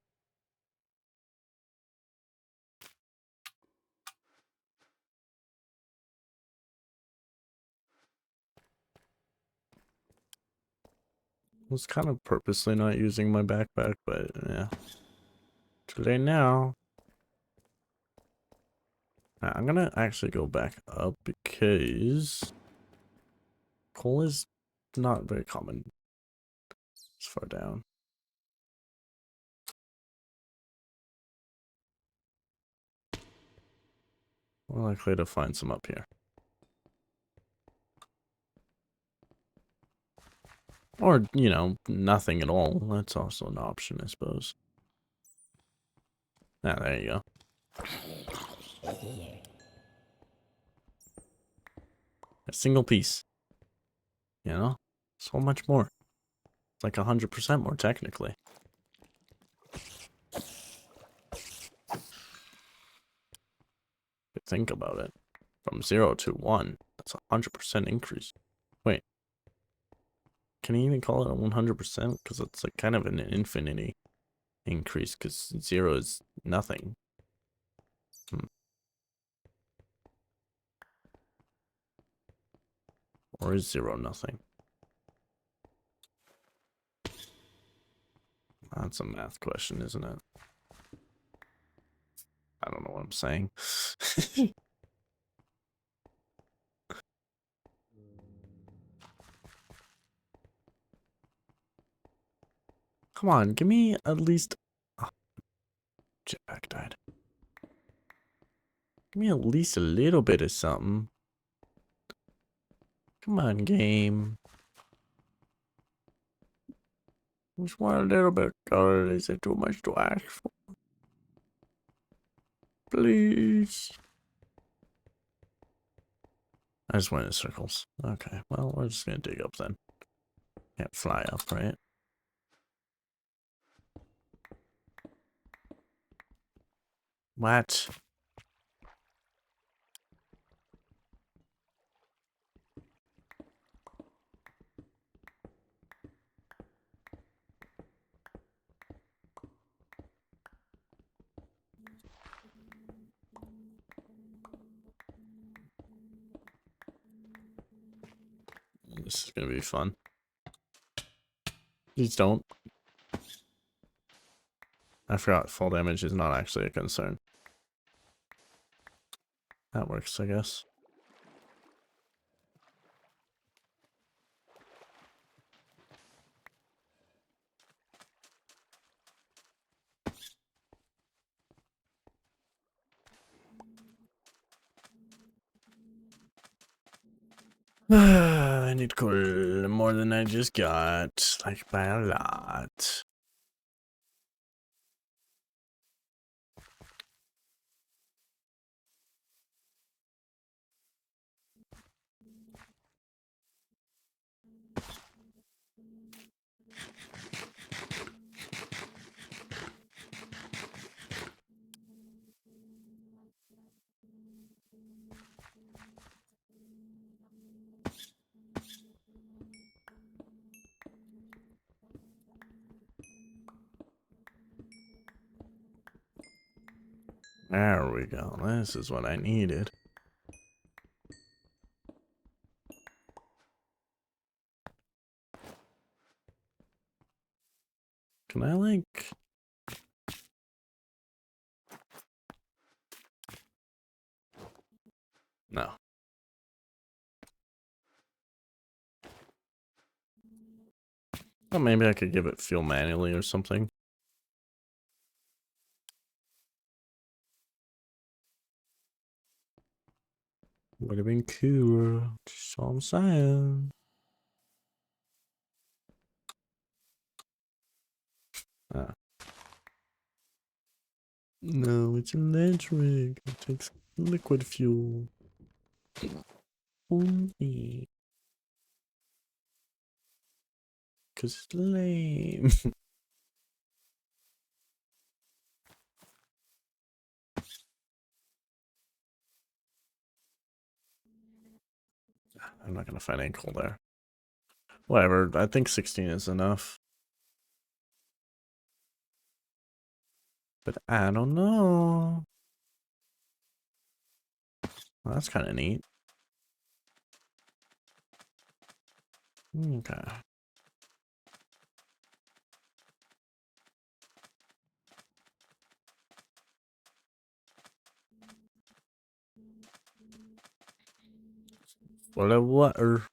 I was kind of purposely not using my backpack, but yeah. Too late now. I'm gonna actually go back up because coal is not very common. It's far down. More likely to find some up here. Or, you know, nothing at all. That's also an option, I suppose. Ah, there you go. A single piece. You know? So much more. It's like 100% more, technically. If you think about it. From 0 to 1. That's a 100% increase. Wait. Can you even call it a 100%? Because it's like kind of an infinity increase, because 0 is nothing. Or is 0 nothing? That's a math question, isn't it? I don't know what I'm saying. Come on, give me at least... Oh, jetpack died. Give me at least a little bit of something. Come on, game. Just want a little bit of color. Is it too much to ask for? Please. I just went in circles. Okay, well, we're just gonna dig up then. Can't fly up, right? What? This is gonna be fun. Please don't. I forgot fall damage is not actually a concern. That works, I guess. I need coal more than I just got, like by a lot. There we go. This is what I needed. Can I like... No. Well, maybe I could give it fuel manually or something. Would have been cool. Just all I'm saying. Ah. No, it's electric. It takes liquid fuel. Only. Cause it's lame. I'm not gonna find any coal there. Whatever, I think 16 is enough. But I don't know. Well, that's kind of neat. Okay. Full of water.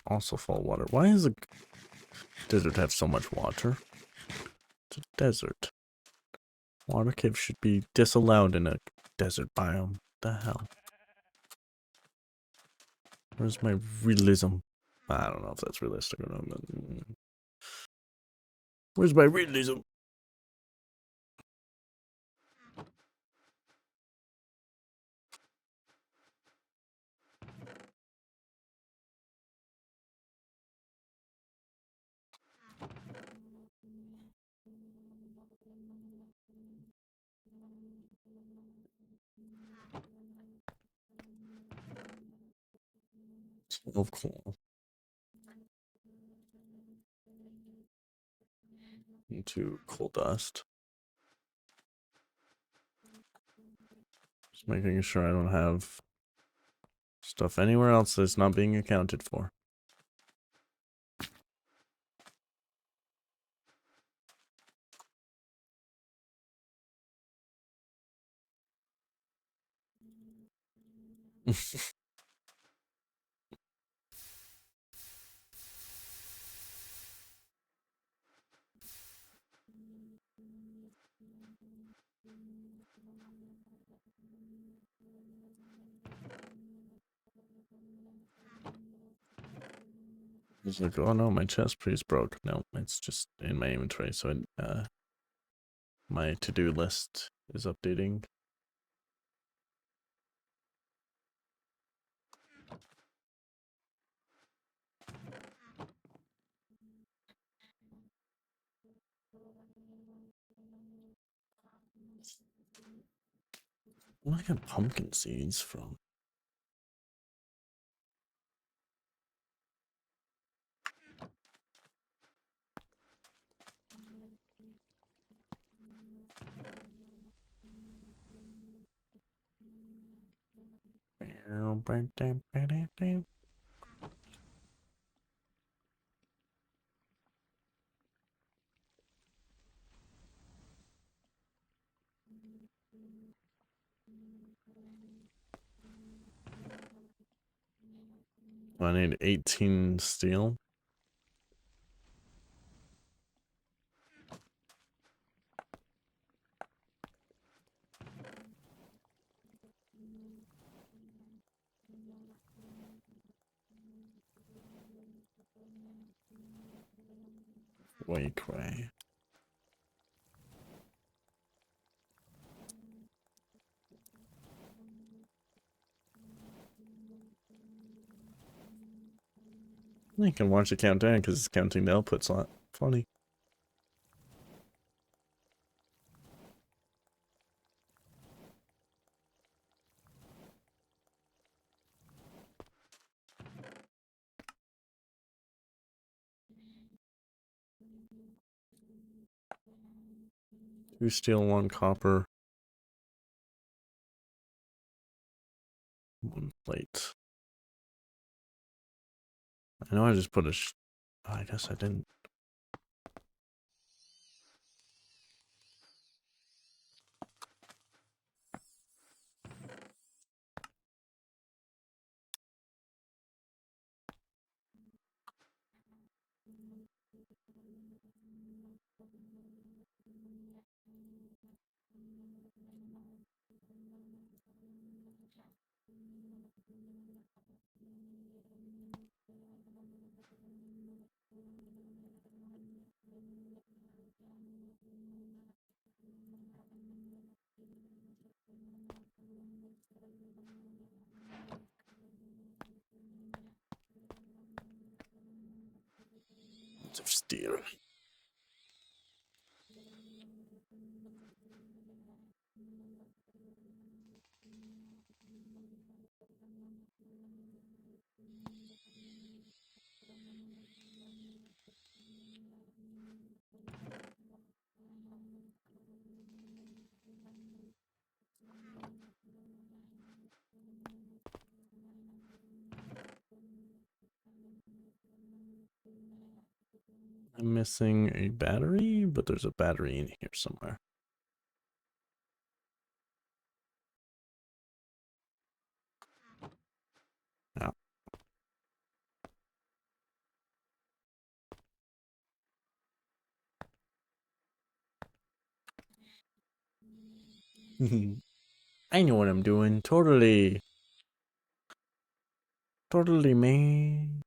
Also full of water. Why does the desert have so much water? It's a desert. Water caves should be disallowed in a desert biome. The hell? Where's my realism? I don't know if that's realistic or not. But... Where's my realism? Of coal. Into coal dust. Just making sure I don't have stuff anywhere else that's not being accounted for. It's like, oh no, my chest piece broke. No, it's just in my inventory, so my to-do list is updating. Where did I get pumpkin seeds from? I need 18 steel. Way cray. You can watch it count down because it's counting the output slot. Funny. Two steel, one copper, one plate. I know I just put I guess I didn't. Of steel. I'm missing a battery, but there's a battery in here somewhere. Yeah. I know what I'm doing. Totally. Totally, man.